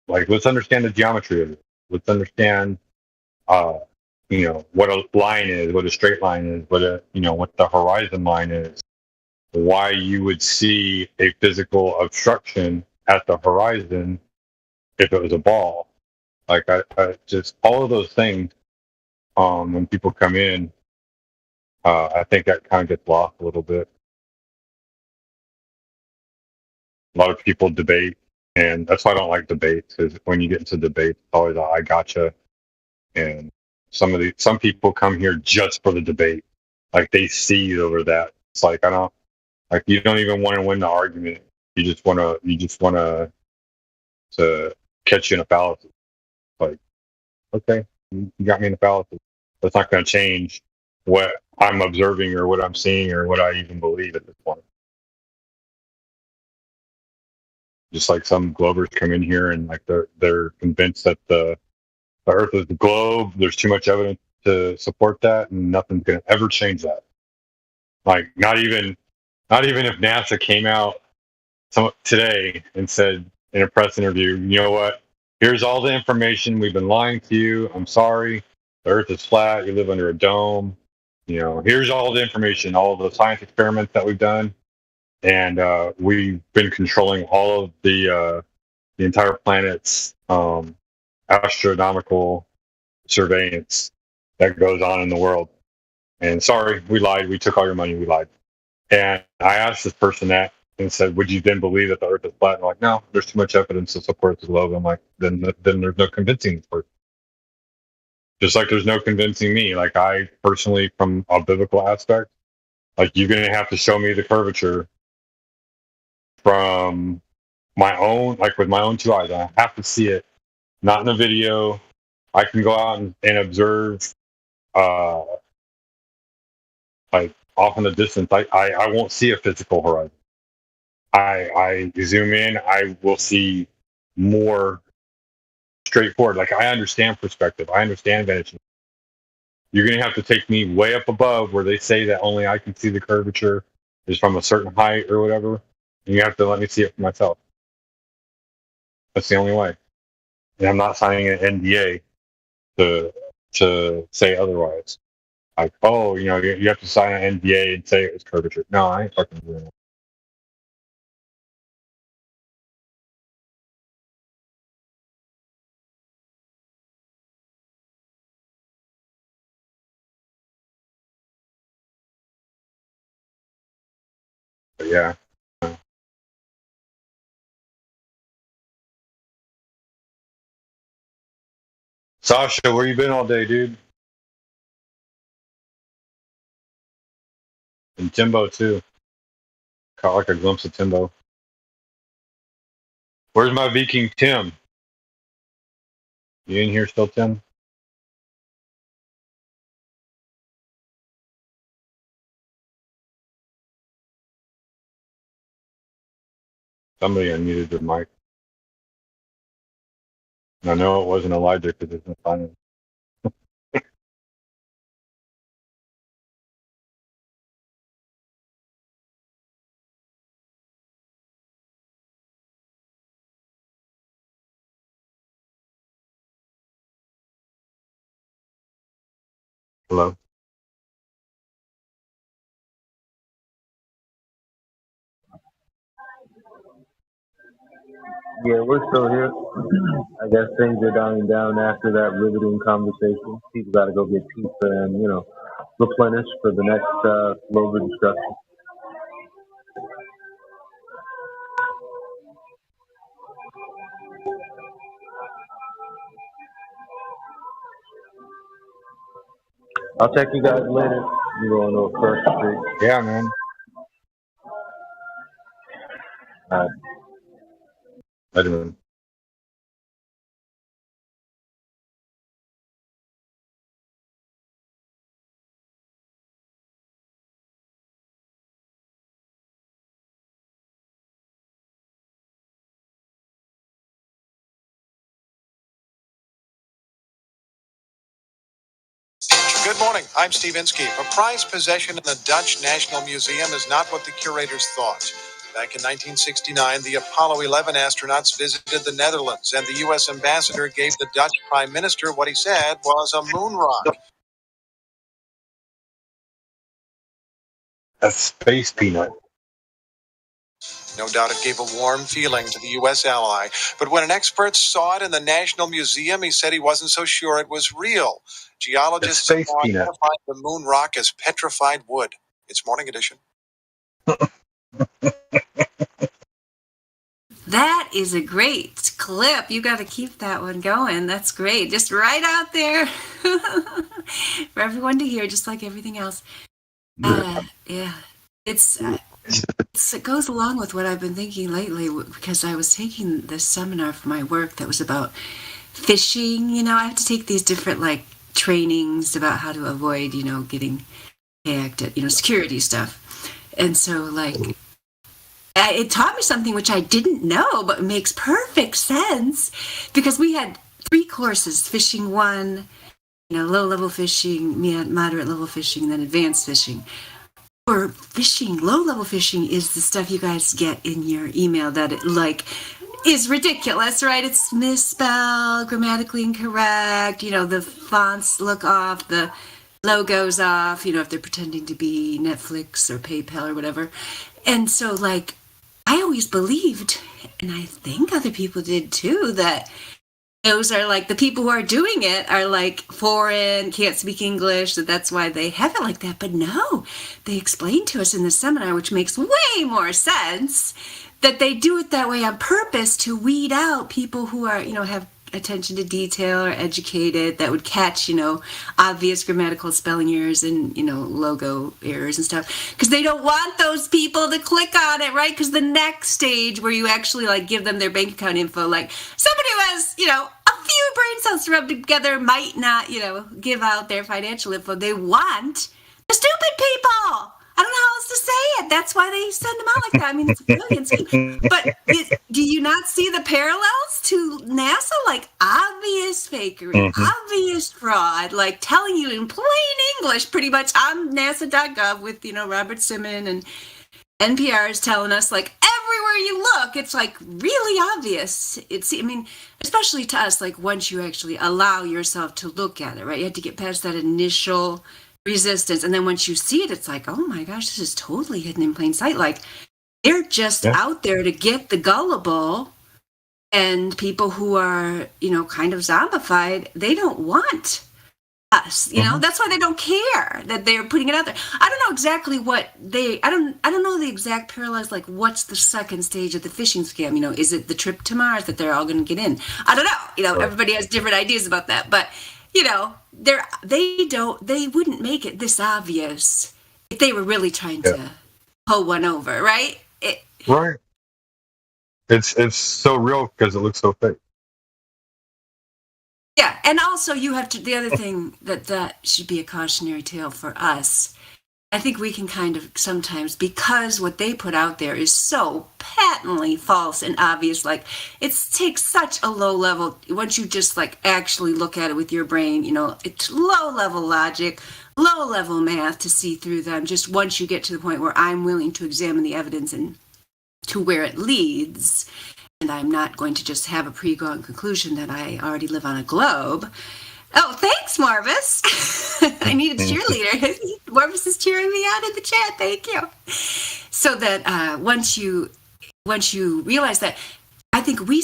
like let's understand the geometry of it. Let's understand, what a line is, what a straight line is, what the horizon line is, why you would see a physical obstruction at the horizon if it was a ball. Like I just all of those things. When people come in, I think that kind of gets lost a little bit. A lot of people debate, and that's why I don't like debates. Because when you get into debate, it's always I gotcha, and some people come here just for the debate. Like they see over that. It's like I don't like you don't even want to win the argument. You just want to catch you in a fallacy. Like, okay, you got me in a fallacy. That's not going to change what I'm observing or what I'm seeing or what I even believe at this point. Just like some Globers come in here and like they're convinced that the Earth is the globe. There's too much evidence to support that, and nothing's going to ever change that. Like not even if NASA came out today and said in a press interview, you know what? Here's all the information. We've been lying to you. I'm sorry. The Earth is flat. You live under a dome. Here's all the information, all of the science experiments that we've done, and we've been controlling all of the entire planet's astronomical surveillance that goes on in the world. And sorry, we lied. We took all your money. We lied. And I asked this person that and said, would you then believe that the Earth is flat? And they're like, no, there's too much evidence to support the globe. I'm like, then there's no convincing this person. Just like there's no convincing me. Like I personally, from a biblical aspect, like you're going to have to show me the curvature from my own, like with my own two eyes. I have to see it, not in a video. I can go out and observe, like off in the distance. I won't see a physical horizon. I zoom in, I will see more straightforward. Like I understand perspective. I understand vantage. You're going to have to take me way up above where they say that only I can see the curvature is from a certain height or whatever. And you have to let me see it for myself. That's the only way. And I'm not signing an NDA to say otherwise. Like, oh, you have to sign an NDA and say it was curvature. No, I ain't fucking doing it. But yeah. Sasha, where you been all day, dude? And Timbo too. Caught like a glimpse of Timbo. Where's my Viking Tim? You in here still, Tim? Somebody unmuted their mic. I know it wasn't Elijah because it's not funny. Hello? Yeah, we're still here. I guess things are dying down after that riveting conversation. People got to go get pizza and, replenish for the next load of destruction. I'll check you guys later. You going to across the street? Yeah, man. All right. Later, man. Good morning. I'm Steve Inskeep. A prized possession in the Dutch National Museum is not what the curators thought. Back in 1969, the Apollo 11 astronauts visited the Netherlands, and the U.S. ambassador gave the Dutch prime minister what he said was a moon rock. A space peanut. No doubt it gave a warm feeling to the U.S. ally. But when an expert saw it in the National Museum, he said he wasn't so sure it was real. Geologists have identified the moon rock as petrified wood. It's Morning Edition. That is a great clip. You got to keep that one going. That's great. Just right out there for everyone to hear, just like everything else. Yeah. It goes along with what I've been thinking lately, because I was taking this seminar for my work that was about fishing. I have to take these different trainings about how to avoid, getting hacked at, security stuff. And so it taught me something which I didn't know, but it makes perfect sense, because we had 3 courses: fishing 1, low-level fishing, moderate level fishing, and then advanced fishing. For fishing, low-level fishing is the stuff you guys get in your email that is ridiculous, right? It's misspelled, grammatically incorrect, the fonts look off, the logo's off, if they're pretending to be Netflix or PayPal or whatever. And so, I always believed, and I think other people did too, that those are the people who are doing it are foreign, can't speak English, so that's why they have it like that. But no, they explained to us in the seminar, which makes way more sense, that they do it that way on purpose to weed out people who are, have attention to detail or educated, that would catch, obvious grammatical spelling errors and, logo errors and stuff. Because they don't want those people to click on it, right? Because the next stage where you actually give them their bank account info, somebody who has, a few brain cells rubbed together might not, give out their financial info. They want the stupid people. I don't know how else to say it. That's why they send them out like that. I mean, it's a brilliant scheme. But do you not see the parallels to NASA? Obvious fakery, obvious fraud, telling you in plain English, pretty much on NASA.gov with, Robert Simon and NPR is telling us, everywhere you look, it's, really obvious. Especially to us, once you actually allow yourself to look at it, right? You have to get past that initial resistance, and then once you see it, it's oh my gosh, this is totally hidden in plain sight. They're just out there to get the gullible, and people who are kind of zombified, they don't want us, you know. That's why they don't care that they're putting it out there. I don't know exactly what I don't know the exact parallels, like what's the second stage of the phishing scam, you know. Is it the trip to Mars that they're all going to get in? I don't know, you know. Everybody has different ideas about that, but you know, they wouldn't make it this obvious if they were really trying to pull one over, right? Right. It's so real because it looks so fake. Yeah, and also you have to. The other thing that should be a cautionary tale for us. I think we can kind of sometimes, because what they put out there is so patently false and obvious. Like, it takes such a low level. Once you just like actually look at it with your brain, you know, it's low level logic, low level math to see through them. Just once you get to the point where I'm willing to examine the evidence and to where it leads. And I'm not going to just have a pre-drawn conclusion that I already live on a globe. Oh, thanks, Marvis. I need a cheerleader. Marvis is cheering me on in the chat. Thank you. So that once you realize that, I think we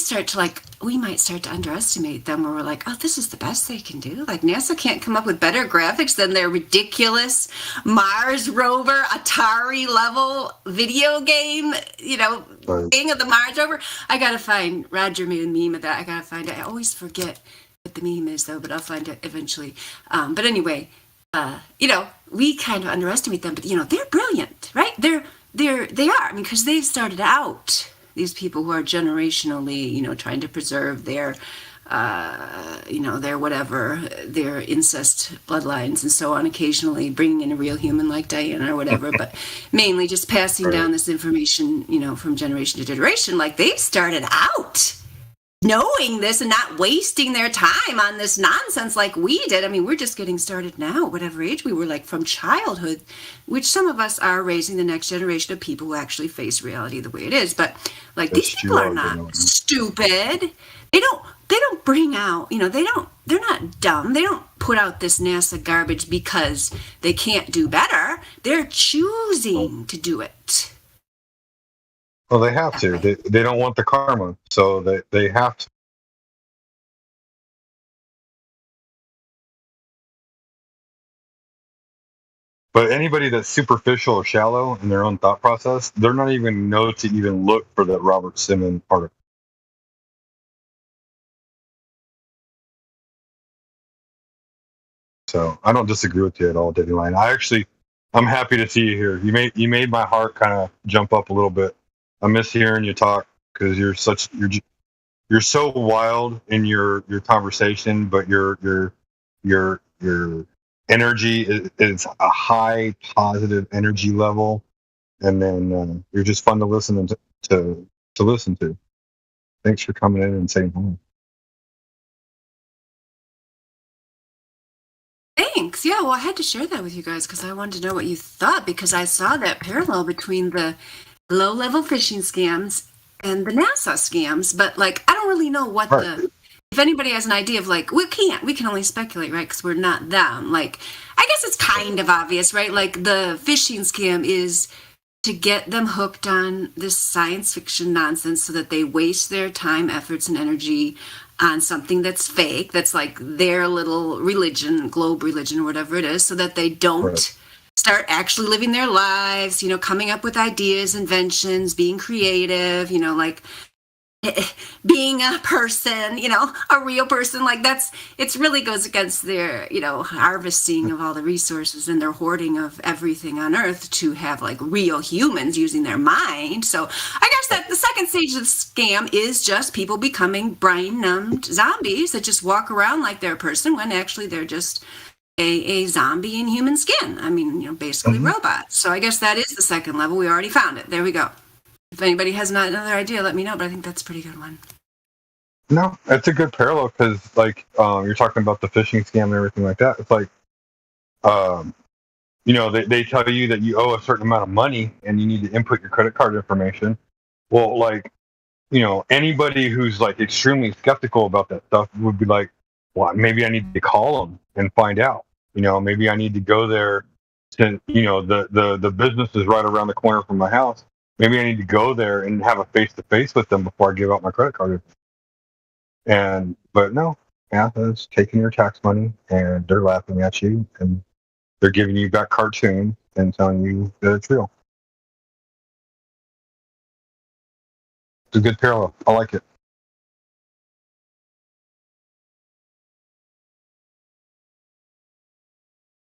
might start to underestimate them, where we're like, oh, this is the best they can do. Like, NASA can't come up with better graphics than their ridiculous Mars rover, Atari level video game, you know, thing of the Mars rover. I gotta find, Roger made a meme of that. I gotta find it. I always forget what the meme is though, but I'll find it eventually. But anyway, you know, we kind of underestimate them, but you know, they're brilliant, right? They are. I mean, because they've started out, these people who are generationally, you know, trying to preserve their, you know, their whatever, their incest bloodlines and so on, occasionally bringing in a real human like Diana or whatever, but mainly just passing down this information, you know, from generation to generation. Like, they've started out knowing this and not wasting their time on this nonsense like we did. I mean, we're just getting started now, whatever age we were, like from childhood, which some of us are raising the next generation of people who actually face reality the way it is. But like, these people are not stupid. They don't bring out, you know, they're not dumb. They don't put out this NASA garbage because they can't do better. They're choosing to do it. Well, they have to. They don't want the karma, so they have to. But anybody that's superficial or shallow in their own thought process, they're not even know to even look for the Robert Simmons article. So I don't disagree with you at all, Diddy Line. I'm happy to see you here. You made my heart kind of jump up a little bit. I miss hearing you talk because you're so wild in your conversation, but your energy is a high positive energy level, and then you're just fun to listen to listen to. Thanks for coming in and saying hi. Thanks. Yeah, well, I had to share that with you guys because I wanted to know what you thought, because I saw that parallel between the low-level phishing scams and the NASA scams, but like, I don't really know what if anybody has an idea of like, we can only speculate, right? Because we're not them. Like, I guess it's kind of obvious, right? Like, the phishing scam is to get them hooked on this science fiction nonsense so that they waste their time, efforts, and energy on something that's fake, that's like their little religion, globe religion, or whatever it is, so that they don't start actually living their lives, you know, coming up with ideas, inventions, being creative, you know, like being a person, you know, a real person. Like, it really goes against their, you know, harvesting of all the resources and their hoarding of everything on Earth to have like real humans using their mind. So I guess that the second stage of the scam is just people becoming brain-numbed zombies that just walk around like they're a person when actually they're just a zombie in human skin. I mean, you know, basically robots. So I guess that is the second level. We already found it. There we go. If anybody has another idea, let me know, but I think that's a pretty good one. No, it's a good parallel because, like, you're talking about the phishing scam and everything like that. It's like, you know, they tell you that you owe a certain amount of money and you need to input your credit card information. Well, like, you know, anybody who's like extremely skeptical about that stuff would be like, well, maybe I need to call them and find out. You know, maybe I need to go there to, you know, the business is right around the corner from my house. Maybe I need to go there and have a face-to-face with them before I give out my credit card. But no, math is taking your tax money and they're laughing at you and they're giving you back cartoons and telling you that it's real. It's a good parallel. I like it.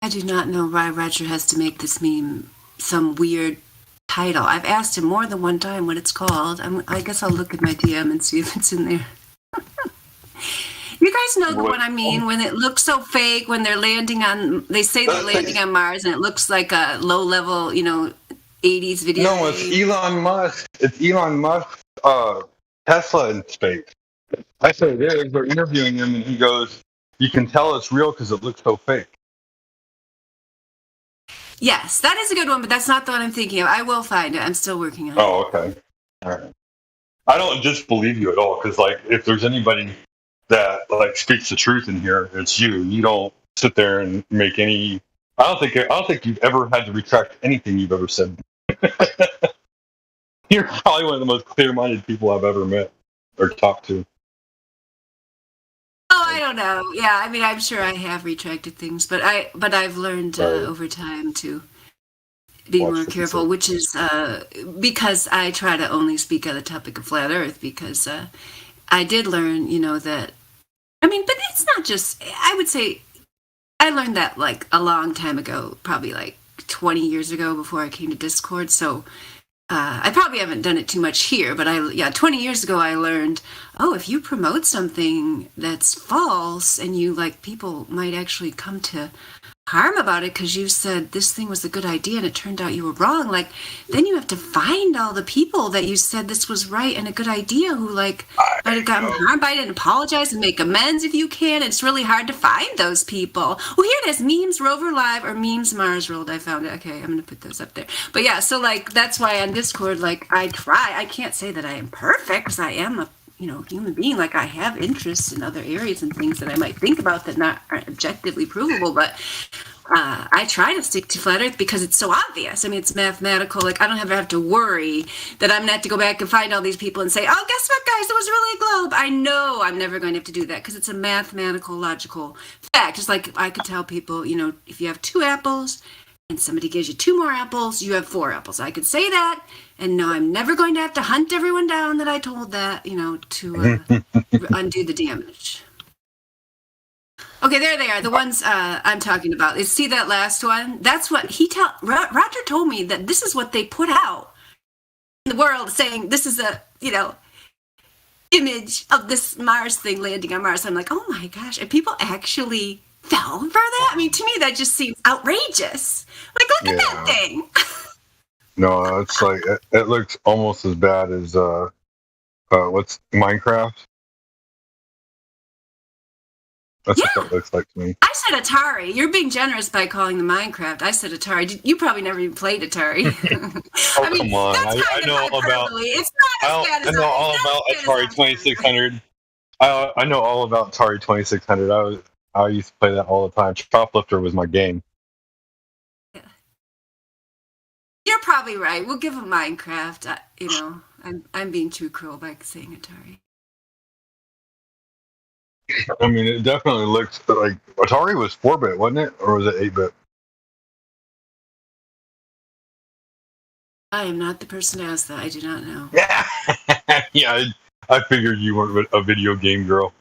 I do not know why Roger has to make this meme some weird title. I've asked him more than one time what it's called. I guess I'll look at my DM and see if it's in there. You guys know the one I mean, when it looks so fake, when they're landing on, they say they're landing on Mars and it looks like a low-level, 80s video. No, it's Elon Musk. It's Elon Musk, Tesla in space. I say it is. They're interviewing him and he goes, you can tell it's real because it looks so fake. Yes, that is a good one, but that's not the one I'm thinking of. I will find it. I'm still working on it. Oh, okay. All right. I don't disbelieve you at all because, if there's anybody that speaks the truth in here, it's you. You don't sit there and make any. I don't think you've ever had to retract anything you've ever said. You're probably one of the most clear-minded people I've ever met or talked to. Oh, I don't know. Yeah, I mean, I'm sure I have retracted things, but I've learned over time to be more careful, which is because I try to only speak on the topic of flat Earth. Because I did learn, that. I mean, but it's not just. I would say I learned that a long time ago, probably 20 years ago, before I came to Discord. So. I probably haven't done it too much here, but 20 years ago I learned, if you promote something that's false and you people might actually come to harm about it because you said this thing was a good idea and it turned out you were wrong, then you have to find all the people that you said this was right and a good idea who might have gotten harmed by it and apologize and make amends if you can. It's really hard to find those people. Well, here it is, Memes Rover Live or Memes Mars World. I found it. Okay, I'm going to put those up there. But yeah, so that's why on Discord, I try. I can't say that I am perfect because I am a human being. I have interests in other areas and things that I might think about that aren't objectively provable, but I try to stick to flat Earth because it's so obvious. I mean, it's mathematical. I don't ever have to worry that I'm going to have to go back and find all these people and say, oh, guess what, guys? It was really a globe. I know I'm never going to have to do that because it's a mathematical, logical fact. Just like I could tell people, if you have 2 apples and somebody gives you 2 more apples, you have 4 apples. I could say that, and no, I'm never going to have to hunt everyone down that I told that, to undo the damage. Okay, there they are, the ones I'm talking about. See that last one? That's what Roger told me that this is what they put out in the world, saying this is a, image of this Mars thing landing on Mars. I'm like, oh my gosh, and people actually fell for that? I mean, to me, that just seems outrageous. Look at that thing. No, it's it looks almost as bad as what's Minecraft. That's what that looks like to me. I said Atari. You're being generous by calling the Minecraft. I said Atari. You probably never even played Atari. Oh, I mean, come on. I know all about. It's not as bad as I know all about Atari 2600. I know all about Atari 2600. I used to play that all the time. Shoplifter was my game. Yeah. You're probably right. We'll give them Minecraft. I'm being too cruel by saying Atari. I mean, it definitely looks like Atari was 4-bit, wasn't it? Or was it 8-bit? I am not the person to ask that. I do not know. Yeah, I figured you weren't a video game girl.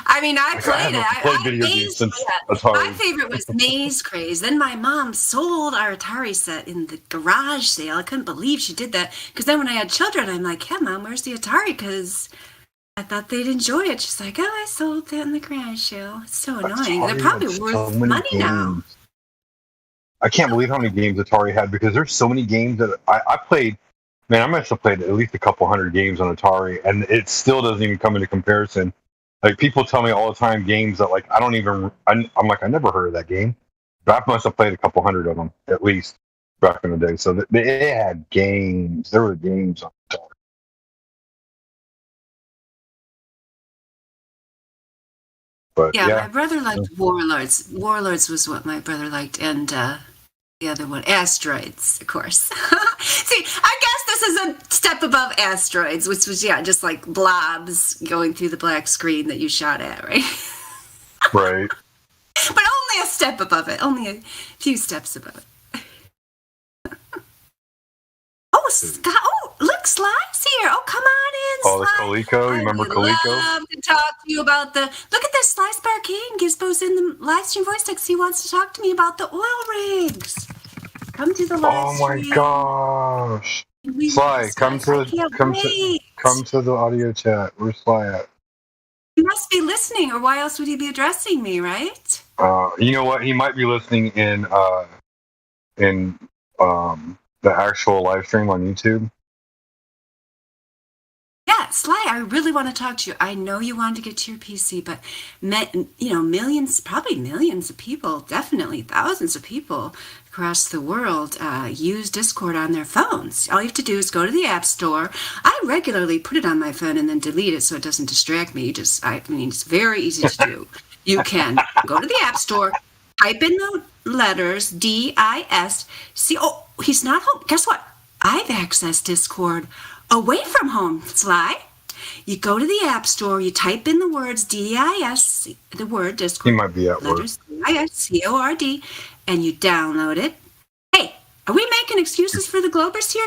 I mean, I played it. I played video games since Atari. My favorite was Maze Craze. Then my mom sold our Atari set in the garage sale. I couldn't believe she did that. Because then when I had children, I'm like, yeah, Mom, where's the Atari? Because I thought they'd enjoy it. She's like, oh, I sold that in the garage sale. It's so annoying. They're probably worth money now. I can't believe how many games Atari had because there's so many games that I played. Man, I must have played at least a couple hundred games on Atari, and it still doesn't even come into comparison. People tell me all the time games that I don't even. I'm like, I never heard of that game, but I must have played a couple hundred of them at least back in the day. So they had games. There were games on Atari. But, yeah, my brother liked Warlords. Warlords was what my brother liked, and the other one? Asteroids, of course. See, I guess this is a step above asteroids, which was, just like blobs going through the black screen that you shot at, right? Right. But only a step above it. Only a few steps above it. Oh, Scott. Oh, look, Sly's here. Oh, come on in, Oh, the Sly. Coleco. You remember I'd Coleco? love to talk to you about the... Look at this. Sly Sparkane Gizbo's in the live stream voice text. He wants to talk to me about the oil rigs. Come to the live Oh my stream. gosh. Sly, come to the audio chat. Where's Sly at? He must be listening, or why else would he be addressing me, right? You know what? He might be listening in the actual live stream on YouTube. Yeah, Sly, I really want to talk to you. I know you wanted to get to your PC, but millions, probably millions of people, definitely thousands of people across the world use Discord on their phones. All you have to do is go to the App Store. I regularly put it on my phone and then delete it so it doesn't distract me. It's very easy to do. You can go to the App Store, type in the letters DISC. Oh, he's not home. Guess what? I've accessed Discord away from home, Sly. You go to the App Store, you type in the words DISC, the word Discord. He might be at work. DISCORD, and you download it. Hey, are we making excuses for the Globers here?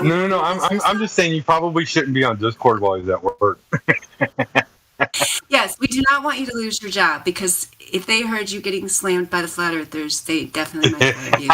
No. I'm just saying you probably shouldn't be on Discord while he's at work. Yes, we do not want you to lose your job, because if they heard you getting slammed by the flat earthers, they definitely might fire you.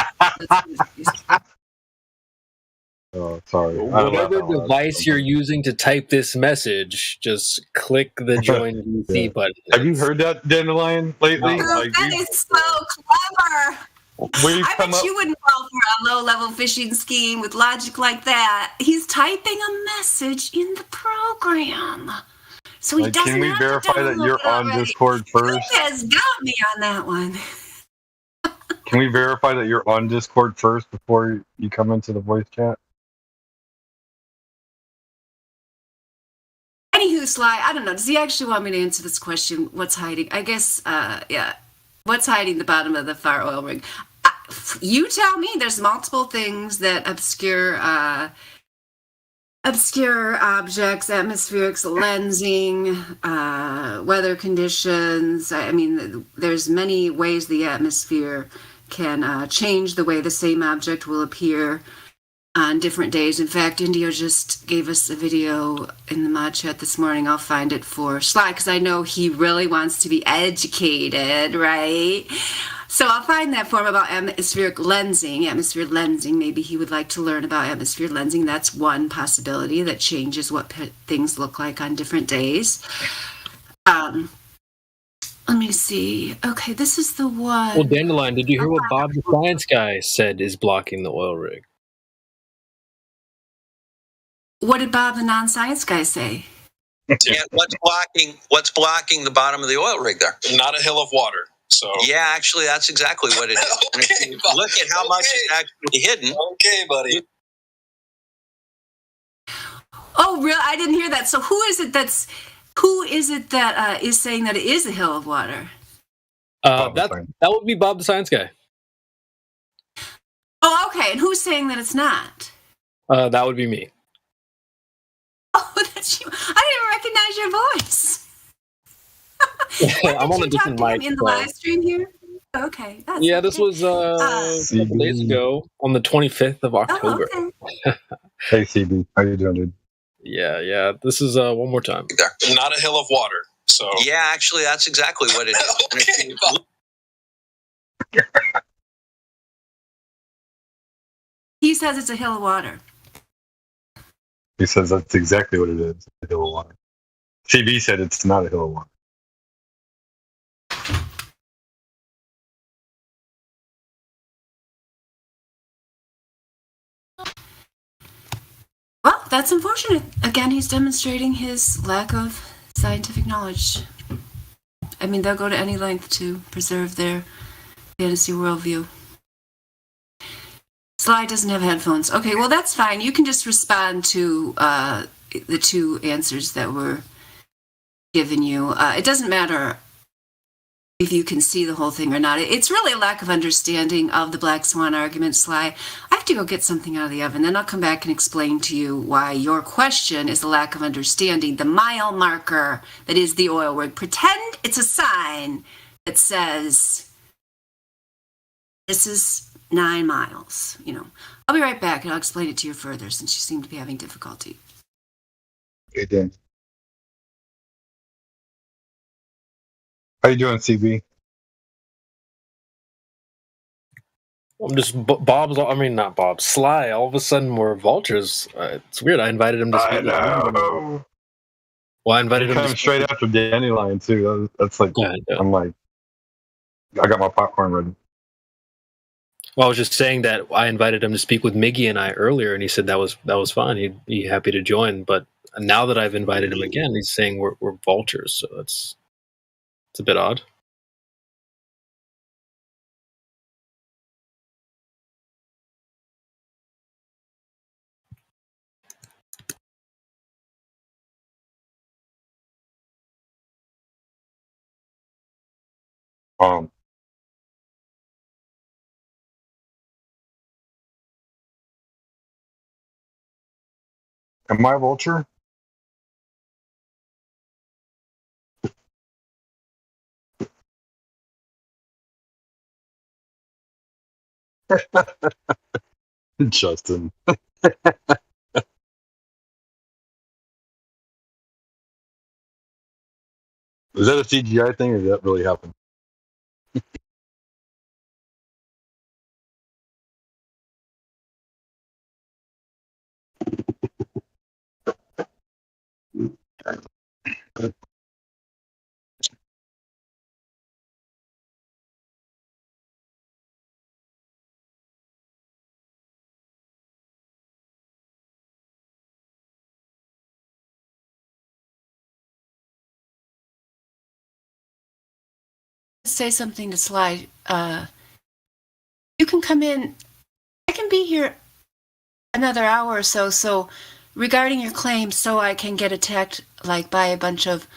Oh, sorry. Whatever device you're using to type this message, just click the join VC button. Have you heard that, Dandelion, lately? Oh, that is so clever. I bet you wouldn't fall for a low-level phishing scheme with logic like that. He's typing a message in the program. So he doesn't can we have verify to that you're on already. Discord first? He has got me on that one. Can we verify that you're on Discord first before you come into the voice chat? Anywho, Sly, I don't know. Does he actually want me to answer this question? What's hiding? I guess, what's hiding the bottom of the fire oil rig? You tell me. There's multiple things that obscure objects, atmospheric lensing, weather conditions. I mean, there's many ways the atmosphere can change the way the same object will appear on different days. In fact, Indio just gave us a video in the mod chat this morning. I'll find it for Sly, because I know he really wants to be educated, right? So I'll find that for him about atmospheric lensing. Atmospheric lensing, maybe he would like to learn about atmospheric lensing. That's one possibility that changes what things look like on different days. Let me see. Okay, this is the one. Well, Dandelion, did you hear what Bob the Science Guy said is blocking the oil rig? What did Bob the non-science guy say? Yeah, what's blocking the bottom of the oil rig there? Not a hill of water. So yeah, actually, that's exactly what it is. And if you look at how much is actually hidden. Okay, buddy. Oh, really? I didn't hear that. So who is it that is saying that it is a hill of water? That would be Bob the Science Guy. Oh, okay. And who's saying that it's not? That would be me. Oh, that's you. I didn't even recognize your voice. I'm on a different mic. In the live stream here? Okay. This was a couple days ago on the 25th of October. Oh, okay. Hey, CB. How you doing, dude? Yeah. This is one more time. Not a hill of water. So yeah, actually, that's exactly what it is. Okay, he says it's a hill of water. He says that's exactly what it is, a hill of water. CB said it's not a hill of water. Well, that's unfortunate. Again, he's demonstrating his lack of scientific knowledge. I mean, they'll go to any length to preserve their fantasy worldview. Sly doesn't have headphones. Okay, well, that's fine. You can just respond to the two answers that were given you. It doesn't matter if you can see the whole thing or not. It's really a lack of understanding of the Black Swan argument, Sly. I have to go get something out of the oven, then I'll come back and explain to you why your question is a lack of understanding the mile marker that is the oil rig. Pretend it's a sign that says, this is 9 miles. I'll be right back and I'll explain it to you further since you seem to be having difficulty. Hey, Dan. How you doing, CB? I'm just Bob's. I mean, not Bob. Sly. All of a sudden, we're vultures. It's weird. I invited him to speak. I know. Well, I invited him to straight after Dandelion too. That's like I'm like, I got my popcorn ready. Well, I was just saying that I invited him to speak with Miggy and I earlier, and he said that was fine. He'd be happy to join. But now that I've invited him again, he's saying we're vultures. So it's a bit odd. Am I a vulture? Justin. Was that a CGI thing or did that really happen? Say something to Sly. You can come in. I can be here another hour or so. So, regarding your claim, so I can get attacked like by a bunch of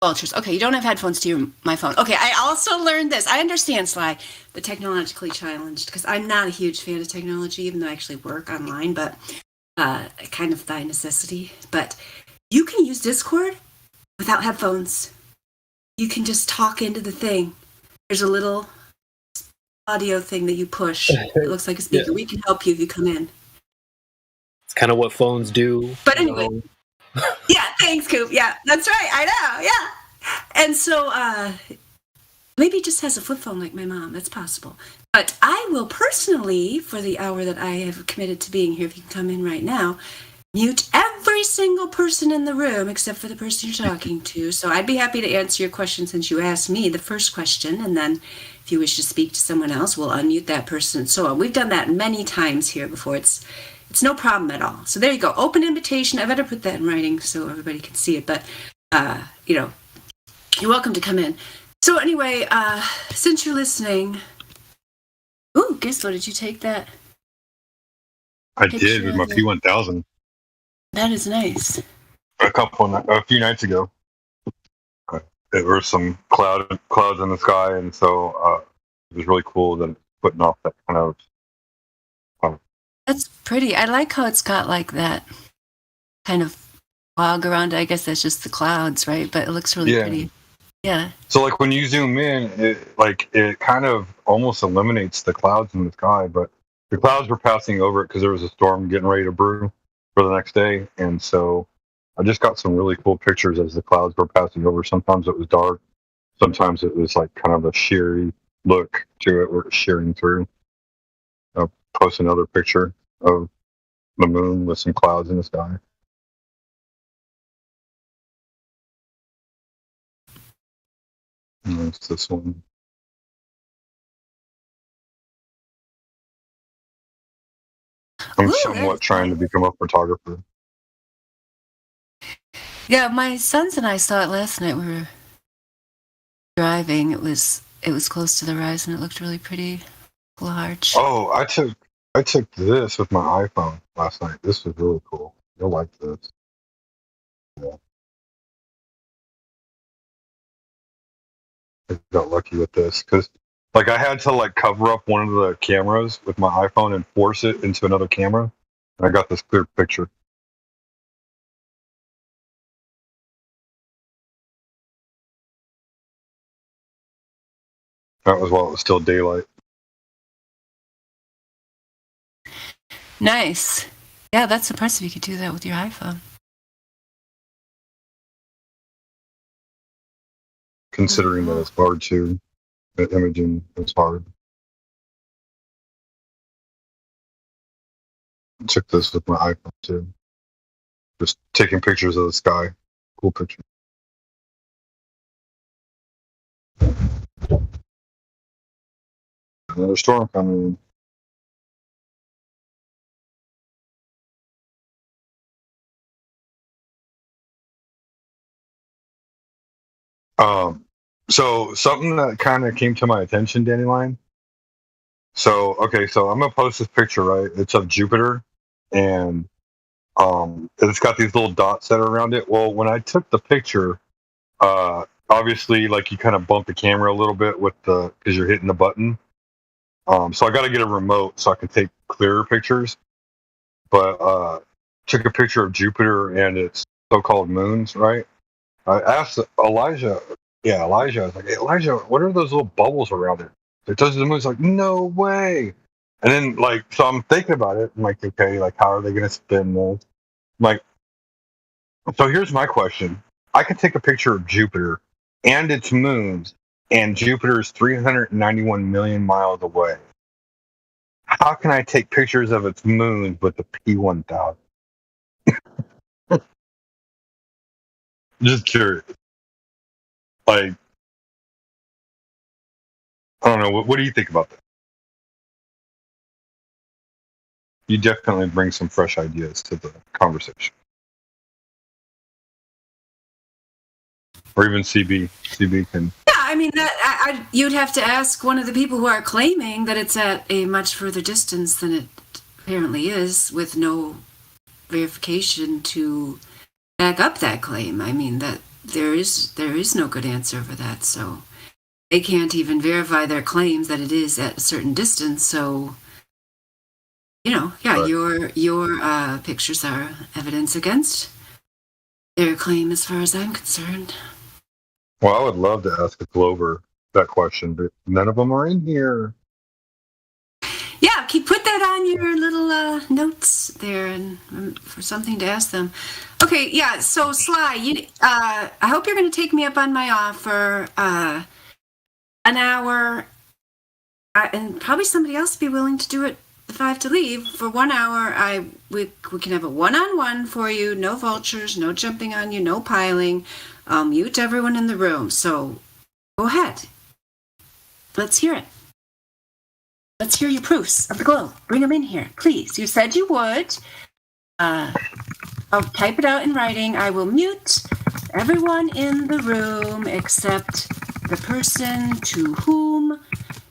vultures. Okay, you don't have headphones to my phone. Okay, I also learned this. I understand, Sly, the technologically challenged, because I'm not a huge fan of technology, even though I actually work online, but kind of by necessity. But you can use Discord without headphones. You can just talk into the thing. There's a little audio thing that you push. It looks like a speaker. Yeah. We can help you if you come in. It's kind of what phones do. But anyway. Yeah, thanks, Coop. Yeah, that's right. I know. Yeah. And so maybe he just has a flip phone like my mom. That's possible. But I will personally, for the hour that I have committed to being here, if you can come in right now, mute every single person in the room except for the person you're talking to. So I'd be happy to answer your question since you asked me the first question. And then if you wish to speak to someone else, we'll unmute that person and so on. We've done that many times here before. It's no problem at all. So there you go. Open invitation. I better put that in writing so everybody can see it. But, you're welcome to come in. So anyway, since you're listening, guess what? Did you take that? I did with my P1000. That is nice. A few nights ago, there were some clouds in the sky, and so it was really cool that it's putting off that kind of. That's pretty. I like how it's got like that kind of fog around it. I guess that's just the clouds, right? But it looks really pretty. Yeah. So, like when you zoom in, it kind of almost eliminates the clouds in the sky, but the clouds were passing over it because there was a storm getting ready to brew for the next day, and so I just got some really cool pictures as the clouds were passing over. Sometimes it was dark, sometimes it was like kind of a sheery look to it where it's shearing through. I'll post another picture of the moon with some clouds in the sky. And it's this one. I'm somewhat trying to become a photographer. Yeah, my sons and I saw it last night. We were driving. It was close to the horizon. It looked really pretty large. Oh, I took this with my iPhone last night. This was really cool. You'll like this. Yeah. I got lucky with this because, like, I had to like cover up one of the cameras with my iPhone and force it into another camera, and I got this clear picture. That was while it was still daylight. Nice. Yeah, that's impressive. You could do that with your iPhone. Considering that it's hard to, that imaging is hard. I took this with my iPhone too. Just taking pictures of the sky. Cool picture. Another storm coming in. So something that kind of came to my attention, Dandelion. So I'm gonna post this picture, right? It's of Jupiter, and it's got these little dots that are around it. Well, when I took the picture, obviously, like, you kind of bump the camera a little bit with because you're hitting the button. So I got to get a remote so I can take clearer pictures. But took a picture of Jupiter and its so-called moons, right? I asked Elijah. Yeah, Elijah. I was like, hey, Elijah, what are those little bubbles around it? It does the moon's like, no way. And then, like, so I'm thinking about it. I'm like, okay, like, how are they going to spin this? Like, so here's my question. I could take a picture of Jupiter and its moons, and Jupiter is 391 million miles away. How can I take pictures of its moons with the P1000? Just curious. Like, I don't know. What do you think about that? You definitely bring some fresh ideas to the conversation. Or even CB. CB can. Yeah, I mean, you'd have to ask one of the people who are claiming that it's at a much further distance than it apparently is, with no verification to back up that claim. I mean, that there is no good answer for that, so they can't even verify their claims that it is at a certain distance. So, yeah, right. Your pictures are evidence against their claim, as far as I'm concerned. Well, I would love to ask a Glover that question, but none of them are in here. Yeah, put that on your little notes there, and for something to ask them. Okay, yeah. So Sly, I hope you're going to take me up on my offer. An hour, and probably somebody else be willing to do it if I have to leave for 1 hour. We can have a one-on-one for you. No vultures, no jumping on you, no piling. I'll mute everyone in the room. So go ahead. Let's hear it. Let's hear your proofs of the globe. Bring them in here, please. You said you would. I'll type it out in writing. I will mute everyone in the room except the person to whom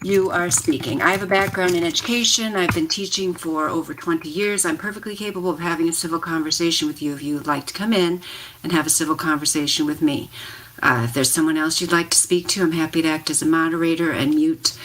you are speaking. I have a background in education. I've been teaching for over 20 years. I'm perfectly capable of having a civil conversation with you if you would like to come in and have a civil conversation with me. If there's someone else you'd like to speak to, I'm happy to act as a moderator and mute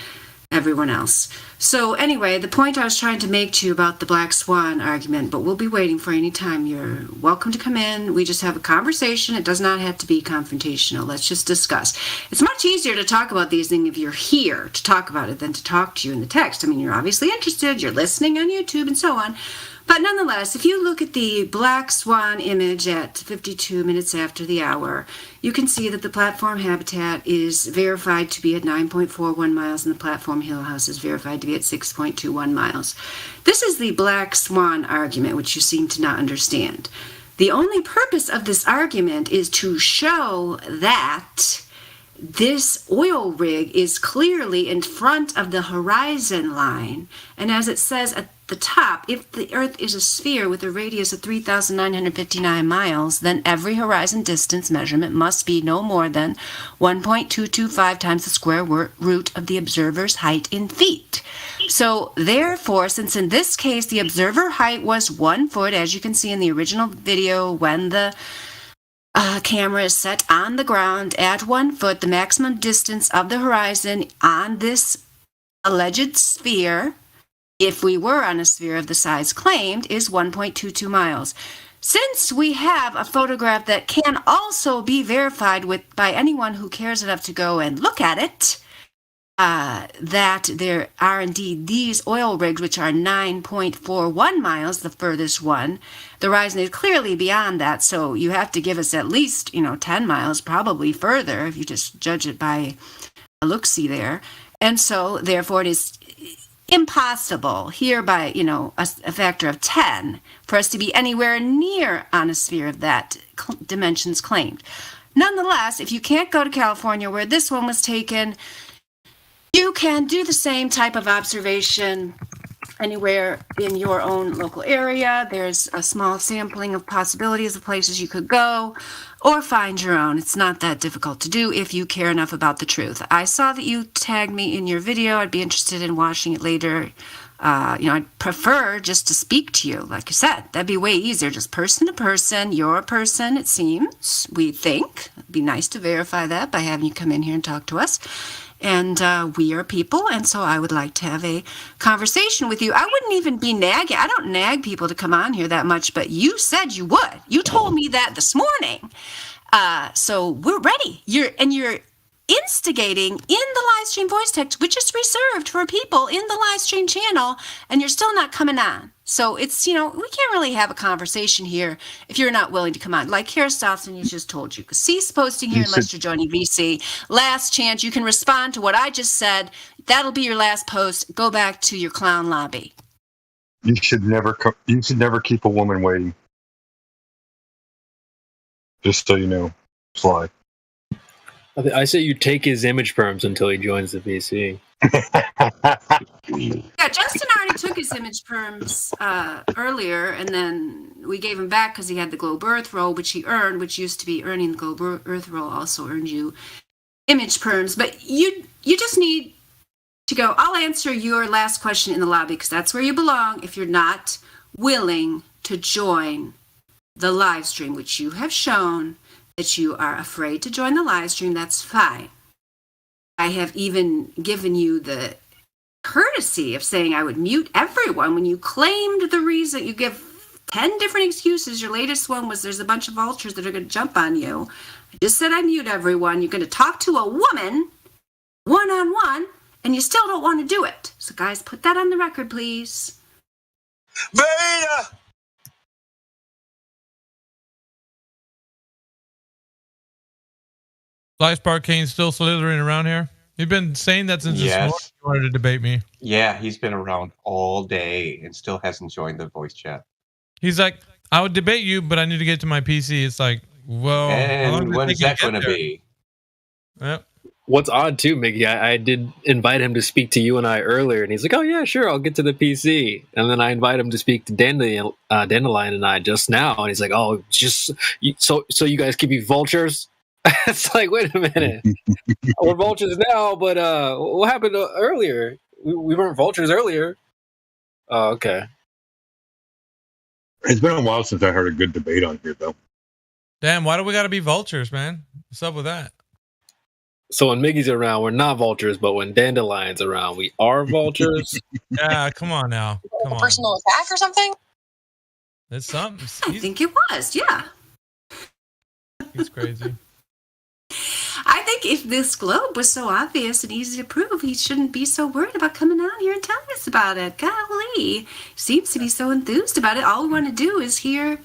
everyone else. So anyway, the point I was trying to make to you about the Black Swan argument, but we'll be waiting for any time. You're welcome to come in. We just have a conversation. It does not have to be confrontational. Let's just discuss. It's much easier to talk about these things if you're here to talk about it than to talk to you in the text. I mean, you're obviously interested. You're listening on YouTube and so on. But nonetheless, if you look at the Black Swan image at 52 minutes after the hour, you can see that the platform habitat is verified to be at 9.41 miles and the platform hill house is verified to be at 6.21 miles. This is the Black Swan argument, which you seem to not understand. The only purpose of this argument is to show that this oil rig is clearly in front of the horizon line, and as it says at the top, if the Earth is a sphere with a radius of 3,959 miles, then every horizon distance measurement must be no more than 1.225 times the square root of the observer's height in feet. So therefore, since in this case the observer height was 1 foot, as you can see in the original video, when the camera is set on the ground at 1 foot. The maximum distance of the horizon on this alleged sphere, if we were on a sphere of the size claimed, is 1.22 miles. Since we have a photograph that can also be verified by anyone who cares enough to go and look at it, that there are indeed these oil rigs, which are 9.41 miles, the furthest one. The horizon is clearly beyond that, so you have to give us at least, 10 miles, probably further, if you just judge it by a look-see there. And so, therefore, it is impossible here by, a factor of 10 for us to be anywhere near on a sphere of that dimensions claimed. Nonetheless, if you can't go to California where this one was taken, you can do the same type of observation anywhere in your own local area. There's a small sampling of possibilities of places you could go, or find your own. It's not that difficult to do if you care enough about the truth. I saw that you tagged me in your video. I'd be interested in watching it later. I'd prefer just to speak to you, like you said. That'd be way easier, just person to person. You're a person, it seems, we think. It'd be nice to verify that by having you come in here and talk to us. And we are people, and so I would like to have a conversation with you. I wouldn't even be nagging. I don't nag people to come on here that much, but you said you would. You told me that this morning. So we're ready. You're instigating in the live stream voice text, which is reserved for people in the live stream channel, and you're still not coming on. So it's, we can't really have a conversation here if you're not willing to come on. Like Kara Stoffson, you just told you. Cease posting here unless you're joining VC. Last chance, you can respond to what I just said. That'll be your last post. Go back to your clown lobby. You should never keep a woman waiting. Just so you know, Sly. I say you take his image perms until he joins the VC. Yeah, Justin already took his image perms earlier, and then we gave him back because he had the Globe Earth roll, which he earned, which used to be earning the Globe Earth roll also earned you image perms. But you just need to go, I'll answer your last question in the lobby because that's where you belong if you're not willing to join the live stream, which you have shown that you are afraid to join the live stream. That's fine. I have even given you the courtesy of saying I would mute everyone when you claimed the reason. You give 10 different excuses. Your latest one was there's a bunch of vultures that are going to jump on you. I just said I mute everyone. You're going to talk to a woman one-on-one, and you still don't want to do it. So guys, put that on the record, please. Beta! Slice Barcane still slithering around here? You've been saying that since this morning you wanted to debate me. Yeah, he's been around all day and still hasn't joined the voice chat. He's like, I would debate you, but I need to get to my PC. It's like, well, and when is that going to be? Yep. What's odd too, Mickey, I did invite him to speak to you and I earlier, and he's like, oh yeah, sure, I'll get to the PC. And then I invite him to speak to Dandelion and I just now, and he's like, oh, so you guys could be vultures? It's like, wait a minute. We're vultures now, but what happened earlier? We weren't vultures earlier. Oh, okay. It's been a while since I heard a good debate on here, though. Damn, why do we got to be vultures, man? What's up with that? So when Miggy's around, we're not vultures, but when Dandelion's around, we are vultures? Yeah, come on now. Come on. Personal attack or something? It's something. I think it was, yeah. He's crazy. I think if this globe was so obvious and easy to prove, he shouldn't be so worried about coming out here and telling us about it. Golly, seems to be so enthused about it. All we want to do is hear,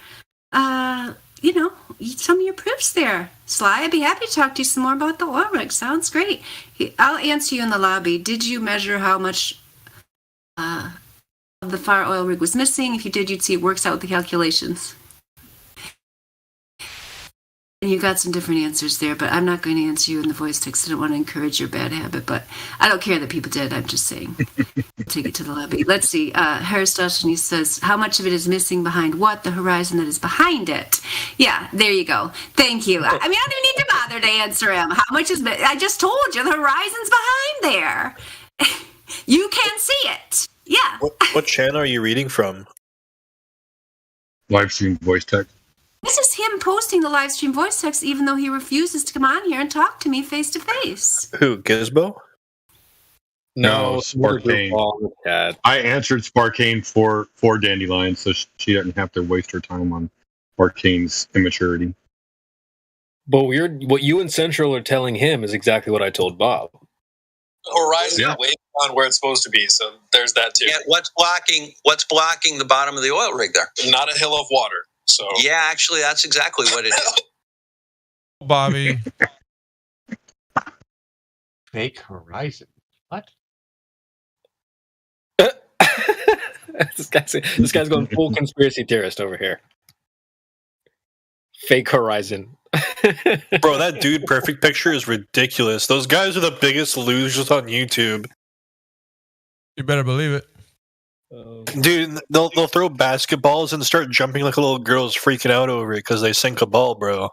some of your proofs there. Sly, I'd be happy to talk to you some more about the oil rig. Sounds great. I'll answer you in the lobby. Did you measure how much of the far oil rig was missing? If you did, you'd see it works out with the calculations. And you got some different answers there, but I'm not going to answer you in the voice text. I don't want to encourage your bad habit, but I don't care that people did. I'm just saying. Take it to the lobby. Let's see. Harris Dawson says, how much of it is missing behind what? The horizon that is behind it. Yeah, there you go. Thank you. I don't even need to bother to answer him. How much is I just told you, the horizon's behind there. You can see it. Yeah. What channel are you reading from? Live stream voice text. This is him posting the live stream voice text, even though he refuses to come on here and talk to me face to face. Who, Gizmo? No, Sparkane. I answered Sparkane for Dandelion, so she doesn't have to waste her time on Sparkane's immaturity. But what you and Central are telling him is exactly what I told Bob. Horizon is way beyond where it's supposed to be, so there's that too. Yeah, what's blocking the bottom of the oil rig there? Not a hill of water. So yeah, actually, that's exactly what it is. Bobby. Fake Horizon. What? This guy's going full conspiracy theorist over here. Fake Horizon. Bro, that dude perfect picture is ridiculous. Those guys are the biggest losers on YouTube. You better believe it. Dude, they'll throw basketballs and start jumping like little girls freaking out over it because they sink a ball, bro.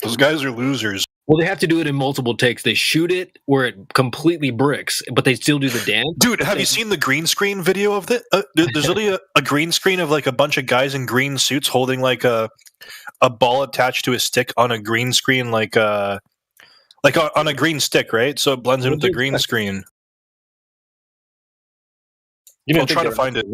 Those guys are losers. Well, they have to do it in multiple takes. They shoot it where it completely bricks, but they still do the dance. Dude, have you seen the green screen video of that? There's literally a green screen of like a bunch of guys in green suits holding like a ball attached to a stick on a green screen, like on a green stick, right? So it blends in with the green screen. I'll try to find it.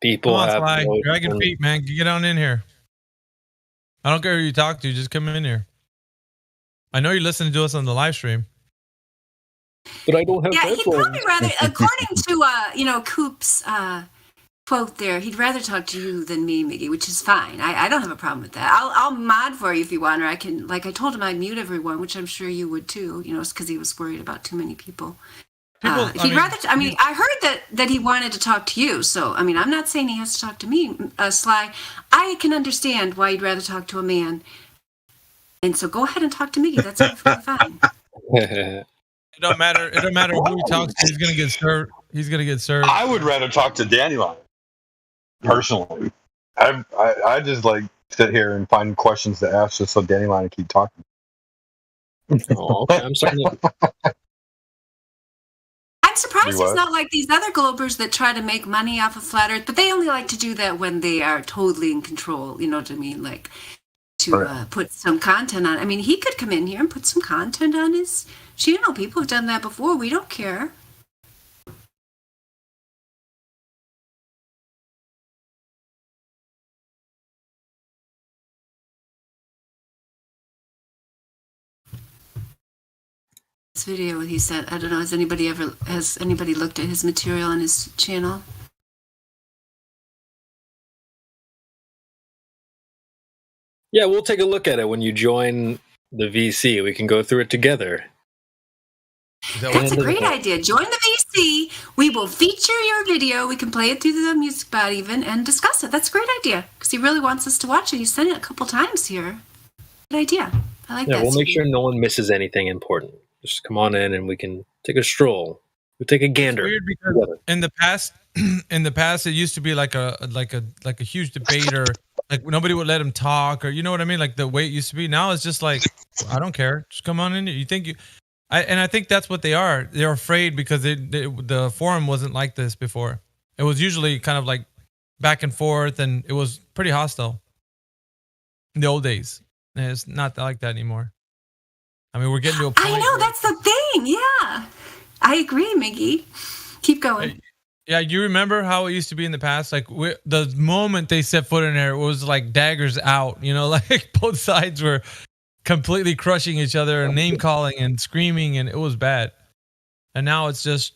People Come on, have Sly. no Dragon clue. feet, man. Get on in here. I don't care who you talk to. Just come in here. I know you're listening to us on the live stream. But I don't have Yeah, he'd probably rather, according to Coop's quote there, he'd rather talk to you than me, Miggy, which is fine. I don't have a problem with that. I'll mod for you if you want, or I can, like I told him, I'd mute everyone, which I'm sure you would too. It's because he was worried about too many people. I heard that he wanted to talk to you, so I'm not saying he has to talk to me, Sly. I can understand why you'd rather talk to a man, and so go ahead and talk to Miggy. That's perfectly fine. It don't matter. It don't matter who he talks to. He's gonna get served. He's gonna get served. I would rather talk to Dandelion. Personally, I just like sit here and find questions to ask just so Dandelion can keep talking. Oh, okay. I'm sorry. I'm surprised he's not like these other Globers that try to make money off of Flat Earth, but they only like to do that when they are totally in control. You know what I mean? Like to put some content on. He could come in here and put some content on his channel. People have done that before. We don't care. This video, he said, I don't know, has anybody looked at his material on his channel? Yeah, we'll take a look at it when you join the VC. We can go through it together. That's a great idea. Join the VC. We will feature your video. We can play it through the music bot even and discuss it. That's a great idea because he really wants us to watch it. He's sent it a couple times here. Good idea. I like that. Yeah, we'll make sure no one misses anything important. Just come on in and we can take a stroll. We'll take a gander. It's weird because in the past, it used to be like a huge debate, or like nobody would let him talk, or you know what I mean, like the way it used to be. Now it's just like, I don't care, just come on in. You think I think that's what they are. They're afraid because the forum wasn't like this before. It was usually kind of like back and forth, and it was pretty hostile in the old days. And it's not like that anymore. We're getting to a point. I know, that's the thing. Yeah. I agree, Miggy. Keep going. Yeah, you remember how it used to be in the past? Like the moment they set foot in there, it was like daggers out. Like both sides were completely crushing each other and name calling and screaming, and it was bad. And now it's just,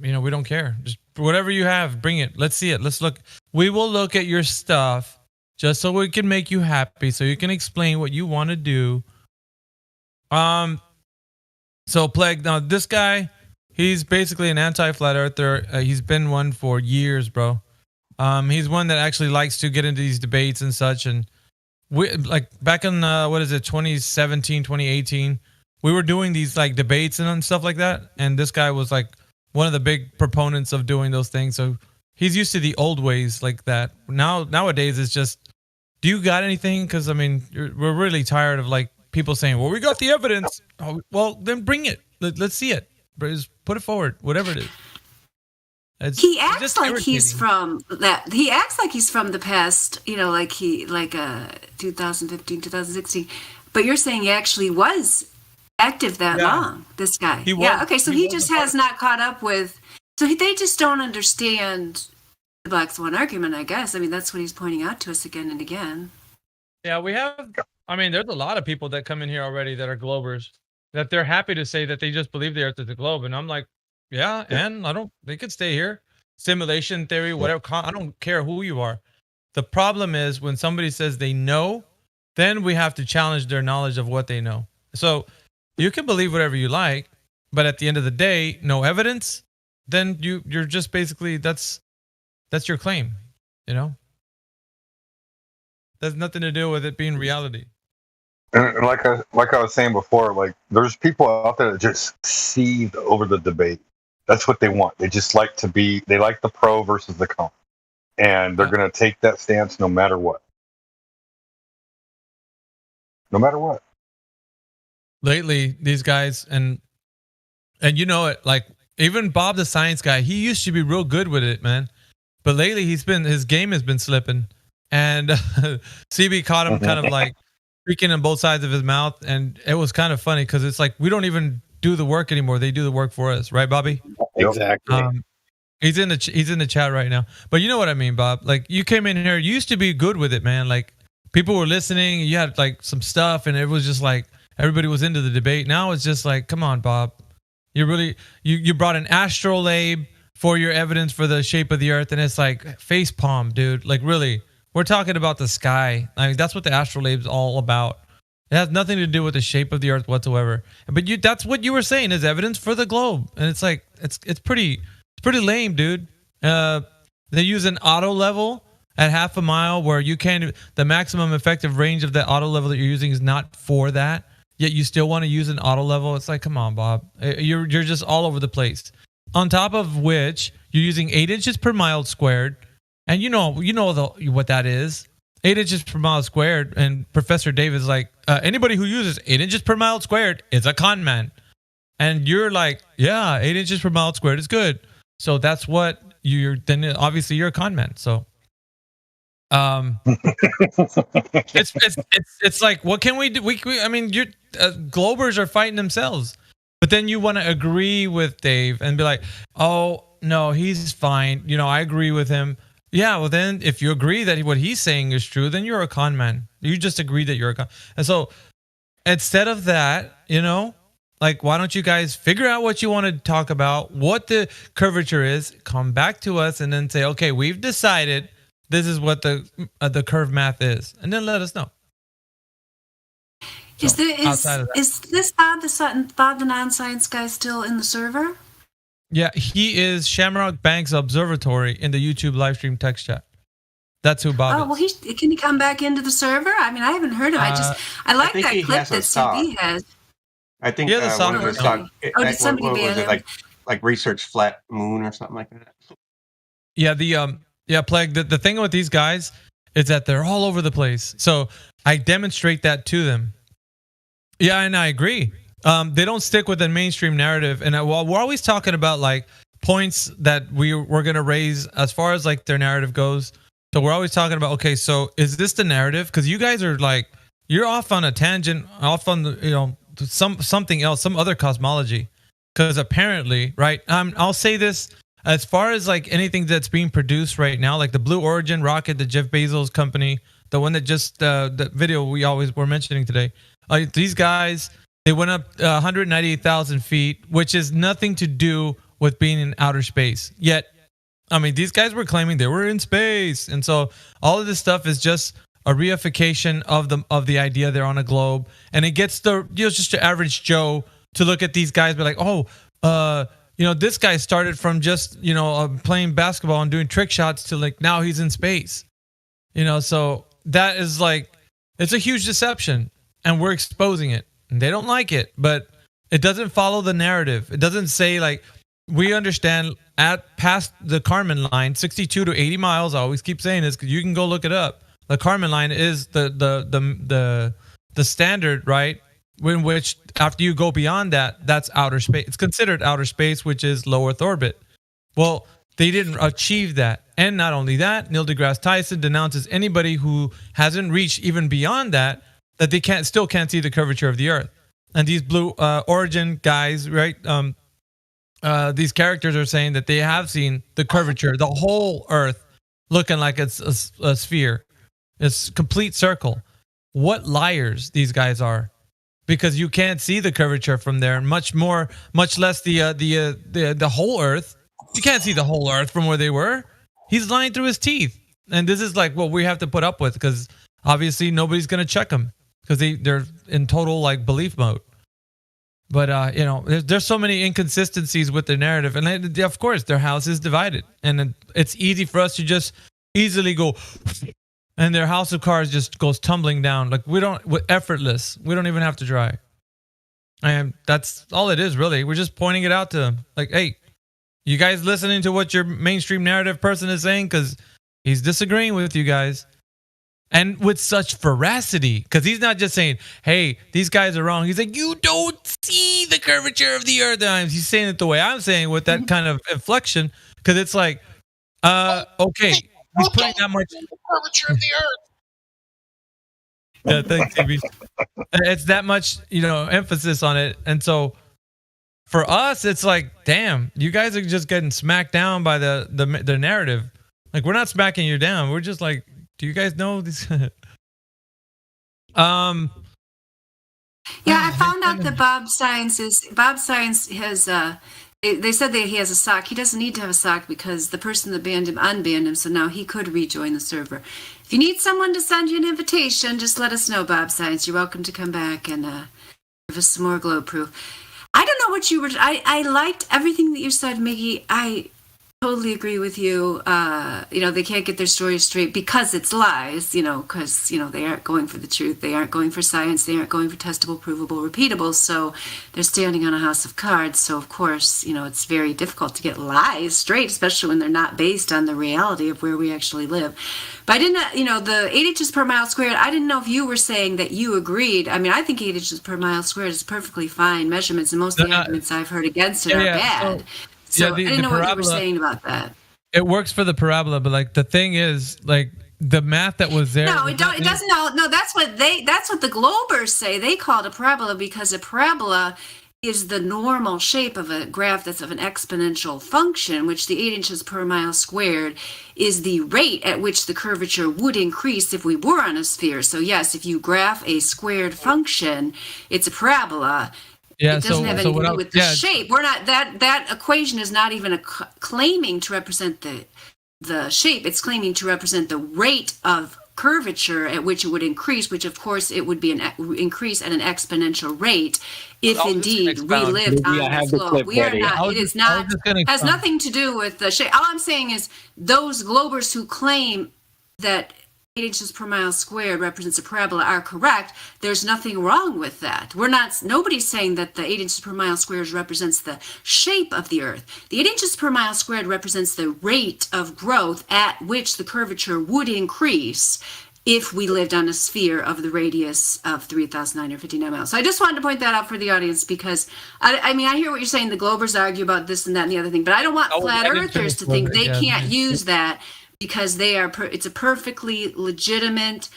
we don't care. Just whatever you have, bring it. Let's see it. Let's look. We will look at your stuff just so we can make you happy, so you can explain what you want to do. So Plague, now this guy, he's basically an anti-flat earther. He's been one for years, bro. He's one that actually likes to get into these debates and such. And we, like back in, 2017, 2018, we were doing these like debates and stuff like that. And this guy was like one of the big proponents of doing those things. So he's used to the old ways like that. Nowadays it's just, do you got anything? Cause we're really tired of like people saying, "Well, we got the evidence." Oh, well, then bring it. Let's see it. Just put it forward. Whatever it is. He acts like he's from that. He acts like he's from the past. You know, like 2015, 2016. But you're saying he actually was active that long. This guy. Okay. So he just has not caught up with. So they just don't understand the Black Swan argument, I guess. I mean, that's what he's pointing out to us again and again. Yeah, we have. I mean, there's a lot of people that come in here already that are globers, that they're happy to say that they just believe the Earth is a globe, and I'm like, yeah, and they could stay here. Simulation theory, whatever. I don't care who you are. The problem is when somebody says they know, then we have to challenge their knowledge of what they know. So you can believe whatever you like, but at the end of the day, no evidence. Then you're just basically that's your claim, you know. There's nothing to do with it being reality. And like I was saying before, like there's people out there that just seethe over the debate. That's what they want. They just like to be. They like the pro versus the con, and they're going to take that stance no matter what. No matter what. Lately, these guys and you know it, like. Even Bob the Science Guy, he used to be real good with it, man. But lately, his game has been slipping. And CB caught him kind of like speaking on both sides of his mouth. And it was kind of funny because it's like we don't even do the work anymore. They do the work for us. Right, Bobby? Exactly. He's in the chat right now. But you know what I mean, Bob? Like you came in here, you used to be good with it, man. Like people were listening. You had like some stuff and it was just like everybody was into the debate. Now it's just like, come on, Bob. You really you brought an astrolabe for your evidence for the shape of the Earth, and it's like face palm, dude. Like really, we're talking about the sky. I mean, that's what the astrolabe's all about. It has nothing to do with the shape of the Earth whatsoever. But that's what you were saying is evidence for the globe, and it's like it's pretty lame, dude. They use an auto level at half a mile where you can't. The maximum effective range of that auto level that you're using is not for that. Yet you still want to use an auto level. It's like, come on, Bob. You're just all over the place. On top of which, you're using 8 inches per mile squared, and you know what that is. 8 inches per mile squared. And Professor David's like, anybody who uses 8 inches per mile squared is a con man. And you're like, yeah, 8 inches per mile squared is good. So that's what then obviously you're a con man. So. It's like, what can we do? I mean, globers are fighting themselves, but then you want to agree with Dave and be like, oh no, he's fine. You know, I agree with him. Yeah. Well, then if you agree that what he's saying is true, then you're a con man. You just agree that you're a con. And so instead of that, you know, like, why don't you guys figure out what you want to talk about, what the curvature is, come back to us and then say, okay, we've decided this is what the curve math is, and then let us know. Is this Bob the non-science guy still in the server? Yeah, he is Shamrock Banks Observatory in the YouTube live stream text chat. That's who Bob is. Oh, well, can he come back into the server? I mean, I haven't heard of it. I like that clip that CB has. I think one of his talk. Did somebody what was it, like research flat moon or something like that? Yeah, Plague. The thing with these guys is that they're all over the place. So I demonstrate that to them. Yeah, and I agree. They don't stick with the mainstream narrative, and we're always talking about like points that we're going to raise as far as like their narrative goes. So we're always talking about, okay, so is this the narrative? Because you guys are like, you're off on a tangent, off on the, something else, some other cosmology. Because apparently, right? I'll say this. As far as like anything that's being produced right now, like the Blue Origin rocket, the Jeff Bezos company, the one that just the video we always were mentioning today, these guys, they went up 198,000 feet, which is nothing to do with being in outer space. Yet, I mean, these guys were claiming they were in space, and so all of this stuff is just a reification of the idea they're on a globe, and it gets just the average Joe to look at these guys and be like, oh, this guy started from just, playing basketball and doing trick shots to like now he's in space. So that is like, it's a huge deception and we're exposing it. And they don't like it, but it doesn't follow the narrative. It doesn't say like, we understand past the Kármán line, 62 to 80 miles. I always keep saying this because you can go look it up. The Kármán line is the standard, right? in which after you go beyond that, that's outer space. It's considered outer space, which is low Earth orbit. Well, they didn't achieve that. And not only that, Neil deGrasse Tyson denounces anybody who hasn't reached even beyond that they still can't see the curvature of the Earth. And these Blue Origin guys, right? These characters are saying that they have seen the curvature, the whole Earth looking like it's a sphere. It's complete circle. What liars these guys are, because you can't see the curvature from there, much less the whole Earth. You can't see the whole Earth from where they were. He's lying through his teeth, and this is like what we have to put up with, because obviously nobody's gonna check them because they're in total like belief mode. But there's so many inconsistencies with the narrative, and of course their house is divided, and it's easy for us to just easily go. And their house of cards just goes tumbling down. Like effortless. We don't even have to try. And that's all it is, really. We're just pointing it out to them. Like, hey, you guys listening to what your mainstream narrative person is saying? Because he's disagreeing with you guys. And with such veracity. Because he's not just saying, hey, these guys are wrong. He's like, you don't see the curvature of the Earth. He's saying it the way I'm saying, with that kind of inflection. Because it's like, okay. He's putting that much curvature of the Earth. Yeah, thanks, TV. It's that much, emphasis on it, and so for us, it's like, damn, you guys are just getting smacked down by the narrative. Like, we're not smacking you down. We're just like, do you guys know this? Yeah, I found out that Bob Science has. They said that he has a sock. He doesn't need to have a sock because the person that banned him unbanned him, so now he could rejoin the server. If you need someone to send you an invitation, just let us know, Bob Science. You're welcome to come back and give us some more globe proof. I don't know what you were... I liked everything that you said, Miggy. I totally agree with you. They can't get their story straight because it's lies, because, they aren't going for the truth. They aren't going for science. They aren't going for testable, provable, repeatable. So they're standing on a house of cards. So, of course, it's very difficult to get lies straight, especially when they're not based on the reality of where we actually live. But I didn't, the 8 inches per mile squared, I didn't know if you were saying that you agreed. I mean, I think 8 inches per mile squared is perfectly fine measurements, and most of the arguments I've heard against it are bad. So I didn't know what you were saying about that. It works for the parabola, but like the thing is, like the math that was there. No, it doesn't. No, that's what the Globers say. They call it a parabola because a parabola is the normal shape of a graph that's of an exponential function, which the 8 inches per mile squared is the rate at which the curvature would increase if we were on a sphere. So yes, if you graph a squared function, it's a parabola. Yeah, it doesn't have anything to do with the shape. We're not that equation is not even claiming to represent the shape. It's claiming to represent the rate of curvature at which it would increase, which of course it would be an increase at an exponential rate if indeed we lived on the slope. We are not. It is not. Has nothing to do with the shape. All I'm saying is those Globers who claim that 8 inches per mile squared represents a parabola are correct. There's nothing wrong with that. Nobody's saying that the 8 inches per mile squared represents the shape of the Earth. The 8 inches per mile squared represents the rate of growth at which the curvature would increase if we lived on a sphere of the radius of 3,959 miles. So I just wanted to point that out for the audience because, I hear what you're saying. The Globers argue about this and that and the other thing, but I don't want flat earthers to think they can't use that because it's a perfectly legitimate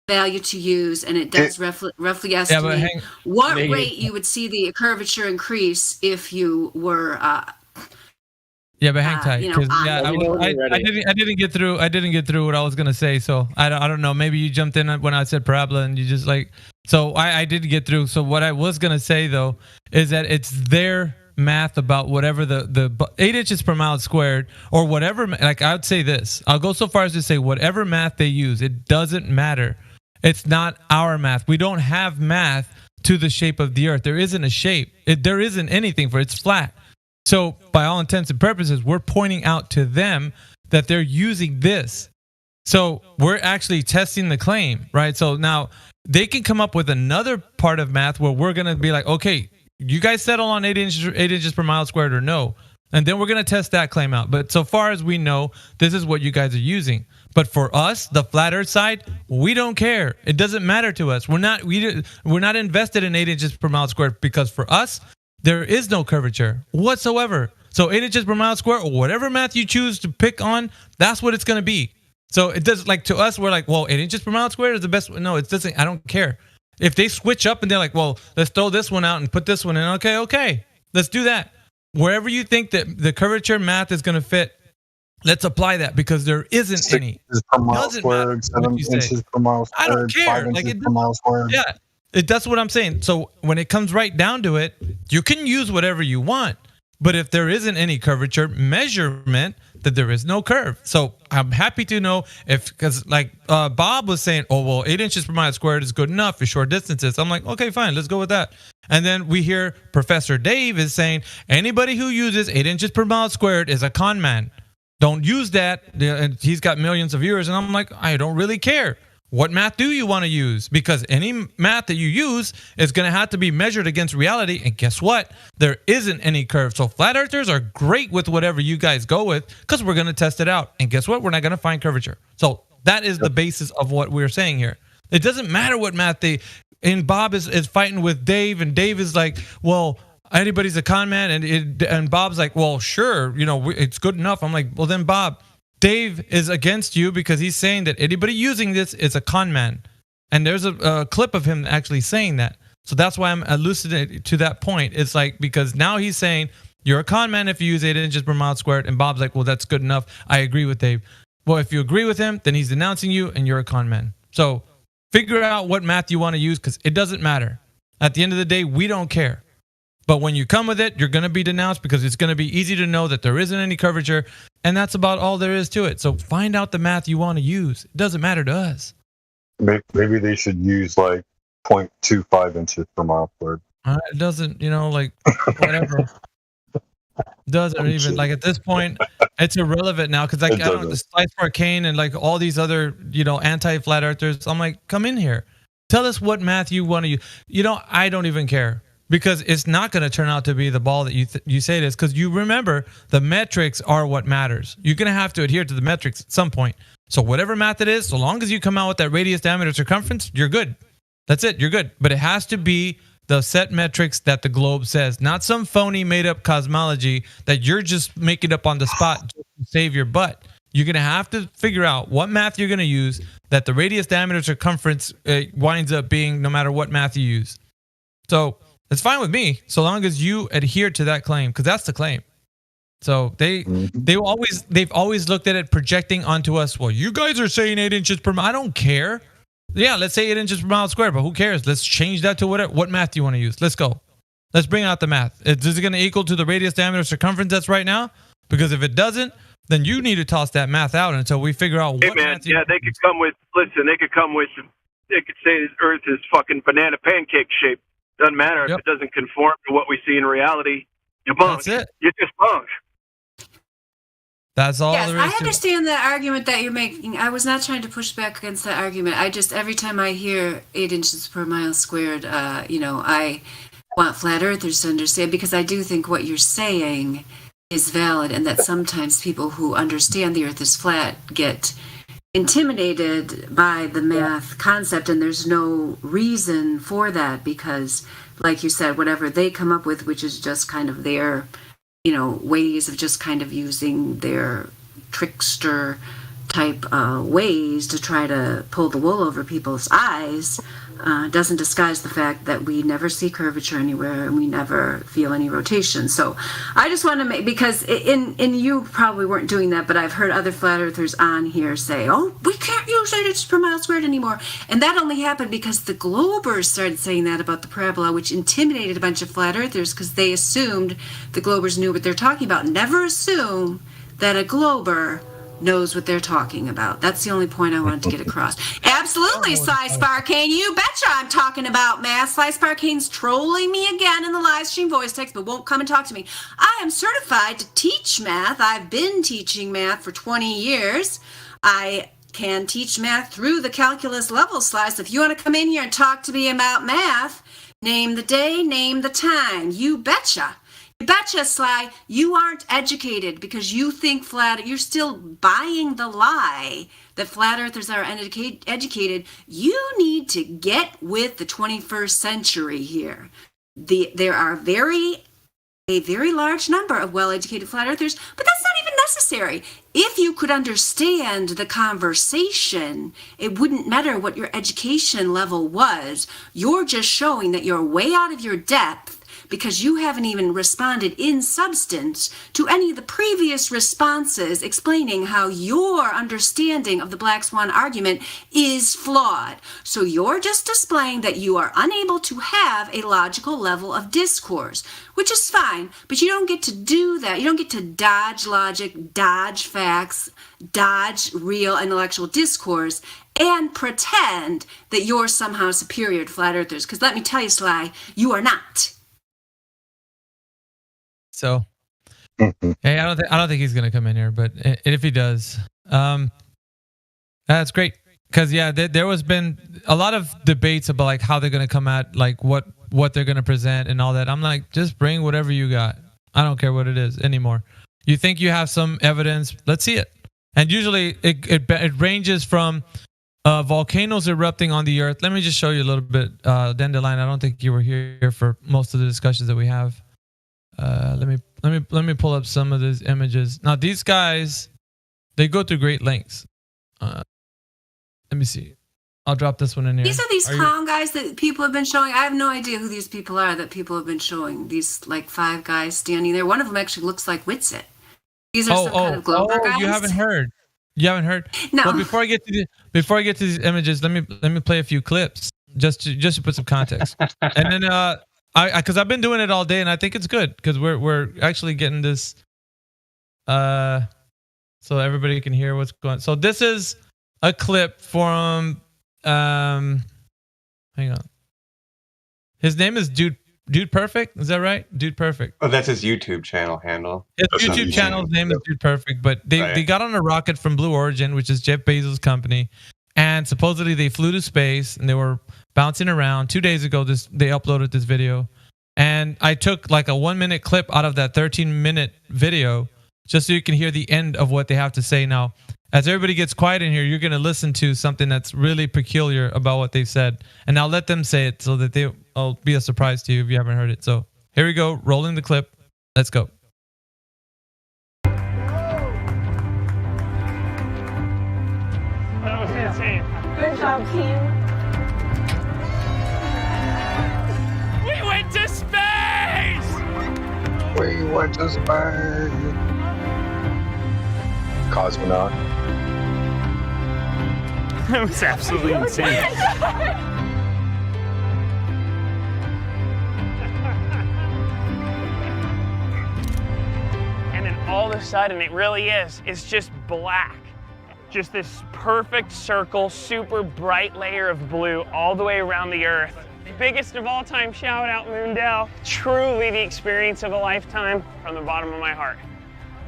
value to use, and it does roughly estimate what rate you would see the curvature increase if you were... but hang tight, because I didn't get through. I didn't get through what I was gonna say, so I don't know. Maybe you jumped in when I said parabola, and you just like. So I didn't get through. So what I was gonna say though is that it's their math about whatever the 8 inches per mile squared or whatever. Like I would say this. I'll go so far as to say whatever math they use, it doesn't matter. It's not our math. We don't have math to the shape of the Earth. There isn't a shape. There isn't anything for it. It's flat. So by all intents and purposes, we're pointing out to them that they're using this. So we're actually testing the claim, right? So now they can come up with another part of math where we're going to be like, okay, you guys settle on 8 inches per mile squared or no? And then we're going to test that claim out. But so far as we know, this is what you guys are using. But for us, the flat earth side, we don't care. It doesn't matter to us. We're not invested in 8 inches per mile squared, because for us, there is no curvature whatsoever. So 8 inches per mile squared, or whatever math you choose to pick on, that's what it's going to be. So it does, like, to us, we're like, well, 8 inches per mile squared is the best. No, it doesn't. I don't care. If they switch up and they're like, well, let's throw this one out and put this one in. Okay. Let's do that. Wherever you think that the curvature math is going to fit, let's apply that, because there isn't any. Per mile squared, 7 inches per mile squared, I don't care. 5 inches per mile squared. Yeah, that's what I'm saying. So when it comes right down to it, you can use whatever you want. But if there isn't any curvature measurement, that there is no curve. So I'm happy to know because like Bob was saying, oh, well, 8 inches per mile squared is good enough for short distances. I'm like, okay, fine, let's go with that. And then we hear Professor Dave is saying, anybody who uses 8 inches per mile squared is a con man. Don't use that. And he's got millions of viewers. And I'm like, I don't really care. What math do you want to use? Because any math that you use is going to have to be measured against reality. And guess what? There isn't any curve. So flat earthers are great with whatever you guys go with, because we're going to test it out. And guess what? We're not going to find curvature. So that is the basis of what we're saying here. It doesn't matter what math and Bob is fighting with Dave, and Dave is like, well, anybody's a con man. And Bob's like, well, sure, it's good enough. I'm like, well, then Bob, Dave is against you because he's saying that anybody using this is a con man. And there's a clip of him actually saying that. So that's why I'm elucidating to that point. It's like, because now he's saying you're a con man if you use 8 inches per mile squared. And Bob's like, well, that's good enough. I agree with Dave. Well, if you agree with him, then he's denouncing you and you're a con man. So figure out what math you want to use, because it doesn't matter. At the end of the day, we don't care. But when you come with it, you're going to be denounced, because it's going to be easy to know that there isn't any curvature. And that's about all there is to it. So find out the math you want to use. It doesn't matter to us. Maybe they should use like 0.25 inches per mile squared. It doesn't, like whatever. Doesn't even, like, at this point, it's irrelevant now, because like I don't, the Slice Arcane and like all these other, anti-flat earthers, I'm like, come in here. Tell us what math you want to use. I don't even care. Because it's not going to turn out to be the ball that you say it is. Because you remember, the metrics are what matters. You're going to have to adhere to the metrics at some point. So whatever math it is, so long as you come out with that radius, diameter, circumference, you're good. That's it. You're good. But it has to be the set metrics that the globe says. Not some phony made-up cosmology that you're just making up on the spot just to save your butt. You're going to have to figure out what math you're going to use that the radius, diameter, circumference winds up being no matter what math you use. So it's fine with me, so long as you adhere to that claim, because that's the claim. So they've always looked at it projecting onto us. Well, you guys are saying 8 inches per mile. I don't care. Yeah, let's say 8 inches per mile squared, but who cares? Let's change that to what math do you want to use? Let's go. Let's bring out the math. Is it going to equal to the radius, diameter, circumference that's right now? Because if it doesn't, then you need to toss that math out until we figure out what math. They could come with. They could say this Earth is fucking banana pancake shaped. Doesn't matter if it doesn't conform to what we see in reality. You bunk. That's it. You just bunk. That's all yes, there is. I understand the argument that you're making. I was not trying to push back against that argument. Every time I hear 8 inches per mile squared, I want flat earthers to understand, because I do think what you're saying is valid, and that sometimes people who understand the Earth is flat get intimidated by the math concept, and there's no reason for that, because like you said, whatever they come up with, which is just kind of their ways of just kind of using their trickster type ways to try to pull the wool over people's eyes, doesn't disguise the fact that we never see curvature anywhere and we never feel any rotation. So I just want to make, because you probably weren't doing that, but I've heard other flat earthers on here say, oh, we can't use 8 inches per mile squared anymore. And that only happened because the Globers started saying that about the parabola, which intimidated a bunch of flat earthers, because they assumed the Globers knew what they're talking about. Never assume that a Glober knows what they're talking about. That's the only point I wanted to get across. Absolutely, Slice Barcane. You betcha I'm talking about math. Slice Barcane's trolling me again in the live stream voice text, but won't come and talk to me. I am certified to teach math. I've been teaching math for 20 years. I can teach math through the calculus level, Slice. If you want to come in here and talk to me about math, name the day, name the time. You betcha. Betcha, Sly, you aren't educated because you think you're still buying the lie that flat earthers are educated. You need to get with the 21st century here. There are a very large number of well-educated flat earthers, but that's not even necessary. If you could understand the conversation, it wouldn't matter what your education level was. You're just showing that you're way out of your depth because you haven't even responded in substance to any of the previous responses explaining how your understanding of the Black Swan argument is flawed. So you're just displaying that you are unable to have a logical level of discourse, which is fine, but you don't get to do that. You don't get to dodge logic, dodge facts, dodge real intellectual discourse, and pretend that you're somehow superior to flat earthers. Because let me tell you, Sly, you are not. So, hey, I don't think he's gonna come in here, but if he does, that's great. Because there was been a lot of debates about like how they're gonna come at like what they're gonna present and all that. I'm like, just bring whatever you got. I don't care what it is anymore. You think you have some evidence? Let's see it. And usually it ranges from volcanoes erupting on the earth. Let me just show you a little bit. Dandelion, I don't think you were here for most of the discussions that we have. Let me pull up some of these images. Now these guys, they go through great lengths. Let me see. I'll drop this one in here. These are these clown guys that people have been showing. I have no idea who these people are that people have been showing. These like 5 guys standing there. One of them actually looks like Witsit. These are some kind of Glober guys. You haven't heard. No. Well, before I get to these images, let me play a few clips just to put some context. And then because I've been doing it all day, and I think it's good because we're actually getting this, so everybody can hear what's going on. So this is a clip from, hang on. His name is Dude Perfect. Is that right? Dude Perfect. Oh, that's his YouTube channel handle. His YouTube channel's name is Dude Perfect, but they got on a rocket from Blue Origin, which is Jeff Bezos' company, and supposedly they flew to space and they were bouncing around. 2 days ago, they uploaded this video, and I took like a 1-minute clip out of that 13-minute video just so you can hear the end of what they have to say. Now, as everybody gets quiet in here, you're going to listen to something that's really peculiar about what they've said, and I'll let them say it so that it'll be a surprise to you if you haven't heard it. So here we go, rolling the clip. Let's go. That was insane. Good job, team. We went to space! We went to space. Cosmonaut. That was absolutely insane. And then all of a sudden, it really is. It's just black. Just this perfect circle, super bright layer of blue all the way around the Earth. Biggest of all time shout out, Moondell. Truly the experience of a lifetime from the bottom of my heart.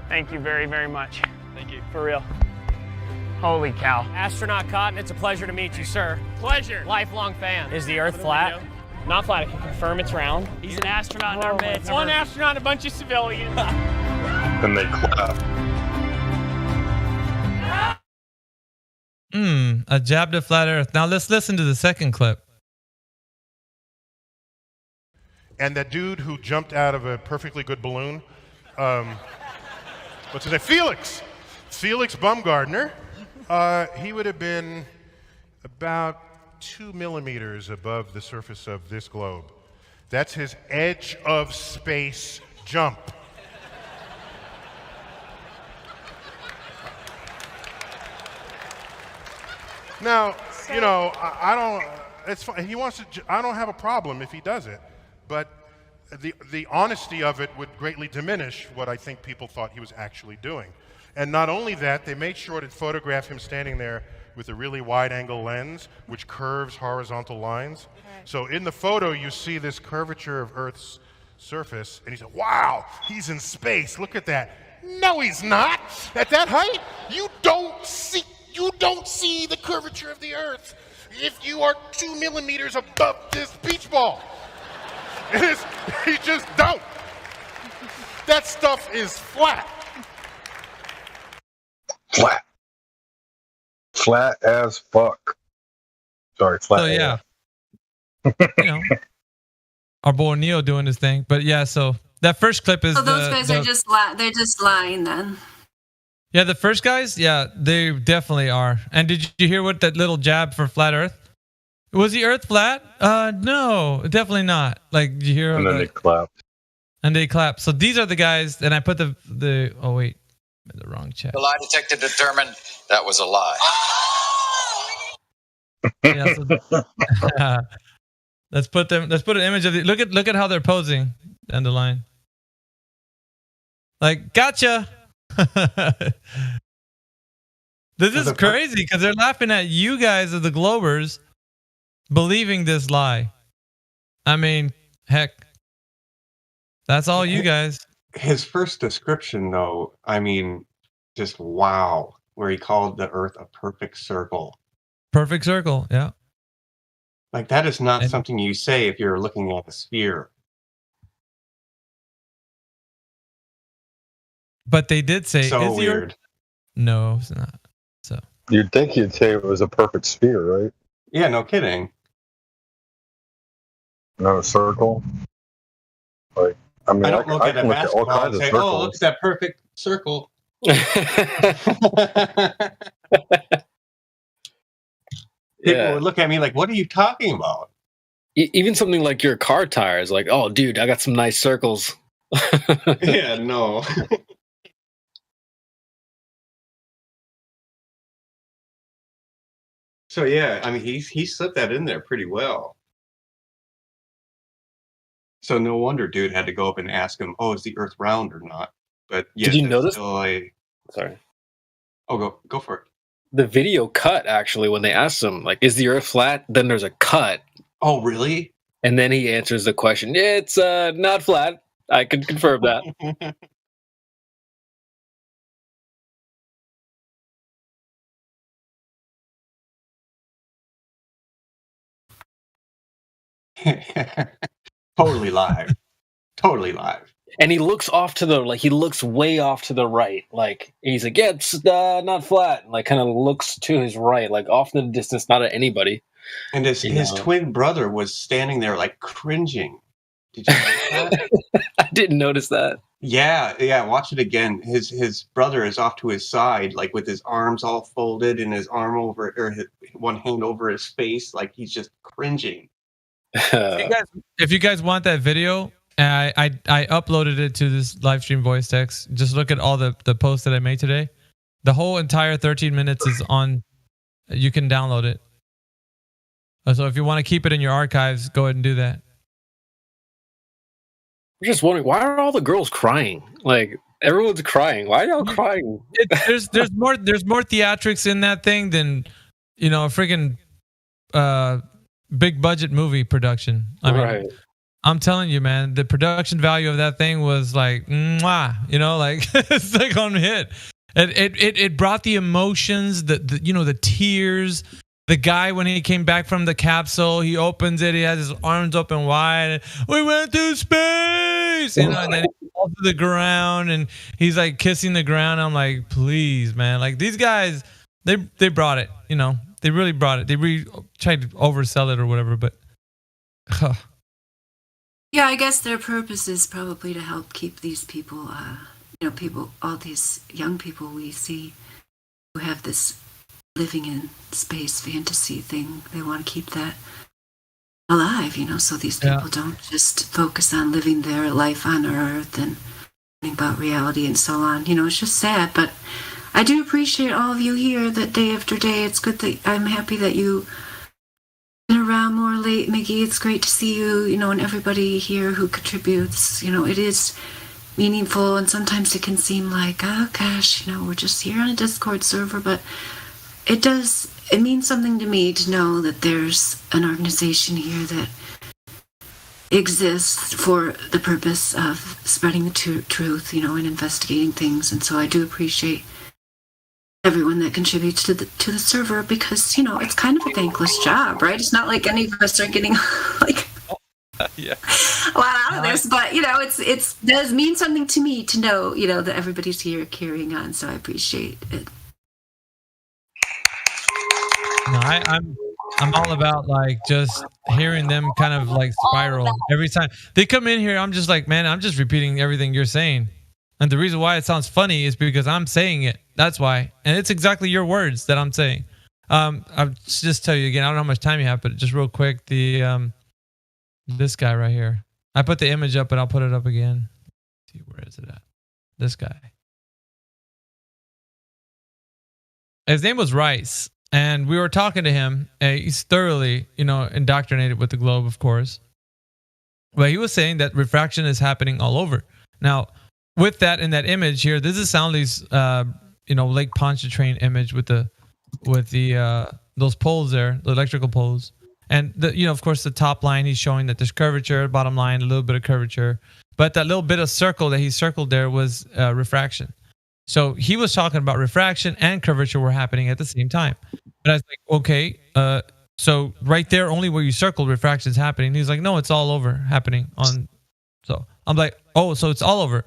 Thank you very, very much. Thank you. For real. Holy cow. Astronaut Cotton, it's a pleasure to meet you, sir. Pleasure. Lifelong fan. Is the Earth flat? Not flat. I can confirm it's round. He's an astronaut in our midst. One astronaut and a bunch of civilians. And they clap. A jab to flat Earth. Now let's listen to the second clip. And that dude who jumped out of a perfectly good balloon, what's his name? Felix Baumgartner. He would have been about 2 millimeters above the surface of this globe. That's his edge of space jump. Now, you know, I don't. It's fine. He wants to. I don't have a problem if he does it, but the honesty of it would greatly diminish what I think people thought he was actually doing. And not only that, they made sure to photograph him standing there with a really wide-angle lens, which curves horizontal lines. So in the photo, you see this curvature of Earth's surface, and he said, "Wow, he's in space. Look at that." No, he's not. At that height, you don't see the curvature of the Earth if you are 2 millimeters above this beach ball. You just don't. That stuff is flat. Flat. Flat as fuck. Sorry, flat. So yeah, you know, our boy Neo doing his thing. But yeah, so that first clip is. So those guys are they're just lying then. Yeah, the first guys, yeah, they definitely are. And did you hear what that little jab for flat Earth? Was the Earth flat? No, definitely not. Like, did you hear? And then they clapped. And they clapped. So these are the guys, and I put the. Oh wait, the wrong chat. The lie detector determined that was a lie. Yeah, so, let's put an image of the. Look at how they're posing down the line. Like, gotcha. This is crazy because they're laughing at you guys as the Globers believing this lie. I mean, heck, that's all you guys. His first description, though, I mean, just wow, where he called the Earth a perfect circle. Perfect circle, yeah. Like, that is not something you say if you're looking at a sphere. But they did say, so is weird. No, it's not. So you'd think he'd say it was a perfect sphere, right? Yeah, no kidding. Not a circle. Like, I mean, I don't look at a basketball and say, "Oh, look at that perfect circle." People would look at me like, "What are you talking about?" Even something like your car tires, like, "Oh, dude, I got some nice circles." Yeah, no. So yeah, I mean, he slipped that in there pretty well. So no wonder dude had to go up and ask him, "Oh, is the Earth round or not?" But yeah, did you notice? Sorry. Oh, go for it. The video cut actually when they asked him, like, "Is the Earth flat?" Then there's a cut. Oh, really? And then he answers the question. It's not flat. I can confirm that. Totally live. Totally live. And he looks off to the he looks way off to the right. Like he's like, yeah, it's not flat. Like kind of looks to his right, like off in the distance, not at anybody. And his twin brother was standing there like cringing. Did you notice that? I didn't notice that. Yeah. Watch it again. His brother is off to his side, like with his arms all folded and his arm over, or one hand over his face, like he's just cringing. If you guys want that video, I uploaded it to this live stream voice text. Just look at all the posts that I made today. The whole entire 13 minutes is on. You can download it. So if you want to keep it in your archives, go ahead and do that. I'm just wondering, why are all the girls crying? Like everyone's crying. Why are y'all crying? There's more theatrics in that thing than a freaking big budget movie production. I mean, I'm telling you, man, the production value of that thing was like, mwah, like it's like on hit. It brought the emotions, the tears. The guy, when he came back from the capsule, he opens it. He has his arms open wide. We went through space, and then he falls to the ground, and he's like kissing the ground. I'm like, please, man, like these guys, they brought it. They really brought it. They really tried to oversell it or whatever, but. Yeah, I guess their purpose is probably to help keep these people, all these young people we see who have this living in space fantasy thing. They want to keep that alive, so these people don't just focus on living their life on Earth and learning about reality and so on. It's just sad, but I do appreciate all of you here that day after day. It's good that I'm happy that you've been around more late, Miggy. It's great to see you, and everybody here who contributes. It is meaningful, and sometimes it can seem like, oh gosh, we're just here on a Discord server, but it means something to me to know that there's an organization here that exists for the purpose of spreading the truth, and investigating things. And so I do appreciate everyone that contributes to the server, because it's kind of a thankless job, right? It's not like any of us are getting like. Yeah. a lot out of this, but it does mean something to me to know, that everybody's here carrying on. So I appreciate it. No, I'm all about like just hearing them kind of like spiral every time they come in here. I'm just like, man, I'm just repeating everything you're saying, and the reason why it sounds funny is because I'm saying it. That's why, and it's exactly your words that I'm saying. I'll just tell you again. I don't know how much time you have, but just real quick, the this guy right here. I put the image up, but I'll put it up again. Let's see, where is it at? This guy. His name was Rice. And we were talking to him. He's thoroughly, indoctrinated with the globe, of course. But he was saying that refraction is happening all over. Now, with that in that image here, this is Soundly's, Lake Pontchartrain image with those poles there, the electrical poles, and of course, the top line he's showing that there's curvature, bottom line a little bit of curvature, but that little bit of circle that he circled there was refraction. So he was talking about refraction and curvature were happening at the same time. But I was like, okay, so right there, only where you circled, refraction is happening. He's like, no, it's all over happening on. So I'm like, oh, so it's all over.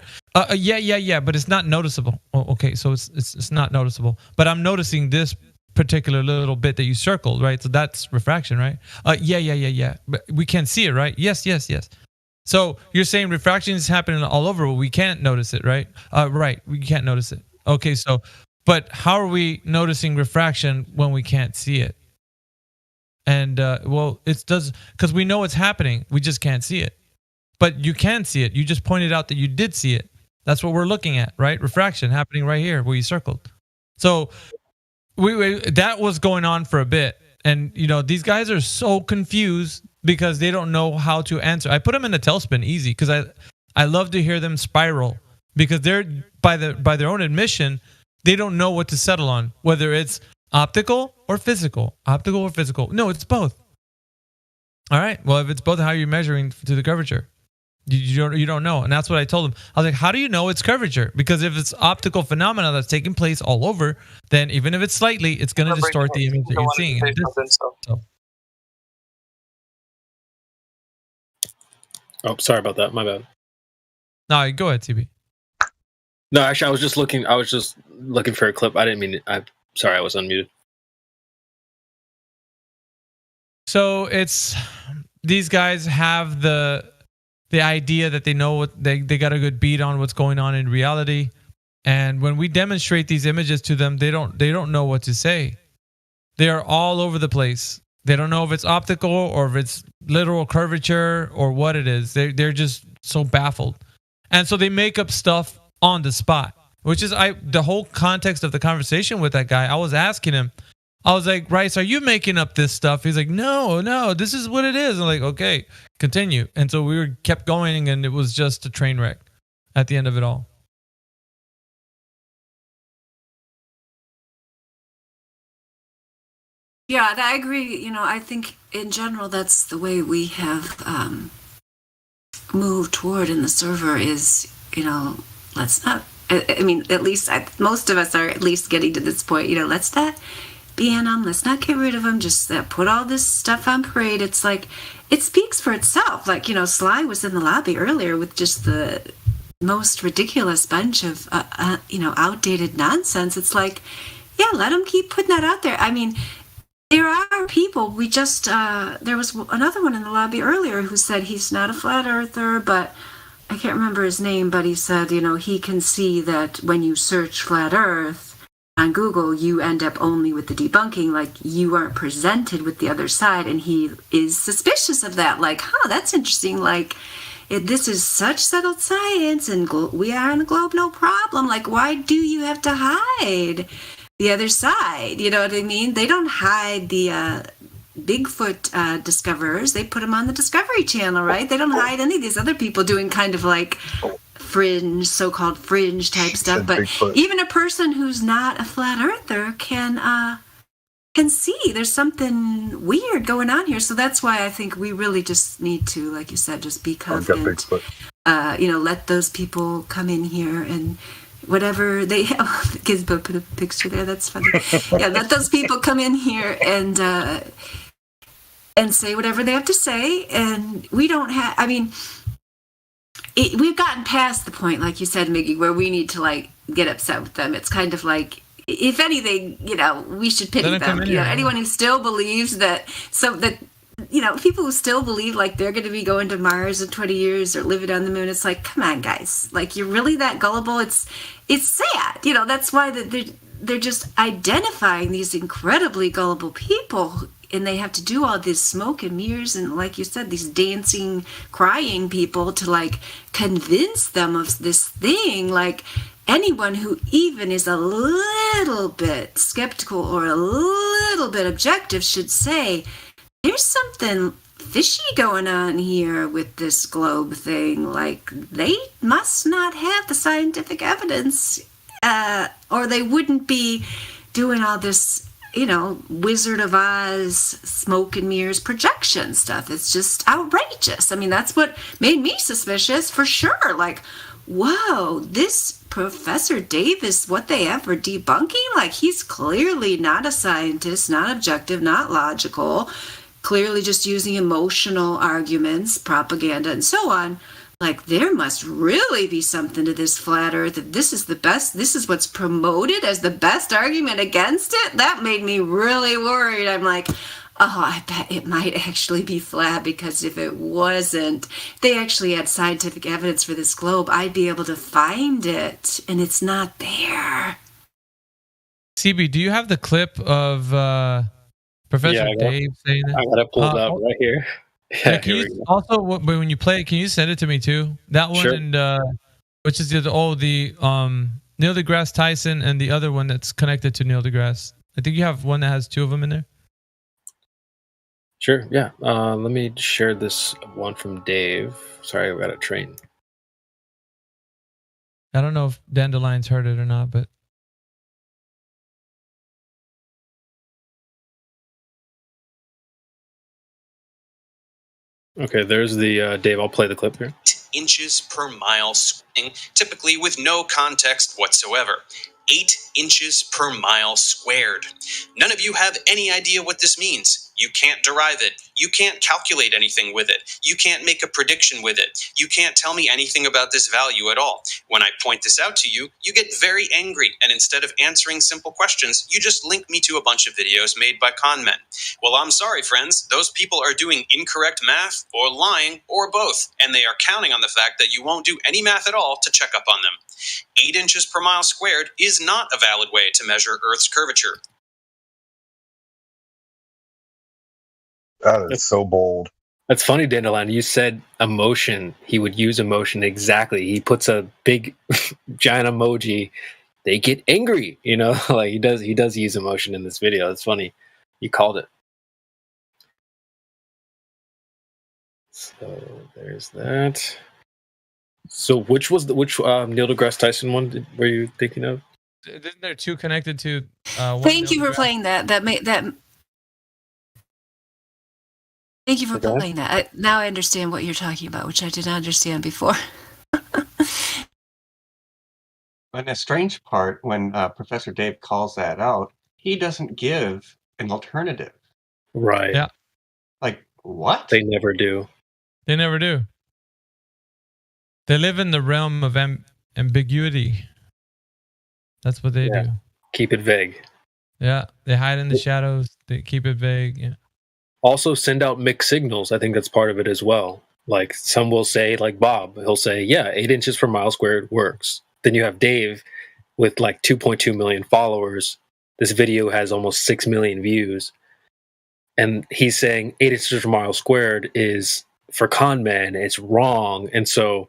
Yeah, but it's not noticeable. Oh, okay, so it's not noticeable. But I'm noticing this particular little bit that you circled, right? So that's refraction, right? Yeah. But we can't see it, right? Yes. So you're saying refraction is happening all over, but we can't notice it, right? Right, we can't notice it. Okay, so, but how are we noticing refraction when we can't see it? And, it does, because we know it's happening, we just can't see it. But you can see it. You just pointed out that you did see it. That's what we're looking at, right? Refraction happening right here where you circled. So that was going on for a bit. And, these guys are so confused because they don't know how to answer. I put them in the tailspin easy because I love to hear them spiral because they're by their own admission, they don't know what to settle on, whether it's optical or physical. Optical or physical. No, it's both. All right. Well, if it's both, how are you measuring to the curvature? You don't know. And that's what I told them. I was like, how do you know it's curvature? Because if it's optical phenomena that's taking place all over, then even if it's slightly, it's going to distort the image that you're seeing. Oh, sorry about that. My bad. No, go ahead, TB. No, actually, I was just looking for a clip. I didn't mean it. I'm sorry, I was unmuted. So it's these guys have the idea that they know what they got a good beat on what's going on in reality, and when we demonstrate these images to them, they don't know what to say. They are all over the place. They don't know if it's optical or if it's literal curvature or what it is. They're just so baffled. And so they make up stuff on the spot, which is the whole context of the conversation with that guy. I was asking him, I was like, Rice, are you making up this stuff? He's like, no, this is what it is. I'm like, okay, continue. And so we kept going and it was just a train wreck at the end of it all. Yeah, I agree. I think in general, that's the way we have moved toward in the server is, let's not, at least most of us are at least getting to this point, let's not be in them. Let's not get rid of them. Just put all this stuff on parade. It's like, it speaks for itself. Like, Sly was in the lobby earlier with just the most ridiculous bunch of, outdated nonsense. It's like, yeah, let them keep putting that out there. I mean, there are people, we just, there was another one in the lobby earlier who said he's not a flat earther, but I can't remember his name, but he said, he can see that when you search flat earth on Google, you end up only with the debunking, like you aren't presented with the other side, and he is suspicious of that, like, that's interesting, like, this is such settled science, and we are on a globe, no problem, like, why do you have to hide the other side? You know what I mean? They don't hide the Bigfoot discoverers. They put them on the Discovery Channel, right? They don't hide any of these other people doing kind of like fringe, so-called fringe type stuff. But even a person who's not a flat earther can see there's something weird going on here. So that's why I think we really just need to, like you said, just be confident. Let those people come in here and whatever they Gizbo put a picture there, that's funny. Yeah, let those people come in here and say whatever they have to say, and we don't have, we've gotten past the point, like you said, Miggy, where we need to like get upset with them. It's kind of like, if anything, we should pity them. Anyone who still believes that, people who still believe like they're going to be going to Mars in 20 years or living on the moon, it's like, come on, guys, like you're really that gullible? It's sad. That's why they're just identifying these incredibly gullible people, and they have to do all this smoke and mirrors and, like you said, these dancing, crying people to like convince them of this thing. Like anyone who even is a little bit skeptical or a little bit objective should say, there's something fishy going on here with this globe thing. Like, they must not have the scientific evidence, or they wouldn't be doing all this, Wizard of Oz, smoke and mirrors projection stuff. It's just outrageous. I mean, that's what made me suspicious for sure. Like, whoa, this Professor Davis, what they have for debunking? Like, he's clearly not a scientist, not objective, not logical, clearly just using emotional arguments, propaganda, and so on. Like, there must really be something to this flat earth. If this is the best, this is what's promoted as the best argument against it. That made me really worried. I'm like, I bet it might actually be flat, because if it wasn't, they actually had scientific evidence for this globe, I'd be able to find it, and it's not there. CB, do you have the clip of Professor Dave saying that? I got it pulled up right here. Yeah, can you also, when you play it, can you send it to me too? That one, sure. And which is the Neil deGrasse Tyson, and the other one that's connected to Neil deGrasse. I think you have one that has two of them in there. Sure, yeah. Let me share this one from Dave. Sorry, I got a train. I don't know if Dandelion's heard it or not, but. Okay, there's the Dave. I'll play the clip here. Inches per mile swing, typically with no context whatsoever. 8 inches per mile squared. None of you have any idea what this means. You can't derive it. You can't calculate anything with it. You can't make a prediction with it. You can't tell me anything about this value at all. When I point this out to you, you get very angry, and instead of answering simple questions, you just link me to a bunch of videos made by con men. Well, I'm sorry, friends. Those people are doing incorrect math, or lying, or both, and they are counting on the fact that you won't do any math at all to check up on them. 8 inches per mile squared is not a valid way to measure Earth's curvature. That is so bold. That's funny, Dandelion. You said emotion. He would use emotion exactly. He puts a big, giant emoji. They get angry, like he does use emotion in this video. It's funny. You called it. So there's that. So which Neil deGrasse Tyson one were you thinking of? Isn't there two connected to? Thank you for playing that. Thank you for playing that. Now I understand what you're talking about, which I did not understand before. And a strange part, when Professor Dave calls that out, he doesn't give an alternative. Right. Yeah. Like, what? They never do. They never do. They live in the realm of ambiguity. That's what they do. Keep it vague. Yeah. They hide in the shadows. They keep it vague. Yeah. Also send out mixed signals. I think that's part of it as well. Like some will say, like Bob, he'll say, 8 inches per mile squared works. Then you have Dave with like 2.2 million followers. This video has almost 6 million views. And he's saying 8 inches per mile squared is, for con men, it's wrong. And so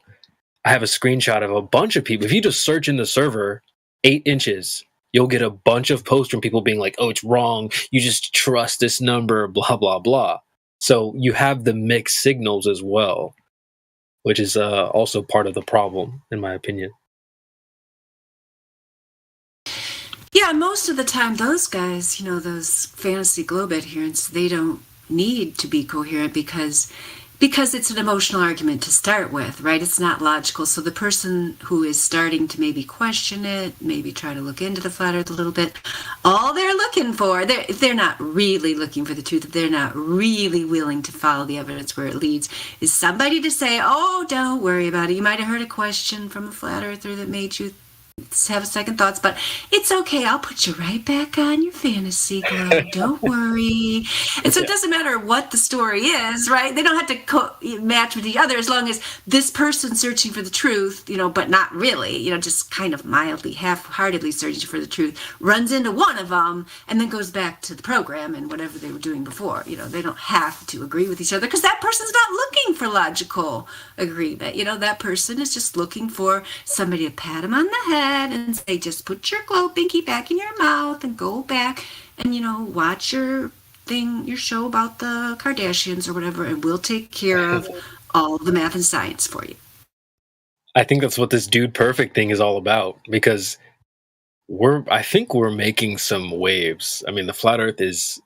I have a screenshot of a bunch of people. If you just search in the server, 8 inches, you'll get a bunch of posts from people being like, oh, it's wrong. You just trust this number, blah, blah, blah. So you have the mixed signals as well, which is also part of the problem, in my opinion. Yeah, most of the time, those guys, those fantasy globe adherents, they don't need to be coherent because Because it's an emotional argument to start with, right? It's not logical. So the person who is starting to maybe question it, maybe try to look into the flat earth a little bit, all they're looking for, if they're not really looking for the truth, if they're not really willing to follow the evidence where it leads, is somebody to say, oh, don't worry about it. You might have heard a question from a flat earther that made you have second thoughts, but it's okay. I'll put you right back on your fantasy globe. Don't worry. And so it doesn't matter what the story is, right? They don't have to match with each other as long as this person searching for the truth, but not really, just kind of mildly, half-heartedly searching for the truth, runs into one of them and then goes back to the program and whatever they were doing before. They don't have to agree with each other because that person's not looking for logical agreement. That person is just looking for somebody to pat him on the head and say, just put your globe binky back in your mouth and go back and, watch your show about the Kardashians or whatever, and we'll take care of all the math and science for you. I think that's what this Dude Perfect thing is all about, because I think we're making some waves. I mean, the flat earth is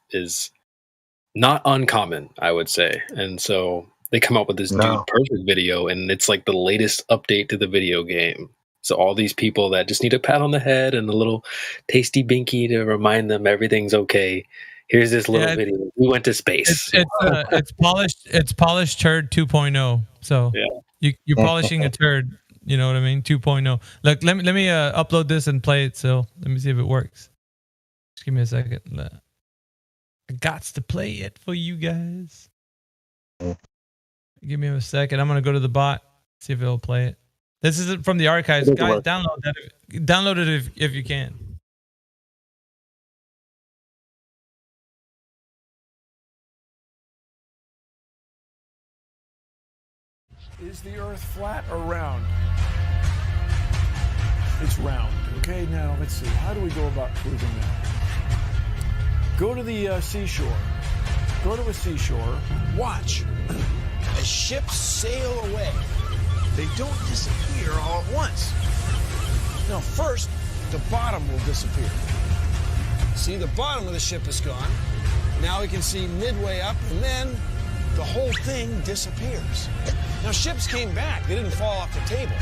not uncommon, I would say. And so they come up with this Dude Perfect video, and it's like the latest update to the video game. So all these people that just need a pat on the head and a little tasty binky to remind them everything's okay. Here's this little video. We went to space. It's polished. It's polished turd 2.0. So you're polishing a turd. You know what I mean? 2.0. Look, let me upload this and play it. So let me see if it works. Just give me a second. I got to play it for you guys. Give me a second. I'm gonna go to the bot. See if it'll play it. This is from the archives. Guys, download that. Download it if you can. Is the Earth flat or round? It's round. Okay, now let's see. How do we go about proving that? Go to the seashore. Go to a seashore. Watch. As ships sail away, they don't disappear all at once. Now, first, the bottom will disappear. See, the bottom of the ship is gone. Now we can see midway up, and then the whole thing disappears. Now, ships came back. They didn't fall off the table.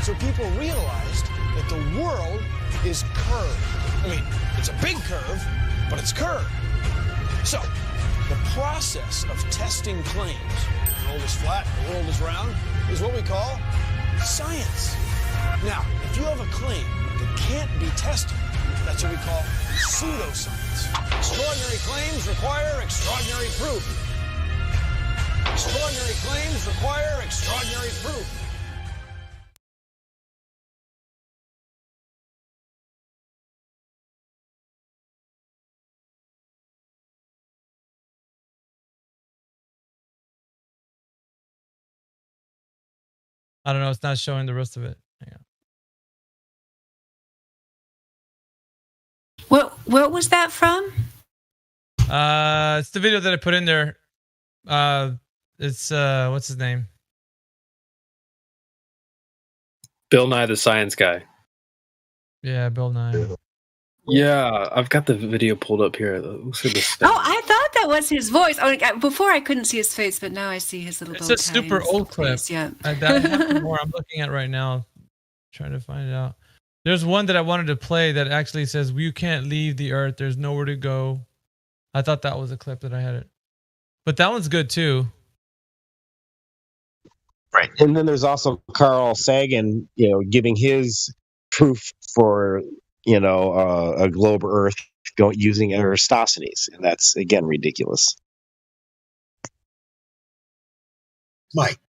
So people realized that the world is curved. I mean, it's a big curve, but it's curved. So, the process of testing claims, the world is flat, the world is round, is what we call science. Now, if you have a claim that can't be tested, that's what we call pseudoscience. Extraordinary claims require extraordinary proof. Extraordinary claims require extraordinary proof. I don't know. It's not showing the rest of it. Hang on. What was that from? It's the video that I put in there. It's what's his name? Bill Nye the Science Guy. Yeah, Bill Nye. Yeah, I've got the video pulled up here. Oh, I thought that was his voice. Oh, before I couldn't see his face, but now I see his little. It's a super old clip. Yeah, that happened more. I'm looking at right now, trying to find it out. There's one that I wanted to play that actually says, "You can't leave the Earth. There's nowhere to go." I thought that was a clip that I had it, but that one's good too. Right, and then there's also Carl Sagan, giving his proof for. A globe Earth using Eratosthenes, and that's again ridiculous. Mike.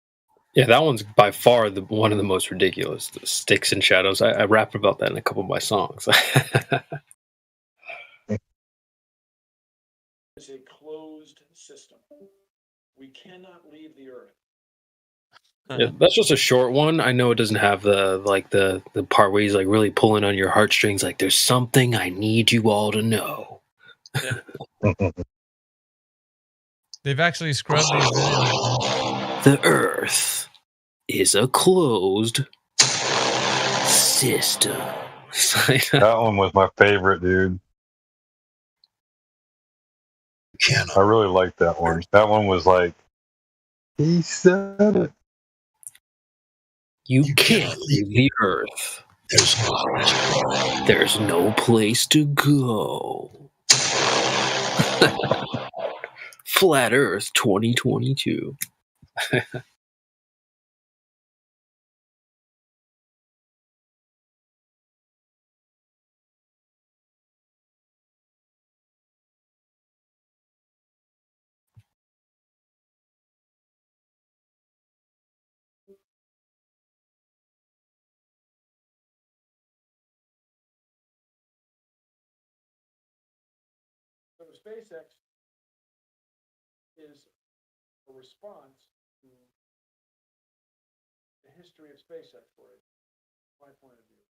Yeah, that one's by far one of the most ridiculous. The Sticks and Shadows. I rap about that in a couple of my songs. It's a closed system. We cannot leave the Earth. Yeah, that's just a short one. I know it doesn't have the part where he's like really pulling on your heartstrings. Like, there's something I need you all to know. Yeah. They've actually scrubbed the The Earth is a closed system. That one was my favorite, dude. I really liked that one. That one was like He said it. You can't leave the Earth. There's no place to go. Flat Earth 2022. So SpaceX is a response to the history of SpaceX, for it, my point of view.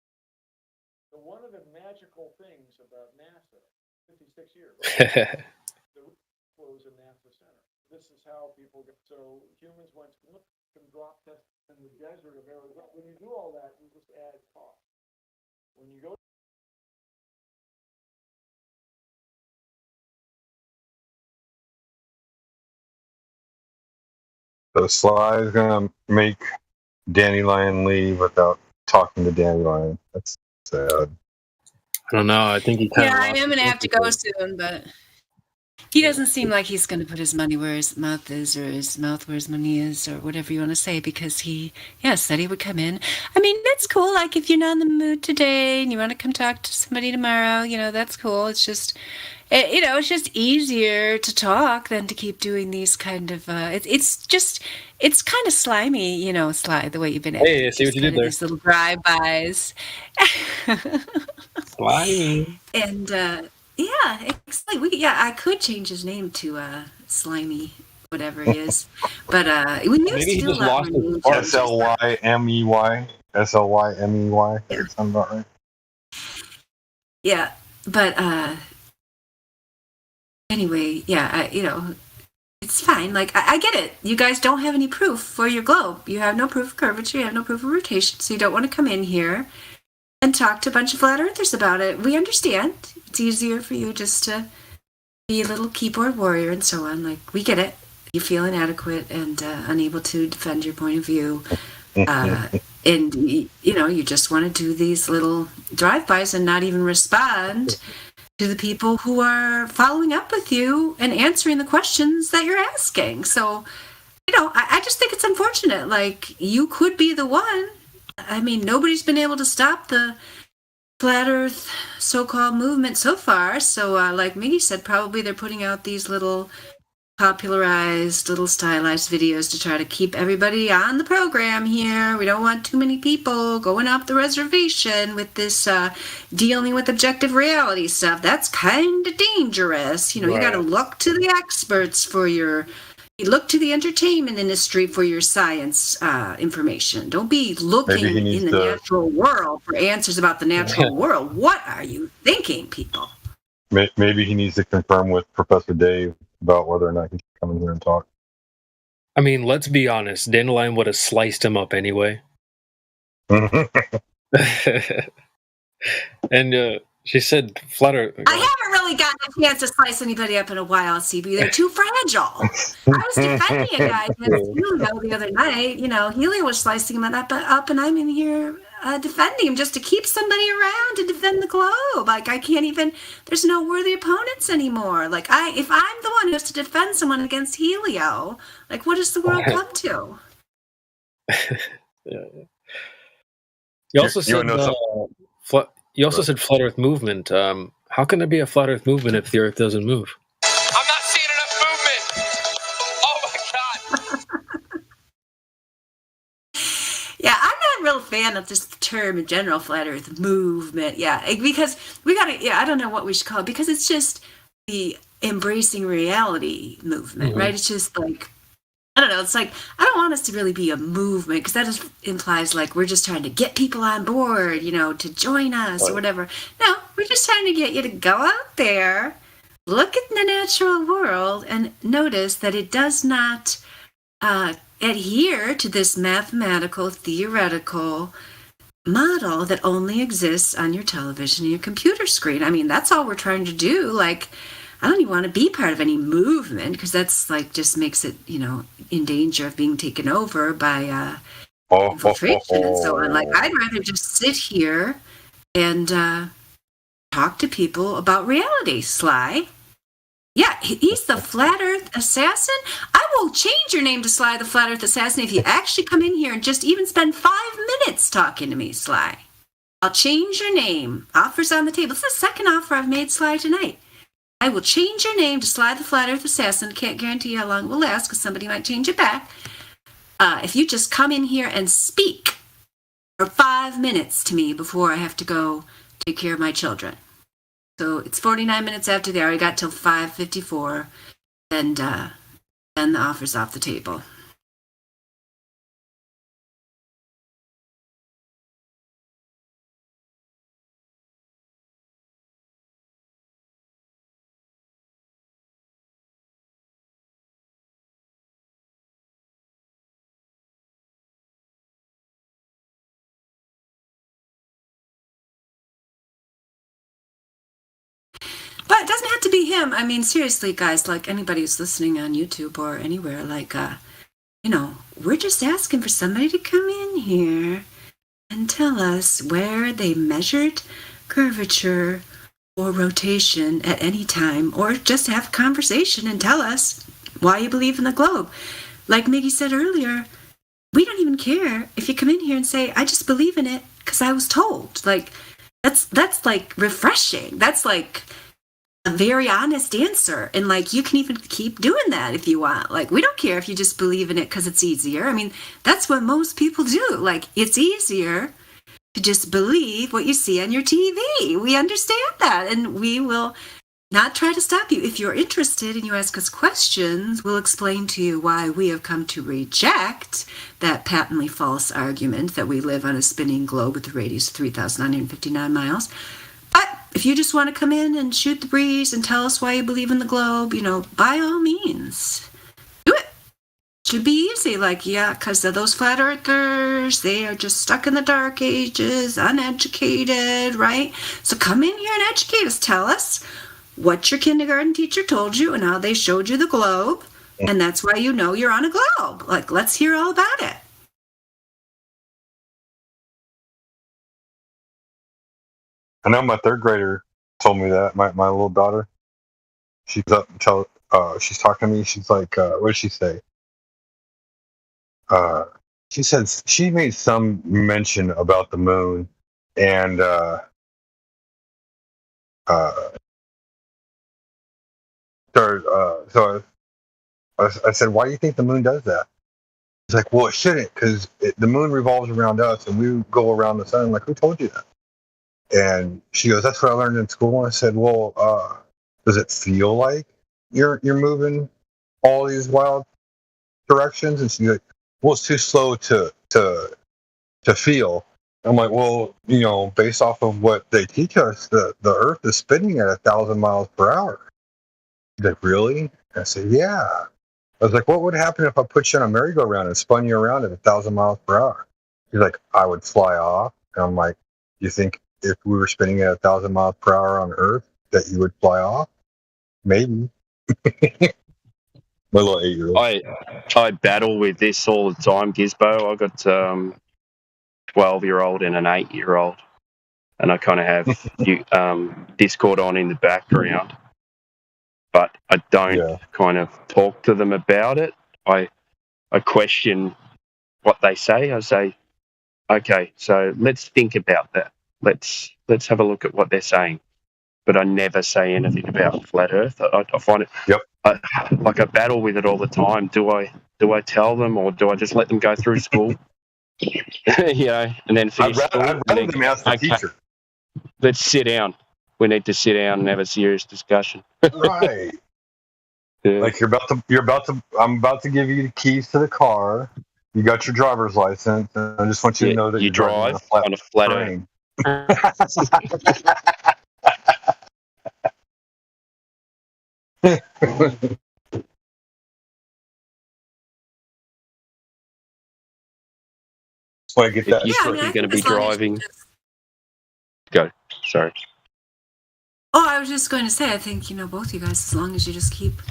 So one of the magical things about NASA, 56 years, the close in NASA Center. This is how people get. So humans went to drop tests in the desert of Arizona. When you do all that, you just add cost. When you go. So Sly is gonna make Dandelion leave without talking to Dandelion. That's sad. I don't know. I think he kind of. Yeah, I am gonna have to go soon, but he doesn't seem like he's gonna put his money where his mouth is, or his mouth where his money is, or whatever you want to say, because he, said he would come in. I mean, that's cool. Like, if you're not in the mood today and you want to come talk to somebody tomorrow, that's cool. It's just, it's just easier to talk than to keep doing these kind of. It's kind of slimy, Sly, the way you've been. Hey, I see what you did there. These little drive-bys. Slimy. And I could change his name to Slimy, whatever he is. But we used Maybe to he do just a lot lost when his we SLYMEY. SLYMEY. That sounds about right. Yeah, but anyway, it's fine. Like, I get it. You guys don't have any proof for your globe. You have no proof of curvature. You have no proof of rotation. So you don't want to come in here and talk to a bunch of flat earthers about it. We understand. It's easier for you just to be a little keyboard warrior and so on. Like, we get it. You feel inadequate and unable to defend your point of view. And, you just want to do these little drive-bys and not even respond to the people who are following up with you and answering the questions that you're asking. So, I just think it's unfortunate. Like, you could be the one. I mean, nobody's been able to stop the flat earth so-called movement so far. So, like Miggy said, probably they're putting out these little popularized, little stylized videos to try to keep everybody on the program here. We don't want too many people going up the reservation with this dealing with objective reality stuff. That's kind of dangerous. You got to look to the experts for look to the entertainment industry for your science information. Don't be looking in the natural world for answers about the natural world. What are you thinking, people? Maybe he needs to confirm with Professor Dave about whether or not he should come in here and talk. I mean, let's be honest. Dandelion would have sliced him up anyway. And she said, flat earth. I haven't really gotten a chance to slice anybody up in a while, CB. They're too fragile. I was defending a guy against Helio the other night. Helio was slicing him up, and I'm in here defending him just to keep somebody around to defend the globe. Like, I can't even, there's no worthy opponents anymore. Like, if I'm the one who has to defend someone against Helio, like, what does the world come to? You also said you also said flat earth movement. How can there be a flat earth movement if the earth doesn't move? I'm not seeing enough movement. Oh my god. Yeah, I'm not a real fan of this term in general, flat earth movement. Yeah, because I don't know what we should call it, because it's just the embracing reality movement, right? It's just like, I don't know. It's like, I don't want us to really be a movement, because that just implies like we're just trying to get people on board, to join us or whatever. No, we're just trying to get you to go out there, look at the natural world, and notice that it does not adhere to this mathematical, theoretical model that only exists on your television and your computer screen. I mean, that's all we're trying to do. Like, I don't even want to be part of any movement because that's like just makes it, in danger of being taken over by infiltration and so on. Like, I'd rather just sit here and talk to people about reality. Sly. Yeah, he's the Flat Earth Assassin. I will change your name to Sly the Flat Earth Assassin if you actually come in here and just even spend 5 minutes talking to me, Sly. I'll change your name. Offers on the table. It's the second offer I've made Sly tonight. I will change your name to Sly the Flat Earth Assassin. Can't guarantee how long it will last because somebody might change it back. If you just come in here and speak for 5 minutes to me before I have to go take care of my children. So it's 49 minutes after the hour. I got till 5:54, and then the offer's off the table. But it doesn't have to be him. I mean, seriously, guys, like anybody who's listening on YouTube or anywhere, like, we're just asking for somebody to come in here and tell us where they measured curvature or rotation at any time, or just have a conversation and tell us why you believe in the globe. Like Miggy said earlier, we don't even care if you come in here and say, I just believe in it because I was told. Like, that's like refreshing. That's like a very honest answer, and like you can even keep doing that if you want. Like, we don't care if you just believe in it because it's easier. I mean, that's what most people do. Like, it's easier to just believe what you see on your TV. We understand that, and we will not try to stop you. If you're interested and you ask us questions, we'll explain to you why we have come to reject that patently false argument that we live on a spinning globe with a radius of 3,959 miles. But if you just want to come in and shoot the breeze and tell us why you believe in the globe, by all means, do it. Should be easy. Like, yeah, because of those flat earthers, they are just stuck in the dark ages, uneducated, right? So come in here and educate us. Tell us what your kindergarten teacher told you and how they showed you the globe. And that's why you're on a globe. Like, let's hear all about it. I know my third grader told me that. My little daughter, she's up until she's talking to me. She's like, what did she say? She said she made some mention about the moon, and so I said, why do you think the moon does that? She's like, well, it shouldn't, because the moon revolves around us, and we go around the sun. I'm like, who told you that? And she goes, that's what I learned in school. And I said, well, does it feel like you're moving all these wild directions? And she's like, well, it's too slow to feel. I'm like, well, based off of what they teach us, the Earth is spinning at 1,000 miles per hour. She's like, really? I said, yeah. I was like, what would happen if I put you on a merry-go-round and spun you around at 1,000 miles per hour? She's like, I would fly off. And I'm like, you think if we were spinning at 1,000 miles per hour on Earth, that you would fly off? Maybe. My little 8-year-old. I battle with this all the time, Gizbo. I've got 12-year-old and an 8-year-old, and I kind of have Discord on in the background, but I don't kind of talk to them about it. I question what they say. I say, okay, so let's think about that. Let's have a look at what they're saying. But I never say anything about flat Earth. I find it. Yep. I battle with it all the time. Do I tell them, or do I just let them go through school? And then finish school. I'd rather them ask the teacher. Let's sit down. We need to sit down and have a serious discussion. Right. Yeah. Like I'm about to give you the keys to the car. You got your driver's license, and I just want you to know that you drive on a flat Earth. So I get that. You're going to be driving. Go. Sorry. Oh, I was just going to say, I think, both you guys, as long as you just keep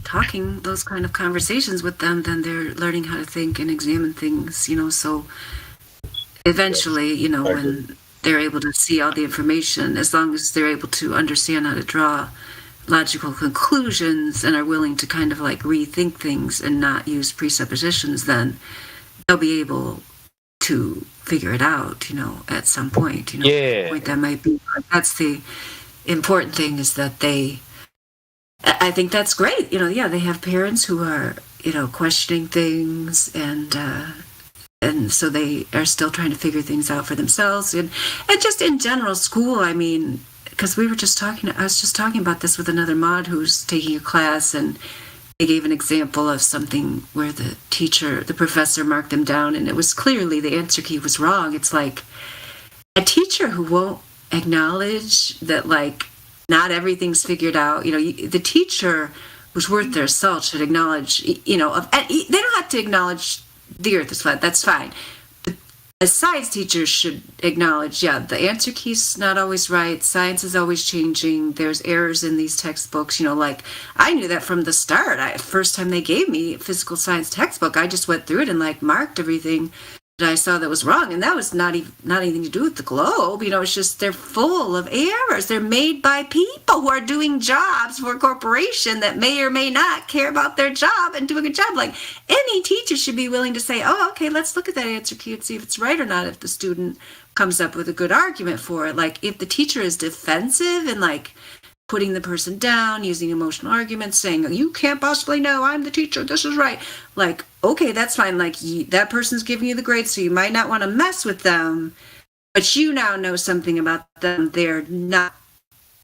talking those kind of conversations with them, then they're learning how to think and examine things, so eventually, when they're able to see all the information, as long as they're able to understand how to draw logical conclusions and are willing to kind of like rethink things and not use presuppositions, then they'll be able to figure it out, at some point, Yeah. Point that might be. That's the important thing, is that I think that's great. They have parents who are, questioning things, and so they are still trying to figure things out for themselves. And just in general, school, I mean, because I was just talking about this with another mod who's taking a class, and they gave an example of something where the professor marked them down, and it was clearly the answer key was wrong. It's like a teacher who won't acknowledge that, like, not everything's figured out. The teacher who's worth their salt should acknowledge, they don't have to acknowledge the earth is flat. That's fine. But as science teachers should acknowledge, the answer key's not always right. Science is always changing. There's errors in these textbooks. like, I knew that from the start. First time they gave me a physical science textbook, I just went through it and, like, marked everything that I saw that was wrong, and that was not anything to do with the globe. It's just they're full of errors. They're made by people who are doing jobs for a corporation that may or may not care about their job and do a good job. Like, any teacher should be willing to say, oh, okay, let's look at that answer key and see if it's right or not, if the student comes up with a good argument for it. Like, if the teacher is defensive and, like, putting the person down, using emotional arguments, saying, you can't possibly know, I'm the teacher, this is right. Like, okay, that's fine. Like, that person's giving you the grade, so you might not want to mess with them, but you now know something about them. They're not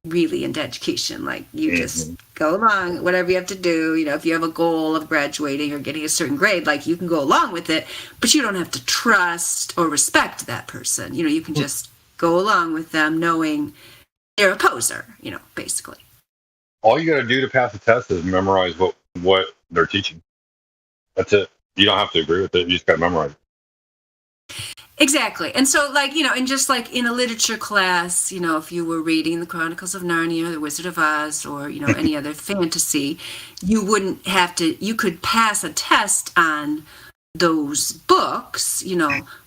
really into education. Like, you just go along, whatever you have to do. If you have a goal of graduating or getting a certain grade, like, you can go along with it, but you don't have to trust or respect that person. You can just go along with them knowing they're a poser, basically. All you got to do to pass the test is memorize what they're teaching. That's it. You don't have to agree with it. You just got to memorize it. Exactly. And so, like, and just like in a literature class, if you were reading the Chronicles of Narnia, The Wizard of Oz, or, any other fantasy, you wouldn't have to, you could pass a test on those books,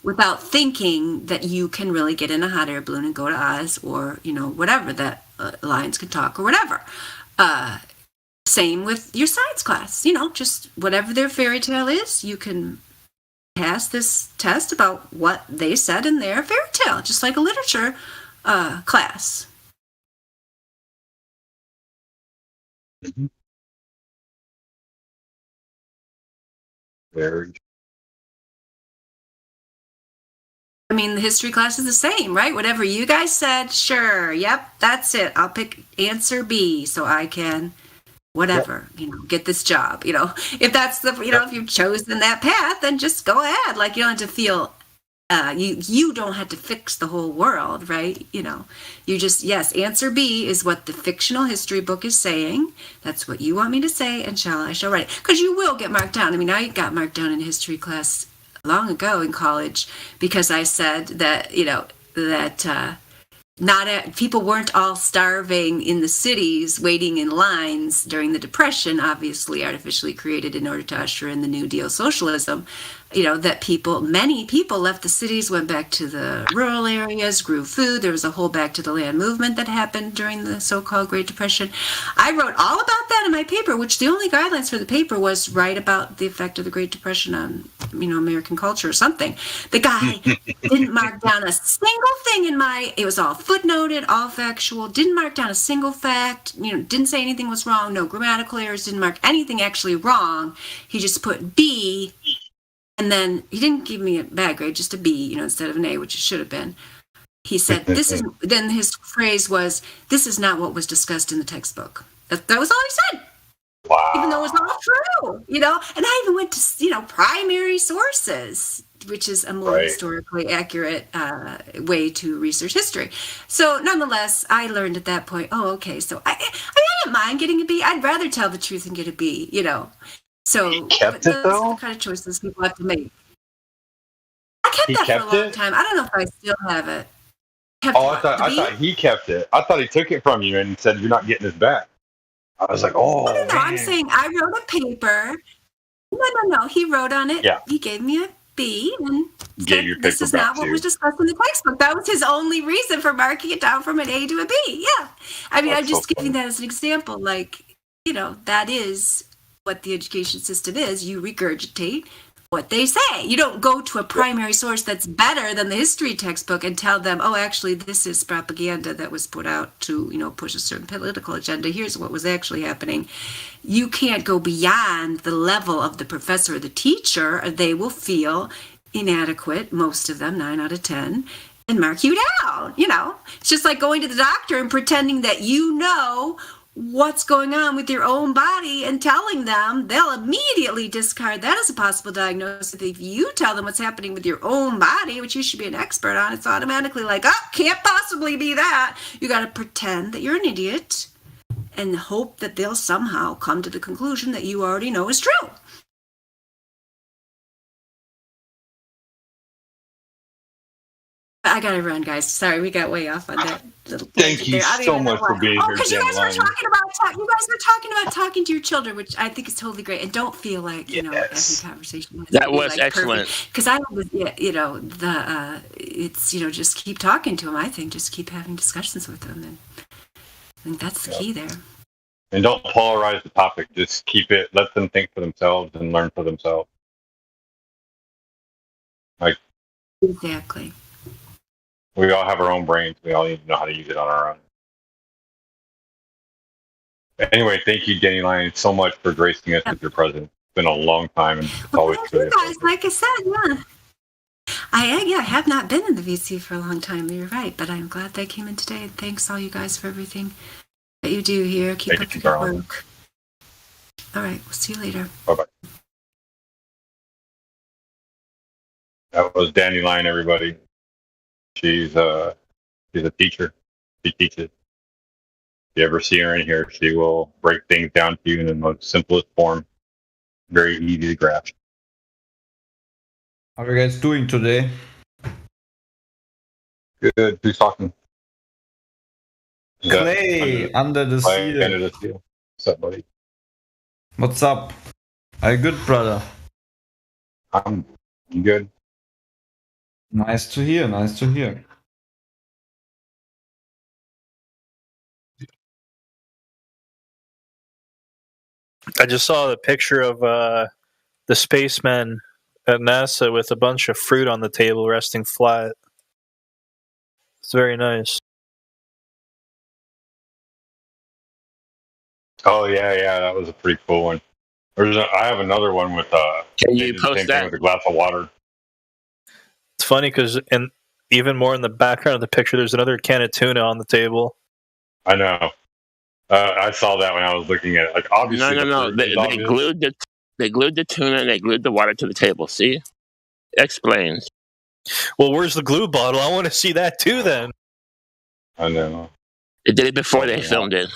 without thinking that you can really get in a hot air balloon and go to Oz, or, whatever, that lions can talk or whatever. Same with your science class, just whatever their fairy tale is, you can pass this test about what they said in their fairy tale, just like a literature class. Mm-hmm. Very. I mean, the history class is the same, right? Whatever you guys said, sure, yep, that's it. I'll pick answer B so I can, whatever, get this job. If that's the, if you've chosen that path, then just go ahead. Like, you don't have to feel, you don't have to fix the whole world, right? You just, yes, answer B is what the fictional history book is saying. That's what you want me to say, and I shall write it. Because you will get marked down. I mean, I got marked down in history class long ago in college because I said that, people weren't all starving in the cities waiting in lines during the Depression, obviously artificially created in order to usher in the New Deal socialism. That many people left the cities, went back to the rural areas, grew food. There was a whole back to the land movement that happened during the so-called Great Depression. I wrote all about that in my paper, which the only guidelines for the paper was write about the effect of the Great Depression on, American culture or something. The guy didn't mark down a single thing it was all footnoted, all factual, didn't mark down a single fact, didn't say anything was wrong, no grammatical errors, didn't mark anything actually wrong. He just put B. And then he didn't give me a bad grade, just a B, instead of an A, which it should have been. He said, then his phrase was, this is not what was discussed in the textbook. That was all he said. Wow. Even though it was all true, And I even went to, primary sources, which is a more historically accurate way to research history. So nonetheless, I learned at that point, okay, so I don't mind getting a B. I'd rather tell the truth and get a B, So he kept it, though? Are the kind of choices people have to make. I kept that for a long time. I don't know if I still have it. Kept Oh, what? The I bee? thought he kept it. I thought he took it from you and said you're not getting this back. I was like, oh, No, I'm man. saying I wrote a paper. No. He wrote on it. Yeah. He gave me a B and Gave said your this paper is not back what to was you. discussed in the textbook. That was his only reason for marking it down from an A to a B. Yeah. I mean, That's I'm just so giving funny. that as an example. Like, that is what the education system is. You regurgitate what they say. You don't go to a primary source that's better than the history textbook and tell them, oh, actually, this is propaganda that was put out to, push a certain political agenda. Here's what was actually happening. You can't go beyond the level of the professor or the teacher, or they will feel inadequate, most of them, 9 out of 10, and mark you down. It's just like going to the doctor and pretending that you know what's going on with your own body and telling them. They'll immediately discard that as a possible diagnosis. If you tell them what's happening with your own body, which you should be an expert on, it's automatically like, oh, can't possibly be that. You got to pretend that you're an idiot and hope that they'll somehow come to the conclusion that you already know is true. I gotta run, guys. Sorry, we got way off on that little. Thank you so much for being here, because you guys were Dandelion. talking about talking to your children, which I think is totally great. And don't feel like every conversation has That to be, was excellent. Because I was, it's just keep talking to them. I think just keep having discussions with them, and I think that's the key there. And don't polarize the topic. Just keep it. Let them think for themselves and learn for themselves. Like Exactly. we all have our own brains. We all need to know how to use it on our own. Anyway, thank you, Dandelion, so much for gracing us with your presence. It's been a long time, and it's always Thank good. you guys. Like I said, I have not been in the VC for a long time. You're right, but I'm glad they came in today. And thanks all you guys for everything that you do here. Keep up the good work. All right, we'll see you later. Bye-bye. That was Dandelion, everybody. She's a teacher. She teaches. If you ever see her in here, she will break things down to you in the most simplest form. Very easy to grasp. How are you guys doing today? Good. Who's talking? Clay, under the Clay, seal. under the seal. What's up, buddy? What's up? Are you good, brother? I'm good. Nice to hear. Nice to hear. I just saw the picture of the spacemen at NASA with a bunch of fruit on the table resting flat. It's very nice. Oh yeah, that was a pretty cool one. I have another one with Can they you did the post same that? thing with a glass of water. It's funny because even more in the background of the picture, there's another can of tuna on the table. I know. I saw that when I was looking at it. Like obviously, No. They glued the tuna and they glued the water to the table. See? Explains. Well, where's the glue bottle? I want to see that too. Then I know. They did it before they filmed it.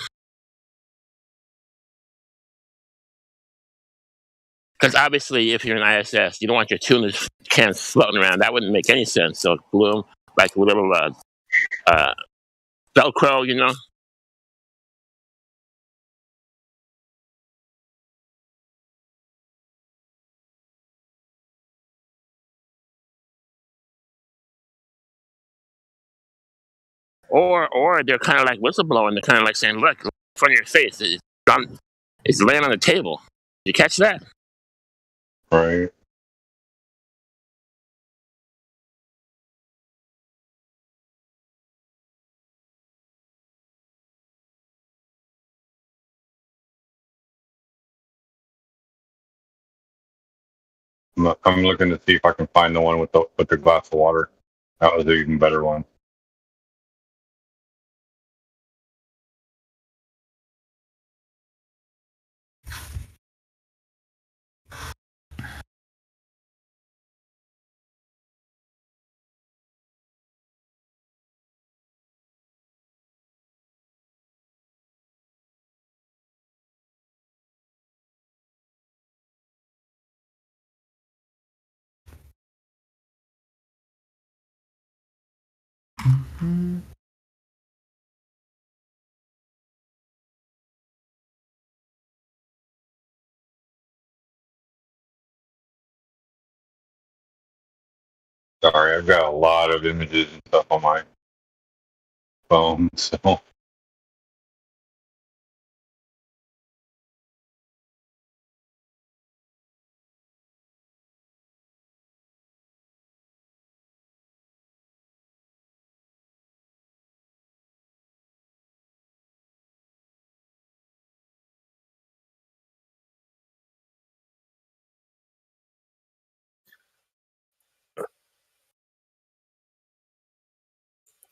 Because obviously, if you're an ISS, you don't want your tuna cans floating around. That wouldn't make any sense. So glue them like a little Velcro, Or they're kind of like whistleblowing. They're kind of like saying, "Look, in front of your face, it's laying on the table." Did you catch that? Right. I'm looking to see if I can find the one with the glass of water. That was an even better one. Sorry, I've got a lot of images and stuff on my phone, so.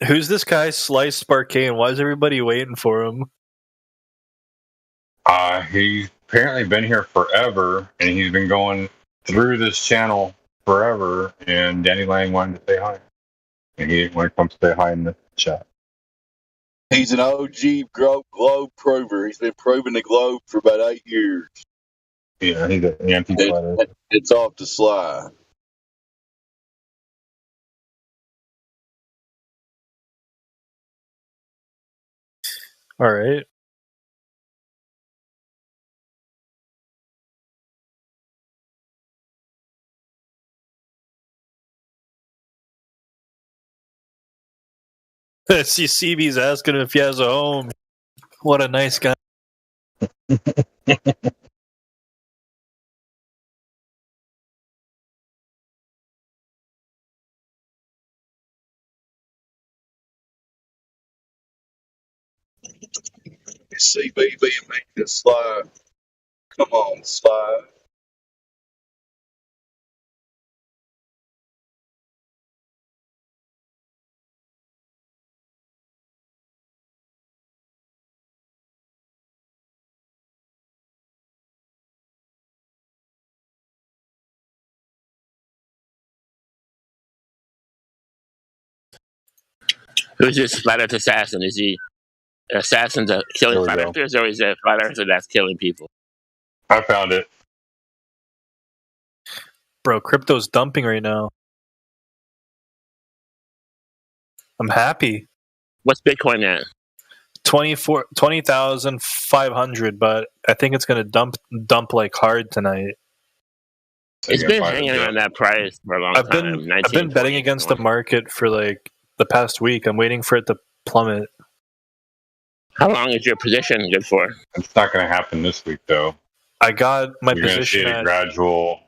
Who's this guy, Slice Sparkane? Why is everybody waiting for him? He's apparently been here forever, and he's been going through this channel forever, and Danny Lang wanted to say hi. And he didn't want to come say hi in the chat. He's an OG globe prover. He's been proving the globe for about 8 years. Yeah, he's an anti-slider. It's off to Sly. All right. CB's asking him if he has a home. What a nice guy. CB being made to Sly. Come on, Sly. Who's this flat earth assassin? Is he an assassin to killing flat earthers, or is it a flat earther that's killing people? I found it. Bro, crypto's dumping right now. I'm happy. What's Bitcoin at? 20,500, but I think it's gonna dump like hard tonight. It's been hanging around that price for a long time. I've been betting against the market for like the past week. I'm waiting for it to plummet. How long is your position good for? It's not going to happen this week, though. I got my You're position going to see a at gradual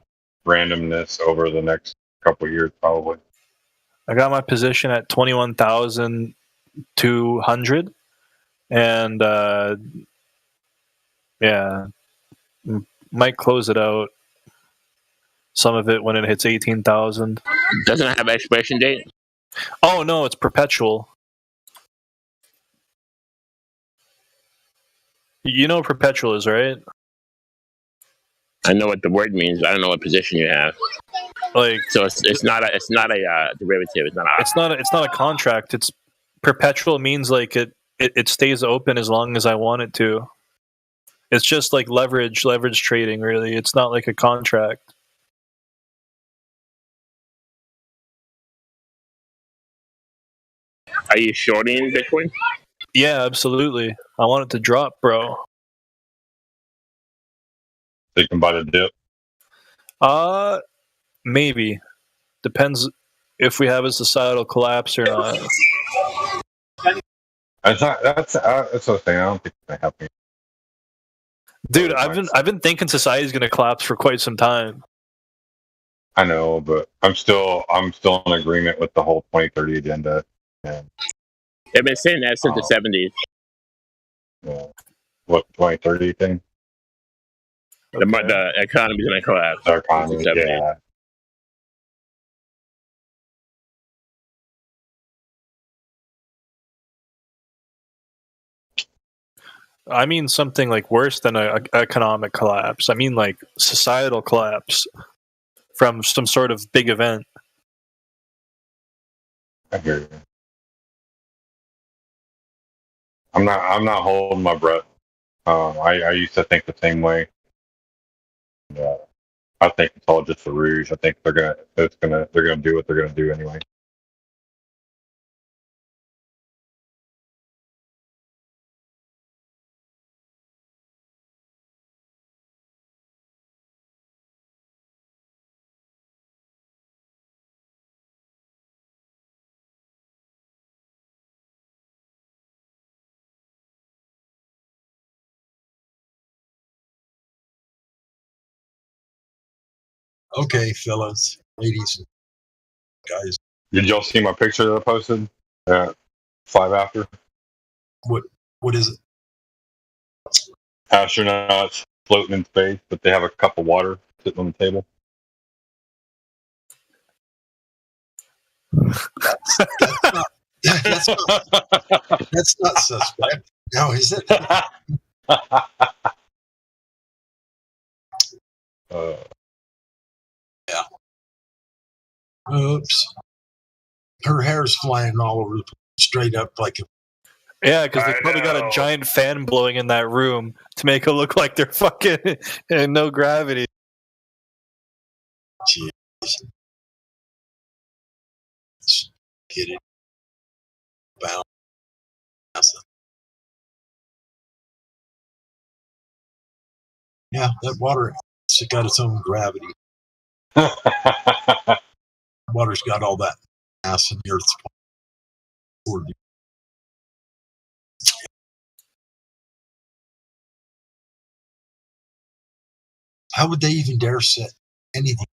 randomness over the next couple of years, probably. I got my position at 21,200, and yeah, might close it out. Some of it when it hits 18,000. Doesn't it have an expiration date? Oh no, it's perpetual. You know what perpetual is, right? I know what the word means, but I don't know what position you have. Like, so it's not a derivative. It's not a contract. It's perpetual means like it stays open as long as I want it to. It's just like leverage trading. Really, it's not like a contract. Are you shorting Bitcoin? Yeah, absolutely. I want it to drop, bro. So you can buy the dip? Maybe. Depends if we have a societal collapse or not. That's what I'm saying. I don't think it's gonna happen. Dude, I've been thinking society's gonna collapse for quite some time. I know, but I'm still in agreement with the whole 2030 agenda. And, they've been saying that since the 70s. Yeah. What 2030 thing? The economy's gonna collapse. The economy, yeah. I mean something like worse than an economic collapse. I mean like societal collapse from some sort of big event. I hear you. I'm not holding my breath. I used to think the same way. I think it's all just a ruse. I think they're gonna do what they're gonna do anyway. Okay, fellas, ladies, guys. Did y'all see my picture that I posted? 5 after. What is it? Astronauts floating in space, but they have a cup of water sitting on the table. That's not suspect. No, is it? Yeah. Oops. Her hair's flying all over the place, straight up like a. Yeah, because they probably got a giant fan blowing in that room to make it look like they're fucking in no gravity. Jeez. Get it. Bound. Yeah, that water, it's got its own gravity. Water's got all that mass in the Earth's. How would they even dare set anything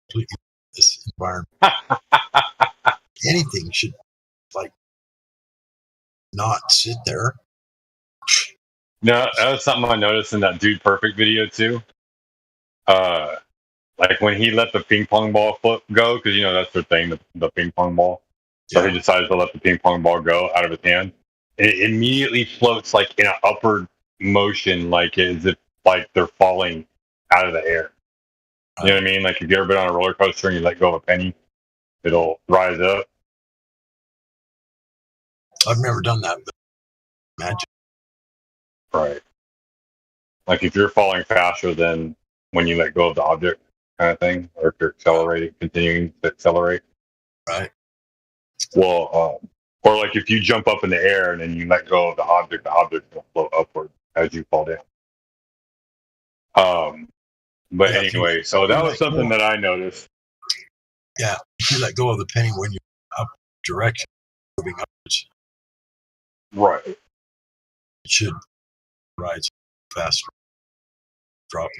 completely in this environment? Anything should, like, not sit there. No, that was something I noticed in that Dude Perfect video too. Like when he let the ping pong ball go, because that's their thing, the ping pong ball. So he decided to let the ping pong ball go out of his hand. It immediately floats like in an upward motion, like as if like they're falling out of the air. You know what I mean? Like if you ever been on a roller coaster and you let go of a penny, it'll rise up. I've never done that, but imagine. Right. Like if you're falling faster than when you let go of the object, kind of thing, or if you're accelerating, continuing to accelerate. Right. Well, or like if you jump up in the air and then you let go of the object will float upward as you fall down. But anyway, so that was something that I noticed. Yeah, if you let go of the penny when you're up direction, moving upwards. Right. It should rise faster. Drop.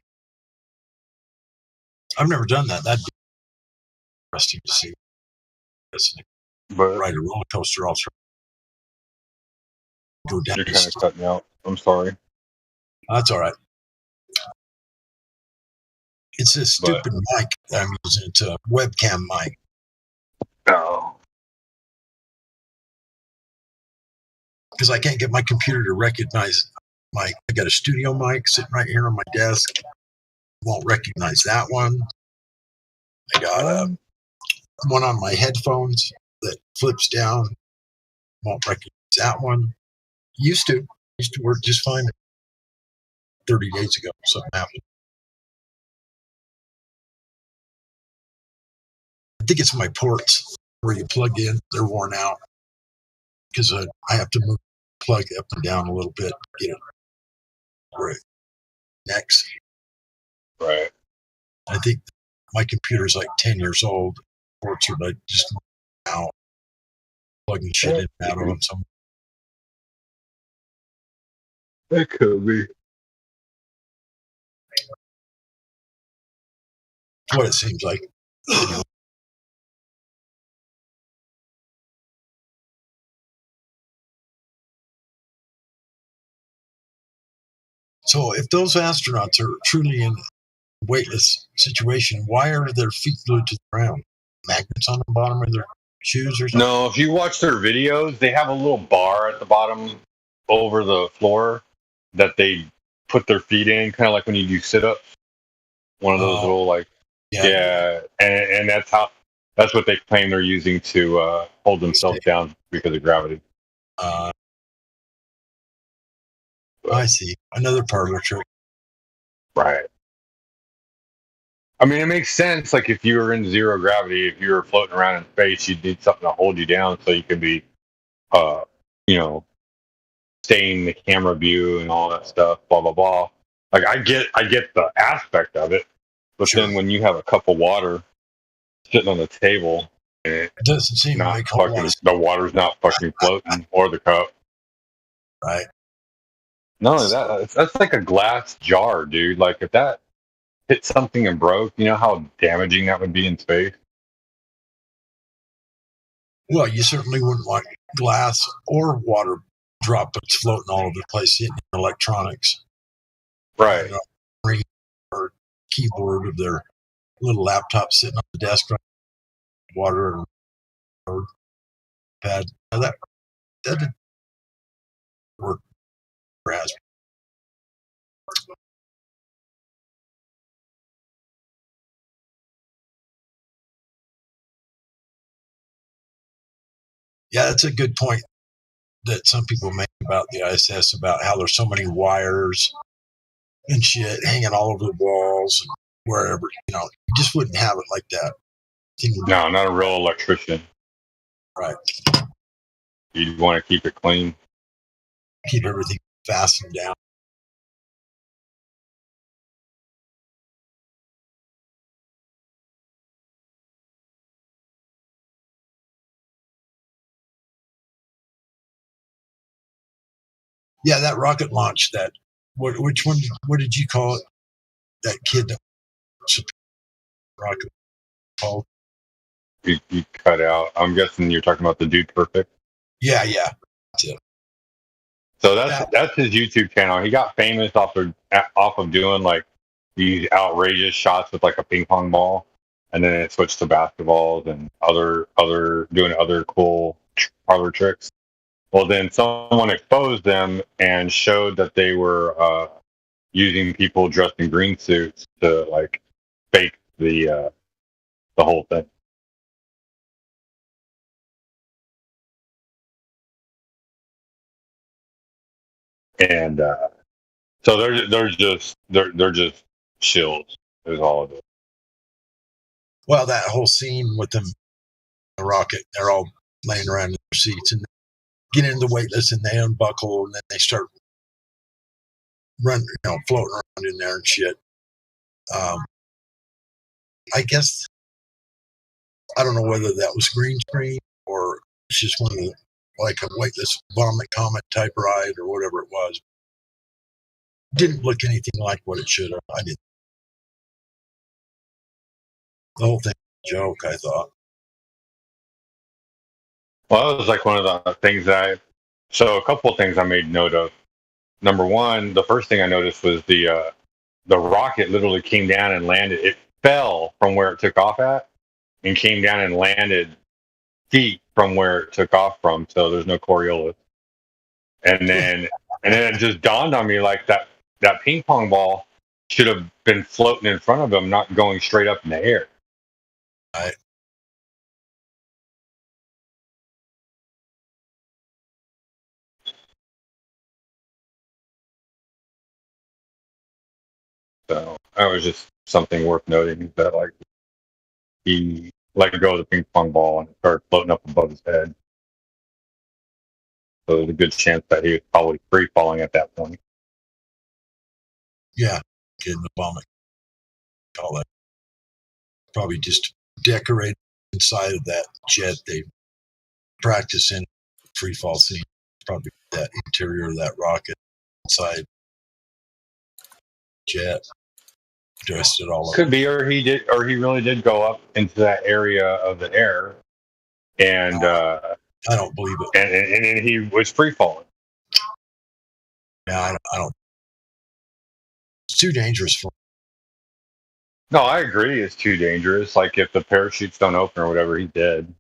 I've never done that. That'd be interesting to see. But ride a roller coaster also. Go down. You're kind of cutting out. I'm sorry. That's all right. It's a stupid mic that I'm using. It's a webcam mic. Oh. Because I can't get my computer to recognize I got a studio mic sitting right here on my desk. Won't recognize that one. I got one on my headphones that flips down. Won't recognize that one. Used to work just fine. 30 days ago, something happened. I think it's my ports where you plug in. They're worn out because I have to move the plug up and down a little bit to get it right. Next. Right. I think my computer's like 10 years old. Ports are like just out, plugging shit in and out of them. So that could be. What it seems like. So if those astronauts are truly in a weightless situation, why are their feet glued to the ground? Magnets on the bottom of their shoes or something? No, if you watch their videos, they have a little bar at the bottom over the floor that they put their feet in, kind of like when you do sit-ups. One of those little and that's what they claim they're using to hold themselves down because of gravity. I see. Another parlor trick. Right. I mean, it makes sense. Like if you were in zero gravity, if you were floating around in space, you'd need something to hold you down so you could be, staying the camera view and all that stuff. Blah blah blah. Like I get the aspect of it, but then when you have a cup of water sitting on the table, it doesn't seem not like fucking, the water's not fucking floating or the cup. Right. No, that's like a glass jar, dude. Like if that hit something and broke, you know how damaging that would be in space? Well, you certainly wouldn't want glass or water droplets floating all over the place hitting electronics. Right. Or keyboard of their little laptop sitting on the desk, water or pad. That didn't work for Hasbro. Yeah, that's a good point that some people make about the ISS, about how there's so many wires and shit hanging all over the walls and wherever. You just wouldn't have it like that. No, not a real electrician. Right. You'd want to keep it clean. Keep everything fastened down. Yeah, that rocket launch, which one, what did you call it? That kid that rocket called? You cut out. I'm guessing you're talking about the Dude Perfect. Yeah. That's it. So that's his YouTube channel. He got famous off of doing like these outrageous shots with like a ping pong ball, and then it switched to basketballs and doing other cool parlor tricks. Well, then someone exposed them and showed that they were using people dressed in green suits to like fake the whole thing. And so they're just shills. Is all of it. Well, that whole scene with them, the rocket, they're all laying around in their seats and get into the weightless and they unbuckle and then they start running, floating around in there and shit. I guess, I don't know whether that was green screen or it's just one of the, like a weightless vomit comet type ride or whatever it was. Didn't look anything like what it should have. I didn't. The whole thing was a joke, I thought. Well, that was like one of the things so a couple of things I made note of. Number one, the first thing I noticed was the rocket literally came down and landed. It fell from where it took off at and came down and landed feet from where it took off from. So there's no Coriolis. And then it just dawned on me like that ping pong ball should have been floating in front of him, not going straight up in the air. Right. So that was just something worth noting, that like he let go of the ping pong ball and it started floating up above his head. So there's a good chance that he was probably free falling at that point. Yeah, getting the vomit. All that. Probably just decorate inside of that jet they practice in free fall scene. Probably that interior of that rocket inside jet. Dressed it all up. Could be, or he really did go up into that area of the air, and I don't believe it. And he was free falling. Yeah, I don't. It's too dangerous for. No, I agree. It's too dangerous. Like if the parachutes don't open or whatever, he did.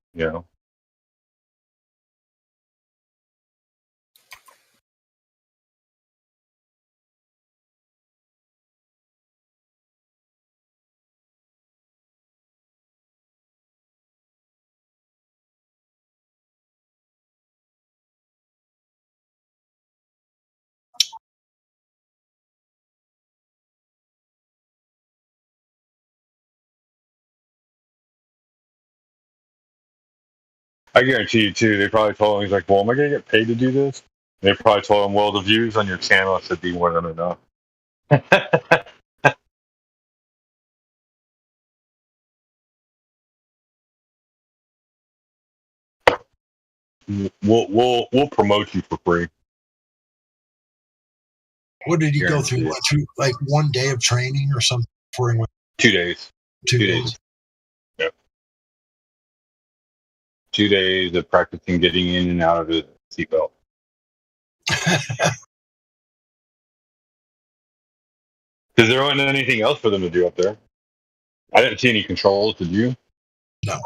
I guarantee you too. They probably told him, he's like, "Well, am I going to get paid to do this?" And they probably told him, "Well, the views on your channel should be more than enough." We'll promote you for free. What did he go through? Went through like one day of training or something Touring 2 days. 2 days. Yep. 2 days of practicing getting in and out of his seatbelt. Because there wasn't anything else for them to do up there. I didn't see any controls. Did you? No.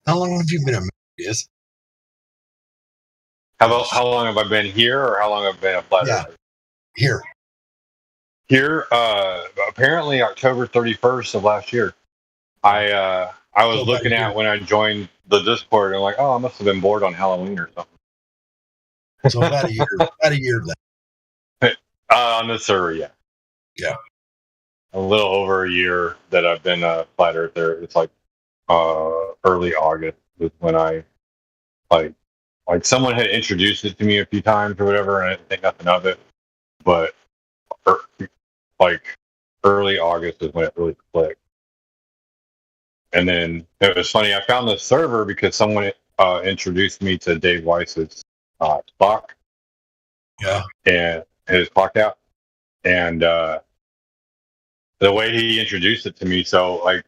How long have you been a Yes. How long have I been here, or how long have I been a flat Yeah. earther? Here. Here, apparently October 31st of last year. I was looking at when I joined the Discord, and I'm like, oh, I must have been bored on Halloween or something. So about a year. About a year then. On the server, yeah. Yeah. A little over a year that I've been a flat earther. It's like early August was when I like someone had introduced it to me a few times or whatever, and I didn't think nothing of it. But like early August is when it really clicked. And then it was funny. I found the server because someone introduced me to Dave Weiss's clock. Yeah. And his clock out. And the way he introduced it to me, so like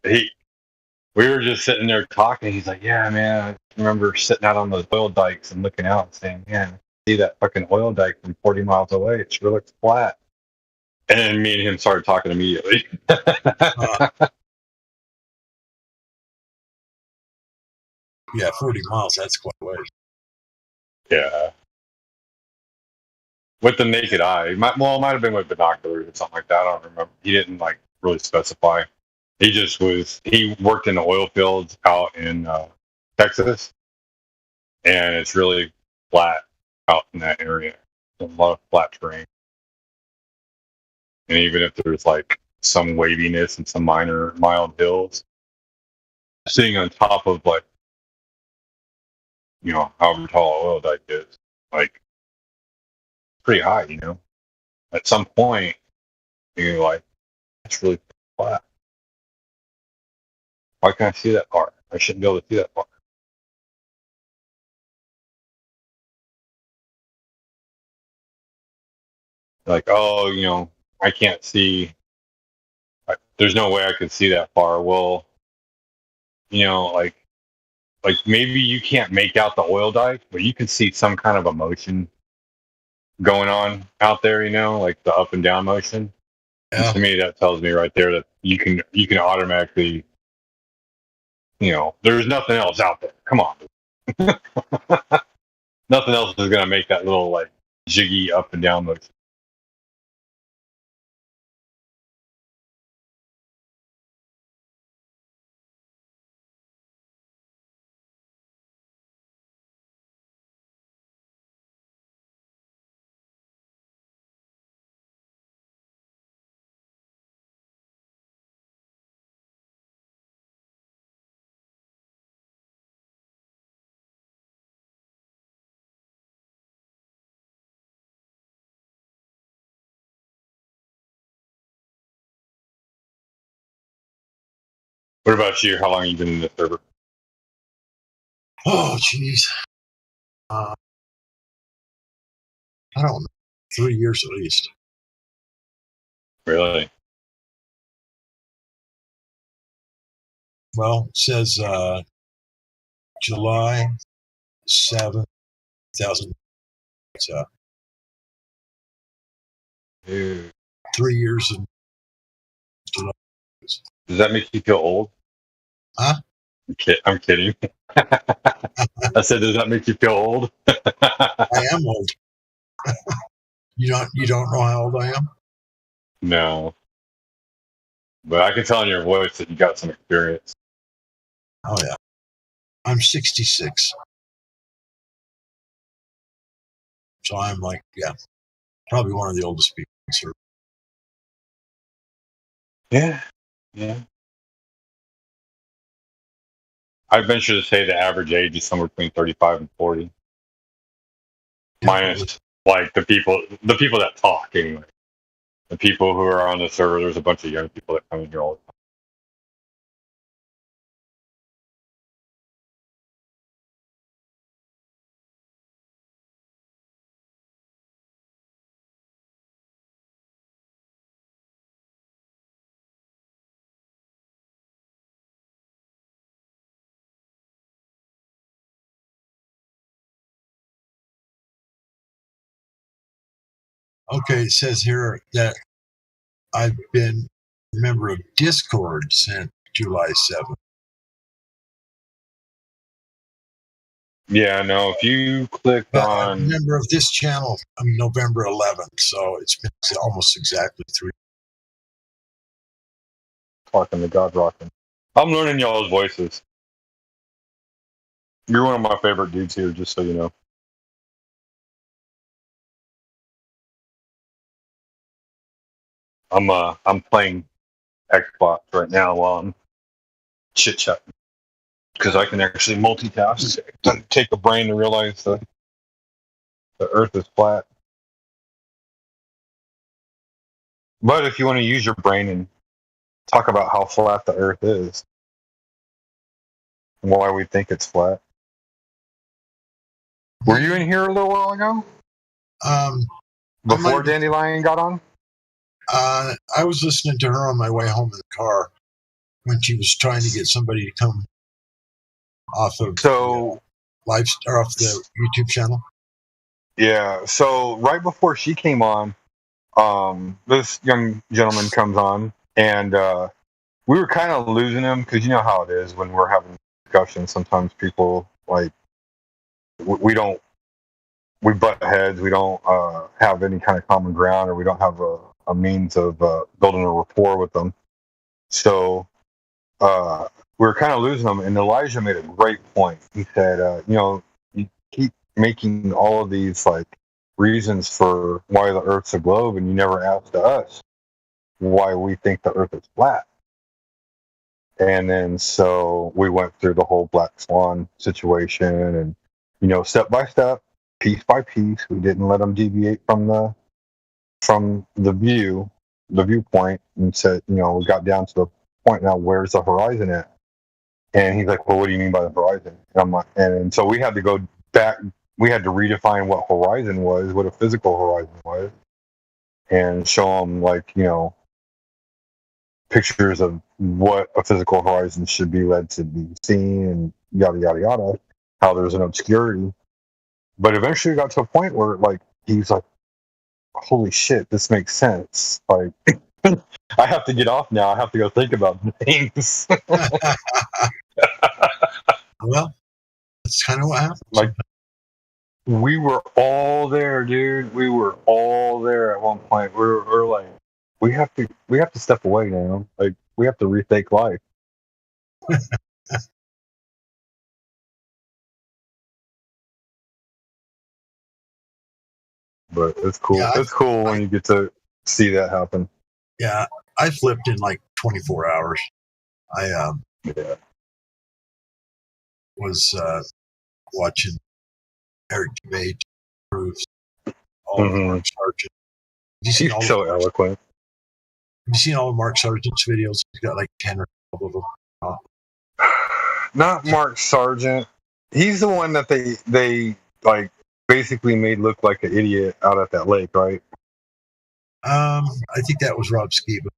we were just sitting there talking. He's like, yeah, man, I remember sitting out on those oil dikes and looking out and saying, man, I see that fucking oil dike from 40 miles away. It sure looks flat. And then me and him started talking immediately. Yeah, 40 miles, that's quite a ways. Yeah. With the naked eye. It might have been with binoculars or something like that. I don't remember. He didn't like really specify. He worked in the oil fields out in Texas, and it's really flat out in that area. A lot of flat terrain. And even if there's like some waviness and some mild hills, sitting on top of like, however tall an oil dike is, like pretty high, At some point, you're like, that's really flat. Why can't I see that far? I shouldn't be able to see that far. Like, oh, I can't see. There's no way I could see that far. Well, like maybe you can't make out the oil dike, but you can see some kind of a motion going on out there, like the up and down motion. Yeah. And to me, that tells me right there that you can automatically, there's nothing else out there. Come on. Nothing else is going to make that little like jiggy up and down motion. What about you? How long have you been in the server? Oh, jeez. I don't know. 3 years at least. Really? Well, it says July 7th, 2000. So, 3 years in July. Does that make you feel old? Huh? I'm kidding. I said, does that make you feel old? I am old. You don't know how old I am? No. But I can tell in your voice that you got some experience. Oh yeah. I'm 66. So I'm like, yeah, probably one of the oldest people in service. Yeah. Yeah. I venture to say the average age is somewhere between 35 and 40. Minus like the people that talk anyway. The people who are on the server, there's a bunch of young people that come in here all the time. Okay, it says here that I've been a member of Discord since July 7th. Yeah, no. If you click I'm a on, member of this channel on November 11th, so it's been almost exactly 3. talking to God Rockin', I'm learning y'all's voices. You're one of my favorite dudes here, just so you know. I'm playing Xbox right now while I'm chit chatting because I can actually multitask. It doesn't take a brain to realize the Earth is flat. But if you want to use your brain and talk about how flat the Earth is, and why we think it's flat. Were you in here a little while ago? Before Dandelion got on? I was listening to her on my way home in the car when she was trying to get somebody to come off of off the YouTube channel. Yeah. So right before she came on, this young gentleman comes on, and we were kind of losing him because you know how it is when we're having discussions. Sometimes people like we butt heads. We don't have any kind of common ground, or we don't have a means of building a rapport with them. So we were kind of losing them. And Elijah made a great point. He said, you keep making all of these like reasons for why the Earth's a globe, and you never asked us why we think the Earth is flat. And then so we went through the whole black swan situation, and step by step, piece by piece, we didn't let them deviate from the viewpoint, and said, we got down to the point now, where's the horizon at? And he's like, well, what do you mean by the horizon? And I'm like, and so we had to go back, we had to redefine what horizon was, what a physical horizon was, and show them pictures of what a physical horizon should be led to be seen, and yada yada yada, how there's an obscurity. But eventually we got to a point where he's like, holy shit, this makes sense. Like I have to get off now. I have to go think about things. Well, that's kind of what happened. Like we were all there, dude. We were all there at one point. We're like, we have to step away now. Like we have to rethink life. But it's cool. Yeah, it's cool when you get to see that happen. Yeah, I flipped in like 24 hours. I was watching Eric Debate proofs, all of Mark Sargent. He's so eloquent. Have you seen all of Mark Sargent's videos? He's got like 10 or 12 of them. Not Mark Sargent. He's the one that they like basically made look like an idiot out at that lake, right? I think that was Rob Skiba.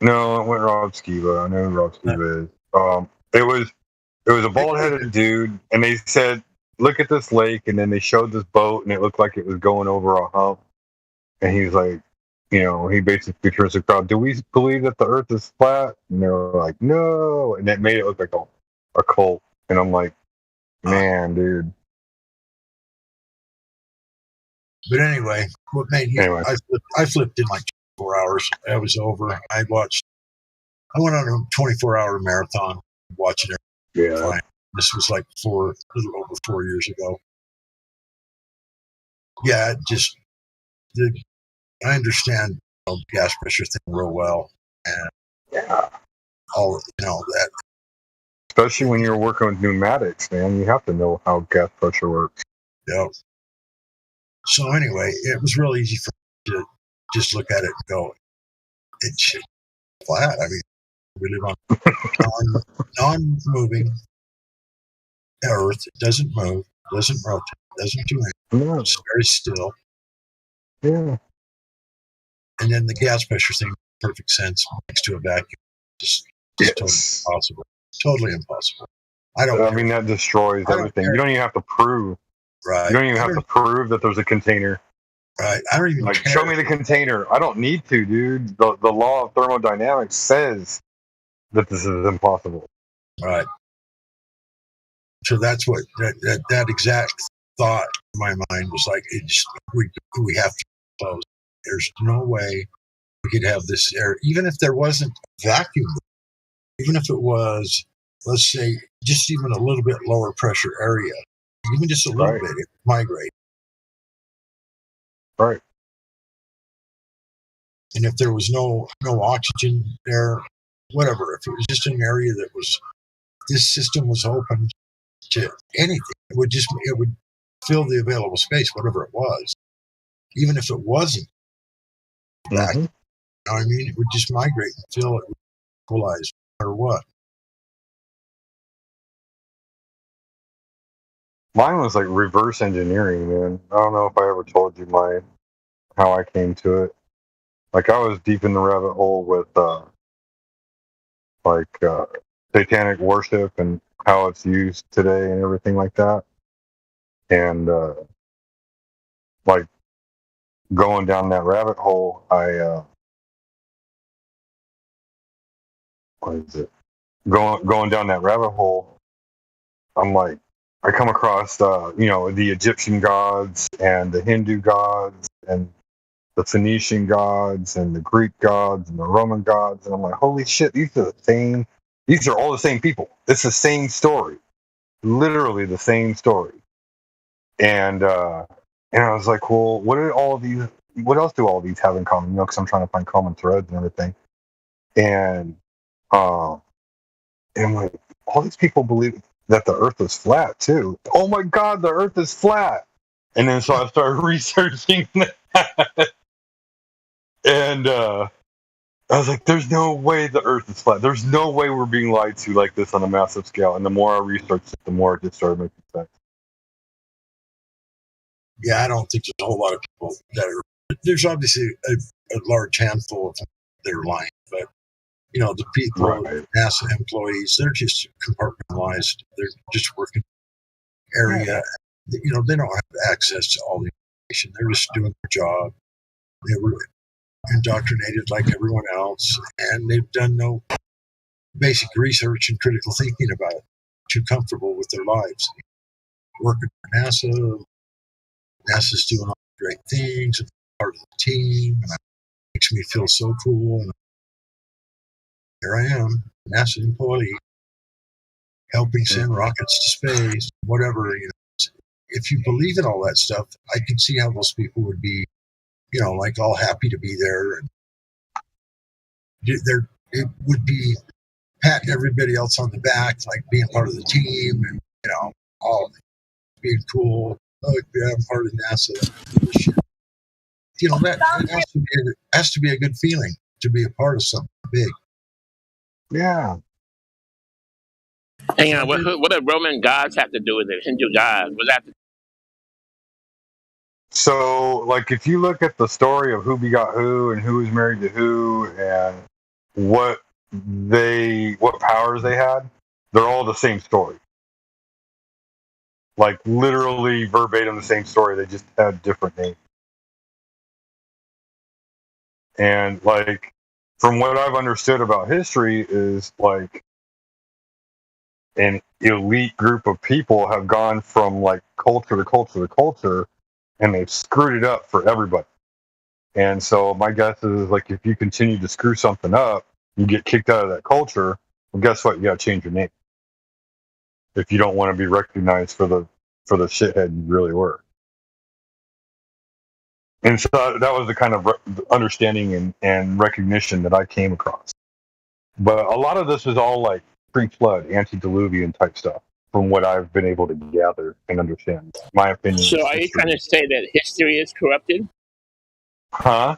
No, it went Rob Skiba. I know who Rob Skiba is. It was a bald-headed dude, and they said, "Look at this lake," and then they showed this boat, and it looked like it was going over a hump. And he's like, he basically turns the crowd, "Do we believe that the Earth is flat?" And they're like, "No," and that made it look like a cult. And I'm like, man, dude. But anyway, what made you? Anyway. I flipped in like 24 hours. I was over. I went on a 24-hour marathon watching it. Yeah. This was like a little over 4 years ago. Yeah, I understand the gas pressure thing real well, and all that. Especially when you're working with pneumatics, man, you have to know how gas pressure works. Yep. So anyway, it was real easy for me to just look at it and go, it's flat. I mean, we live on non-moving Earth. It doesn't move, doesn't rotate, doesn't do anything. No. It's very still. Yeah. And then the gas pressure thing makes perfect sense next to a vacuum. Just totally impossible. Totally impossible. I mean, that destroys everything. You don't even have to prove. Right. You don't even have to prove that there's a container. Right. I don't even like care. show me the container. I don't need to, dude. The law of thermodynamics says that this is impossible. Right. So that's what that exact thought in my mind was like. We have to close. There's no way we could have this air, even if there wasn't vacuum, even if it was, let's say, just even a little bit lower pressure area, even just a little bit, it would migrate. Right. And if there was no oxygen there, whatever, if it was just an area that was, this system was open to anything, it would fill the available space, whatever it was. Even if it wasn't back, you know what I mean? It would just migrate and fill it, equalize, no matter what. Mine was like reverse engineering, man. I don't know if I ever told you how I came to it. Like I was deep in the rabbit hole with satanic worship and how it's used today and everything like that. And like going down that rabbit hole, going down that rabbit hole, I'm like, I come across the Egyptian gods and the Hindu gods and the Phoenician gods and the Greek gods and the Roman gods, and I'm like, holy shit, these are all the same people. It's the same story, literally the same story. And I was like, well, what else do all these have in common? Because I'm trying to find common threads and everything. And I'm like, all these people believe that the Earth is flat too. Oh my God, the Earth is flat. And then so I started researching that. And I was like, there's no way the Earth is flat. There's no way we're being lied to like this on a massive scale. And the more I researched it, the more it just started making sense. Yeah, I don't think there's a whole lot of people that are. There's obviously a large handful of them that are lying, but the people, NASA employees, they're just compartmentalized. They're just working area. They don't have access to all the information. They're just doing their job. They were indoctrinated like everyone else, and they've done no basic research and critical thinking about it. Too comfortable with their lives. Working for NASA. NASA's doing all the great things. I'm part of the team. And it makes me feel so cool. And here I am, NASA employee, helping send rockets to space, whatever. If you believe in all that stuff, I can see how those people would be, like all happy to be there. And it would be patting everybody else on the back, like being part of the team, and all being cool. Oh, yeah, I'm part of NASA. That has to be a good feeling to be a part of something big. Yeah. And what do Roman gods have to do with it? Hindu gods? What that? So, like, if you look at the story of who begot who and who was married to who and what powers they had, they're all the same story. Like, literally verbatim the same story. They just had different names. And, like, from what I've understood about history is, like, an elite group of people have gone from, like, culture to culture to culture, and they've screwed it up for everybody. And so my guess is, like, if you continue to screw something up, you get kicked out of that culture, well, guess what? You got to change your name. If you don't want to be recognized for the shithead you really were. And so that was the kind of understanding and recognition that I came across. But a lot of this is all like pre-flood, antediluvian type stuff, from what I've been able to gather and understand. My opinion. So are you trying to say that history is corrupted? Huh?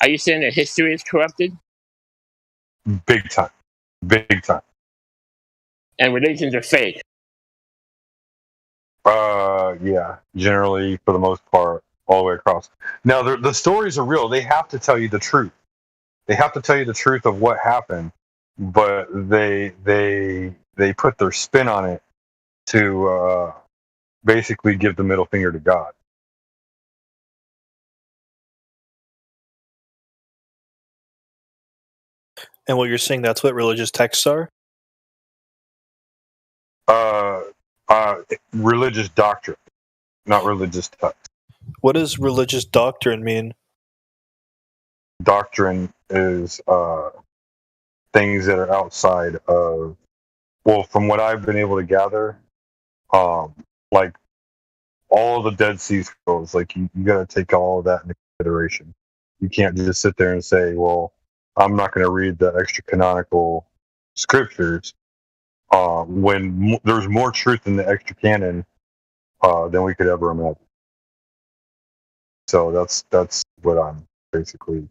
Are you saying that history is corrupted? Big time. Big time. And religions are fake? Yeah, generally, for the most part, all the way across. Now, the stories are real. They have to tell you the truth. They have to tell you the truth of what happened, but they put their spin on it to basically give the middle finger to God. And what you're saying, that's what religious texts are? Religious doctrine, not religious text. What does religious doctrine mean? Doctrine is things that are outside of, well, from what I've been able to gather, like all of the Dead Sea Scrolls, like you got to take all of that into consideration. You can't just sit there and say, well, I'm not going to read the extra canonical scriptures when there's more truth in the extra canon than we could ever imagine. So that's what I'm basically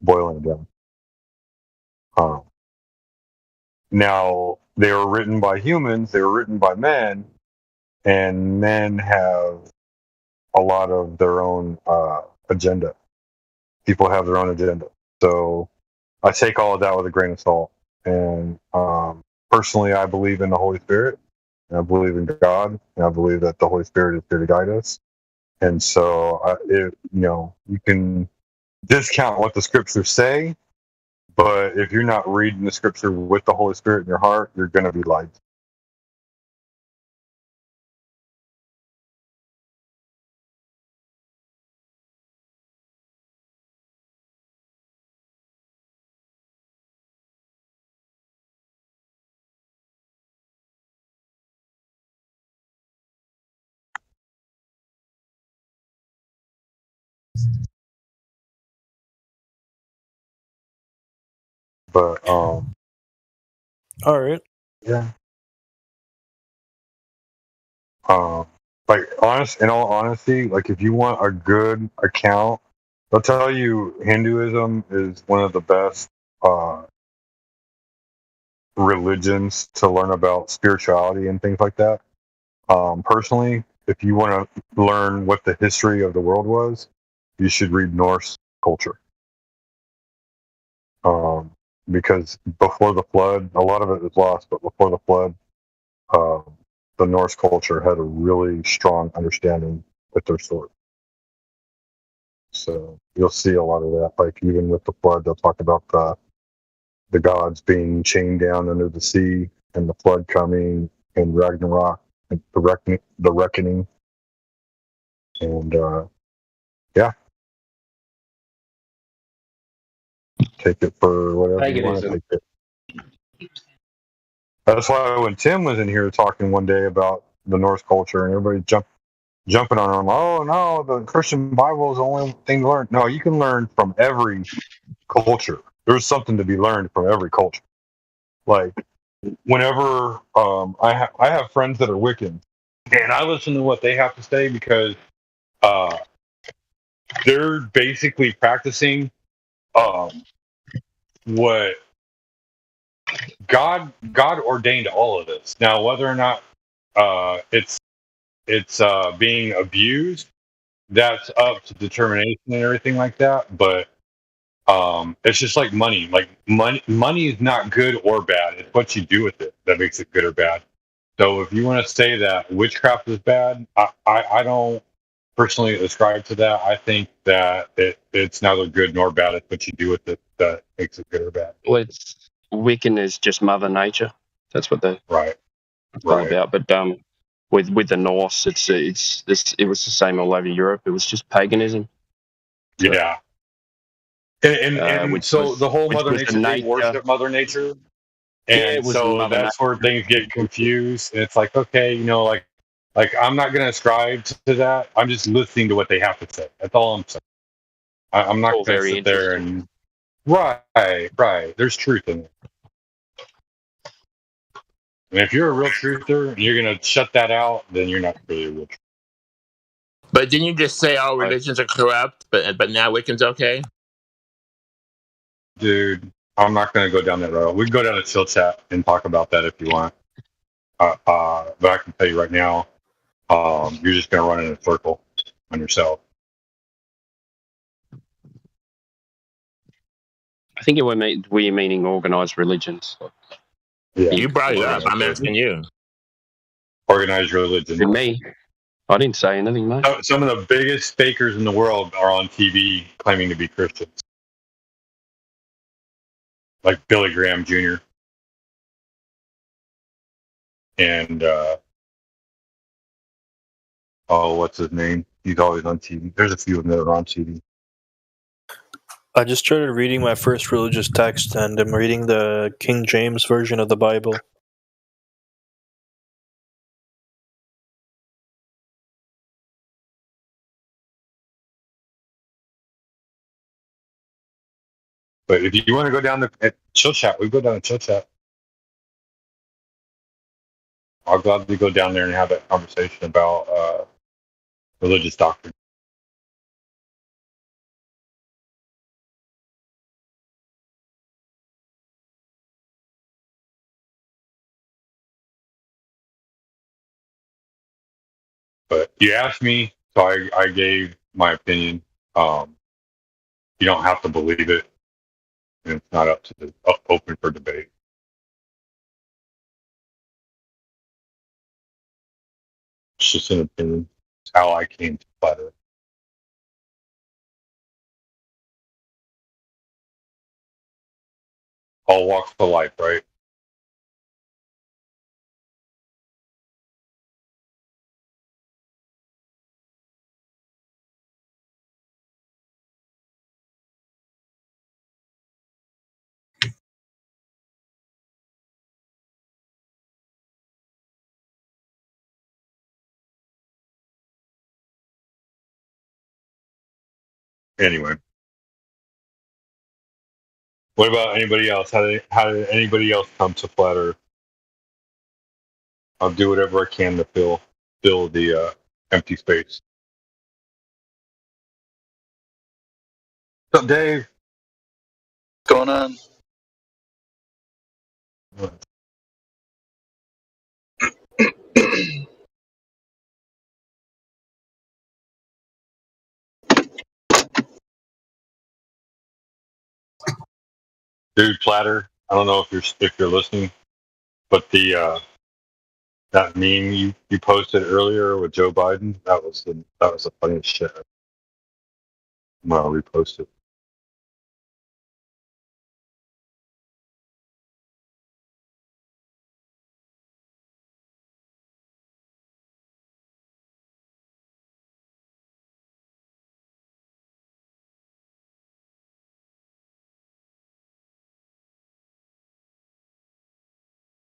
boiling down. Now, they were written by humans, they were written by men, and men have a lot of their own agenda. People have their own agenda. So I take all of that with a grain of salt. And personally, I believe in the Holy Spirit, and I believe in God, and I believe that the Holy Spirit is here to guide us. And so, you can discount what the scriptures say, but if you're not reading the scripture with the Holy Spirit in your heart, you're going to be lied to. But all right, yeah. In all honesty, like if you want a good account, I'll tell you, Hinduism is one of the best religions to learn about spirituality and things like that. Personally, if you want to learn what the history of the world was, you should read Norse culture. Because before the flood, a lot of it was lost, but before the flood, the Norse culture had a really strong understanding with their sword. So you'll see a lot of that, like even with the flood, they'll talk about the gods being chained down under the sea and the flood coming and Ragnarok and the reckoning. And yeah. Take it for whatever you want to take it. That's why when Tim was in here talking one day about the Norse culture and everybody jumping on him, oh no, the Christian Bible is the only thing to learn. No, you can learn from every culture. There's something to be learned from every culture. Like whenever I have friends that are Wiccan, and I listen to what they have to say because they're basically practicing what God ordained all of this. Now, whether or not it's being abused, that's up to determination and everything like that. But it's just like money. Like money is not good or bad. It's what you do with it that makes it good or bad. So if you want to say that witchcraft is bad, I don't personally ascribe to that. I think that it's neither good nor bad. It's what you do with it that makes it good or bad. Well, Wiccan is just Mother Nature. That's what they're all about. But with the Norse, it was the same all over Europe. It was just paganism. Yeah. And so the whole Mother Nature, they worship Mother Nature. And so that's where things get confused. And it's like, okay, like I'm not going to ascribe to that. I'm just listening to what they have to say. That's all I'm saying. I'm not going to sit there and... Right. There's truth in it. And if you're a real truther and you're going to shut that out, then you're not really a real truther. But didn't you just say all religions are corrupt, but now Wiccan's okay? Dude, I'm not going to go down that road. We can go down to Chill Chat and talk about that if you want. But I can tell you right now, you're just going to run in a circle on yourself. I think we're meaning organized religions. Yeah. You brought it up. I'm asking you. Organized religion. And me. I didn't say anything, mate. Some of the biggest fakers in the world are on TV claiming to be Christians. like Billy Graham Jr. and what's his name? He's always on TV. There's a few of them that are on TV. I just started reading my first religious text, and I'm reading the King James version of the Bible. But if you want to go down to Chill Chat, we go down to Chill Chat. I'll gladly go down there and have that conversation about religious doctrine. But you asked me, so I gave my opinion. You don't have to believe it, and it's not up to open for debate. It's just an opinion. It's how I came to flat Earth. All walks of life, right? Anyway, what about anybody else? How did anybody else come to flat Earth? I'll do whatever I can to fill the empty space. What's up, Dave? What's going on? Dude, Platter. I don't know if you're listening, but the that meme you posted earlier with Joe Biden, that was the funniest shit. I'm gonna repost it.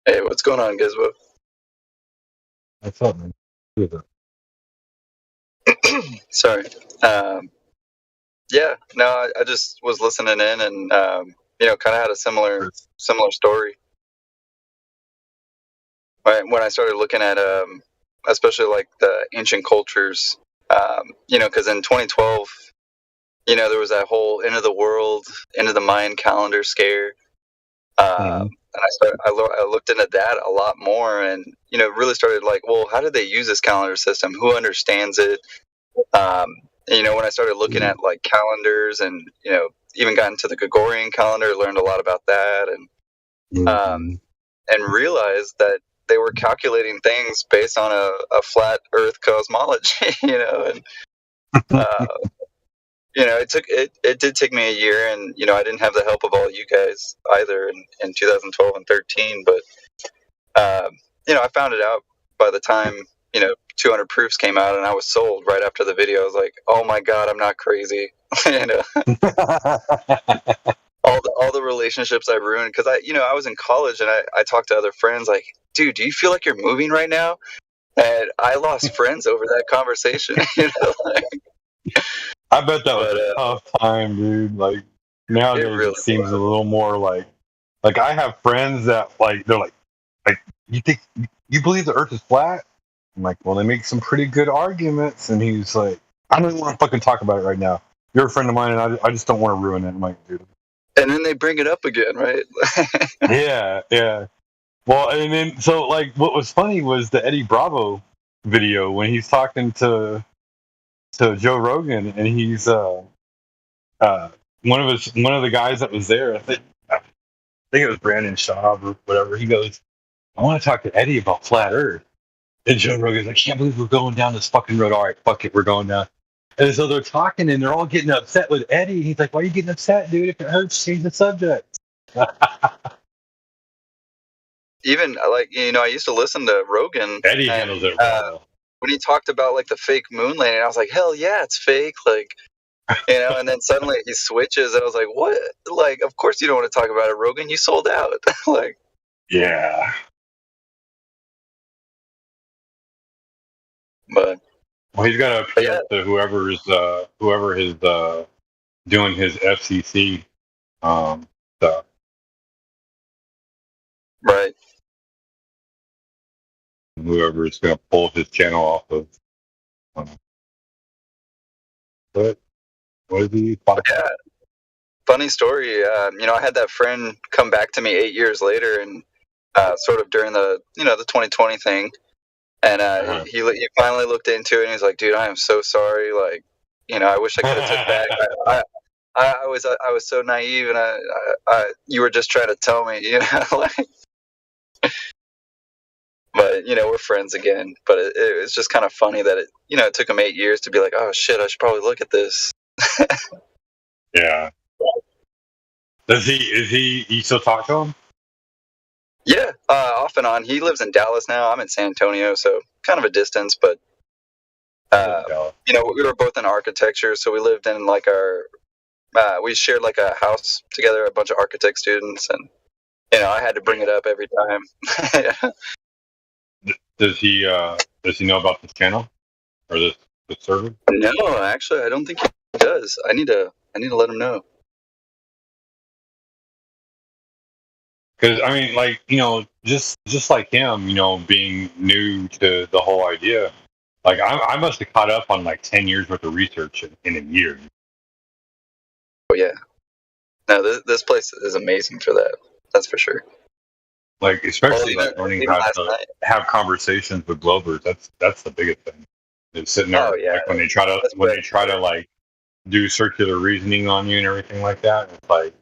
Hey, what's going on, Gizmo? What's up, man? Who is that? Sorry. Yeah, no, I just was listening in, and kind of had a similar story. When I started looking at, especially like the ancient cultures, because in 2012, there was that whole end of the world, end of the Mayan calendar scare. And I looked into that a lot more, and really started like, well, how did they use this calendar system? Who understands it? When I started looking at like calendars, and even got into the Gregorian calendar, learned a lot about that, and realized that they were calculating things based on a flat Earth cosmology. It did take me a year, and I didn't have the help of all you guys either in 2012 and 13. But I found it out by the time 200 proofs came out, and I was sold right after the video. I was like, oh my god, I'm not crazy. all the relationships I ruined, because I was in college, and I talked to other friends like, dude, do you feel like you're moving right now? And I lost friends over that conversation. I bet that was a tough time, dude. Like nowadays, it seems a little more like I have friends that they're like you think you believe the Earth is flat? I'm like, well, they make some pretty good arguments, and he's like, I don't even want to fucking talk about it right now. You're a friend of mine, and I just don't want to ruin it. I'm like, dude. And then they bring it up again, right? Yeah. Well, and then so what was funny was the Eddie Bravo video when he's talking to Joe Rogan, and he's one of the guys that was there. I think it was Brandon Shaw or whatever. He goes, I want to talk to Eddie about flat Earth. And Joe Rogan's like, I can't believe we're going down this fucking road. All right, fuck it, we're going down. And so they're talking, and they're all getting upset with Eddie. He's like, why are you getting upset, dude? If it hurts, change the subject. Even like I used to listen to Rogan. Eddie handles it well. When he talked about like the fake moon landing, I was like, hell yeah, it's fake. Like, and then suddenly he switches, and I was like, what? Like, of course you don't want to talk about it, Rogan. You sold out. Like, yeah. But well, he's got to appeal to whoever is doing his FCC stuff. Right. Whoever is going to pull his channel off of. What is he? Yeah. Funny story. I had that friend come back to me 8 years later, and sort of during the the 2020 thing, and he finally looked into it, and he's like, "Dude, I am so sorry. Like, I wish I could have took back. I was so naive, and I you were just trying to tell me, like." But we're friends again. But it was just kind of funny that it took him 8 years to be like, "Oh shit, I should probably look at this." Yeah. Does he still talk to him? Yeah, off and on. He lives in Dallas now. I'm in San Antonio, so kind of a distance. But we were both in architecture, so we lived in like we shared like a house together, a bunch of architect students, and I had to bring it up every time. Does he know about this channel or this server? No, actually, I don't think he does. I need to let him know. Because I mean, like just like him, being new to the whole idea, like I must have caught up on like 10 years worth of research in a year. Oh yeah, no, this place is amazing for that. That's for sure. Like especially learning how to have conversations with Globers. That's the biggest thing. Is sitting there like when they try to like do circular reasoning on you and everything like that. It's like.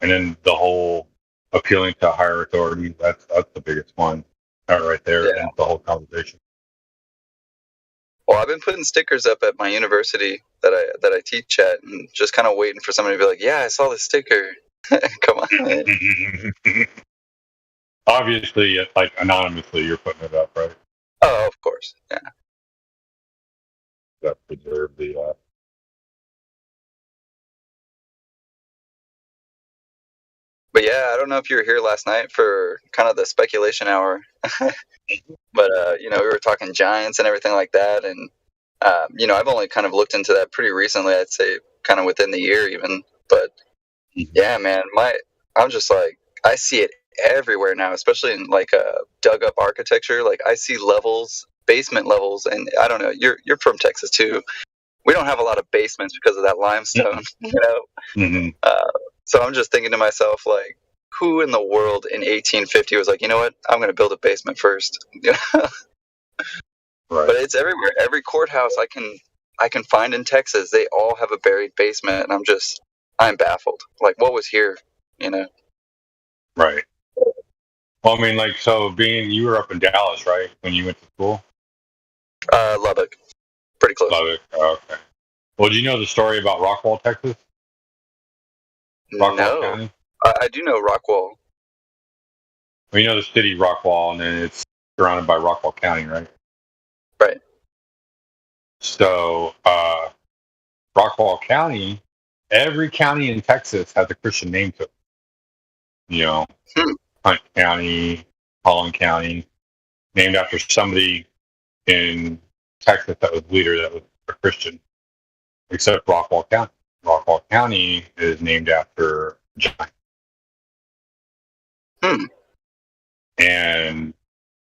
And then the whole appealing to higher authority, that's the biggest one right there. Yeah. The whole conversation. Well, I've been putting stickers up at my university that I teach at, and just kind of waiting for somebody to be like, yeah, I saw the sticker. Come on. Obviously, like anonymously, you're putting it up, right? Oh, of course. Yeah. That preserve the... But yeah, I don't know if you were here last night for kind of the speculation hour, but we were talking Giants and everything like that, and I've only kind of looked into that pretty recently. I'd say kind of within the year even, but yeah, man, I'm just like I see it everywhere now, especially in like dug up architecture. Like I see levels, basement levels, and I don't know. You're from Texas too. We don't have a lot of basements because of that limestone, Mm-hmm. So I'm just thinking to myself, like, who in the world in 1850 was like, you know what, I'm going to build a basement first? Right. But it's everywhere. Every courthouse I can find in Texas, they all have a buried basement, and I'm baffled. Like, what was here? Right. Well, I mean, like, so you were up in Dallas, right, when you went to school? Lubbock, pretty close. Lubbock. Oh, okay. Well, do you know the story about Rockwall, Texas? Rockwall County? I do know Rockwall. Well, you know the city Rockwall, and then it's surrounded by Rockwall County, right? Right. So, Rockwall County, every county in Texas has a Christian name to it. Hunt County, Collin County, named after somebody in Texas that was leader that was a Christian, except Rockwall County. Rockwall County is named after Giant. And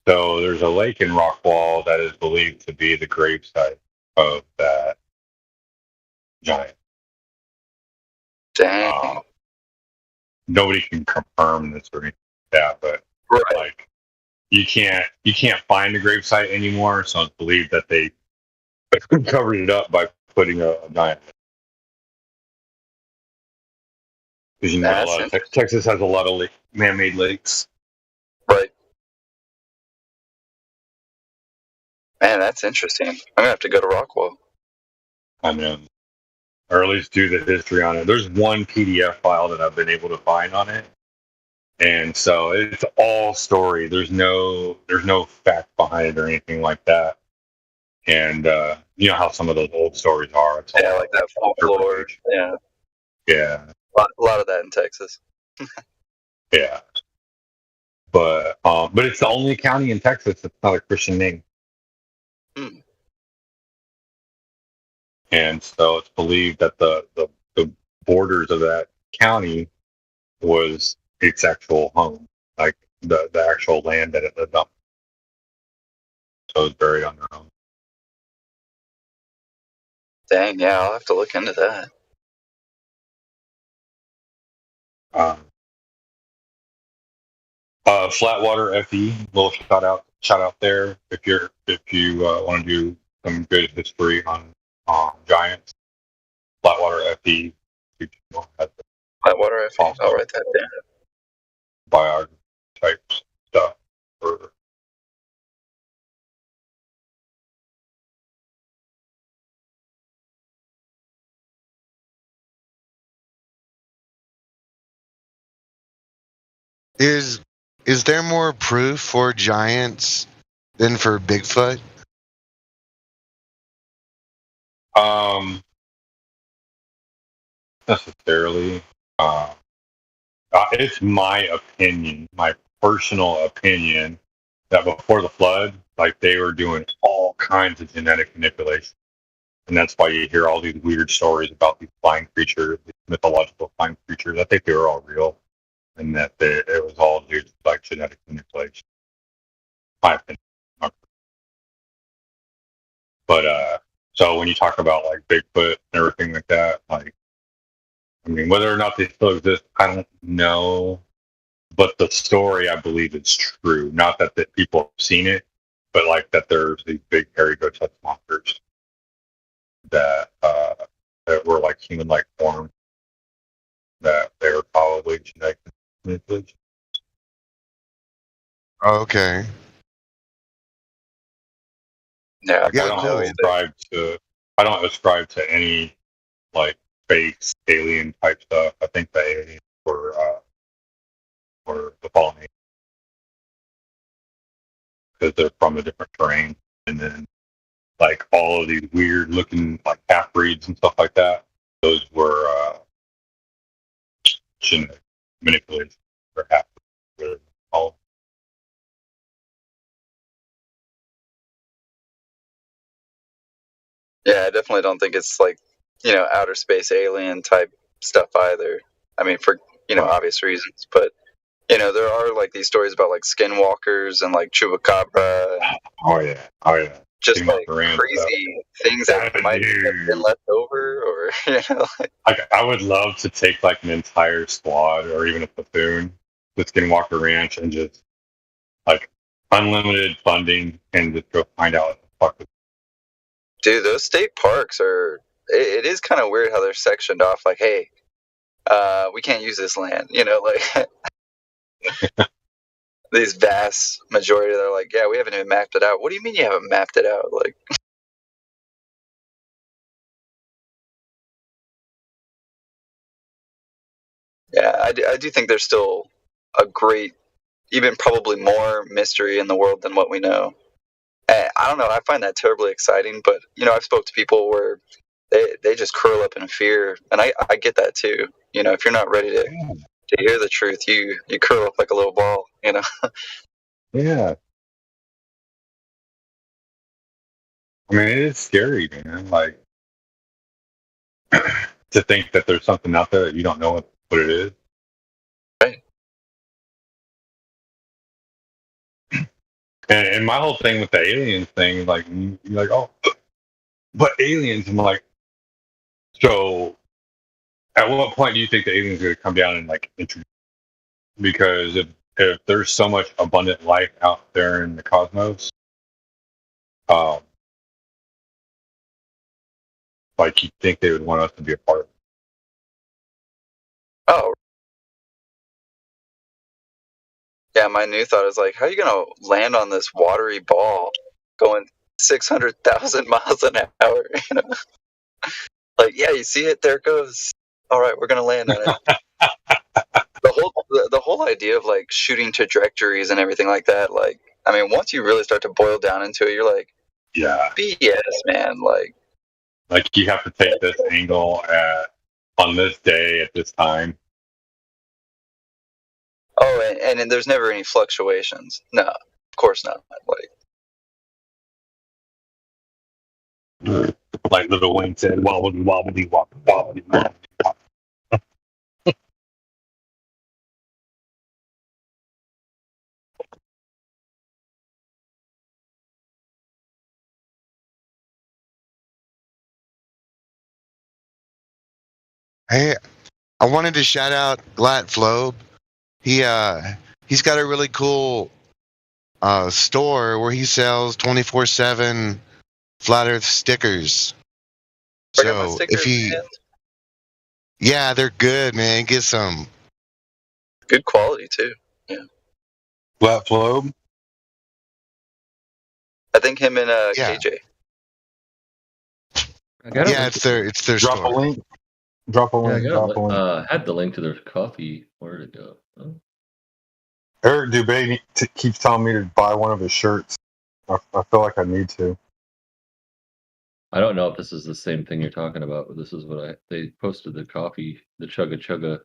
so there's a lake in Rockwall that is believed to be the gravesite of that giant. Dang. Nobody can confirm this or anything like that, but like you can't find the gravesite anymore, so it's believed that they covered it up by putting a giant. Because Texas has a lot of man-made lakes. Right. Man, that's interesting. I'm gonna have to go to Rockwall. I know. or at least do the history on it. There's one PDF file that I've been able to find on it, and so it's all story. There's no fact behind it or anything like that. And you know how some of those old stories are. It's all like that folklore. Yeah. Yeah. A lot of that in Texas. Yeah. But it's the only county in Texas that's not a Christian name. Hmm. And so it's believed that the borders of that county was its actual home, like the actual land that it lived on. So it's buried on their own. Dang, yeah, I'll have to look into that. Flatwater FE, little shout out there if you want to do some good history on Giants. Flatwater FE. Flatwater FE. I'll write that down. Biography type stuff. Is there more proof for giants than for Bigfoot? Necessarily. It's my opinion, my personal opinion, that before the flood, like they were doing all kinds of genetic manipulation. And that's why you hear all these weird stories about these flying creatures, these mythological flying creatures. I think they were all real, and that it was all due to like genetic manipulation. My opinion. But so when you talk about like Bigfoot and everything like that, like, I mean, whether or not they still exist, I don't know. But the story, I believe, is true. Not that people have seen it, but like that there's these big hairy grotesque monsters that were like human-like form, that they were probably genetic manipulation. Okay. Yeah, I don't ascribe to any like fake alien type stuff. I think the aliens were the fallen angels because they're from a different terrain, and then like all of these weird looking like half breeds and stuff like that. Those were genetic manipulation or half breeds. Yeah, I definitely don't think it's like, outer space alien type stuff either. I mean, for, obvious reasons, but, there are like these stories about like skinwalkers and like chupacabra. Oh yeah. Just like crazy things that might have been left over, or, Like, I would love to take like an entire squad or even a platoon to Skinwalker Ranch and just like unlimited funding and just go find out what the fuck is. Dude, those state parks are. It is kind of weird how they're sectioned off. Like, hey, we can't use this land. Like these vast majority. They're like, yeah, we haven't even mapped it out. What do you mean you haven't mapped it out? Like, yeah, I do think there's still a great, even probably more mystery in the world than what we know. And I don't know. I find that terribly exciting, but I've spoke to people where they just curl up in fear, and I get that too. If you're not ready to hear the truth, you curl up like a little ball. Yeah. I mean, it is scary, man. Like to think that there's something out there that you don't know what it is. Right. And my whole thing with the aliens thing, like you're like, oh, but aliens. I'm like, so at what point do you think the aliens are going to come down and like introduce? Because if there's so much abundant life out there in the cosmos, like you think they would want us to be a part of it. Oh. Yeah, my new thought is like, how are you going to land on this watery ball going 600,000 miles an hour? Like, yeah, you see it? There it goes. All right, we're gonna land on it. The whole idea of like shooting trajectories and everything like that. Like, I mean, once you really start to boil down into it, you're like, yeah, BS, man. Like you have to take this angle on this day at this time. Oh, and there's never any fluctuations. No, of course not. Like Little Wayne said, wobbly wobbly wobbly wobbly wobbly. Hey, I wanted to shout out Glat Flobe. He's got a really cool store where he sells 24/7 Flat Earth stickers. So if you, yeah, they're good, man. Get some. Good quality too. Yeah. Glat Flobe. I think him and KJ. Yeah, it's their Drop store. a link. Drop a Yeah, link. Drop a link. had the link to their coffee. Where did it go? Oh. Eric Dubé keeps telling me to buy one of his shirts. I feel like I need to. I don't know if this is the same thing you're talking about, but this is what they posted the coffee, the Chugga Chugga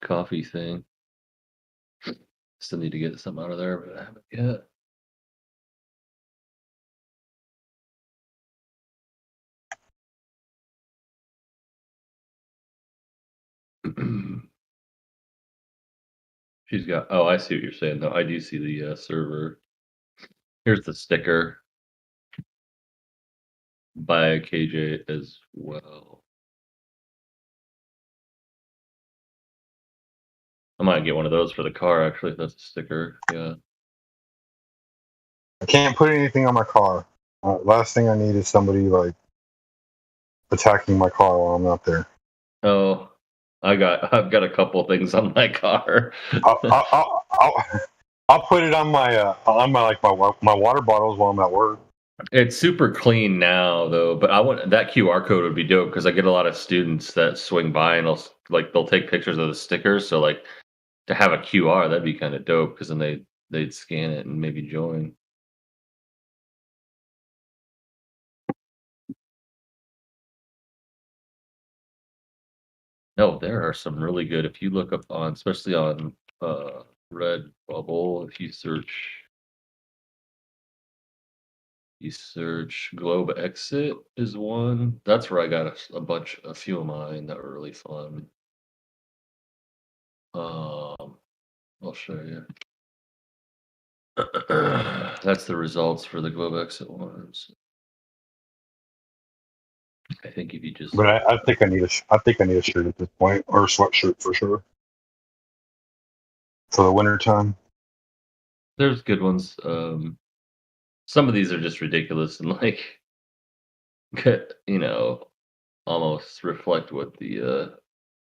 coffee thing. Still need to get some out of there, but I haven't yet. She's got. Oh, I see what you're saying. Though I do see the server. Here's the sticker by KJ as well. I might get one of those for the car. Actually, if that's a sticker. Yeah. I can't put anything on my car. Last thing I need is somebody like attacking my car while I'm not there. Oh, I've got a couple things on my car. I'll put it on my my water bottles while I'm at work. It's super clean now, though. But I want that QR code would be dope because I get a lot of students that swing by and they'll take pictures of the stickers. So like to have a QR, that'd be kind of dope because then they'd scan it and maybe join. No, there are some really good. If you look up on, especially on Redbubble, if you search Globe Exit is one. That's where I got a few of mine that were really fun. I'll show you. That's the results for the Globe Exit ones. I think if you just. But I think I need a shirt at this point, or a sweatshirt for sure. For the winter time. There's good ones. Some of these are just ridiculous and like, almost reflect what the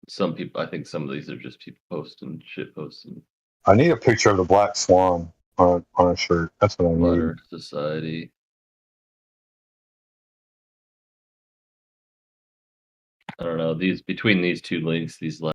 some people. I think some of these are just people posting shit posting. I need a picture of the Black Swan on a shirt. That's what I need. Modern Society. I don't know. Between these two links, these